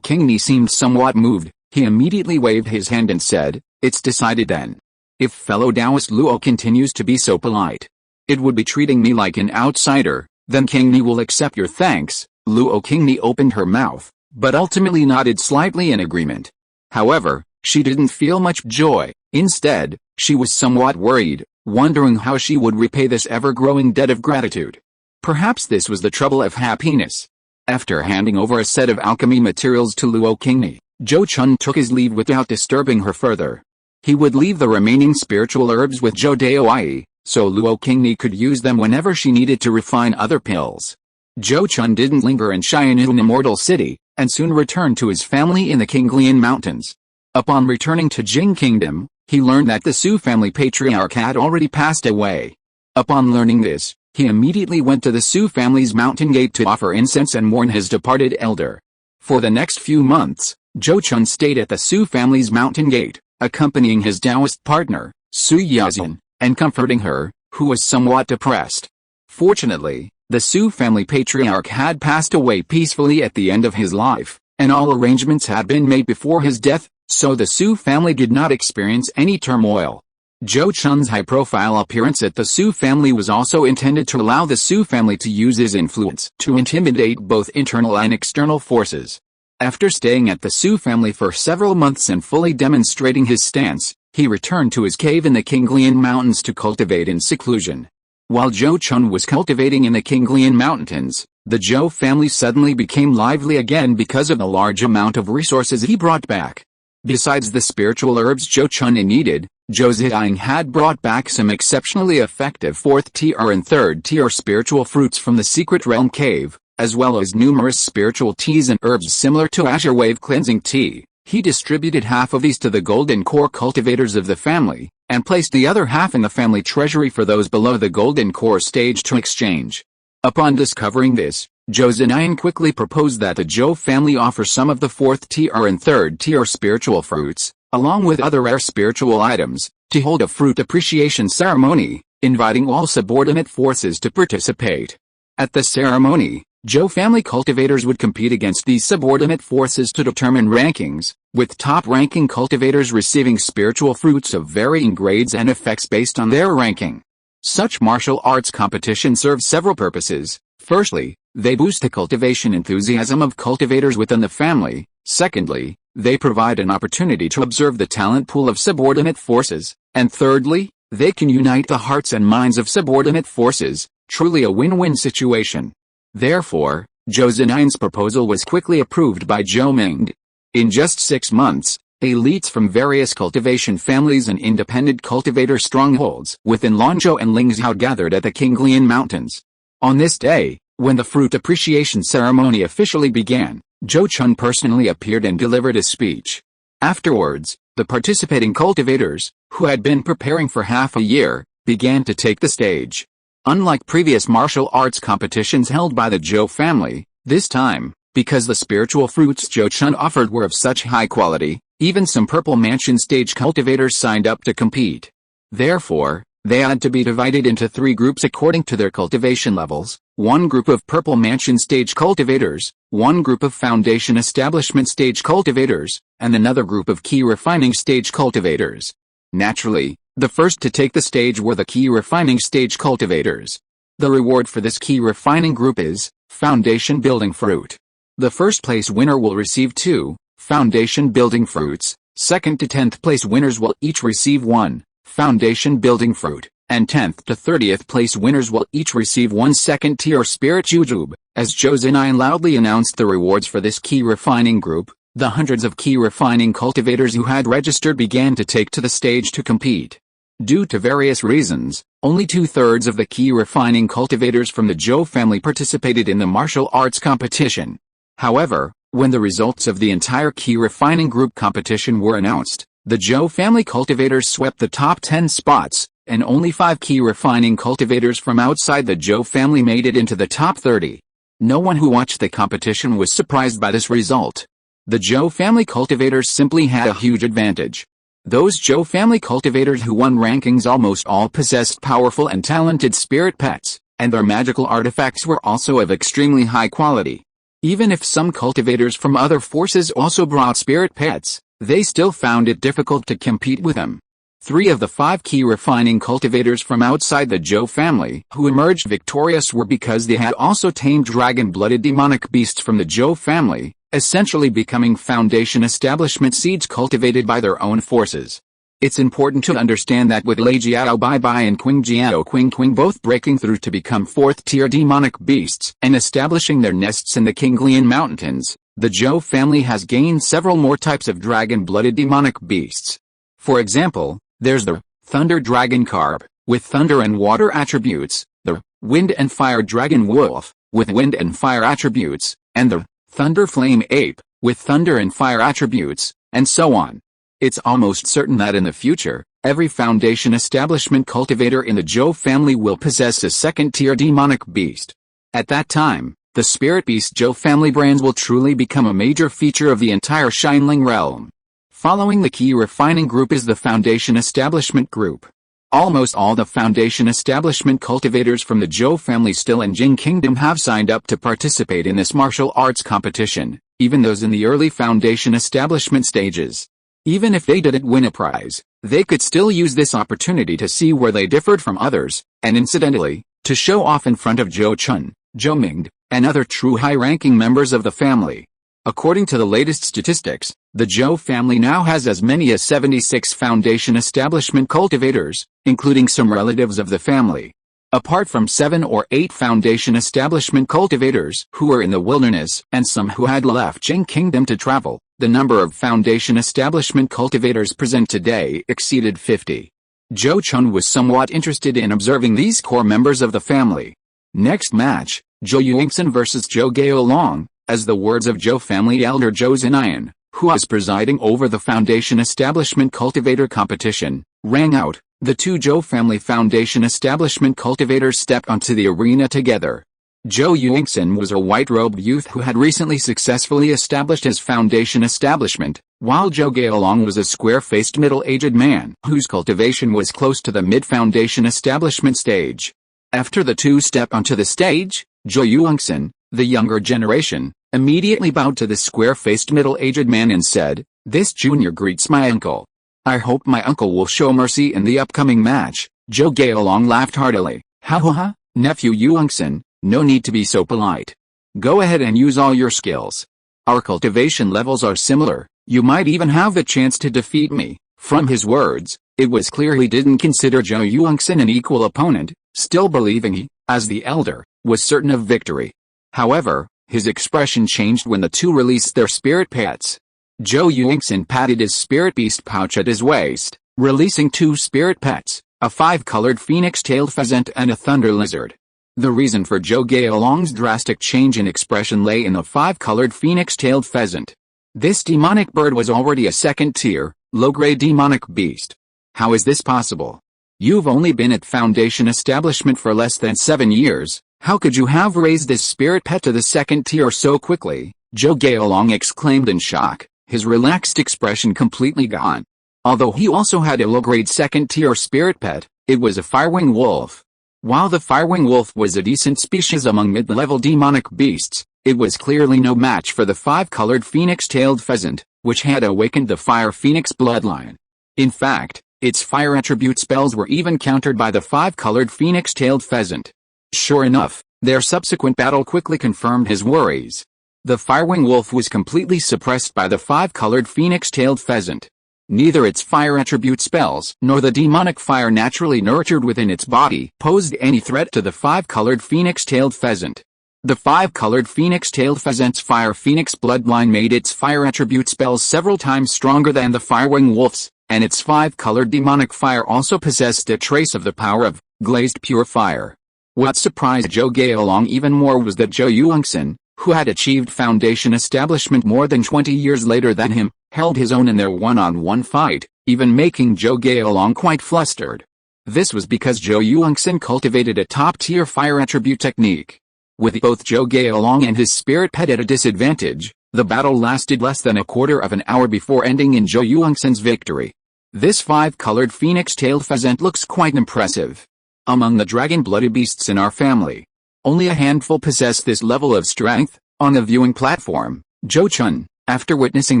[SPEAKER 1] Qingni seemed somewhat moved, he immediately waved his hand and said, "It's decided then. If fellow Taoist Luo continues to be so polite, it would be treating me like an outsider, then Qingni will accept your thanks." Luo Qingni opened her mouth, but ultimately nodded slightly in agreement. However, she didn't feel much joy. Instead, she was somewhat worried, wondering how she would repay this ever-growing debt of gratitude. Perhaps this was the trouble of happiness. After handing over a set of alchemy materials to Luo Qingni, Zhou Chun took his leave without disturbing her further. He would leave the remaining spiritual herbs with Zhou Daoyi, so Luo Qingni could use them whenever she needed to refine other pills. Zhou Chun didn't linger in Xian'an Immortal City, and soon returned to his family in the Qinglian Mountains. Upon returning to Jing Kingdom, he learned that the Su family patriarch had already passed away. Upon learning this, he immediately went to the Su family's mountain gate to offer incense and mourn his departed elder. For the next few months, Zhou Chun stayed at the Su family's mountain gate, accompanying his Taoist partner, Su Yazan, and comforting her, who was somewhat depressed. Fortunately, the Su family patriarch had passed away peacefully at the end of his life, and all arrangements had been made before his death, so the Su family did not experience any turmoil. Zhou Chun's high-profile appearance at the Su family was also intended to allow the Su family to use his influence to intimidate both internal and external forces. After staying at the Su family for several months and fully demonstrating his stance, he returned to his cave in the Qinglian Mountains to cultivate in seclusion. While Zhou Chun was cultivating in the Qinglian Mountains, the Zhou family suddenly became lively again because of the large amount of resources he brought back. Besides the spiritual herbs Zhou Chun needed, Zhou Ziyang had brought back some exceptionally effective 4th-tier and 3rd-tier spiritual fruits from the Secret Realm Cave, as well as numerous spiritual teas and herbs similar to Azure Wave Cleansing Tea. He distributed half of these to the Golden Core cultivators of the family, and placed the other half in the family treasury for those below the Golden Core stage to exchange. Upon discovering this, Zhou Ziyang quickly proposed that the Zhou family offer some of the 4th-tier and 3rd-tier spiritual fruits, along with other rare spiritual items, to hold a fruit appreciation ceremony, inviting all subordinate forces to participate. At the ceremony, Zhou family cultivators would compete against these subordinate forces to determine rankings, with top-ranking cultivators receiving spiritual fruits of varying grades and effects based on their ranking. Such martial arts competitions serve several purposes. Firstly, they boost the cultivation enthusiasm of cultivators within the family. Secondly, they provide an opportunity to observe the talent pool of subordinate forces. And thirdly, they can unite the hearts and minds of subordinate forces, truly a win-win situation. Therefore, Zhou Ziyang's proposal was quickly approved by Zhou Ming. In just 6 months, elites from various cultivation families and independent cultivator strongholds within Lanzhou and Lingzhou gathered at the Qinglian Mountains. On this day, when the fruit appreciation ceremony officially began, Zhou Chun personally appeared and delivered a speech. Afterwards, the participating cultivators, who had been preparing for half a year, began to take the stage. Unlike previous martial arts competitions held by the Zhou family, this time, because the spiritual fruits Zhou Chun offered were of such high quality, even some Purple Mansion stage cultivators signed up to compete. Therefore, they had to be divided into 3 groups according to their cultivation levels: 1 group of Purple Mansion stage cultivators, 1 group of Foundation Establishment stage cultivators, and another group of Key Refining stage cultivators. Naturally, the first to take the stage were the Key Refining stage cultivators. The reward for this Key Refining group is Foundation Building Fruit. The first place winner will receive 2 Foundation Building Fruits. 2nd to 10th place winners will each receive 1 Foundation Building Fruit, and 10th to 30th place winners will each receive 1 2nd-tier Spirit Jujube. As Zhou Ziyang loudly announced the rewards for this Key Refining group, the hundreds of Key Refining cultivators who had registered began to take to the stage to compete. Due to various reasons, only 2/3 of the Key Refining cultivators from the Zhou family participated in the martial arts competition. However, when the results of the entire Key Refining group competition were announced, the Zhou family cultivators swept the top 10 spots, and only 5 Key Refining cultivators from outside the Zhou family made it into the top 30. No one who watched the competition was surprised by this result. The Zhou family cultivators simply had a huge advantage. Those Zhou family cultivators who won rankings almost all possessed powerful and talented spirit pets, and their magical artifacts were also of extremely high quality. Even if some cultivators from other forces also brought spirit pets, they still found it difficult to compete with them. 3 of the 5 Key Refining cultivators from outside the Zhou family who emerged victorious were because they had also tamed dragon-blooded demonic beasts from the Zhou family, essentially becoming Foundation Establishment seeds cultivated by their own forces. It's important to understand that with Lei Jiao Bai Bai and Qing Jiao Qing Qing both breaking through to become 4th-tier demonic beasts and establishing their nests in the Qinglian Mountains, the Zhou family has gained several more types of dragon-blooded demonic beasts. For example, there's the Thunder Dragon Carp, with thunder and water attributes, the Wind and Fire Dragon Wolf, with wind and fire attributes, and the thunder flame ape, with thunder and fire attributes, and so on. It's almost certain that in the future, every Foundation establishment cultivator in the Zhou family will possess a second-tier demonic beast. At that time, the Spirit Beast Zhou family brands will truly become a major feature of the entire Xianling realm. Following the key refining group is the Foundation establishment group. Almost all the Foundation establishment cultivators from the Zhou family still in Jing Kingdom have signed up to participate in this martial arts competition, even those in the early Foundation establishment stages. Even if they didn't win a prize, they could still use this opportunity to see where they differed from others, and incidentally, to show off in front of Zhou Chun, Zhou Ming, and other true high-ranking members of the family. According to the latest statistics, the Zhou family now has as many as 76 Foundation establishment cultivators, including some relatives of the family. Apart from 7 or 8 Foundation establishment cultivators who were in the wilderness and some who had left Jing Kingdom to travel, the number of Foundation establishment cultivators present today exceeded 50. Zhou Chun was somewhat interested in observing these core members of the family. Next match, Zhou Yingxin vs. Zhou Gaolong, as the words of Zhou family elder Zhou Zinayan, who was presiding over the Foundation establishment cultivator competition, rang out. The two Zhou family Foundation establishment cultivators stepped onto the arena together. Zhou Yingxin was a white-robed youth who had recently successfully established his Foundation establishment, while Zhou Gaolong was a square-faced middle-aged man whose cultivation was close to the mid-Foundation establishment stage. After the two stepped onto the stage, Zhou Yingxin, the younger generation, immediately bowed to the square-faced middle-aged man and said, "This junior greets my uncle. I hope my uncle will show mercy in the upcoming match." Zhou Gaolong laughed heartily. "Ha, nephew Yingxin, no need to be so polite. Go ahead and use all your skills. Our cultivation levels are similar, you might even have the chance to defeat me." From his words, it was clear he didn't consider Zhou Yingxin an equal opponent, still believing he, as the elder, was certain of victory. However, his expression changed when the two released their spirit pets. Zhou Yingxin patted his spirit beast pouch at his waist, releasing two spirit pets, a 5-colored phoenix-tailed pheasant and a thunder lizard. The reason for Zhou Gaolong's drastic change in expression lay in the 5-colored phoenix-tailed pheasant. This demonic bird was already a second-tier, low-grade demonic beast. How is this possible? You've only been at Foundation establishment for less than 7 years. How could you have raised this spirit pet to the second tier so quickly? Zhou Gaolong exclaimed in shock, his relaxed expression completely gone. Although he also had a low-grade second-tier spirit pet, it was a firewing wolf. While the firewing wolf was a decent species among mid-level demonic beasts, it was clearly no match for the 5-colored phoenix-tailed pheasant, which had awakened the fire phoenix bloodline. In fact, its fire attribute spells were even countered by the 5-colored phoenix-tailed pheasant. Sure enough, their subsequent battle quickly confirmed his worries. The firewing wolf was completely suppressed by the 5-colored phoenix-tailed pheasant. Neither its fire attribute spells nor the demonic fire naturally nurtured within its body posed any threat to the 5-colored phoenix-tailed pheasant. The 5-colored phoenix-tailed pheasant's fire phoenix bloodline made its fire attribute spells several times stronger than the firewing wolf's, and its 5-colored demonic fire also possessed a trace of the power of glazed pure fire. What surprised Zhou Gaolong even more was that Zhou Yingxin, who had achieved Foundation establishment more than 20 years later than him, held his own in their one-on-one fight, even making Zhou Gaolong quite flustered. This was because Zhou Yingxin cultivated a top-tier fire attribute technique. With both Zhou Gaolong and his spirit pet at a disadvantage, the battle lasted less than a quarter of an hour before ending in Zhou Yingxin's victory. This 5-colored phoenix-tailed pheasant looks quite impressive. Among the dragon-blooded beasts in our family, only a handful possess this level of strength. On the viewing platform, Zhou Chun, after witnessing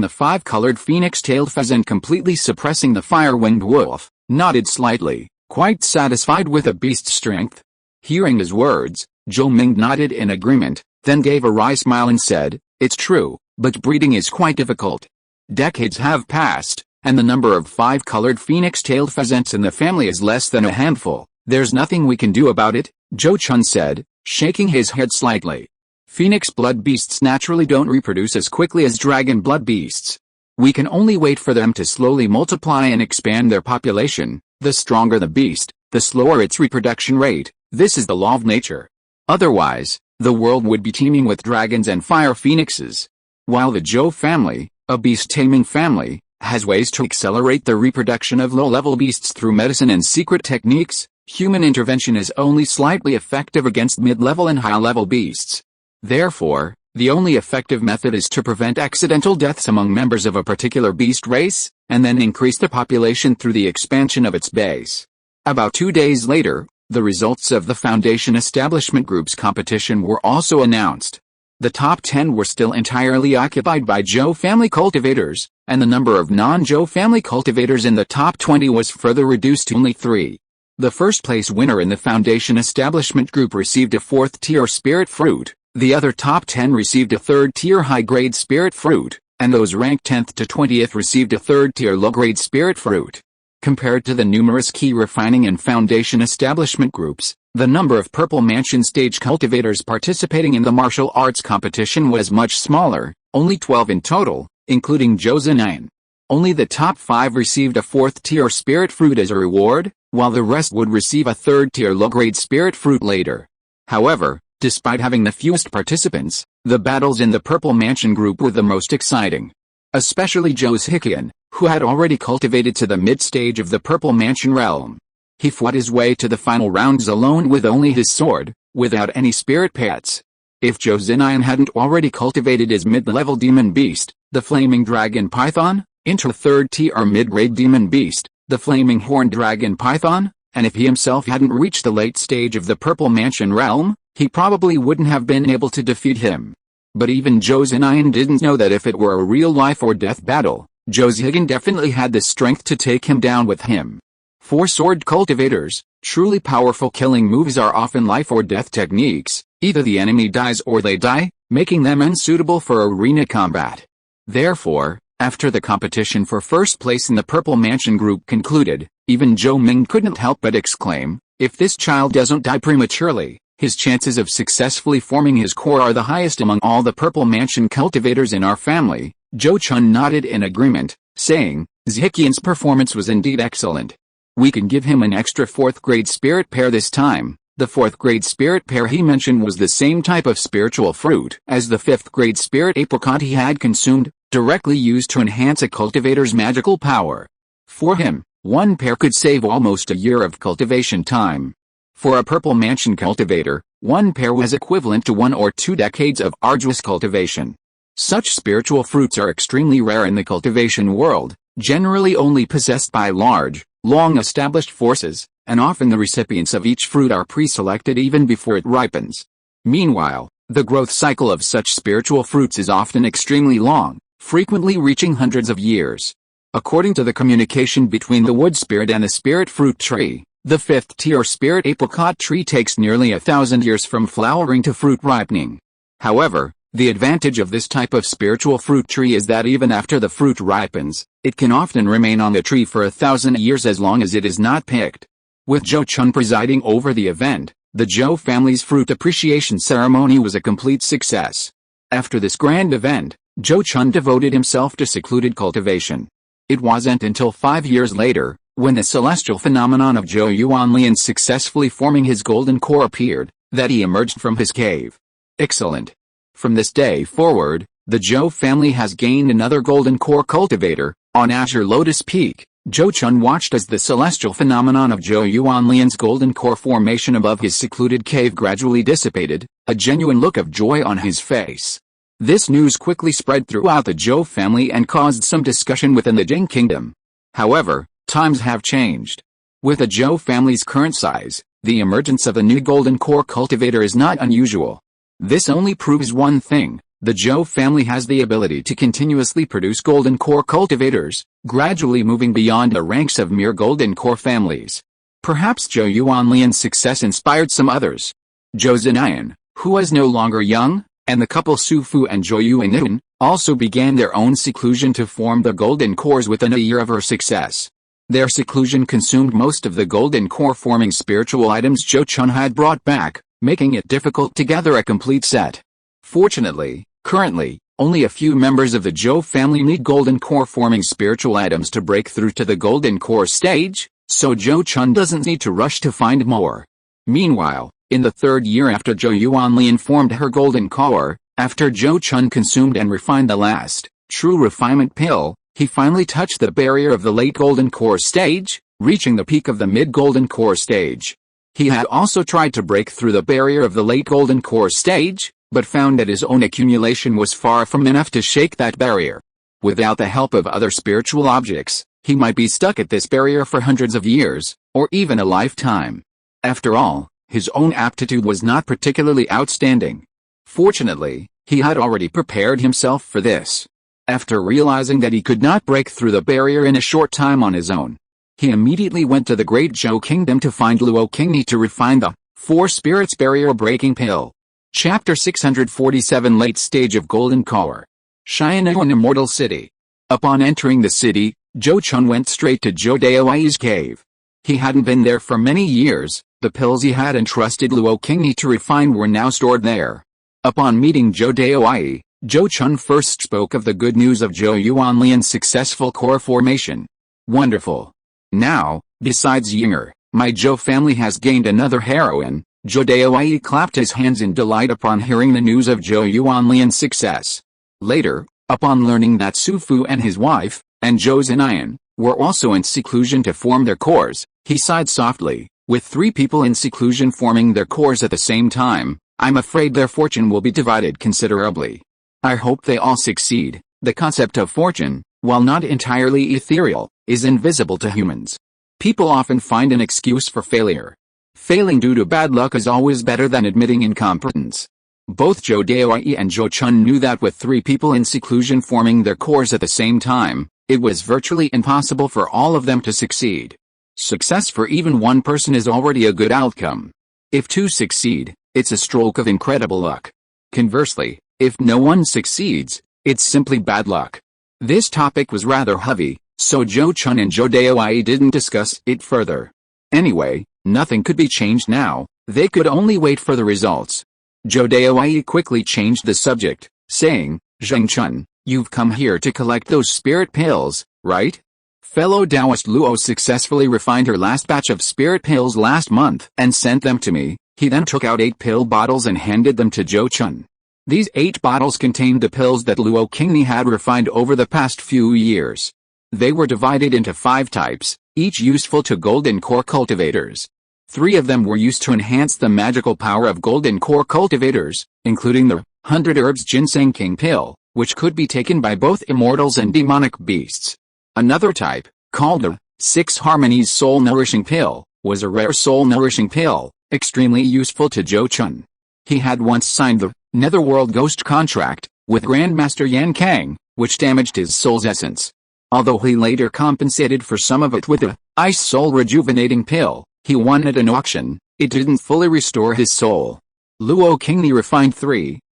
[SPEAKER 1] the 5-colored phoenix-tailed pheasant completely suppressing the fire-winged wolf, nodded slightly, quite satisfied with the beast's strength. Hearing his words, Zhou Ming nodded in agreement, then gave a wry smile and said, "It's true, but breeding is quite difficult. Decades have passed, and the number of 5-colored phoenix-tailed pheasants in the family is less than a handful. There's nothing we can do about it," Zhou Chun said, shaking his head slightly. "Phoenix blood beasts naturally don't reproduce as quickly as dragon blood beasts. We can only wait for them to slowly multiply and expand their population. The stronger the beast, the slower its reproduction rate. This is the law of nature. Otherwise, the world would be teeming with dragons and fire phoenixes. While the Zhou family, a beast-taming family, has ways to accelerate the reproduction of low-level beasts through medicine and secret techniques, human intervention is only slightly effective against mid-level and high-level beasts. Therefore, the only effective method is to prevent accidental deaths among members of a particular beast race, and then increase the population through the expansion of its base. About 2 days later, the results of the Foundation Establishment Group's competition were also announced. The top 10 were still entirely occupied by Zhou family cultivators, and the number of non-Zhou family cultivators in the top 20 was further reduced to only 3. The first-place winner in the Foundation Establishment Group received a 4th-tier spirit fruit, the other top 10 received a 3rd-tier high-grade spirit fruit, and those ranked 10th to 20th received a 3rd-tier low-grade spirit fruit. Compared to the numerous key refining and Foundation Establishment Groups, the number of Purple Mansion stage cultivators participating in the martial arts competition was much smaller, only 12 in total, including Zhou Chun. Only the top 5 received a 4th-tier spirit fruit as a reward, while the rest would receive a 3rd-tier low-grade spirit fruit later. However, despite having the fewest participants, the battles in the Purple Mansion group were the most exciting. Especially Zhou Chun, who had already cultivated to the mid-stage of the Purple Mansion realm. He fought his way to the final rounds alone with only his sword, without any spirit pets. If Zhou Chun hadn't already cultivated his mid-level demon beast, the Flaming Dragon Python, into 3rd-tier mid-grade demon beast, the Flaming Horned Dragon Python, and if he himself hadn't reached the late stage of the Purple Mansion realm, he probably wouldn't have been able to defeat him. But even Zhou Chun didn't know that if it were a real life or death battle, Zhou Chun definitely had the strength to take him down with him. For sword cultivators, truly powerful killing moves are often life or death techniques. Either the enemy dies or they die, making them unsuitable for arena combat. Therefore, after the competition for first place in the Purple Mansion group concluded, even Zhou Ming couldn't help but exclaim, "If this child doesn't die prematurely, his chances of successfully forming his core are the highest among all the Purple Mansion cultivators in our family." Zhou Chun nodded in agreement, saying, "Zhiqian's performance was indeed excellent. We can give him an extra 4th-grade spirit pear this time." The 4th-grade spirit pear he mentioned was the same type of spiritual fruit as the 5th-grade spirit apricot he had consumed, directly used to enhance a cultivator's magical power. For him, 1 pear could save almost a year of cultivation time. For a Purple Mansion cultivator, 1 pear was equivalent to 1 or 2 decades of arduous cultivation. Such spiritual fruits are extremely rare in the cultivation world, generally only possessed by large, long-established forces, and often the recipients of each fruit are pre-selected even before it ripens. Meanwhile, the growth cycle of such spiritual fruits is often extremely long, frequently reaching hundreds of years. According to the communication between the wood spirit and the spirit fruit tree, the 5th-tier spirit apricot tree takes nearly 1,000 years from flowering to fruit ripening. However, the advantage of this type of spiritual fruit tree is that even after the fruit ripens, it can often remain on the tree for 1,000 years as long as it is not picked. With Zhou Chun presiding over the event, the Zhou family's fruit appreciation ceremony was a complete success. After this grand event, Zhou Chun devoted himself to secluded cultivation. It wasn't until 5 years later, when the celestial phenomenon of Zhou Yuanlian successfully forming his golden core appeared, that he emerged from his cave. Excellent. From this day forward, the Zhou family has gained another golden core cultivator. On Azure Lotus Peak, Zhou Chun watched as the celestial phenomenon of Zhou Yuanlian's golden core formation above his secluded cave gradually dissipated, a genuine look of joy on his face. This news quickly spread throughout the Zhou family and caused some discussion within the Jing kingdom. However, times have changed. With the Zhou family's current size, the emergence of a new golden core cultivator is not unusual. This only proves one thing: the Zhou family has the ability to continuously produce golden core cultivators, gradually moving beyond the ranks of mere golden core families. Perhaps Zhou Yuanlian's success inspired some others. Zhou Chun, who was no longer young, and the couple Su Fu and Zhou Yuanlian, also began their own seclusion to form the golden cores within a year of her success. Their seclusion consumed most of the golden core forming spiritual items Zhou Chun had brought back, making it difficult to gather a complete set. Fortunately, currently, only a few members of the Zhou family need golden core forming spiritual items to break through to the golden core stage, so Zhou Chun doesn't need to rush to find more. Meanwhile, In the third year after Zhou Yuanli formed her golden core, after Zhou Chun consumed and refined the last, true refinement pill, he finally touched the barrier of the late golden core stage, reaching the peak of the mid-golden core stage. He had also tried to break through the barrier of the late golden core stage, but found that his own accumulation was far from enough to shake that barrier. Without the help of other spiritual objects, he might be stuck at this barrier for hundreds of years, or even a lifetime. After all, his own aptitude was not particularly outstanding. Fortunately, he had already prepared himself for this. After realizing that he could not break through the barrier in a short time on his own, he immediately went to the Great Zhou Kingdom to find Luo Qingni to refine the Four Spirits Barrier Breaking Pill. Chapter 647 Late Stage of Golden Core. Xianyuan Immortal City. Upon entering the city, Zhou Chun went straight to Zhou Daoyi's cave. He hadn't been there for many years. The pills he had entrusted Luo Qingni to refine were now stored there. Upon meeting Zhou Daoyi, Zhou Chun first spoke of the good news of Zhou Yuanli's successful core formation. Wonderful. Now, besides Yinger, my Zhou family has gained another heroine. Zhou Daoyi clapped his hands in delight upon hearing the news of Zhou Yuanli's success. Later, upon learning that Su Fu and his wife, and Zhou Zinayan, were also in seclusion to form their cores, he sighed softly. With 3 people in seclusion forming their cores at the same time, I'm afraid their fortune will be divided considerably. I hope they all succeed. The concept of fortune, while not entirely ethereal, is invisible to humans. People often find an excuse for failure. Failing due to bad luck is always better than admitting incompetence. Both Zhou Daoyi and Zhou Chun knew that with 3 people in seclusion forming their cores at the same time, it was virtually impossible for all of them to succeed. Success for even one person is already a good outcome. If 2 succeed, it's a stroke of incredible luck. Conversely, if no one succeeds, it's simply bad luck. This topic was rather heavy, so Zhou Chun and Zhou Daoyi didn't discuss it further. Anyway, nothing could be changed now, they could only wait for the results. Zhou Daoyi quickly changed the subject, saying, Zheng Chun, you've come here to collect those spirit pills, right? Fellow Taoist Luo successfully refined her last batch of spirit pills last month and sent them to me. He then took out 8 pill bottles and handed them to Zhou Chun. These 8 bottles contained the pills that Luo Qingni had refined over the past few years. They were divided into 5 types, each useful to golden core cultivators. 3 of them were used to enhance the magical power of golden core cultivators, including the 100 Herbs Ginseng King pill, which could be taken by both immortals and demonic beasts. Another type, called the 6 Harmonies Soul Nourishing Pill, was a rare soul nourishing pill, extremely useful to Zhou Chun. He had once signed the Netherworld Ghost contract with Grandmaster Yan Kang, which damaged his soul's essence. Although he later compensated for some of it with the Ice Soul Rejuvenating Pill he won at an auction, it didn't fully restore his soul. Luo Qingni refined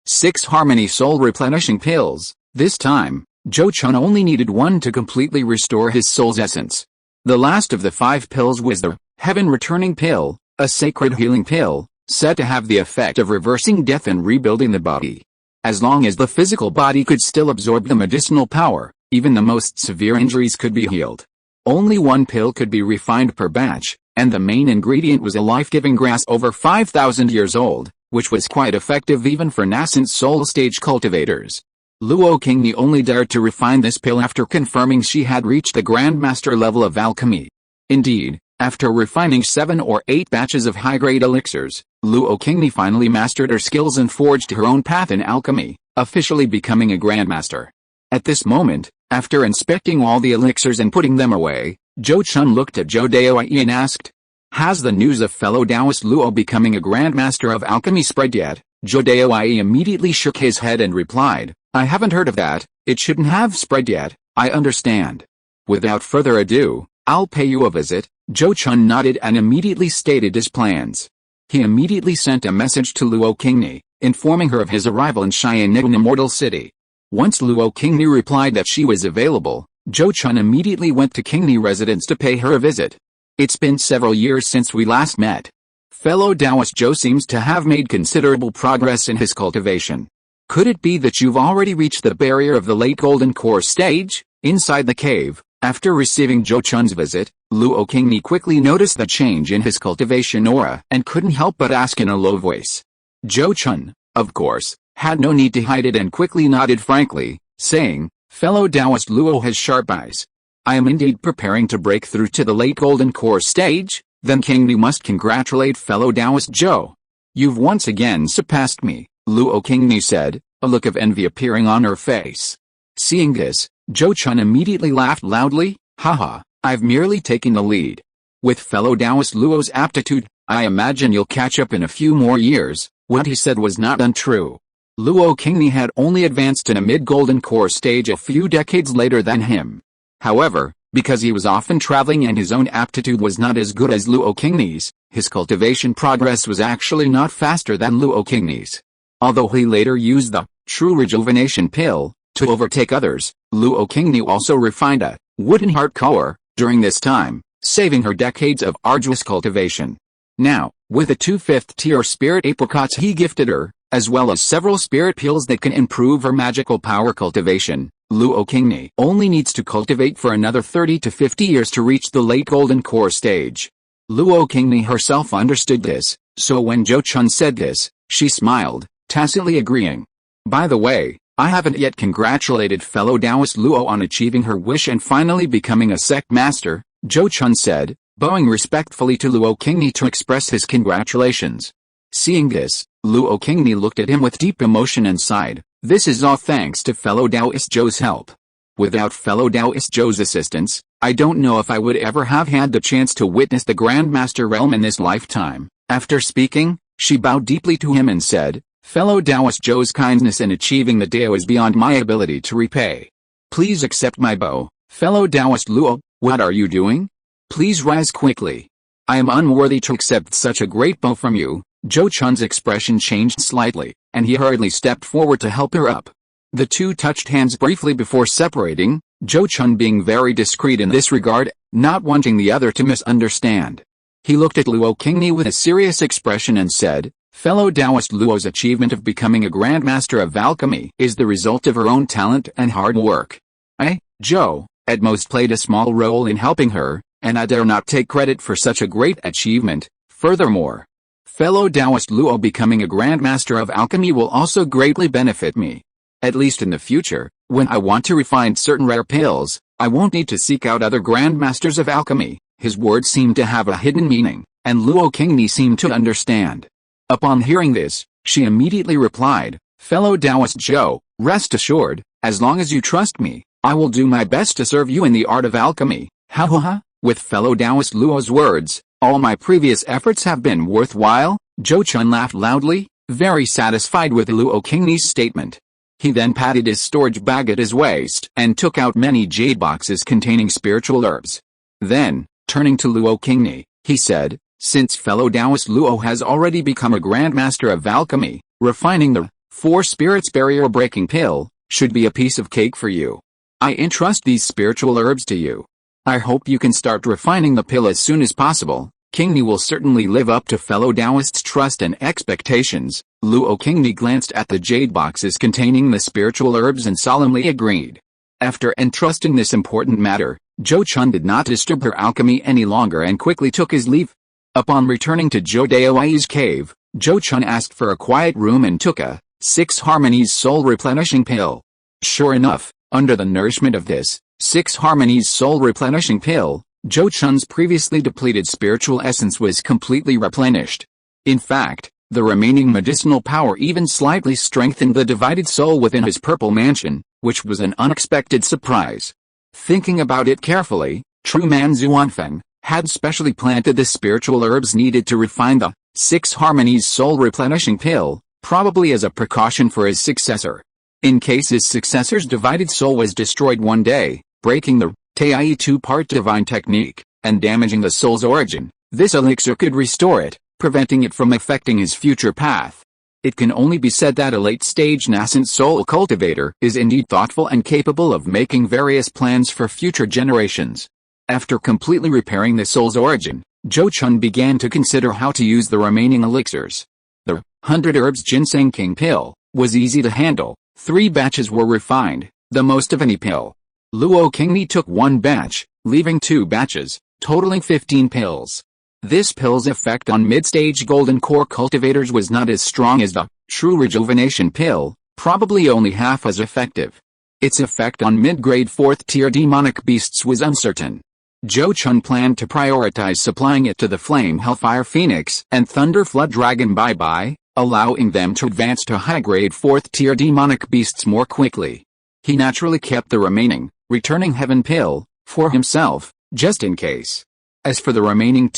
[SPEAKER 1] 6 Harmony Soul Replenishing Pills. This time, Zhou Chun only needed 1 to completely restore his soul's essence. The last of the 5 pills was the Heaven Returning Pill, a sacred healing pill, said to have the effect of reversing death and rebuilding the body. As long as the physical body could still absorb the medicinal power, even the most severe injuries could be healed. Only 1 pill could be refined per batch, and the main ingredient was a life-giving grass over 5,000 years old, which was quite effective even for nascent soul stage cultivators. Luo Qingni only dared to refine this pill after confirming she had reached the Grandmaster level of alchemy. Indeed, after refining 7 or 8 batches of high-grade elixirs, Luo Qingni finally mastered her skills and forged her own path in alchemy, officially becoming a Grandmaster. At this moment, after inspecting all the elixirs and putting them away, Zhou Chun looked at Zhou Daoyi and asked, "Has the news of fellow Taoist Luo becoming a Grandmaster of alchemy spread yet?" Zhou Daoyi immediately shook his head and replied, "I haven't heard of that. It shouldn't have spread yet, I understand. Without further ado, I'll pay you a visit." Zhou Chun nodded and immediately stated his plans. He immediately sent a message to Luo Qingni, informing her of his arrival in Xianyuan Immortal City. Once Luo Qingni replied that she was available, Zhou Chun immediately went to Qingni residence to pay her a visit. "It's been several years since we last met. Fellow Taoist Zhou seems to have made considerable progress in his cultivation. Could it be that you've already reached the barrier of the late golden core stage?" Inside the cave, after receiving Zhou Chun's visit, Luo Qingni quickly noticed the change in his cultivation aura and couldn't help but ask in a low voice. Zhou Chun, of course, had no need to hide it and quickly nodded frankly, saying, "Fellow Taoist Luo has sharp eyes. I am indeed preparing to break through to the late golden core stage, then Qingni must congratulate fellow Taoist Zhou. You've once again surpassed me," Luo Qingni said, a look of envy appearing on her face. Seeing this, Zhou Chun immediately laughed loudly, "Haha, I've merely taken the lead. With fellow Taoist Luo's aptitude, I imagine you'll catch up in a few more years." What he said was not untrue. Luo Qingni had only advanced in a mid-golden core stage a few decades later than him. However, because he was often traveling and his own aptitude was not as good as Luo Qingni's, his cultivation progress was actually not faster than Luo Qingni's. Although he later used the true rejuvenation pill to overtake others, Luo Qingni also refined a wooden heart core during this time, saving her decades of arduous cultivation. Now, with the 2 5th-tier spirit apricots he gifted her, as well as several spirit pills that can improve her magical power cultivation, Luo Qingni only needs to cultivate for another 30 to 50 years to reach the late golden core stage. Luo Qingni herself understood this, so when Zhou Chun said this, she smiled, tacitly agreeing. "By the way, I haven't yet congratulated fellow Taoist Luo on achieving her wish and finally becoming a sect master," Zhou Chun said, bowing respectfully to Luo Qingni to express his congratulations. Seeing this, Luo Qingni looked at him with deep emotion and sighed, "This is all thanks to fellow Taoist Zhou's help. Without fellow Taoist Zhou's assistance, I don't know if I would ever have had the chance to witness the Grandmaster realm in this lifetime." After speaking, she bowed deeply to him and said, "Fellow Taoist Zhou's kindness in achieving the Dao is beyond my ability to repay. Please accept my bow, fellow Taoist Luo." "What are you doing? Please rise quickly. I am unworthy to accept such a great bow from you." Zhou Chun's expression changed slightly, and he hurriedly stepped forward to help her up. The two touched hands briefly before separating, Zhou Chun being very discreet in this regard, not wanting the other to misunderstand. He looked at Luo Qingni with a serious expression and said, "Fellow Taoist Luo's achievement of becoming a Grandmaster of Alchemy is the result of her own talent and hard work. I, Zhou, at most played a small role in helping her, and I dare not take credit for such a great achievement. Furthermore, fellow Taoist Luo becoming a Grandmaster of Alchemy will also greatly benefit me. At least in the future, when I want to refine certain rare pills, I won't need to seek out other Grandmasters of Alchemy." His words seemed to have a hidden meaning, and Luo Qingni seemed to understand. Upon hearing this, she immediately replied, "Fellow Taoist Zhou, rest assured, as long as you trust me, I will do my best to serve you in the art of alchemy." "Ha ha ha." With fellow Taoist Luo's words, "All my previous efforts have been worthwhile." Zhou Chun laughed loudly, very satisfied with Luo Qingni's statement. He then patted his storage bag at his waist and took out many jade boxes containing spiritual herbs. Then, turning to Luo Qingni, he said, "Since fellow Taoist Luo has already become a Grandmaster of Alchemy, refining the 4 spirits barrier breaking pill should be a piece of cake for you. I entrust these spiritual herbs to you. I hope you can start refining the pill as soon as possible. Qingni will certainly live up to fellow Taoist's trust and expectations." Luo Qingni glanced at the jade boxes containing the spiritual herbs and solemnly agreed. After entrusting this important matter, Zhou Chun did not disturb her alchemy any longer and quickly took his leave. Upon returning to Zhou Daoi's cave, Zhou Chun asked for a quiet room and took a 6 Harmonies soul replenishing pill. Sure enough, under the nourishment of this 6 Harmonies soul replenishing pill, Zhou Chun's previously depleted spiritual essence was completely replenished. In fact, the remaining medicinal power even slightly strengthened the divided soul within his purple mansion, which was an unexpected surprise. Thinking about it carefully, true man Zhuanfeng had specially planted the spiritual herbs needed to refine the 6 Harmonies soul replenishing pill, probably as a precaution for his successor. In case his successor's divided soul was destroyed one day, breaking the Tai 2-part divine technique, and damaging the soul's origin, this elixir could restore it, preventing it from affecting his future path. It can only be said that a late-stage nascent soul cultivator is indeed thoughtful and capable of making various plans for future generations. After completely repairing the soul's origin, Zhou Chun began to consider how to use the remaining elixirs. The 100 Herbs Ginseng King pill was easy to handle. 3 batches were refined, the most of any pill. Luo Qingni took 1 batch, leaving 2 batches, totaling 15 pills. This pill's effect on mid-stage golden core cultivators was not as strong as the true rejuvenation pill, probably only half as effective. Its effect on mid-grade 4th-tier demonic beasts was uncertain. Zhou Chun planned to prioritize supplying it to the Flame Hellfire Phoenix and Thunder Flood Dragon Bye-Bye, allowing them to advance to high-grade 4th-tier demonic beasts more quickly. He naturally kept the remaining, returning heaven pill, for himself, just in case. As for the remaining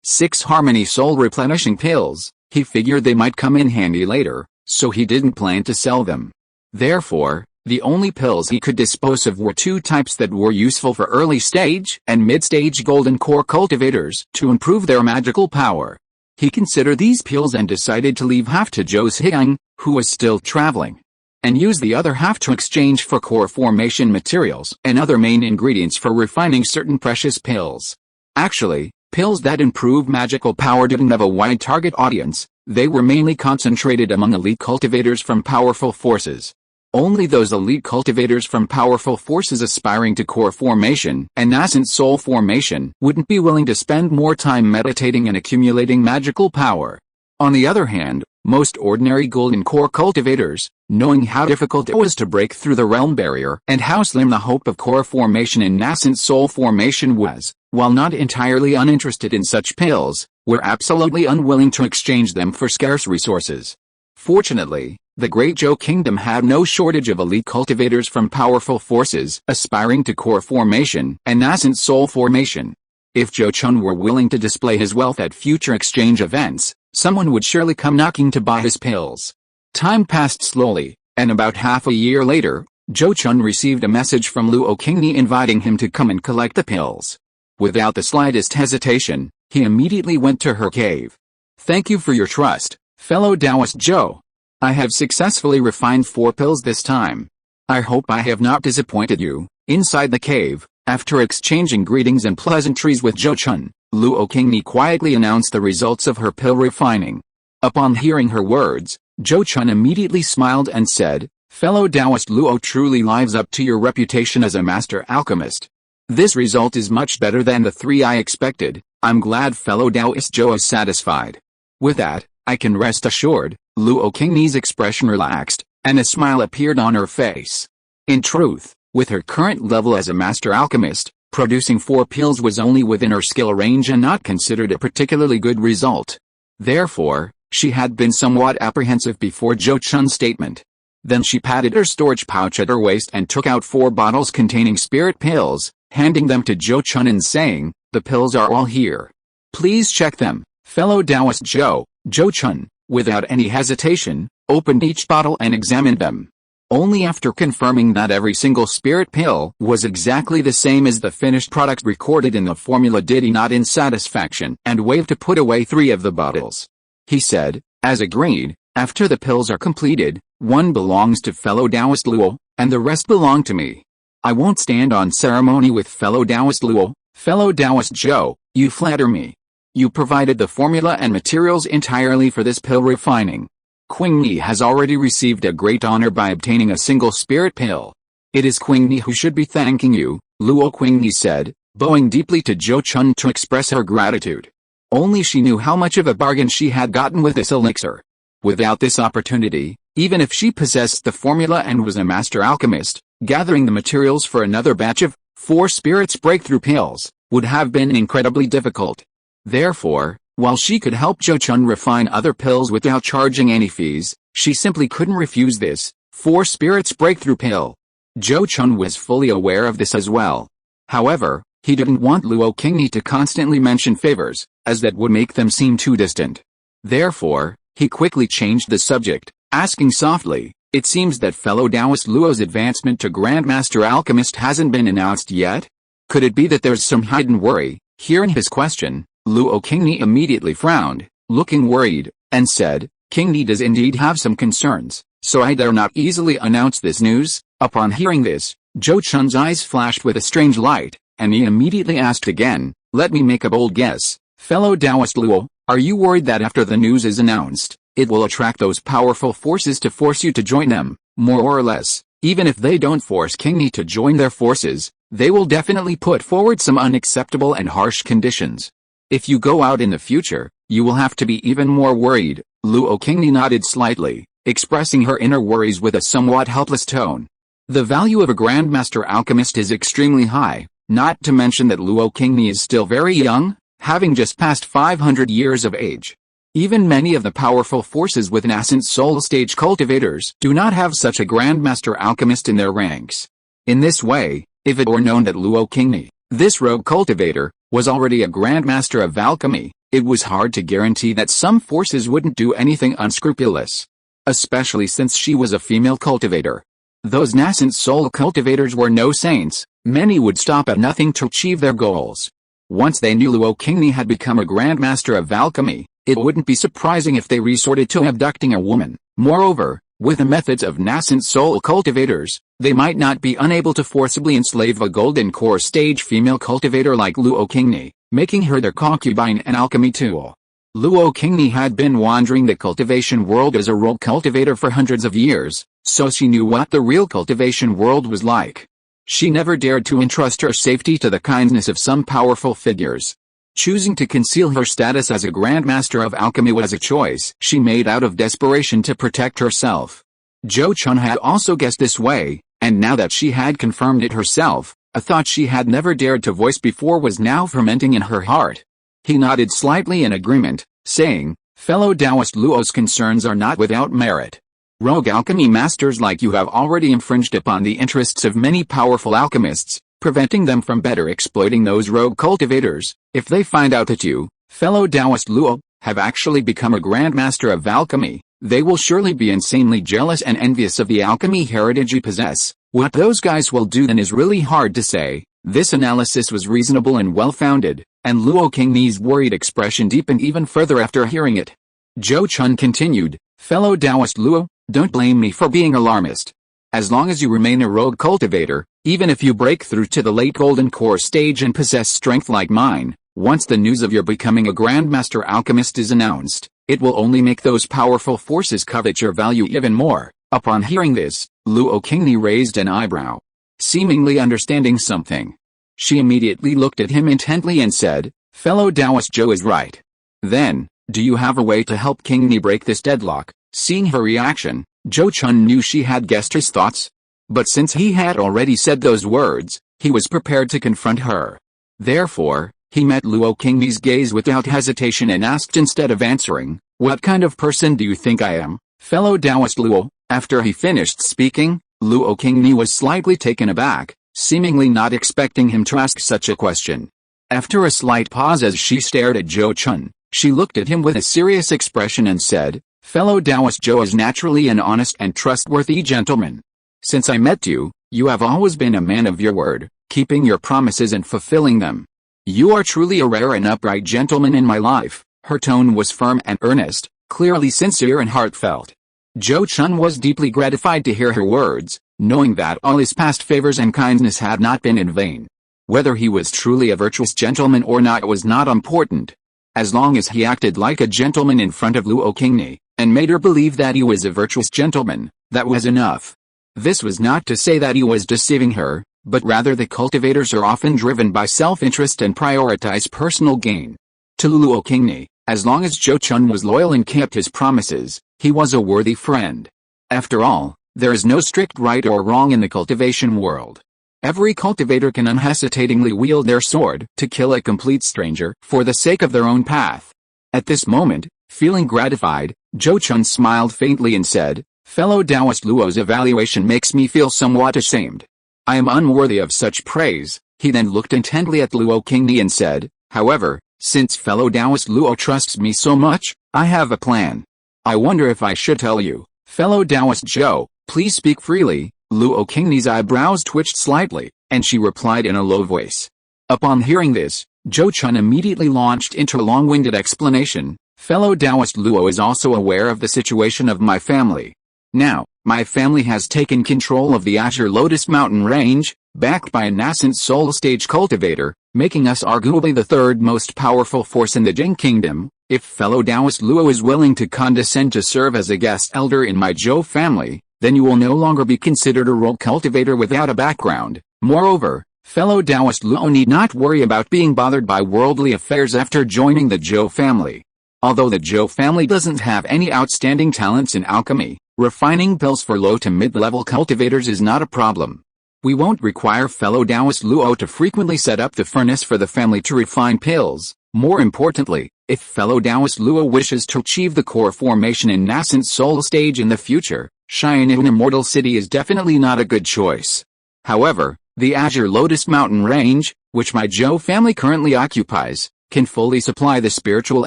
[SPEAKER 1] 6 harmony soul replenishing pills, he figured they might come in handy later, so he didn't plan to sell them. Therefore, the only pills he could dispose of were 2 types that were useful for early stage and mid-stage golden core cultivators to improve their magical power. He considered these pills and decided to leave half to Zhou Xiang, who was still traveling, and use the other half to exchange for core formation materials and other main ingredients for refining certain precious pills. Actually, pills that improve magical power didn't have a wide target audience, they were mainly concentrated among elite cultivators from powerful forces. Only those elite cultivators from powerful forces aspiring to core formation and nascent soul formation wouldn't be willing to spend more time meditating and accumulating magical power. On the other hand, most ordinary golden core cultivators, knowing how difficult it was to break through the realm barrier and how slim the hope of core formation and nascent soul formation was, while not entirely uninterested in such pills, were absolutely unwilling to exchange them for scarce resources. Fortunately, the Great Zhou Kingdom had no shortage of elite cultivators from powerful forces aspiring to core formation and nascent soul formation. If Zhou Chun were willing to display his wealth at future exchange events, someone would surely come knocking to buy his pills. Time passed slowly, and about half a year later, Zhou Chun received a message from Luo Qingni inviting him to come and collect the pills. Without the slightest hesitation, he immediately went to her cave. "Thank you for your trust, fellow Taoist Zhou. I have successfully refined 4 pills this time. I hope I have not disappointed you." Inside the cave, after exchanging greetings and pleasantries with Zhou Chun, Luo Qingni quietly announced the results of her pill refining. Upon hearing her words, Zhou Chun immediately smiled and said, "Fellow Taoist Luo truly lives up to your reputation as a master alchemist. This result is much better than the 3 I expected. I'm glad fellow Taoist Zhou is satisfied. With that, I can rest assured." Luo Qingni's expression relaxed, and a smile appeared on her face. In truth, with her current level as a master alchemist, producing 4 pills was only within her skill range and not considered a particularly good result. Therefore, she had been somewhat apprehensive before Zhou Chun's statement. Then she patted her storage pouch at her waist and took out 4 bottles containing spirit pills, handing them to Zhou Chun and saying, "The pills are all here. Please check them." Fellow Taoist Zhou Chun, without any hesitation, opened each bottle and examined them. Only after confirming that every single spirit pill was exactly the same as the finished product recorded in the formula did he nod in satisfaction and waved to put away 3 of the bottles. He said, "As agreed, after the pills are completed, 1 belongs to fellow Taoist Luo, and the rest belong to me. I won't stand on ceremony with fellow Taoist Luo. Fellow Taoist Zhou, you flatter me. You provided the formula and materials entirely for this pill refining. Qingni has already received a great honor by obtaining a single spirit pill. It is Qingni who should be thanking you," Luo Qingni said, bowing deeply to Zhou Chun to express her gratitude. Only she knew how much of a bargain she had gotten with this elixir. Without this opportunity, even if she possessed the formula and was a master alchemist, gathering the materials for another batch of 4 spirits breakthrough pills would have been incredibly difficult. Therefore, while she could help Zhou Chun refine other pills without charging any fees, she simply couldn't refuse this 4 spirits breakthrough pill. Zhou Chun was fully aware of this as well. However, he didn't want Luo Qingni to constantly mention favors, as that would make them seem too distant. Therefore, he quickly changed the subject, asking softly, "It seems that fellow Taoist Luo's advancement to Grand Master Alchemist hasn't been announced yet? Could it be that there's some hidden worry?" Hearing his question, Luo Qingni immediately frowned, looking worried, and said, "Qingni does indeed have some concerns, so I dare not easily announce this news." Upon hearing this, Zhou Chun's eyes flashed with a strange light, and he immediately asked again, "Let me make a bold guess. Fellow Taoist Luo, are you worried that after the news is announced, it will attract those powerful forces to force you to join them, more or less, even if they don't force Qingni to join their forces? they will definitely put forward some unacceptable and harsh conditions. If you go out in the future, you will have to be even more worried. Luo Qingni nodded slightly, expressing her inner worries with a somewhat helpless tone. The value of a Grandmaster Alchemist is extremely high, not to mention that Luo Qingni is still very young, having just passed 500 years of age. Even many of the powerful forces with nascent soul stage cultivators do not have such a Grandmaster Alchemist in their ranks. In this way, if it were known that Luo Qingni, this rogue cultivator, was already a Grandmaster of Alchemy, it was hard to guarantee that some forces wouldn't do anything unscrupulous. Especially since she was a female cultivator. Those nascent soul cultivators were no saints, many would stop at nothing to achieve their goals. Once they knew Luo Qingni had become a Grandmaster of Alchemy, it wouldn't be surprising if they resorted to abducting a woman. Moreover, with the methods of nascent soul cultivators, they might not be unable to forcibly enslave a golden core stage female cultivator like Luo Qingni, making her their concubine and alchemy tool. Luo Qingni had been wandering the cultivation world as a rogue cultivator for hundreds of years, so she knew what the real cultivation world was like. She never dared to entrust her safety to the kindness of some powerful figures. Choosing to conceal her status as a Grandmaster of Alchemy was a choice she made out of desperation to protect herself. Zhou Chun had also guessed this way, and now that she had confirmed it herself, a thought she had never dared to voice before was now fermenting in her heart. He nodded slightly in agreement, saying, "Fellow Taoist Luo's concerns are not without merit. Rogue alchemy masters like you have already infringed upon the interests of many powerful alchemists, preventing them from better exploiting those rogue cultivators. If they find out that you, fellow Taoist Luo, have actually become a Grandmaster of Alchemy, they will surely be insanely jealous and envious of the alchemy heritage you possess. What those guys will do then is really hard to say." This analysis was reasonable and well-founded, and Luo Qingni's worried expression deepened even further after hearing it. Zhou Chun continued, "Fellow Taoist Luo, don't blame me for being alarmist. As long as you remain a rogue cultivator, even if you break through to the late golden core stage and possess strength like mine, once the news of your becoming a Grandmaster Alchemist is announced, it will only make those powerful forces covet your value even more." Upon hearing this, Luo Qingni raised an eyebrow. Seemingly understanding something, she immediately looked at him intently and said, "Fellow Taoist Zhou is right. Then, do you have a way to help Qingni break this deadlock?" Seeing her reaction, Zhou Chun knew she had guessed his thoughts. But since he had already said those words, he was prepared to confront her. Therefore, he met Luo Qingni's gaze without hesitation and asked instead of answering, "What kind of person do you think I am, fellow Taoist Luo?" After he finished speaking, Luo Qingni was slightly taken aback, seemingly not expecting him to ask such a question. After a slight pause as she stared at Zhou Chun, she looked at him with a serious expression and said, "Fellow Taoist Zhou is naturally an honest and trustworthy gentleman. Since I met you, you have always been a man of your word, keeping your promises and fulfilling them. You are truly a rare and upright gentleman in my life." Her tone was firm and earnest, clearly sincere and heartfelt. Zhou Chun was deeply gratified to hear her words, knowing that all his past favors and kindness had not been in vain. Whether he was truly a virtuous gentleman or not was not important. As long as he acted like a gentleman in front of Luo Qingni, and made her believe that he was a virtuous gentleman, that was enough. This was not to say that he was deceiving her, but rather the cultivators are often driven by self-interest and prioritize personal gain. To Luo Qingni, as long as Zhou Chun was loyal and kept his promises, he was a worthy friend. After all, there is no strict right or wrong in the cultivation world. Every cultivator can unhesitatingly wield their sword to kill a complete stranger for the sake of their own path. At this moment, feeling gratified, Zhou Chun smiled faintly and said, "Fellow Taoist Luo's evaluation makes me feel somewhat ashamed. I am unworthy of such praise." He then looked intently at Luo Qingni and said, "However, since fellow Taoist Luo trusts me so much, I have a plan. I wonder if I should tell you, fellow Taoist Zhou, please speak freely." Luo Qingni's eyebrows twitched slightly, and she replied in a low voice. Upon hearing this, Zhou Chun immediately launched into a long-winded explanation. "Fellow Taoist Luo is also aware of the situation of my family. Now, my family has taken control of the Azure Lotus Mountain Range, backed by a nascent soul stage cultivator, making us arguably the third most powerful force in the Jing Kingdom. If fellow Taoist Luo is willing to condescend to serve as a guest elder in my Zhou family, then you will no longer be considered a rogue cultivator without a background. Moreover, Fellow Taoist Luo need not worry about being bothered by worldly affairs after joining the Zhou family. Although the Zhou family doesn't have any outstanding talents in alchemy, refining pills for low to mid-level cultivators is not a problem. We won't require fellow Taoist Luo to frequently set up the furnace for the family to refine pills. More importantly, if fellow Taoist Luo wishes to achieve the core formation in nascent soul stage in the future, Xiaonin Immortal City is definitely not a good choice. However, the Azure Lotus Mountain Range, which my Zhou family currently occupies, can fully supply the spiritual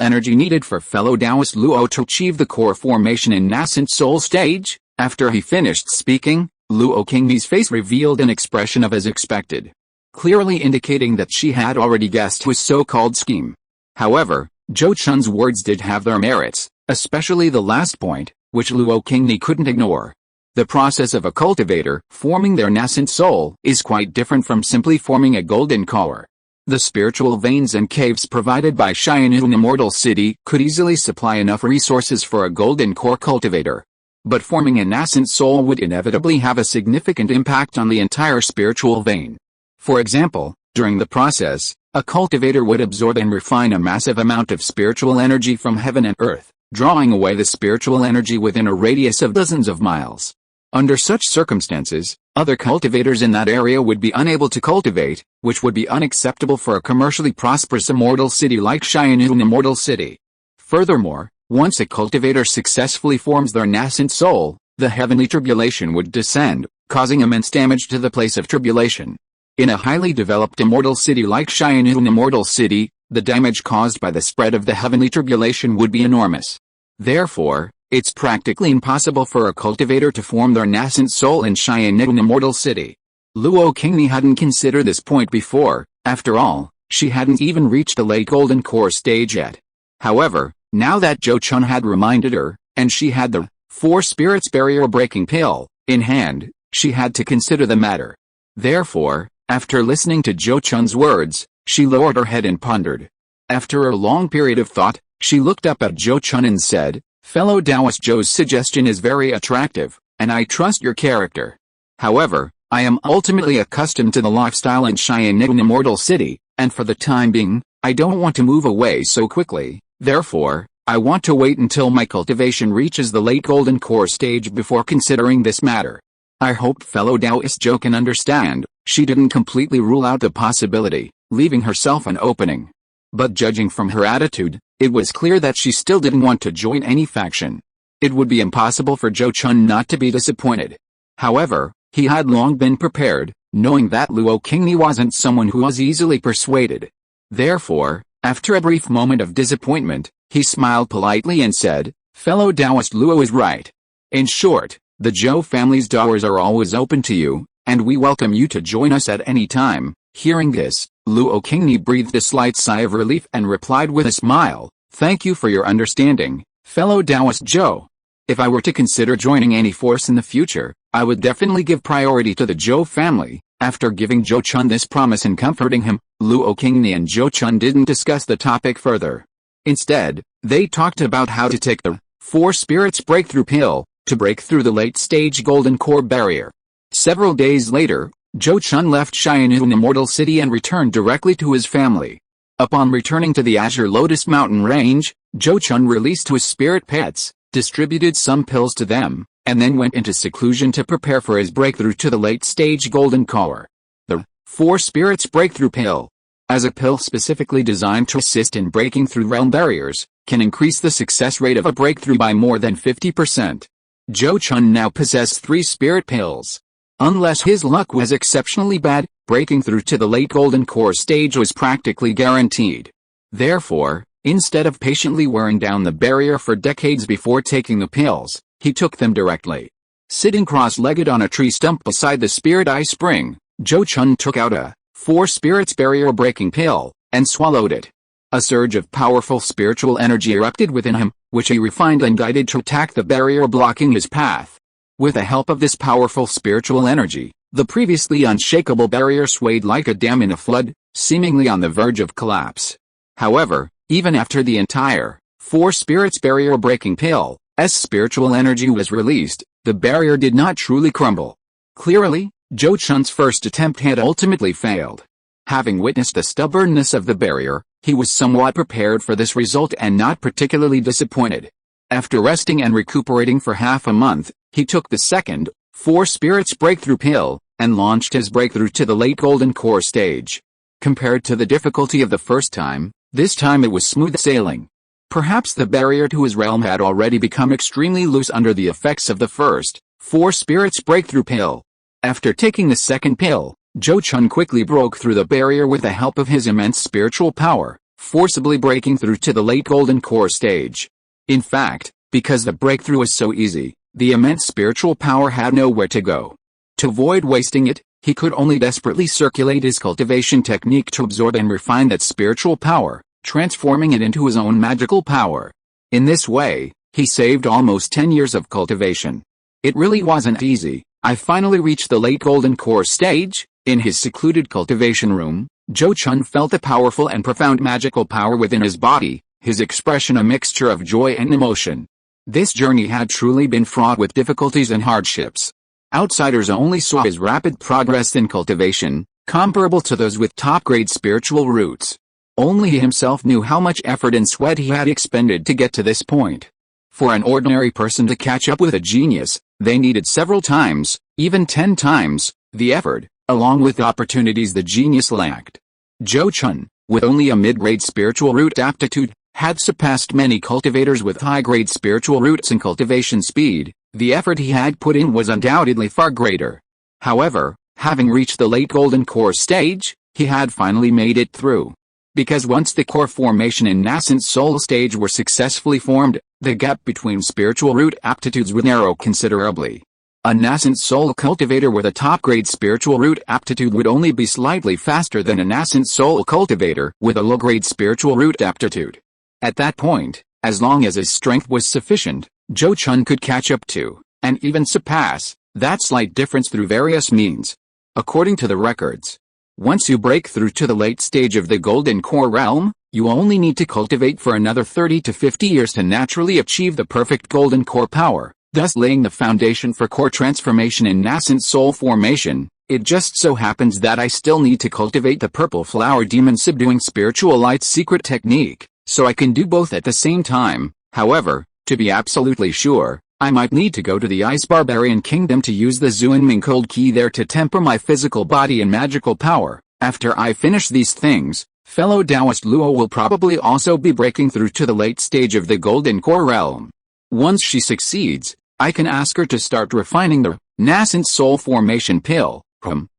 [SPEAKER 1] energy needed for fellow Taoist Luo to achieve the core formation in nascent soul stage. After he finished speaking, Luo Qingni's face revealed an expression of as expected, clearly indicating that she had already guessed his so-called scheme. However, Zhou Chun's words did have their merits, especially the last point, which Luo Qingni couldn't ignore. The process of a cultivator forming their nascent soul is quite different from simply forming a golden core. The spiritual veins and caves provided by Xiaonin Immortal City could easily supply enough resources for a golden core cultivator. But forming a nascent soul would inevitably have a significant impact on the entire spiritual vein. For example, during the process, a cultivator would absorb and refine a massive amount of spiritual energy from heaven and earth, drawing away the spiritual energy within a radius of dozens of miles. Under such circumstances, other cultivators in that area would be unable to cultivate, which would be unacceptable for a commercially prosperous immortal city like Xiaonin Immortal City. Furthermore, once a cultivator successfully forms their nascent soul, the heavenly tribulation would descend, causing immense damage to the place of tribulation. In a highly developed immortal city like Xiaonin Immortal City, the damage caused by the spread of the heavenly tribulation would be enormous. Therefore, it's practically impossible for a cultivator to form their nascent soul in Xiaonin Immortal City. Luo Qingni hadn't considered this point before. After all, she hadn't even reached the late golden core stage yet. However, now that Zhou Chun had reminded her, and she had the 4 spirits barrier breaking pill in hand, she had to consider the matter. Therefore, after listening to Zhou Chun's words, she lowered her head and pondered. After a long period of thought, she looked up at Zhou Chun and said, "Fellow Taoist Zhou's suggestion is very attractive, and I trust your character. However, I am ultimately accustomed to the lifestyle in Xiaonin Immortal City, and for the time being, I don't want to move away so quickly. Therefore, I want to wait until my cultivation reaches the late golden core stage before considering this matter." I hope fellow Taoist Zhou can understand. She didn't completely rule out the possibility, leaving herself an opening. But judging from her attitude, it was clear that she still didn't want to join any faction. It would be impossible for Zhou Chun not to be disappointed. However, he had long been prepared, knowing that Luo Qingni wasn't someone who was easily persuaded. Therefore, after a brief moment of disappointment, he smiled politely and said, "Fellow Taoist Luo is right. In short, the Zhou family's doors are always open to you, and we welcome you to join us at any time." Hearing this, Luo Qingni breathed a slight sigh of relief and replied with a smile, "Thank you for your understanding, fellow Taoist Zhou. If I were to consider joining any force in the future, I would definitely give priority to the Zhou family." After giving Zhou Chun this promise and comforting him, Luo Qingni and Zhou Chun didn't discuss the topic further. Instead, they talked about how to take the 4 spirits breakthrough pill to break through the late-stage golden core barrier. Several days later, Zhou Chun left Xiaonin Immortal City and returned directly to his family. Upon returning to the Azure Lotus Mountain Range, Zhou Chun released his spirit pets, distributed some pills to them, and then went into seclusion to prepare for his breakthrough to the late-stage golden core. The 4 spirits breakthrough pill, as a pill specifically designed to assist in breaking through realm barriers, can increase the success rate of a breakthrough by more than 50%. Zhou Chun now possessed 3 spirit pills. Unless his luck was exceptionally bad, breaking through to the late golden core stage was practically guaranteed. Therefore, instead of patiently wearing down the barrier for decades before taking the pills, he took them directly. Sitting cross-legged on a tree stump beside the Spirit Eye Spring, Zhou Chun took out a 4 spirits barrier breaking pill, and swallowed it. A surge of powerful spiritual energy erupted within him, which he refined and guided to attack the barrier blocking his path. With the help of this powerful spiritual energy, the previously unshakable barrier swayed like a dam in a flood, seemingly on the verge of collapse. However, even after the entire 4 spirits barrier breaking pill, as spiritual energy was released, the barrier did not truly crumble. Clearly, Zhou Chun's first attempt had ultimately failed. Having witnessed the stubbornness of the barrier, he was somewhat prepared for this result and not particularly disappointed. After resting and recuperating for half a month, he took the second, 4 spirits breakthrough pill, and launched his breakthrough to the late golden core stage. Compared to the difficulty of the first time, this time it was smooth sailing. Perhaps the barrier to his realm had already become extremely loose under the effects of the first, 4 spirits breakthrough pill. After taking the second pill, Zhou Chun quickly broke through the barrier with the help of his immense spiritual power, forcibly breaking through to the late golden core stage. In fact, because the breakthrough was so easy, the immense spiritual power had nowhere to go. To avoid wasting it, he could only desperately circulate his cultivation technique to absorb and refine that spiritual power, transforming it into his own magical power. In this way, he saved almost 10 years of cultivation. It really wasn't easy. I finally reached the late golden core stage. In his secluded cultivation room, Zhou Chun felt a powerful and profound magical power within his body, his expression a mixture of joy and emotion. This journey had truly been fraught with difficulties and hardships. Outsiders only saw his rapid progress in cultivation, comparable to those with top-grade spiritual roots. Only he himself knew how much effort and sweat he had expended to get to this point. For an ordinary person to catch up with a genius, they needed several times, even 10 times, the effort, along with the opportunities the genius lacked. Zhou Chun, with only a mid-grade spiritual root aptitude, had surpassed many cultivators with high-grade spiritual roots and cultivation speed. The effort he had put in was undoubtedly far greater. However, having reached the late golden core stage, he had finally made it through. Because once the core formation and nascent soul stage were successfully formed, the gap between spiritual root aptitudes would narrow considerably. A nascent soul cultivator with a top-grade spiritual root aptitude would only be slightly faster than a nascent soul cultivator with a low-grade spiritual root aptitude. At that point, as long as his strength was sufficient, Zhou Chun could catch up to, and even surpass, that slight difference through various means. According to the records, once you break through to the late stage of the golden core realm, you only need to cultivate for another 30 to 50 years to naturally achieve the perfect golden core power, thus laying the foundation for core transformation and nascent soul formation. It just so happens that I still need to cultivate the purple flower demon subduing spiritual light secret technique, so I can do both at the same time. However, to be absolutely sure, I might need to go to the Ice Barbarian Kingdom to use the Zhuanming Cold Key there to temper my physical body and magical power. After I finish these things, fellow Taoist Luo will probably also be breaking through to the late stage of the golden core realm. Once she succeeds, I can ask her to start refining the nascent soul formation pill.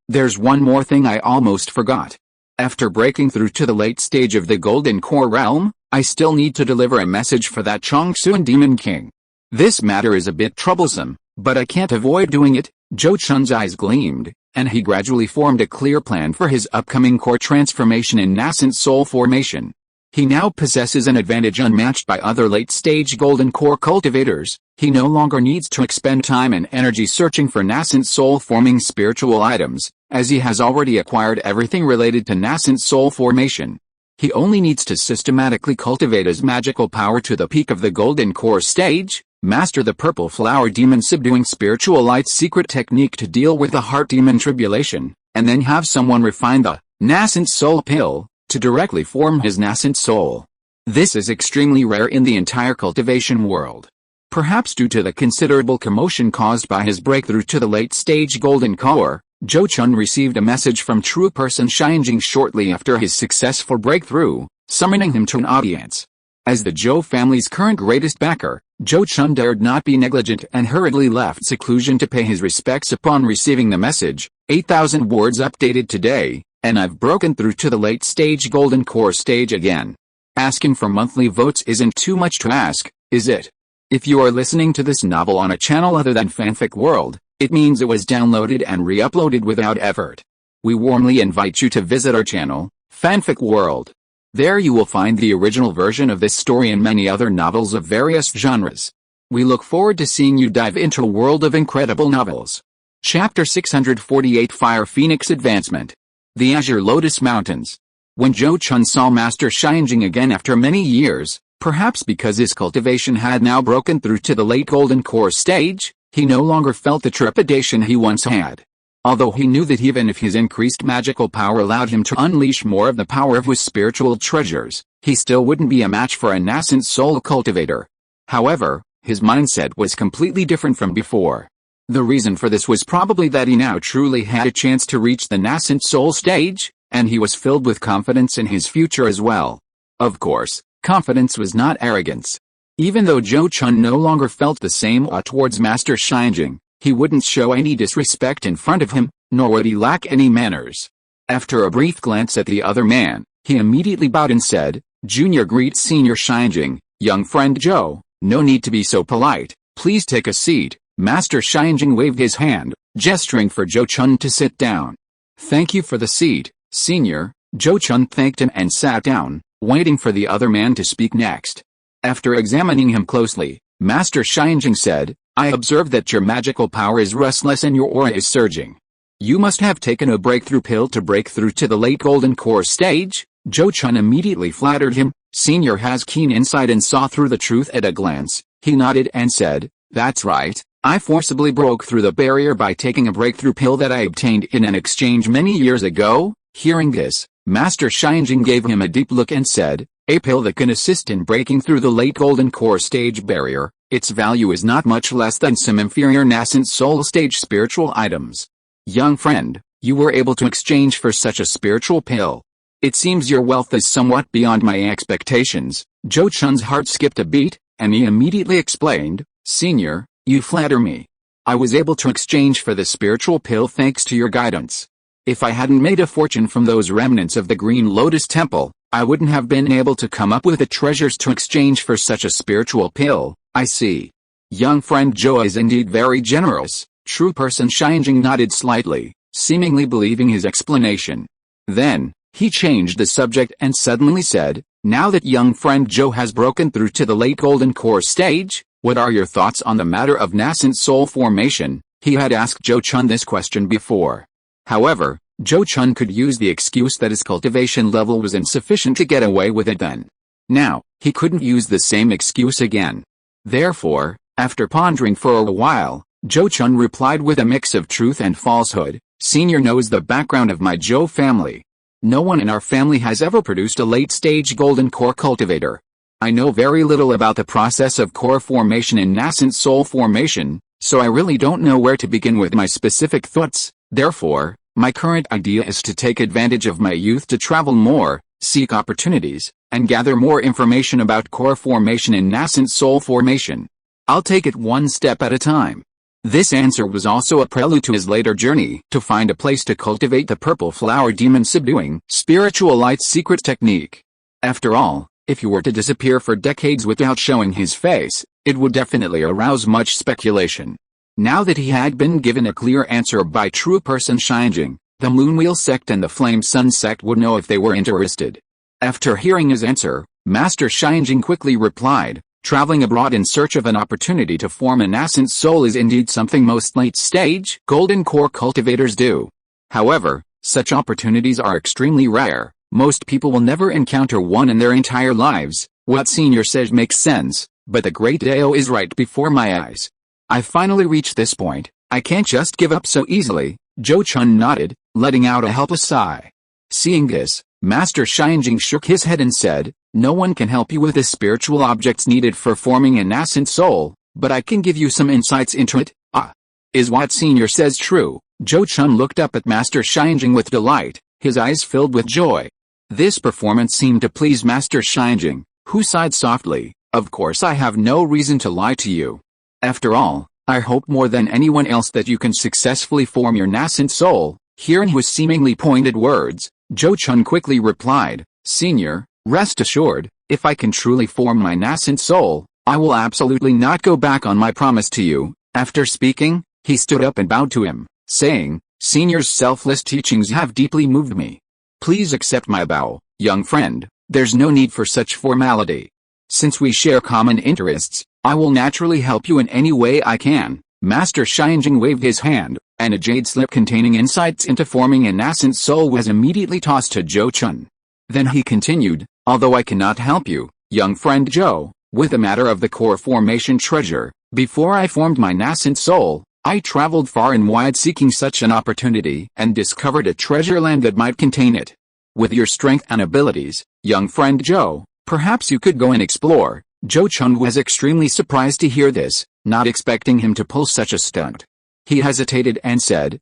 [SPEAKER 1] There's one more thing I almost forgot. After breaking through to the late stage of the golden core realm, I still need to deliver a message for that Chongsuan Demon King. This matter is a bit troublesome, but I can't avoid doing it. Zhou Chun's eyes gleamed, and he gradually formed a clear plan for his upcoming core transformation and nascent soul formation. He now possesses an advantage unmatched by other late-stage golden core cultivators. He no longer needs to expend time and energy searching for nascent soul-forming spiritual items, as he has already acquired everything related to nascent soul formation. He only needs to systematically cultivate his magical power to the peak of the golden core stage, master the purple flower demon subduing spiritual light secret technique to deal with the heart demon tribulation, and then have someone refine the nascent soul pill to directly form his nascent soul. This is extremely rare in the entire cultivation world. Perhaps due to the considerable commotion caused by his breakthrough to the late-stage golden core, Zhou Chun received a message from True Person Shinjing shortly after his successful breakthrough, summoning him to an audience. As the Zhou family's current greatest backer, Zhou Chun dared not be negligent and hurriedly left seclusion to pay his respects upon receiving the message. 8,000 words updated today, and I've broken through to the late-stage golden core stage again. Asking for monthly votes isn't too much to ask, is it? If you are listening to this novel on a channel other than Fanfic World, it means it was downloaded and re-uploaded without effort. We warmly invite you to visit our channel, Fanfic World. There you will find the original version of this story and many other novels of various genres. We look forward to seeing you dive into a world of incredible novels. Chapter 648 Fire Phoenix Advancement. The Azure Lotus Mountains. When Zhou Chun saw Master Shinjing again after many years, perhaps because his cultivation had now broken through to the late golden core stage, he no longer felt the trepidation he once had. Although he knew that even if his increased magical power allowed him to unleash more of the power of his spiritual treasures, he still wouldn't be a match for a nascent soul cultivator. However, his mindset was completely different from before. The reason for this was probably that he now truly had a chance to reach the nascent soul stage, and he was filled with confidence in his future as well. Of course, confidence was not arrogance. Even though Zhou Chun no longer felt the same awe towards Master Xinjing, he wouldn't show any disrespect in front of him, nor would he lack any manners. After a brief glance at the other man, he immediately bowed and said, "Junior greets Senior Xinjing, young friend Zhou, no need to be so polite, please take a seat." Master Xinjing waved his hand, gesturing for Zhou Chun to sit down. "Thank you for the seat, Senior." Zhou Chun thanked him and sat down, waiting for the other man to speak next. After examining him closely, Master Xinjing said, "I observe that your magical power is restless and your aura is surging. You must have taken a breakthrough pill to break through to the late golden core stage." Zhou Chun immediately flattered him. Senior has keen insight and saw through the truth at a glance. He nodded and said, "That's right. I forcibly broke through the barrier by taking a breakthrough pill that I obtained in an exchange many years ago." Hearing this, Master Xinjing gave him a deep look and said, "A pill that can assist in breaking through the late golden core stage barrier. Its value is not much less than some inferior nascent soul stage spiritual items. Young friend, you were able to exchange for such a spiritual pill. It seems your wealth is somewhat beyond my expectations." Zhou Chun's heart skipped a beat, and he immediately explained, "Senior, you flatter me. I was able to exchange for the spiritual pill thanks to your guidance. If I hadn't made a fortune from those remnants of the Green Lotus Temple, I wouldn't have been able to come up with the treasures to exchange for such a spiritual pill." "I see. Young friend Zhou is indeed very generous." True person Xinjing nodded slightly, seemingly believing his explanation. Then, he changed the subject and suddenly said, "Now that young friend Zhou has broken through to the late golden core stage, what are your thoughts on the matter of nascent soul formation?" He had asked Zhou Chun this question before. However, Zhou Chun could use the excuse that his cultivation level was insufficient to get away with it then. Now, he couldn't use the same excuse again. Therefore, after pondering for a while, Zhou Chun replied with a mix of truth and falsehood, "Senior knows the background of my Zhou family. No one in our family has ever produced a late-stage golden core cultivator. I know very little about the process of core formation and nascent soul formation, so I really don't know where to begin with my specific thoughts. Therefore, my current idea is to take advantage of my youth to travel more, seek opportunities, and gather more information about core formation and nascent soul formation. I'll take it one step at a time." This answer was also a prelude to his later journey to find a place to cultivate the purple flower demon subduing spiritual light secret technique. After all, if he were to disappear for decades without showing his face, it would definitely arouse much speculation. Now that he had been given a clear answer by true person Xinjing, the Moonwheel Sect and the Flame Sun Sect would know if they were interested. After hearing his answer, Master Xinjing quickly replied, "Traveling abroad in search of an opportunity to form a nascent soul is indeed something most late-stage golden core cultivators do. However, such opportunities are extremely rare. Most people will never encounter one in their entire lives. What Senior says makes sense, but the great Dao is right before my eyes. I finally reached this point. I can't just give up so easily." Zhou Chun nodded, letting out a helpless sigh. Seeing this, Master Xinjing shook his head and said, "No one can help you with the spiritual objects needed for forming a nascent soul, but I can give you some insights into it." "Ah, is what Senior says true?" Zhou Chun looked up at Master Xinjing with delight, his eyes filled with joy. This performance seemed to please Master Xinjing, who sighed softly, "Of course I have no reason to lie to you. After all, I hope more than anyone else that you can successfully form your nascent soul." Hearing his seemingly pointed words, Zhou Chun quickly replied, "Senior, rest assured, if I can truly form my nascent soul, I will absolutely not go back on my promise to you." After speaking, he stood up and bowed to him, saying, "Senior's selfless teachings have deeply moved me. Please accept my bow, young friend. There's no need for such formality. Since we share common interests, I will naturally help you in any way I can." Master Xinjing waved his hand, and a jade slip containing insights into forming a nascent soul was immediately tossed to Zhou Chun. Then he continued, "Although I cannot help you, young friend Zhou, with the matter of the core formation treasure, before I formed my nascent soul, I traveled far and wide seeking such an opportunity and discovered a treasure land that might contain it. With your strength and abilities, young friend Zhou, perhaps you could go and explore." Zhou Chun was extremely surprised to hear this, not expecting him to pull such a stunt. He hesitated and said,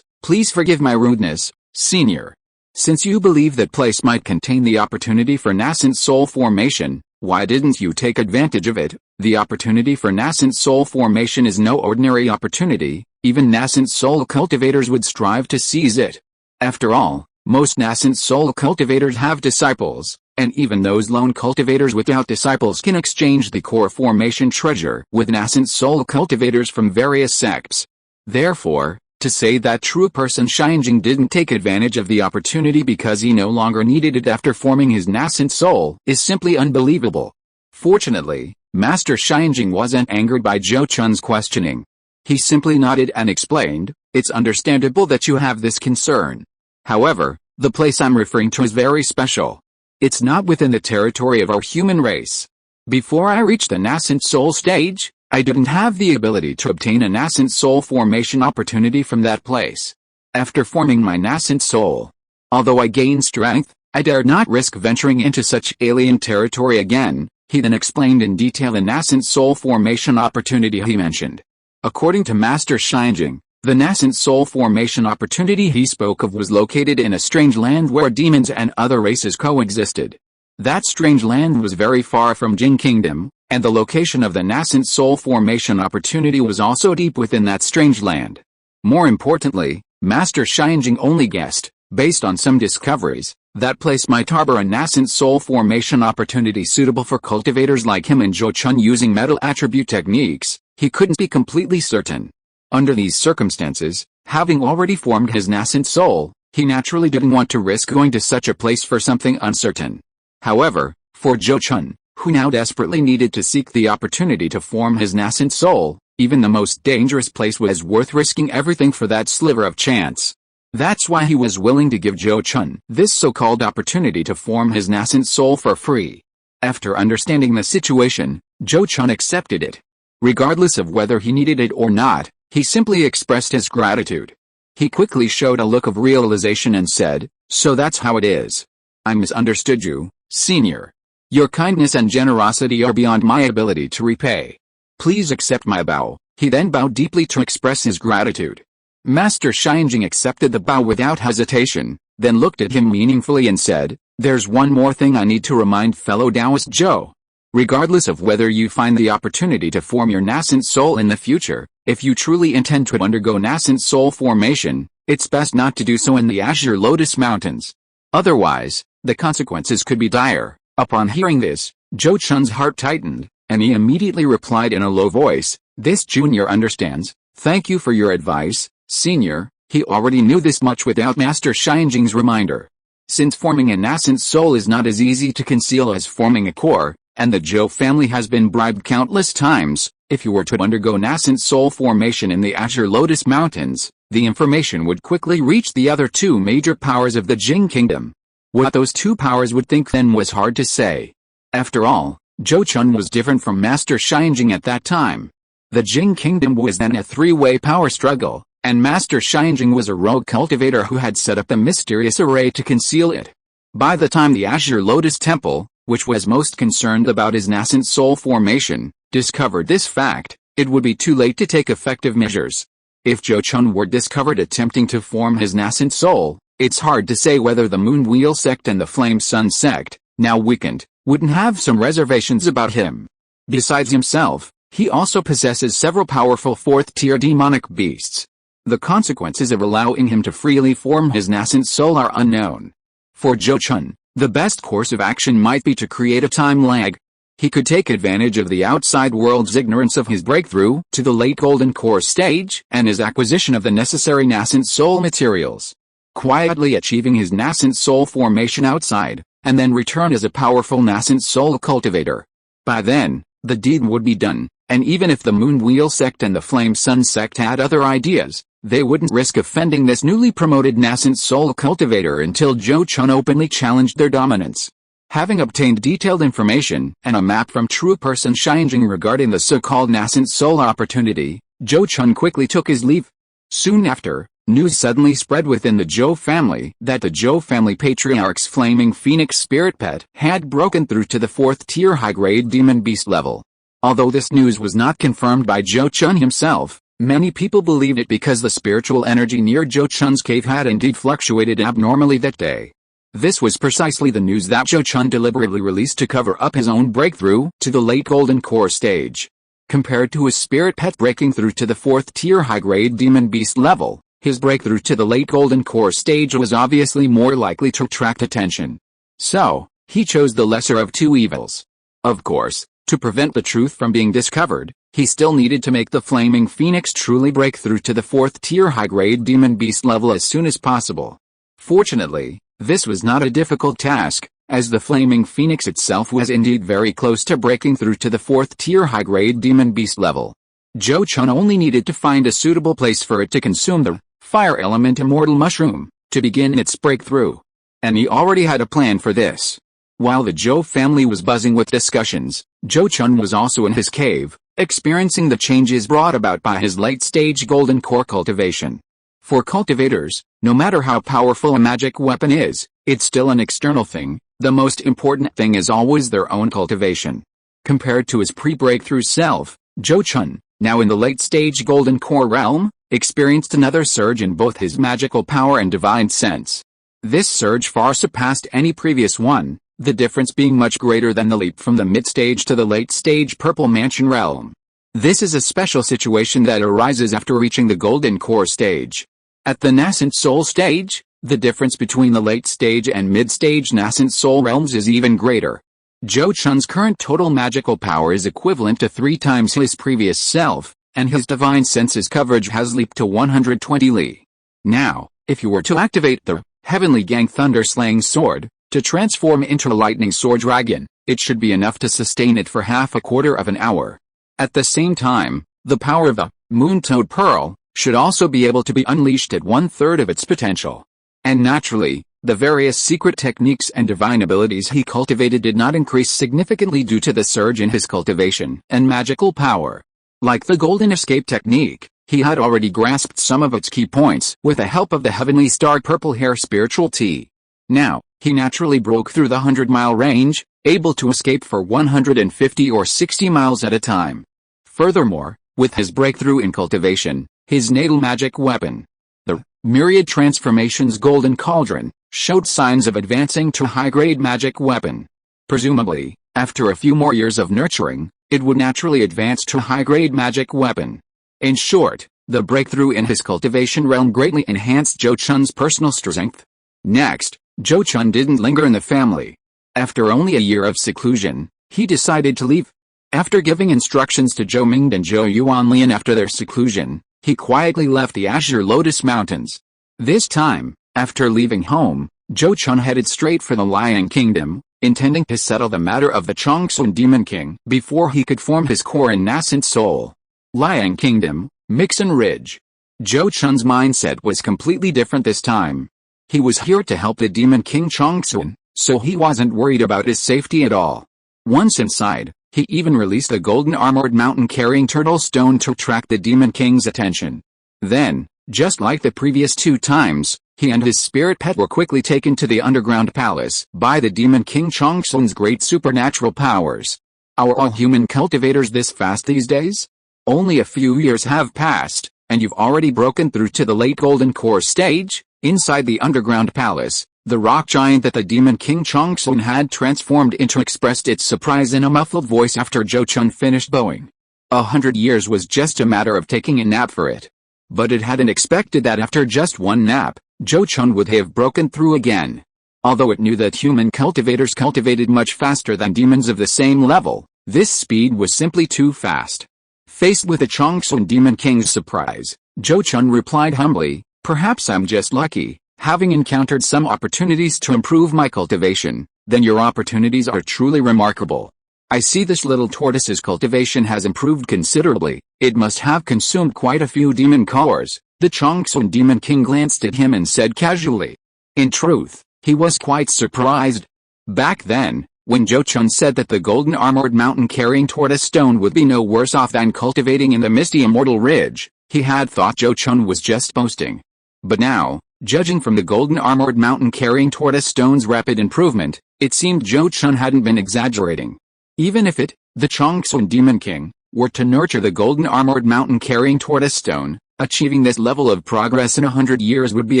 [SPEAKER 1] "Please forgive my rudeness, senior. Since you believe that place might contain the opportunity for nascent soul formation, why didn't you take advantage of it?" The opportunity for nascent soul formation is no ordinary opportunity. Even nascent soul cultivators would strive to seize it. After all, most nascent soul cultivators have disciples, and even those lone cultivators without disciples can exchange the core formation treasure with nascent soul cultivators from various sects. Therefore, to say that true person Shinjing didn't take advantage of the opportunity because he no longer needed it after forming his nascent soul is simply unbelievable. Fortunately, Master Shinjing wasn't angered by Zhou Chun's questioning. He simply nodded and explained, "It's understandable that you have this concern. However, the place I'm referring to is very special. It's not within the territory of our human race. Before I reached the nascent soul stage, I didn't have the ability to obtain a nascent soul formation opportunity from that place. After forming my nascent soul, although I gained strength, I dared not risk venturing into such alien territory again." He then explained in detail the nascent soul formation opportunity he mentioned. According to Master Shinjing, the nascent soul formation opportunity he spoke of was located in a strange land where demons and other races coexisted. That strange land was very far from Jing Kingdom, and the location of the nascent soul formation opportunity was also deep within that strange land. More importantly, Master Shinjing only guessed, based on some discoveries, that place might harbor a nascent soul formation opportunity suitable for cultivators like him and Zhou Chun using metal attribute techniques. He couldn't be completely certain. Under these circumstances, having already formed his nascent soul, he naturally didn't want to risk going to such a place for something uncertain. However, for Zhou Chun, who now desperately needed to seek the opportunity to form his nascent soul, even the most dangerous place was worth risking everything for that sliver of chance. That's why he was willing to give Zhou Chun this so-called opportunity to form his nascent soul for free. After understanding the situation, Zhou Chun accepted it. Regardless of whether he needed it or not, he simply expressed his gratitude. He quickly showed a look of realization and said, "So that's how it is. I misunderstood you, senior. Your kindness and generosity are beyond my ability to repay. Please accept my bow." He then bowed deeply to express his gratitude. Master Shinjing accepted the bow without hesitation, then looked at him meaningfully and said, "There's one more thing I need to remind fellow Taoist Zhou. Regardless of whether you find the opportunity to form your nascent soul in the future, if you truly intend to undergo nascent soul formation, it's best not to do so in the Azure Lotus Mountains. Otherwise, the consequences could be dire." Upon hearing this, Zhou Chun's heart tightened, and he immediately replied in a low voice, "This junior understands. Thank you for your advice, senior." He already knew this much without Master Shinjing's reminder. Since forming a nascent soul is not as easy to conceal as forming a core, and the Zhou family has been bribed countless times, if you were to undergo nascent soul formation in the Azure Lotus Mountains, the information would quickly reach the other two major powers of the Jing Kingdom. What those two powers would think then was hard to say. After all, Zhou Chun was different from Master Shinjing at that time. The Jing Kingdom was then a three-way power struggle, and Master Shinjing was a rogue cultivator who had set up the mysterious array to conceal it. By the time the Azure Lotus Temple, which was most concerned about his nascent soul formation, discovered this fact, it would be too late to take effective measures. If Zhou Chun were discovered attempting to form his nascent soul, it's hard to say whether the Moon Wheel Sect and the Flame Sun Sect, now weakened, wouldn't have some reservations about him. Besides himself, he also possesses several powerful fourth-tier demonic beasts. The consequences of allowing him to freely form his nascent soul are unknown. For Zhou Chun, the best course of action might be to create a time lag. He could take advantage of the outside world's ignorance of his breakthrough to the late Golden Core stage and his acquisition of the necessary nascent soul materials. Quietly achieving his nascent soul formation outside, and then return as a powerful nascent soul cultivator. By then, the deed would be done, and even if the Moon Wheel Sect and the Flame Sun Sect had other ideas, they wouldn't risk offending this newly promoted nascent soul cultivator until Zhou Chun openly challenged their dominance. Having obtained detailed information and a map from true person Shinjing regarding the so-called nascent soul opportunity, Zhou Chun quickly took his leave. Soon after, news suddenly spread within the Zhou family that the Zhou family patriarch's flaming phoenix spirit pet had broken through to the 4th tier high-grade demon beast level. Although this news was not confirmed by Zhou Chun himself, many people believed it because the spiritual energy near Zhou Chun's cave had indeed fluctuated abnormally that day. This was precisely the news that Zhou Chun deliberately released to cover up his own breakthrough to the late golden core stage. Compared to his spirit pet breaking through to the 4th tier high-grade demon beast level, his breakthrough to the late golden core stage was obviously more likely to attract attention. So, he chose the lesser of two evils. Of course, to prevent the truth from being discovered, he still needed to make the flaming phoenix truly break through to the 4th tier high-grade demon beast level as soon as possible. Fortunately, this was not a difficult task, as the flaming phoenix itself was indeed very close to breaking through to the 4th tier high-grade demon beast level. Zhou Chun only needed to find a suitable place for it to consume the fire element immortal mushroom to begin its breakthrough. And he already had a plan for this. While the Zhou family was buzzing with discussions, Zhou Chun was also in his cave, experiencing the changes brought about by his late-stage golden core cultivation. For cultivators, no matter how powerful a magic weapon is, it's still an external thing. The most important thing is always their own cultivation. Compared to his pre-breakthrough self, Zhou Chun, now in the late-stage golden core realm, experienced another surge in both his magical power and divine sense. This surge far surpassed any previous one, the difference being much greater than the leap from the mid-stage to the late-stage purple mansion realm. This is a special situation that arises after reaching the golden core stage. At the nascent soul stage, the difference between the late-stage and mid-stage nascent soul realms is even greater. Zhou Chun's current total magical power is equivalent to 3 times his previous self, and his divine senses coverage has leaped to 120 li. Now, if you were to activate the Heavenly Gang Thunder-Slaying Sword, to transform into a lightning sword dragon, it should be enough to sustain it for half a quarter of an hour. At the same time, the power of the Moon-Toad Pearl should also be able to be unleashed at 1/3 of its potential. And naturally, the various secret techniques and divine abilities he cultivated did not increase significantly due to the surge in his cultivation and magical power. Like the Golden Escape technique, he had already grasped some of its key points with the help of the Heavenly Star Purple Hair Spiritual Tea. Now, he naturally broke through the 100-mile range, able to escape for 150 or 60 miles at a time. Furthermore, with his breakthrough in cultivation, his natal magic weapon, the Myriad Transformations Golden Cauldron, showed signs of advancing to high-grade magic weapon. Presumably, after a few more years of nurturing, it would naturally advance to high-grade magic weapon. In short, the breakthrough in his cultivation realm greatly enhanced Zhou Chun's personal strength. Next, Zhou Chun didn't linger in the family. After only a year of seclusion, he decided to leave. After giving instructions to Zhou Ming and Zhou Yuanlian after their seclusion, he quietly left the Azure Lotus Mountains. This time, after leaving home, Zhou Chun headed straight for the Lion Kingdom, intending to settle the matter of the Chongsun Demon King before he could form his core and nascent soul. Lion Kingdom, Mixon Ridge. Zhou Chun's mindset was completely different this time. He was here to help the Demon King Chongsun, so he wasn't worried about his safety at all. Once inside, he even released a golden armored mountain-carrying turtle stone to attract the Demon King's attention. Then, just like the previous 2 times, he and his spirit pet were quickly taken to the underground palace by the Demon King Chongsun's great supernatural powers. Are all human cultivators this fast these days? Only a few years have passed, and you've already broken through to the late golden core stage? Inside the underground palace, the rock giant that the Demon King Chongsun had transformed into expressed its surprise in a muffled voice after Zhou Chun finished bowing. 100 years was just a matter of taking a nap for it. But it hadn't expected that after just one nap, Zhou Chun would have broken through again. Although it knew that human cultivators cultivated much faster than demons of the same level, this speed was simply too fast. Faced with the Chongsun Demon King's surprise, Zhou Chun replied humbly, "Perhaps I'm just lucky, having encountered some opportunities to improve my cultivation. Then your opportunities are truly remarkable. I see this little tortoise's cultivation has improved considerably. It must have consumed quite a few demon cores." The Chongsun Demon King glanced at him and said casually. In truth, he was quite surprised. Back then, When Zhou Chun said that the golden armored mountain carrying tortoise stone would be no worse off than cultivating in the misty immortal ridge, he had thought Zhou Chun was just boasting. But now, judging from the golden armored mountain carrying tortoise stone's rapid improvement, it seemed Zhou Chun hadn't been exaggerating. Even if it, the Changsun Demon King, were to nurture the golden armored mountain carrying tortoise stone, achieving this level of progress in 100 years would be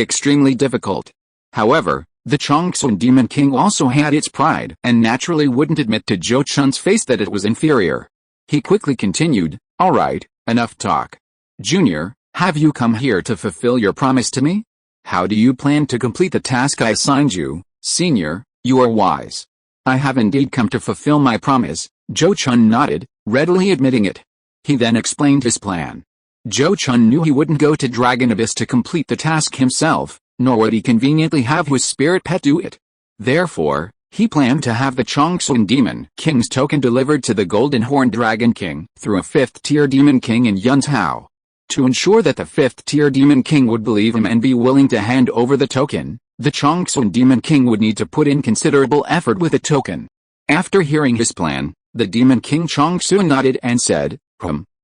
[SPEAKER 1] extremely difficult. However, the Changsun Demon King also had its pride and naturally wouldn't admit to Zhou Chun's face that it was inferior. He quickly continued, "Alright, enough talk. Junior, have you come here to fulfill your promise to me? How do you plan to complete the task I assigned you? Senior, you are wise." "I have indeed come to fulfill my promise," Zhou Chun nodded, readily admitting it. He then explained his plan. Zhou Chun knew he wouldn't go to Dragon Abyss to complete the task himself, nor would he conveniently have his spirit pet do it. Therefore, he planned to have the Changsun Demon King's token delivered to the Golden Horned Dragon King through a 5th-tier Demon King in Yuntao. To ensure that the 5th-tier Demon King would believe him and be willing to hand over the token, the Changsun Demon King would need to put in considerable effort with the token. After hearing his plan, the Demon King Changsun nodded and said,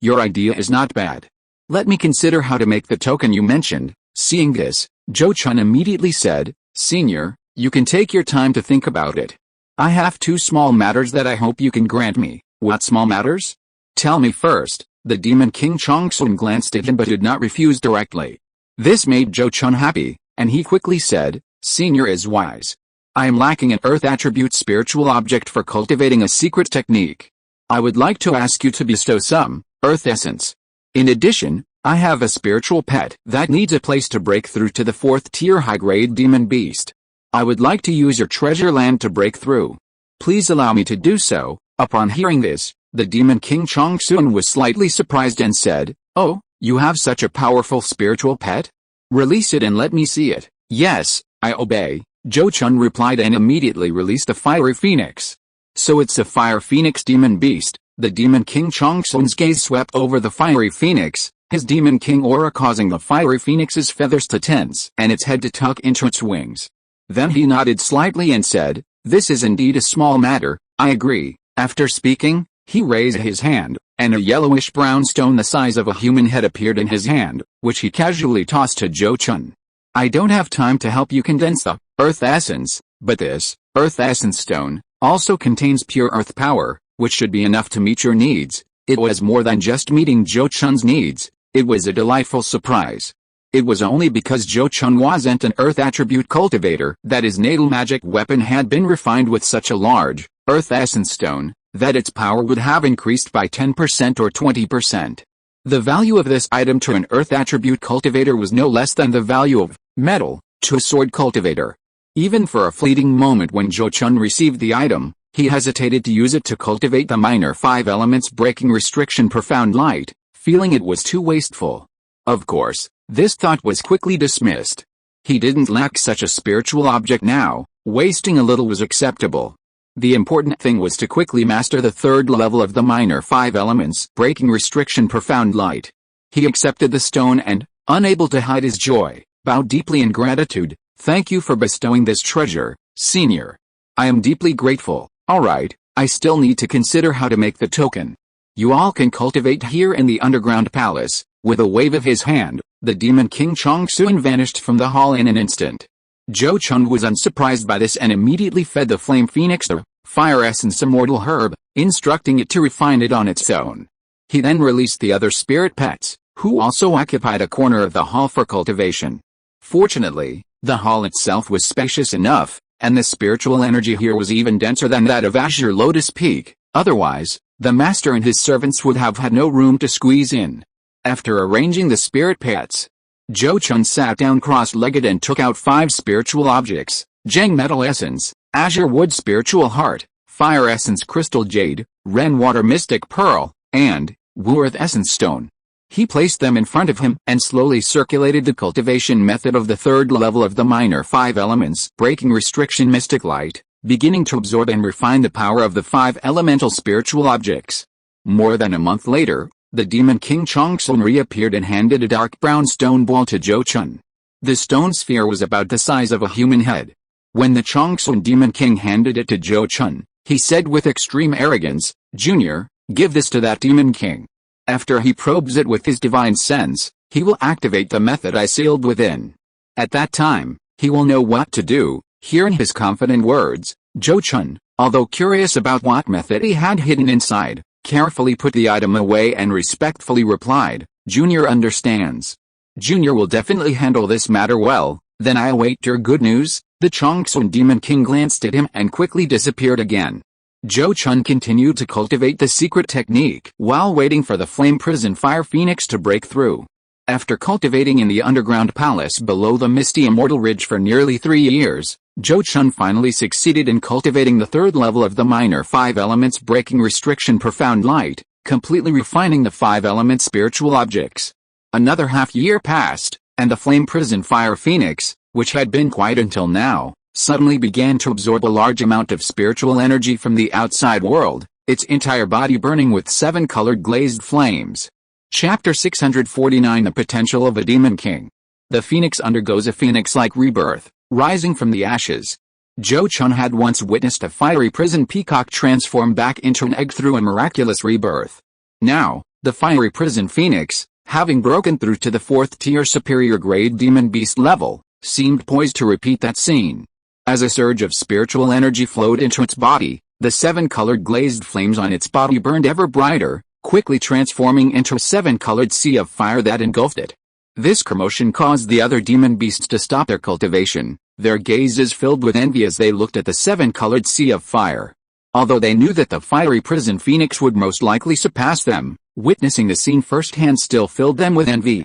[SPEAKER 1] Your idea is not bad. Let me consider how to make the token you mentioned." Seeing this, Zhou Chun immediately said, "Senior, you can take your time to think about it. I have 2 small matters that I hope you can grant me." "What small matters? Tell me first." The Demon King Changsun glanced at him but did not refuse directly. This made Zhou Chun happy, and he quickly said, "Senior is wise. I am lacking an earth attribute spiritual object for cultivating a secret technique. I would like to ask you to bestow some earth essence. In addition, I have a spiritual pet that needs a place to break through to the 4th-tier high-grade demon beast. I would like to use your treasure land to break through. Please allow me to do so." Upon hearing this, the Demon King Changsun was slightly surprised and said, "Oh, you have such a powerful spiritual pet? Release it and let me see it." "Yes, I obey," Zhou Chun replied and immediately released the fiery phoenix. "So it's a fire phoenix demon beast." The Demon King Changsun's gaze swept over the fiery phoenix, his Demon King aura causing the fiery phoenix's feathers to tense and its head to tuck into its wings. Then he nodded slightly and said, "This is indeed a small matter, I agree." After speaking, he raised his hand, and a yellowish-brown stone the size of a human head appeared in his hand, which he casually tossed to Zhou Chun. "I don't have time to help you condense the earth essence, but this earth essence stone also contains pure earth power, which should be enough to meet your needs." It was more than just meeting Zhou Chun's needs, it was a delightful surprise. It was only because Zhou Chun wasn't an earth attribute cultivator that his natal magic weapon had been refined with such a large earth essence stone that its power would have increased by 10% or 20%. The value of this item to an earth attribute cultivator was no less than the value of metal to a sword cultivator. Even for a fleeting moment when Zhou Chun received the item, he hesitated to use it to cultivate the minor 5 elements breaking restriction profound light, feeling it was too wasteful. Of course, this thought was quickly dismissed. He didn't lack such a spiritual object now, wasting a little was acceptable. The important thing was to quickly master the 3rd level of the minor 5 elements breaking restriction profound light. He accepted the stone and, unable to hide his joy, bowed deeply in gratitude. "Thank you for bestowing this treasure, Senior. I am deeply grateful. Alright, I still need to consider how to make the token. You all can cultivate here in the underground palace." With a wave of his hand, the Demon King Changsun vanished from the hall in an instant. Zhou Chun was unsurprised by this and immediately fed the flame phoenix the fire essence immortal herb, instructing it to refine it on its own. He then released the other spirit pets, who also occupied a corner of the hall for cultivation. Fortunately, the hall itself was spacious enough, and the spiritual energy here was even denser than that of Azure Lotus Peak. Otherwise, the master and his servants would have had no room to squeeze in. After arranging the spirit pets, Zhou Chun sat down cross-legged and took out 5 spiritual objects: Zheng Metal Essence, Azure Wood Spiritual Heart, Fire Essence Crystal Jade, Ren Water Mystic Pearl, and Wu Earth Essence Stone. He placed them in front of him and slowly circulated the cultivation method of the 3rd level of the minor 5 elements breaking restriction mystic light, beginning to absorb and refine the power of the 5 elemental spiritual objects. More than a month later, the Demon King Changsun reappeared and handed a dark brown stone ball to Zhou Chun. The stone sphere was about the size of a human head. When the Changsun Demon King handed it to Zhou Chun, He said with extreme arrogance, "Junior, give this to that demon king. After he probes it with his divine sense, he will activate the method I sealed within. At that time, he will know what to do." Hearing his confident words, Zhou Chun, although curious about what method he had hidden inside, carefully put the item away and respectfully replied, "Junior understands. Junior will definitely handle this matter well, then I await your good news." The Changsun Demon King glanced at him and quickly disappeared again. Zhou Chun continued to cultivate the secret technique while waiting for the flame prison fire phoenix to break through. After cultivating in the underground palace below the misty immortal ridge for nearly 3 years, Zhou Chun finally succeeded in cultivating the third level of the minor 5 elements breaking restriction profound light, completely refining the 5 element spiritual objects. Another half-year passed, and the flame prison fire phoenix, which had been quiet until now, suddenly began to absorb a large amount of spiritual energy from the outside world, its entire body burning with 7 colored glazed flames. Chapter 649 The Potential of a Demon King. The phoenix undergoes a phoenix-like rebirth, rising from the ashes. Zhou Chun had once witnessed a fiery prison peacock transform back into an egg through a miraculous rebirth. Now, the fiery prison phoenix, having broken through to the 4th tier superior grade demon beast level, seemed poised to repeat that scene. As a surge of spiritual energy flowed into its body, the 7 colored glazed flames on its body burned ever brighter, quickly transforming into a 7-colored sea of fire that engulfed it. This commotion caused the other demon beasts to stop their cultivation, their gazes filled with envy as they looked at the 7-colored sea of fire. Although they knew that the fiery prison phoenix would most likely surpass them, witnessing the scene firsthand still filled them with envy.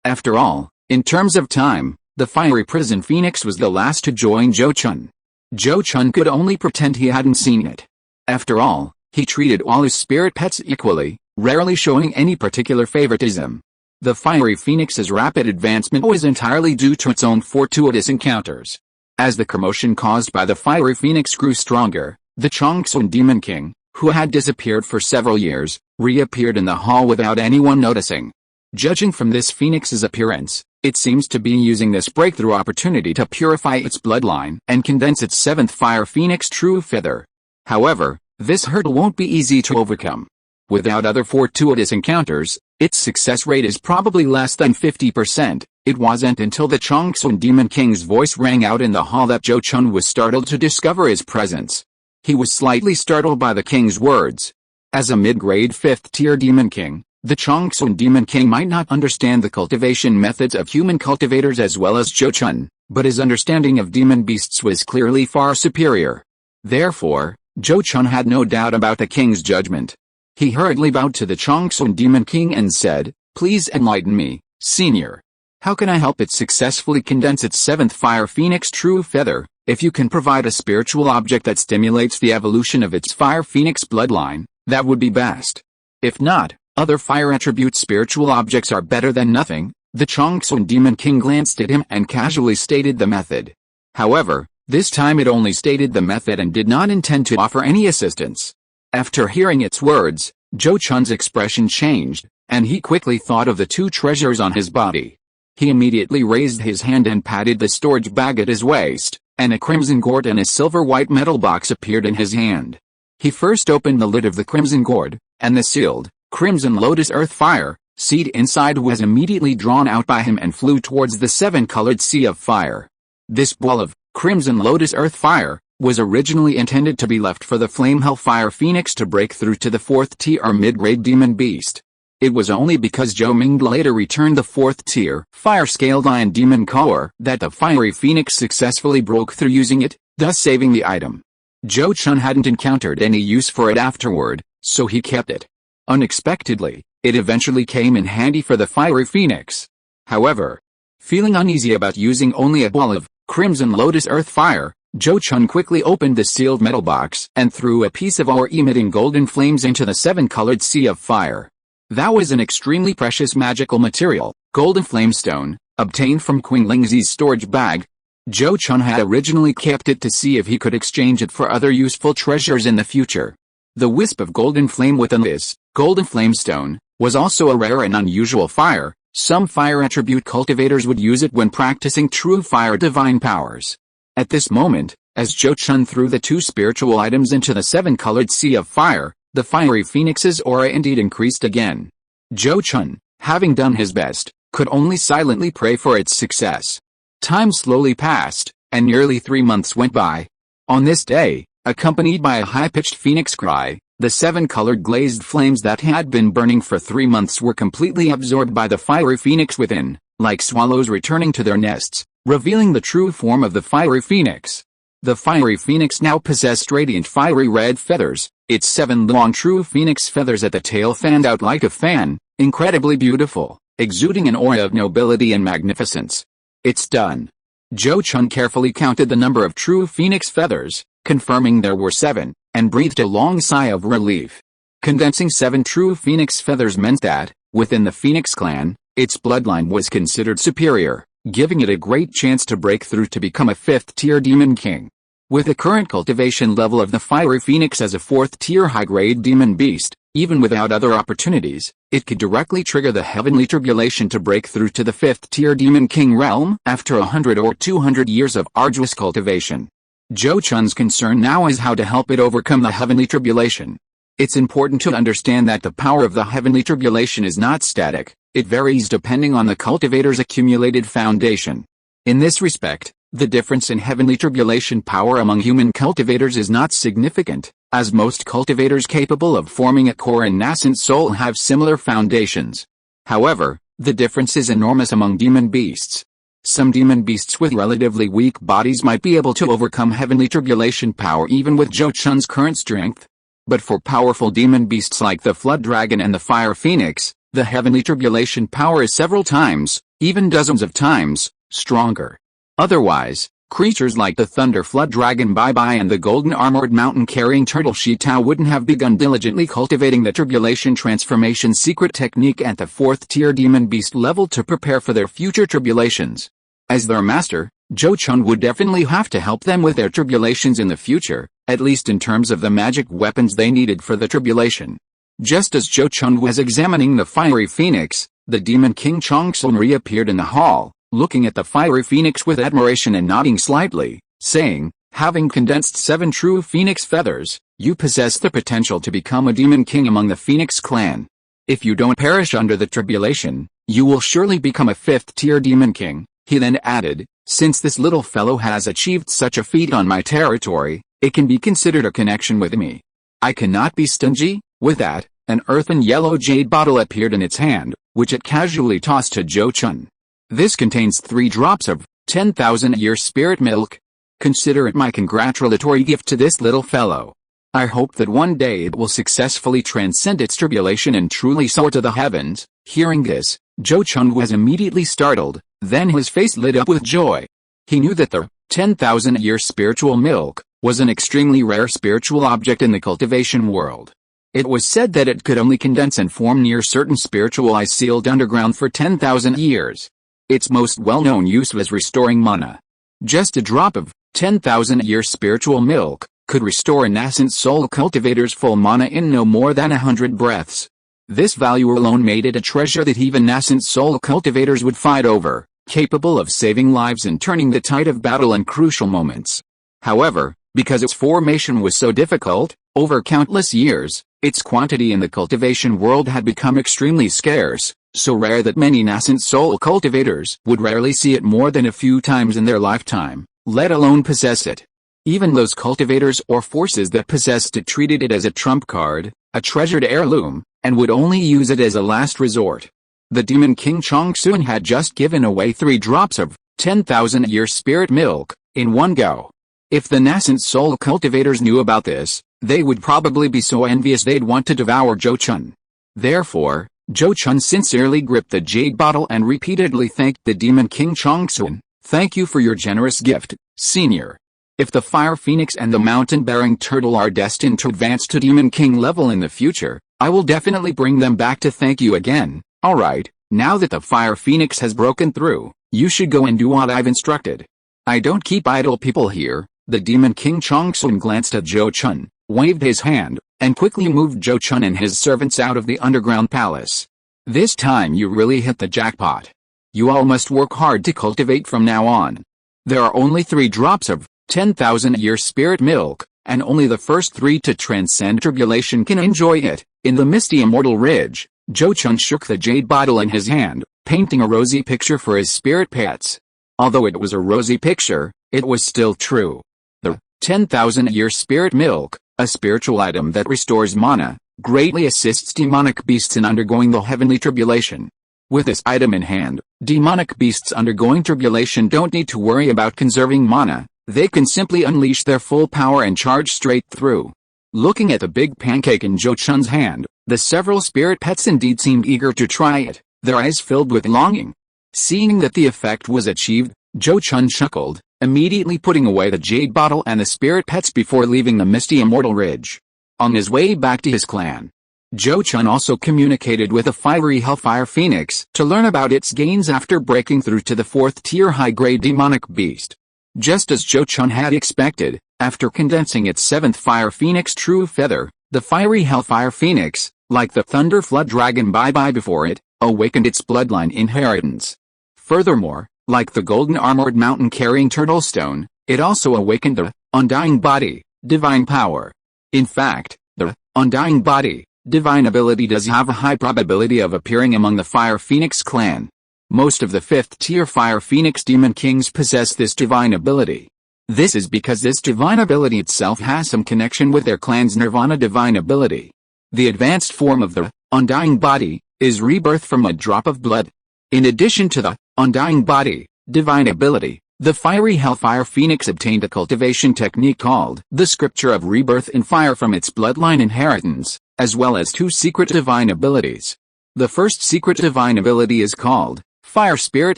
[SPEAKER 1] After all, in terms of time, the fiery prison phoenix was the last to join Zhou Chun. Zhou Chun could only pretend he hadn't seen it. After all, he treated all his spirit pets equally, rarely showing any particular favoritism. The fiery phoenix's rapid advancement was entirely due to its own fortuitous encounters. As the commotion caused by the fiery phoenix grew stronger, the Changsun Demon King, who had disappeared for several years, reappeared in the hall without anyone noticing. Judging from this phoenix's appearance, it seems to be using this breakthrough opportunity to purify its bloodline and condense its 7th fire phoenix true feather. However, this hurdle won't be easy to overcome. Without other fortuitous encounters, its success rate is probably less than 50%. It wasn't until the Changsun Demon King's voice rang out in the hall that Zhou Chun was startled to discover his presence. He was slightly startled by the king's words. As a mid-grade 5th-tier demon king, the Changsun Demon King might not understand the cultivation methods of human cultivators as well as Zhou Chun, but his understanding of demon beasts was clearly far superior. Therefore, Zhou Chun had no doubt about the king's judgment. He hurriedly bowed to the Changsun Demon King and said, "Please enlighten me, senior. How can I help it successfully condense its 7th fire phoenix true feather? If you can provide a spiritual object that stimulates the evolution of its fire phoenix bloodline, that would be best. If not, other fire attribute spiritual objects are better than nothing." The Changsun Demon King glanced at him and casually stated the method. However, this time it only stated the method and did not intend to offer any assistance. After hearing its words, Zhou Chun's expression changed, and he quickly thought of the 2 treasures on his body. He immediately raised his hand and patted the storage bag at his waist, and a crimson gourd and a silver-white metal box appeared in his hand. He first opened the lid of the crimson gourd, and the sealed, crimson lotus earth fire seed inside was immediately drawn out by him and flew towards the 7-colored sea of fire. This ball of crimson lotus earth fire was originally intended to be left for the flame hellfire phoenix to break through to the 4th tier mid-grade demon beast. It was only because Zhou Ming later returned the 4th tier fire-scaled iron demon core that the fiery phoenix successfully broke through using it, thus saving the item. Zhou Chun hadn't encountered any use for it afterward, so he kept it. Unexpectedly, it eventually came in handy for the fiery phoenix. However, feeling uneasy about using only a ball of crimson lotus earth fire, Zhou Chun quickly opened the sealed metal box and threw a piece of ore emitting golden flames into the 7-colored sea of fire. That was an extremely precious magical material, golden flamestone, obtained from Queen Lingzi's storage bag. Zhou Chun had originally kept it to see if he could exchange it for other useful treasures in the future. The wisp of golden flame within this golden flamestone was also a rare and unusual fire. Some fire attribute cultivators would use it when practicing true fire divine powers. At this moment, As Zhou Chun threw the 2 spiritual items into the 7-colored sea of fire, the fiery phoenix's aura indeed increased again. Zhou Chun, having done his best, could only silently pray for its success. Time slowly passed, and nearly 3 months went by. On this day, accompanied by a high-pitched phoenix cry, the 7-colored glazed flames that had been burning for 3 months were completely absorbed by the fiery phoenix within, like swallows returning to their nests, revealing the true form of the fiery phoenix. The fiery phoenix now possessed radiant fiery red feathers, its 7 long true phoenix feathers at the tail fanned out like a fan, incredibly beautiful, exuding an aura of nobility and magnificence. It's done. Zhou Chun carefully counted the number of true phoenix feathers, confirming there were 7, and breathed a long sigh of relief. Condensing 7 true phoenix feathers meant that, within the Phoenix clan, its bloodline was considered superior, giving it a great chance to break through to become a 5th-tier demon king. With the current cultivation level of the fiery phoenix as a 4th-tier high-grade demon beast, even without other opportunities, it could directly trigger the heavenly tribulation to break through to the 5th-tier demon king realm after 100 or 200 years of arduous cultivation. Zhou Chun's concern now is how to help it overcome the heavenly tribulation. It's important to understand that the power of the heavenly tribulation is not static, it varies depending on the cultivator's accumulated foundation. In this respect, the difference in heavenly tribulation power among human cultivators is not significant, as most cultivators capable of forming a core and nascent soul have similar foundations. However, the difference is enormous among demon beasts. Some demon beasts with relatively weak bodies might be able to overcome heavenly tribulation power even with Zhou Chun's current strength. But for powerful demon beasts like the Flood Dragon and the Fire Phoenix, the heavenly tribulation power is several times, even dozens of times, stronger. Otherwise, creatures like the Thunder Flood Dragon Bai and the Golden Armored Mountain-carrying Turtle Shi Tao wouldn't have begun diligently cultivating the tribulation transformation secret technique at the 4th-tier demon beast level to prepare for their future tribulations. As their master, Zhou Chun would definitely have to help them with their tribulations in the future, at least in terms of the magic weapons they needed for the tribulation. Just as Zhou Chun was examining the fiery phoenix, the demon king Changsun reappeared in the hall, looking at the fiery phoenix with admiration and nodding slightly, saying, "Having condensed 7 true phoenix feathers, you possess the potential to become a demon king among the Phoenix clan. If you don't perish under the tribulation, you will surely become a 5th-tier demon king." He then added, "Since this little fellow has achieved such a feat on my territory, it can be considered a connection with me. I cannot be stingy." With that, an earthen yellow jade bottle appeared in its hand, which it casually tossed to Zhou Chun. "This contains 3 drops of 10,000-year spirit milk. Consider it my congratulatory gift to this little fellow. I hope that one day it will successfully transcend its tribulation and truly soar to the heavens." Hearing this, Zhou Chun was immediately startled, then his face lit up with joy. He knew that the 10,000-year spiritual milk was an extremely rare spiritual object in the cultivation world. It was said that it could only condense and form near certain spiritual eyes sealed underground for 10,000 years. Its most well-known use was restoring mana. Just a drop of 10,000-year spiritual milk could restore a nascent soul cultivator's full mana in no more than 100 breaths. This value alone made it a treasure that even nascent soul cultivators would fight over, capable of saving lives and turning the tide of battle in crucial moments. However, because its formation was so difficult, over countless years, its quantity in the cultivation world had become extremely scarce, so rare that many nascent soul cultivators would rarely see it more than a few times in their lifetime, let alone possess it. Even those cultivators or forces that possessed it treated it as a trump card, a treasured heirloom, and would only use it as a last resort. The demon king Changsun had just given away 3 drops of 10,000-year spirit milk in one go. If the nascent soul cultivators knew about this, they would probably be so envious they'd want to devour Zhou Chun. Therefore, Zhou Chun sincerely gripped the jade bottle and repeatedly thanked the demon king Changsun. "Thank you for your generous gift, senior. If the fire phoenix and the mountain-bearing turtle are destined to advance to demon king level in the future, I will definitely bring them back to thank you again. Alright, now that the fire phoenix has broken through, you should go and do what I've instructed. I don't keep idle people here." The demon king Changsun glanced at Zhou Chun, waved his hand, and quickly moved Zhou Chun and his servants out of the underground palace. "This time you really hit the jackpot. You all must work hard to cultivate from now on. There are only 3 drops of 10,000-year spirit milk, and only the first 3 to transcend tribulation can enjoy it. In the misty immortal ridge, Zhou Chun shook the jade bottle in his hand, painting a rosy picture for his spirit pets. Although it was a rosy picture, it was still true. The 10,000-year spirit milk, a spiritual item that restores mana, greatly assists demonic beasts in undergoing the heavenly tribulation. With this item in hand, demonic beasts undergoing tribulation don't need to worry about conserving mana. They can simply unleash their full power and charge straight through. Looking at the big pancake in Zhou Chun's hand, the several spirit pets indeed seemed eager to try it, their eyes filled with longing. Seeing that the effect was achieved, Zhou Chun chuckled, immediately putting away the jade bottle and the spirit pets before leaving the misty immortal ridge. On his way back to his clan, Zhou Chun also communicated with a fiery hellfire phoenix to learn about its gains after breaking through to the 4th tier high-grade demonic beast. Just as Zhou Chun had expected, after condensing its 7th fire phoenix true feather, the fiery hellfire phoenix, like the thunder flood dragon bye-bye before it, awakened its bloodline inheritance. Furthermore, like the golden armored mountain carrying turtle stone, it also awakened the undying body, divine power. In fact, the undying body, divine ability does have a high probability of appearing among the Fire Phoenix clan. Most of the 5th tier Fire Phoenix demon kings possess this divine ability. This is because this divine ability itself has some connection with their clan's nirvana divine ability. The advanced form of the undying body is rebirth from a drop of blood. In addition to the undying body, divine ability, the fiery hellfire phoenix obtained a cultivation technique called the Scripture of Rebirth in Fire from its bloodline inheritance, as well as 2 secret divine abilities. The first secret divine ability is called Fire Spirit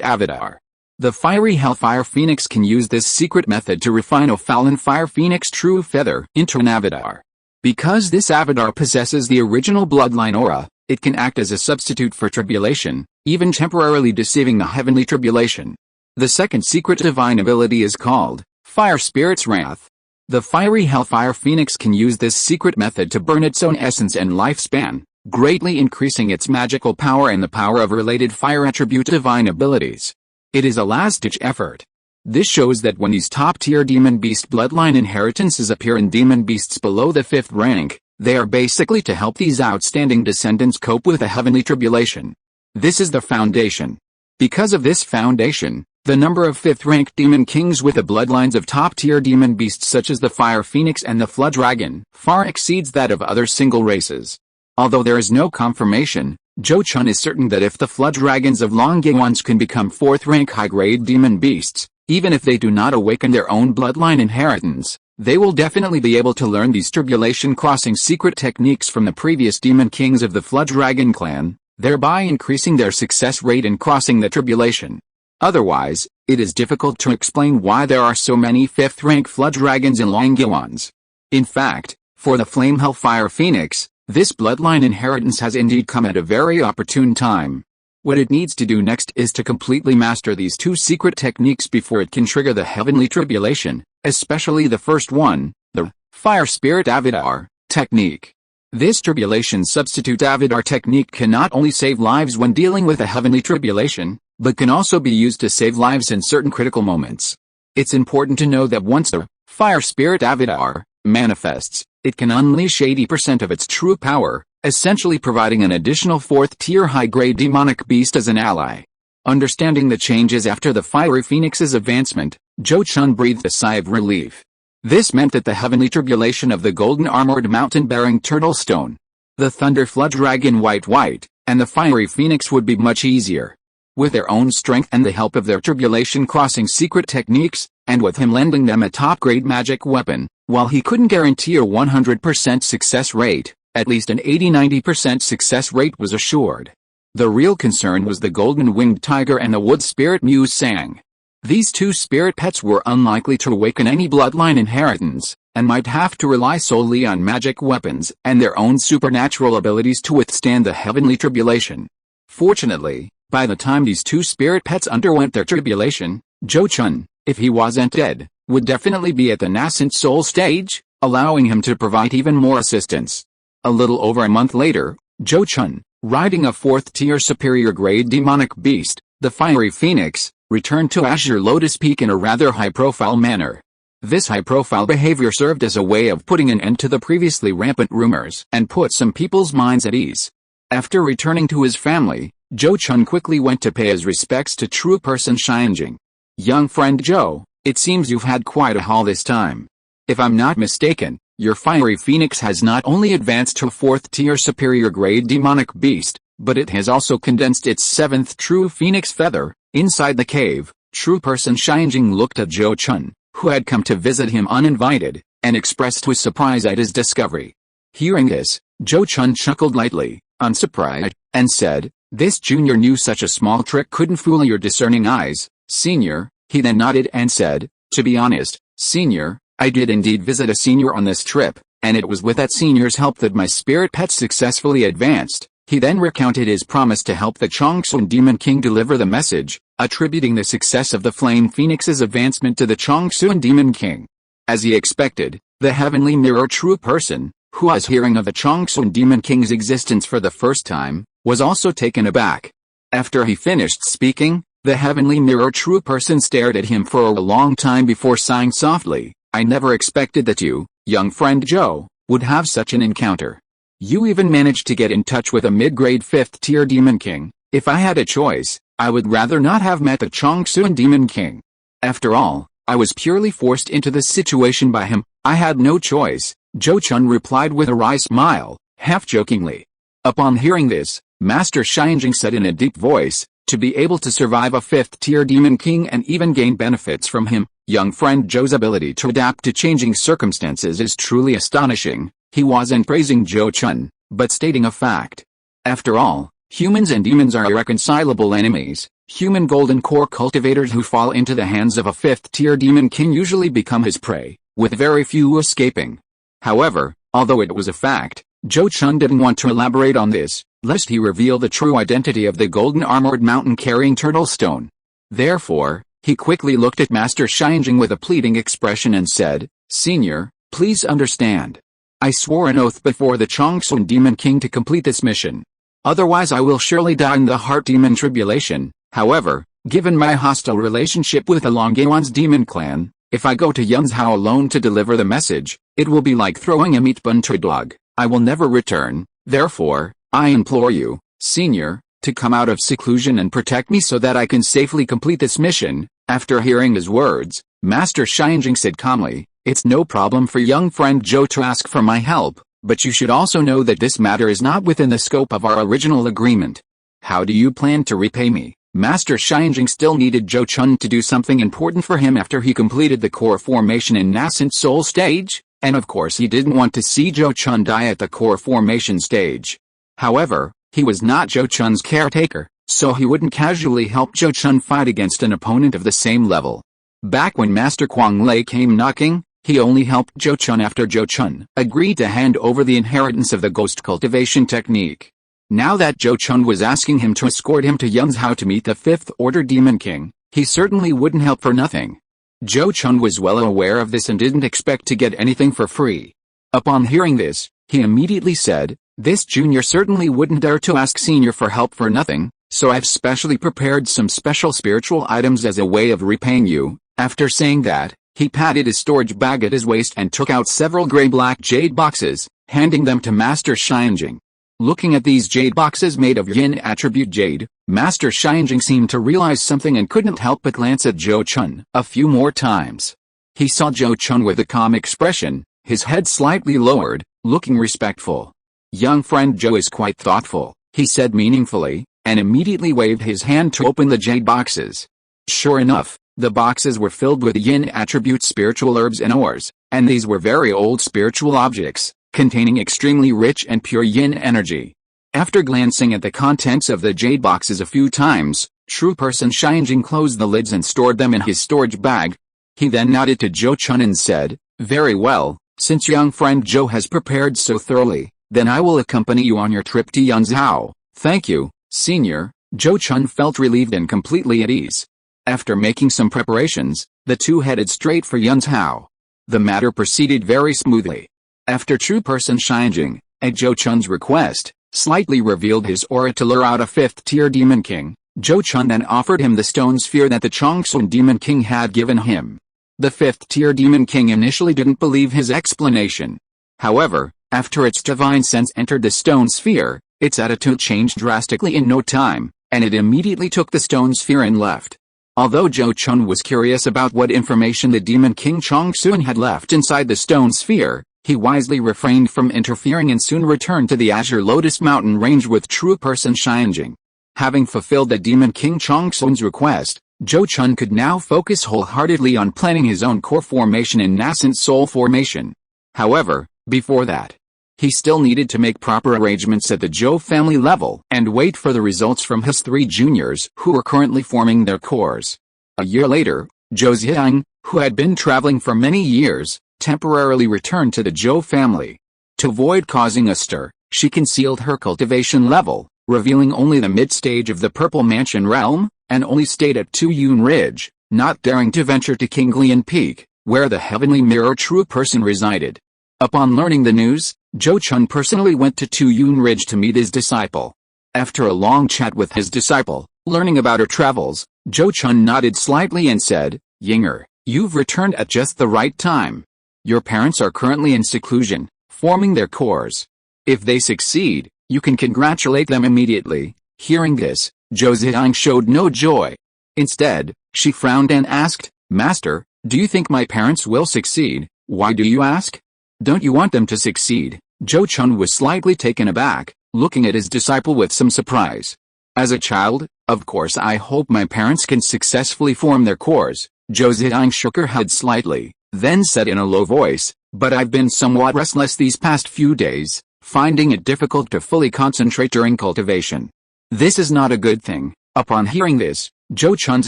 [SPEAKER 1] Avatar. The fiery hellfire phoenix can use this secret method to refine a fallen fire phoenix true feather into an avatar. Because this avatar possesses the original bloodline aura, it can act as a substitute for tribulation, even temporarily deceiving the heavenly tribulation. The second secret divine ability is called Fire Spirit's Wrath. The fiery hellfire phoenix can use this secret method to burn its own essence and lifespan, greatly increasing its magical power and the power of related fire attribute divine abilities. It is a last-ditch effort. This shows that when these top-tier demon beast bloodline inheritances appear in demon beasts below the 5th rank, they are basically to help these outstanding descendants cope with the heavenly tribulation. This is the foundation. Because of this foundation, the number of 5th rank demon kings with the bloodlines of top-tier demon beasts such as the Fire Phoenix and the Flood Dragon far exceeds that of other single races. Although there is no confirmation, Zhou Chun is certain that if the Flood Dragons of Longyuans can become 4th rank high-grade demon beasts, even if they do not awaken their own bloodline inheritance, they will definitely be able to learn these tribulation-crossing secret techniques from the previous demon kings of the Flood Dragon clan, thereby increasing their success rate in crossing the tribulation. Otherwise, it is difficult to explain why there are so many 5th rank Flood Dragons in Longyuans. In fact, for the Flame Hellfire Phoenix, this bloodline inheritance has indeed come at a very opportune time. What it needs to do next is to completely master these 2 secret techniques before it can trigger the heavenly tribulation, especially the first one, the Fire Spirit Avatar technique. This tribulation substitute avatar technique can not only save lives when dealing with a heavenly tribulation, but can also be used to save lives in certain critical moments. It's important to know that once the Fire Spirit Avatar manifests, it can unleash 80% of its true power, essentially providing an additional 4th tier high-grade demonic beast as an ally. Understanding the changes after the Fiery Phoenix's advancement, Zhou Chun breathed a sigh of relief. This meant that the heavenly tribulation of the golden armored mountain-bearing turtle stone, the thunder flood dragon white, and the fiery phoenix would be much easier. With their own strength and the help of their tribulation-crossing secret techniques, and with him lending them a top-grade magic weapon, while he couldn't guarantee a 100% success rate, at least an 80-90% success rate was assured. The real concern was the golden-winged tiger and the wood spirit Mu Sang. These 2 spirit pets were unlikely to awaken any bloodline inheritance, and might have to rely solely on magic weapons and their own supernatural abilities to withstand the heavenly tribulation. Fortunately, by the time these 2 spirit pets underwent their tribulation, Zhou Chun, if he wasn't dead, would definitely be at the nascent soul stage, allowing him to provide even more assistance. A little over a month later, Zhou Chun, riding a 4th tier superior grade demonic beast, the Fiery Phoenix, returned to Azure Lotus Peak in a rather high-profile manner. This high-profile behavior served as a way of putting an end to the previously rampant rumors and put some people's minds at ease. After returning to his family, Zhou Chun quickly went to pay his respects to true person Xianjing. Young friend Zhou, it seems you've had quite a haul this time. If I'm not mistaken, your fiery phoenix has not only advanced to a 4th-tier superior grade demonic beast, but it has also condensed its 7th true phoenix feather. Inside the cave, true person Xianjing looked at Zhou Chun, who had come to visit him uninvited, and expressed his surprise at his discovery. Hearing this, Zhou Chun chuckled lightly, unsurprised, and said, "This junior knew such a small trick couldn't fool your discerning eyes, senior." He then nodded and said, "To be honest, senior, I did indeed visit a senior on this trip, and it was with that senior's help that my spirit pet successfully advanced." He then recounted his promise to help the Changsun Demon King deliver the message, attributing the success of the Flame Phoenix's advancement to the Changsun Demon King. As he expected, the Heavenly Mirror true person, who was hearing of the Changsun Demon King's existence for the first time, was also taken aback. After he finished speaking, the Heavenly Mirror true person stared at him for a long time before sighing softly. "I never expected that you, young friend Zhou, would have such an encounter. You even managed to get in touch with a mid-grade 5th-tier Demon King. If I had a choice, I would rather not have met the Changsun Demon King. After all, I was purely forced into this situation by him. I had no choice," Zhou Chun replied with a wry smile, half-jokingly. Upon hearing this, Master Xianjing said in a deep voice, "To be able to survive a 5th-tier Demon King and even gain benefits from him, young friend Zhou's ability to adapt to changing circumstances is truly astonishing." He wasn't praising Zhou Chun, but stating a fact. After all, humans and demons are irreconcilable enemies. Human golden core cultivators who fall into the hands of a 5th-tier Demon King usually become his prey, with very few escaping. However, although it was a fact, Zhou Chun didn't want to elaborate on this, lest he reveal the true identity of the golden armored mountain-carrying turtle stone. Therefore, he quickly looked at Master Xianjing with a pleading expression and said, "Senior, please understand. I swore an oath before the Changsun Demon King to complete this mission. Otherwise I will surely die in the Heart Demon Tribulation. However, given my hostile relationship with the Longyuan's demon clan, if I go to Yunzhao alone to deliver the message, it will be like throwing a meat bun to a dog. I will never return. Therefore, I implore you, senior, to come out of seclusion and protect me so that I can safely complete this mission." After hearing his words, Master Xianjing said calmly, "It's no problem for young friend Zhou to ask for my help, but you should also know that this matter is not within the scope of our original agreement. How do you plan to repay me?" Master Xianjing still needed Zhou Chun to do something important for him after he completed the core formation in nascent soul stage, and of course he didn't want to see Zhou Chun die at the core formation stage. However, he was not Zhou Chun's caretaker, so he wouldn't casually help Zhou Chun fight against an opponent of the same level. Back when Master Kuang Lei came knocking, he only helped Zhou Chun after Zhou Chun agreed to hand over the inheritance of the ghost cultivation technique. Now that Zhou Chun was asking him to escort him to Yunzhao to meet the 5th Order Demon King, he certainly wouldn't help for nothing. Zhou Chun was well aware of this and didn't expect to get anything for free. Upon hearing this, he immediately said, "This junior certainly wouldn't dare to ask senior for help for nothing, so I've specially prepared some special spiritual items as a way of repaying you." After saying that, he patted his storage bag at his waist and took out several gray-black jade boxes, handing them to Master Xianjing. Looking at these jade boxes made of yin attribute jade, Master Xianjing seemed to realize something and couldn't help but glance at Zhou Chun a few more times. He saw Zhou Chun with a calm expression, his head slightly lowered, looking respectful. "Young friend Zhou is quite thoughtful," he said meaningfully, and immediately waved his hand to open the jade boxes. Sure enough, the boxes were filled with yin attribute spiritual herbs and ores, and these were very old spiritual objects, containing extremely rich and pure yin energy. After glancing at the contents of the jade boxes a few times, true person Xianjing closed the lids and stored them in his storage bag. He then nodded to Zhou Chun and said, "Very well, since young friend Zhou has prepared so thoroughly, then I will accompany you on your trip to Yunzhao." "Thank you, senior." Zhou Chun felt relieved and completely at ease. After making some preparations, the two headed straight for Yunzhao. The matter proceeded very smoothly. After true person Xianjing, at Zhou Chun's request, slightly revealed his aura to lure out a 5th-tier Demon King, Zhou Chun then offered him the stone sphere that the Changsun Demon King had given him. The fifth-tier Demon King initially didn't believe his explanation. However, after its divine sense entered the stone sphere, its attitude changed drastically in no time, and it immediately took the stone sphere and left. Although Zhou Chun was curious about what information the Demon King Chong Sun had left inside the stone sphere, he wisely refrained from interfering and soon returned to the Azure Lotus Mountain range with true person Xianjing. Having fulfilled the Demon King Chong Sun's request, Zhou Chun could now focus wholeheartedly on planning his own core formation and nascent soul formation. However, before that, he still needed to make proper arrangements at the Zhou family level and wait for the results from his 3 juniors who were currently forming their cores. A year later, Zhou Ziyang, who had been traveling for many years, temporarily returned to the Zhou family. To avoid causing a stir, she concealed her cultivation level, revealing only the mid-stage of the Purple Mansion realm, and only stayed at Tuyun Ridge, not daring to venture to Kinglian Peak, where the Heavenly Mirror true person resided. Upon learning the news, Zhou Chun personally went to Tuyun Ridge to meet his disciple. After a long chat with his disciple, learning about her travels, Zhou Chun nodded slightly and said, "Yinger, you've returned at just the right time. Your parents are currently in seclusion, forming their cores. If they succeed, you can congratulate them immediately." Hearing this, Zhou Ziyang showed no joy. Instead, she frowned and asked, "Master, do you think my parents will succeed?" "Why do you ask? Don't you want them to succeed?" Zhou Chun was slightly taken aback, looking at his disciple with some surprise. "As a child, of course I hope my parents can successfully form their cores." Zhou Ziyang shook her head slightly, then said in a low voice, "But I've been somewhat restless these past few days, finding it difficult to fully concentrate during cultivation." This is not a good thing. Upon hearing this, Zhou Chun's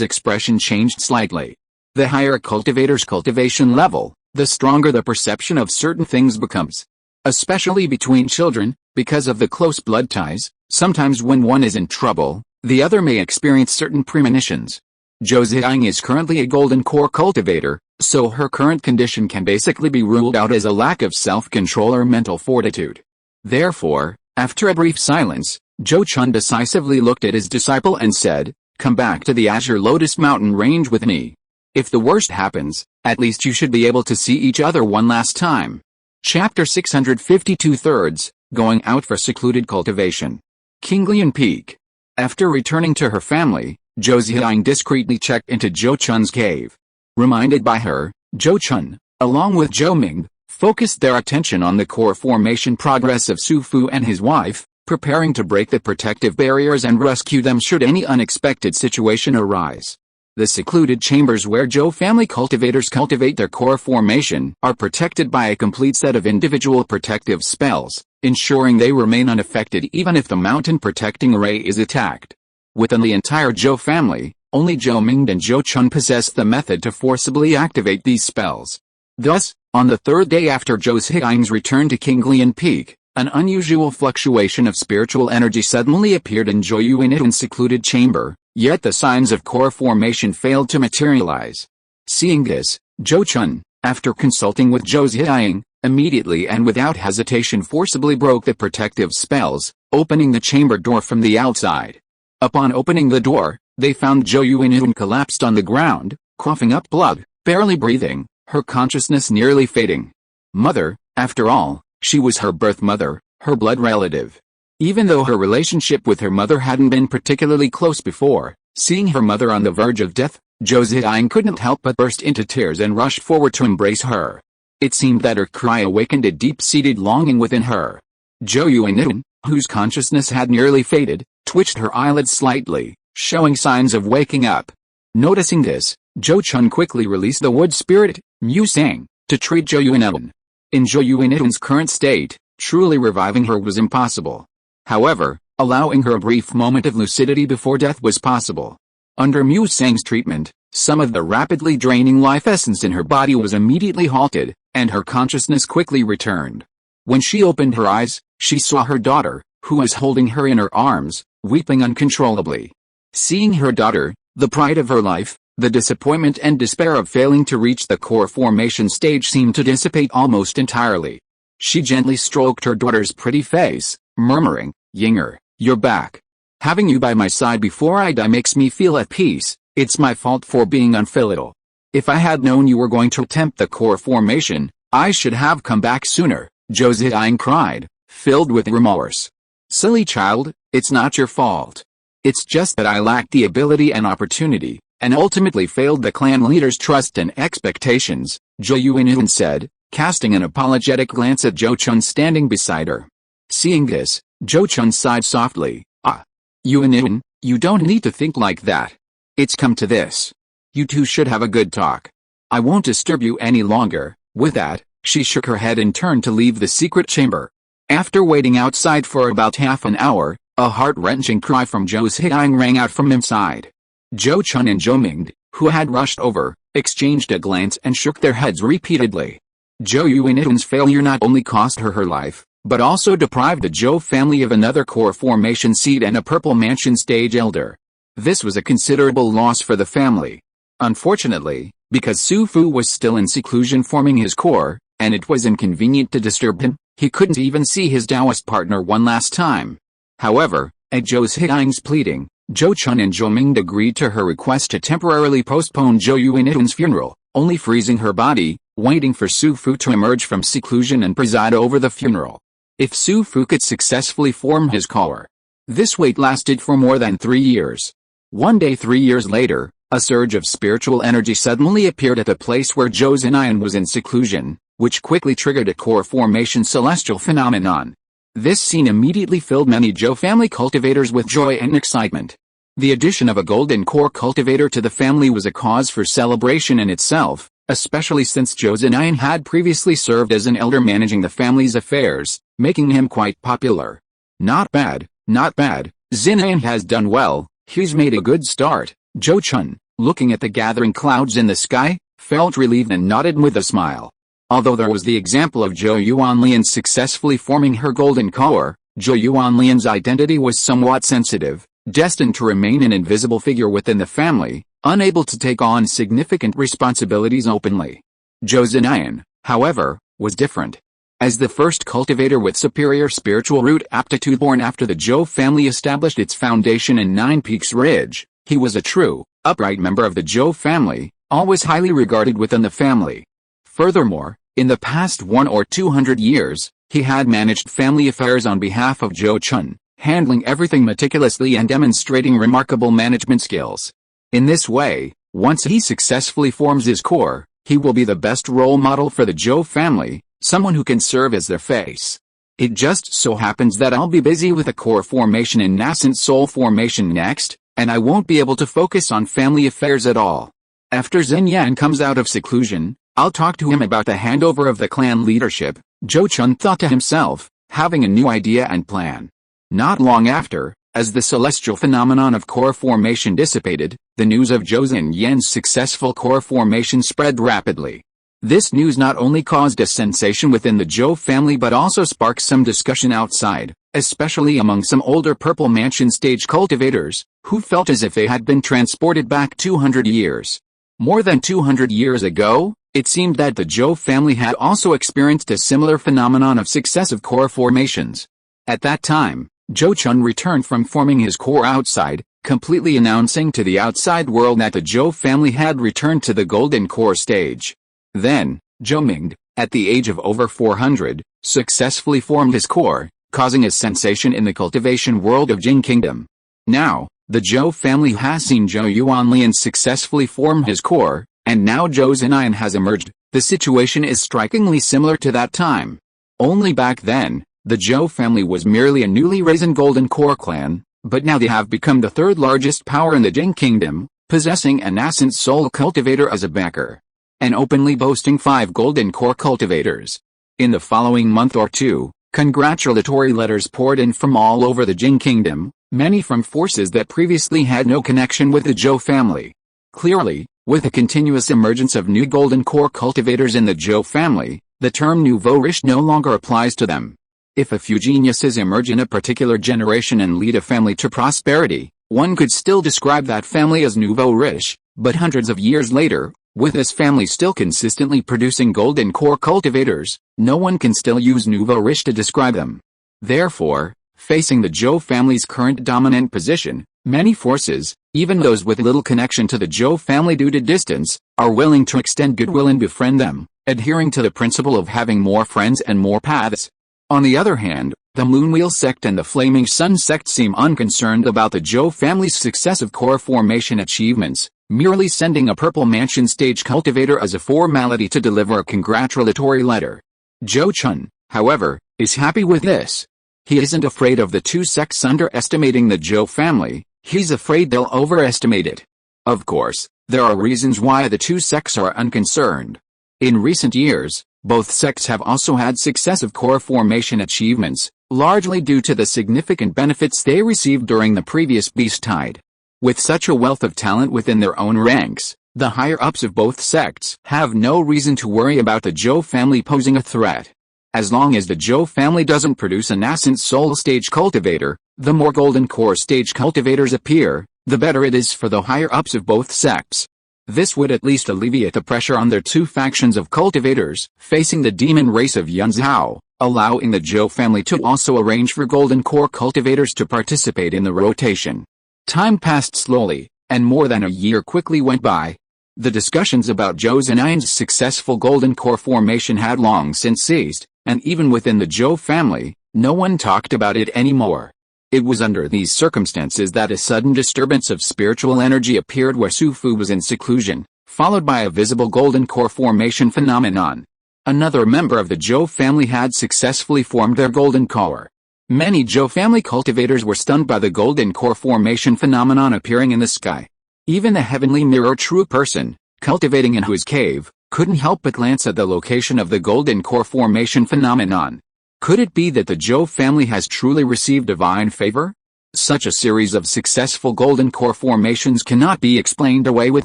[SPEAKER 1] expression changed slightly. The higher a cultivator's cultivation level, the stronger the perception of certain things becomes. Especially between children, because of the close blood ties, sometimes when one is in trouble, the other may experience certain premonitions. Zhou Ziyang is currently a golden core cultivator, so her current condition can basically be ruled out as a lack of self-control or mental fortitude. Therefore, after a brief silence, Zhou Chun decisively looked at his disciple and said, "Come back to the Azure Lotus Mountain range with me. If the worst happens, at least you should be able to see each other one last time." Chapter 652 Thirds, Going Out for Secluded Cultivation. Kinglian Peak. After returning to her family, Zhou Ziyang discreetly checked into Zhou Chun's cave. Reminded by her, Zhou Chun, along with Zhou Ming, focused their attention on the core formation progress of Su Fu and his wife, preparing to break the protective barriers and rescue them should any unexpected situation arise. The secluded chambers where Zhou family cultivators cultivate their core formation are protected by a complete set of individual protective spells, ensuring they remain unaffected even if the mountain protecting array is attacked. Within the entire Zhou family, only Zhou Ming and Zhou Chun possess the method to forcibly activate these spells. Thus, on the 3rd day after Zhou Ziyang's return to Kinglian Peak, an unusual fluctuation of spiritual energy suddenly appeared in Zhou Yuan's secluded chamber, yet the signs of core formation failed to materialize. Seeing this, Zhou Chun, after consulting with Zhou Ziyang, immediately and without hesitation forcibly broke the protective spells, opening the chamber door from the outside. Upon opening the door, they found Zhou Yuan collapsed on the ground, coughing up blood, barely breathing, her consciousness nearly fading. Mother, after all, she was her birth mother, her blood relative. Even though her relationship with her mother hadn't been particularly close before, seeing her mother on the verge of death, Zhou Ziyang couldn't help but burst into tears and rushed forward to embrace her. It seemed that her cry awakened a deep-seated longing within her. Zhou Yuan, whose consciousness had nearly faded, twitched her eyelids slightly, showing signs of waking up. Noticing this, Zhou Chun quickly released the wood spirit, Mu Sang, to treat Zhou Yuan. In Zhou Yuan's current state, truly reviving her was impossible. However, allowing her a brief moment of lucidity before death was possible. Under Mu Sang's treatment, some of the rapidly draining life essence in her body was immediately halted, and her consciousness quickly returned. When she opened her eyes, she saw her daughter, who was holding her in her arms, weeping uncontrollably. Seeing her daughter, the pride of her life, the disappointment and despair of failing to reach the core formation stage seemed to dissipate almost entirely. She gently stroked her daughter's pretty face, murmuring, "Yinger, you're back. Having you by my side before I die makes me feel at peace. It's my fault for being unfilial. If I had known you were going to attempt the core formation, I should have come back sooner, Zhou Chun cried, filled with remorse. Silly child, it's not your fault. It's just that I lacked the ability and opportunity, and ultimately failed the clan leader's trust and expectations, Zhou Chun said, casting an apologetic glance at Zhou Chun standing beside her. Seeing this, Zhou Chun sighed softly. Chun, you don't need to think like that. It's come to this. You two should have a good talk. I won't disturb you any longer. With that, she shook her head and turned to leave the secret chamber. After waiting outside for about half an hour, a heart-wrenching cry from Zhou Chun rang out from inside. Zhou Chun and Zhou Ming, who had rushed over, exchanged a glance and shook their heads repeatedly. Zhou Chun's failure not only cost her life, but also deprived the Zhou family of another core formation seat and a Purple Mansion stage elder. This was a considerable loss for the family. Unfortunately, because Su Fu was still in seclusion forming his core, and it was inconvenient to disturb him, he couldn't even see his Taoist partner one last time. However, at Zhou Chun's pleading, Zhou Chun and Zhou Ming agreed to her request to temporarily postpone Zhou Chun's funeral, only freezing her body, waiting for Su Fu to emerge from seclusion and preside over the funeral. If Su Fu could successfully form his core. This wait lasted for more than 3 years. One day 3 years later, a surge of spiritual energy suddenly appeared at the place where Zhou Chun was in seclusion, which quickly triggered a core formation celestial phenomenon. This scene immediately filled many Zhou family cultivators with joy and excitement. The addition of a golden core cultivator to the family was a cause for celebration in itself, especially since Zhou Chun had previously served as an elder managing the family's affairs, making him quite popular. Not bad, not bad, Zinan has done well, he's made a good start. Zhou Chun, looking at the gathering clouds in the sky, felt relieved and nodded with a smile. Although there was the example of Zhou Yuanlian successfully forming her golden core, Zhou Yuanlian's identity was somewhat sensitive, destined to remain an invisible figure within the family, unable to take on significant responsibilities openly. Zhou Chun, however, was different. As the first cultivator with superior spiritual root aptitude born after the Zhou family established its foundation in Nine Peaks Ridge, he was a true, upright member of the Zhou family, always highly regarded within the family. Furthermore, in the past 100 or 200 years, he had managed family affairs on behalf of Zhou Chun, handling everything meticulously and demonstrating remarkable management skills. In this way, once he successfully forms his core, he will be the best role model for the Zhou family, someone who can serve as their face. It just so happens that I'll be busy with a core formation and nascent soul formation next, and I won't be able to focus on family affairs at all. After Zhen Yan comes out of seclusion, I'll talk to him about the handover of the clan leadership, Zhou Chun thought to himself, having a new idea and plan. Not long after, as the celestial phenomenon of core formation dissipated, the news of Zhou Yan's successful core formation spread rapidly. This news not only caused a sensation within the Zhou family but also sparked some discussion outside, especially among some older Purple Mansion stage cultivators, who felt as if they had been transported back 200 years. More than 200 years ago, it seemed that the Zhou family had also experienced a similar phenomenon of successive core formations. At that time, Zhou Chun returned from forming his core outside, completely announcing to the outside world that the Zhou family had returned to the golden core stage. Then, Zhou Ming, at the age of over 400, successfully formed his core, causing a sensation in the cultivation world of Jing Kingdom. Now, the Zhou family has seen Zhou Yuanlian successfully form his core, and now Zhou Chun has emerged. The situation is strikingly similar to that time. Only back then, the Zhou family was merely a newly risen golden core clan, but now they have become the third largest power in the Jing Kingdom, possessing a nascent soul cultivator as a backer, and openly boasting 5 golden core cultivators. In the following month or two, congratulatory letters poured in from all over the Jing Kingdom, many from forces that previously had no connection with the Zhou family. Clearly, with the continuous emergence of new golden core cultivators in the Zhou family, the term nouveau riche no longer applies to them. If a few geniuses emerge in a particular generation and lead a family to prosperity, one could still describe that family as nouveau riche, but hundreds of years later, with this family still consistently producing golden core cultivators, no one can still use nouveau riche to describe them. Therefore, Facing the Zhou family's current dominant position, many forces, even those with little connection to the Zhou family due to distance, are willing to extend goodwill and befriend them, adhering to the principle of having more friends and more paths. On the other hand, the Moonwheel Sect and the Flaming Sun Sect seem unconcerned about the Zhou family's successive core formation achievements, merely sending a Purple Mansion stage cultivator as a formality to deliver a congratulatory letter. Zhou Chun, however, is happy with this. He isn't afraid of the two sects underestimating the Zhou family, he's afraid they'll overestimate it. Of course, there are reasons why the two sects are unconcerned. In recent years, both sects have also had successive core formation achievements, largely due to the significant benefits they received during the previous beast tide. With such a wealth of talent within their own ranks, the higher-ups of both sects have no reason to worry about the Zhou family posing a threat. As long as the Zhou family doesn't produce a nascent soul stage cultivator, the more golden core stage cultivators appear, the better it is for the higher-ups of both sects. This would at least alleviate the pressure on their two factions of cultivators facing the demon race of Yunzhao, allowing the Zhou family to also arrange for golden core cultivators to participate in the rotation. Time passed slowly, and more than a year quickly went by. The discussions about Zhou Zhenyi's successful golden core formation had long since ceased, and even within the Zhou family, no one talked about it anymore. It was under these circumstances that a sudden disturbance of spiritual energy appeared where Su Fu was in seclusion, followed by a visible golden core formation phenomenon. Another member of the Zhou family had successfully formed their golden core. Many Zhou family cultivators were stunned by the golden core formation phenomenon appearing in the sky. Even the heavenly mirror true person, cultivating in whose cave, couldn't help but glance at the location of the golden core formation phenomenon. Could it be that the Zhou family has truly received divine favor? Such a series of successful golden core formations cannot be explained away with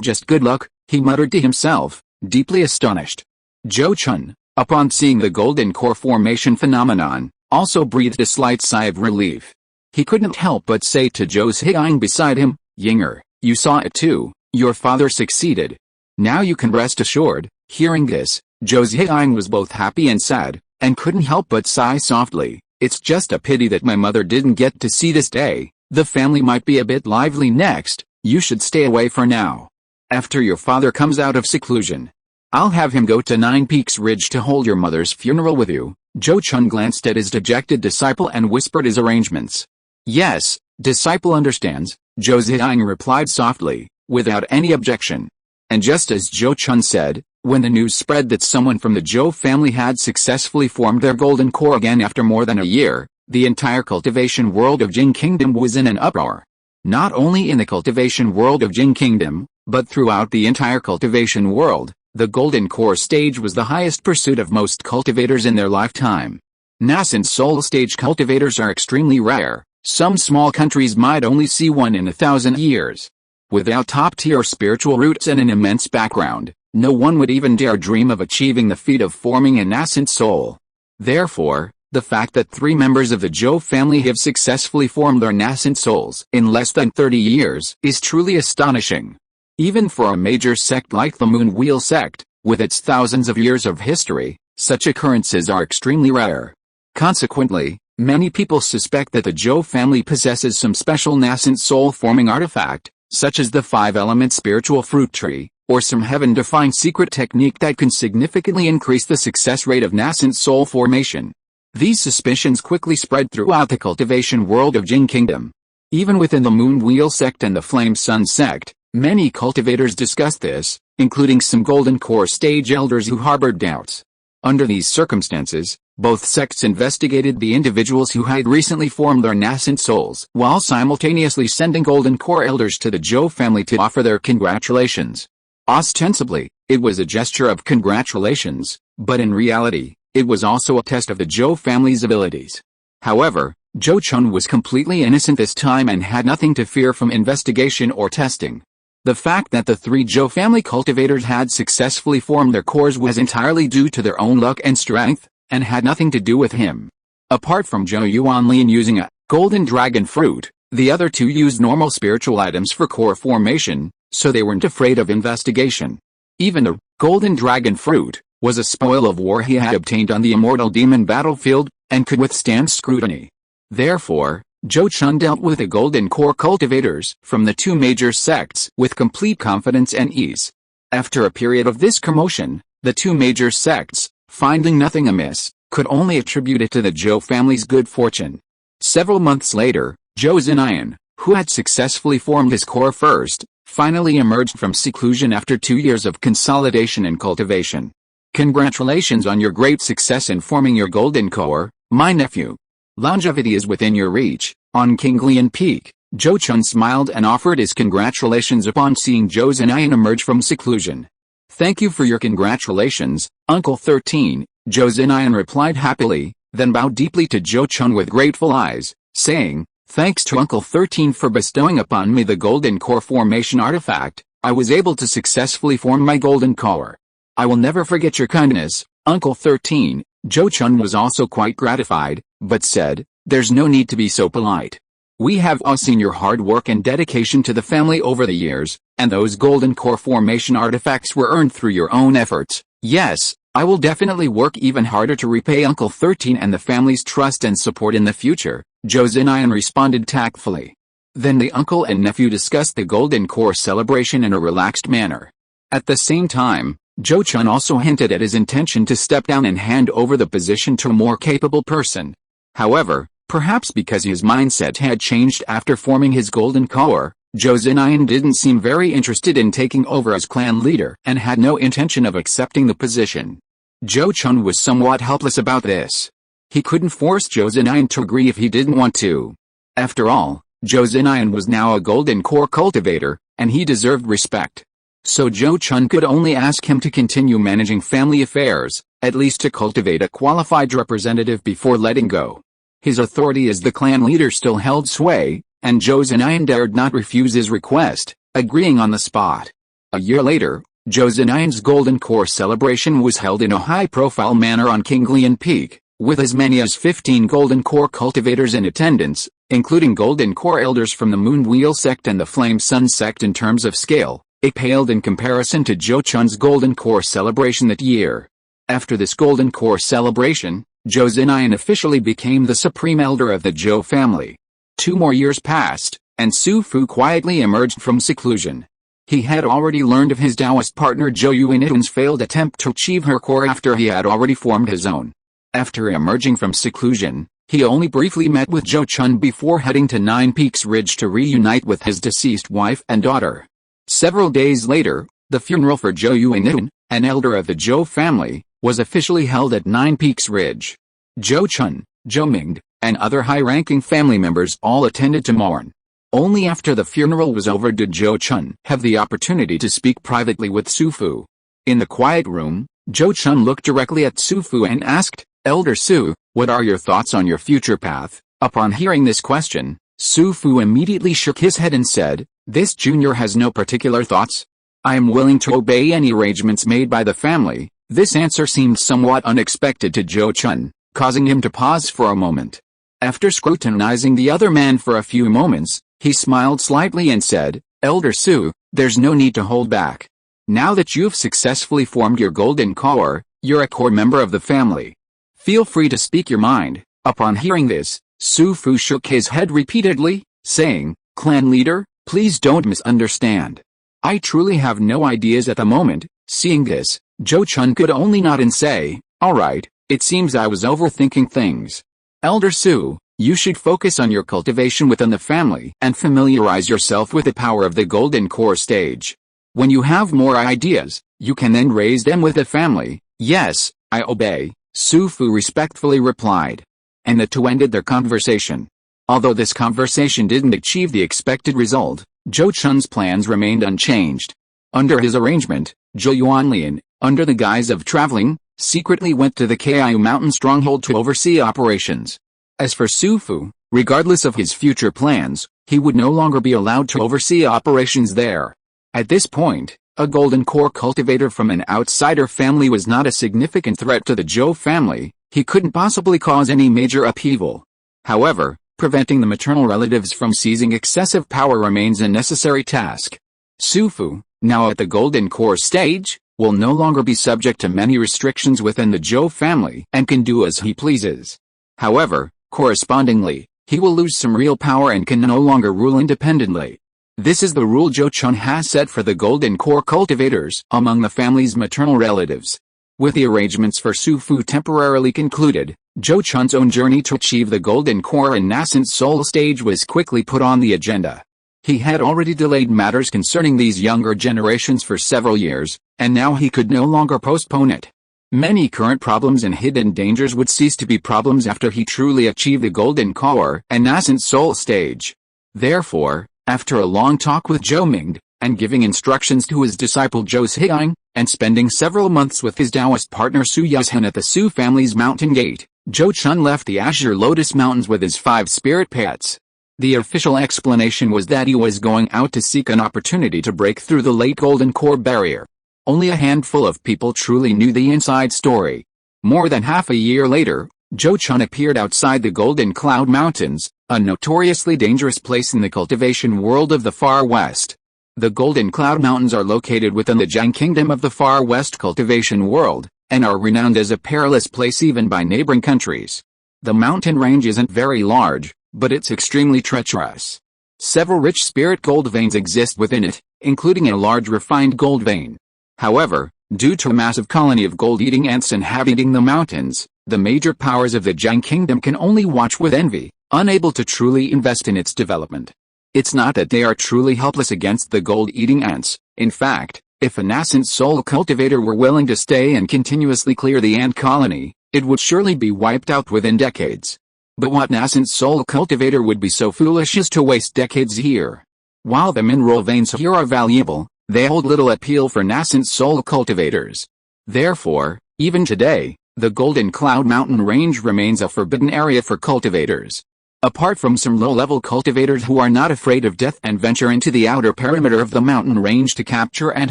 [SPEAKER 1] just good luck, he muttered to himself, deeply astonished. Zhou Chun, upon seeing the golden core formation phenomenon, also breathed a slight sigh of relief. He couldn't help but say to Zhou Zhenyi beside him, Yinger, you saw it too, your father succeeded. Now you can rest assured. Hearing this, Zhou Zhenyi was both happy and sad, and couldn't help but sigh softly. It's just a pity that my mother didn't get to see this day. The family might be a bit lively next. You should stay away for now. After your father comes out of seclusion, I'll have him go to Nine Peaks Ridge to hold your mother's funeral with you. Zhou Chun glanced at his dejected disciple and whispered his arrangements. Yes, disciple understands, Zhou Zhenyi replied softly, without any objection. And just as Zhou Chun said, when the news spread that someone from the Zhou family had successfully formed their golden core again after more than a year, the entire cultivation world of Jing Kingdom was in an uproar. Not only in the cultivation world of Jing Kingdom, but throughout the entire cultivation world, the golden core stage was the highest pursuit of most cultivators in their lifetime. Nascent soul stage cultivators are extremely rare. Some small countries might only see one in 1,000 years. Without top-tier spiritual roots and an immense background, no one would even dare dream of achieving the feat of forming a nascent soul. Therefore, the fact that 3 members of the Zhou family have successfully formed their nascent souls in less than 30 years is truly astonishing. Even for a major sect like the Moonwheel Sect, with its thousands of years of history, such occurrences are extremely rare. Consequently, many people suspect that the Zhou family possesses some special nascent soul-forming artifact, such as the 5-element spiritual fruit tree, or some heaven-defying secret technique that can significantly increase the success rate of nascent soul formation. These suspicions quickly spread throughout the cultivation world of Jing Kingdom. Even within the Moonwheel Sect and the Flame Sun Sect, many cultivators discussed this, including some golden core stage elders who harbored doubts. Under these circumstances, both sects investigated the individuals who had recently formed their nascent souls, while simultaneously sending golden core elders to the Zhou family to offer their congratulations. Ostensibly, it was a gesture of congratulations, but in reality, it was also a test of the Zhou family's abilities. However, Zhou Chun was completely innocent this time and had nothing to fear from investigation or testing. The fact that the 3 Zhou family cultivators had successfully formed their cores was entirely due to their own luck and strength, and had nothing to do with him. Apart from Zhou Yuanlin using a golden dragon fruit, the other 2 used normal spiritual items for core formation, so they weren't afraid of investigation. Even the golden dragon fruit was a spoil of war he had obtained on the immortal demon battlefield, and could withstand scrutiny. Therefore, Zhou Chun dealt with the golden core cultivators from the two major sects with complete confidence and ease. After a period of this commotion, the two major sects, finding nothing amiss, could only attribute it to the Zhou family's good fortune. Several months later, Zhou Zinayan, who had successfully formed his core first, finally emerged from seclusion after 2 years of consolidation and cultivation. Congratulations on your great success in forming your golden core, my nephew. Longevity is within your reach. On Kinglian Peak, Zhou Chun smiled and offered his congratulations upon seeing Zhou Zinayan emerge from seclusion. Thank you for your congratulations, Uncle 13, Zhou Zinayan replied happily, then bowed deeply to Zhou Chun with grateful eyes, saying, thanks to Uncle 13 for bestowing upon me the golden core formation artifact, I was able to successfully form my golden core. I will never forget your kindness, Uncle 13. Zhou Chun was also quite gratified, but said, there's no need to be so polite. We have all seen your hard work and dedication to the family over the years, and those golden core formation artifacts were earned through your own efforts. Yes, I will definitely work even harder to repay Uncle 13 and the family's trust and support in the future, Zhou Zinayan responded tactfully. Then the uncle and nephew discussed the golden core celebration in a relaxed manner. At the same time, Zhou Chun also hinted at his intention to step down and hand over the position to a more capable person. However, perhaps because his mindset had changed after forming his golden core, Zhou Zinayan didn't seem very interested in taking over as clan leader and had no intention of accepting the position. Zhou Chun was somewhat helpless about this. He couldn't force Zhou Zinayan to agree if he didn't want to. After all, Zhou Zinayan was now a golden core cultivator, and he deserved respect. So Zhou Chun could only ask him to continue managing family affairs, at least to cultivate a qualified representative before letting go. His authority as the clan leader still held sway, and Zhou Zinayan dared not refuse his request, agreeing on the spot. A year later, Zhou Zinayan's golden core celebration was held in a high-profile manner on Kinglian Peak, with as many as 15 golden core cultivators in attendance, including golden core elders from the Moon Wheel Sect and the Flame Sun Sect. In terms of scale, it paled in comparison to Zhou Chun's golden core celebration that year. After this golden core celebration, Zhou Zinayan officially became the supreme elder of the Zhou family. 2 more years passed, and Su Fu quietly emerged from seclusion. He had already learned of his Taoist partner Zhou Yuanitun's failed attempt to achieve her core after he had already formed his own. After emerging from seclusion, he only briefly met with Zhou Chun before heading to Nine Peaks Ridge to reunite with his deceased wife and daughter. Several days later, the funeral for Zhou Yuanitun, an elder of the Zhou family, was officially held at Nine Peaks Ridge. Zhou Chun, Zhou Ming, and other high-ranking family members all attended to mourn. Only after the funeral was over did Zhou Chun have the opportunity to speak privately with Su Fu. In the quiet room, Zhou Chun looked directly at Su Fu and asked, Elder Su, what are your thoughts on your future path? Upon hearing this question, Su Fu immediately shook his head and said, this junior has no particular thoughts. I am willing to obey any arrangements made by the family. This answer seemed somewhat unexpected to Zhou Chun, causing him to pause for a moment. After scrutinizing the other man for a few moments, he smiled slightly and said, Elder Su, there's no need to hold back. Now that you've successfully formed your golden core, you're a core member of the family. Feel free to speak your mind. Upon hearing this, Su Fu shook his head repeatedly, saying, Clan leader, please don't misunderstand. I truly have no ideas at the moment. Seeing this, Zhou Chun could only nod and say, alright, it seems I was overthinking things. Elder Su, you should focus on your cultivation within the family and familiarize yourself with the power of the golden core stage. When you have more ideas, you can then raise them with the family. Yes, I obey, Su Fu respectfully replied. And the two ended their conversation. Although this conversation didn't achieve the expected result, Zhou Chun's plans remained unchanged. Under his arrangement, Zhou Yuanlian, under the guise of traveling, secretly went to the Kiu mountain stronghold to oversee operations. As for Su Fu, regardless of his future plans, he would no longer be allowed to oversee operations there. At this point, a golden core cultivator from an outsider family was not a significant threat to the Zhou family. He couldn't possibly cause any major upheaval. However, preventing the maternal relatives from seizing excessive power remains a necessary task. Su Fu, now at the golden core stage, will no longer be subject to many restrictions within the Zhou family and can do as he pleases. However, correspondingly, he will lose some real power and can no longer rule independently. This is the rule Zhou Chun has set for the golden core cultivators among the family's maternal relatives. With the arrangements for Su Fu temporarily concluded, Zhou Chun's own journey to achieve the golden core and nascent soul stage was quickly put on the agenda. He had already delayed matters concerning these younger generations for several years, and now he could no longer postpone it. Many current problems and hidden dangers would cease to be problems after he truly achieved the golden core and nascent soul stage. Therefore, after a long talk with Zhou Ming, and giving instructions to his disciple Zhou Ziyang, and spending several months with his Taoist partner Su Yuzhen at the Su family's mountain gate, Zhou Chun left the Azure Lotus Mountains with his 5 spirit pets. The official explanation was that he was going out to seek an opportunity to break through the late golden core barrier. Only a handful of people truly knew the inside story. More than half a year later, Zhou Chun appeared outside the Golden Cloud Mountains, a notoriously dangerous place in the cultivation world of the Far West. The Golden Cloud Mountains are located within the Jiang Kingdom of the Far West cultivation world, and are renowned as a perilous place even by neighboring countries. The mountain range isn't very large, but it's extremely treacherous. Several rich spirit gold veins exist within it, including a large refined gold vein. However, due to a massive colony of gold-eating ants inhabiting the mountains, the major powers of the Jiang Kingdom can only watch with envy, unable to truly invest in its development. It's not that they are truly helpless against the gold-eating ants. In fact, if a nascent soul cultivator were willing to stay and continuously clear the ant colony, it would surely be wiped out within decades. But what nascent soul cultivator would be so foolish as to waste decades here? While the mineral veins here are valuable, they hold little appeal for nascent soul cultivators. Therefore, even today, the Golden Cloud Mountain Range remains a forbidden area for cultivators. Apart from some low-level cultivators who are not afraid of death and venture into the outer perimeter of the mountain range to capture and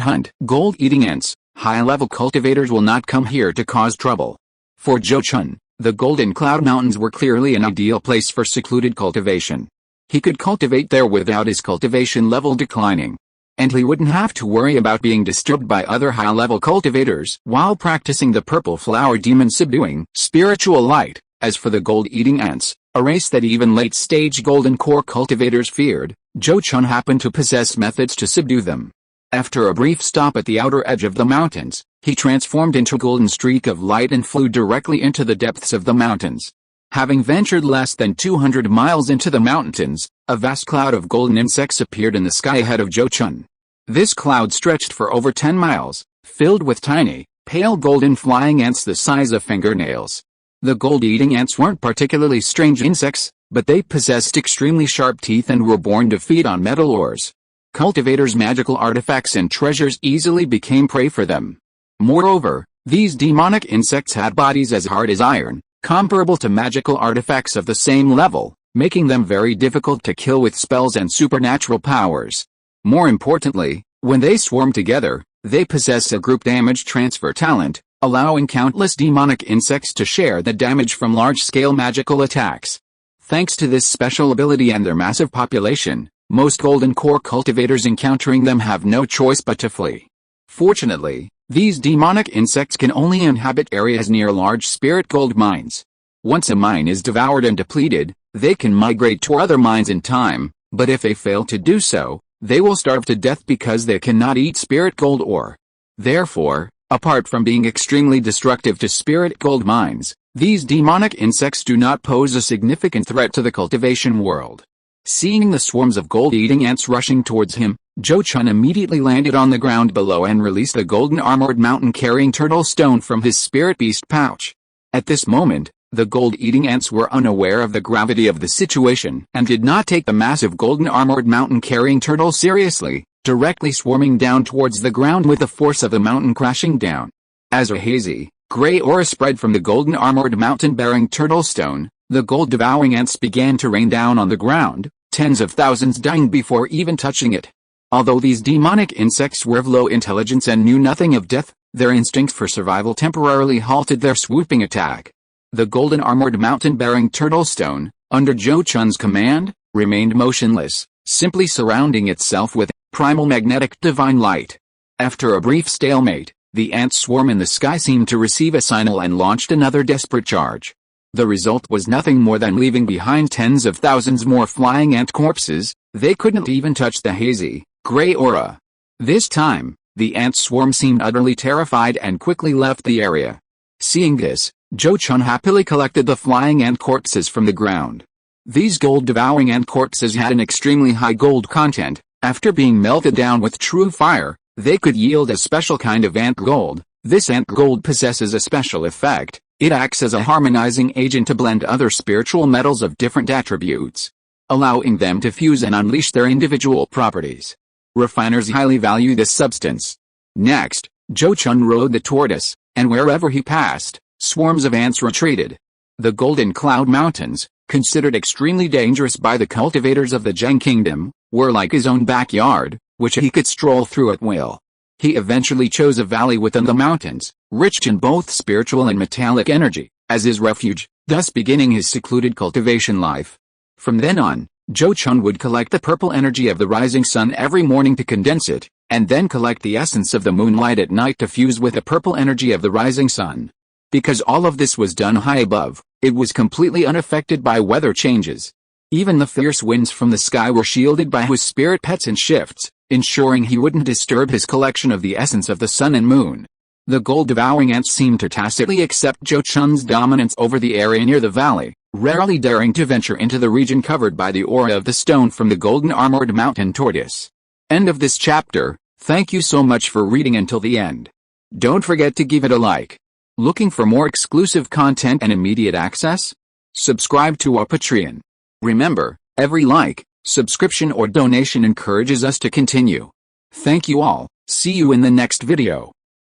[SPEAKER 1] hunt gold-eating ants, high-level cultivators will not come here to cause trouble. For Zhou Chun, the Golden Cloud Mountains were clearly an ideal place for secluded cultivation. He could cultivate there without his cultivation level declining. And he wouldn't have to worry about being disturbed by other high-level cultivators while practicing the purple flower demon subduing spiritual light. As for the gold-eating ants, a race that even late-stage golden core cultivators feared, Zhou Chun happened to possess methods to subdue them. After a brief stop at the outer edge of the mountains, he transformed into a golden streak of light and flew directly into the depths of the mountains. Having ventured less than 200 miles into the mountains, a vast cloud of golden insects appeared in the sky ahead of Zhou Chun. This cloud stretched for over 10 miles, filled with tiny, pale golden flying ants the size of fingernails. The gold-eating ants weren't particularly strange insects, but they possessed extremely sharp teeth and were born to feed on metal ores. Cultivators' magical artifacts and treasures easily became prey for them. Moreover, these demonic insects had bodies as hard as iron, comparable to magical artifacts of the same level, making them very difficult to kill with spells and supernatural powers. More importantly, when they swarm together, they possess a group damage transfer talent, allowing countless demonic insects to share the damage from large-scale magical attacks. Thanks to this special ability and their massive population, most golden core cultivators encountering them have no choice but to flee. Fortunately, these demonic insects can only inhabit areas near large spirit gold mines. Once a mine is devoured and depleted, they can migrate to other mines in time, but if they fail to do so, they will starve to death because they cannot eat spirit gold ore. Therefore, apart from being extremely destructive to spirit gold mines, these demonic insects do not pose a significant threat to the cultivation world. Seeing the swarms of gold-eating ants rushing towards him, Zhou Chun immediately landed on the ground below and released the golden armored mountain-carrying turtle stone from his spirit beast pouch. At this moment, the gold-eating ants were unaware of the gravity of the situation and did not take the massive golden armored mountain-carrying turtle seriously, directly swarming down towards the ground with the force of the mountain crashing down. As a hazy, gray aura spread from the golden armored mountain-bearing turtle stone, the gold-devouring ants began to rain down on the ground, tens of thousands dying before even touching it. Although these demonic insects were of low intelligence and knew nothing of death, their instinct for survival temporarily halted their swooping attack. The golden armored mountain-bearing turtle stone, under Zhou Chun's command, remained motionless, simply surrounding itself with primal magnetic divine light. After a brief stalemate, the ant swarm in the sky seemed to receive a signal and launched another desperate charge. The result was nothing more than leaving behind tens of thousands more flying ant corpses. They couldn't even touch the hazy, gray aura. This time, the ant swarm seemed utterly terrified and quickly left the area. Seeing this, Zhou Chun happily collected the flying ant corpses from the ground. These gold-devouring ant corpses had an extremely high gold content. After being melted down with true fire, they could yield a special kind of ant gold. This ant gold possesses a special effect. It acts as a harmonizing agent to blend other spiritual metals of different attributes, allowing them to fuse and unleash their individual properties. Refiners highly value this substance. Next, Zhou Chun rode the tortoise, and wherever he passed, swarms of ants retreated. The Golden Cloud Mountains, considered extremely dangerous by the cultivators of the Zheng Kingdom, were like his own backyard, which he could stroll through at will. He eventually chose a valley within the mountains, rich in both spiritual and metallic energy, as his refuge, thus beginning his secluded cultivation life. From then on, Zhou Chun would collect the purple energy of the rising sun every morning to condense it, and then collect the essence of the moonlight at night to fuse with the purple energy of the rising sun. Because all of this was done high above, it was completely unaffected by weather changes. Even the fierce winds from the sky were shielded by his spirit pets and shifts, ensuring he wouldn't disturb his collection of the essence of the sun and moon. The gold-devouring ants seemed to tacitly accept Zhou Chun's dominance over the area near the valley, rarely daring to venture into the region covered by the aura of the stone from the golden armored mountain tortoise. End of this chapter. Thank you so much for reading until the end. Don't forget to give it a like. Looking for more exclusive content and immediate access? Subscribe to our Patreon. Remember, every like, subscription or donation encourages us to continue. Thank you all. See you in the next video.